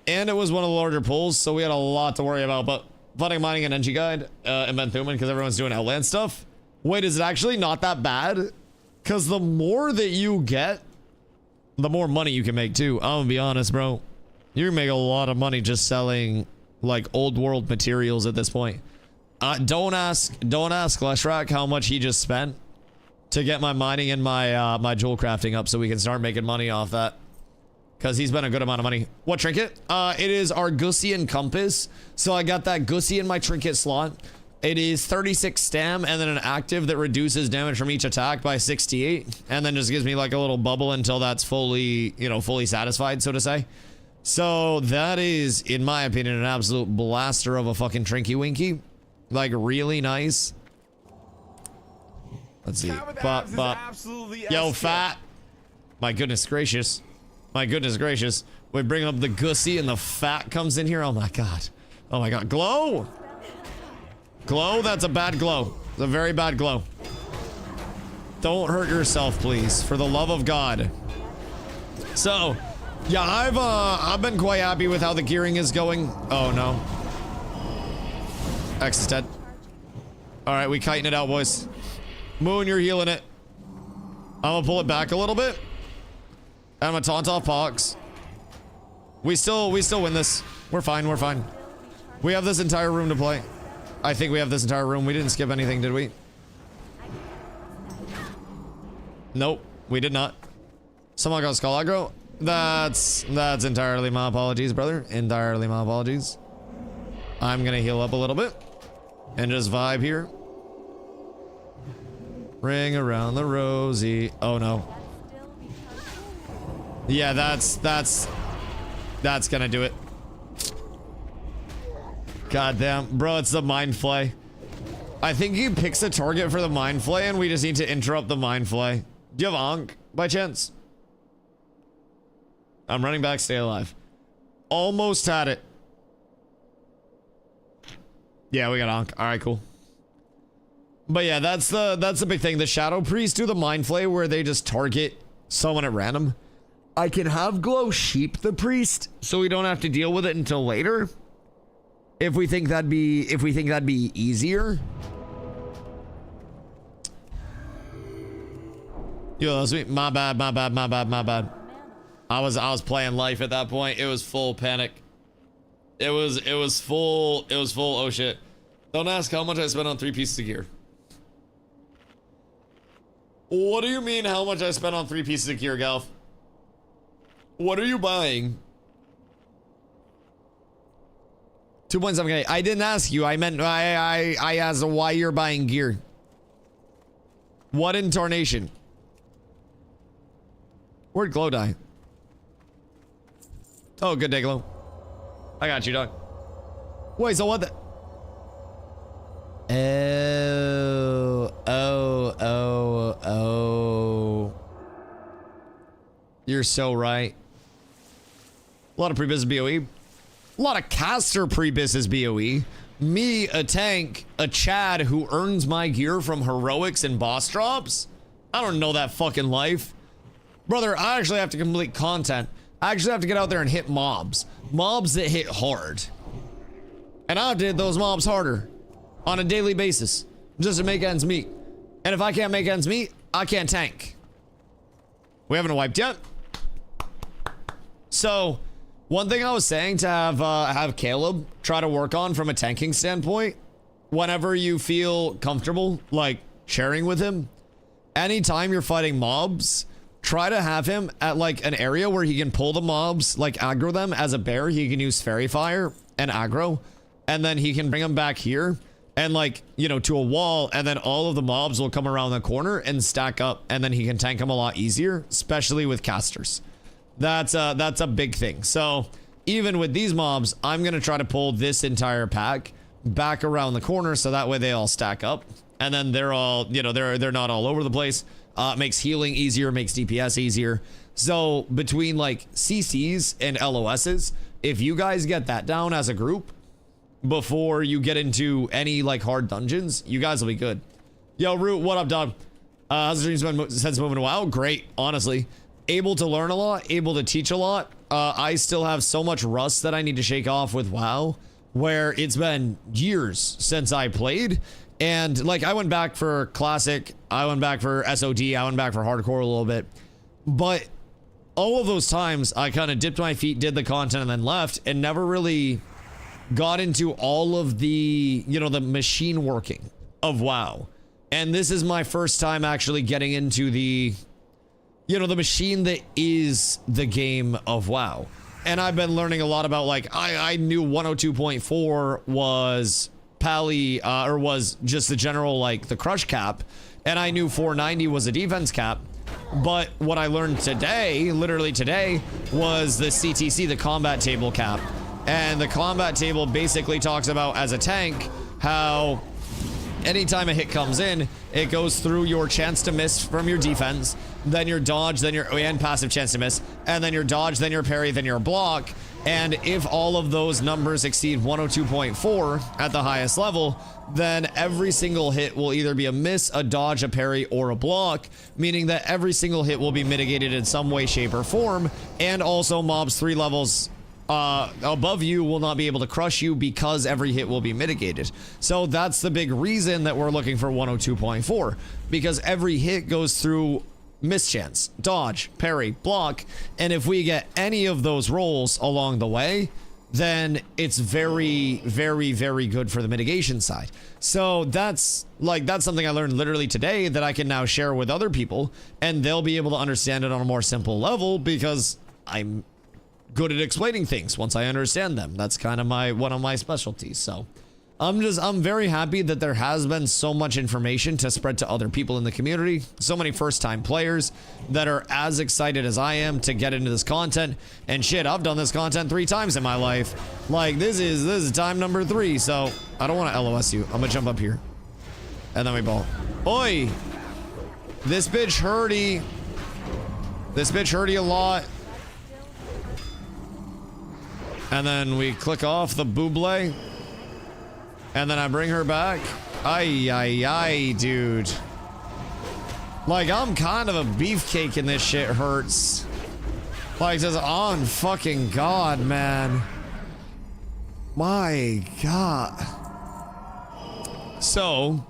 S2: And it was one of the larger pulls, so we had a lot to worry about. But Funding, Mining, and NG Guide, and Ben Thuman, because everyone's doing Outland stuff. Wait, is it actually not that bad? Because the more that you get, the more money you can make, too. I'm gonna be honest, bro. You can make a lot of money just selling, like, old world materials at this point. Don't ask Leshrak how much he just spent to get my mining and my my jewel crafting up so we can start making money off that. Because he's been a good amount of money. What trinket? It is our Gussian Compass. So I got that Gussie in my trinket slot. It is 36 stam and then an active that reduces damage from each attack by 68. And then just gives me like a little bubble until that's fully, you know, fully satisfied, so to say. So that is, in my opinion, an absolute blaster of a fucking Trinky Winky. Like, really nice. Let's see. Yo, fat. My goodness gracious. My goodness gracious. We bring up the Gussie and the fat comes in here. Oh my god. Oh my god. Glow! Glow? That's a bad glow. It's a very bad glow. Don't hurt yourself, please. For the love of God. So, yeah, I've been quite happy with how the gearing is going. Oh no. X is dead. Alright, we kiting it out, boys. Moon, you're healing it. I'm gonna pull it back a little bit. I'm gonna taunt off Pox. We still win this. We're fine, we're fine. We have this entire room to play. I think we have this entire room. We didn't skip anything, did we? Nope, we did not. Someone got skull aggro. That's entirely my apologies, brother. Entirely my apologies. I'm gonna heal up a little bit. And just vibe here. Ring around the rosy. Oh no. Yeah, that's gonna do it. Goddamn. Bro, it's the mind flay. I think he picks a target for the mind flay and we just need to interrupt the mind flay. Do you have Ankh by chance? I'm running back, stay alive. Almost had it. Yeah, we got Ankh. Alright, cool. But yeah, that's the big thing. The Shadow Priest do the mind flay where they just target someone at random. I can have Glow sheep the priest, so we don't have to deal with it until later. If we think that'd be easier. Yo, that was me. My bad. I was playing life at that point. It was full panic. It was full, oh shit. Don't ask how much I spent on 3 pieces of gear. What do you mean how much I spent on 3 pieces of gear, Galf? What are you buying? 2.7K. I didn't ask you. I meant I asked why you're buying gear. What in tarnation? Where'd Glow die? Oh, good day, Glow. I got you, dog. Wait, so what the... You're so right. A lot of pre-business BOE. A lot of caster pre-business BOE. Me, a tank, a Chad who earns my gear from heroics and boss drops. I don't know that fucking life. Brother, I actually have to complete content. I actually have to get out there and hit mobs. Mobs that hit hard. And I did those mobs harder on a daily basis just to make ends meet. And if I can't make ends meet, I can't tank. We haven't wiped yet. So, one thing I was saying to have Caleb try to work on from a tanking standpoint, whenever you feel comfortable, like sharing with him, anytime you're fighting mobs, try to have him at like an area where he can pull the mobs, like aggro them as a bear. He can use fairy fire and aggro, and then he can bring them back here and like, you know, to a wall, and then all of the mobs will come around the corner and stack up, and then he can tank them a lot easier, especially with casters. That's a big thing. So even with these mobs, I'm gonna try to pull this entire pack back around the corner so that way they all stack up, and then they're all, you know, they're not all over the place. Makes healing easier, makes DPS easier. So between like CCs and LOSs, if you guys get that down as a group before you get into any like hard dungeons, you guys will be good. Yo, Root, what up, dog? How's the dreams been since moving to WoW? Great, honestly. Able to learn a lot, able to teach a lot. I still have so much rust that I need to shake off with WoW, where it's been years since I played. And like, I went back for Classic, I went back for SOD, I went back for Hardcore a little bit. But all of those times, I kind of dipped my feet, did the content, and then left, and never really got into all of the, you know, the machine working of WoW. And this is my first time actually getting into the, you know, the machine that is the game of WoW. And I've been learning a lot about, like, I knew 102.4 was Pally, or was just the general, like, the crush cap. And I knew 490 was a defense cap. But what I learned today, literally today, was the CTC, the combat table cap. And the combat table basically talks about, as a tank, how anytime a hit comes in, it goes through your chance to miss from your defense, then your dodge, then your and passive chance to miss, and then your dodge, then your parry, then your block. And if all of those numbers exceed 102.4 at the highest level, then every single hit will either be a miss, a dodge, a parry, or a block, meaning that every single hit will be mitigated in some way, shape, or form. And also mobs 3 levels above you will not be able to crush you because every hit will be mitigated. So that's the big reason that we're looking for 102.4, because every hit goes through mischance, dodge, parry, block, and if we get any of those rolls along the way, then it's very, very, very good for the mitigation side. So that's something I learned literally today that I can now share with other people, and they'll be able to understand it on a more simple level because I'm good at explaining things once I understand them. That's kind of one of my specialties. So I'm very happy that there has been so much information to spread to other people in the community. So many first-time players that are as excited as I am to get into this content. And shit, I've done this content 3 times in my life. Like, this is time number 3. So I don't want to LOS you. I'm gonna jump up here, and then we ball. Oi! This bitch hurty. This bitch hurty a lot. And then we click off the buble. And then I bring her back. Ay, ay, ay, dude. Like, I'm kind of a beefcake and this shit hurts. Like, just on fucking God, man. My God. So.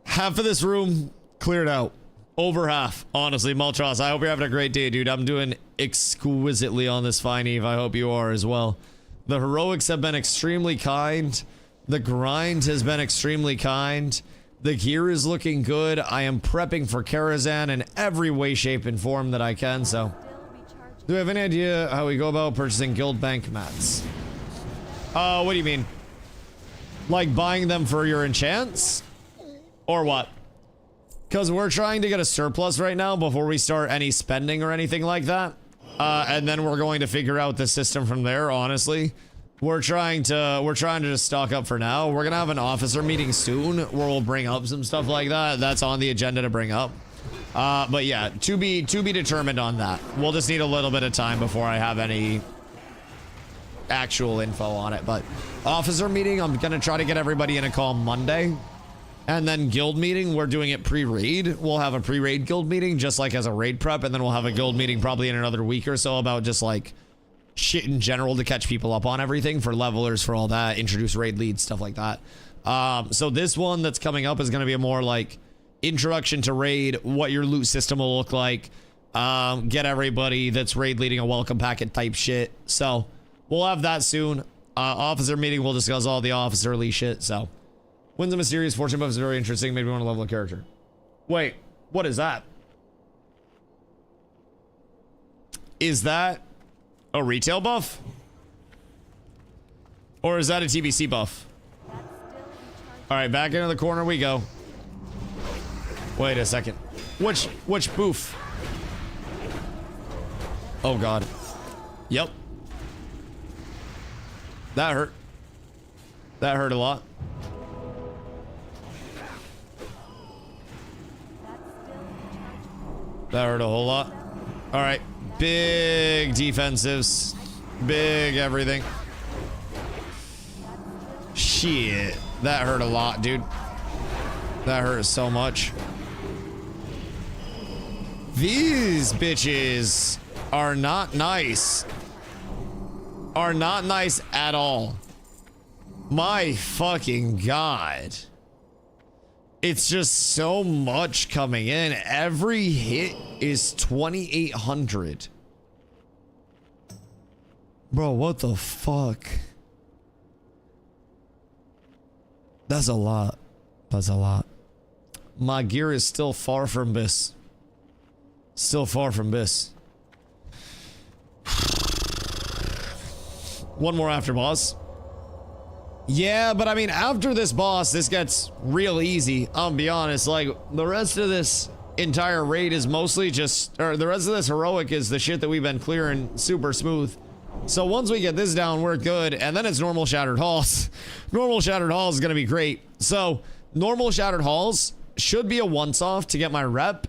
S2: Half of this room cleared out. Over half, honestly. Maltros, I hope you're having a great day, dude. I'm doing exquisitely on this fine eve. I hope you are as well. The heroics have been extremely kind. The grind has been extremely kind. The gear is looking good. I am prepping for Karazhan in every way, shape, and form that I can, so. Do you have any idea how we go about purchasing guild bank mats? What do you mean? Like buying them for your enchants? Or what? Because we're trying to get a surplus right now before we start any spending or anything like that. And then we're going to figure out the system from there, honestly. we're trying to just stock up for now. We're gonna have an officer meeting soon where we'll bring up some stuff like that. That's on the agenda to bring up. But yeah, to be determined on that. We'll just need a little bit of time before I have any actual info on it. But officer meeting, I'm gonna try to get everybody in a call Monday. And then guild meeting, we're doing it pre-raid. We'll have a pre-raid guild meeting just like as a raid prep, and then we'll have a guild meeting probably in another week or so about just like shit in general to catch people up on everything for levelers, for all that, introduce raid leads, stuff like that. So this one that's coming up is going to be a more like introduction to raid, what your loot system will look like, get everybody that's raid leading a welcome packet type shit. So we'll have that soon. Officer meeting, we'll discuss all the officerly shit. So wins a mysterious fortune buff is very interesting. Maybe we want to level a character. Wait, what is that? Is that a retail buff? Or is that a TBC buff? Alright, back into the corner we go. Wait a second. Which boof? Oh god. Yep. That hurt. That hurt a lot. That hurt a whole lot. Alright. Big defensives. Big everything. Shit. That hurt a lot, dude. That hurt so much. These bitches are not nice. Are not nice at all. My fucking god. It's just so much coming in. Every hit is 2,800. Bro, what the fuck? That's a lot. That's a lot. My gear is still far from this. Still far from this. One more after boss. Yeah, but I mean, after this boss, this gets real easy. I'll be honest, like, the rest of this entire raid is mostly just, or the rest of this heroic is the shit that we've been clearing super smooth. So once we get this down, we're good, and then it's normal Shattered Halls. Normal Shattered Halls is gonna be great. So, normal Shattered Halls should be a once-off to get my rep,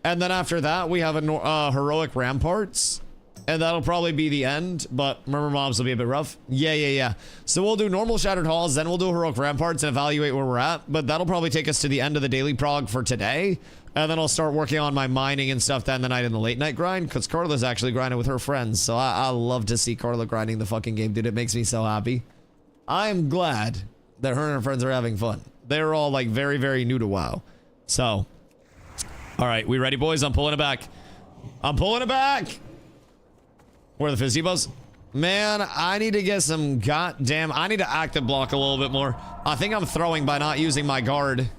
S2: and then after that, we have a heroic Ramparts. And that'll probably be the end, but murmur mobs will be a bit rough. Yeah. So we'll do normal Shattered Halls, then we'll do heroic Ramparts and evaluate where we're at. But that'll probably take us to the end of the daily prog for today. And then I'll start working on my mining and stuff then the night in the late night grind. Because Carla's actually grinding with her friends. So I love to see Carla grinding the fucking game, dude. It makes me so happy. I'm glad that her and her friends are having fun. They're all like very, very new to WoW. So, all right, we ready, boys? I'm pulling it back. I'm pulling it back. Where are the Fizzybuzz? Man, I need to get some goddamn... I need to active block a little bit more. I think I'm throwing by not using my guard.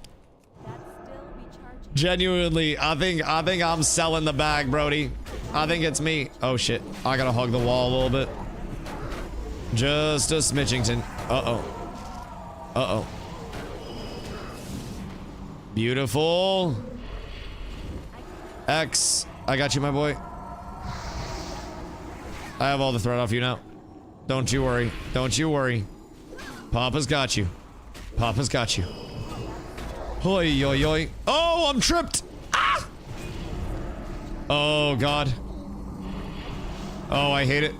S2: Genuinely, I think I'm selling the bag, Brody. I think it's me. Oh, shit. I gotta hug the wall a little bit. Just a smidgington. Uh-oh. Uh-oh. Beautiful. X. I got you, my boy. I have all the threat off you now. Don't you worry. Don't you worry. Papa's got you. Papa's got you. Hoi, yo, yo. Oh, I'm tripped. Ah! Oh, God. Oh, I hate it.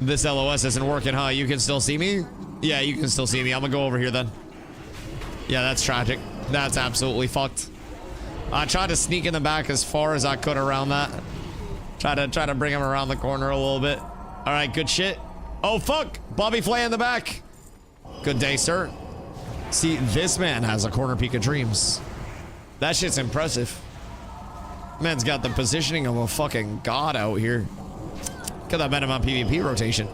S2: This LOS isn't working, huh? You can still see me? Yeah, you can still see me. I'm gonna go over here then. Yeah, that's tragic. That's absolutely fucked. I tried to sneak in the back as far as I could around that. Try to bring him around the corner a little bit. All right, good shit. Oh, fuck. Bobby Flay in the back. Good day, sir. See, this man has a corner peak of dreams. That shit's impressive. Man's got the positioning of a fucking god out here. Could have been him on PvP rotation.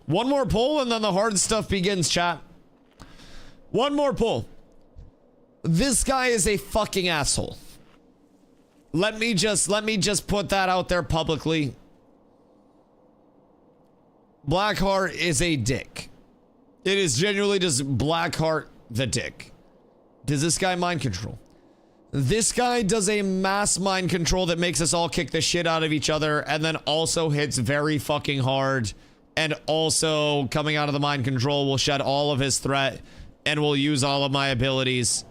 S2: One more pull and then the hard stuff begins, chat. One more pull. This guy is a fucking asshole. Let me just put that out there publicly. Blackheart is a dick. It is genuinely just Blackheart the dick. Does this guy mind control? This guy does a mass mind control that makes us all kick the shit out of each other and then also hits very fucking hard. And also, coming out of the mind control will shed all of his threat and will use all of my abilities.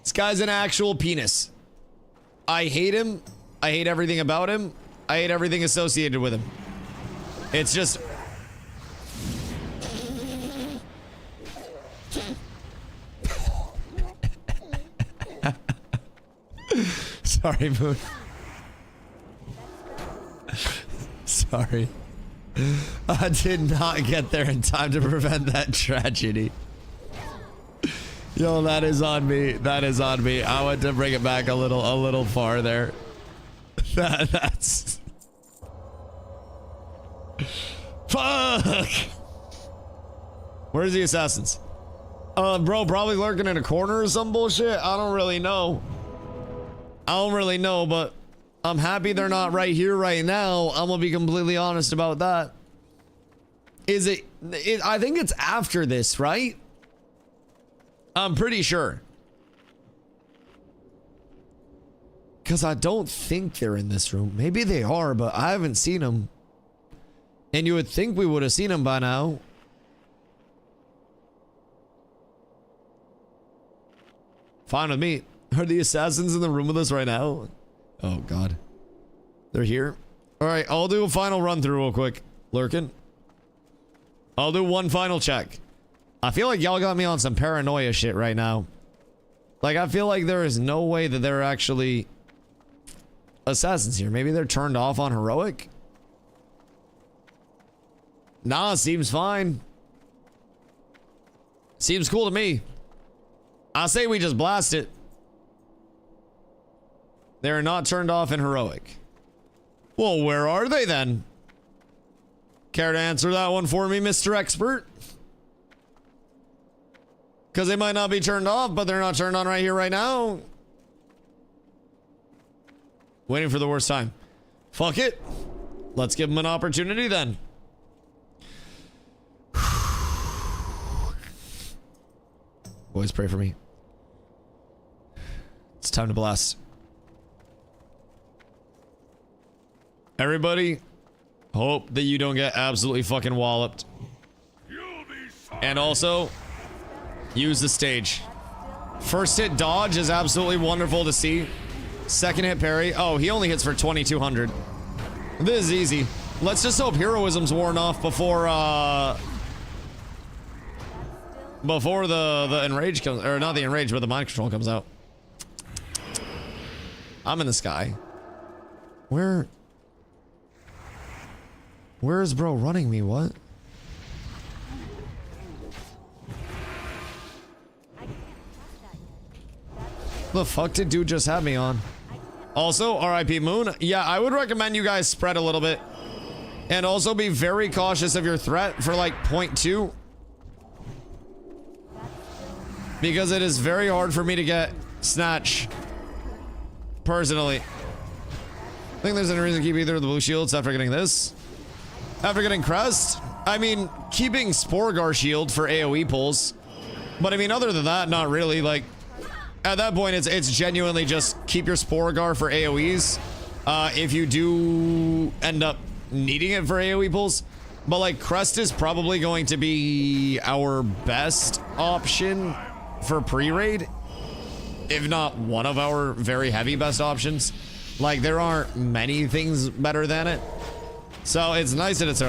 S2: This guy's an actual penis. I hate him. I hate everything about him. I hate everything associated with him. It's just... Sorry, Moon. Sorry. I did not get there in time to prevent that tragedy. Yo, that is on me. That is on me. I want to bring it back a little farther. That's... Fuck! Where's the assassins? Bro, probably lurking in a corner or some bullshit. I don't really know. I don't really know, but I'm happy they're not right here right now. I'm gonna be completely honest about that. Is it I think it's after this, right? I'm pretty sure. Because I don't think they're in this room. Maybe they are, but I haven't seen them. And you would think we would have seen them by now. Fine with me. Are the assassins in the room with us right now? Oh, God. They're here? Alright, I'll do a final run through real quick. Lurkin. I'll do one final check. I feel like y'all got me on some paranoia shit right now. Like, I feel like there is no way that there are actually assassins here. Maybe they're turned off on heroic? Nah, seems fine. Seems cool to me. I say we just blast it. They're not turned off in heroic. Well, where are they then? Care to answer that one for me, Mr. Expert? Because they might not be turned off, but they're not turned on right here, right now. Waiting for the worst time. Fuck it. Let's give them an opportunity then. Boys, pray for me. It's time to blast. Everybody, hope that you don't get absolutely fucking walloped. And also, use the stage. First hit dodge is absolutely wonderful to see. Second hit parry. Oh, he only hits for 2,200. This is easy. Let's just hope heroism's worn off before the enrage comes, or not the enrage, but the mind control comes out. I'm in the sky. Where is bro running me? What? The fuck did dude just have me on? Also, RIP Moon. Yeah, I would recommend you guys spread a little bit. And also be very cautious of your threat for like 0.2. Because it is very hard for me to get Snatch. Personally. I think there's any reason to keep either of the blue shields after getting this. After getting Crest. I mean, keeping Sporgar shield for AoE pulls. But I mean, other than that, not really. Like, at that point, it's genuinely just keep your Sporgar for AoEs. If you do end up needing it for AoE pulls. But like, Crest is probably going to be our best option for pre-raid. If not one of our very heavy best options. Like, there aren't many things better than it. So it's nice that it's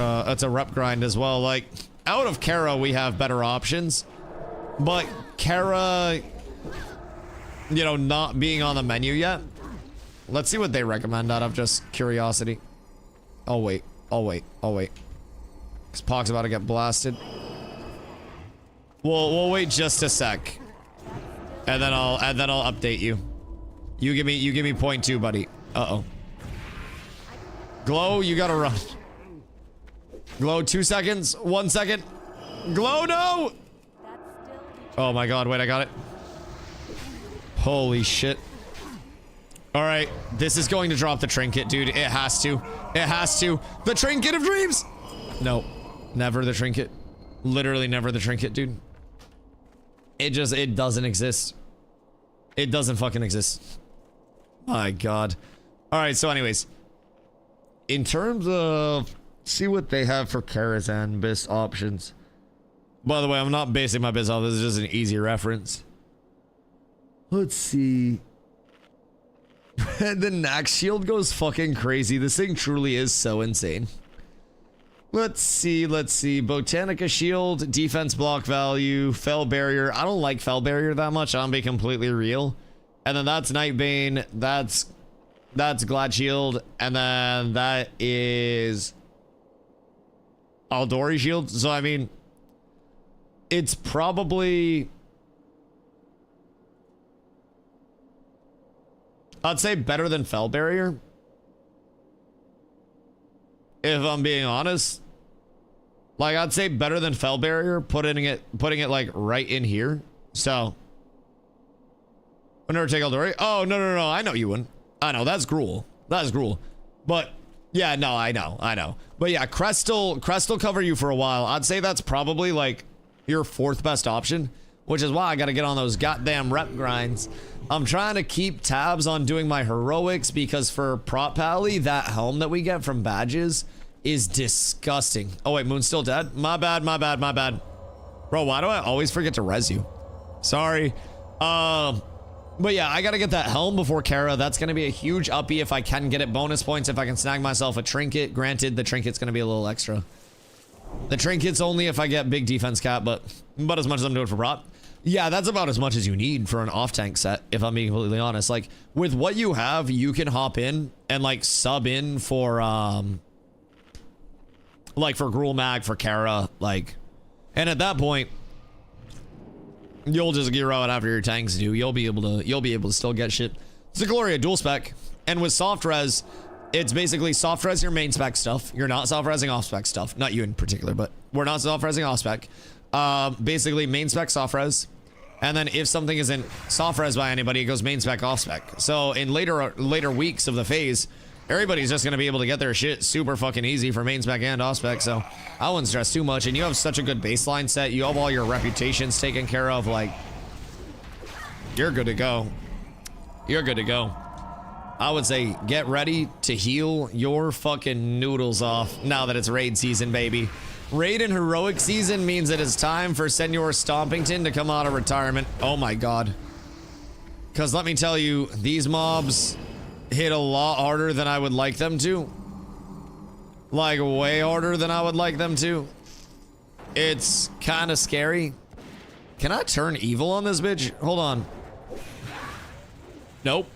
S2: a rep grind as well. Like, out of Kara, we have better options. But Kara, you know, not being on the menu yet. Let's see what they recommend out of just curiosity. I'll wait. I'll wait. I'll wait. Because Pog's about to get blasted. We'll wait just a sec. And then I'll update you. You give me 0.2, buddy. Uh-oh. Glow, you gotta run. Glow, 2 seconds. 1 second. Glow, no! Oh my god, wait, I got it. Holy shit. Alright, this is going to drop the trinket, dude. It has to. It has to. The trinket of dreams! No. Never the trinket. Literally never the trinket, dude. It doesn't exist. It doesn't fucking exist. My god. Alright, so anyways. In terms of... See what they have for Karazhan BIS options. By the way, I'm not basing my BIS off. This is just an easy reference. Let's see. The Nax shield goes fucking crazy. This thing truly is so insane. Let's see. Botanica shield, defense block value, Fell Barrier. I don't like Fell Barrier that much. I'll be completely real. And then that's Nightbane. That's Glad Shield. And then that is Aldori shield. So, I mean, it's probably... I'd say better than Fell Barrier. If I'm being honest. Like, I'd say better than Fell Barrier, putting it like right in here. So. I'll never take Eldori. Oh, no. I know you wouldn't. I know, that's Gruul. That's Gruul. But, yeah, no, I know. But yeah, Crest'll cover you for a while. I'd say that's probably like your fourth best option. Which is why I gotta get on those goddamn rep grinds. I'm trying to keep tabs on doing my heroics because for Prop Pally, that helm that we get from badges is disgusting. Oh wait, Moon's still dead? My bad. Bro, why do I always forget to res you? Sorry. But yeah, I gotta get that helm before Kara. That's gonna be a huge uppy if I can get it. Bonus points if I can snag myself a trinket. Granted, the trinket's gonna be a little extra. The trinket's only if I get big defense cap, but as much as I'm doing for prop. Yeah, that's about as much as you need for an off-tank set, if I'm being completely honest. Like, with what you have, you can hop in and, like, sub in for, like, for Gruul Mag, for Kara, like... And at that point, you'll just gear out after your tanks do. You'll be able to still get shit. It's a Gloria dual spec, and with soft res, it's basically soft res your main spec stuff. You're not soft resing off spec stuff. Not you in particular, but we're not soft resing off spec. Basically main spec soft res, and then if something isn't soft res by anybody, it goes main spec off spec. So in later weeks of the phase, everybody's just gonna be able to get their shit super fucking easy for main spec and off spec. So I wouldn't stress too much. And you have such a good baseline set. You have all your reputations taken care of. Like, you're good to go. You're good to go. I would say get ready to heal your fucking noodles off now that it's raid season, baby. Raid and heroic season means it is time for Senor Stompington to come out of retirement. Oh my god. Because let me tell you, these mobs hit a lot harder than I would like them to. Like, way harder than I would like them to. It's kind of scary. Can I turn evil on this bitch? Hold on. Nope.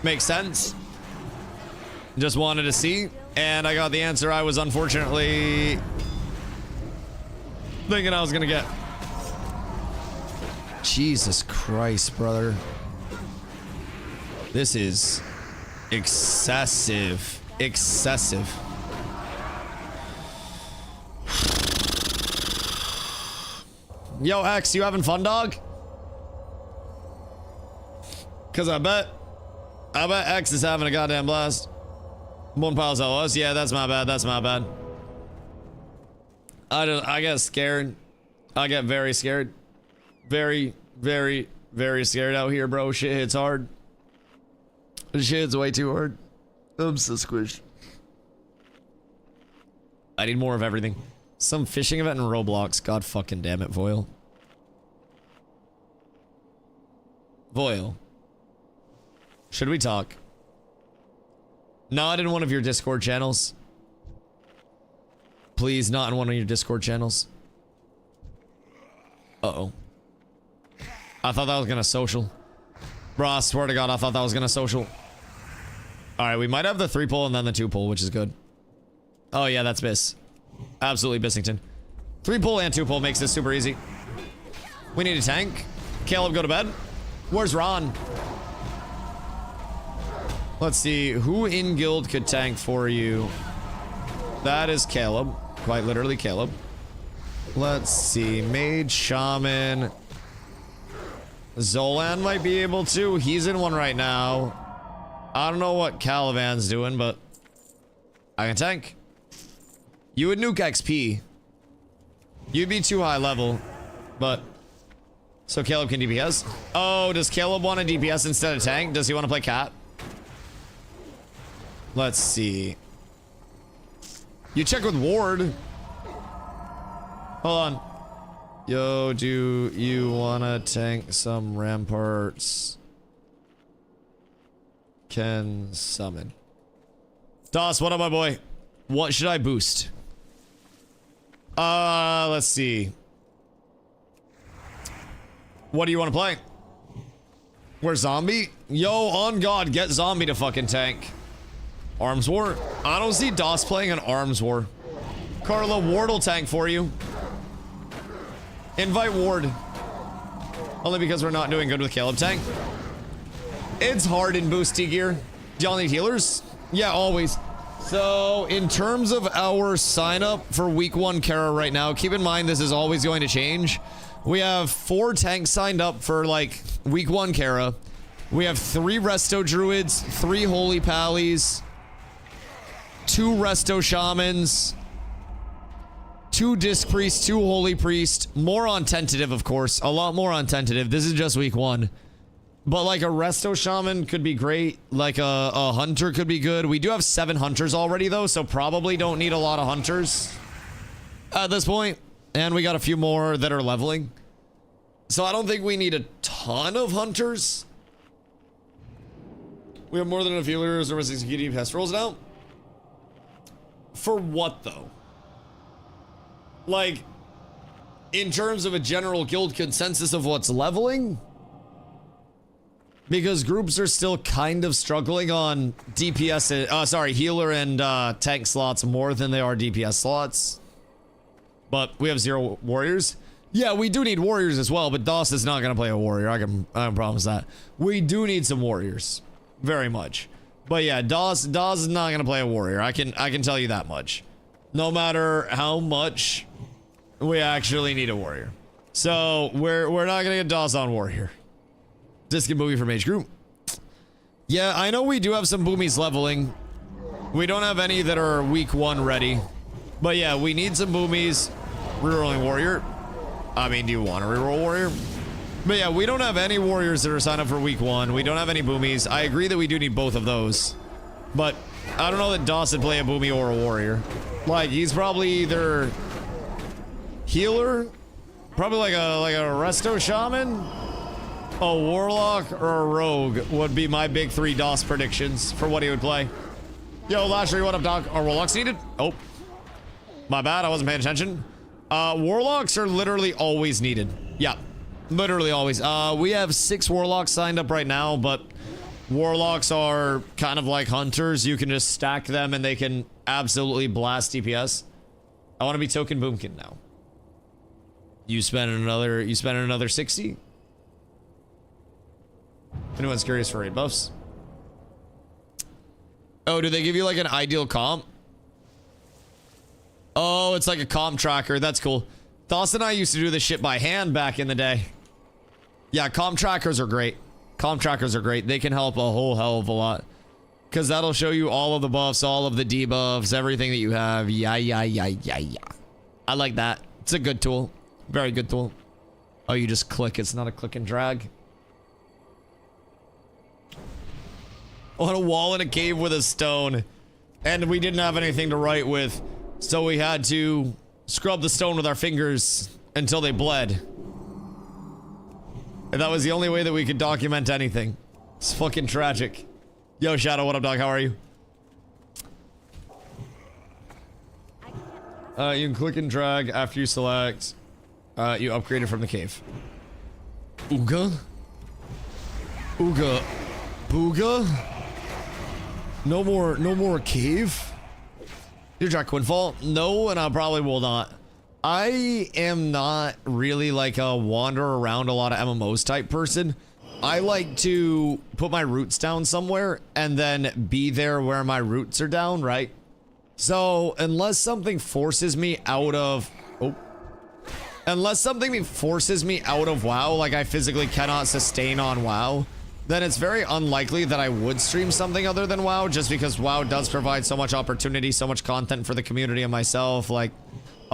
S2: Makes sense. Just wanted to see. And I got the answer I was unfortunately thinking I was gonna get. Jesus Christ, brother. This is excessive. Excessive. Yo, X, you having fun, dog? Cause I bet X is having a goddamn blast. One piles of us. Yeah, that's my bad. That's my bad. I get scared. I get very scared. Very scared out here, bro. Shit hits hard. Shit hits way too hard. I'm so squished. I need more of everything. Some fishing event in Roblox. God fucking damn it, Voil. Voil. Should we talk? Not in one of your Discord channels. Please, not in one of your Discord channels. Uh-oh. I thought that was gonna social. Bro, I swear to God, I thought that was gonna social. Alright, we might have the 3-pull and then the 2-pull, which is good. Oh yeah, that's Biss. Absolutely Bissington. 3-pull and 2-pull makes this super easy. We need a tank. Caleb, go to bed. Where's Ron? Let's see, who in guild could tank for you? That is Caleb. Quite literally Caleb. Let's see, Mage, Shaman. Zolan might be able to. He's in one right now. I don't know what Calivan's doing, but I can tank. You would nuke XP. You'd be too high level, but... So Caleb can DPS? Oh, does Caleb want to DPS instead of tank? Does he want to play cat? Let's see. You check with Ward. Hold on. Yo, do you want to tank some ramparts? Can summon. Doss, what up, my boy? What should I boost? Let's see. What do you want to play? Where's Zombie? Yo, on God, get Zombie to fucking tank. Arms War? I don't see Doss playing an Arms War. Carla, Ward will tank for you. Invite Ward. Only because we're not doing good with Caleb tank. It's hard in boosty gear. Do y'all need healers? Yeah, always. So, in terms of our sign up for week 1 Kara right now, keep in mind this is always going to change. We have 4 tanks signed up for like week 1 Kara. We have 3 Resto Druids, 3 Holy Pallies, 2 Resto Shamans, 2 Disc Priests, 2 Holy Priest. More on tentative, of course. A lot more on tentative. This is just week 1. But like a Resto Shaman could be great. Like a Hunter could be good. We do have 7 Hunters already though, so probably don't need a lot of Hunters at this point. And we got a few more that are leveling. So I don't think we need a ton of Hunters. We have more than enough healers or executing pest rolls now. For what though? Like, in terms of a general guild consensus of what's leveling? Because groups are still kind of struggling on DPS, healer and tank slots more than they are DPS slots. But we have 0 warriors. Yeah, we do need warriors as well, but Doss is not going to play a warrior. I can promise that. We do need some warriors. Very much. But yeah, Doss is not going to play a warrior. I can tell you that much. No matter how much we actually need a warrior. So we're not going to get Doss on warrior. Disc and Boomy from Mage Group. Yeah, I know we do have some Boomies leveling. We don't have any that are week 1 ready. But yeah, we need some Boomies. Rerolling warrior. I mean, do you want to reroll warrior? But yeah, we don't have any warriors that are signed up for week 1. We don't have any Boomies. I agree that we do need both of those. But I don't know that Doss would play a Boomie or a warrior. Like, he's probably either healer, probably like a Resto Shaman, a Warlock, or a Rogue would be my big 3 Doss predictions for what he would play. Yo, Lashley, what up, Doc? Are Warlocks needed? Oh. My bad, I wasn't paying attention. Warlocks are literally always needed. Yeah, literally always. We have 6 Warlocks signed up right now, but Warlocks are kind of like Hunters. You can just stack them and they can absolutely blast DPS. I want to be Token Boomkin now. You spend another 60? Anyone's curious for raid buffs? Oh, do they give you like an ideal comp? Oh, it's like a comp tracker. That's cool. Doss and I used to do this shit by hand back in the day. Yeah, comp trackers are great. Comp trackers are great. They can help a whole hell of a lot. Because that'll show you all of the buffs, all of the debuffs, everything that you have. Yeah. I like that. It's a good tool. Very good tool. Oh, you just click. It's not a click and drag. On a wall in a cave with a stone. And we didn't have anything to write with. So we had to scrub the stone with our fingers until they bled. And that was the only way that we could document anything. It's fucking tragic. Yo, Shadow, what up, dog? How are you? You can click and drag after you select. You upgraded from the cave. Ooga? Ooga. Booga? No more cave? Did you try Quinfall? No, and I probably will not. I am not really like a wander around a lot of MMOs type person. I like to put my roots down somewhere and then be there where my roots are down, right? So unless something forces me out of... Unless something forces me out of WoW, like I physically cannot sustain on WoW, then it's very unlikely that I would stream something other than WoW, just because WoW does provide so much opportunity, so much content for the community and myself. Like,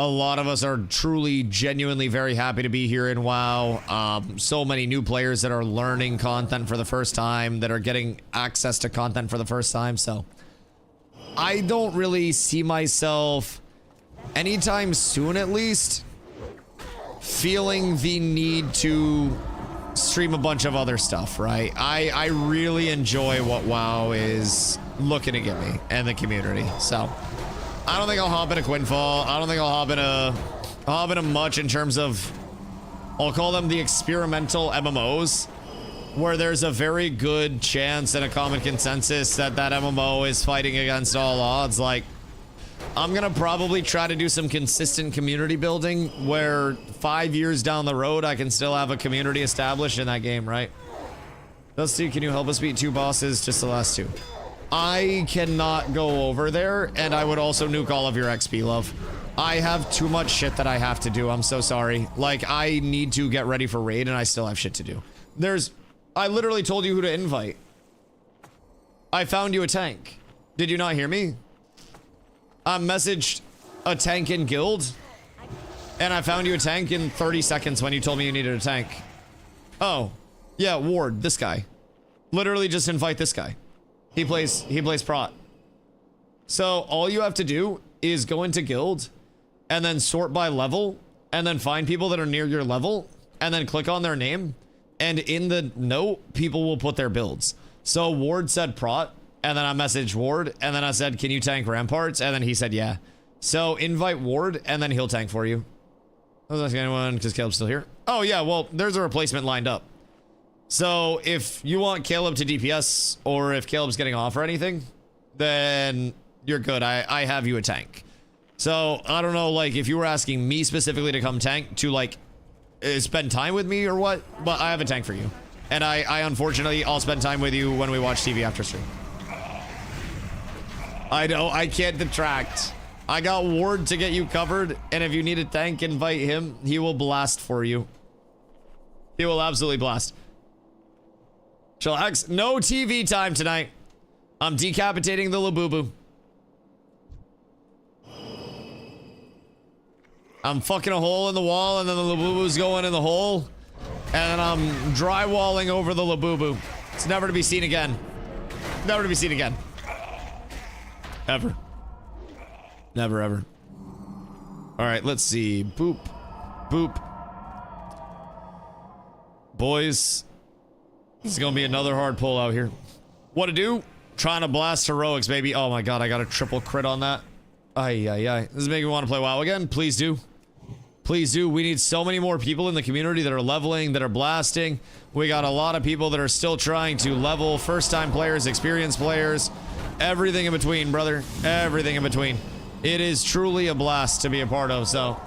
S2: A lot of us are truly, genuinely very happy to be here in WoW. So many new players that are learning content for the first time, that are getting access to content for the first time. So I don't really see myself anytime soon, at least, feeling the need to stream a bunch of other stuff, right? I really enjoy what WoW is looking to give me and the community. So I don't think I'll hop into Quinfall. I don't think I'll hop into much in terms of, I'll call them the experimental MMOs, where there's a very good chance and a common consensus that that MMO is fighting against all odds. Like, I'm gonna probably try to do some consistent community building where 5 years down the road I can still have a community established in that game, right? Dusty, can you help us beat 2 bosses? Just the last 2. I cannot go over there, and I would also nuke all of your XP, love. I have too much shit that I have to do. I'm so sorry. Like, I need to get ready for raid, and I still have shit to do. I literally told you who to invite. I found you a tank. Did you not hear me? I messaged a tank in guild, and I found you a tank in 30 seconds when you told me you needed a tank. Oh, yeah, Ward, this guy. Literally just invite this guy. He plays prot. So all you have to do is go into guild and then sort by level and then find people that are near your level and then click on their name, and in the note people will put their builds. So Ward said prot, and then I messaged Ward, and then I said, can you tank ramparts? And then he said yeah. So invite Ward and then he'll tank for you. I was asking anyone because Caleb's still here. Oh yeah, well there's a replacement lined up. So if you want Caleb to DPS, or if Caleb's getting off or anything, then you're good. I have you a tank. So I don't know, like, if you were asking me specifically to come tank to, like, spend time with me or what, but I have a tank for you. And I unfortunately, I'll spend time with you when we watch TV after stream. I know, I can't detract. I got Ward to get you covered, and if you need a tank, invite him. He will blast for you. He will absolutely blast. Chillax, no TV time tonight. I'm decapitating the Labubu. I'm fucking a hole in the wall, and then the Labubu's going in the hole, and then I'm drywalling over the Labubu. It's never to be seen again. Never to be seen again. Ever. Never, ever. Alright, let's see. Boop. Boop. Boys, this is gonna be another hard pull out here. What to do? Trying to blast heroics, baby. Oh my god, I got a triple crit on that. Ay, ay, ay. This is making me want to play WoW again. Please do. Please do. We need so many more people in the community that are leveling, that are blasting. We got a lot of people that are still trying to level. First-time players, experienced players. Everything in between, brother. Everything in between. It is truly a blast to be a part of, so.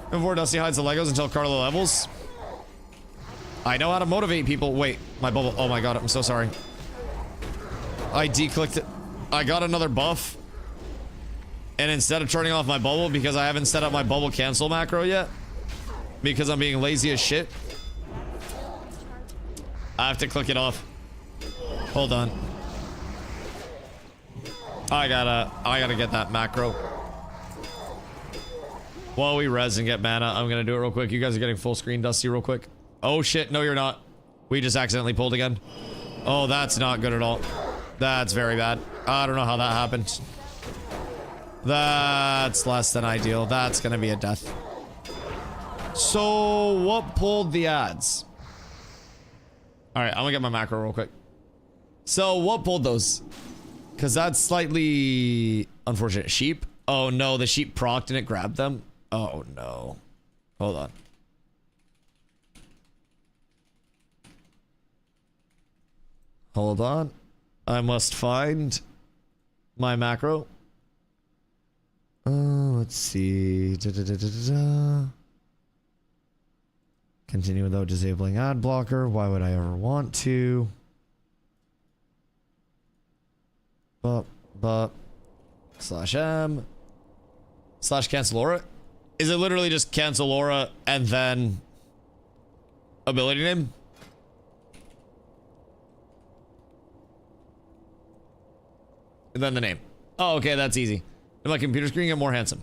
S2: Before Dusty hides the Legos until Carlo levels. I know how to motivate people. Wait, my bubble. Oh my god, I'm so sorry. I declicked it. I got another buff. And instead of turning off my bubble, because I haven't set up my bubble cancel macro yet, because I'm being lazy as shit, I have to click it off. Hold on. I gotta get that macro. While we res and get mana, I'm gonna do it real quick. You guys are getting full screen, Dusty, real quick. Oh shit, no you're not. We just accidentally pulled again. Oh, that's not good at all. That's very bad. I don't know how that happened. That's less than ideal. That's gonna be a death. So, what pulled the ads? Alright, I'm gonna get my macro real quick. So, what pulled those? Because that's slightly unfortunate. Sheep? Oh no, the sheep procced and it grabbed them? Oh no. Hold on. Hold on. I must find my macro. Let's see. Continue without disabling ad blocker. Why would I ever want to? Slash M. Slash cancel aura. Is it literally just cancel aura and then ability name? And then the name. Oh, okay, that's easy. Did my computer screen get more handsome?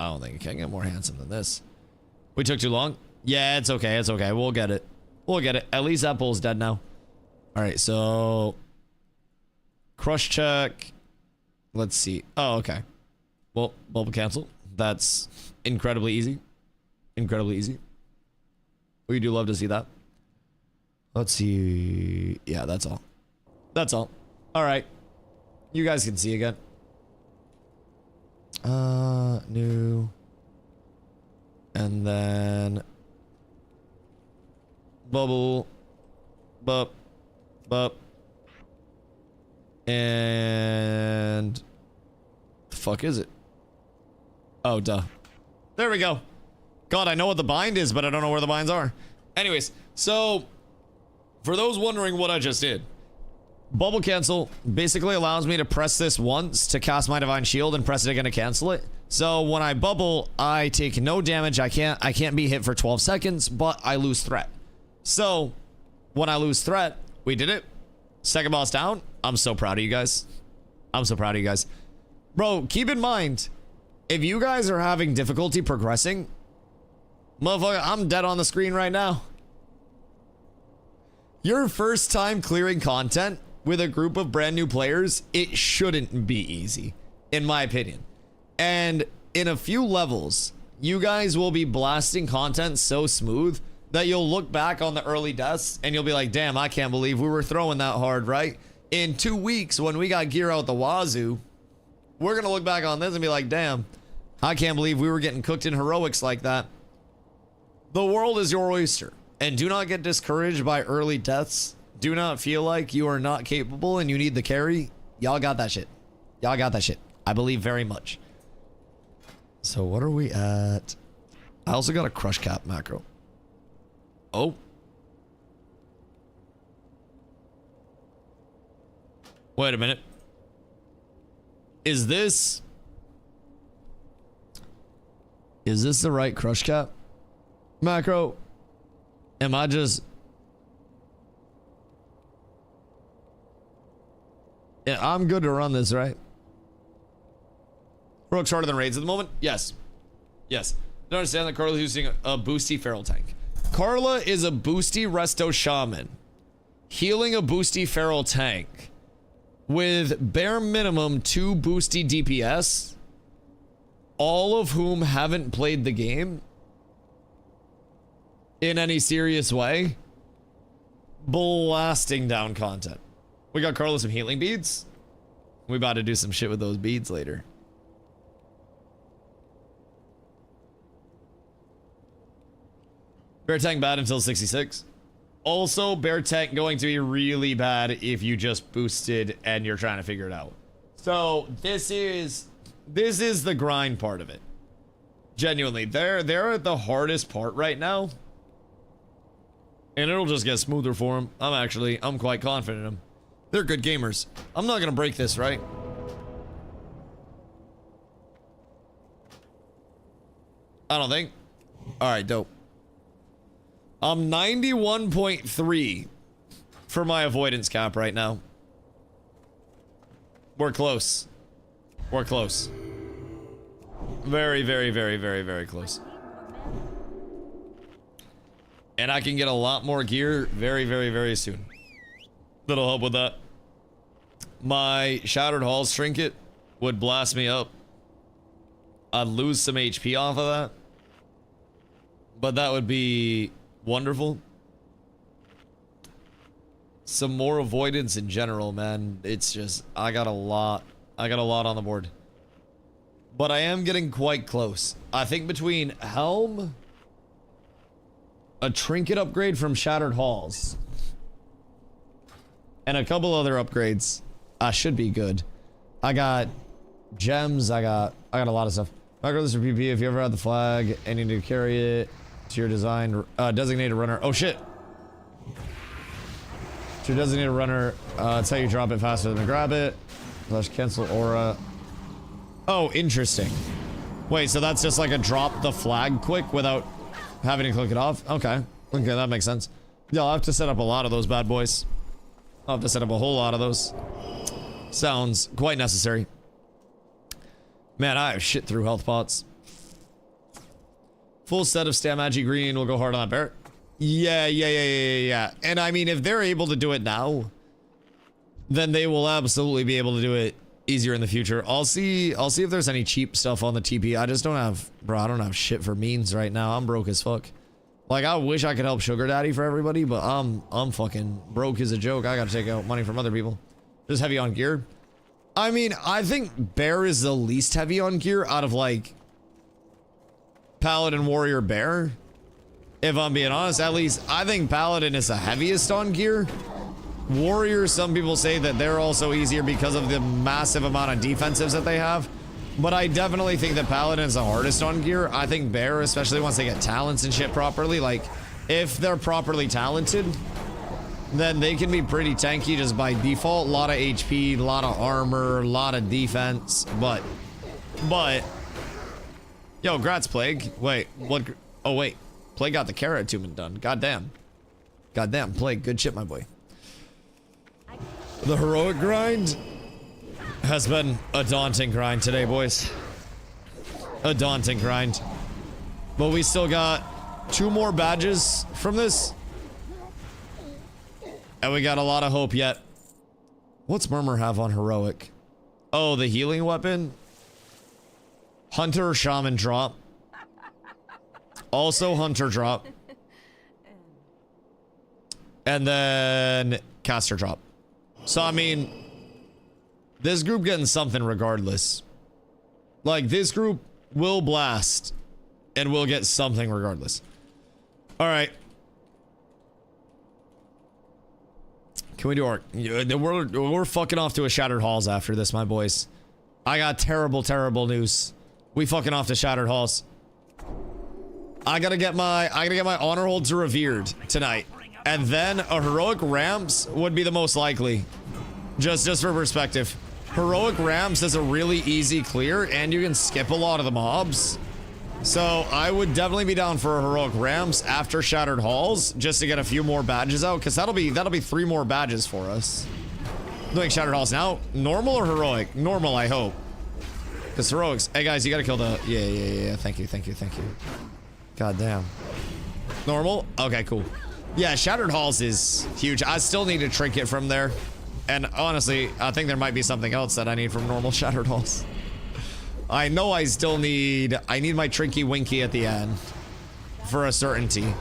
S2: I don't think it can get more handsome than this. We took too long? Yeah, it's okay. It's okay. We'll get it. We'll get it. At least that bull's dead now. All right, so crush check. Let's see. Oh, okay. Well, bubble cancel. That's incredibly easy. Incredibly easy. We do love to see that. Let's see. Yeah, that's all. That's all. All right. You guys can see again. New. And then bubble. Bup. Bup. And the fuck is it? Oh, duh. There we go. God, I know what the bind is, but I don't know where the binds are. Anyways, so for those wondering what I just did, bubble cancel basically allows me to press this once to cast my divine shield and press it again to cancel it. So when I bubble, I take no damage. I can't be hit for 12 seconds, but I lose threat. So when I lose threat, we did it. Second boss down. I'm so proud of you guys. I'm so proud of you guys. Bro, keep in mind, if you guys are having difficulty progressing, motherfucker, I'm dead on the screen right now. Your first time clearing content with a group of brand new players, it shouldn't be easy, in my opinion. And in a few levels, you guys will be blasting content so smooth that you'll look back on the early deaths and you'll be like, damn, I can't believe we were throwing that hard, right? In 2 weeks, when we got gear out the wazoo, we're gonna look back on this and be like, damn, I can't believe we were getting cooked in heroics like that. The world is your oyster, and do not get discouraged by early deaths. Do not feel like you are not capable and you need the carry. Y'all got that shit. Y'all got that shit. I believe very much. So what are we at? I also got a crush cap macro. Oh. Wait a minute. Is this the right crush cap macro? Am I just... Yeah, I'm good to run this, right? Rook's harder than raids at the moment? Yes. Yes. Don't understand that Carla's using a boosty feral tank. Carla is a boosty resto shaman healing a boosty feral tank with bare minimum 2 boosty DPS, all of whom haven't played the game in any serious way, blasting down content. We got Carla some healing beads. We about to do some shit with those beads later. Bear tank bad until 66. Also, bear tank going to be really bad if you just boosted and you're trying to figure it out. So this is the grind part of it. Genuinely, they're at the hardest part right now, and it'll just get smoother for them. I'm quite confident in them. They're good gamers. I'm not gonna break this, right? I don't think. All right, dope. I'm 91.3 for my avoidance cap right now. We're close. We're close. Very, very, very, very, very close. And I can get a lot more gear very, very, very soon. That'll help with that. My Shattered Halls trinket would blast me up. I'd lose some HP off of that. But that would be wonderful. Some more avoidance in general, man. It's just, I got a lot on the board. But I am getting quite close. I think between Helm, a trinket upgrade from Shattered Halls, and a couple other upgrades, I should be good. I got gems, I got a lot of stuff. Micro this for PP. If you ever had the flag and you need to carry it to your designated runner. Oh shit. To your designated runner, it's how you drop it faster than grab it. / cancel aura. Oh, interesting. Wait, so that's just like a drop the flag quick without having to click it off? Okay. Okay, that makes sense. Yeah, I'll have to set up a lot of those bad boys. I'll have to set up a whole lot of those. Sounds quite necessary. Man, I have shit through health pots. Full set of Stam Magi Green will go hard on Barrett. Yeah. And I mean, if they're able to do it now, then they will absolutely be able to do it easier in the future. I'll see if there's any cheap stuff on the TP. I just don't have, bro, I don't have shit for means right now. I'm broke as fuck. Like, I wish I could help Sugar Daddy for everybody, but I'm fucking broke as a joke. I gotta take out money from other people. Just heavy on gear. I mean, I think Bear is the least heavy on gear out of, like, Paladin, Warrior, Bear. If I'm being honest, at least I think Paladin is the heaviest on gear. Warrior, some people say that they're also easier because of the massive amount of defensives that they have. But I definitely think that Paladin is the hardest on gear. I think Bear, especially once they get talents and shit properly, like, if they're properly talented, then they can be pretty tanky just by default. A lot of HP, a lot of armor, a lot of defense. But, yo, grats, Plague. Wait, what? Oh, wait. Plague got the carrot attunement done. Goddamn, Plague. Good shit, my boy. The heroic grind has been a daunting grind today, boys. A daunting grind. But we still got 2 more badges from this. And we got a lot of hope yet. What's Murmur have on heroic? Oh, the healing weapon? Hunter or Shaman drop. Also Hunter drop. And then Caster drop. So, I mean, this group getting something regardless. Like, this group will blast and will get something regardless. All right. Can we do our... We're fucking off to a Shattered Halls after this, my boys. I got terrible, terrible news. We fucking off to Shattered Halls. I gotta get my honor hold to Revered tonight. And then a heroic ramps would be the most likely. Just for perspective. Heroic ramps is a really easy clear and you can skip a lot of the mobs. So I would definitely be down for a heroic ramps after Shattered Halls just to get a few more badges out, because that'll be 3 more badges for us. Doing Shattered Halls now. Normal or heroic? Normal, I hope. Because heroics. Hey guys, you gotta kill the... Yeah. Thank you. God damn. Normal? Okay, cool. Yeah, Shattered Halls is huge. I still need a trinket from there. And honestly, I think there might be something else that I need from normal Shattered Halls. I know I still need... I need my Trinky Winky at the end. For a certainty.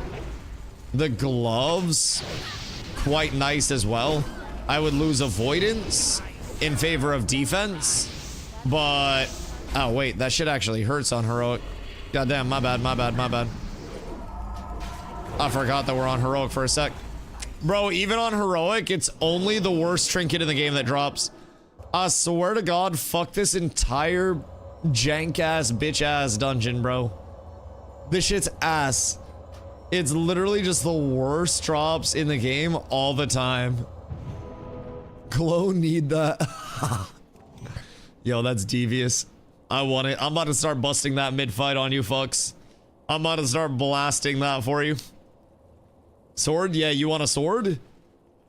S2: The gloves, quite nice as well. I would lose Avoidance in favor of defense. But... Oh, wait. That shit actually hurts on heroic. Goddamn, my bad. I forgot that we're on heroic for a sec. Bro, even on heroic, it's only the worst trinket in the game that drops. I swear to God, fuck this entire jank-ass, bitch-ass dungeon, bro. This shit's ass. It's literally just the worst drops in the game all the time. Glow need that. Yo, that's devious. I want it. I'm about to start busting that mid-fight on you fucks. I'm about to start blasting that for you. Sword? Yeah, you want a sword?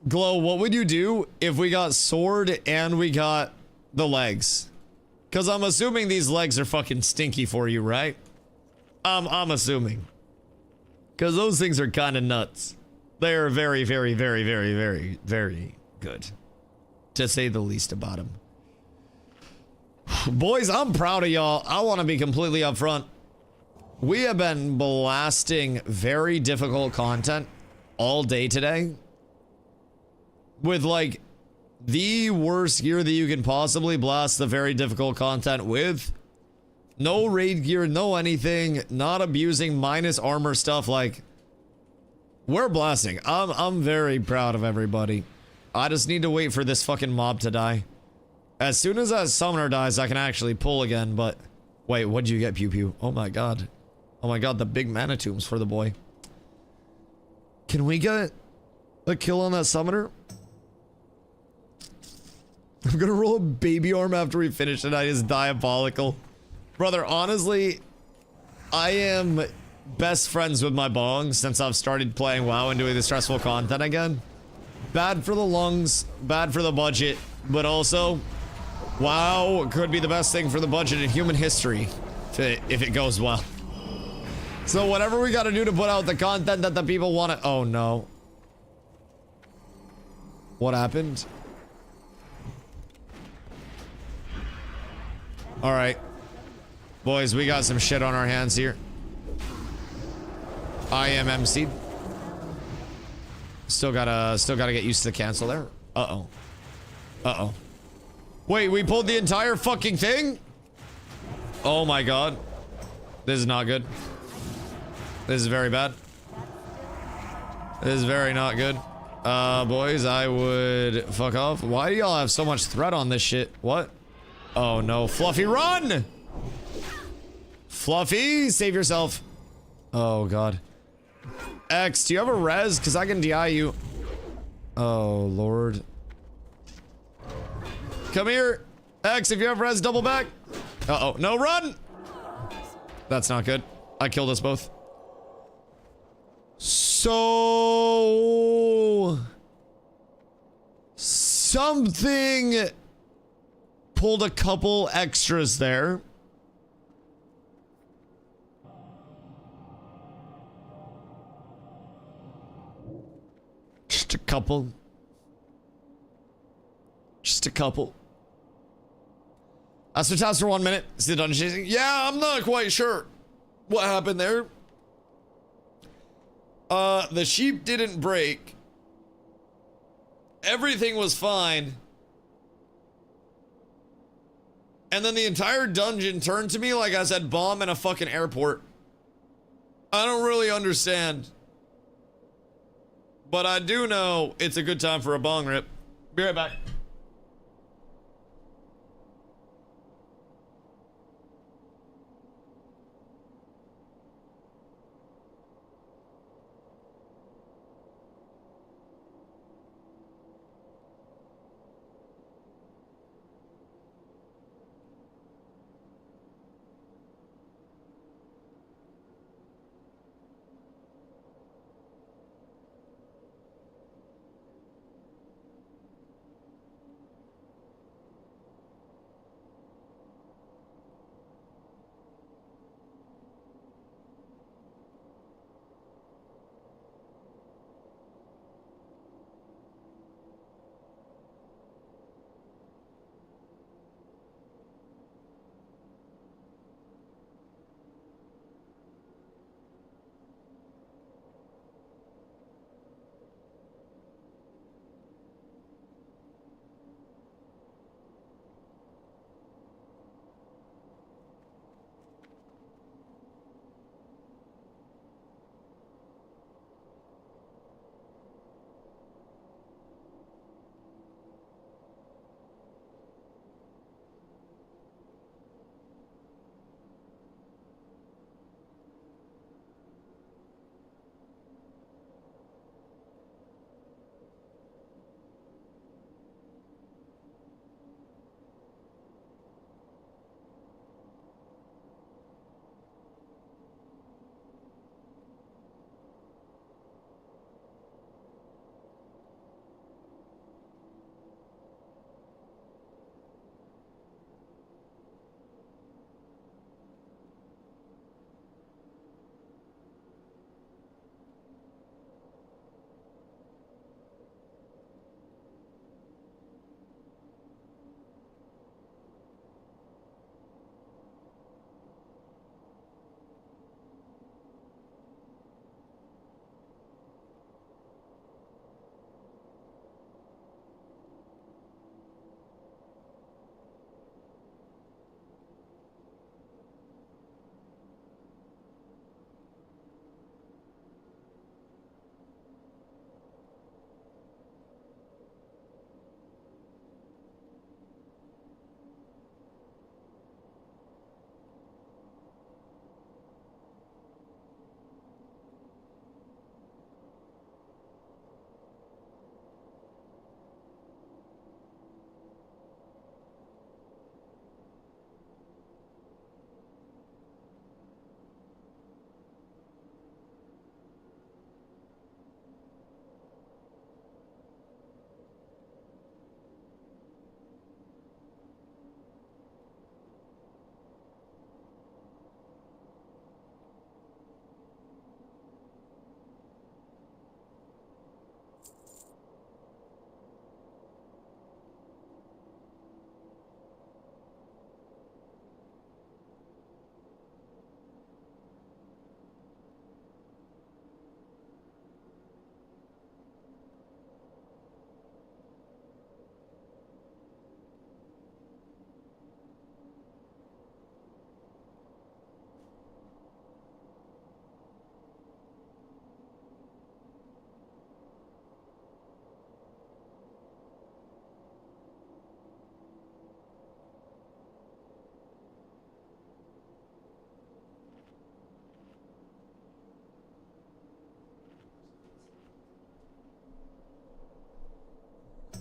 S2: Glow, what would you do if we got sword and we got the legs? Because I'm assuming these legs are fucking stinky for you, right? I'm assuming. Because those things are kind of nuts. They are very, very, very, very, very, very good. To say the least about them. Boys, I'm proud of y'all. I want to be completely upfront. We have been blasting very difficult content all day today. With, like, the worst gear that you can possibly blast the very difficult content with. No raid gear, no anything. Not abusing minus armor stuff. Like, we're blasting. I'm very proud of everybody. I just need to wait for this fucking mob to die. As soon as that summoner dies, I can actually pull again, but... Wait, what'd you get, Pew Pew? Oh my god. Oh my god, the big mana tombs for the boy. Can we get a kill on that summoner? I'm gonna roll a baby arm after we finish tonight. Is diabolical. Brother, honestly, I am best friends with my bong since I've started playing WoW and doing the stressful content again. Bad for the lungs, bad for the budget, but also, WoW could be the best thing for the budget in human history if it goes well. So whatever we gotta do to put out the content that the people want to— oh no. What happened? Alright. Boys, we got some shit on our hands here. I am MC'd. Still gotta get used to the cancel there. Uh-oh. Uh-oh. Wait, we pulled the entire fucking thing? Oh my god. This is not good. This is very bad. This is very not good. Boys, I would fuck off. Why do y'all have so much threat on this shit? What? Oh no. Fluffy, run! Fluffy, save yourself. Oh god. X, do you have a res? Because I can DI you. Oh lord. Come here. X, if you have res, double back. Uh-oh. No, run! That's not good. I killed us both. So... something pulled a couple extras there. Just a couple. Just a couple. That's the task for 1 minute. See the dungeon chasing? Yeah, I'm not quite sure what happened there. The sheep didn't break. Everything was fine. And then the entire dungeon turned to me like I said bomb in a fucking airport. I don't really understand. But I do know it's a good time for a bong rip. Be right back.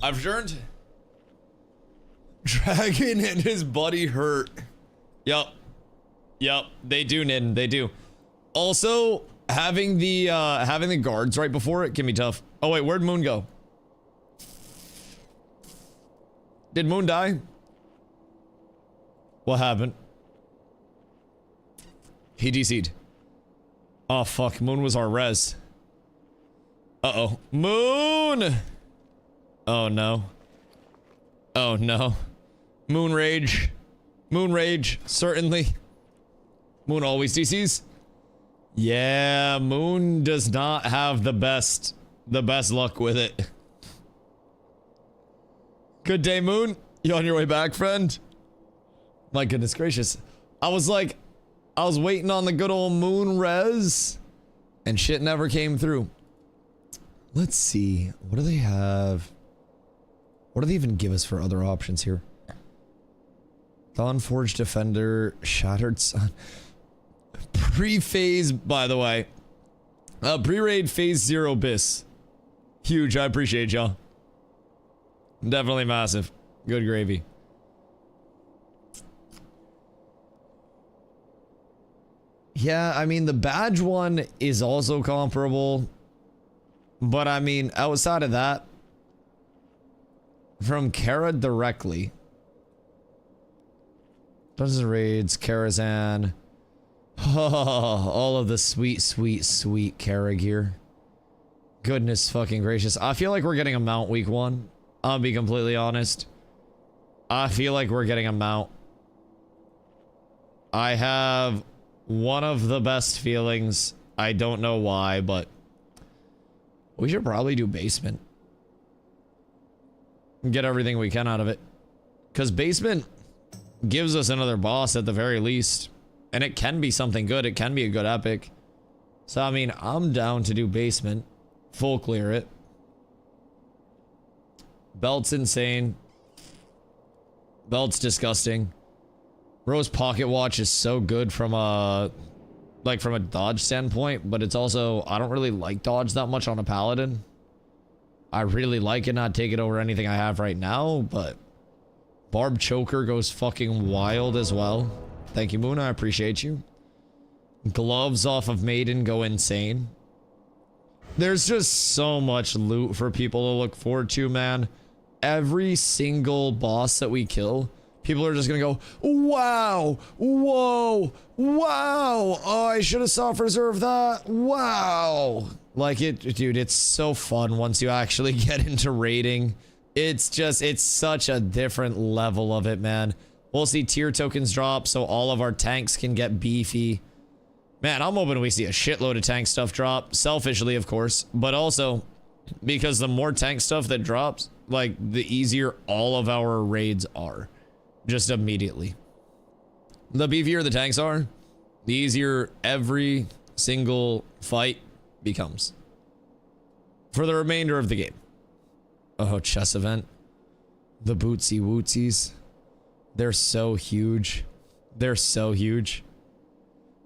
S2: I've adjourned. Dragon and his buddy hurt. Yup. Yup. They do, Nin. They do. Also, having the guards right before it can be tough. Oh wait, where'd Moon go? Did Moon die? What happened? He DC'd. Oh fuck, Moon was our res. Uh-oh. Moon! Oh no. Oh no. Moon rage. Moon rage, certainly. Moon always DCs. Yeah, Moon does not have the best luck with it. Good day, Moon. You on your way back, friend? My goodness gracious. I was waiting on the good old Moon res, and shit never came through. Let's see. What do they have? What do they even give us for other options here? Dawnforged Defender, Shattered Sun. Pre-phase, by the way. Pre-raid phase 0 bis. Huge, I appreciate y'all. Definitely massive. Good gravy. Yeah, I mean, the badge one is also comparable. But I mean, outside of that, from Kara directly. Dungeons and Raids, Karazhan. Oh, all of the sweet, sweet, sweet Kara gear. Goodness fucking gracious. I feel like we're getting a mount week 1. I'll be completely honest. I feel like we're getting a mount. I have one of the best feelings. I don't know why, but we should probably do basement. Get everything we can out of it. Because basement gives us another boss at the very least. And it can be something good. It can be a good epic. So, I mean, I'm down to do basement. Full clear it. Belt's insane. Belt's disgusting. Rose Pocket Watch is so good from a... like, from a dodge standpoint. But it's also... I don't really like dodge that much on a paladin. I really like it, not take it over anything I have right now, but... Barb Choker goes fucking wild as well. Thank you, Moon. I appreciate you. Gloves off of Maiden go insane. There's just so much loot for people to look forward to, man. Every single boss that we kill, people are just gonna go, wow, whoa, wow, oh, I should have self-reserved that, wow. Like, dude, it's so fun once you actually get into raiding. It's such a different level of it, man. We'll see tier tokens drop so all of our tanks can get beefy. Man, I'm hoping we see a shitload of tank stuff drop. Selfishly, of course. But also, because the more tank stuff that drops, like, the easier all of our raids are. Just immediately. The beefier the tanks are, the easier every single fight becomes. For the remainder of the game. Oh, chess event. The bootsy wootsies. They're so huge. They're so huge.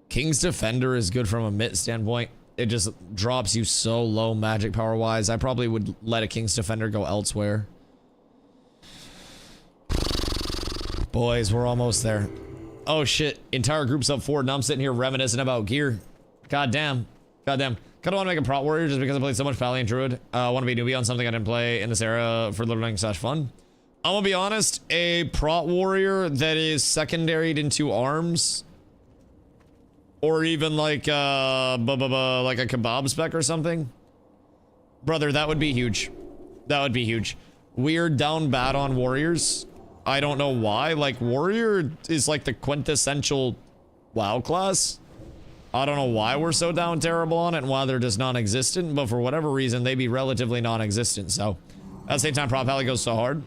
S2: King's Defender is good from a mitt standpoint. It just drops you so low magic power wise. I probably would let a King's Defender go elsewhere. Boys, we're almost there. Oh shit, entire group's up 4 and I'm sitting here reminiscing about gear. God damn. God damn. Kinda wanna make a prot warrior just because I played so much Pally and Druid. I wanna be a newbie on something I didn't play in this era for learning / fun. I'm gonna be honest, a prot warrior that is secondaried into arms, or even like like a kebab spec or something, brother, that would be huge. That would be huge. We're down bad on warriors. I don't know why. Like, warrior is like the quintessential WoW class. I don't know why we're so down terrible on it and why they're just non-existent, but for whatever reason, they be relatively non-existent. So at the same time, prot pally goes so hard.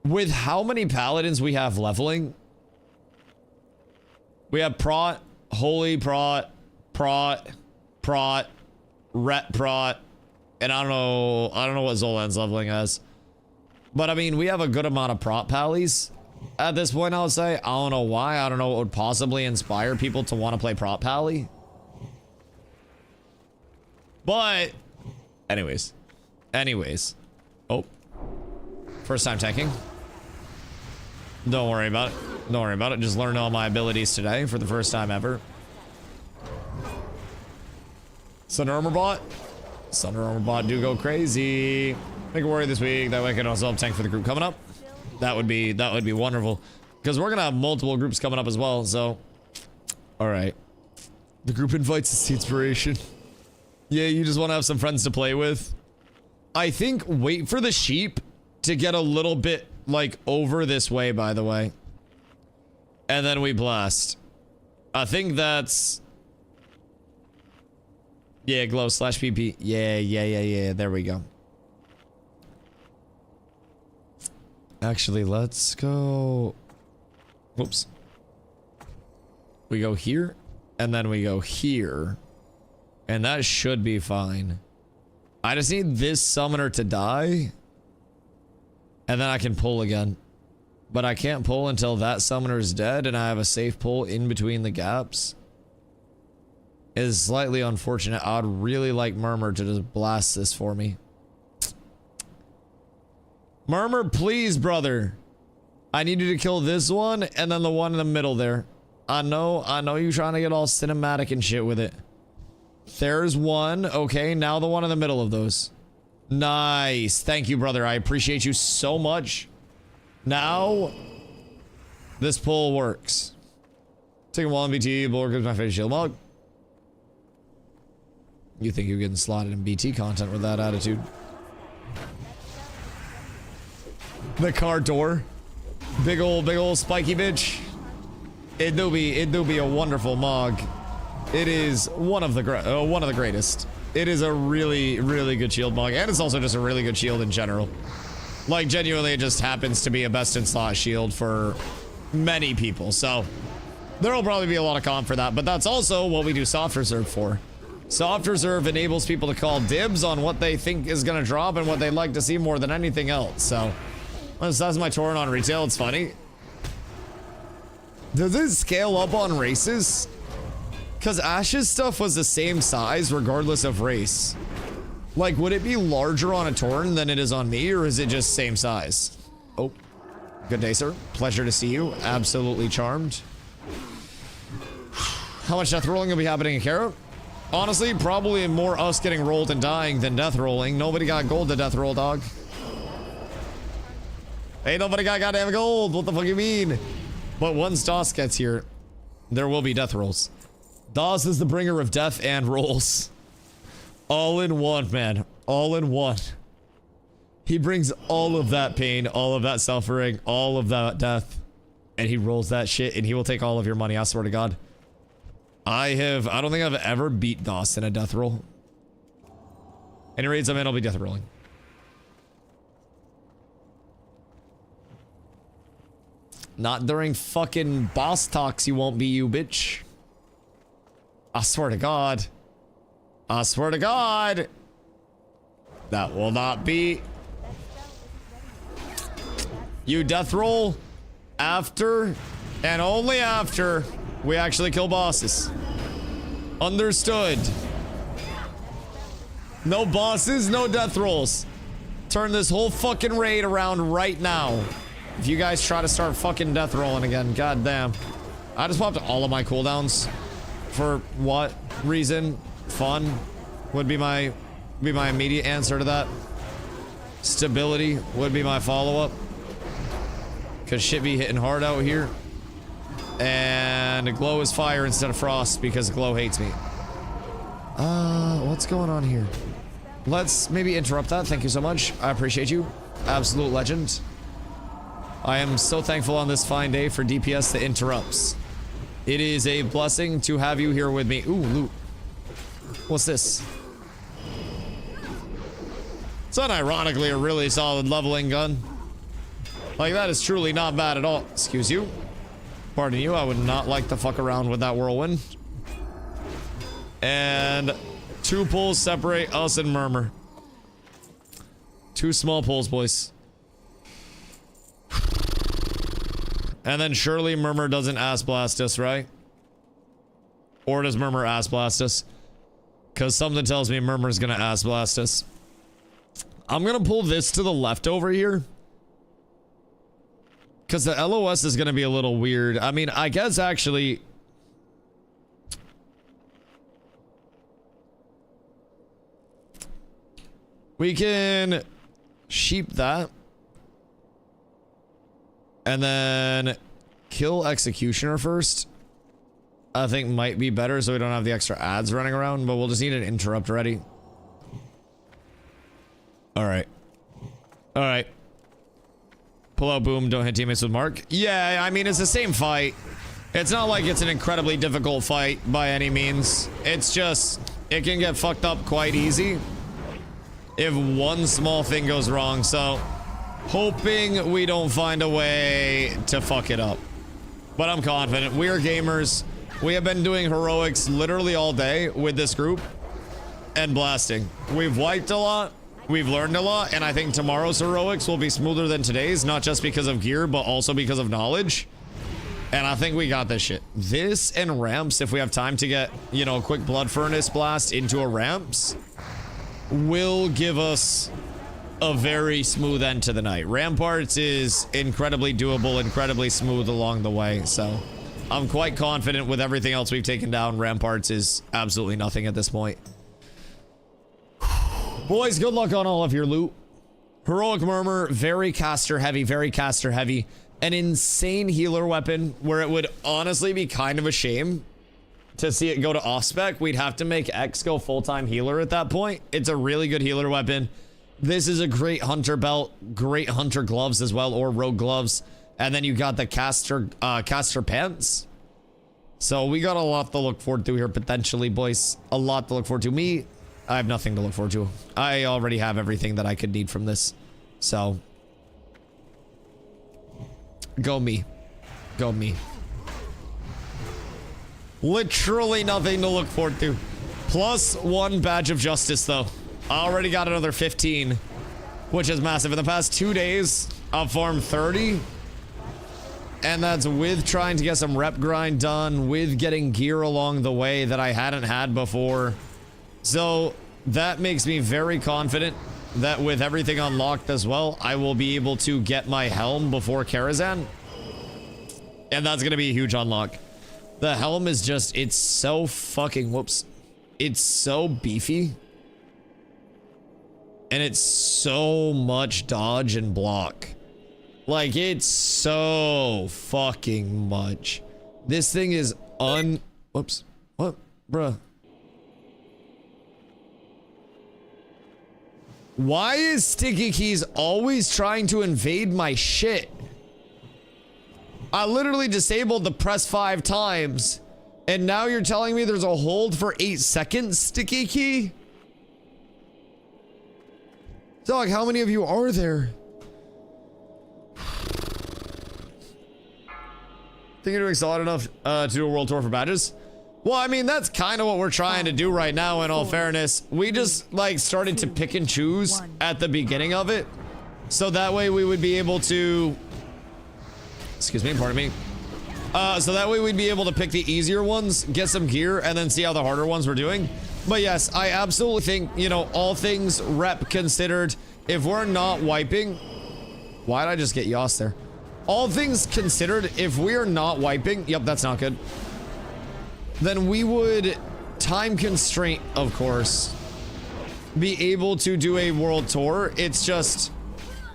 S2: With how many paladins we have leveling, we have prot, holy prot, ret prot, and I don't know what Zolan's leveling as. But I mean, we have a good amount of prot pallies at this point, I would say. I don't know why. I don't know what would possibly inspire people to want to play prot pally. But anyways. Oh. First time tanking. Don't worry about it. Don't worry about it. Just learned all my abilities today for the first time ever. Thunder Armor Bot. Thunder Armor Bot do go crazy. Make a warrior this week. That way I can also help tank for the group coming up. That would be wonderful. Because we're gonna have multiple groups coming up as well, so. Alright. The group invites us to inspiration. Yeah, you just want to have some friends to play with. I think wait for the sheep to get a little bit, like, over this way, by the way. And then we blast. I think that's... Yeah, glow slash PP. Yeah. There we go. Actually, let's go... Whoops. We go here, and then we go here. And that should be fine. I just need this summoner to die. And then I can pull again. But I can't pull until that summoner is dead, and I have a safe pull in between the gaps. It is slightly unfortunate. I'd really like Murmur to just blast this for me. Murmur, please, brother. I need you to kill this one, and then the one in the middle there. I know you're trying to get all cinematic and shit with it. There's one. Okay, now the one in the middle of those. Nice. Thank you, brother. I appreciate you so much. Now, this pull works. Take a wall in BT. Bulwark is my favorite shield mog. You think you're getting slotted in BT content with that attitude? The car door. Big old spiky bitch. It do be a wonderful mog. It is one of the greatest. It is a really good shield mog, and it's also just a really good shield in general. Like, genuinely, it just happens to be a best in slot shield for many people. So there'll probably be a lot of comp for that, but that's also what we do soft reserve for. Soft reserve enables people to call dibs on what they think is gonna drop and what they'd like to see more than anything else. So that's my Tauren on retail. It's funny. Does it scale up on races? Because Ash's stuff was the same size regardless of race. Like, would it be larger on a Tauren than it is on me, or is it just same size? Oh, good day, sir. Pleasure to see you. Absolutely charmed. How much death rolling will be happening in Kara? Honestly, probably more us getting rolled and dying than death rolling. Nobody got gold to death roll, dog. Ain't nobody got goddamn gold. What the fuck you mean? But once DOS gets here, there will be death rolls. DOS is the bringer of death and rolls. All in one, man. All in one. He brings all of that pain, all of that suffering, all of that death, and he rolls that shit, and he will take all of your money, I swear to God. I don't think I've ever beat DOS in a death roll. Any raids I'm in, I'll be death rolling. Not during fucking boss talks, you won't be, you bitch. I swear to God. I swear to God. That will not be. You death roll after and only after we actually kill bosses. Understood. No bosses, no death rolls. Turn this whole fucking raid around right now. If you guys try to start fucking death rolling again, goddamn. I just popped all of my cooldowns. For what reason? Fun would be my immediate answer to that. Stability would be my follow-up. Cause shit be hitting hard out here. And glow is fire instead of frost because glow hates me. What's going on here? Let's maybe interrupt that. Thank you so much. I appreciate you. Absolute legend. I am so thankful on this fine day for DPS that interrupts. It is a blessing to have you here with me. Ooh, loot. What's this? It's unironically a really solid leveling gun. Like, that is truly not bad at all. Excuse you. Pardon you, I would not like to fuck around with that whirlwind. And 2 pulls separate us and Murmur. 2 small pulls, boys. And then surely Murmur doesn't ass blast us, right? Or does Murmur ass blast us? Because something tells me Murmur's gonna ass blast us. I'm gonna pull this to the left over here. Because the LOS is going to be a little weird. I mean, I guess actually... we can sheep that. And then kill Executioner first. I think might be better so we don't have the extra ads running around, but we'll just need an interrupt ready. Alright. Alright. Pull out boom, don't hit teammates with mark. Yeah, I mean, it's the same fight. It's not like it's an incredibly difficult fight by any means. It's just, it can get fucked up quite easy if one small thing goes wrong, so hoping we don't find a way to fuck it up. But I'm confident. We are gamers. We have been doing heroics literally all day with this group and blasting. We've wiped a lot. We've learned a lot, and I think tomorrow's heroics will be smoother than today's, not just because of gear, but also because of knowledge. And I think we got this shit. This and ramps, if we have time to get, you know, a quick blood furnace blast into a ramps, will give us a very smooth end to the night. Ramparts is incredibly doable, incredibly smooth along the way, so I'm quite confident with everything else we've taken down. Ramparts is absolutely nothing at this point. Boys, good luck on all of your loot. Heroic Murmur, very caster heavy, very caster heavy. An insane healer weapon where it would honestly be kind of a shame to see it go to off-spec. We'd have to make X go full-time healer at that point. It's a really good healer weapon. This is a great hunter belt, great hunter gloves as well, or rogue gloves. And then you got the caster pants. So we got a lot to look forward to here potentially, boys. A lot to look forward to. Me, I have nothing to look forward to. I already have everything that I could need from this. So go me. Go me. Literally nothing to look forward to. Plus 1 badge of justice though. I already got another 15, which is massive. In the past 2 days, I've farmed 30. And that's with trying to get some rep grind done, with getting gear along the way that I hadn't had before. So that makes me very confident that with everything unlocked as well, I will be able to get my helm before Karazhan. And that's going to be a huge unlock. The helm is just, it's so fucking, whoops. It's so beefy. And it's so much dodge and block. Like, it's so fucking much. This thing is whoops. What? Bruh. Why is Sticky Keys always trying to invade my shit? I literally disabled the press 5 times. And now you're telling me there's a hold for 8 seconds, Sticky Key? Dog, how many of you are there? Think you're doing solid enough to do a world tour for badges? Well, I mean, that's kind of what we're trying to do right now, in all fairness. We just, like, started to pick and choose at the beginning of it. So that way we would be able to... Excuse me, pardon me. So that way we'd be able to pick the easier ones, get some gear, and then see how the harder ones we're doing. But yes, I absolutely think, you know, all things rep considered, if we're not wiping... Why'd I just get Yoss there? All things considered, if we are not wiping... Yep, that's not good. Then we would, time constraint, of course, be able to do a world tour. It's just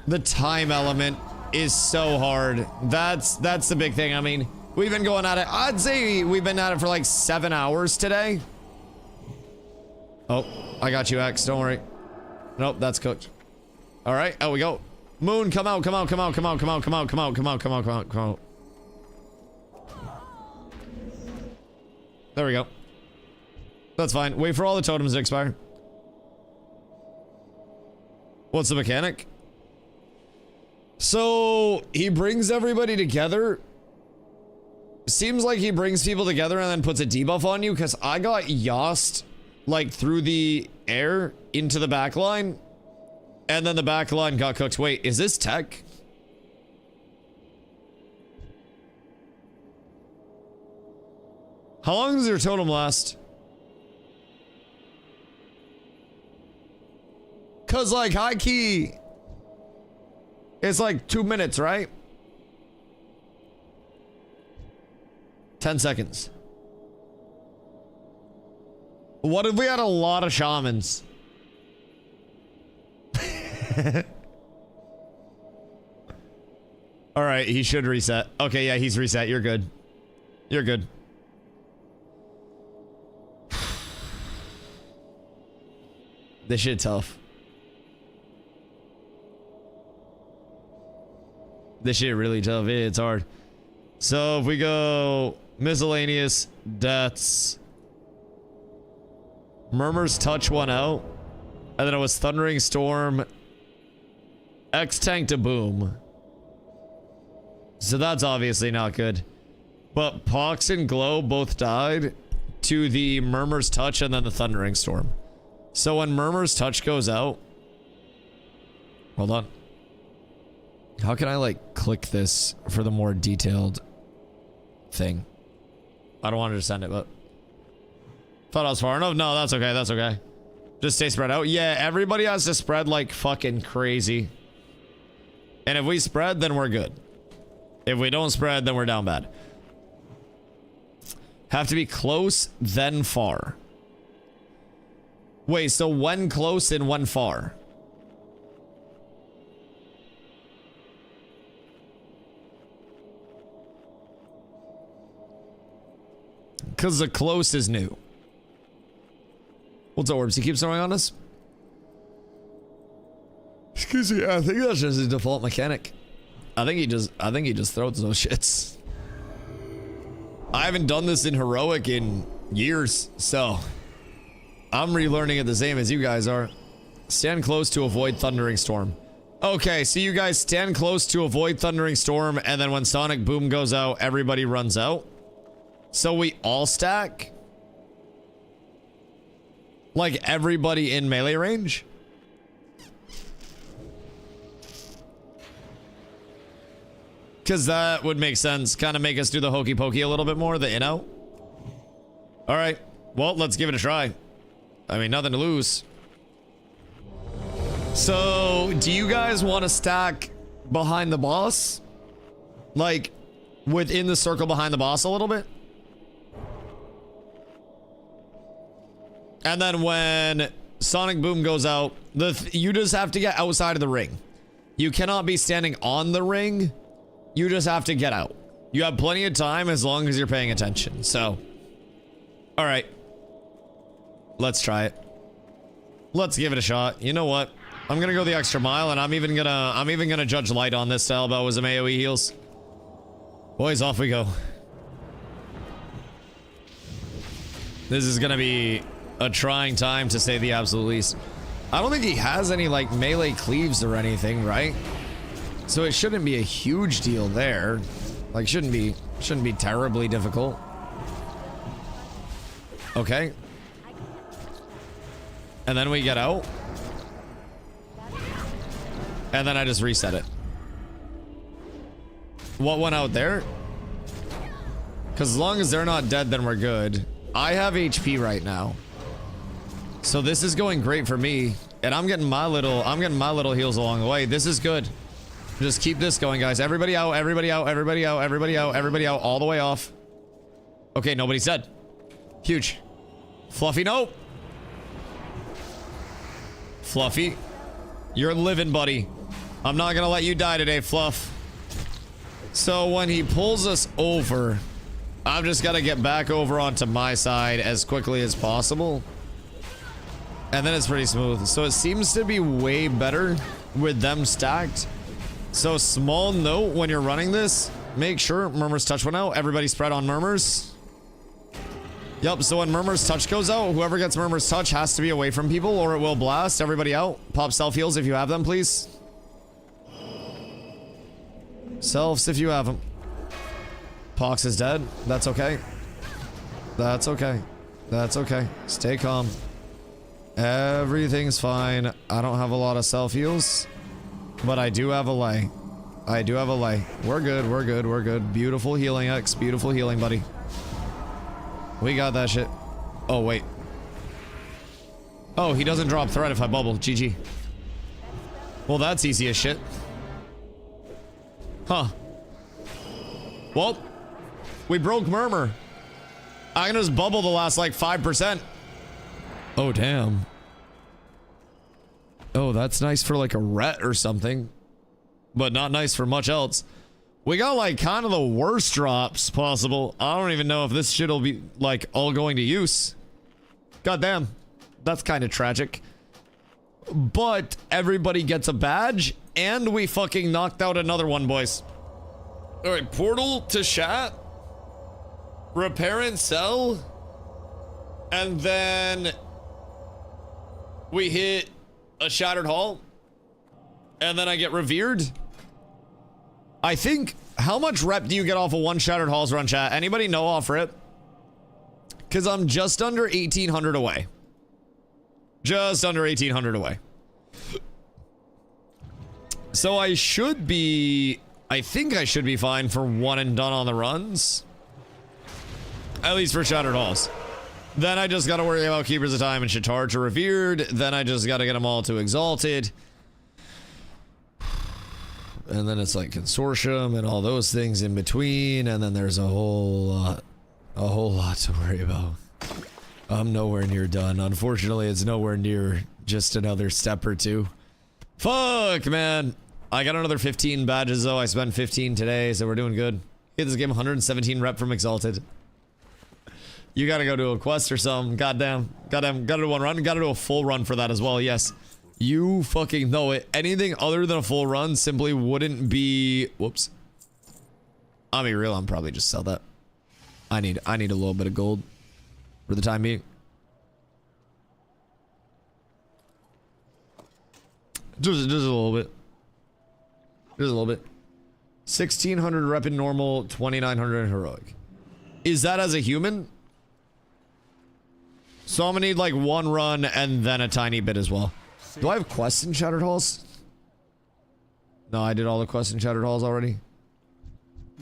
S2: the time element is so hard. That's the big thing. I mean, we've been going at it. I'd say we've been at it for like 7 hours today. Oh, I got you, X. Don't worry. Nope, that's cooked. All right, out we go. Moon, come out, come out, come out, come out, come out, come out, come out, come out, come out, come out, come out. There we go. That's fine. Wait for all the totems to expire. What's the mechanic? So, he brings everybody together. Seems like he brings people together and then puts a debuff on you, because I got yossed, like, through the air into the back line. And then the back line got cooked. Wait, is this tech? How long does your totem last? Cause like high key, it's like 2 minutes, right? 10 seconds. What if we had a lot of shamans? All right, he should reset. Okay, yeah, he's reset. You're good. You're good. This shit tough. This shit really tough. It's hard. So if we go miscellaneous deaths, Murmur's touch one out, and then it was Thundering Storm, X tank to boom. So that's obviously not good. But Pox and Glow both died to the Murmur's touch and then the Thundering Storm. So when Murmur's touch goes out, hold on. How can I like click this for the more detailed thing? I don't want to send it, but thought I was far enough. No, that's okay. That's okay. Just stay spread out. Yeah, everybody has to spread like fucking crazy. And if we spread, then we're good. If we don't spread, then we're down bad. Have to be close, then far. Wait, so when close and when far? Because the close is new. What's orbs? He keeps throwing on us? Excuse me, I think that's just his default mechanic. I think he just throws those shits. I haven't done this in heroic in years, so I'm relearning it the same as you guys are. Stand close to avoid Thundering Storm. Okay, so you guys stand close to avoid Thundering Storm, and then when Sonic Boom goes out, everybody runs out. So we all stack? Like everybody in melee range? Because that would make sense. Kind of make us do the hokey pokey a little bit more, the in-out. Alright, well, let's give it a try. I mean, nothing to lose. So, do you guys want to stack behind the boss? Like, within the circle behind the boss a little bit? And then when Sonic Boom goes out, you just have to get outside of the ring. You cannot be standing on the ring. You just have to get out. You have plenty of time as long as you're paying attention. So, all right. Let's try it. Let's give it a shot. You know what? I'm gonna go the extra mile, and I'm even gonna judge light on this to help out with some AoE heals. Boys, off we go. This is gonna be a trying time to say the absolute least. I don't think he has any like melee cleaves or anything, right? So it shouldn't be a huge deal there. Like shouldn't be terribly difficult. Okay. And then we get out. And then I just reset it. What went out there? Because as long as they're not dead, then we're good. I have HP right now. So this is going great for me. And I'm getting my little heals along the way. This is good. Just keep this going, guys. Everybody out, everybody out, everybody out, everybody out, everybody out, all the way off. Okay, nobody's dead. Huge. Fluffy, no. Fluffy, you're living, buddy. I'm not gonna let you die today, Fluff. So when he pulls us over, I'm just gotta get back over onto my side as quickly as possible. And then it's pretty smooth. So it seems to be way better with them stacked. So small note when you're running this, make sure Murmur's touch went out. Everybody spread on Murmur's. Yep, so when Murmur's touch goes out, whoever gets Murmur's touch has to be away from people or it will blast. Everybody out. Pop self heals if you have them, please. Selves if you have them. Pox is dead. That's okay. That's okay. That's okay. Stay calm. Everything's fine. I don't have a lot of self heals, but I do have a lay. I do have a lay. We're good. We're good. We're good. Beautiful healing, X. Beautiful healing, buddy. We got that shit. Oh, wait. Oh, he doesn't drop threat if I bubble. GG. Well, that's easy as shit. Huh. Well, We broke Murmur. I'm gonna just bubble the last like 5%. Oh, damn. Oh, that's nice for like a ret or something. But not nice for much else. We got like kind of the worst drops possible. I don't even know if this shit will be like all going to use. God damn. That's kind of tragic. But everybody gets a badge and we fucking knocked out another one, boys. All right, portal to chat. Repair and sell. And then we hit a shattered hall. And then I get revered. I think, how much rep do you get off of one shattered halls run, chat? Anybody know off rip? Because I'm just under 1,800 away. Just under 1,800 away. So I should be, I think I should be fine for one and done on the runs. At least for shattered halls. Then I just got to worry about Keepers of Time and Shatar to revered. Then I just got to get them all to exalted. And then it's like consortium and all those things in between. And then there's a whole lot to worry about. I'm nowhere near done. Unfortunately, it's nowhere near just another step or two. Fuck, man. I got another 15 badges, though. I spent 15 today, so we're doing good. Hit this game 117 rep from exalted. You gotta go do a quest or something. Goddamn. Gotta do one run. Gotta do a full run for that as well. Yes. You fucking know it. Anything other than a full run simply wouldn't be... Whoops. I'll be real. I'm probably just sell that. I need a little bit of gold for the time being. Just a little bit. Just a little bit. 1,600 rep in normal, 2,900 in heroic. Is that as a human? So I'm gonna need like one run and then a tiny bit as well. Do I have quests in Shattered Halls? No, I did all the quests in Shattered Halls already.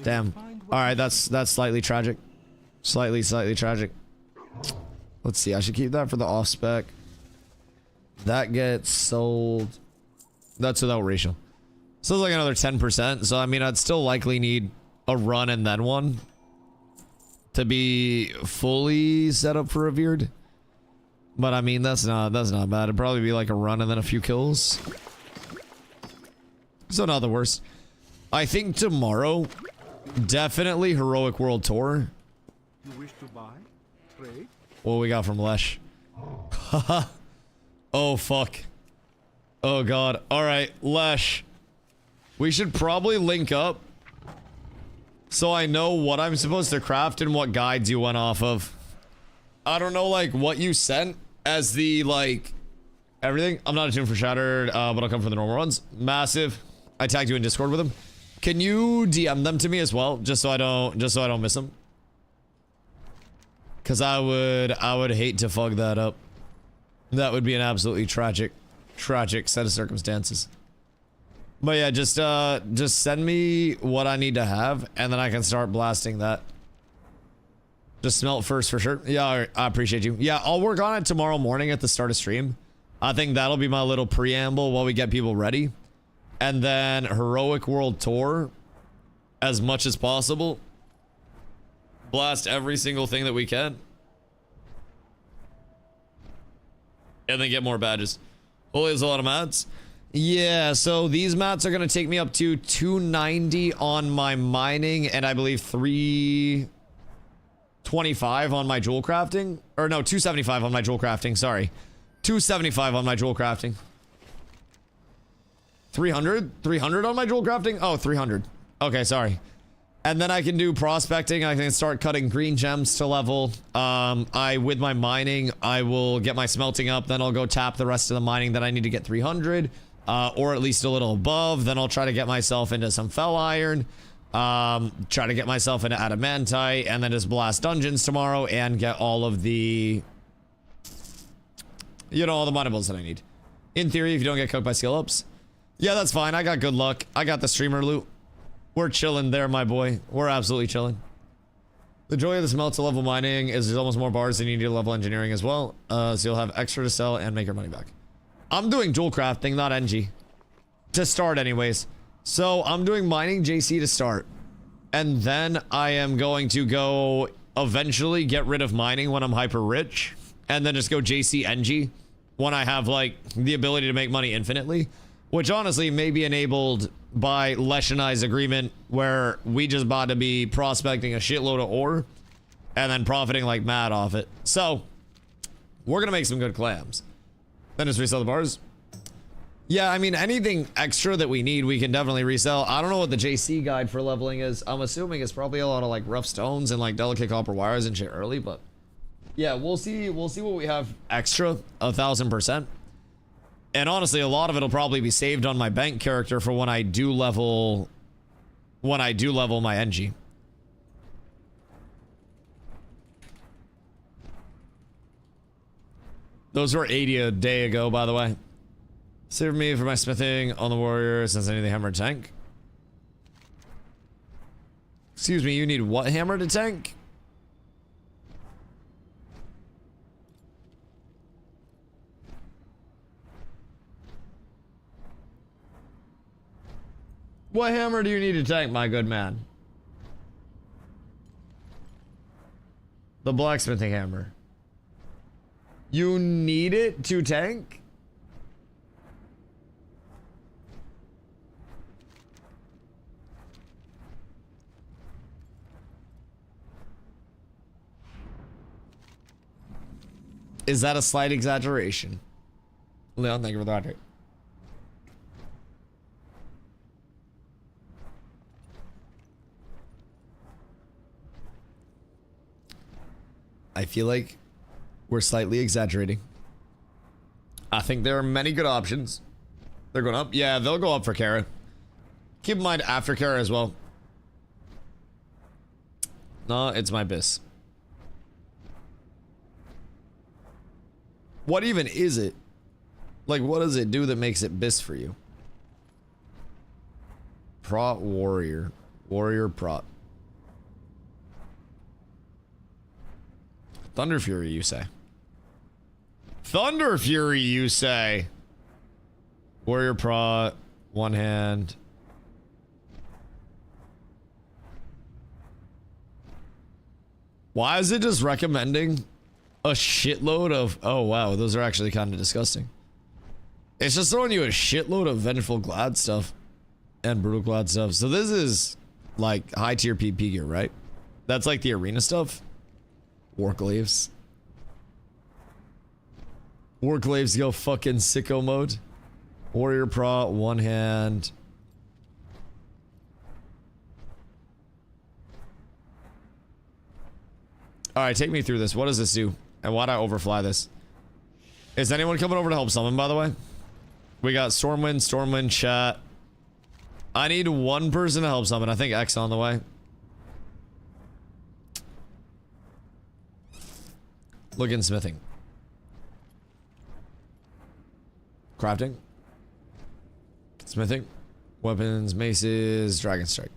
S2: Damn. Alright, that's slightly tragic. Slightly tragic. Let's see, I should keep that for the off spec. That gets sold. That's without ratio. So it's like another 10%. So I mean, I'd still likely need a run and then one to be fully set up for revered. But I mean, that's not bad. It'd probably be like a run and then a few kills. So not the worst. I think tomorrow, definitely Heroic World Tour.
S6: You wish to buy? Trade?
S2: What we got from Lesh? Oh, fuck. Oh, God. Alright, Lesh. We should probably link up so I know what I'm supposed to craft and what guides you went off of. I don't know, like, what you sent as the, like, everything. I'm not attuned for Shattered, but I'll come for the normal runs. Massive. I tagged you in Discord with them. Can you DM them to me as well, just so I don't miss them? Because I would hate to fuck that up. That would be an absolutely tragic set of circumstances. But yeah, just send me what I need to have, and then I can start blasting that. Just smelt first for sure. Yeah, I appreciate you. Yeah, I'll work on it tomorrow morning at the start of stream. I think that'll be my little preamble while we get people ready. And then Heroic World Tour, as much as possible. Blast every single thing that we can. And then get more badges. Holy, there's a lot of mats. Yeah, so these mats are going to take me up to 290 on my mining, and I believe 325 on my jewel crafting. Or no, 275 on my jewel crafting, sorry. 275 on my jewel crafting. 300? 300 on my jewel crafting? Oh, 300. Okay, sorry. And then I can do prospecting. I can start cutting green gems to level. With my mining, I will get my smelting up. Then I'll go tap the rest of the mining that I need to get 300. Or at least a little above. Then I'll try to get myself into some fell iron. Try to get myself into adamantite. And then just blast dungeons tomorrow and get all of the... You know, all the monables that I need. In theory, if you don't get cooked by skill ups. Yeah, that's fine. I got good luck. I got the streamer loot. We're chilling there, my boy. We're absolutely chilling. The joy of the smelt to level mining is there's almost more bars than you need to level engineering as well. So you'll have extra to sell and make your money back. I'm doing jewel crafting, not NG. To start anyways. So I'm doing mining JC to start. And then I am going to go eventually get rid of mining when I'm hyper rich. And then just go JCNG when I have like the ability to make money infinitely. Which honestly may be enabled by Lesh and I's agreement where we just about to be prospecting a shitload of ore and then profiting like mad off it. So we're gonna make some good clams. Then just resell the bars. Yeah, I mean, anything extra that we need, we can definitely resell. I don't know what the JC guide for leveling is. I'm assuming it's probably a lot of like rough stones and like delicate copper wires and shit early, but yeah, we'll see what we have extra, 1000%. And honestly, a lot of it'll probably be saved on my bank character for when I do level my NG. Those were 80 a day ago, by the way. Save me for my smithing on the warrior since I need the hammer to tank. Excuse me, you need what hammer to tank? What hammer do you need to tank, my good man? The blacksmithing hammer. You need it to tank? Is that a slight exaggeration? Leon, thank you for the hydrate. I feel like we're slightly exaggerating. I think there are many good options. They're going up. Yeah, they'll go up for Kara. Keep in mind after Kara as well. No, it's my bis. What even is it? Like, what does it do that makes it bis for you? Prot warrior. Warrior prot. Thunder Fury, you say? Thunder Fury, you say? Warrior prot. One hand. Why is it just recommending a shitload of... Oh, wow. Those are actually kind of disgusting. It's just throwing you a shitload of Vengeful Glad stuff. And Brutal Glad stuff. So this is like high tier PP gear, right? That's like the arena stuff. Warclaves. Warclaves go fucking sicko mode. Warrior prot, one hand. Alright, take me through this. What does this do? And why'd I overfly this? Is anyone coming over to help summon, by the way? We got Stormwind, chat. I need one person to help summon. I think X on the way. Look in smithing. Crafting. Smithing. Weapons, maces, dragon strike.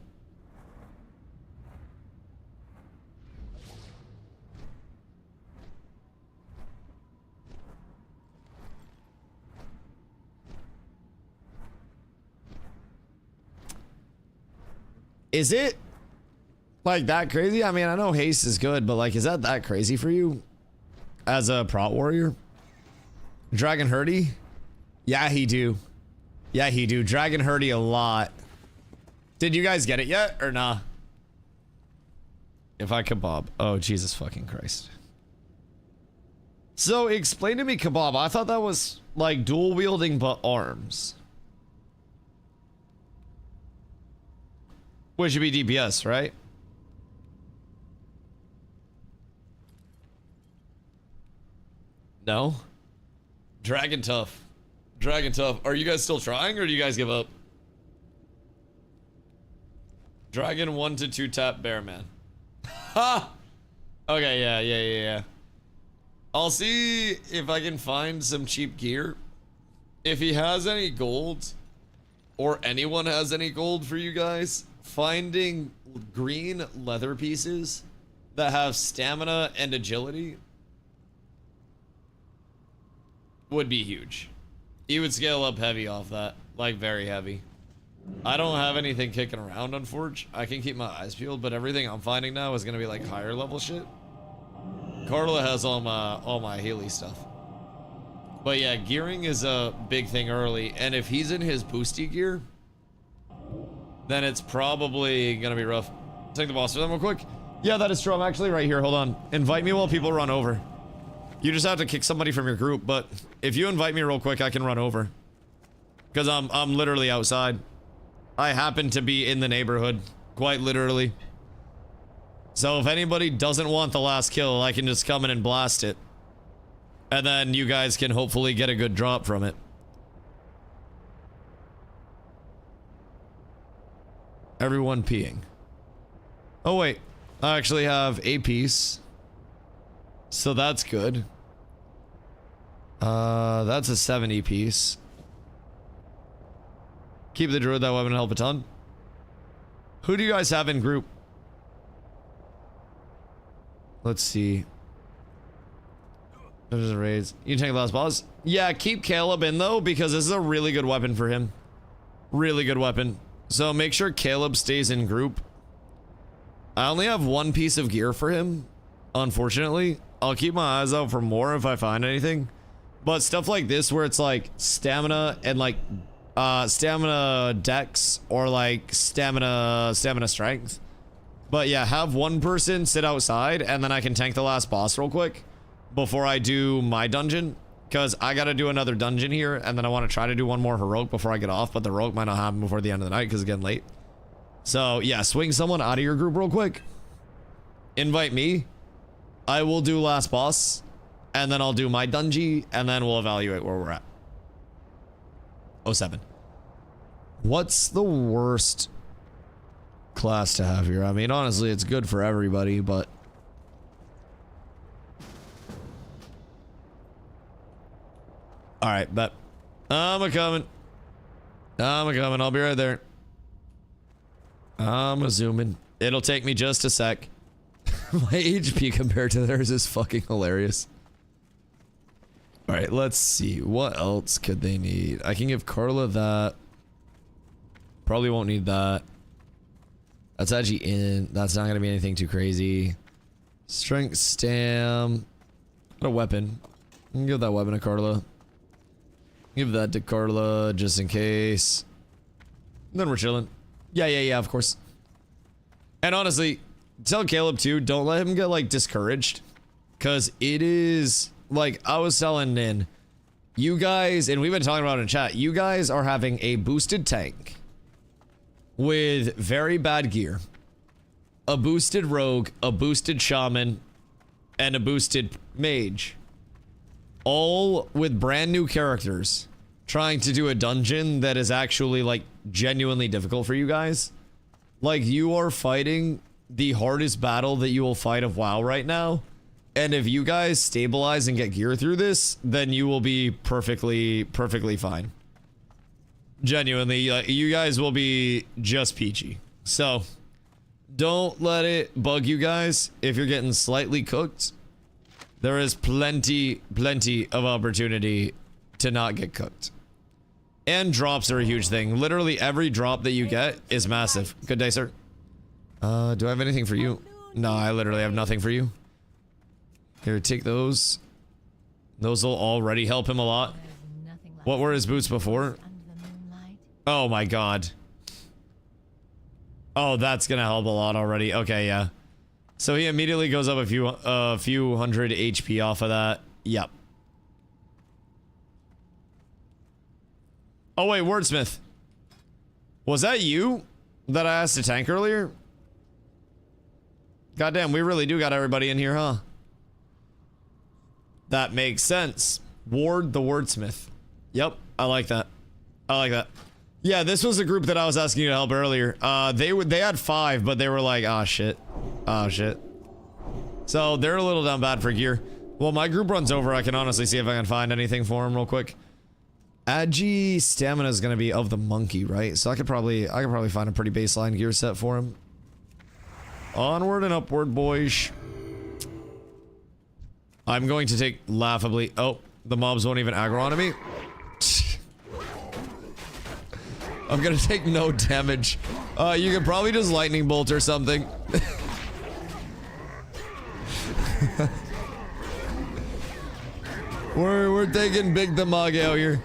S2: Is it like that crazy? I mean, I know haste is good, but like, is that crazy for you as a prot warrior? Dragon Hurdy? Yeah, he do. Yeah, he do. Dragon Hurdy a lot. Did you guys get it yet or nah? If I kebab. Oh, Jesus fucking Christ. So explain to me kebab. I thought that was like dual wielding but arms. Which should be DPS, right? No? Dragon Tough. Dragon Tough. Are you guys still trying or do you guys give up? Dragon 1 to 2 tap bear man. Ha! Okay, yeah. I'll see if I can find some cheap gear. If he has any gold, or anyone has any gold for you guys, finding green leather pieces that have stamina and agility would be huge. He would scale up heavy off that, like very heavy. I don't have anything kicking around on Forge. I can keep my eyes peeled, but everything I'm finding now is gonna be like higher level shit. Carla has all my Healy stuff. But yeah, gearing is a big thing early, and if he's in his boosty gear, then it's probably gonna be rough. Take the boss for them real quick. Yeah, that is true. I'm actually right here. Hold on. Invite me while people run over. You just have to kick somebody from your group, but if you invite me real quick, I can run over. Because I'm literally outside. I happen to be in the neighborhood, quite literally. So if anybody doesn't want the last kill, I can just come in and blast it. And then you guys can hopefully get a good drop from it. Everyone peeing. Oh wait, I actually have a piece. So that's good. That's a 70 piece. Keep the druid, that weapon help a ton. Who do you guys have in group? Let's see. There's a raise. You can take the last boss. Yeah, keep Caleb in though, because this is a really good weapon for him. Really good weapon. So make sure Caleb stays in group. I only have one piece of gear for him, unfortunately. I'll keep my eyes out for more if I find anything. But stuff like this where it's like stamina and like stamina dex or like stamina strength. But yeah, have one person sit outside and then I can tank the last boss real quick before I do my dungeon, because I gotta do another dungeon here and then I want to try to do one more heroic before I get off, but the heroic might not happen before the end of the night because it's getting late. So yeah, swing someone out of your group real quick. Invite me. I will do last boss and then I'll do my dungeon and then we'll evaluate where we're at. 07. What's the worst class to have here? I mean, honestly, it's good for everybody, but all right, bet. I'm a-coming. I'll be right there. I'm a-zooming. It'll take me just a sec. My HP compared to theirs is fucking hilarious. All right, let's see. What else could they need? I can give Carla that. Probably won't need that. That's actually in. That's not going to be anything too crazy. Strength stam. What a weapon. I can give that weapon to Carla. Give that to Carla just in case. And then we're chilling. Yeah, of course. And honestly, tell Caleb too, don't let him get like discouraged. Cause it is like I was telling Nin, you guys, and we've been talking about it in chat, you guys are having a boosted tank with very bad gear, a boosted rogue, a boosted shaman, and a boosted mage. All with brand new characters trying to do a dungeon that is actually like genuinely difficult for you guys. Like you are fighting the hardest battle that you will fight of WoW right now. And if you guys stabilize and get gear through this, then you will be perfectly fine. Genuinely, you guys will be just peachy. So don't let it bug you guys if you're getting slightly cooked. There is plenty of opportunity to not get cooked. And drops are a huge thing. Literally every drop that you get is massive. Good day, sir. Do I have anything for you? No, I literally have nothing for you. Here, take those. Those will already help him a lot. What were his boots before? Oh my god. Oh, that's gonna help a lot already. Okay, yeah. So he immediately goes up a few hundred HP off of that. Yep. Oh wait, Wordsmith. Was that you that I asked to tank earlier? Goddamn, we really do got everybody in here, huh? That makes sense. Ward the Wordsmith. Yep, I like that. I like that. Yeah, this was a group that I was asking you to help earlier. They had 5, but they were like, oh shit. Oh shit. So they're a little down bad for gear. Well, my group runs over. I can honestly see if I can find anything for him real quick. Agi stamina is gonna be of the monkey, right? So I could probably find a pretty baseline gear set for him. Onward and upward, boys. I'm going to take laughably. Oh, the mobs won't even aggro onto me. I'm gonna take no damage. You could probably just lightning bolt or something. We're taking big damage out here.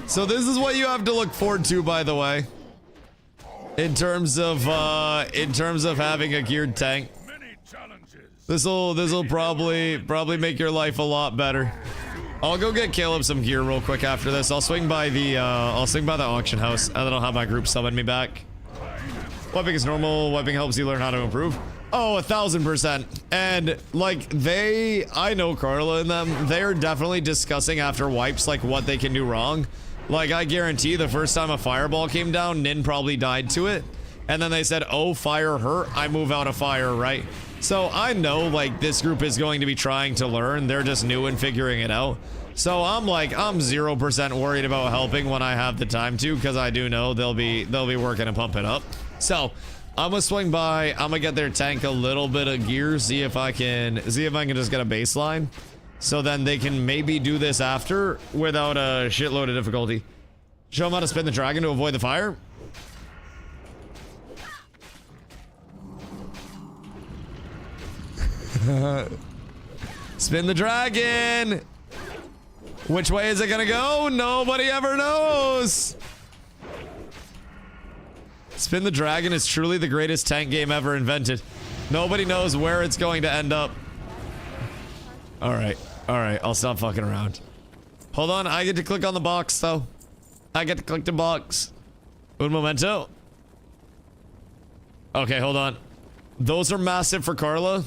S2: So this is what you have to look forward to, by the way. In terms of having a geared tank. This'll probably make your life a lot better. I'll go get Caleb some gear real quick after this. I'll swing by the auction house, and then I'll have my group summon me back. Wiping is normal. Wiping helps you learn how to improve. Oh, 1000%. And like I know Carla and them, they are definitely discussing after wipes like what they can do wrong. Like I guarantee the first time a fireball came down, Nin probably died to it. And then they said, oh, fire hurt, I move out of fire, right? So I know like this group is going to be trying to learn. They're just new and figuring it out. So I'm 0% worried about helping when I have the time to, because I do know they'll be working and pumping up. So I'm gonna swing by. I'm gonna get their tank a little bit of gear, see if I can just get a baseline. So then they can maybe do this after without a shitload of difficulty. Show them how to spin the dragon to avoid the fire. Spin the dragon. Which way is it gonna go? Nobody ever knows. Spin the dragon is truly the greatest tank game ever invented. Nobody knows where it's going to end up. Alright, I'll stop fucking around. Hold on, I get to click on the box though. I get to click the box. Un momento. Okay, hold on. Those are massive for Carla.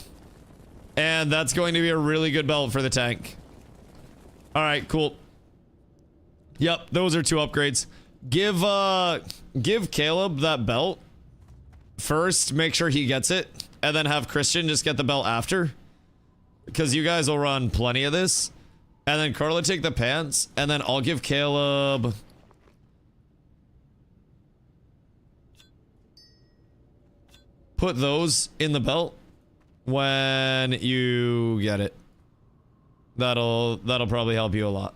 S2: And that's going to be a really good belt for the tank. Alright, cool. Yep, those are 2 upgrades. Give Caleb that belt first, make sure he gets it, and then have Christian just get the belt after. Because you guys will run plenty of this. And then Carla take the pants, and then I'll give Caleb... Put those in the belt when you get it. That'll probably help you a lot.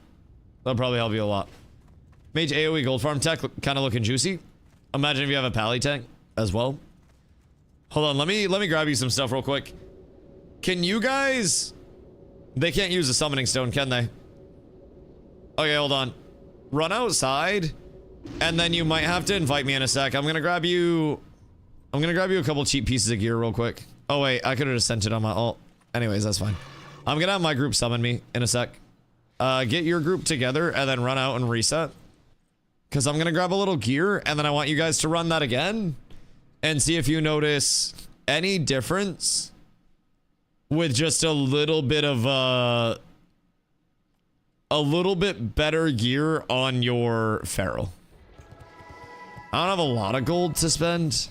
S2: That'll probably help you a lot. Mage AoE gold farm tech kind of looking juicy. Imagine if you have a pally tank as well. Hold on, let me grab you some stuff real quick. Can you guys... They can't use a summoning stone, can they? Okay, hold on. Run outside, and then you might have to invite me in a sec. I'm gonna grab you a couple cheap pieces of gear real quick. Oh wait, I could have just sent it on my alt. Anyways, that's fine. I'm gonna have my group summon me in a sec. Get your group together and then run out and reset. Because I'm gonna grab a little gear, and then I want you guys to run that again and see if you notice any difference with just a little bit of a little bit better gear on your Pharaoh. I don't have a lot of gold to spend,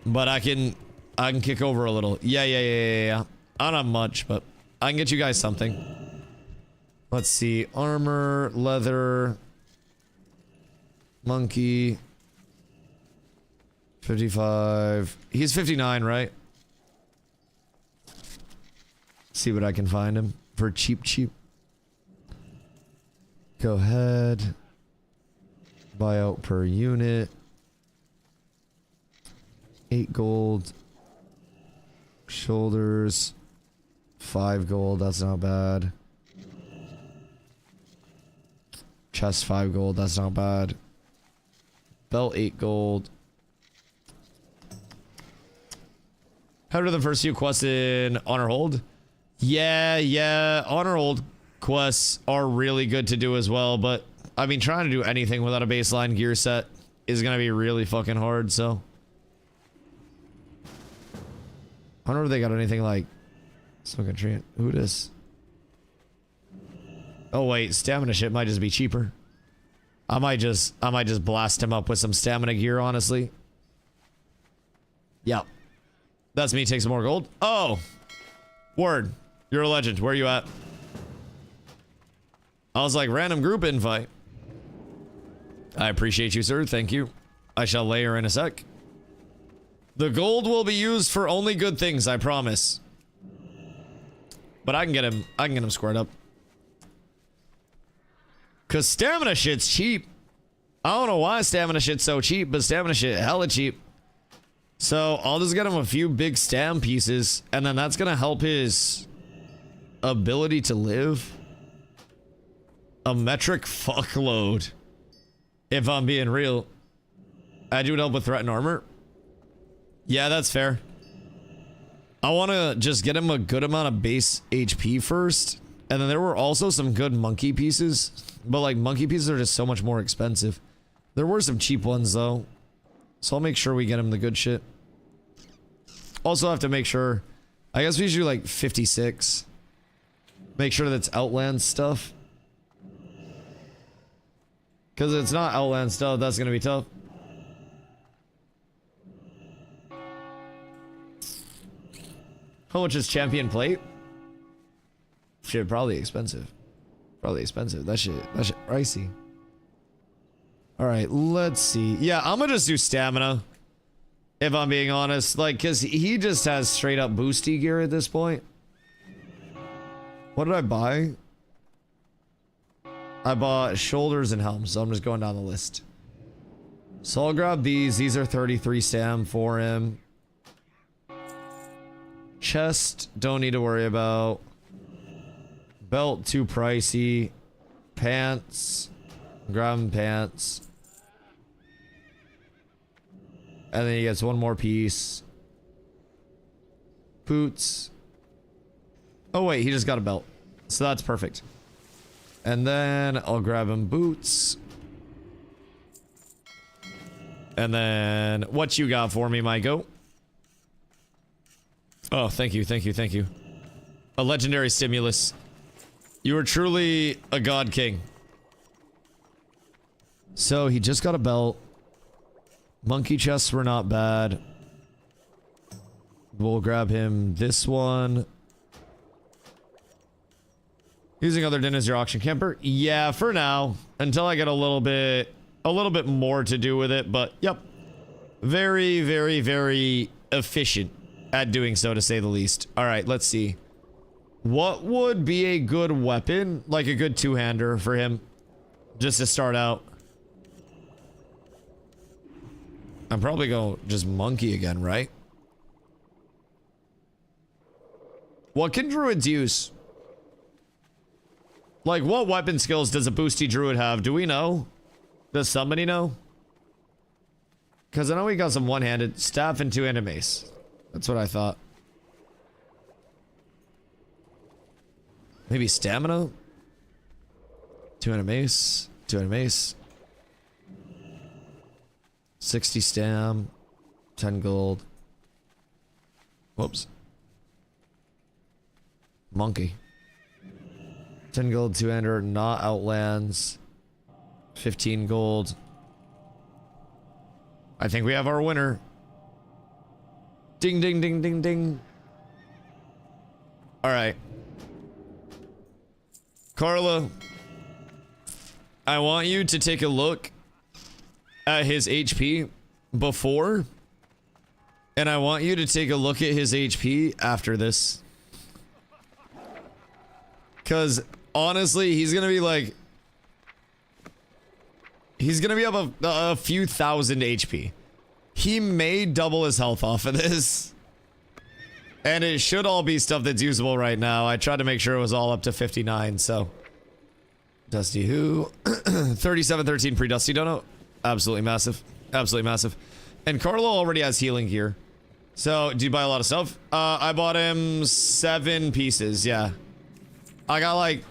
S2: but I can kick over a little. Yeah. I don't have much, but I can get you guys something. Let's see. Armor, leather, monkey. 55. He's 59, right? See what I can find him for cheap. Go ahead. Buy out per unit. 8 gold. Shoulders. 5 gold, that's not bad. Chest 5 gold, that's not bad. Belt 8 gold. How do the first few quests in Honor Hold? Yeah. Honor Hold quests are really good to do as well, but I mean, trying to do anything without a baseline gear set is gonna be really fucking hard, so. I wonder if they got anything like Smoking Tree. Who this? Oh wait, stamina shit might just be cheaper. I might just blast him up with some stamina gear, honestly. Yeah. That's me, take some more gold. Oh! Word. You're a legend. Where are you at? I was like, random group invite. I appreciate you, sir. Thank you. I shall layer in a sec. The gold will be used for only good things, I promise. But I can get him squared up. Cause stamina shit's cheap. I don't know why stamina shit's so cheap, but stamina shit hella cheap. So I'll just get him a few big stam pieces, and then that's gonna help his ability to live a metric fuckload. If I'm being real. I do help with threat and armor. Yeah, that's fair. I want to just get him a good amount of base HP first. And then there were also some good monkey pieces. But like monkey pieces are just so much more expensive. There were some cheap ones though. So I'll make sure we get him the good shit. Also have to make sure. I guess we should do like 56. Make sure that's Outland stuff. Because if it's not Outland stuff, that's going to be tough. How much is champion plate? Shit, probably expensive. Probably expensive. That shit pricey. Alright, let's see. Yeah, I'm gonna just do stamina. If I'm being honest. Like, because he just has straight up boosty gear at this point. What did I buy? I bought shoulders and helms, so I'm just going down the list. So I'll grab these. These are 33 stam for him. Chest, don't need to worry about. Belt, too pricey. Pants. Grab him pants. And then he gets one more piece. Boots. Oh wait, he just got a belt. So that's perfect. And then I'll grab him boots. And then what you got for me, my goat? Oh, thank you, thank you, thank you. A legendary stimulus. You are truly a god king. So he just got a belt. Monkey chests were not bad. We'll grab him this one. Using other din as your auction camper? Yeah, for now. Until I get a little bit more to do with it, but yep. Very, very, very efficient at doing so, to say the least. Alright, let's see. What would be a good weapon? Like a good two-hander for him? Just to start out. I'm probably going to just monkey again, right? What can druids use? Like, what weapon skills does a boosty druid have? Do we know? Does somebody know? Because I know we got some one-handed staff and two-handed mace. That's what I thought. Maybe stamina? Two-handed mace. Two-handed mace. 60 stam. 10 gold. Whoops. Monkey. 10 gold, two-hander, not outlands. 15 gold. I think we have our winner. Ding, ding, ding, ding, ding. Alright. Carla, I want you to take a look at his HP before, and I want you to take a look at his HP after this. Because, honestly, he's gonna be like... He's gonna be up a few thousand HP. He may double his health off of this. And it should all be stuff that's usable right now. I tried to make sure it was all up to 59, so... Dusty who? 3713 pre-Dusty dono. Absolutely massive. Absolutely massive. And Carlo already has healing gear. So, do you buy a lot of stuff? I bought him 7 pieces, yeah. I got like...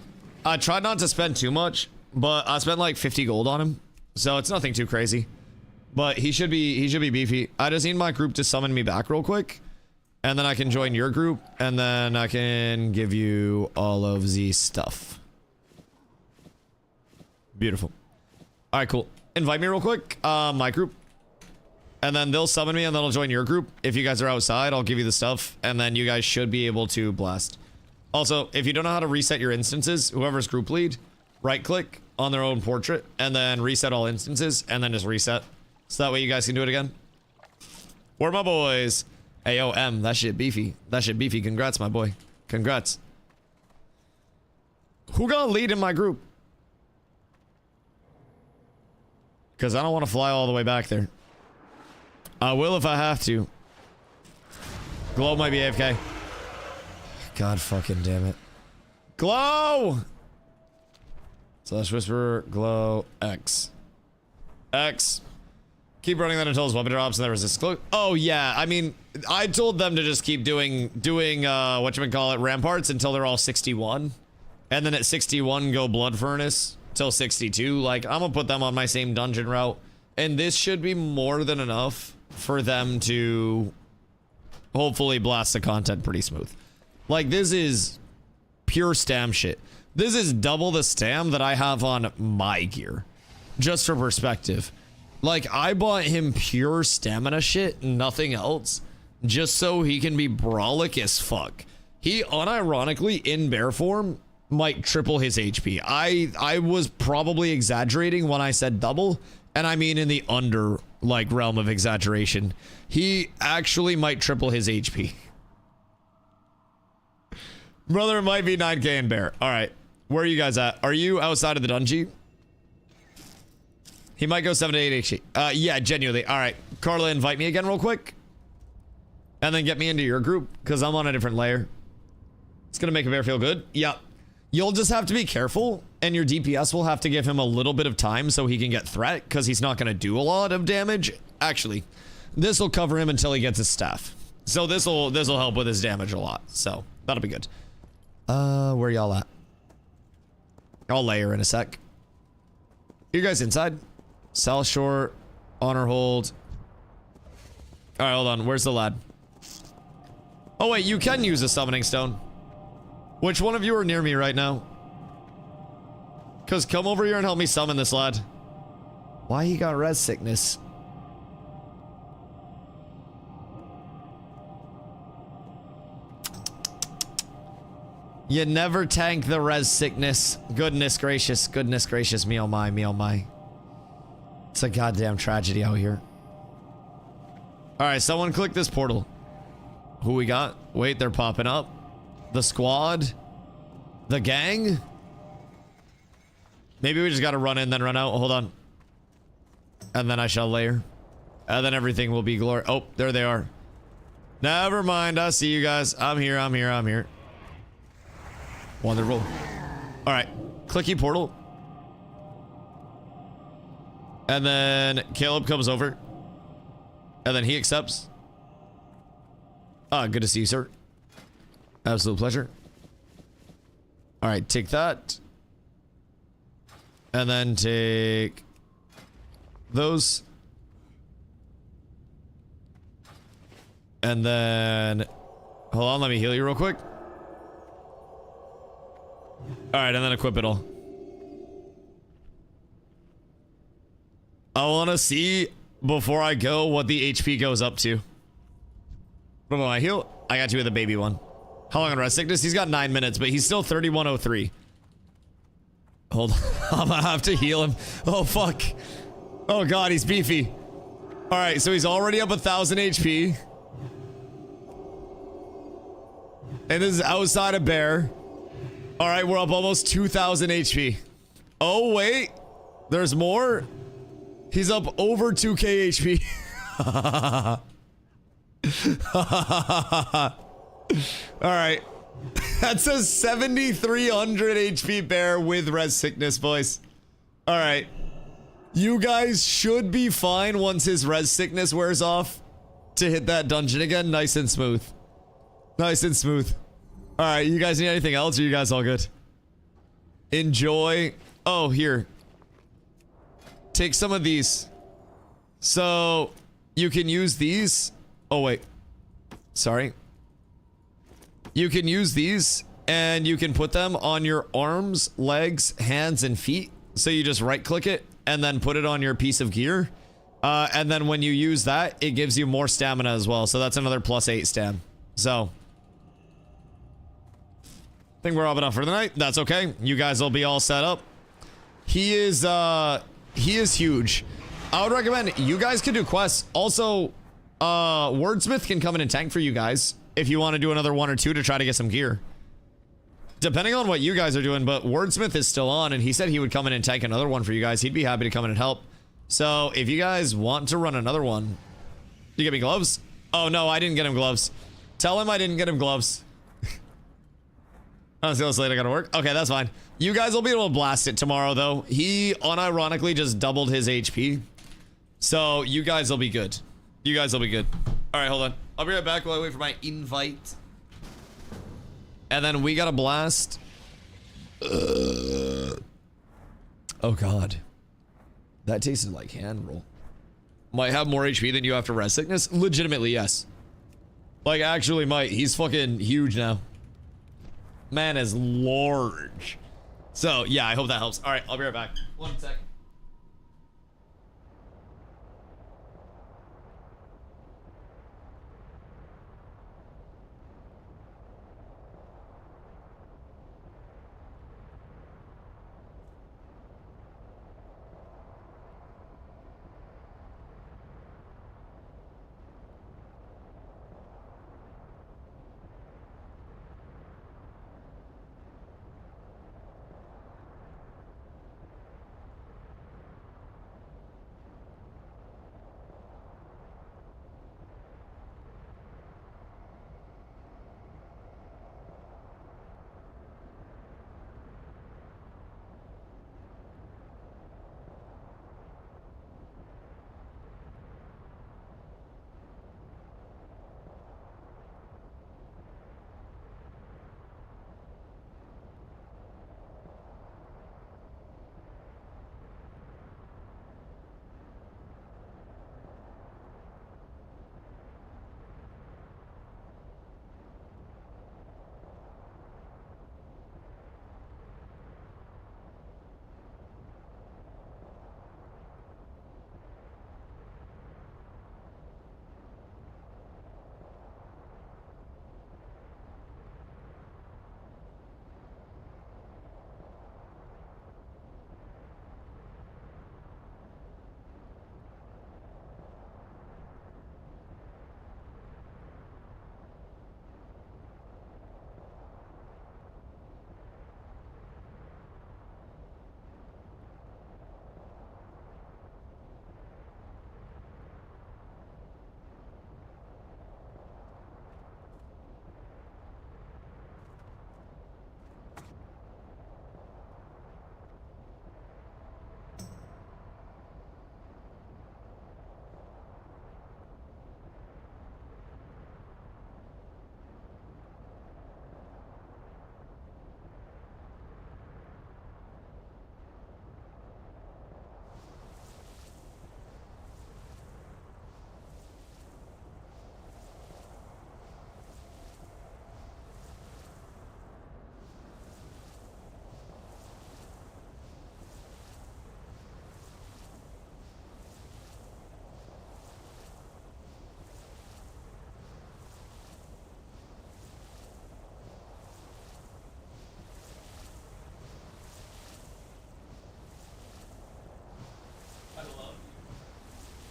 S2: I tried not to spend too much, but I spent like 50 gold on him. So it's nothing too crazy. But he should be beefy. I just need my group to summon me back real quick. And then I can join your group. And then I can give you all of the stuff. Beautiful. Alright, cool. Invite me real quick. My group. And then they'll summon me and then I'll join your group. If you guys are outside, I'll give you the stuff. And then you guys should be able to blast. Also, if you don't know how to reset your instances, whoever's group lead, right click on their own portrait and then reset all instances and then just reset. So that way you guys can do it again. Where are my boys? Ayo, M, that shit beefy. That shit beefy. Congrats, my boy. Congrats. Who got lead in my group? Because I don't want to fly all the way back there. I will if I have to. Glow might be AFK. God fucking damn it. Glow! Slash whisper, glow, X. X. Keep running that until his weapon drops and there resist glow. Oh yeah, I mean, I told them to just keep doing whatchamacallit, ramparts until they're all 61. And then at 61 go blood furnace till 62. Like, I'm gonna put them on my same dungeon route. And this should be more than enough for them to hopefully blast the content pretty smooth. Like, this is pure stam shit. This is double the stam that I have on my gear. Just for perspective. Like, I bought him pure stamina shit, nothing else, just so he can be brawlic as fuck. He, unironically, in bear form, might triple his HP. I was probably exaggerating when I said double, and I mean in the under, like, realm of exaggeration. He actually might triple his HP. Brother, it might be 9k in bear. Alright. Where are you guys at? Are you outside of the dungeon? He might go 7 to 8 HP. Yeah, genuinely. Alright. Carla, invite me again real quick. And then get me into your group, because I'm on a different layer. It's gonna make a bear feel good. Yep. You'll just have to be careful, and your DPS will have to give him a little bit of time so he can get threat, because he's not gonna do a lot of damage. Actually, this will cover him until he gets his staff. So this'll help with his damage a lot. So, that'll be good. Where y'all at? I'll layer in a sec. You guys inside? South Shore, honor hold. Alright, hold on. Where's the lad? Oh wait, you can use a summoning stone. Which one of you are near me right now? Cause come over here and help me summon this lad. Why he got res sickness? You never tank the res sickness. Goodness gracious, me oh my, me oh my. It's a goddamn tragedy out here. Alright, someone click this portal. Who we got? Wait, they're popping up. The squad? The gang? Maybe we just gotta run in, then run out. Hold on. And then I shall layer. And then everything will be glory. Oh, there they are. Never mind, I see you guys. I'm here, I'm here, I'm here. Wonderful. Alright. Clicky portal. And then Caleb comes over. And then he accepts. Ah, good to see you, sir. Absolute pleasure. Alright, take that. And then take those. And then hold on, let me heal you real quick. Alright, and then equip it all. I want to see before I go what the HP goes up to. What about my heal? I got you with a baby one. How long on rest sickness? He's got 9 minutes, but he's still 3103. Hold on. I'm gonna have to heal him. Oh, fuck. Oh, God, he's beefy. Alright, so he's already up 1,000 HP. And this is outside of bear. Alright, we're up almost 2,000 HP. Oh, wait. There's more? He's up over 2k HP. Alright. That's a 7,300 HP bear with res sickness, boys. Alright. You guys should be fine once his res sickness wears off to hit that dungeon again. Nice and smooth. Nice and smooth. Alright, you guys need anything else? Or are you guys all good? Enjoy. Oh, here. Take some of these. So, you can use these. Oh, wait. Sorry. You can use these, and you can put them on your arms, legs, hands, and feet. So you just right-click it, and then put it on your piece of gear. And then when you use that, it gives you more stamina as well. So that's another +8 stam. So, I think we're up enough for the night. That's okay. You guys will be all set up. He is huge. I would recommend you guys can do quests. Also, Wordsmith can come in and tank for you guys if you want to do another 1 or 2 to try to get some gear. Depending on what you guys are doing, but Wordsmith is still on, and he said he would come in and tank another one for you guys. He'd be happy to come in and help. So if you guys want to run another one, you get me gloves? Oh no, I didn't get him gloves. Tell him I didn't get him gloves. I was gonna say I gotta work. Okay, that's fine. You guys will be able to blast it tomorrow though. He unironically just doubled his HP. So you guys will be good. You guys will be good. All right, hold on. I'll be right back while I wait for my invite. And then we gotta blast. Oh God. That tasted like hand roll. Might have more HP than you after rest sickness? Legitimately, yes. Like, actually might. He's fucking huge now. Man is large. So, yeah, I hope that helps. Alright, I'll be right back. 1 sec.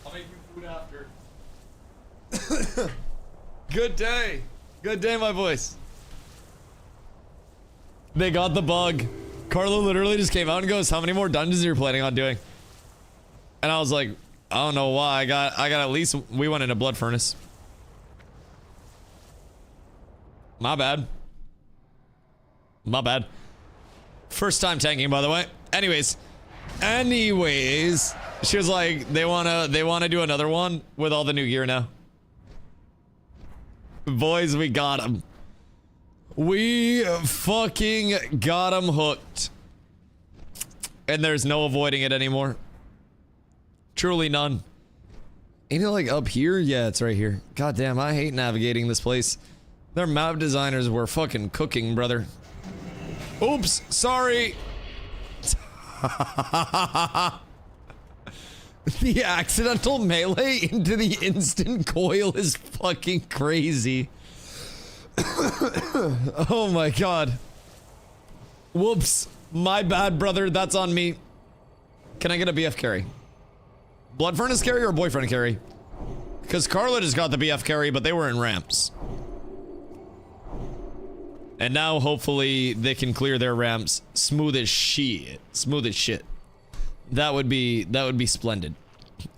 S2: I'll make you food after. Good day. Good day, my voice. They got the bug. Carlo literally just came out and goes, how many more dungeons are you planning on doing? And I was like, I don't know why. I got at least, we went into Blood Furnace. My bad. My bad. First time tanking, by the way. Anyways, she was like, they wanna do another one with all the new gear now. Boys, we got him. We fucking got him hooked. And there's no avoiding it anymore. Truly none. Ain't it like up here? Yeah, it's right here. God damn, I hate navigating this place. Their map designers were fucking cooking, brother. Oops, sorry. The accidental melee into the instant coil is fucking crazy. Oh my god. Whoops. My bad, brother. That's on me. Can I get a BF carry? Blood Furnace carry or boyfriend carry? Because Carla just got the BF carry, but they were in ramps. And now hopefully they can clear their ramps smooth as shit. Smooth as shit. That would be splendid.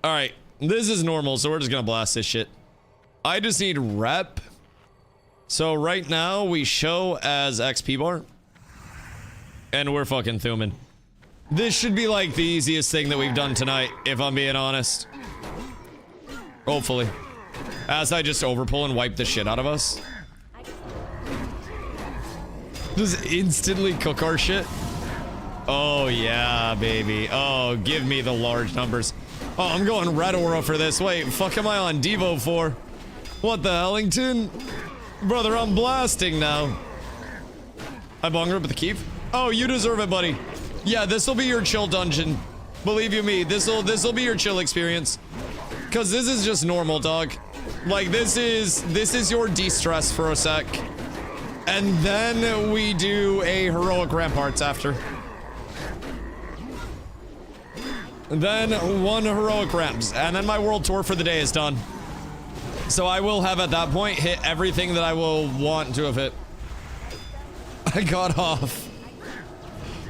S2: All right, this is normal, so we're just gonna blast this shit. I just need rep. So right now we show as XP bar, and we're fucking thumbing. This should be like the easiest thing that we've done tonight, if I'm being honest. Hopefully. As I just overpull and wipe the shit out of us. Just instantly cook our shit. Oh yeah, baby. Oh, give me the large numbers. Oh, I'm going red aura for this. Wait, fuck am I on Devo for? What the Ellington? Brother, I'm blasting now. I bonger up with the keep. Oh, you deserve it, buddy. Yeah, this will be your chill dungeon. Believe you me, this will be your chill experience. Cause this is just normal, dog. Like this is your de-stress for a sec. And then we do a heroic ramparts after. And then one heroic ramps, and then my world tour for the day is done. So I will have at that point hit everything that I will want to have hit. I got off.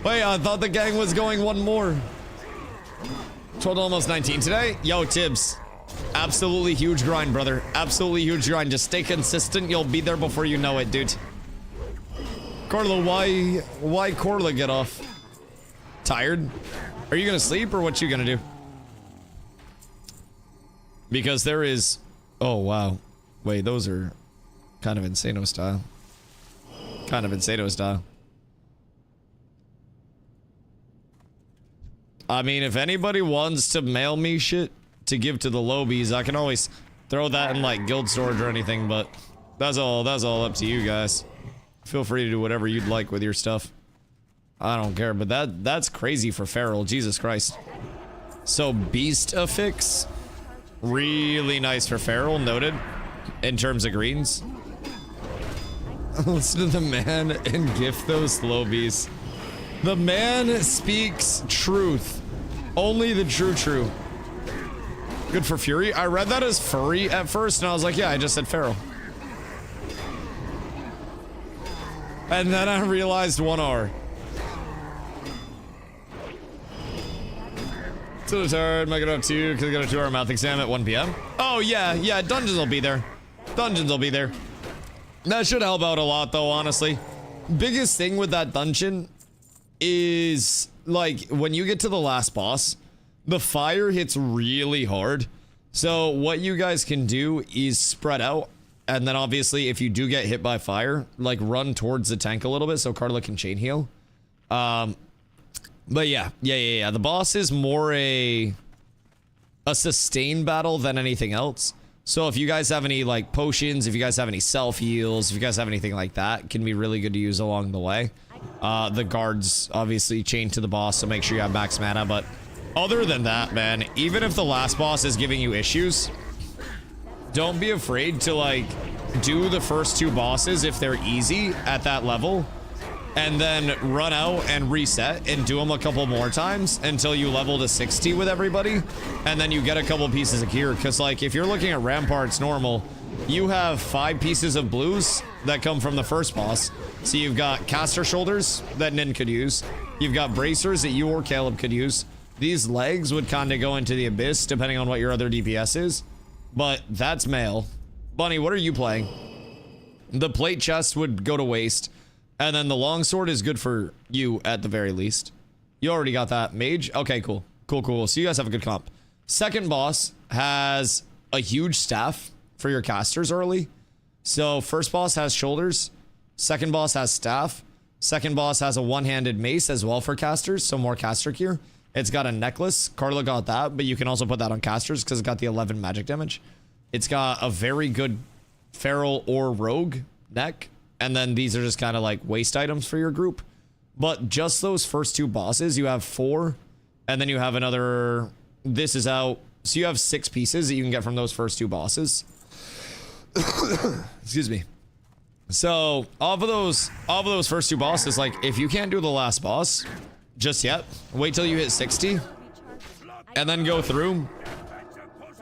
S2: Wait, I thought the gang was going one more. Total almost 19 today. Yo, Tibbs. Absolutely huge grind, brother. Absolutely huge grind. Just stay consistent. You'll be there before you know it, dude. Corla, why Corla get off? Tired? Are you gonna sleep or what you gonna do? Because there is... Oh, wow. Wait, those are kind of Insano style. Kind of Insano style. I mean, if anybody wants to mail me shit to give to the lobies, I can always throw that in like guild storage or anything, but that's all up to you guys. Feel free to do whatever you'd like with your stuff. I don't care, but that's crazy for Feral, Jesus Christ. So Beast affix, really nice for Feral, noted, in terms of greens. Listen to the man and gift those lobies. The man speaks truth. Only the true. Good for Fury. I read that as furry at first, and I was like, yeah, I just said feral. And then I realized 1R. So tired, make it up to you, because I got a 2-hour mouth exam at 1 p.m. Oh, yeah, dungeons will be there. Dungeons will be there. That should help out a lot, though, honestly. Biggest thing with that dungeon is, like, when you get to the last boss, the fire hits really hard. So what you guys can do is spread out, and then obviously if you do get hit by fire, like run towards the tank a little bit so Carla can chain heal. But yeah. The boss is more a sustain battle than anything else. So if you guys have any like potions, if you guys have any self heals, if you guys have anything like that, can be really good to use along the way. The guards obviously chain to the boss, so make sure you have max mana, but other than that, man, even if the last boss is giving you issues, don't be afraid to like do the first 2 bosses if they're easy at that level, and then run out and reset and do them a couple more times until you level to 60 with everybody, and then you get a couple pieces of gear. Because like if you're looking at Ramparts normal, you have 5 pieces of blues that come from the first boss. So you've got caster shoulders that Nin could use, you've got bracers that you or Caleb could use. These legs would kind of go into the abyss depending on what your other DPS is, but that's male. Bunny, what are you playing? The plate chest would go to waste, and then the longsword is good for you at the very least. You already got that. Mage? Okay, cool. Cool. So you guys have a good comp. Second boss has a huge staff for your casters early. So first boss has shoulders, second boss has staff, second boss has a one-handed mace as well for casters, so more caster gear. It's got a necklace. Carla got that, but you can also put that on casters because it's got the 11 magic damage. It's got a very good feral or rogue neck, and then these are just kind of like waste items for your group. But just those first 2 bosses, you have 4, and then you have another... This is out. So you have 6 pieces that you can get from those first 2 bosses. Excuse me. So off of those first 2 bosses, like if you can't do the last boss just yet, wait till you hit 60 and then go through.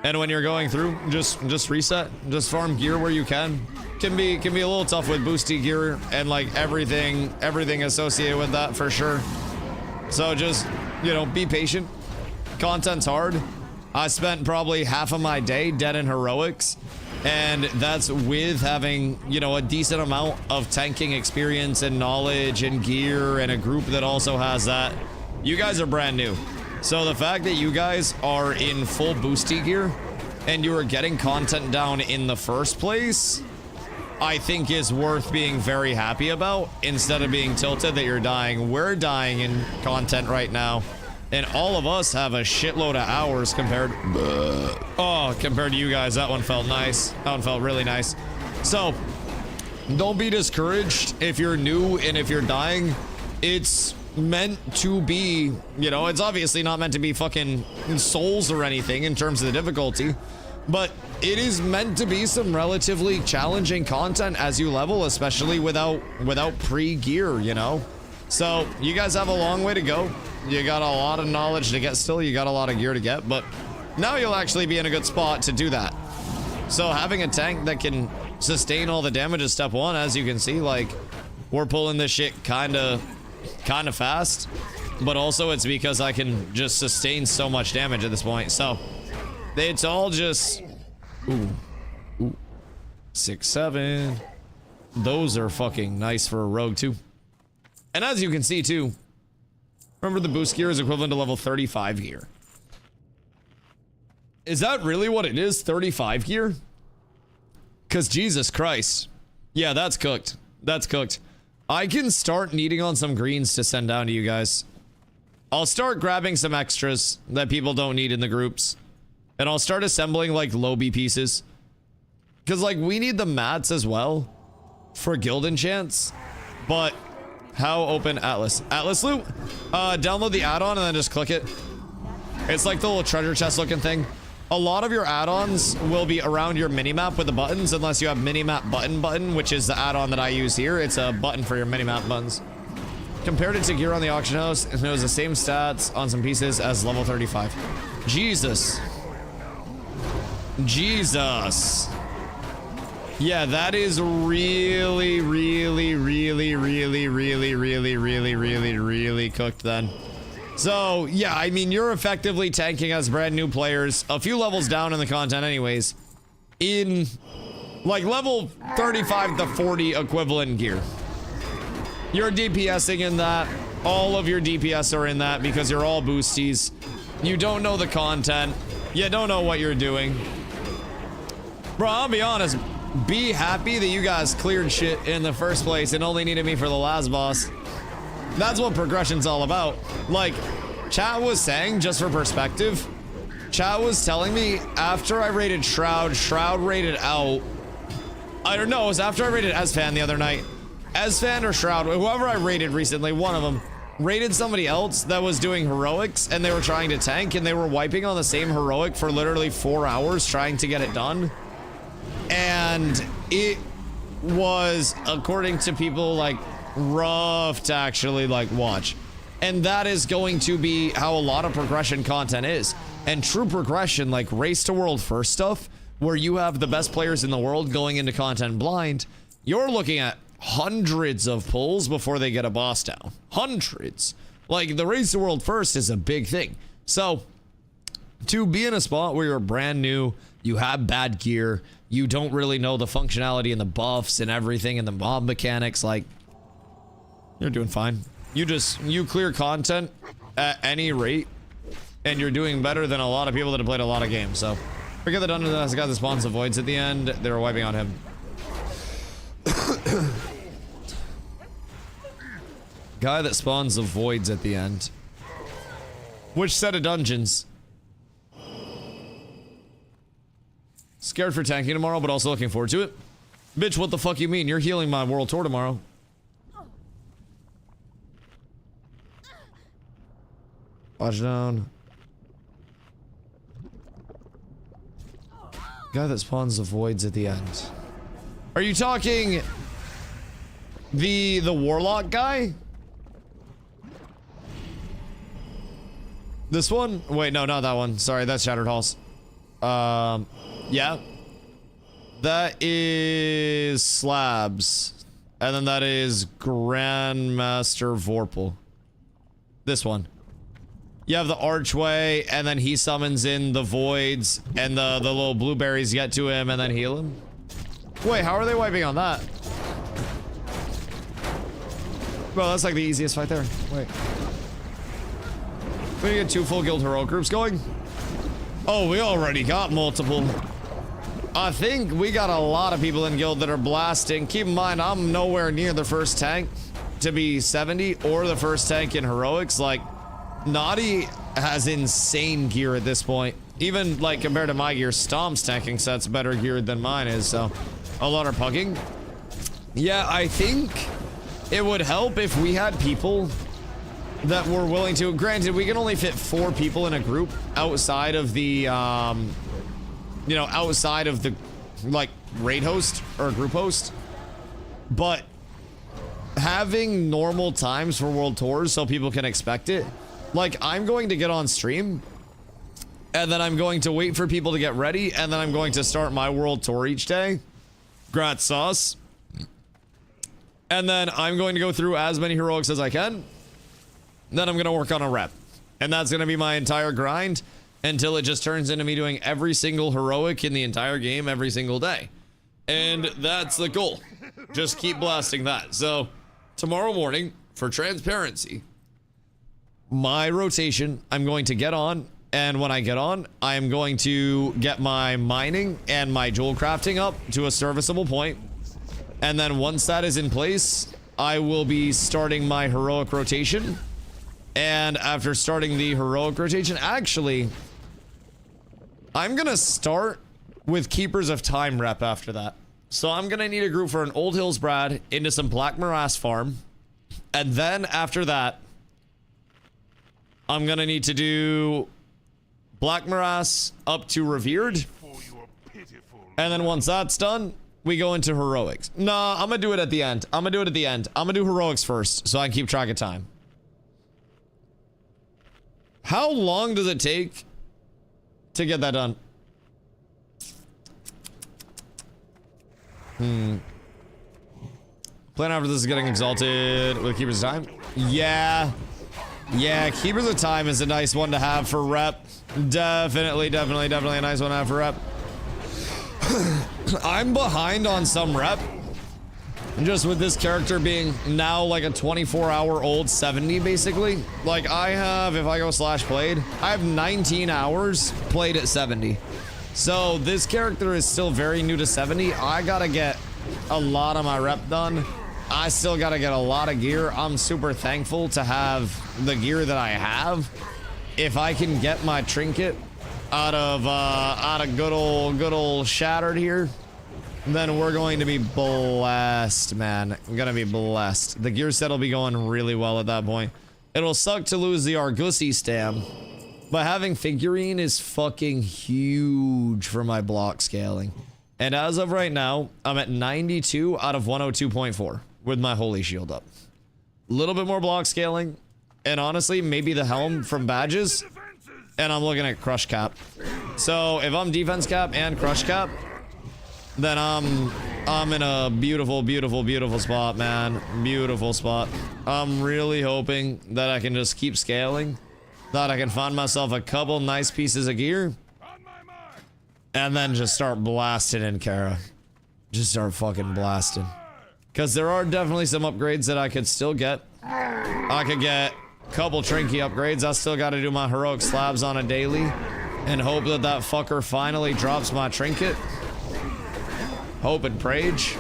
S2: And when you're going through, just reset, just farm gear where you can. Can be a little tough with boosty gear and like everything associated with that for sure. So just, you know, be patient. Content's hard. I spent probably half of my day dead in heroics, and that's with having, you know, a decent amount of tanking experience and knowledge and gear and a group that also has that. You guys are brand new. So the fact that you guys are in full boosty gear and you are getting content down in the first place, I think is worth being very happy about instead of being tilted that you're dying. We're dying in content right now, and all of us have a shitload of hours compared to you guys. That one felt nice. That one felt really nice. So don't be discouraged if you're new and if you're dying. It's meant to be, you know, it's obviously not meant to be fucking souls or anything in terms of the difficulty, but it is meant to be some relatively challenging content as you level, especially without pre-gear, you know? So you guys have a long way to go. You got a lot of knowledge to get still. You got a lot of gear to get, but now you'll actually be in a good spot to do that. So having a tank that can sustain all the damage is step one. As you can see, like, we're pulling this shit kind of fast, but also it's because I can just sustain so much damage at this point. So it's all just... Ooh. 6, 7. Those are fucking nice for a rogue too. And as you can see too, remember the boost gear is equivalent to level 35 gear. Is that really what it is? 35 gear? Because Jesus Christ. Yeah, that's cooked. That's cooked. I can start needing on some greens to send down to you guys. I'll start grabbing some extras that people don't need in the groups. And I'll start assembling like Lobby pieces. Because like we need the mats as well for guild enchants. But how open Atlas? Atlas loot? Download the add-on and then just click it. It's like the little treasure chest looking thing. A lot of your add-ons will be around your minimap with the buttons, unless you have minimap button, which is the add-on that I use here. It's a button for your minimap buttons. Compared it to gear on the auction house, and it was the same stats on some pieces as level 35. Jesus. Jesus. Yeah, that is really cooked then. So, yeah, I mean, you're effectively tanking as brand new players, a few levels down in the content anyways, in, like, level 35 to 40 equivalent gear. You're DPSing in that. All of your DPS are in that because you're all boosties. You don't know the content. You don't know what you're doing. Bro, I'll be honest. Be happy that you guys cleared shit in the first place and only needed me for the last boss. That's what progression's all about. Like, chat was saying, just for perspective, chat was telling me after I raided Shroud raided out. I don't know, it was after I raided Esfan the other night. Esfan or Shroud, whoever I raided recently, one of them, raided somebody else that was doing heroics and they were trying to tank and they were wiping on the same heroic for literally 4 hours trying to get it done. And it was, according to people, like, rough to actually, like, watch. And that is going to be how a lot of progression content is. And true progression, like race to world first stuff, where you have the best players in the world going into content blind, you're looking at hundreds of pulls before they get a boss down. Hundreds. Like, the race to world first is a big thing. So, to be in a spot where you're brand new, you have bad gear, you don't really know the functionality and the buffs and everything and the mob mechanics, like, you're doing fine. You clear content at any rate, and you're doing better than a lot of people that have played a lot of games. So, forget the dungeon that has got the spawns of voids at the end. They were wiping on him. Guy that spawns the voids at the end. Which set of dungeons? Scared for tanking tomorrow, but also looking forward to it. Bitch, what the fuck you mean? You're healing my world tour tomorrow. Watch down. Guy that spawns the voids at the end. Are you talking the warlock guy? This one? Wait, no, not that one. Sorry, that's Shattered Halls. Yeah. That is Slabs. And then that is Grandmaster Vorpal. This one. You have the archway, and then he summons in the voids, and the little blueberries get to him and then heal him. Wait, how are they wiping on that? Bro, that's like the easiest fight there. Wait. We need to get 2 full guild heroic groups going. Oh, we already got multiple. I think we got a lot of people in guild that are blasting. Keep in mind, I'm nowhere near the first tank to be 70 or the first tank in heroics. Like, Naughty has insane gear at this point. Even like compared to my gear, Stomp's tanking set's better geared than mine is, so a lot are pugging. Yeah, I think it would help if we had people that were willing to. Granted, we can only fit 4 people in a group outside of the you know, outside of the, like, raid host or group host. But having normal times for world tours so people can expect it. Like, I'm going to get on stream, and then I'm going to wait for people to get ready, and then I'm going to start my world tour each day. Grat sauce. And then I'm going to go through as many heroics as I can. Then I'm going to work on a rep. And that's going to be my entire grind until it just turns into me doing every single heroic in the entire game every single day. And that's the goal. Just keep blasting that. So tomorrow morning, for transparency, my rotation, I'm going to get on. And when I get on, I'm going to get my mining and my jewel crafting up to a serviceable point. And then once that is in place, I will be starting my heroic rotation. And after starting the heroic rotation, actually, I'm gonna start with Keepers of Time rep after that. So I'm gonna need a group for an Old Hills Brad into some Black Morass farm. And then after that, I'm gonna need to do Black Morass up to Revered. And then once that's done, we go into heroics. Nah, I'm gonna do it at the end. I'm gonna do heroics first so I can keep track of time. How long does it take to get that done? Plan after this is getting exalted with Keepers of Time. Yeah, Keepers of Time is a nice one to have for rep. Definitely a nice one to have for rep. I'm behind on some rep. Just with this character being now like a 24-hour-old 70, basically. Like, I have, if I go slash played, I have 19 hours played at 70. So this character is still very new to 70. I gotta get a lot of my rep done. I still gotta get a lot of gear. I'm super thankful to have the gear that I have. If I can get my trinket out of good old Shattered here, then we're going to be blessed, man. I'm gonna be blessed. The gear set will be going really well at that point. It'll suck to lose the Argusi stam, but having figurine is fucking huge for my block scaling. And as of right now, I'm at 92 out of 102.4 with my Holy Shield up. A little bit more block scaling, and honestly, maybe the helm from badges, and I'm looking at crush cap. So if I'm defense cap and crush cap, then I'm in a beautiful spot, man. Beautiful spot. I'm really hoping that I can just keep scaling, that I can find myself a couple nice pieces of gear, and then just start blasting in Kara. Just start fucking blasting. Because there are definitely some upgrades that I could still get. I could get a couple trinky upgrades. I still got to do my heroic slabs on a daily and hope that that fucker finally drops my trinket. Hope and prage.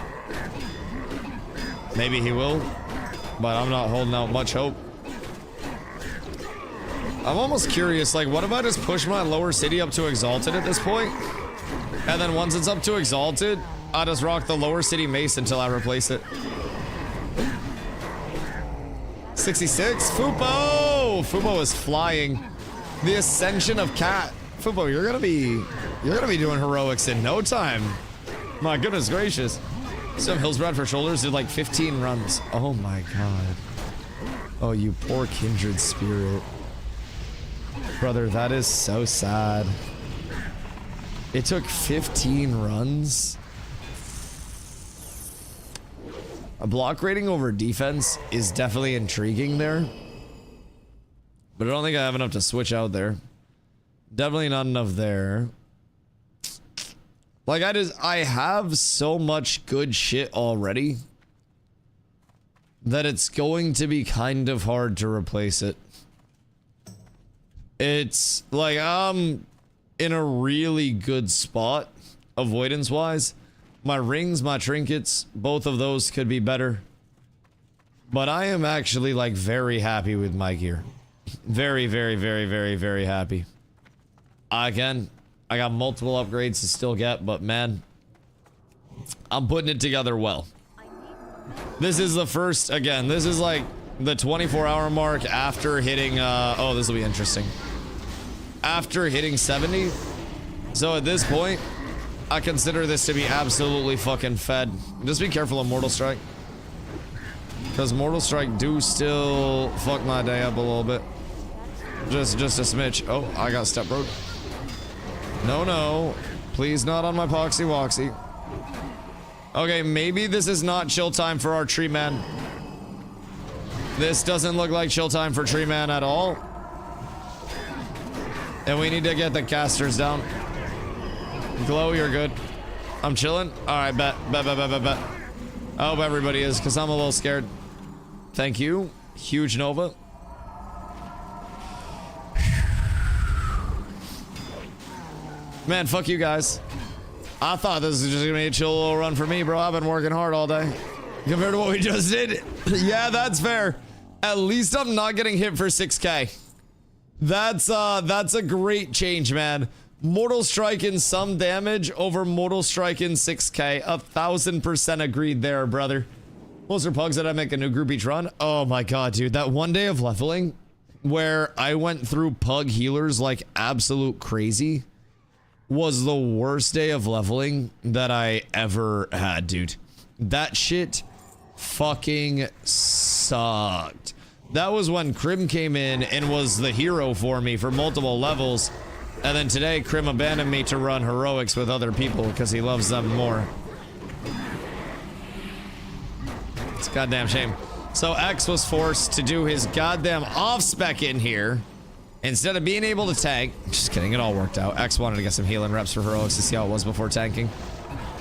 S2: Maybe he will, but I'm not holding out much hope. I'm almost curious, like, what if I just push my lower city up to Exalted at this point? And then once it's up to Exalted, I just rock the lower city mace until I replace it. 66? Fupo! Fupo is flying. The Ascension of Cat. Fupo, you're gonna be doing heroics in no time. My goodness gracious. Some Hillsbrad for shoulders did like 15 runs. Oh my god. Oh, you poor kindred spirit. Brother, that is so sad. It took 15 runs. A block rating over defense is definitely intriguing there. But I don't think I have enough to switch out there. Definitely not enough there. Like, I have so much good shit already that it's going to be kind of hard to replace it. It's like I'm in a really good spot avoidance-wise. My rings, my trinkets, both of those could be better. But I am actually like very happy with my gear. Very, very, very, very, very happy. Again, I got multiple upgrades to still get, but man, I'm putting it together well. This is the first, again, this is like the 24-hour mark after hitting, oh, this will be interesting. After hitting 70. So at this point, I consider this to be absolutely fucking fed. Just be careful of Mortal Strike. Because Mortal Strike do still fuck my day up a little bit. Just a smidge. Oh, I got step road. No, no. Please not on my Poxy Woxy. Okay, maybe this is not chill time for our tree man. This doesn't look like chill time for tree man at all. And we need to get the casters down. Glow, you're good. I'm chilling. Alright, bet. I hope everybody is, because I'm a little scared. Thank you. Huge Nova. Man, fuck you guys. I thought this was just gonna be a chill little run for me, bro. I've been working hard all day. Compared to what we just did. Yeah, that's fair. At least I'm not getting hit for 6K. That's a great change, man. Mortal Strike in some damage over Mortal Strike in 6K. 1000% agreed there, brother. Most are pugs that I make a new group each run. Oh my god, dude. That one day of leveling where I went through pug healers like absolute crazy was the worst day of leveling that I ever had, dude. That shit fucking sucked. That was when Krim came in and was the hero for me for multiple levels. And then today, Krim abandoned me to run heroics with other people because he loves them more. It's a goddamn shame. So X was forced to do his goddamn off-spec in here. Instead of being able to tank. Just kidding, it all worked out. X wanted to get some healing reps for heroics to see how it was before tanking.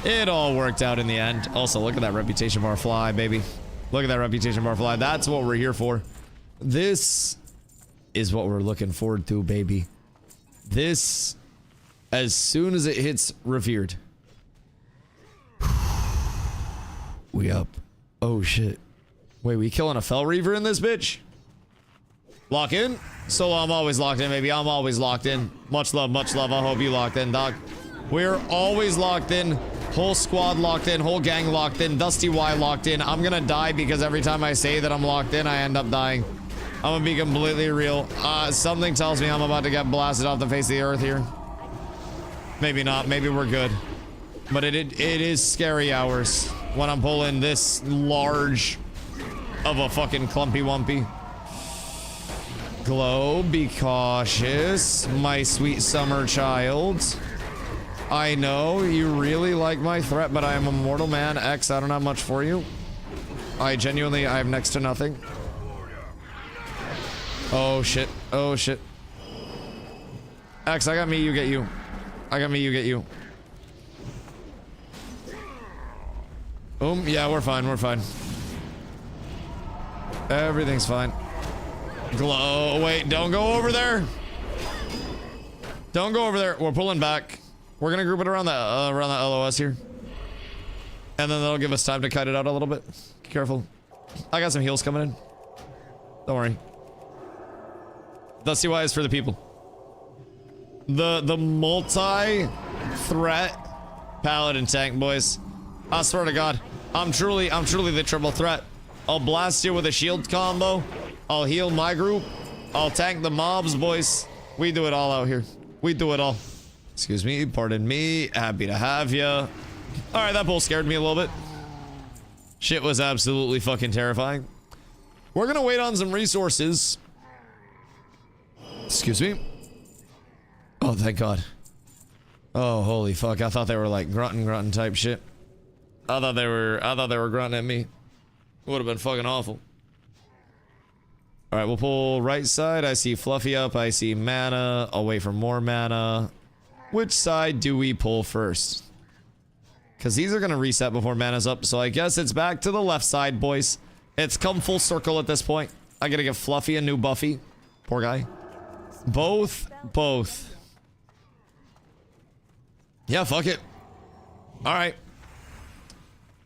S2: It all worked out in the end. Also, look at that reputation bar fly, baby. Look at that reputation bar fly. That's what we're here for. This is what we're looking forward to, baby. This, as soon as it hits revered. We up. Oh, shit. Wait, we killing a Fell Reaver in this bitch? Lock in? So I'm always locked in, baby. I'm always locked in. Much love, much love. I hope you locked in, dog. We're always locked in. Whole squad locked in. Whole gang locked in. DustyWhy locked in. I'm gonna die because every time I say that I'm locked in, I end up dying. I'm gonna be completely real. Something tells me I'm about to get blasted off the face of the earth here. Maybe not. Maybe we're good. But it is scary hours when I'm pulling this large of a fucking clumpy wumpy. Glow, be cautious, my sweet summer child. I know you really like my threat, but I am a mortal man. X, I don't have much for you. I have next to nothing. Oh shit, oh shit. X, I got me, you get you. I got me, you get you. Boom, yeah, we're fine, we're fine. Everything's fine. Glow, wait, don't go over there. Don't go over there. We're pulling back. We're gonna group it around the LOS here. And then that'll give us time to kite it out a little bit. Careful. I got some heals coming in. Don't worry. DustyWhy is for the people. The multi-threat paladin tank, boys. I swear to God, I'm truly the triple threat. I'll blast you with a shield combo. I'll heal my group. I'll tank the mobs, boys. We do it all out here. We do it all. Excuse me, pardon me. Happy to have ya. Alright, that bull scared me a little bit. Shit was absolutely fucking terrifying. We're gonna wait on some resources. Excuse me. Oh, thank God. Oh, holy fuck. I thought they were like grunting type shit. I thought they were grunting at me. Would have been fucking awful. All right, we'll pull right side. I see Fluffy up. I see mana. Away from more mana. Which side do we pull first? Because these are going to reset before mana's up. So I guess it's back to the left side, boys. It's come full circle at this point. I got to get Fluffy a new Buffy. Poor guy. Both. Yeah, fuck it. All right.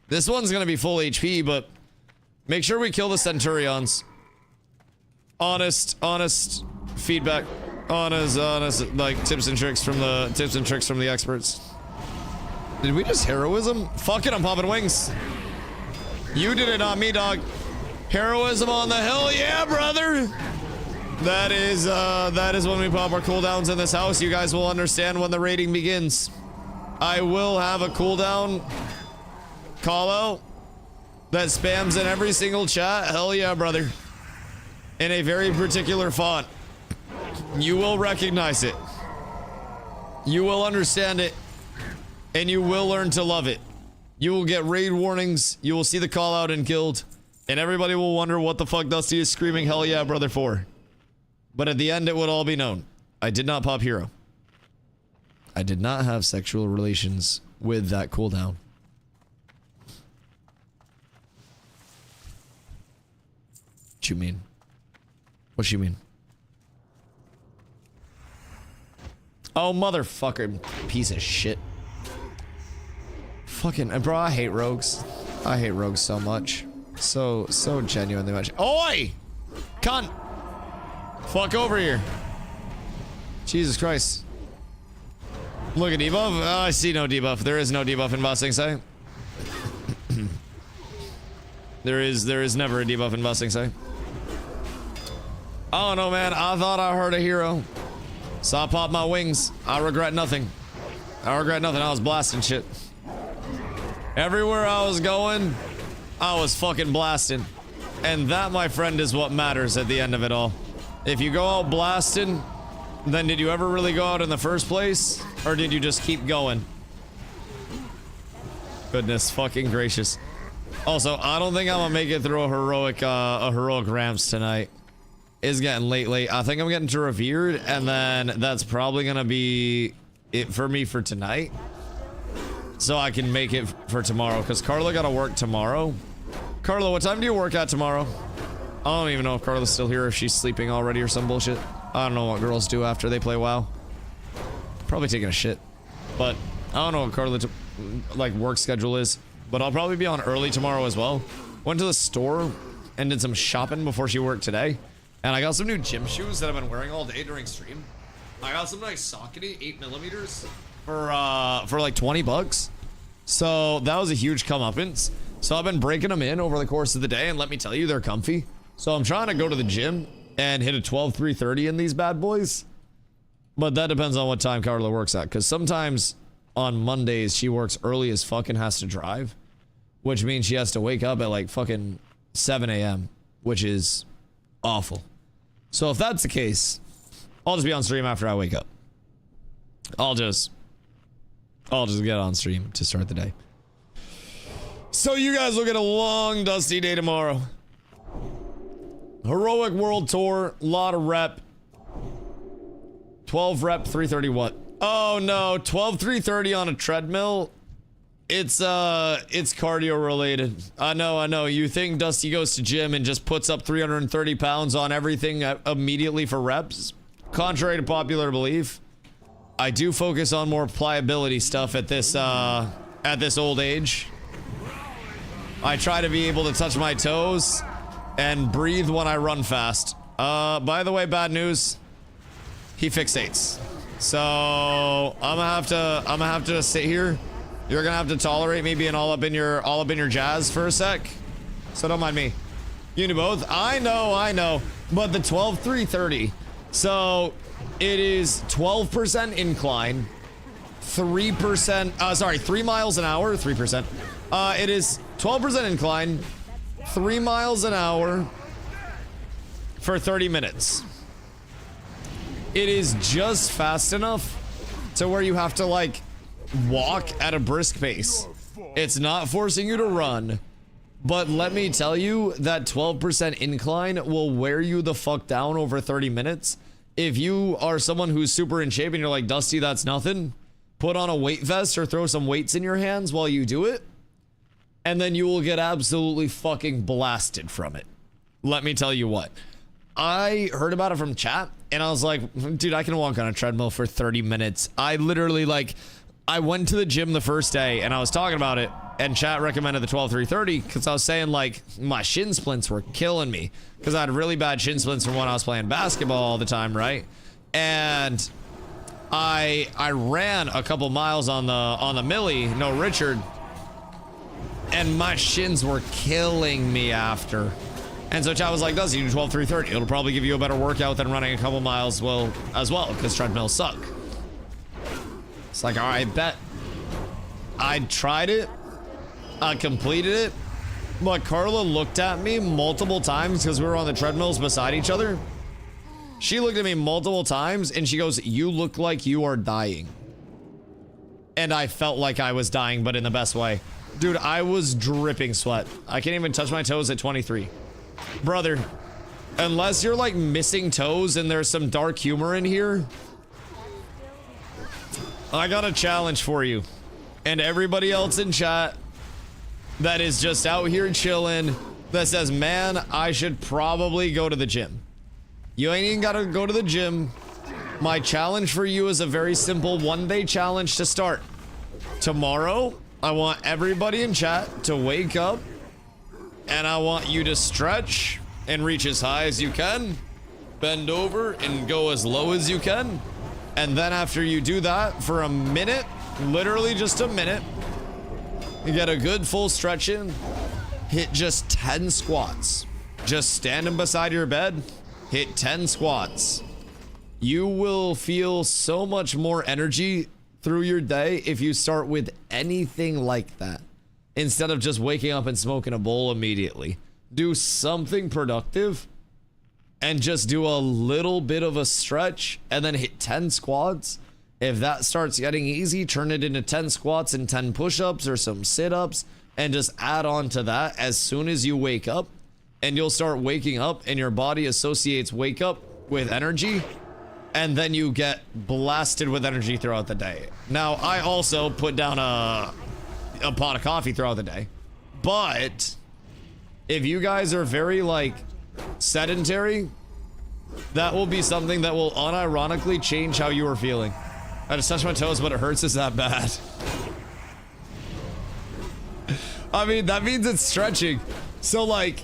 S2: This one's going to be full HP, but make sure we kill the Centurions. Honest feedback. Honest, like tips and tricks from the experts. Did we just heroism? Fuck it, I'm popping wings. You did it, not me, dog. Heroism on the hill, yeah, brother. That is when we pop our cooldowns in this house. You guys will understand when the raiding begins. I will have a cooldown call out that spams in every single chat. Hell yeah, brother. In a very particular font. You will recognize it. You will understand it. And you will learn to love it. You will get raid warnings. You will see the call out in guild. And everybody will wonder what the fuck Dusty is screaming hell yeah, brother for. But at the end, it would all be known. I did not pop hero. I did not have sexual relations with that cooldown. What you mean? What you mean? Oh, motherfucker. Piece of shit. Fucking, bro, I hate rogues. I hate rogues so much. So genuinely much. Oi! Cunt! Fuck over here. Jesus Christ. Look at debuff. Oh, I see no debuff. There is no debuff in Bossing Say. There is never a debuff in Bossing Say. I don't know, man. I thought I heard a hero. So I popped my wings. I regret nothing. I was blasting shit. Everywhere I was going, I was fucking blasting. And that, my friend, is what matters at the end of it all. If you go out blasting, then did you ever really go out in the first place? Or did you just keep going? Goodness fucking gracious. Also, I don't think I'm gonna make it through a heroic ramps tonight. It's getting late. I think I'm getting to revered, and then that's probably gonna be it for me for tonight. So I can make it for tomorrow, because Carla gotta work tomorrow. Carla, what time do you work at tomorrow? I don't even know if Carla's still here, or if she's sleeping already or some bullshit. I don't know what girls do after they play WoW. Probably taking a shit. But I don't know what Carla's like work schedule is. But I'll probably be on early tomorrow as well. Went to the store and did some shopping before she worked today. And I got some new gym shoes that I've been wearing all day during stream. I got some nice Saucony 8mm for like 20 bucks. So that was a huge comeuppance. So I've been breaking them in over the course of the day, and let me tell you, they're comfy. So I'm trying to go to the gym and hit a 12-330 in these bad boys. But that depends on what time Carla works at, because sometimes on Mondays she works early as fuck and has to drive, which means she has to wake up at like fucking 7 a.m., which is awful. So if that's the case, I'll just be on stream after I wake up. I'll just get on stream to start the day. So you guys will get a long Dusty day tomorrow. Heroic World Tour, lot of rep. 12 rep, 330 what? Oh no, 12 330 on a treadmill. It's cardio related. I know. You think Dusty goes to gym and just puts up 330 pounds on everything immediately for reps? Contrary to popular belief, I do focus on more pliability stuff at this old age. I try to be able to touch my toes and breathe when I run fast. By the way, bad news. He fixates. So I'm gonna have to sit here. You're gonna have to tolerate me being all up in your jazz for a sec. So don't mind me. You do both. I know. But the 12 330. So it is 12% incline, 3%. 3 miles an hour. 3%. It is 12% incline, 3 miles an hour for 30 minutes. It is just fast enough to where you have to like walk at a brisk pace. It's not forcing you to run, But let me tell you that 12% incline will wear you the fuck down over 30 minutes. If you are someone who's super in shape and you're like, Dusty, that's nothing, put on a weight vest or throw some weights in your hands while you do it, and then you will get absolutely fucking blasted from it. Let me tell you what. I heard about it from chat, and I was like, dude, I can walk on a treadmill for 30 minutes. I literally, like, I went to the gym the first day, and I was talking about it, and chat recommended the 12-3-30, because I was saying, like, my shin splints were killing me, because I had really bad shin splints from when I was playing basketball all the time, right? And I ran a couple miles on the Millie, no Richard, and my shins were killing me after. And so chat was like, does you do 12-3-30? It'll probably give you a better workout than running a couple miles as well, because treadmills suck. It's like, all right, bet. I tried it. I completed it. But Carla looked at me multiple times because we were on the treadmills beside each other. She looked at me multiple times and she goes, you look like you are dying. And I felt like I was dying, but in the best way. Dude, I was dripping sweat. I can't even touch my toes at 23. Brother, unless you're like missing toes and there's some dark humor in here, I got a challenge for you. And everybody else in chat that is just out here chilling, that says, man, I should probably go to the gym. You ain't even gotta go to the gym. My challenge for you is a very simple one-day challenge to start. Tomorrow, I want everybody in chat to wake up, and I want you to stretch and reach as high as you can, bend over and go as low as you can, and then after you do that for a minute, literally just a minute, you get a good full stretch in, hit just 10 squats. Just standing beside your bed, hit 10 squats. You will feel so much more energy through your day if you start with anything like that, instead of just waking up and smoking a bowl immediately. Do something productive and just do a little bit of a stretch and then hit 10 squats. If that starts getting easy, turn it into 10 squats and 10 push-ups or some sit-ups, and just add on to that as soon as you wake up, and you'll start waking up and your body associates wake up with energy, and then you get blasted with energy throughout the day. Now, I also put down a pot of coffee throughout the day, but if you guys are very like sedentary, that will be something that will unironically change how you are feeling. I just touched my toes, but it hurts. Is that bad? I mean, that means it's stretching. So like,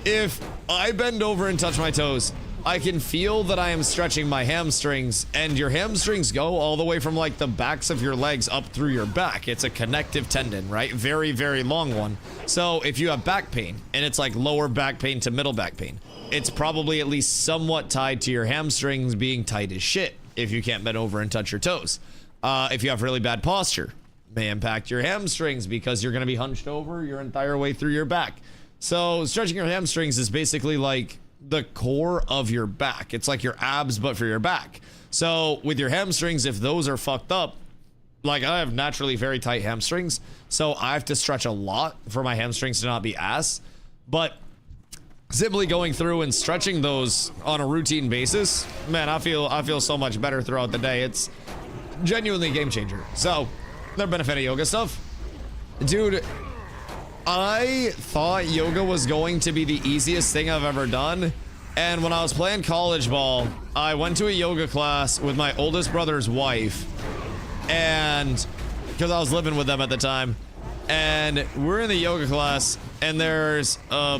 S2: if I bend over and touch my toes, I can feel that I am stretching my hamstrings, and your hamstrings go all the way from like the backs of your legs up through your back. It's a connective tendon, right? Very, very long one. So if you have back pain, and it's like lower back pain to middle back pain, it's probably at least somewhat tied to your hamstrings being tight as shit if you can't bend over and touch your toes. If you have really bad posture, may impact your hamstrings because you're going to be hunched over your entire way through your back. So stretching your hamstrings is basically like the core of your back. It's like your abs, but for your back. So with your hamstrings, if those are fucked up, like I have naturally very tight hamstrings, so I have to stretch a lot for my hamstrings to not be ass. But simply going through and stretching those on a routine basis, man, I feel so much better throughout the day. It's genuinely a game changer. So, never been a fan of yoga stuff. Dude, I thought yoga was going to be the easiest thing I've ever done. And when I was playing college ball, I went to a yoga class with my oldest brother's wife. And because I was living with them at the time. And we're in the yoga class, and there's a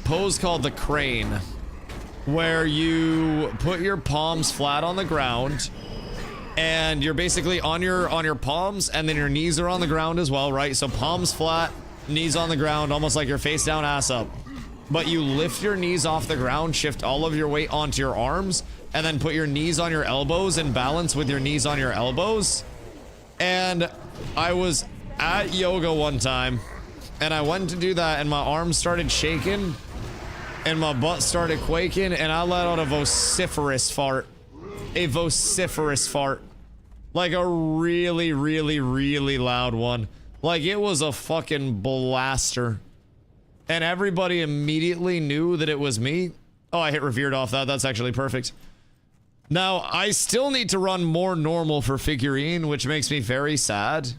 S2: pose called the crane, where you put your palms flat on the ground, and you're basically on your palms, and then your knees are on the ground as well, right? So palms flat, knees on the ground, almost like you're face down, ass up. But you lift your knees off the ground, shift all of your weight onto your arms, and then put your knees on your elbows and balance with your knees on your elbows. And I was at yoga one time, and I went to do that, and my arms started shaking, and my butt started quaking, and I let out a vociferous fart. A vociferous fart. Like a really, really, really loud one. Like it was a fucking blaster. And everybody immediately knew that it was me. Oh, I hit revered off that. That's actually perfect. Now, I still need to run more normal for figurine, which makes me very sad.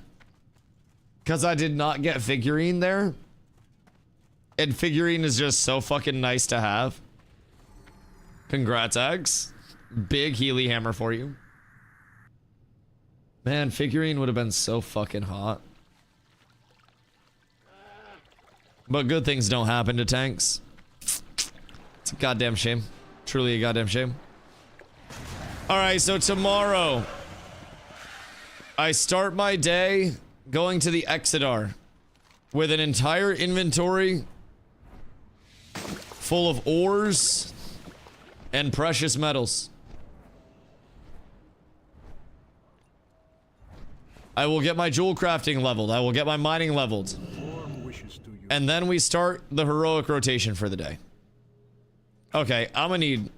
S2: Because I did not get figurine there. And figurine is just so fucking nice to have. Congrats, Eggs. Big Healy hammer for you. Man, figurine would have been so fucking hot. But good things don't happen to tanks. It's a goddamn shame. Truly a goddamn shame. Alright, so tomorrow, I start my day going to the Exodar with an entire inventory full of ores and precious metals. I will get my jewel crafting leveled. I will get my mining leveled.
S6: Warm wishes to you.
S2: And then we start the heroic rotation for the day. Okay, I'm gonna need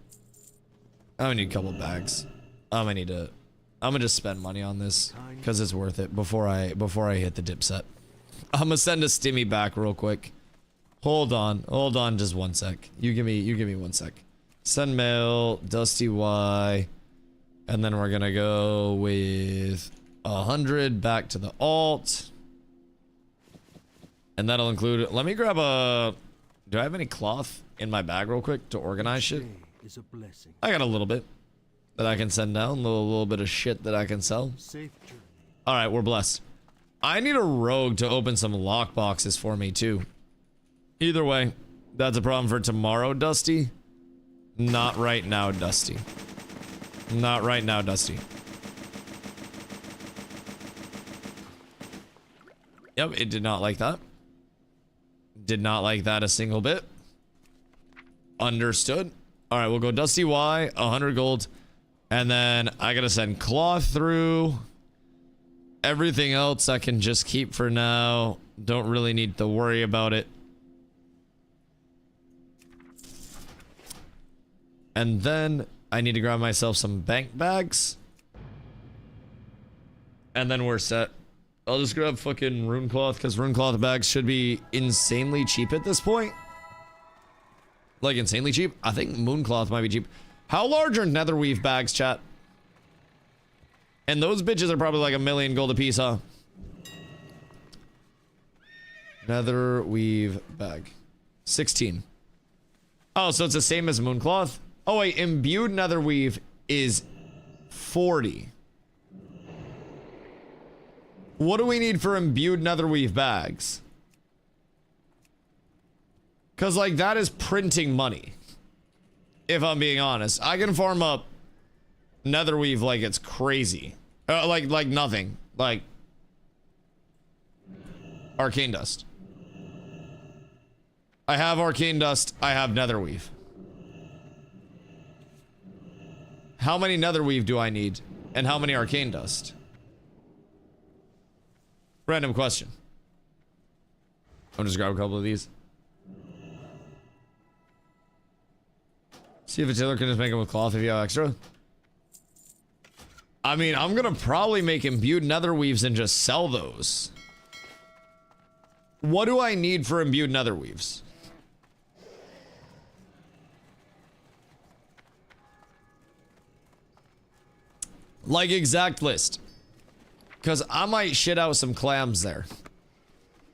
S2: a couple bags. I'm gonna just spend money on this because it's worth it before I hit the dip set. I'm gonna send a stimmy back real quick. Hold on just one sec. You give me 1 sec. Send mail, DustyWhy, and then we're gonna go with 100 back to the alt. And that'll include, let me grab do I have any cloth in my bag real quick to organize shit?
S6: Is a blessing.
S2: I got a little bit that I can send down, a little bit of shit that I can sell.
S6: Safe journey.
S2: All right, we're blessed. I need a rogue to open some lock boxes for me too. Either way, that's a problem for tomorrow, Dusty. Not right now, Dusty. Not right now, Dusty. Yep, it did not like that. Did not like that a single bit. Understood. All right, we'll go DustyWhy, 100 gold. And then I gotta send cloth through. Everything else I can just keep for now. Don't really need to worry about it. And then I need to grab myself some bank bags. And then we're set. I'll just grab fucking rune cloth because rune cloth bags should be insanely cheap at this point. Like insanely cheap. I think moon cloth might be cheap. How large are netherweave bags, chat? And those bitches are probably like 1,000,000 gold a piece, huh? Netherweave bag. 16. Oh, so it's the same as moon cloth? Oh wait, imbued netherweave is 40. What do we need for imbued netherweave bags? Because, like, that is printing money. If I'm being honest. I can farm up netherweave like it's crazy. Like nothing. Like, arcane dust. I have arcane dust. I have netherweave. How many netherweave do I need? And how many arcane dust? Random question. I'll just grab a couple of these. See if a tailor can just make them with cloth if you have extra. I mean, I'm gonna probably make imbued netherweaves and just sell those. What do I need for imbued netherweaves? Like exact list. Because I might shit out some clams there.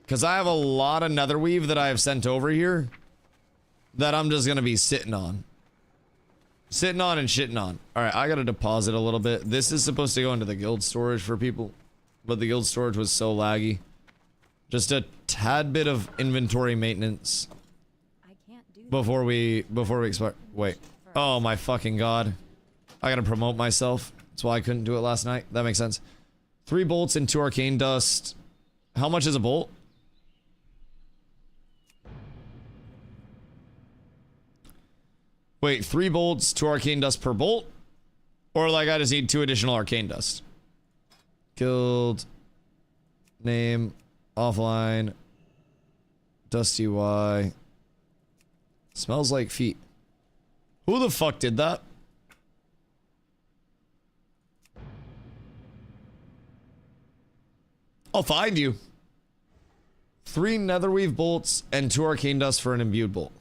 S2: Because I have a lot of netherweave that I have sent over here that I'm just going to be sitting on. Sitting on and shitting on. Alright, I got to deposit a little bit. This is supposed to go into the guild storage for people. But the guild storage was so laggy. Just a tad bit of inventory maintenance. Before we expire. Wait. Oh my fucking god. I got to promote myself. That's why I couldn't do it last night. That makes sense. 3 bolts and 2 arcane dust. How much is a bolt? Wait, 3 bolts, 2 arcane dust per bolt? Or like I just need 2 additional arcane dust? Guild. Name. Offline. DustyWhy. Smells like feet. Who the fuck did that? I'll find you. 3 netherweave bolts and 2 arcane dust for an imbued bolt.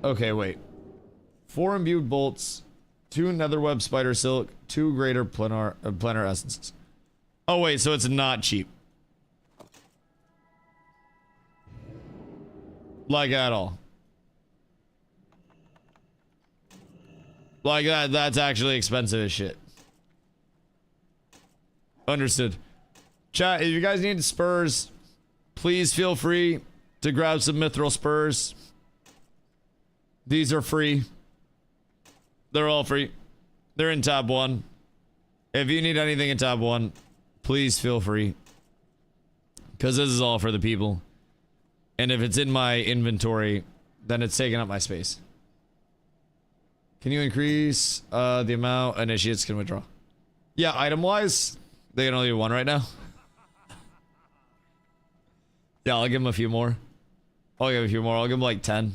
S2: Okay, wait. 4 imbued bolts, 2 netherweb spider silk, 2 greater planar essences. Oh wait, so it's not cheap. Like at all. Like that's actually expensive as shit. Understood. Chat, if you guys need spurs, please feel free to grab some mithril spurs. These are free. They're all free. They're in tab 1. If you need anything in tab 1, please feel free. Because this is all for the people. And if it's in my inventory, then it's taking up my space. Can you increase the amount initiates can withdraw? Yeah, item-wise, they can only do 1 right now. Yeah, I'll give them a few more. I'll give a few more. I'll give them like 10.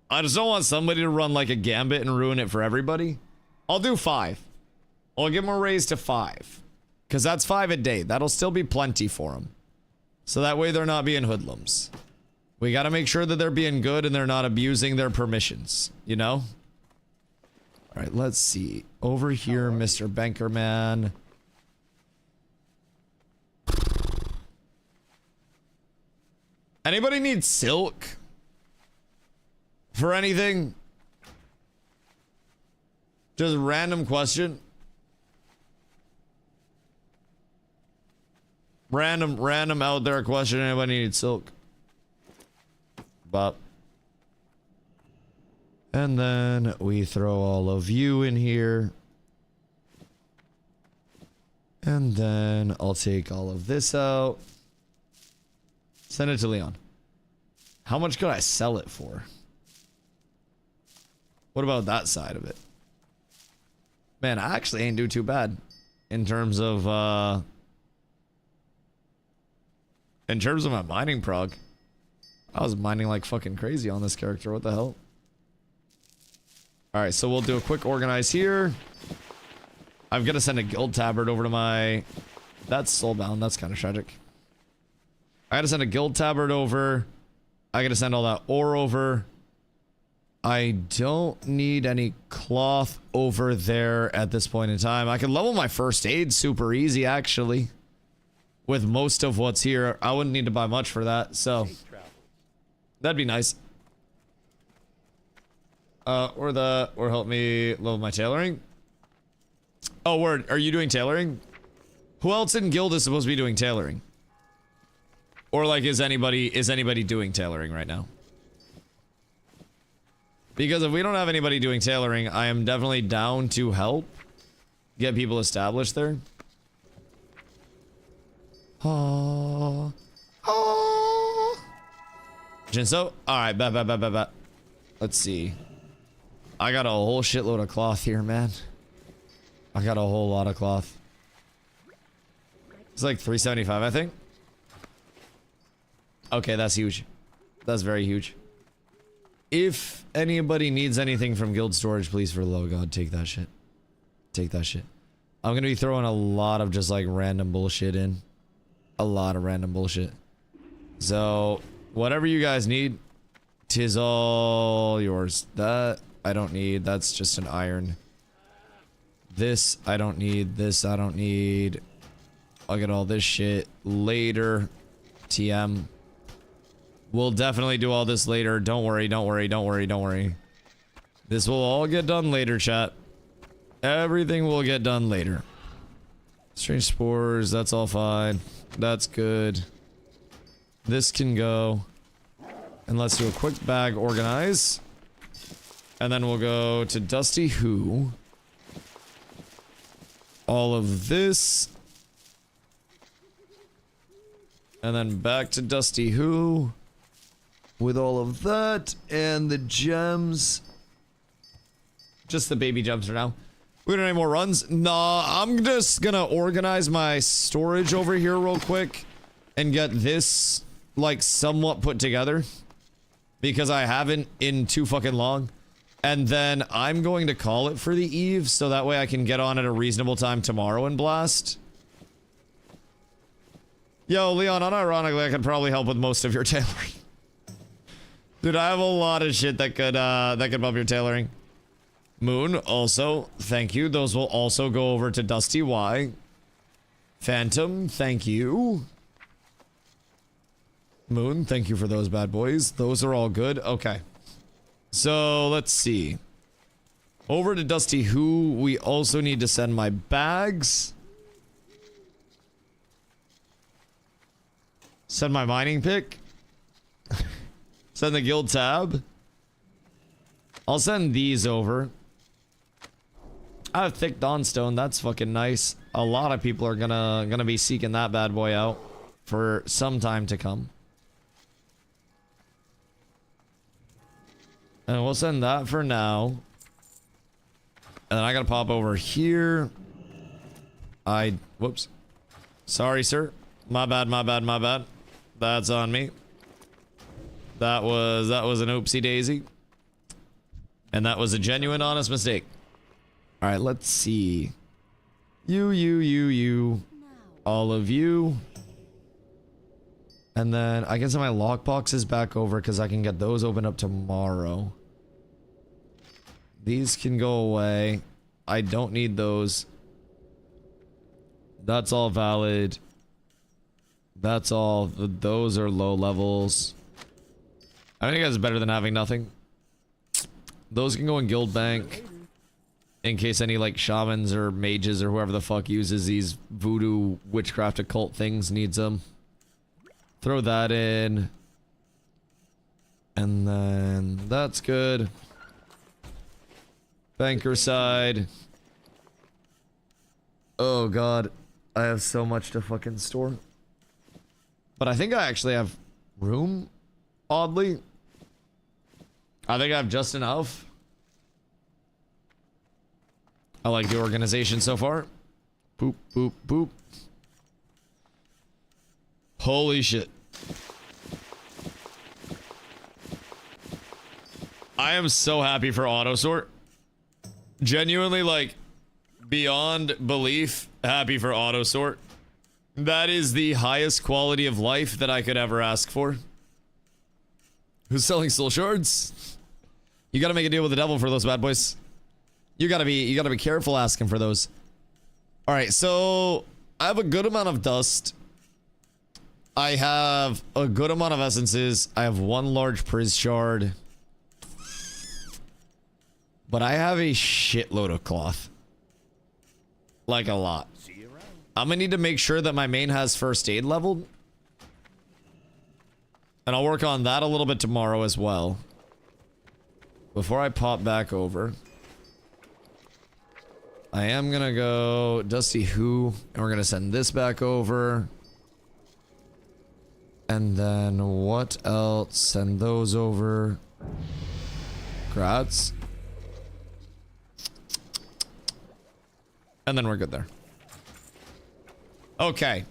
S2: I just don't want somebody to run like a gambit and ruin it for everybody. I'll do 5. I'll give them a raise to 5. Because that's 5 a day. That'll still be plenty for them. So that way they're not being hoodlums. We gotta make sure that they're being good and they're not abusing their permissions. You know? Alright, let's see. Over here, Mr. Bankerman. Anybody need silk? For anything? Just random question. Random out there question. Anybody need silk? Bop. And then we throw all of you in here. And then I'll take all of this out. Send it to Leon. How much could I sell it for? What about that side of it? Man, I actually ain't do too bad in terms of my mining prog. I was mining like fucking crazy on this character. What the hell? Alright, so we'll do a quick organize here. I've got to send a guild tabard over to my... That's soulbound. That's kind of tragic. I got to send a guild tabard over. I got to send all that ore over. I don't need any cloth over there at this point in time. I can level my first aid super easy, actually. With most of what's here. I wouldn't need to buy much for that, so... That'd be nice. Or help me level my tailoring. Oh, word. Are you doing tailoring? Who else in guild is supposed to be doing tailoring? Or like, is anybody doing tailoring right now? Because if we don't have anybody doing tailoring, I am definitely down to help get people established there. Oh. Oh. Jinso? Alright, bet. Let's see. I got a whole shitload of cloth here, man. I got a whole lot of cloth. It's like 375, I think. Okay, that's huge. That's very huge. If anybody needs anything from guild storage, please, for the love of God, take that shit. Take that shit. I'm gonna be throwing a lot of just like random bullshit in. A lot of random bullshit. So, whatever you guys need, 'tis all yours. That I don't need. That's just an iron. This I don't need. This I don't need. I'll get all this shit later. TM. We'll definitely do all this later. Don't worry. This will all get done later, chat. Everything will get done later. Strange spores, that's all fine. That's good. This can go. And let's do a quick bag organize. And then we'll go to DustyWhy. All of this. And then back to DustyWhy. With all of that and the gems. Just the baby gems for now. We don't have any more runs. Nah, I'm just gonna organize my storage over here real quick and get this like somewhat put together because I haven't in too fucking long. And then I'm going to call it for the eve so that way I can get on at a reasonable time tomorrow and blast. Yo, Leon, unironically, I could probably help with most of your tailoring. Dude, I have a lot of shit that could bump your tailoring. Moon, also, thank you. Those will also go over to DustyWhy. Phantom, thank you. Moon, thank you for those bad boys. Those are all good. Okay. So, let's see. Over to Dusty Who, we also need to send my bags. Send my mining pick. Send the guild tab. I'll send these over. I have thick dawnstone. That's fucking nice. A lot of people are gonna be seeking that bad boy out for some time to come. And we'll send that for now. And then I gotta pop over here. Whoops. Sorry, sir. My bad, my bad, my bad. That's on me. That was an oopsie daisy. And that was a genuine, honest mistake. Alright, let's see. You. All of you. And then I can send my lockboxes back over because I can get those opened up tomorrow. These can go away. I don't need those. That's all valid. That's all. Those are low levels. I think that's better than having nothing. Those can go in guild bank. In case any like shamans or mages or whoever the fuck uses these voodoo witchcraft occult things needs them. Throw that in. And then that's good. Banker side. Oh god. I have so much to fucking store. But I think I actually have room. Oddly. I think I have just enough. I like the organization so far. Boop, boop, boop. Holy shit. I am so happy for auto sort. Genuinely, like, beyond belief, happy for auto sort. That is the highest quality of life that I could ever ask for. Who's selling soul shards? You gotta make a deal with the devil for those bad boys. You gotta be careful asking for those. Alright, so I have a good amount of dust. I have a good amount of essences. I have one large priz shard. But I have a shitload of cloth. Like a lot. I'm gonna need to make sure that my main has first aid leveled. And I'll work on that a little bit tomorrow as well. Before I pop back over. I am gonna go Dusty Who, and we're gonna send this back over. And then what else? Send those over. Grats. And then we're good there. Okay.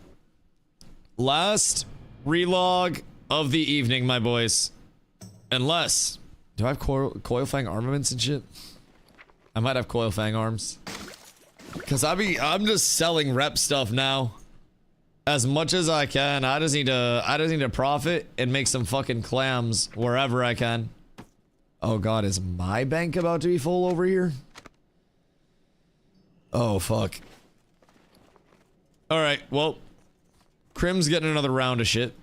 S2: Last relog of the evening, my boys. Unless... Do I have coil fang armaments and shit? I might have coil fang arms. Because I'm just selling rep stuff now. As much as I can. I just need to profit and make some fucking clams wherever I can. Oh god, is my bank about to be full over here? Oh fuck. Alright, well. Crim's getting another round of shit.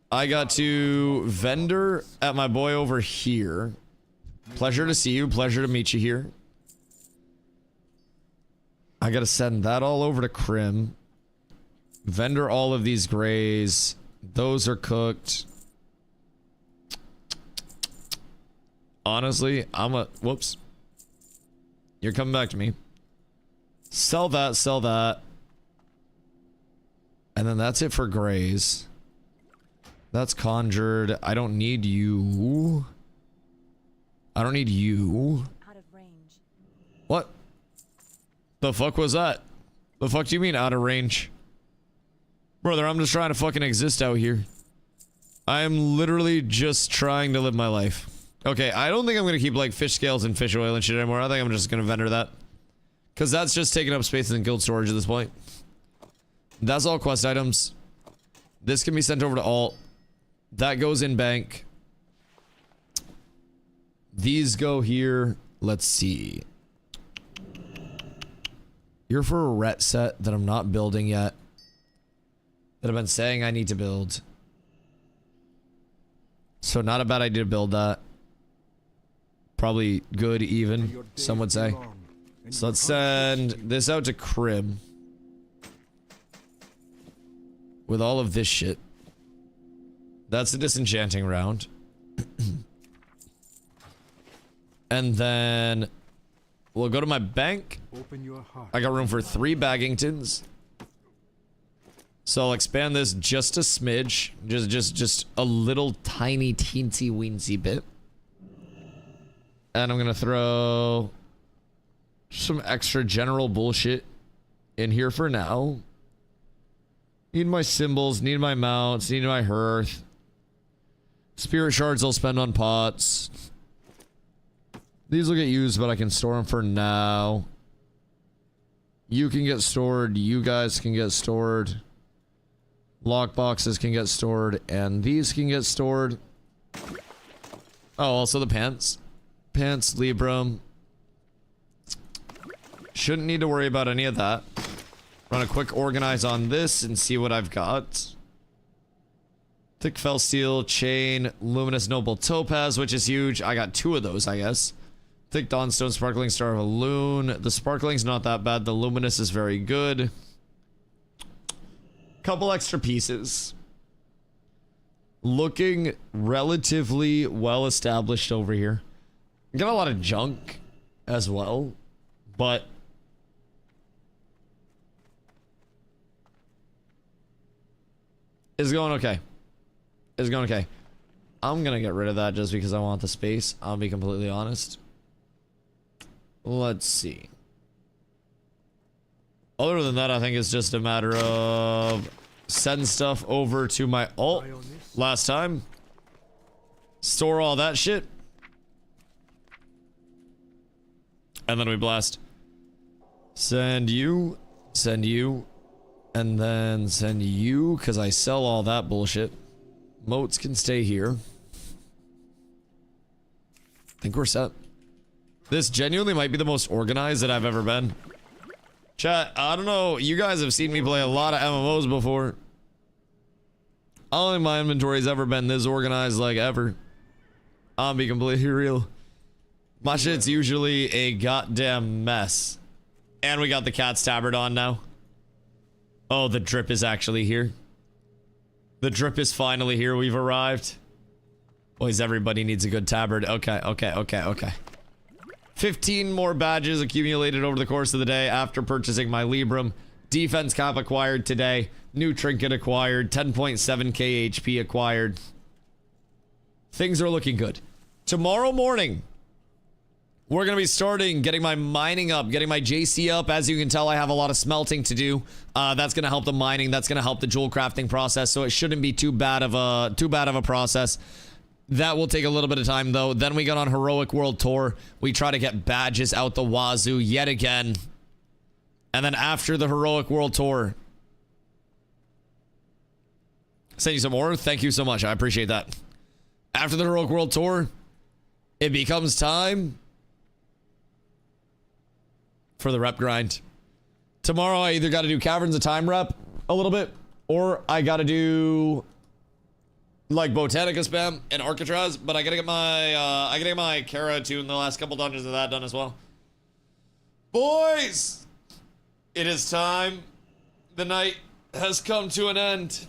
S2: I got to vendor at my boy over here. Pleasure to see you. Pleasure to meet you here. I gotta send that all over to Crim. Vendor all of these grays. Those are cooked. Honestly, whoops. You're coming back to me. Sell that, sell that. And then that's it for grays. That's conjured. I don't need you. I don't need you.
S5: Out of range.
S2: What? The fuck was that? The fuck do you mean out of range? Brother, I'm just trying to fucking exist out here. I am literally just trying to live my life. Okay, I don't think I'm gonna keep like fish scales and fish oil and shit anymore. I think I'm just gonna vendor that. Cause that's just taking up space in guild storage at this point. That's all quest items. This can be sent over to alt. That goes in bank. These go here. Let's see. You're for a ret set that I'm not building yet. That I've been saying I need to build. So not a bad idea to build that. Probably good even, some would say. So let's send this out to Crib. With all of this shit. That's the disenchanting round. And then we'll go to my bank.
S6: Open your heart.
S2: I got room for 3 Baggingtons. So I'll expand this just a smidge. Just a little tiny teensy weensy bit. And I'm gonna throw some extra general bullshit in here for now. Need my symbols, need my mounts, need my hearth. Spirit shards I'll spend on pots. These will get used, but I can store them for now. You can get stored. You guys can get stored. Lock boxes can get stored. And these can get stored. Oh, also the pants. Pants, Libram. Shouldn't need to worry about any of that. Run a quick organize on this and see what I've got. Thick fell steel, chain, luminous noble topaz, which is huge. I got 2 of those, I guess. Thick dawnstone, sparkling star of a loon. The sparkling's not that bad. The luminous is very good. Couple extra pieces. Looking relatively well established over here. Got a lot of junk as well, but it's going okay. It's going okay. I'm gonna get rid of that just because I want the space. I'll be completely honest. Let's see. Other than that, I think it's just a matter of send stuff over to my alt last time. Store all that shit. And then we blast. Send you, and then send you, because I sell all that bullshit. Moats can stay here. I think we're set. This genuinely might be the most organized that I've ever been. Chat, I don't know. You guys have seen me play a lot of MMOs before. I don't think my inventory's ever been this organized like ever. I'll be completely real. My shit's usually a goddamn mess. And we got the cat's tabard on now. Oh, the drip is actually here. The drip is finally here. We've arrived. Boys, everybody needs a good tabard. Okay. 15 more badges accumulated over the course of the day after purchasing my Libram. Defense cap acquired today. New trinket acquired. 10.7k HP acquired. Things are looking good. Tomorrow morning, we're going to be starting getting my mining up, getting my JC up. As you can tell, I have a lot of smelting to do. That's going to help the mining. That's going to help the jewel crafting process. So it shouldn't be too bad of a process. That will take a little bit of time, though. Then we got on Heroic World Tour. We try to get badges out the wazoo yet again. And then after the Heroic World Tour, send you some more. Thank you so much. I appreciate that. After the Heroic World Tour, it becomes time for the rep grind. Tomorrow, I either got to do Caverns of Time rep a little bit, or I got to do like Botanica spam and Arcatraz, but I gotta get my Kara tune, the last couple dungeons of that done as well. Boys, it is time. The night has come to an end,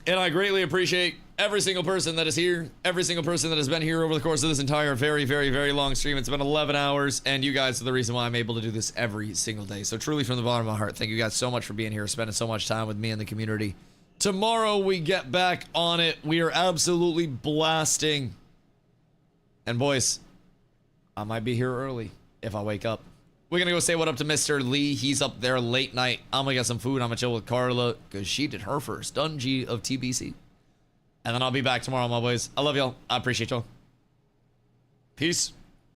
S2: and I greatly appreciate every single person that is here, every single person that has been here over the course of this entire very, very, very long stream. It's been 11 hours, and you guys are the reason why I'm able to do this every single day. So truly, from the bottom of my heart, thank you guys so much for being here, spending so much time with me and the community. Tomorrow we get back on it. We are absolutely blasting. And boys, I might be here early if I wake up. We're gonna go say what up to Mr. Lee. He's up there late night. I'm gonna get some food. I'm gonna chill with Carla because she did her first dungeon of TBC. And then I'll be back tomorrow, my boys. I love y'all. I appreciate y'all. Peace.